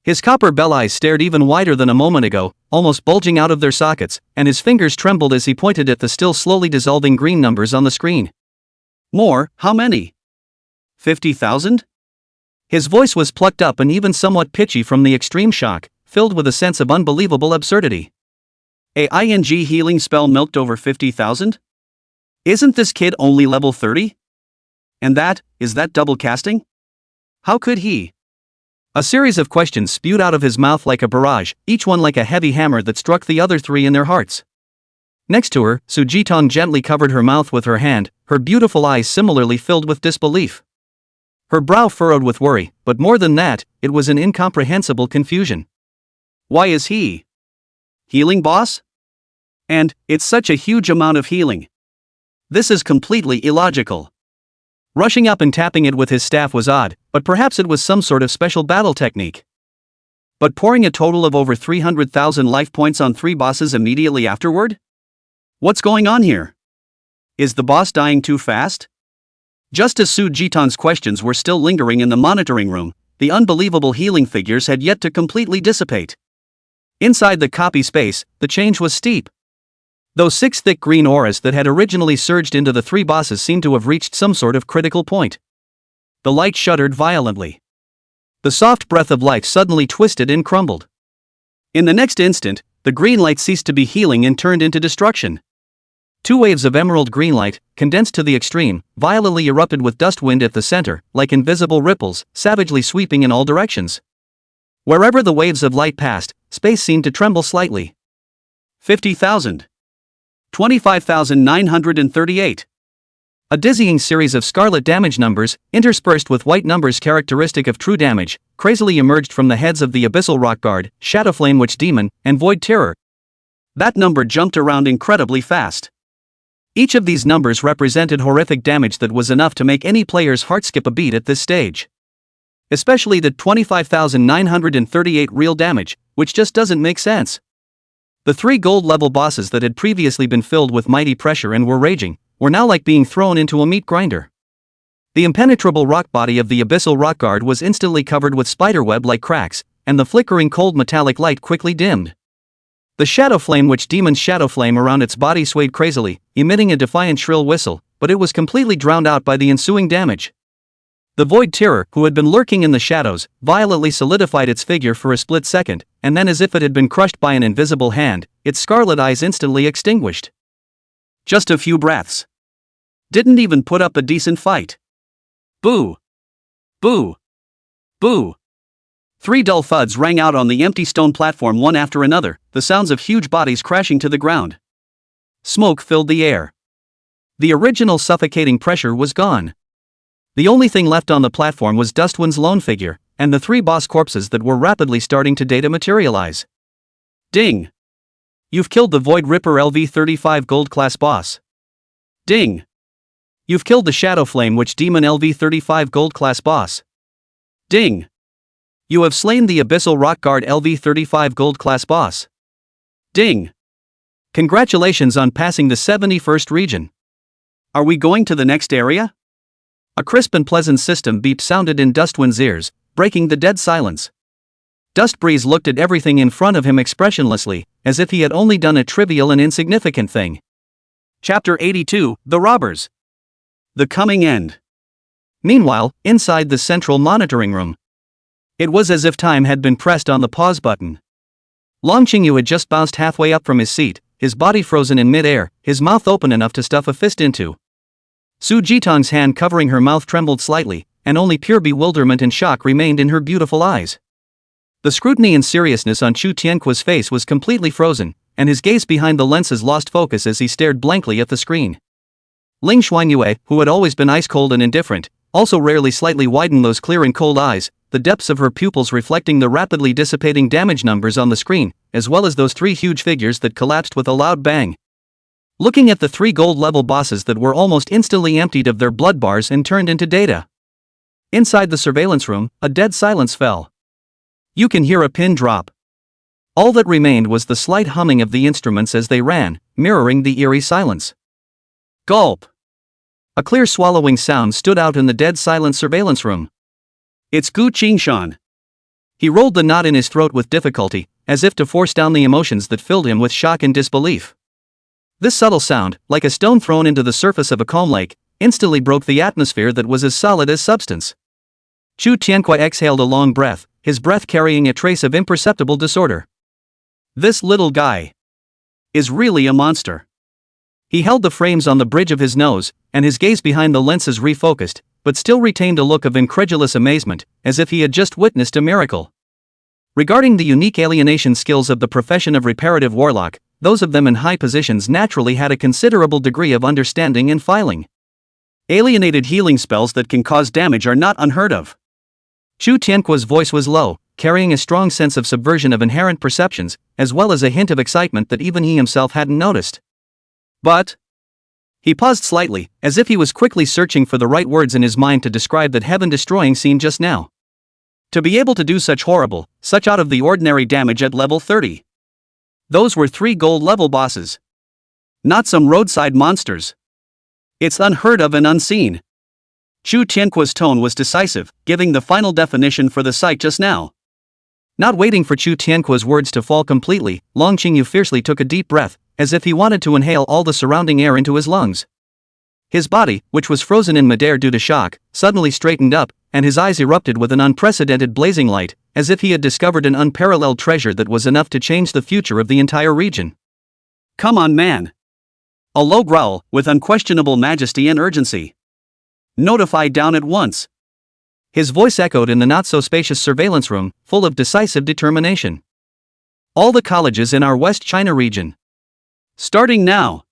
His copper bell eyes stared even wider than a moment ago, almost bulging out of their sockets, and his fingers trembled as he pointed at the still slowly dissolving green numbers on the screen. More, how many? 50,000? His voice was plucked up and even somewhat pitchy from the extreme shock, filled with a sense of unbelievable absurdity. A ING healing spell milked over 50,000? Isn't this kid only level 30? And is that double casting? How could he? A series of questions spewed out of his mouth like a barrage, each one like a heavy hammer that struck the other 3 in their hearts. Next to her, Su Jitong gently covered her mouth with her hand, her beautiful eyes similarly filled with disbelief. Her brow furrowed with worry, but more than that, it was an incomprehensible confusion. Why is he healing boss? And it's such a huge amount of healing. This is completely illogical. Rushing up and tapping it with his staff was odd, but perhaps it was some sort of special battle technique. But pouring a total of over 300,000 life points on 3 bosses immediately afterward? What's going on here? Is the boss dying too fast? Just as Su Jitong's questions were still lingering in the monitoring room, the unbelievable healing figures had yet to completely dissipate. Inside the copy space, the change was steep. Those 6 thick green auras that had originally surged into the 3 bosses seemed to have reached some sort of critical point. The light shuddered violently. The soft breath of life suddenly twisted and crumbled. In the next instant, the green light ceased to be healing and turned into destruction. 2 waves of emerald green light, condensed to the extreme, violently erupted with dust wind at the center, like invisible ripples, savagely sweeping in all directions. Wherever the waves of light passed, space seemed to tremble slightly. 50,000. 25,938. A dizzying series of scarlet damage numbers, interspersed with white numbers characteristic of true damage, crazily emerged from the heads of the Abyssal Rock Guard, Shadowflame Witch Demon, and Void Terror. That number jumped around incredibly fast. Each of these numbers represented horrific damage that was enough to make any player's heart skip a beat at this stage. Especially the 25,938 real damage, which just doesn't make sense. The 3 gold-level bosses that had previously been filled with mighty pressure and were raging, were now like being thrown into a meat grinder. The impenetrable rock body of the Abyssal Rock Guard was instantly covered with spiderweb-like cracks, and the flickering cold metallic light quickly dimmed. The Shadowflame Witch Demon's shadow flame around its body swayed crazily, emitting a defiant shrill whistle, but it was completely drowned out by the ensuing damage. The Void Terror, who had been lurking in the shadows, violently solidified its figure for a split second, and then as if it had been crushed by an invisible hand, its scarlet eyes instantly extinguished. Just a few breaths. Didn't even put up a decent fight. Boo! Boo! Boo! 3 dull thuds rang out on the empty stone platform one after another, the sounds of huge bodies crashing to the ground. Smoke filled the air. The original suffocating pressure was gone. The only thing left on the platform was Dustwind's lone figure, and the 3 boss corpses that were rapidly starting to data materialize. Ding! You've killed the Void Ripper LV-35 Gold Class boss. Ding! You've killed the Shadowflame Witch Demon LV-35 Gold Class boss. Ding! You have slain the Abyssal Rock Guard LV-35 Gold Class boss. Ding! Congratulations on passing the 71st region. Are we going to the next area? A crisp and pleasant system beep sounded in Dustwind's ears, breaking the dead silence. Dustbreeze looked at everything in front of him expressionlessly, as if he had only done a trivial and insignificant thing. Chapter 82, The Robbers. The Coming End. Meanwhile, inside the central monitoring room, it was as if time had been pressed on the pause button. Long Qingyu had just bounced halfway up from his seat, his body frozen in mid-air, his mouth open enough to stuff a fist into. Su Jitong's hand covering her mouth trembled slightly, and only pure bewilderment and shock remained in her beautiful eyes. The scrutiny and seriousness on Chu Tianquo's face was completely frozen, and his gaze behind the lenses lost focus as he stared blankly at the screen. Ling Xuanyue, who had always been ice-cold and indifferent, also rarely slightly widened those clear and cold eyes, the depths of her pupils reflecting the rapidly dissipating damage numbers on the screen, as well as those three huge figures that collapsed with a loud bang. Looking at the three gold-level bosses that were almost instantly emptied of their blood bars and turned into data. Inside the surveillance room, a dead silence fell. You can hear a pin drop. All that remained was the slight humming of the instruments as they ran, mirroring the eerie silence. Gulp! A clear swallowing sound stood out in the dead silent surveillance room. It's Gu Qingshan. He rolled the knot in his throat with difficulty, as if to force down the emotions that filled him with shock and disbelief. This subtle sound, like a stone thrown into the surface of a calm lake, instantly broke the atmosphere that was as solid as substance. Chu Tianquo exhaled a long breath, his breath carrying a trace of imperceptible disorder. This little guy is really a monster. He held the frames on the bridge of his nose, and his gaze behind the lenses refocused, but still retained a look of incredulous amazement, as if he had just witnessed a miracle. Regarding the unique alienation skills of the profession of reparative warlock, those of them in high positions naturally had a considerable degree of understanding and filing. Alienated healing spells that can cause damage are not unheard of. Chu Tianquo's voice was low, carrying a strong sense of subversion of inherent perceptions, as well as a hint of excitement that even he himself hadn't noticed. But he paused slightly, as if he was quickly searching for the right words in his mind to describe that heaven-destroying scene just now. To be able to do such horrible, such out-of-the-ordinary damage at level 30. Those were 3 gold-level bosses. Not some roadside monsters. It's unheard of and unseen. Chu Tianquo's tone was decisive, giving the final definition for the sight just now. Not waiting for Chu Tianquo's words to fall completely, Long Qingyu fiercely took a deep breath, as if he wanted to inhale all the surrounding air into his lungs. His body, which was frozen in midair due to shock, suddenly straightened up, and his eyes erupted with an unprecedented blazing light, as if he had discovered an unparalleled treasure that was enough to change the future of the entire region. Come on, man! A low growl, with unquestionable majesty and urgency. Notify down at once. His voice echoed in the not-so-spacious surveillance room, full of decisive determination. All the colleges in our West China region. Starting now.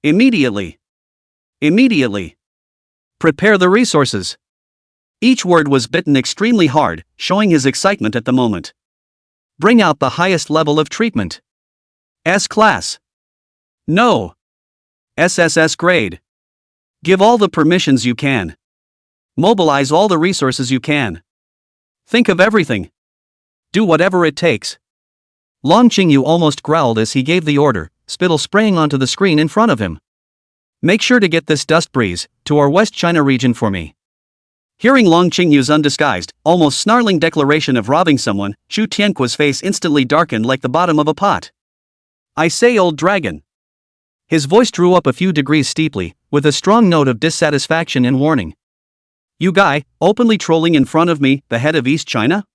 Immediately. Immediately. Prepare the resources. Each word was bitten extremely hard, showing his excitement at the moment. Bring out the highest level of treatment. S-class. No. SSS grade. Give all the permissions you can. Mobilize all the resources you can. Think of everything. Do whatever it takes. Long Qingyu almost growled as he gave the order, spittle spraying onto the screen in front of him. Make sure to get this dust breeze to our West China region for me. Hearing Long Qingyu's undisguised, almost snarling declaration of robbing someone, Chu Tianquo's face instantly darkened like the bottom of a pot. I say, old dragon. His voice drew up a few degrees steeply, with a strong note of dissatisfaction and warning. You guy, openly trolling in front of me, the head of East China?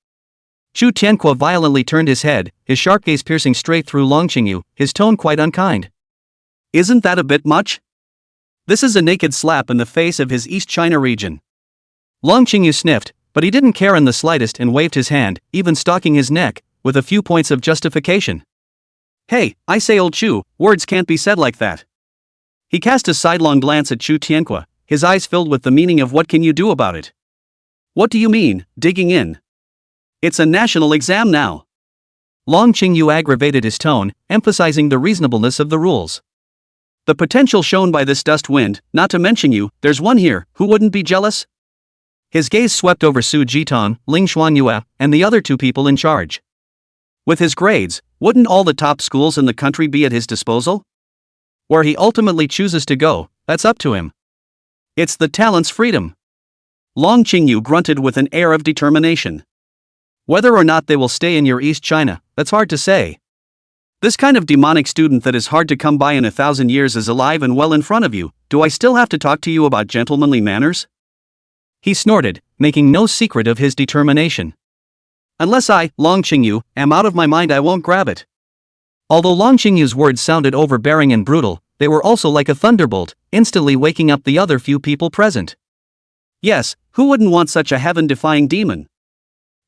Chu Tianquo violently turned his head, his sharp gaze piercing straight through Long Qingyu, his tone quite unkind. Isn't that a bit much? This is a naked slap in the face of his East China region. Long Qingyu sniffed, but he didn't care in the slightest and waved his hand, even stalking his neck, with a few points of justification. Hey, I say, old Chu, words can't be said like that. He cast a sidelong glance at Chu Tianquo, his eyes filled with the meaning of what can you do about it. What do you mean, digging in? It's a national exam now. Long Qingyu aggravated his tone, emphasizing the reasonableness of the rules. The potential shown by this dust wind, not to mention you, there's one here, who wouldn't be jealous? His gaze swept over Su Jin'er, Ling Xuanyue, and the other 2 people in charge. With his grades, wouldn't all the top schools in the country be at his disposal? Where he ultimately chooses to go, that's up to him. It's the talent's freedom. Long Qingyu grunted with an air of determination. Whether or not they will stay in your East China, that's hard to say. This kind of demonic student that is hard to come by in 1,000 years is alive and well in front of you. Do I still have to talk to you about gentlemanly manners? He snorted, making no secret of his determination. Unless I, Long Qingyu, am out of my mind, I won't grab it. Although Long Qingyu's words sounded overbearing and brutal, they were also like a thunderbolt, instantly waking up the other few people present. Yes, who wouldn't want such a heaven-defying demon?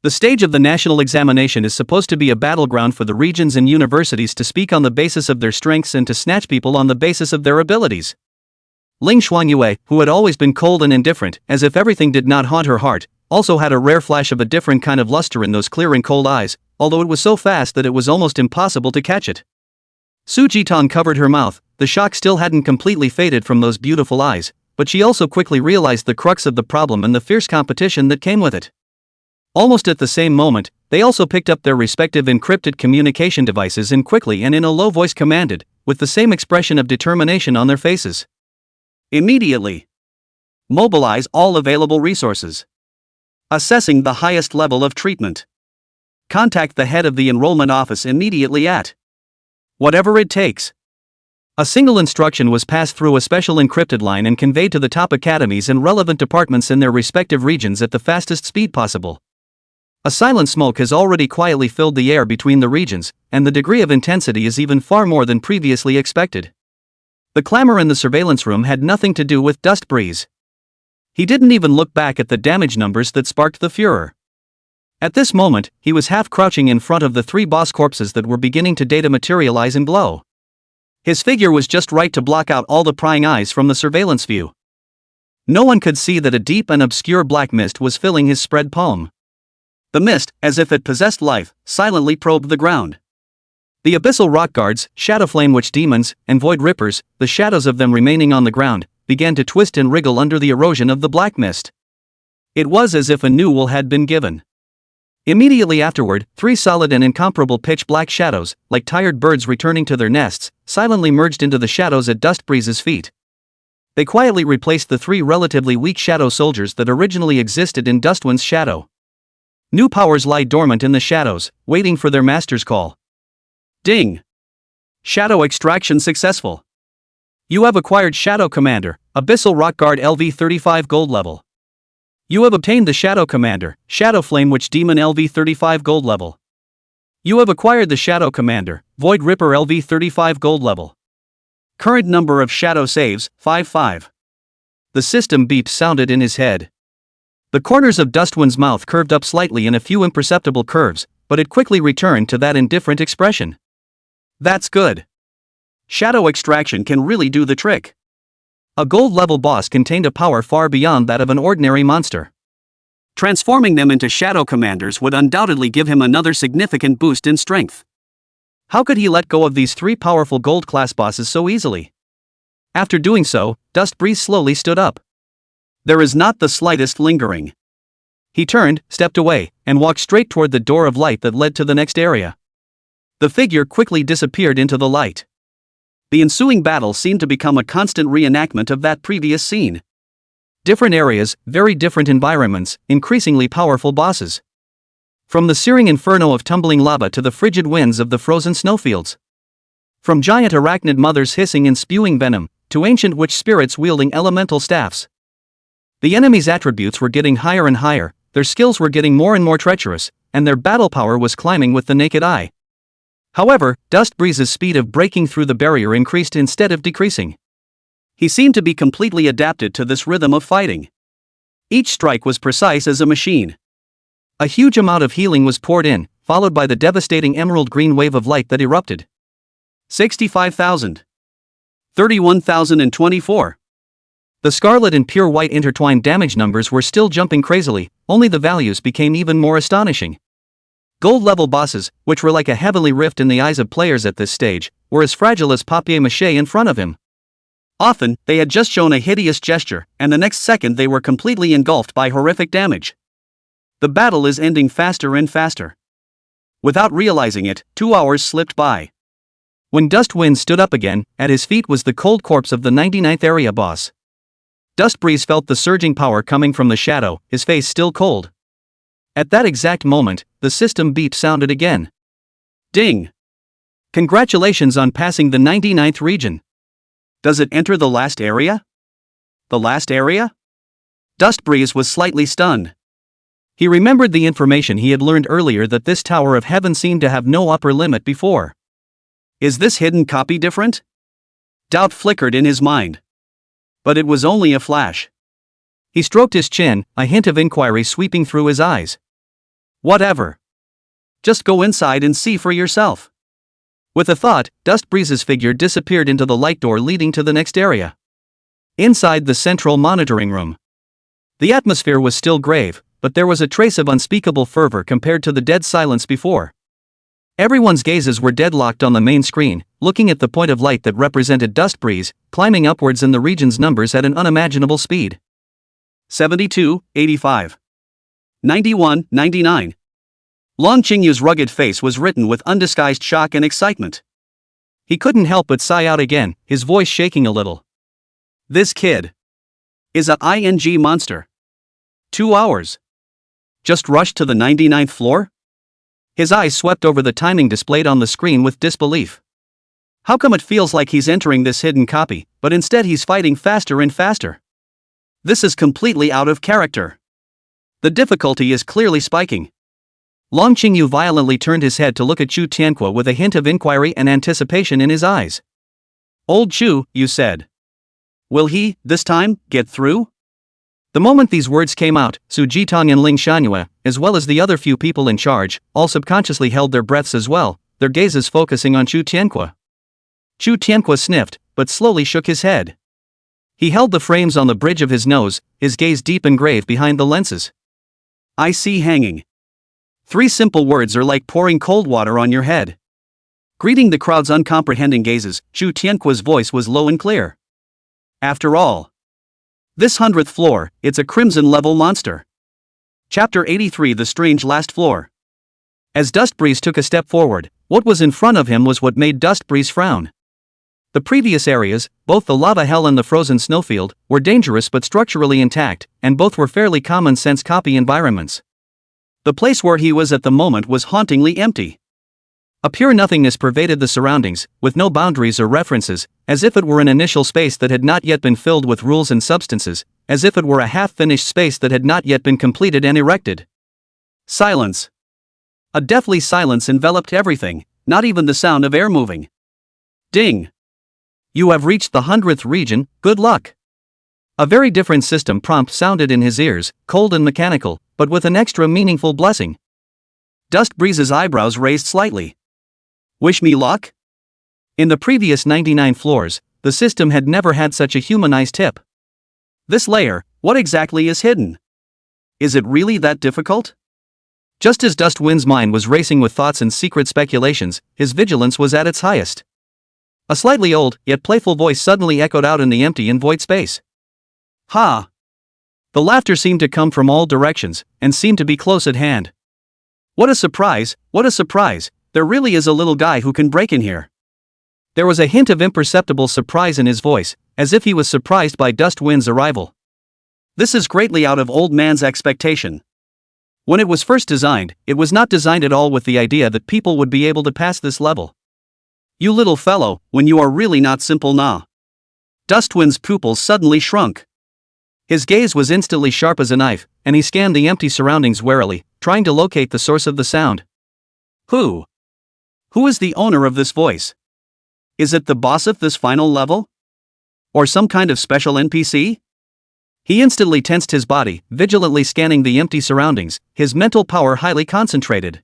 The stage of the national examination is supposed to be a battleground for the regions and universities to speak on the basis of their strengths and to snatch people on the basis of their abilities. Ling Xuanyue, who had always been cold and indifferent, as if everything did not haunt her heart, also had a rare flash of a different kind of luster in those clear and cold eyes, although it was so fast that it was almost impossible to catch it. Su Jin'er covered her mouth. The shock still hadn't completely faded from those beautiful eyes, but she also quickly realized the crux of the problem and the fierce competition that came with it. Almost at the same moment, they also picked up their respective encrypted communication devices and quickly and in a low voice commanded, with the same expression of determination on their faces. Immediately. Mobilize all available resources. Assessing the highest level of treatment. Contact the head of the enrollment office immediately at whatever it takes. A single instruction was passed through a special encrypted line and conveyed to the top academies and relevant departments in their respective regions at the fastest speed possible. A silent smoke has already quietly filled the air between the regions, and the degree of intensity is even far more than previously expected. The clamor in the surveillance room had nothing to do with Dust Breeze. He didn't even look back at the damage numbers that sparked the furor. At this moment, he was half crouching in front of the three boss corpses that were beginning to data materialize and glow. His figure was just right to block out all the prying eyes from the surveillance view. No one could see that a deep and obscure black mist was filling his spread palm. The mist, as if it possessed life, silently probed the ground. The abyssal rock guards, shadow flame witch demons, and void rippers, the shadows of them remaining on the ground, began to twist and wriggle under the erosion of the black mist. It was as if a new will had been given. Immediately afterward, three solid and incomparable pitch-black shadows, like tired birds returning to their nests, silently merged into the shadows at Dust Breeze's feet. They quietly replaced the three relatively weak shadow soldiers that originally existed in Dustwind's shadow. New powers lie dormant in the shadows, waiting for their master's call. Ding! Shadow extraction successful. You have acquired Shadow Commander, Abyssal Rock Guard LV-35 Gold level. You have obtained the Shadow Commander, Shadow Flame Witch Demon LV-35 Gold level. You have acquired the Shadow Commander, Void Ripper LV-35 Gold level. Current number of Shadow saves, 5-5. The system beep sounded in his head. The corners of Dustwind's mouth curved up slightly in a few imperceptible curves, but it quickly returned to that indifferent expression. That's good. Shadow extraction can really do the trick. A gold-level boss contained a power far beyond that of an ordinary monster. Transforming them into shadow commanders would undoubtedly give him another significant boost in strength. How could he let go of these three powerful gold-class bosses so easily? After doing so, Dust Breeze slowly stood up. There is not the slightest lingering. He turned, stepped away, and walked straight toward the door of light that led to the next area. The figure quickly disappeared into the light. The ensuing battle seemed to become a constant reenactment of that previous scene. Different areas, very different environments, increasingly powerful bosses. From the searing inferno of tumbling lava to the frigid winds of the frozen snowfields. From giant arachnid mothers hissing and spewing venom, to ancient witch spirits wielding elemental staffs. The enemy's attributes were getting higher and higher, their skills were getting more and more treacherous, and their battle power was climbing with the naked eye. However, Dust Breeze's speed of breaking through the barrier increased instead of decreasing. He seemed to be completely adapted to this rhythm of fighting. Each strike was precise as a machine. A huge amount of healing was poured in, followed by the devastating emerald green wave of light that erupted. 65,000. 31,024. The scarlet and pure white intertwined damage numbers were still jumping crazily, only the values became even more astonishing. Gold-level bosses, which were like a heavenly rift in the eyes of players at this stage, were as fragile as papier-mâché in front of him. Often, they had just shown a hideous gesture, and the next second they were completely engulfed by horrific damage. The battle is ending faster and faster. Without realizing it, 2 hours slipped by. When Dustwind stood up again, at his feet was the cold corpse of the 99th area boss. Dust Breeze felt the surging power coming from the shadow, his face still cold. At that exact moment, the system beep sounded again. Ding! Congratulations on passing the 99th region. Does it enter the last area? The last area? Dust Breeze was slightly stunned. He remembered the information he had learned earlier that this Tower of Heaven seemed to have no upper limit before. Is this hidden copy different? Doubt flickered in his mind. But it was only a flash. He stroked his chin, a hint of inquiry sweeping through his eyes. Whatever. Just go inside and see for yourself. With a thought, Dust Breeze's figure disappeared into the light door leading to the next area. Inside the central monitoring room. The atmosphere was still grave, but there was a trace of unspeakable fervor compared to the dead silence before. Everyone's gazes were deadlocked on the main screen, looking at the point of light that represented Dust Breeze, climbing upwards in the region's numbers at an unimaginable speed. 72, 85. 91, 99. Long Qingyu's rugged face was written with undisguised shock and excitement. He couldn't help but sigh out again, his voice shaking a little. This kid is a ING monster. 2 hours. Just rushed to the 99th floor? His eyes swept over the timing displayed on the screen with disbelief. How come it feels like he's entering this hidden copy, but instead he's fighting faster and faster? This is completely out of character. The difficulty is clearly spiking. Long Qingyu violently turned his head to look at Chu Tianque with a hint of inquiry and anticipation in his eyes. Old Chu, you said. Will he, this time, get through? The moment these words came out, Su Jin'er and Ling Shanhua, as well as the other few people in charge, all subconsciously held their breaths as well, their gazes focusing on Chu Tianque. Chu Tianque sniffed, but slowly shook his head. He held the frames on the bridge of his nose, his gaze deep and grave behind the lenses. I see hanging. 3 simple words are like pouring cold water on your head. Greeting the crowd's uncomprehending gazes, Chu Tianque's voice was low and clear. After all, this 100th floor, it's a crimson-level monster. Chapter 83, The Strange Last Floor. As Dust Breeze took a step forward, what was in front of him was what made Dust Breeze frown. The previous areas, both the lava hell and the frozen snowfield, were dangerous but structurally intact, and both were fairly common-sense copy environments. The place where he was at the moment was hauntingly empty. A pure nothingness pervaded the surroundings, with no boundaries or references, as if it were an initial space that had not yet been filled with rules and substances, as if it were a half-finished space that had not yet been completed and erected. Silence. A deathly silence enveloped everything, not even the sound of air moving. Ding. You have reached the 100th region, good luck. A very different system prompt sounded in his ears, cold and mechanical, but with an extra meaningful blessing. Dust Breeze's eyebrows raised slightly. Wish me luck? In the previous 99 floors, the system had never had such a humanized tip. This layer, what exactly is hidden? Is it really that difficult? Just as Dust Wind's mind was racing with thoughts and secret speculations, his vigilance was at its highest. A slightly old, yet playful voice suddenly echoed out in the empty and void space. Ha! The laughter seemed to come from all directions, and seemed to be close at hand. What a surprise, there really is a little guy who can break in here. There was a hint of imperceptible surprise in his voice, as if he was surprised by Dust Wind's arrival. This is greatly out of old man's expectation. When it was first designed, it was not designed at all with the idea that people would be able to pass this level. You little fellow, when you are really not simple nah. Dustwind's pupils suddenly shrunk. His gaze was instantly sharp as a knife, and he scanned the empty surroundings warily, trying to locate the source of the sound. Who is the owner of this voice? Is it the boss of this final level? Or some kind of special NPC? He instantly tensed his body, vigilantly scanning the empty surroundings, his mental power highly concentrated.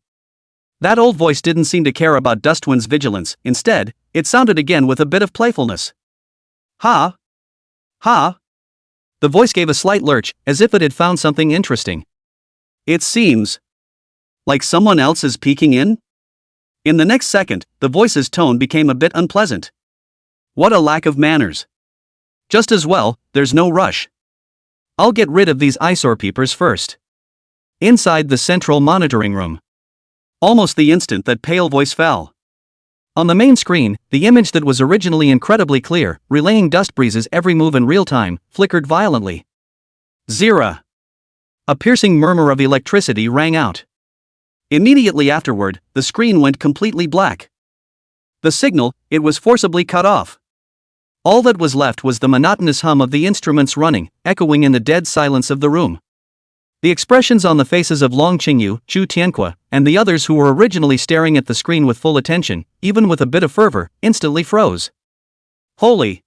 That old voice didn't seem to care about Dustwind's vigilance, instead, it sounded again with a bit of playfulness. Ha! Ha! The voice gave a slight lurch, as if it had found something interesting. It seems like someone else is peeking in? In the next second, the voice's tone became a bit unpleasant. What a lack of manners. Just as well, there's no rush. I'll get rid of these eyesore peepers first. Inside the central monitoring room. Almost the instant that pale voice fell. On the main screen, the image that was originally incredibly clear, relaying Dust Breeze's every move in real time, flickered violently. Zira. A piercing murmur of electricity rang out. Immediately afterward, the screen went completely black. The signal, it was forcibly cut off. All that was left was the monotonous hum of the instruments running, echoing in the dead silence of the room. The expressions on the faces of Long Qingyu, Chu Tianque, and the others who were originally staring at the screen with full attention, even with a bit of fervor, instantly froze. Holy!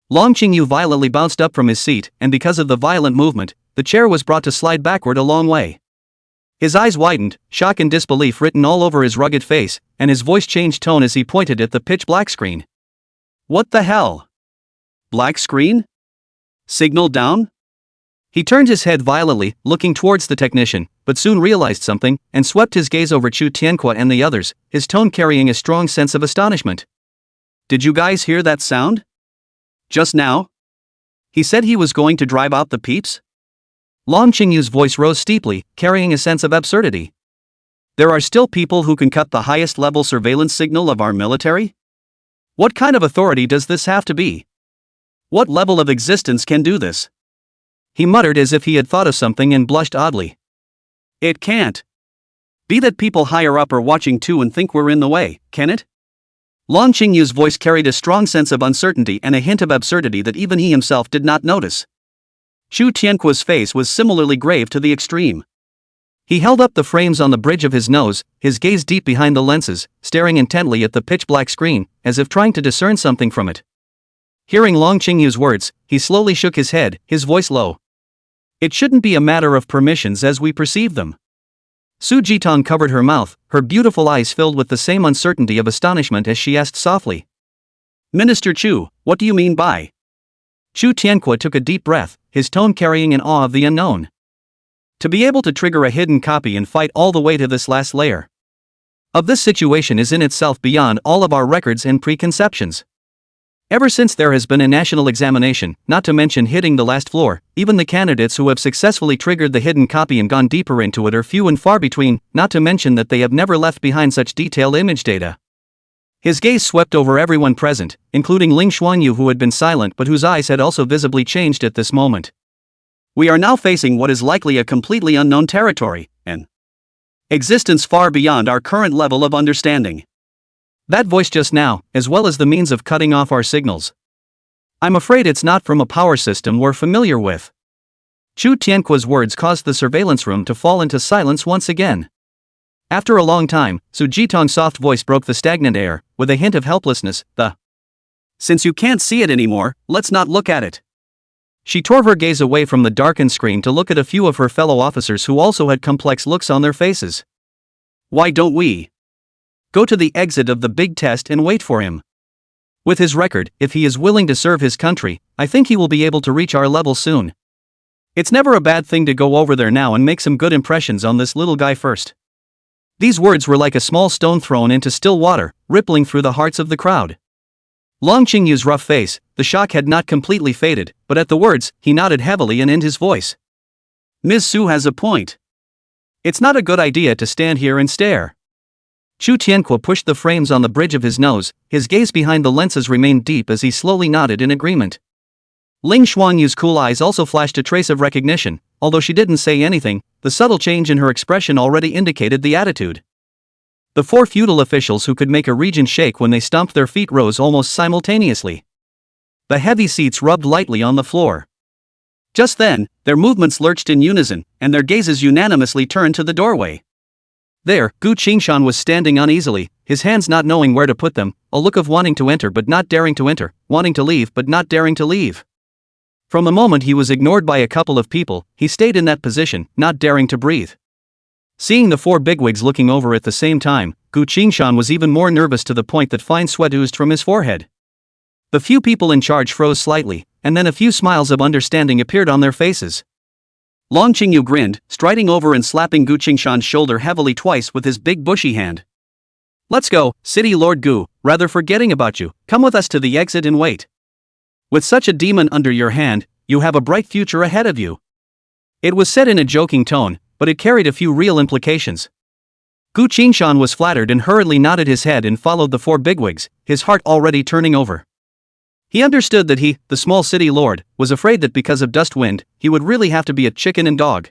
Long Qingyu violently bounced up from his seat, and because of the violent movement, the chair was brought to slide backward a long way. His eyes widened, shock and disbelief written all over his rugged face, and his voice changed tone as he pointed at the pitch-black screen. What the hell? Black screen? Signal down? He turned his head violently, looking towards the technician, but soon realized something, and swept his gaze over Su Jin'er and the others, his tone carrying a strong sense of astonishment. Did you guys hear that sound? Just now? He said he was going to drive out the peeps? Long Qingyu's voice rose steeply, carrying a sense of absurdity. There are still people who can cut the highest level surveillance signal of our military? What kind of authority does this have to be? What level of existence can do this? He muttered as if he had thought of something and blushed oddly. It can't be that people higher up are watching too and think we're in the way, can it? Long Qingyu's voice carried a strong sense of uncertainty and a hint of absurdity that even he himself did not notice. Su Jin'er's face was similarly grave to the extreme. He held up the frames on the bridge of his nose, his gaze deep behind the lenses, staring intently at the pitch-black screen, as if trying to discern something from it. Hearing Long Qingyu's words, he slowly shook his head, his voice low. It shouldn't be a matter of permissions as we perceive them. Su Jin'er covered her mouth, her beautiful eyes filled with the same uncertainty of astonishment as she asked softly. Minister Chu, what do you mean by? Su Jin'er took a deep breath, his tone carrying an awe of the unknown. To be able to trigger a hidden copy and fight all the way to this last layer of this situation is in itself beyond all of our records and preconceptions. Ever since there has been a national examination, not to mention hitting the last floor, even the candidates who have successfully triggered the hidden copy and gone deeper into it are few and far between, not to mention that they have never left behind such detailed image data. His gaze swept over everyone present, including Ling Xuanyu, who had been silent but whose eyes had also visibly changed at this moment. We are now facing what is likely a completely unknown territory, an existence far beyond our current level of understanding. That voice just now, as well as the means of cutting off our signals. I'm afraid it's not from a power system we're familiar with. Su Jin'er's words caused the surveillance room to fall into silence once again. After a long time, Su Jin'er's soft voice broke the stagnant air, with a hint of helplessness. Since you can't see it anymore, let's not look at it. She tore her gaze away from the darkened screen to look at a few of her fellow officers who also had complex looks on their faces. Why don't we go to the exit of the big test and wait for him? With his record, if he is willing to serve his country, I think he will be able to reach our level soon. It's never a bad thing to go over there now and make some good impressions on this little guy first. These words were like a small stone thrown into still water, rippling through the hearts of the crowd. Long Qingyu's rough face, the shock had not completely faded, but at the words, he nodded heavily and in his voice. Ms. Su has a point. It's not a good idea to stand here and stare. Su Jin'er pushed the frames on the bridge of his nose, his gaze behind the lenses remained deep as he slowly nodded in agreement. Ling Xuanyu's cool eyes also flashed a trace of recognition, although she didn't say anything, the subtle change in her expression already indicated the attitude. The four feudal officials who could make a region shake when they stomped their feet rose almost simultaneously. The heavy seats rubbed lightly on the floor. Just then, their movements lurched in unison, and their gazes unanimously turned to the doorway. There, Gu Qingshan was standing uneasily, his hands not knowing where to put them, a look of wanting to enter but not daring to enter, wanting to leave but not daring to leave. From the moment he was ignored by a couple of people, he stayed in that position, not daring to breathe. Seeing the four bigwigs looking over at the same time, Gu Qingshan was even more nervous to the point that fine sweat oozed from his forehead. The few people in charge froze slightly, and then a few smiles of understanding appeared on their faces. Long Qingyu grinned, striding over and slapping Gu Qingshan's shoulder heavily twice with his big bushy hand. Let's go, City Lord Gu, rather forgetting about you, come with us to the exit and wait. With such a demon under your hand, you have a bright future ahead of you. It was said in a joking tone, but it carried a few real implications. Gu Qingshan was flattered and hurriedly nodded his head and followed the four bigwigs, his heart already turning over. He understood that he, the small city lord, was afraid that because of dust wind, he would really have to be a chicken and dog.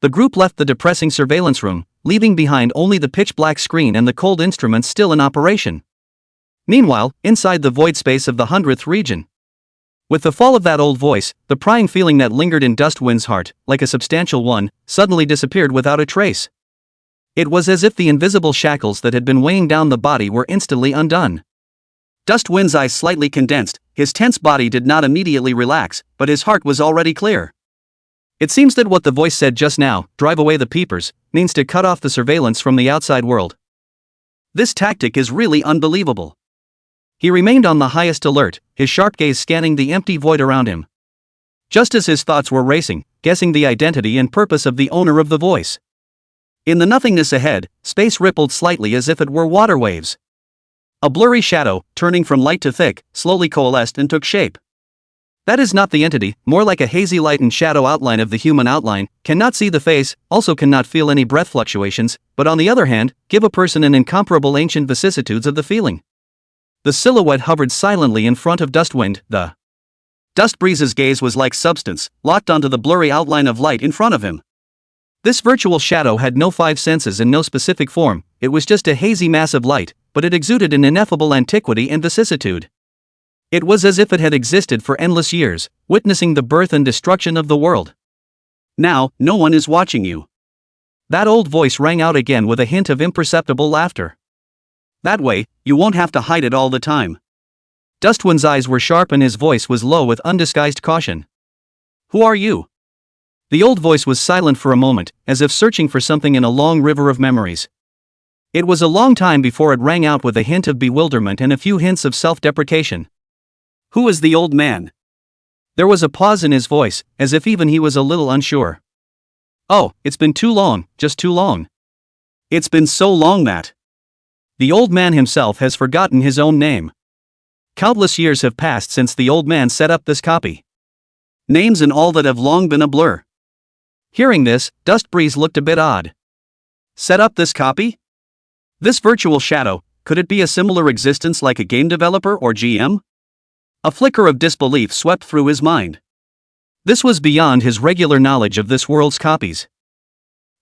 The group left the depressing surveillance room, leaving behind only the pitch-black screen and the cold instruments still in operation. Meanwhile, inside the void space of the 100th region. With the fall of that old voice, the prying feeling that lingered in Dustwind's heart, like a substantial one, suddenly disappeared without a trace. It was as if the invisible shackles that had been weighing down the body were instantly undone. Dustwind's eyes slightly condensed, his tense body did not immediately relax, but his heart was already clear. It seems that what the voice said just now, drive away the peepers, means to cut off the surveillance from the outside world. This tactic is really unbelievable. He remained on the highest alert, his sharp gaze scanning the empty void around him. Just as his thoughts were racing, guessing the identity and purpose of the owner of the voice. In the nothingness ahead, space rippled slightly as if it were water waves. A blurry shadow, turning from light to thick, slowly coalesced and took shape. That is not the entity, more like a hazy light and shadow outline of the human outline, cannot see the face, also cannot feel any breath fluctuations, but on the other hand, give a person an incomparable ancient vicissitudes of the feeling. The silhouette hovered silently in front of Dustwind. The Dust Breeze's gaze was like substance, locked onto the blurry outline of light in front of him. This virtual shadow had no five senses and no specific form, it was just a hazy mass of light, but it exuded an ineffable antiquity and vicissitude. It was as if it had existed for endless years, witnessing the birth and destruction of the world. Now, no one is watching you. That old voice rang out again with a hint of imperceptible laughter. That way, you won't have to hide it all the time. Dustwind's eyes were sharp and his voice was low with undisguised caution. Who are you? The old voice was silent for a moment, as if searching for something in a long river of memories. It was a long time before it rang out with a hint of bewilderment and a few hints of self-deprecation. Who is the old man? There was a pause in his voice, as if even he was a little unsure. Oh, it's been too long, just too long. It's been so long that the old man himself has forgotten his own name. Countless years have passed since the old man set up this copy. Names and all that have long been a blur. Hearing this, Dust Breeze looked a bit odd. Set up this copy? This virtual shadow, could it be a similar existence like a game developer or GM? A flicker of disbelief swept through his mind. This was beyond his regular knowledge of this world's copies.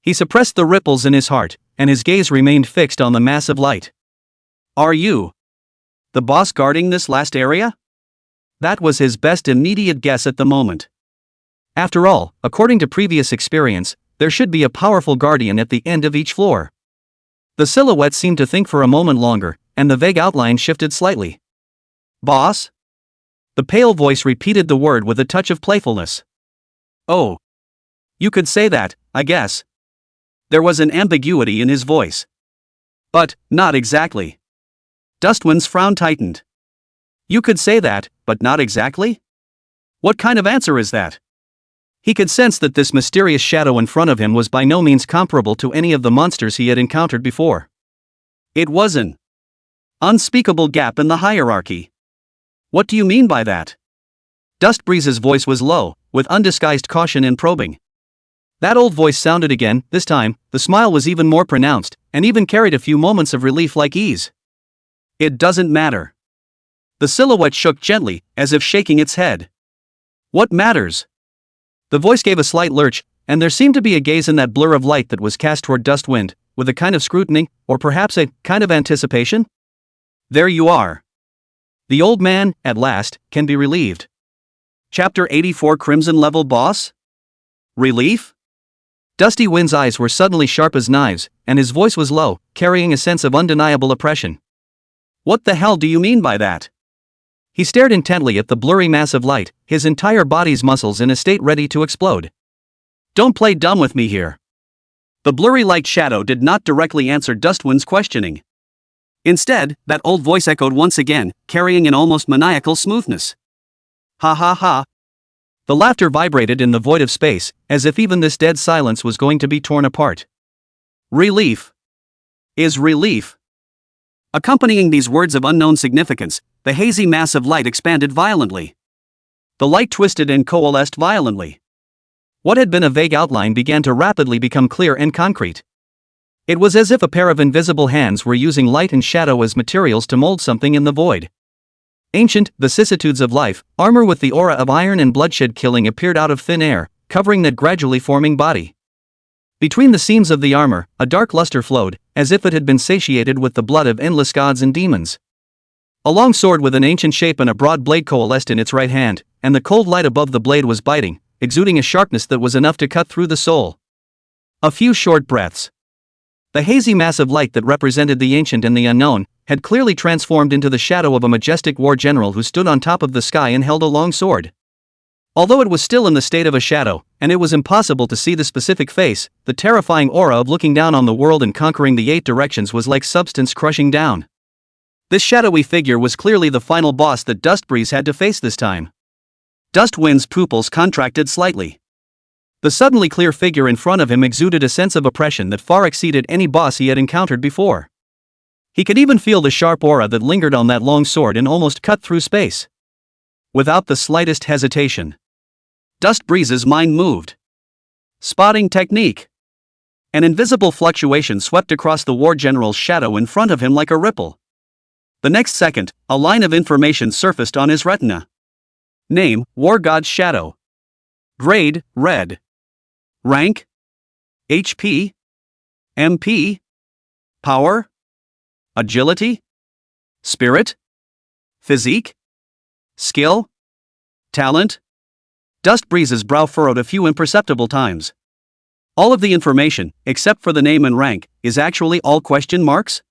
He suppressed the ripples in his heart, and his gaze remained fixed on the mass of light. Are you the boss guarding this last area? That was his best immediate guess at the moment. After all, according to previous experience, there should be a powerful guardian at the end of each floor. The silhouette seemed to think for a moment longer, and the vague outline shifted slightly. Boss? The pale voice repeated the word with a touch of playfulness. Oh. You could say that, I guess. There was an ambiguity in his voice. But, not exactly. Dustwind's frown tightened. You could say that, but not exactly? What kind of answer is that? He could sense that this mysterious shadow in front of him was by no means comparable to any of the monsters he had encountered before. It was an unspeakable gap in the hierarchy. What do you mean by that? Dust Breeze's voice was low, with undisguised caution and probing. That old voice sounded again, this time, the smile was even more pronounced, and even carried a few moments of relief-like ease. It doesn't matter. The silhouette shook gently, as if shaking its head. What matters? The voice gave a slight lurch, and there seemed to be a gaze in that blur of light that was cast toward Dustwind, with a kind of scrutiny, or perhaps a kind of anticipation? There you are. The old man, at last, can be relieved. Chapter 84 Crimson Level Boss? Relief? Dusty Wind's eyes were suddenly sharp as knives, and his voice was low, carrying a sense of undeniable oppression. What the hell do you mean by that? He stared intently at the blurry mass of light, his entire body's muscles in a state ready to explode. Don't play dumb with me here. The blurry light shadow did not directly answer Dustwind's questioning. Instead, that old voice echoed once again, carrying an almost maniacal smoothness. Ha ha ha. The laughter vibrated in the void of space, as if even this dead silence was going to be torn apart. Relief. Is relief. Accompanying these words of unknown significance, the hazy mass of light expanded violently. The light twisted and coalesced violently. What had been a vague outline began to rapidly become clear and concrete. It was as if a pair of invisible hands were using light and shadow as materials to mold something in the void. Ancient vicissitudes of life, armor with the aura of iron and bloodshed killing appeared out of thin air, covering that gradually forming body. Between the seams of the armor, a dark luster flowed, as if it had been satiated with the blood of endless gods and demons. A long sword with an ancient shape and a broad blade coalesced in its right hand, and the cold light above the blade was biting, exuding a sharpness that was enough to cut through the soul. A few short breaths. The hazy mass of light that represented the ancient and the unknown had clearly transformed into the shadow of a majestic war general who stood on top of the sky and held a long sword. Although it was still in the state of a shadow, and it was impossible to see the specific face, the terrifying aura of looking down on the world and conquering the 8 directions was like substance crushing down. This shadowy figure was clearly the final boss that Dustbreeze had to face this time. Dustwind's pupils contracted slightly. The suddenly clear figure in front of him exuded a sense of oppression that far exceeded any boss he had encountered before. He could even feel the sharp aura that lingered on that long sword and almost cut through space. Without the slightest hesitation, Dustbreeze's mind moved. Spotting technique. An invisible fluctuation swept across the war general's shadow in front of him like a ripple. The next second, a line of information surfaced on his retina. Name, War God's Shadow. Grade, Red. Rank, HP, MP. Power, Agility, Spirit, Physique, Skill, Talent. Dustbreeze's brow furrowed a few imperceptible times. All of the information, except for the name and rank, is actually all question marks?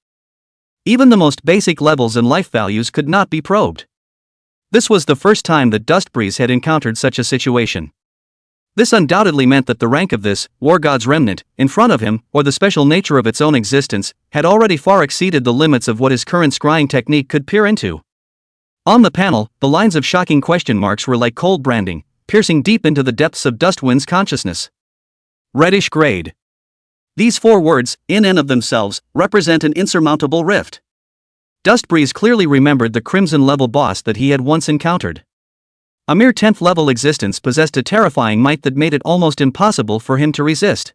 Even the most basic levels and life values could not be probed. This was the first time that Dustbreeze had encountered such a situation. This undoubtedly meant that the rank of this War God's remnant in front of him, or the special nature of its own existence, had already far exceeded the limits of what his current scrying technique could peer into. On the panel, the lines of shocking question marks were like cold branding, piercing deep into the depths of Dustwind's consciousness. Reddish grade. These 4 words, in and of themselves, represent an insurmountable rift. Dustbreeze clearly remembered the Crimson level boss that he had once encountered. A mere 10th level existence possessed a terrifying might that made it almost impossible for him to resist.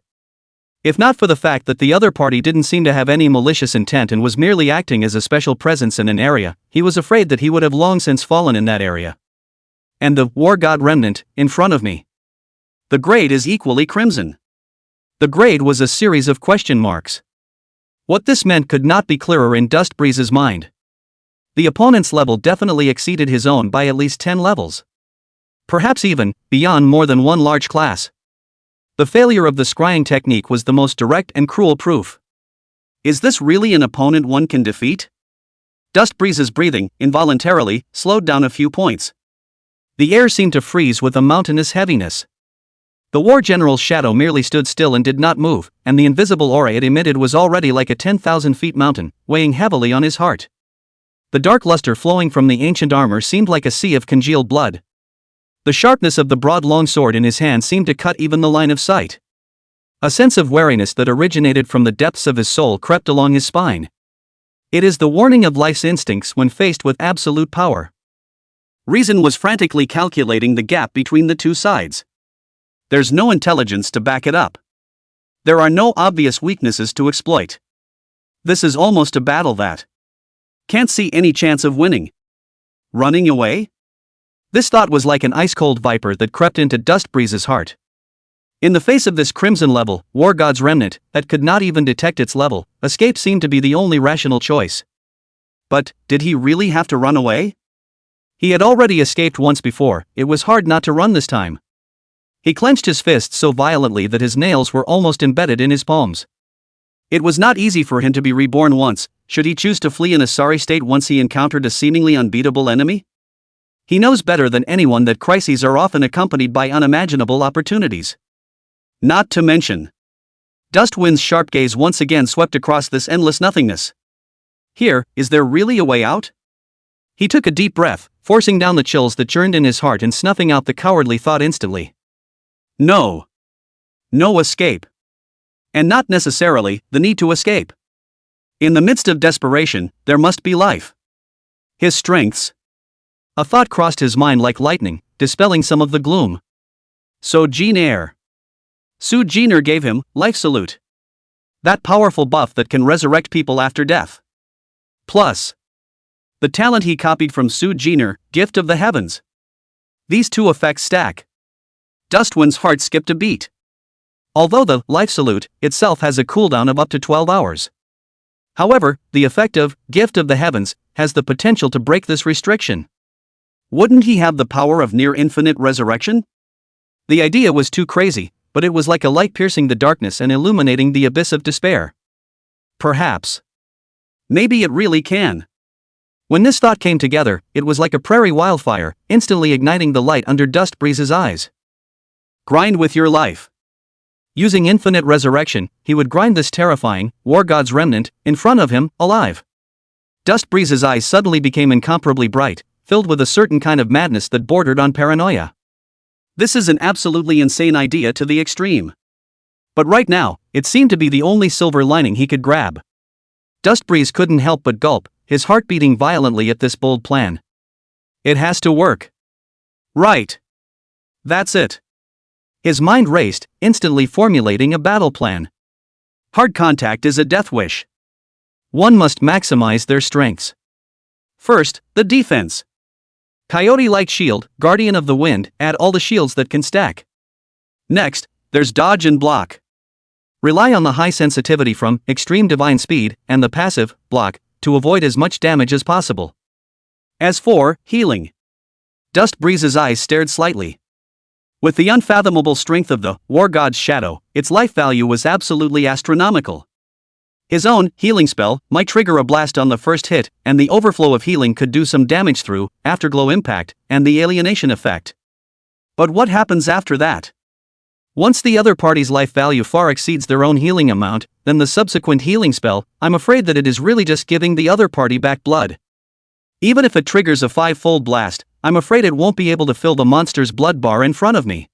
If not for the fact that the other party didn't seem to have any malicious intent and was merely acting as a special presence in an area, he was afraid that he would have long since fallen in that area. And the War God remnant in front of me. The grade is equally crimson. The grade was a series of question marks. What this meant could not be clearer in Dustbreeze's mind. The opponent's level definitely exceeded his own by at least 10 levels. Perhaps even beyond more than one large class. The failure of the scrying technique was the most direct and cruel proof. Is this really an opponent one can defeat? Dustbreeze's breathing, involuntarily, slowed down a few points. The air seemed to freeze with a mountainous heaviness. The war general's shadow merely stood still and did not move, and the invisible aura it emitted was already like a 10,000 feet mountain, weighing heavily on his heart. The dark luster flowing from the ancient armor seemed like a sea of congealed blood. The sharpness of the broad long sword in his hand seemed to cut even the line of sight. A sense of wariness that originated from the depths of his soul crept along his spine. It is the warning of life's instincts when faced with absolute power. Reason was frantically calculating the gap between the two sides. There's no intelligence to back it up. There are no obvious weaknesses to exploit. This is almost a battle that can't see any chance of winning. Running away? This thought was like an ice-cold viper that crept into Dustbreeze's heart. In the face of this crimson level, War God's remnant, that could not even detect its level, escape seemed to be the only rational choice. But, did he really have to run away? He had already escaped once before, it was hard not to run this time. He clenched his fists so violently that his nails were almost embedded in his palms. It was not easy for him to be reborn once, should he choose to flee in a sorry state once he encountered a seemingly unbeatable enemy. He knows better than anyone that crises are often accompanied by unimaginable opportunities. Not to mention, Dustwind's sharp gaze once again swept across this endless nothingness. Here, is there really a way out? He took a deep breath, forcing down the chills that churned in his heart and snuffing out the cowardly thought instantly. No. No escape. And not necessarily the need to escape. In the midst of desperation, there must be life. His strengths. A thought crossed his mind like lightning, dispelling some of the gloom. Su Jin'er. Su Jin'er gave him life salute. That powerful buff that can resurrect people after death. Plus, the talent he copied from Su Jin'er, gift of the heavens. These two effects stack. Dustwind's heart skipped a beat. Although the life salute itself has a cooldown of up to 12 hours. However, the effect of gift of the heavens has the potential to break this restriction. Wouldn't he have the power of near infinite resurrection? The idea was too crazy, but it was like a light piercing the darkness and illuminating the abyss of despair. Perhaps. Maybe it really can. When this thought came together, it was like a prairie wildfire, instantly igniting the light under Dust Breeze's eyes. Grind with your life. Using infinite resurrection, he would grind this terrifying, war god's remnant, in front of him, alive. Dust Breeze's eyes suddenly became incomparably bright, filled with a certain kind of madness that bordered on paranoia. This is an absolutely insane idea to the extreme. But right now, it seemed to be the only silver lining he could grab. Dust Breeze couldn't help but gulp, his heart beating violently at this bold plan. It has to work. Right. That's it. His mind raced, instantly formulating a battle plan. Hard contact is a death wish. One must maximize their strengths. First, the defense. Coyote Light Shield, Guardian of the Wind, add all the shields that can stack. Next, there's dodge and block. Rely on the high sensitivity from Extreme Divine Speed and the passive, block, to avoid as much damage as possible. As for healing, Dust Breeze's eyes stared slightly. With the unfathomable strength of the war god's shadow, its life value was absolutely astronomical. His own healing spell might trigger a blast on the first hit, and the overflow of healing could do some damage through afterglow impact and the alienation effect. But what happens after that? Once the other party's life value far exceeds their own healing amount, then the subsequent healing spell, I'm afraid that it is really just giving the other party back blood. Even if it triggers a 5-fold blast, I'm afraid it won't be able to fill the monster's blood bar in front of me.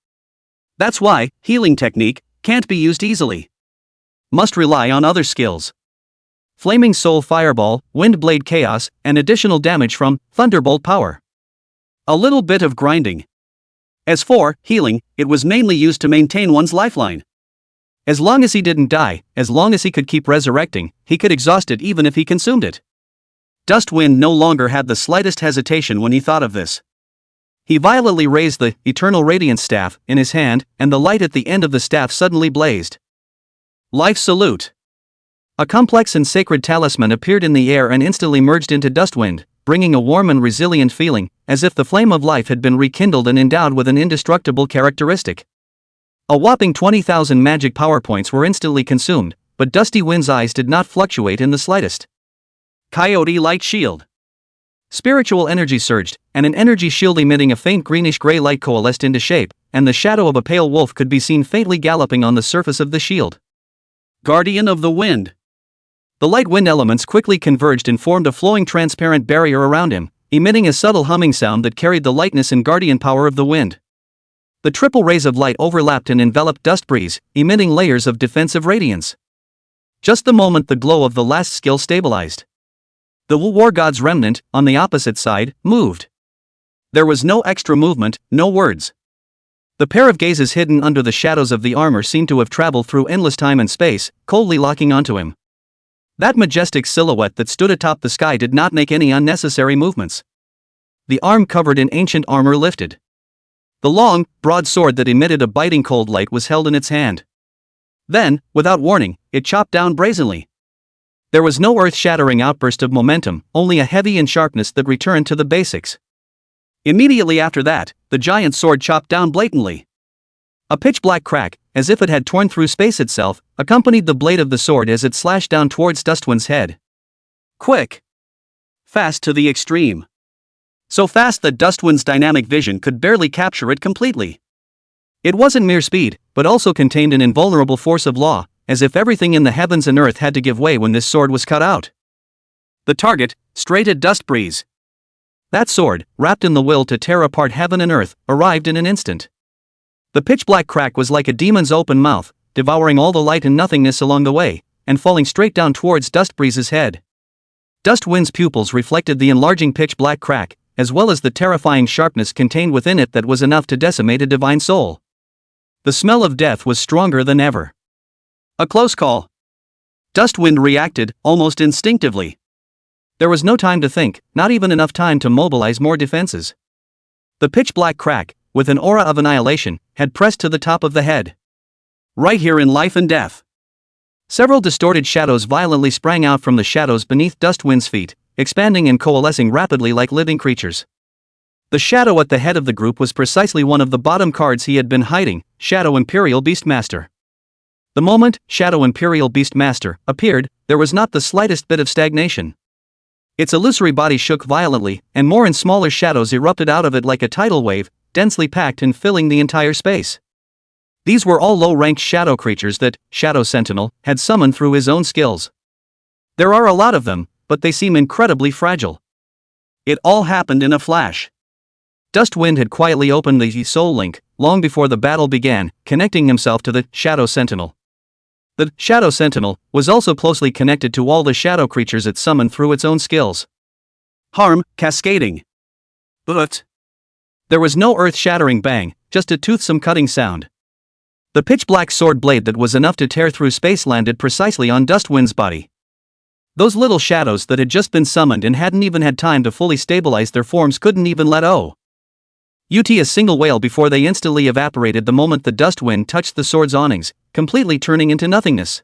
That's why healing technique can't be used easily. Must rely on other skills. Flaming Soul Fireball, Wind Blade Chaos, and additional damage from Thunderbolt Power. A little bit of grinding. As for healing, it was mainly used to maintain one's lifeline. As long as he didn't die, as long as he could keep resurrecting, he could exhaust it even if he consumed it. Dustwind no longer had the slightest hesitation when he thought of this. He violently raised the Eternal Radiance Staff in his hand, and the light at the end of the staff suddenly blazed. Life Salute. A complex and sacred talisman appeared in the air and instantly merged into Dustwind, bringing a warm and resilient feeling, as if the flame of life had been rekindled and endowed with an indestructible characteristic. A whopping 20,000 magic power points were instantly consumed, but Dusty Wind's eyes did not fluctuate in the slightest. Coyote Light Shield. Spiritual energy surged, and an energy shield emitting a faint greenish-gray light coalesced into shape, and the shadow of a pale wolf could be seen faintly galloping on the surface of the shield. Guardian of the Wind. The light wind elements quickly converged and formed a flowing transparent barrier around him, emitting a subtle humming sound that carried the lightness and guardian power of the wind. The triple rays of light overlapped and enveloped Dust Breeze, emitting layers of defensive radiance. Just the moment the glow of the last skill stabilized. The war god's remnant, on the opposite side, moved. There was no extra movement, no words. The pair of gazes hidden under the shadows of the armor seemed to have traveled through endless time and space, coldly locking onto him. That majestic silhouette that stood atop the sky did not make any unnecessary movements. The arm covered in ancient armor lifted. The long, broad sword that emitted a biting cold light was held in its hand. Then, without warning, it chopped down brazenly. There was no earth-shattering outburst of momentum, only a heavy and sharpness that returned to the basics. Immediately after that, the giant sword chopped down blatantly. A pitch-black crack, as if it had torn through space itself, accompanied the blade of the sword as it slashed down towards Dustwind's head. Quick. Fast to the extreme. So fast that Dustwind's dynamic vision could barely capture it completely. It wasn't mere speed, but also contained an invulnerable force of law, as if everything in the heavens and earth had to give way when this sword was cut out. The target, straight at Dust Breeze. That sword, wrapped in the will to tear apart heaven and earth, arrived in an instant. The pitch-black crack was like a demon's open mouth, devouring all the light and nothingness along the way, and falling straight down towards Dust Breeze's head. Dustwind's pupils reflected the enlarging pitch-black crack, as well as the terrifying sharpness contained within it that was enough to decimate a divine soul. The smell of death was stronger than ever. A close call. Dustwind reacted, almost instinctively. There was no time to think, not even enough time to mobilize more defenses. The pitch-black crack, with an aura of annihilation, had pressed to the top of the head. Right here in life and death. Several distorted shadows violently sprang out from the shadows beneath Dustwind's feet, expanding and coalescing rapidly like living creatures. The shadow at the head of the group was precisely one of the bottom cards he had been hiding, Shadow Imperial Beastmaster. The moment Shadow Imperial Beastmaster appeared, there was not the slightest bit of stagnation. Its illusory body shook violently, and more and smaller shadows erupted out of it like a tidal wave, densely packed and filling the entire space. These were all low-ranked shadow creatures that Shadow Sentinel had summoned through his own skills. There are a lot of them, but they seem incredibly fragile. It all happened in a flash. Dustwind had quietly opened the Soul Link, long before the battle began, connecting himself to the Shadow Sentinel. The Shadow Sentinel was also closely connected to all the shadow creatures it summoned through its own skills. Harm, cascading. But there was no earth-shattering bang, just a toothsome cutting sound. The pitch-black sword blade that was enough to tear through space landed precisely on Dustwind's body. Those little shadows that had just been summoned and hadn't even had time to fully stabilize their forms couldn't even let go. A single wail before they instantly evaporated the moment the Dustwind touched the sword's awnings, completely turning into nothingness.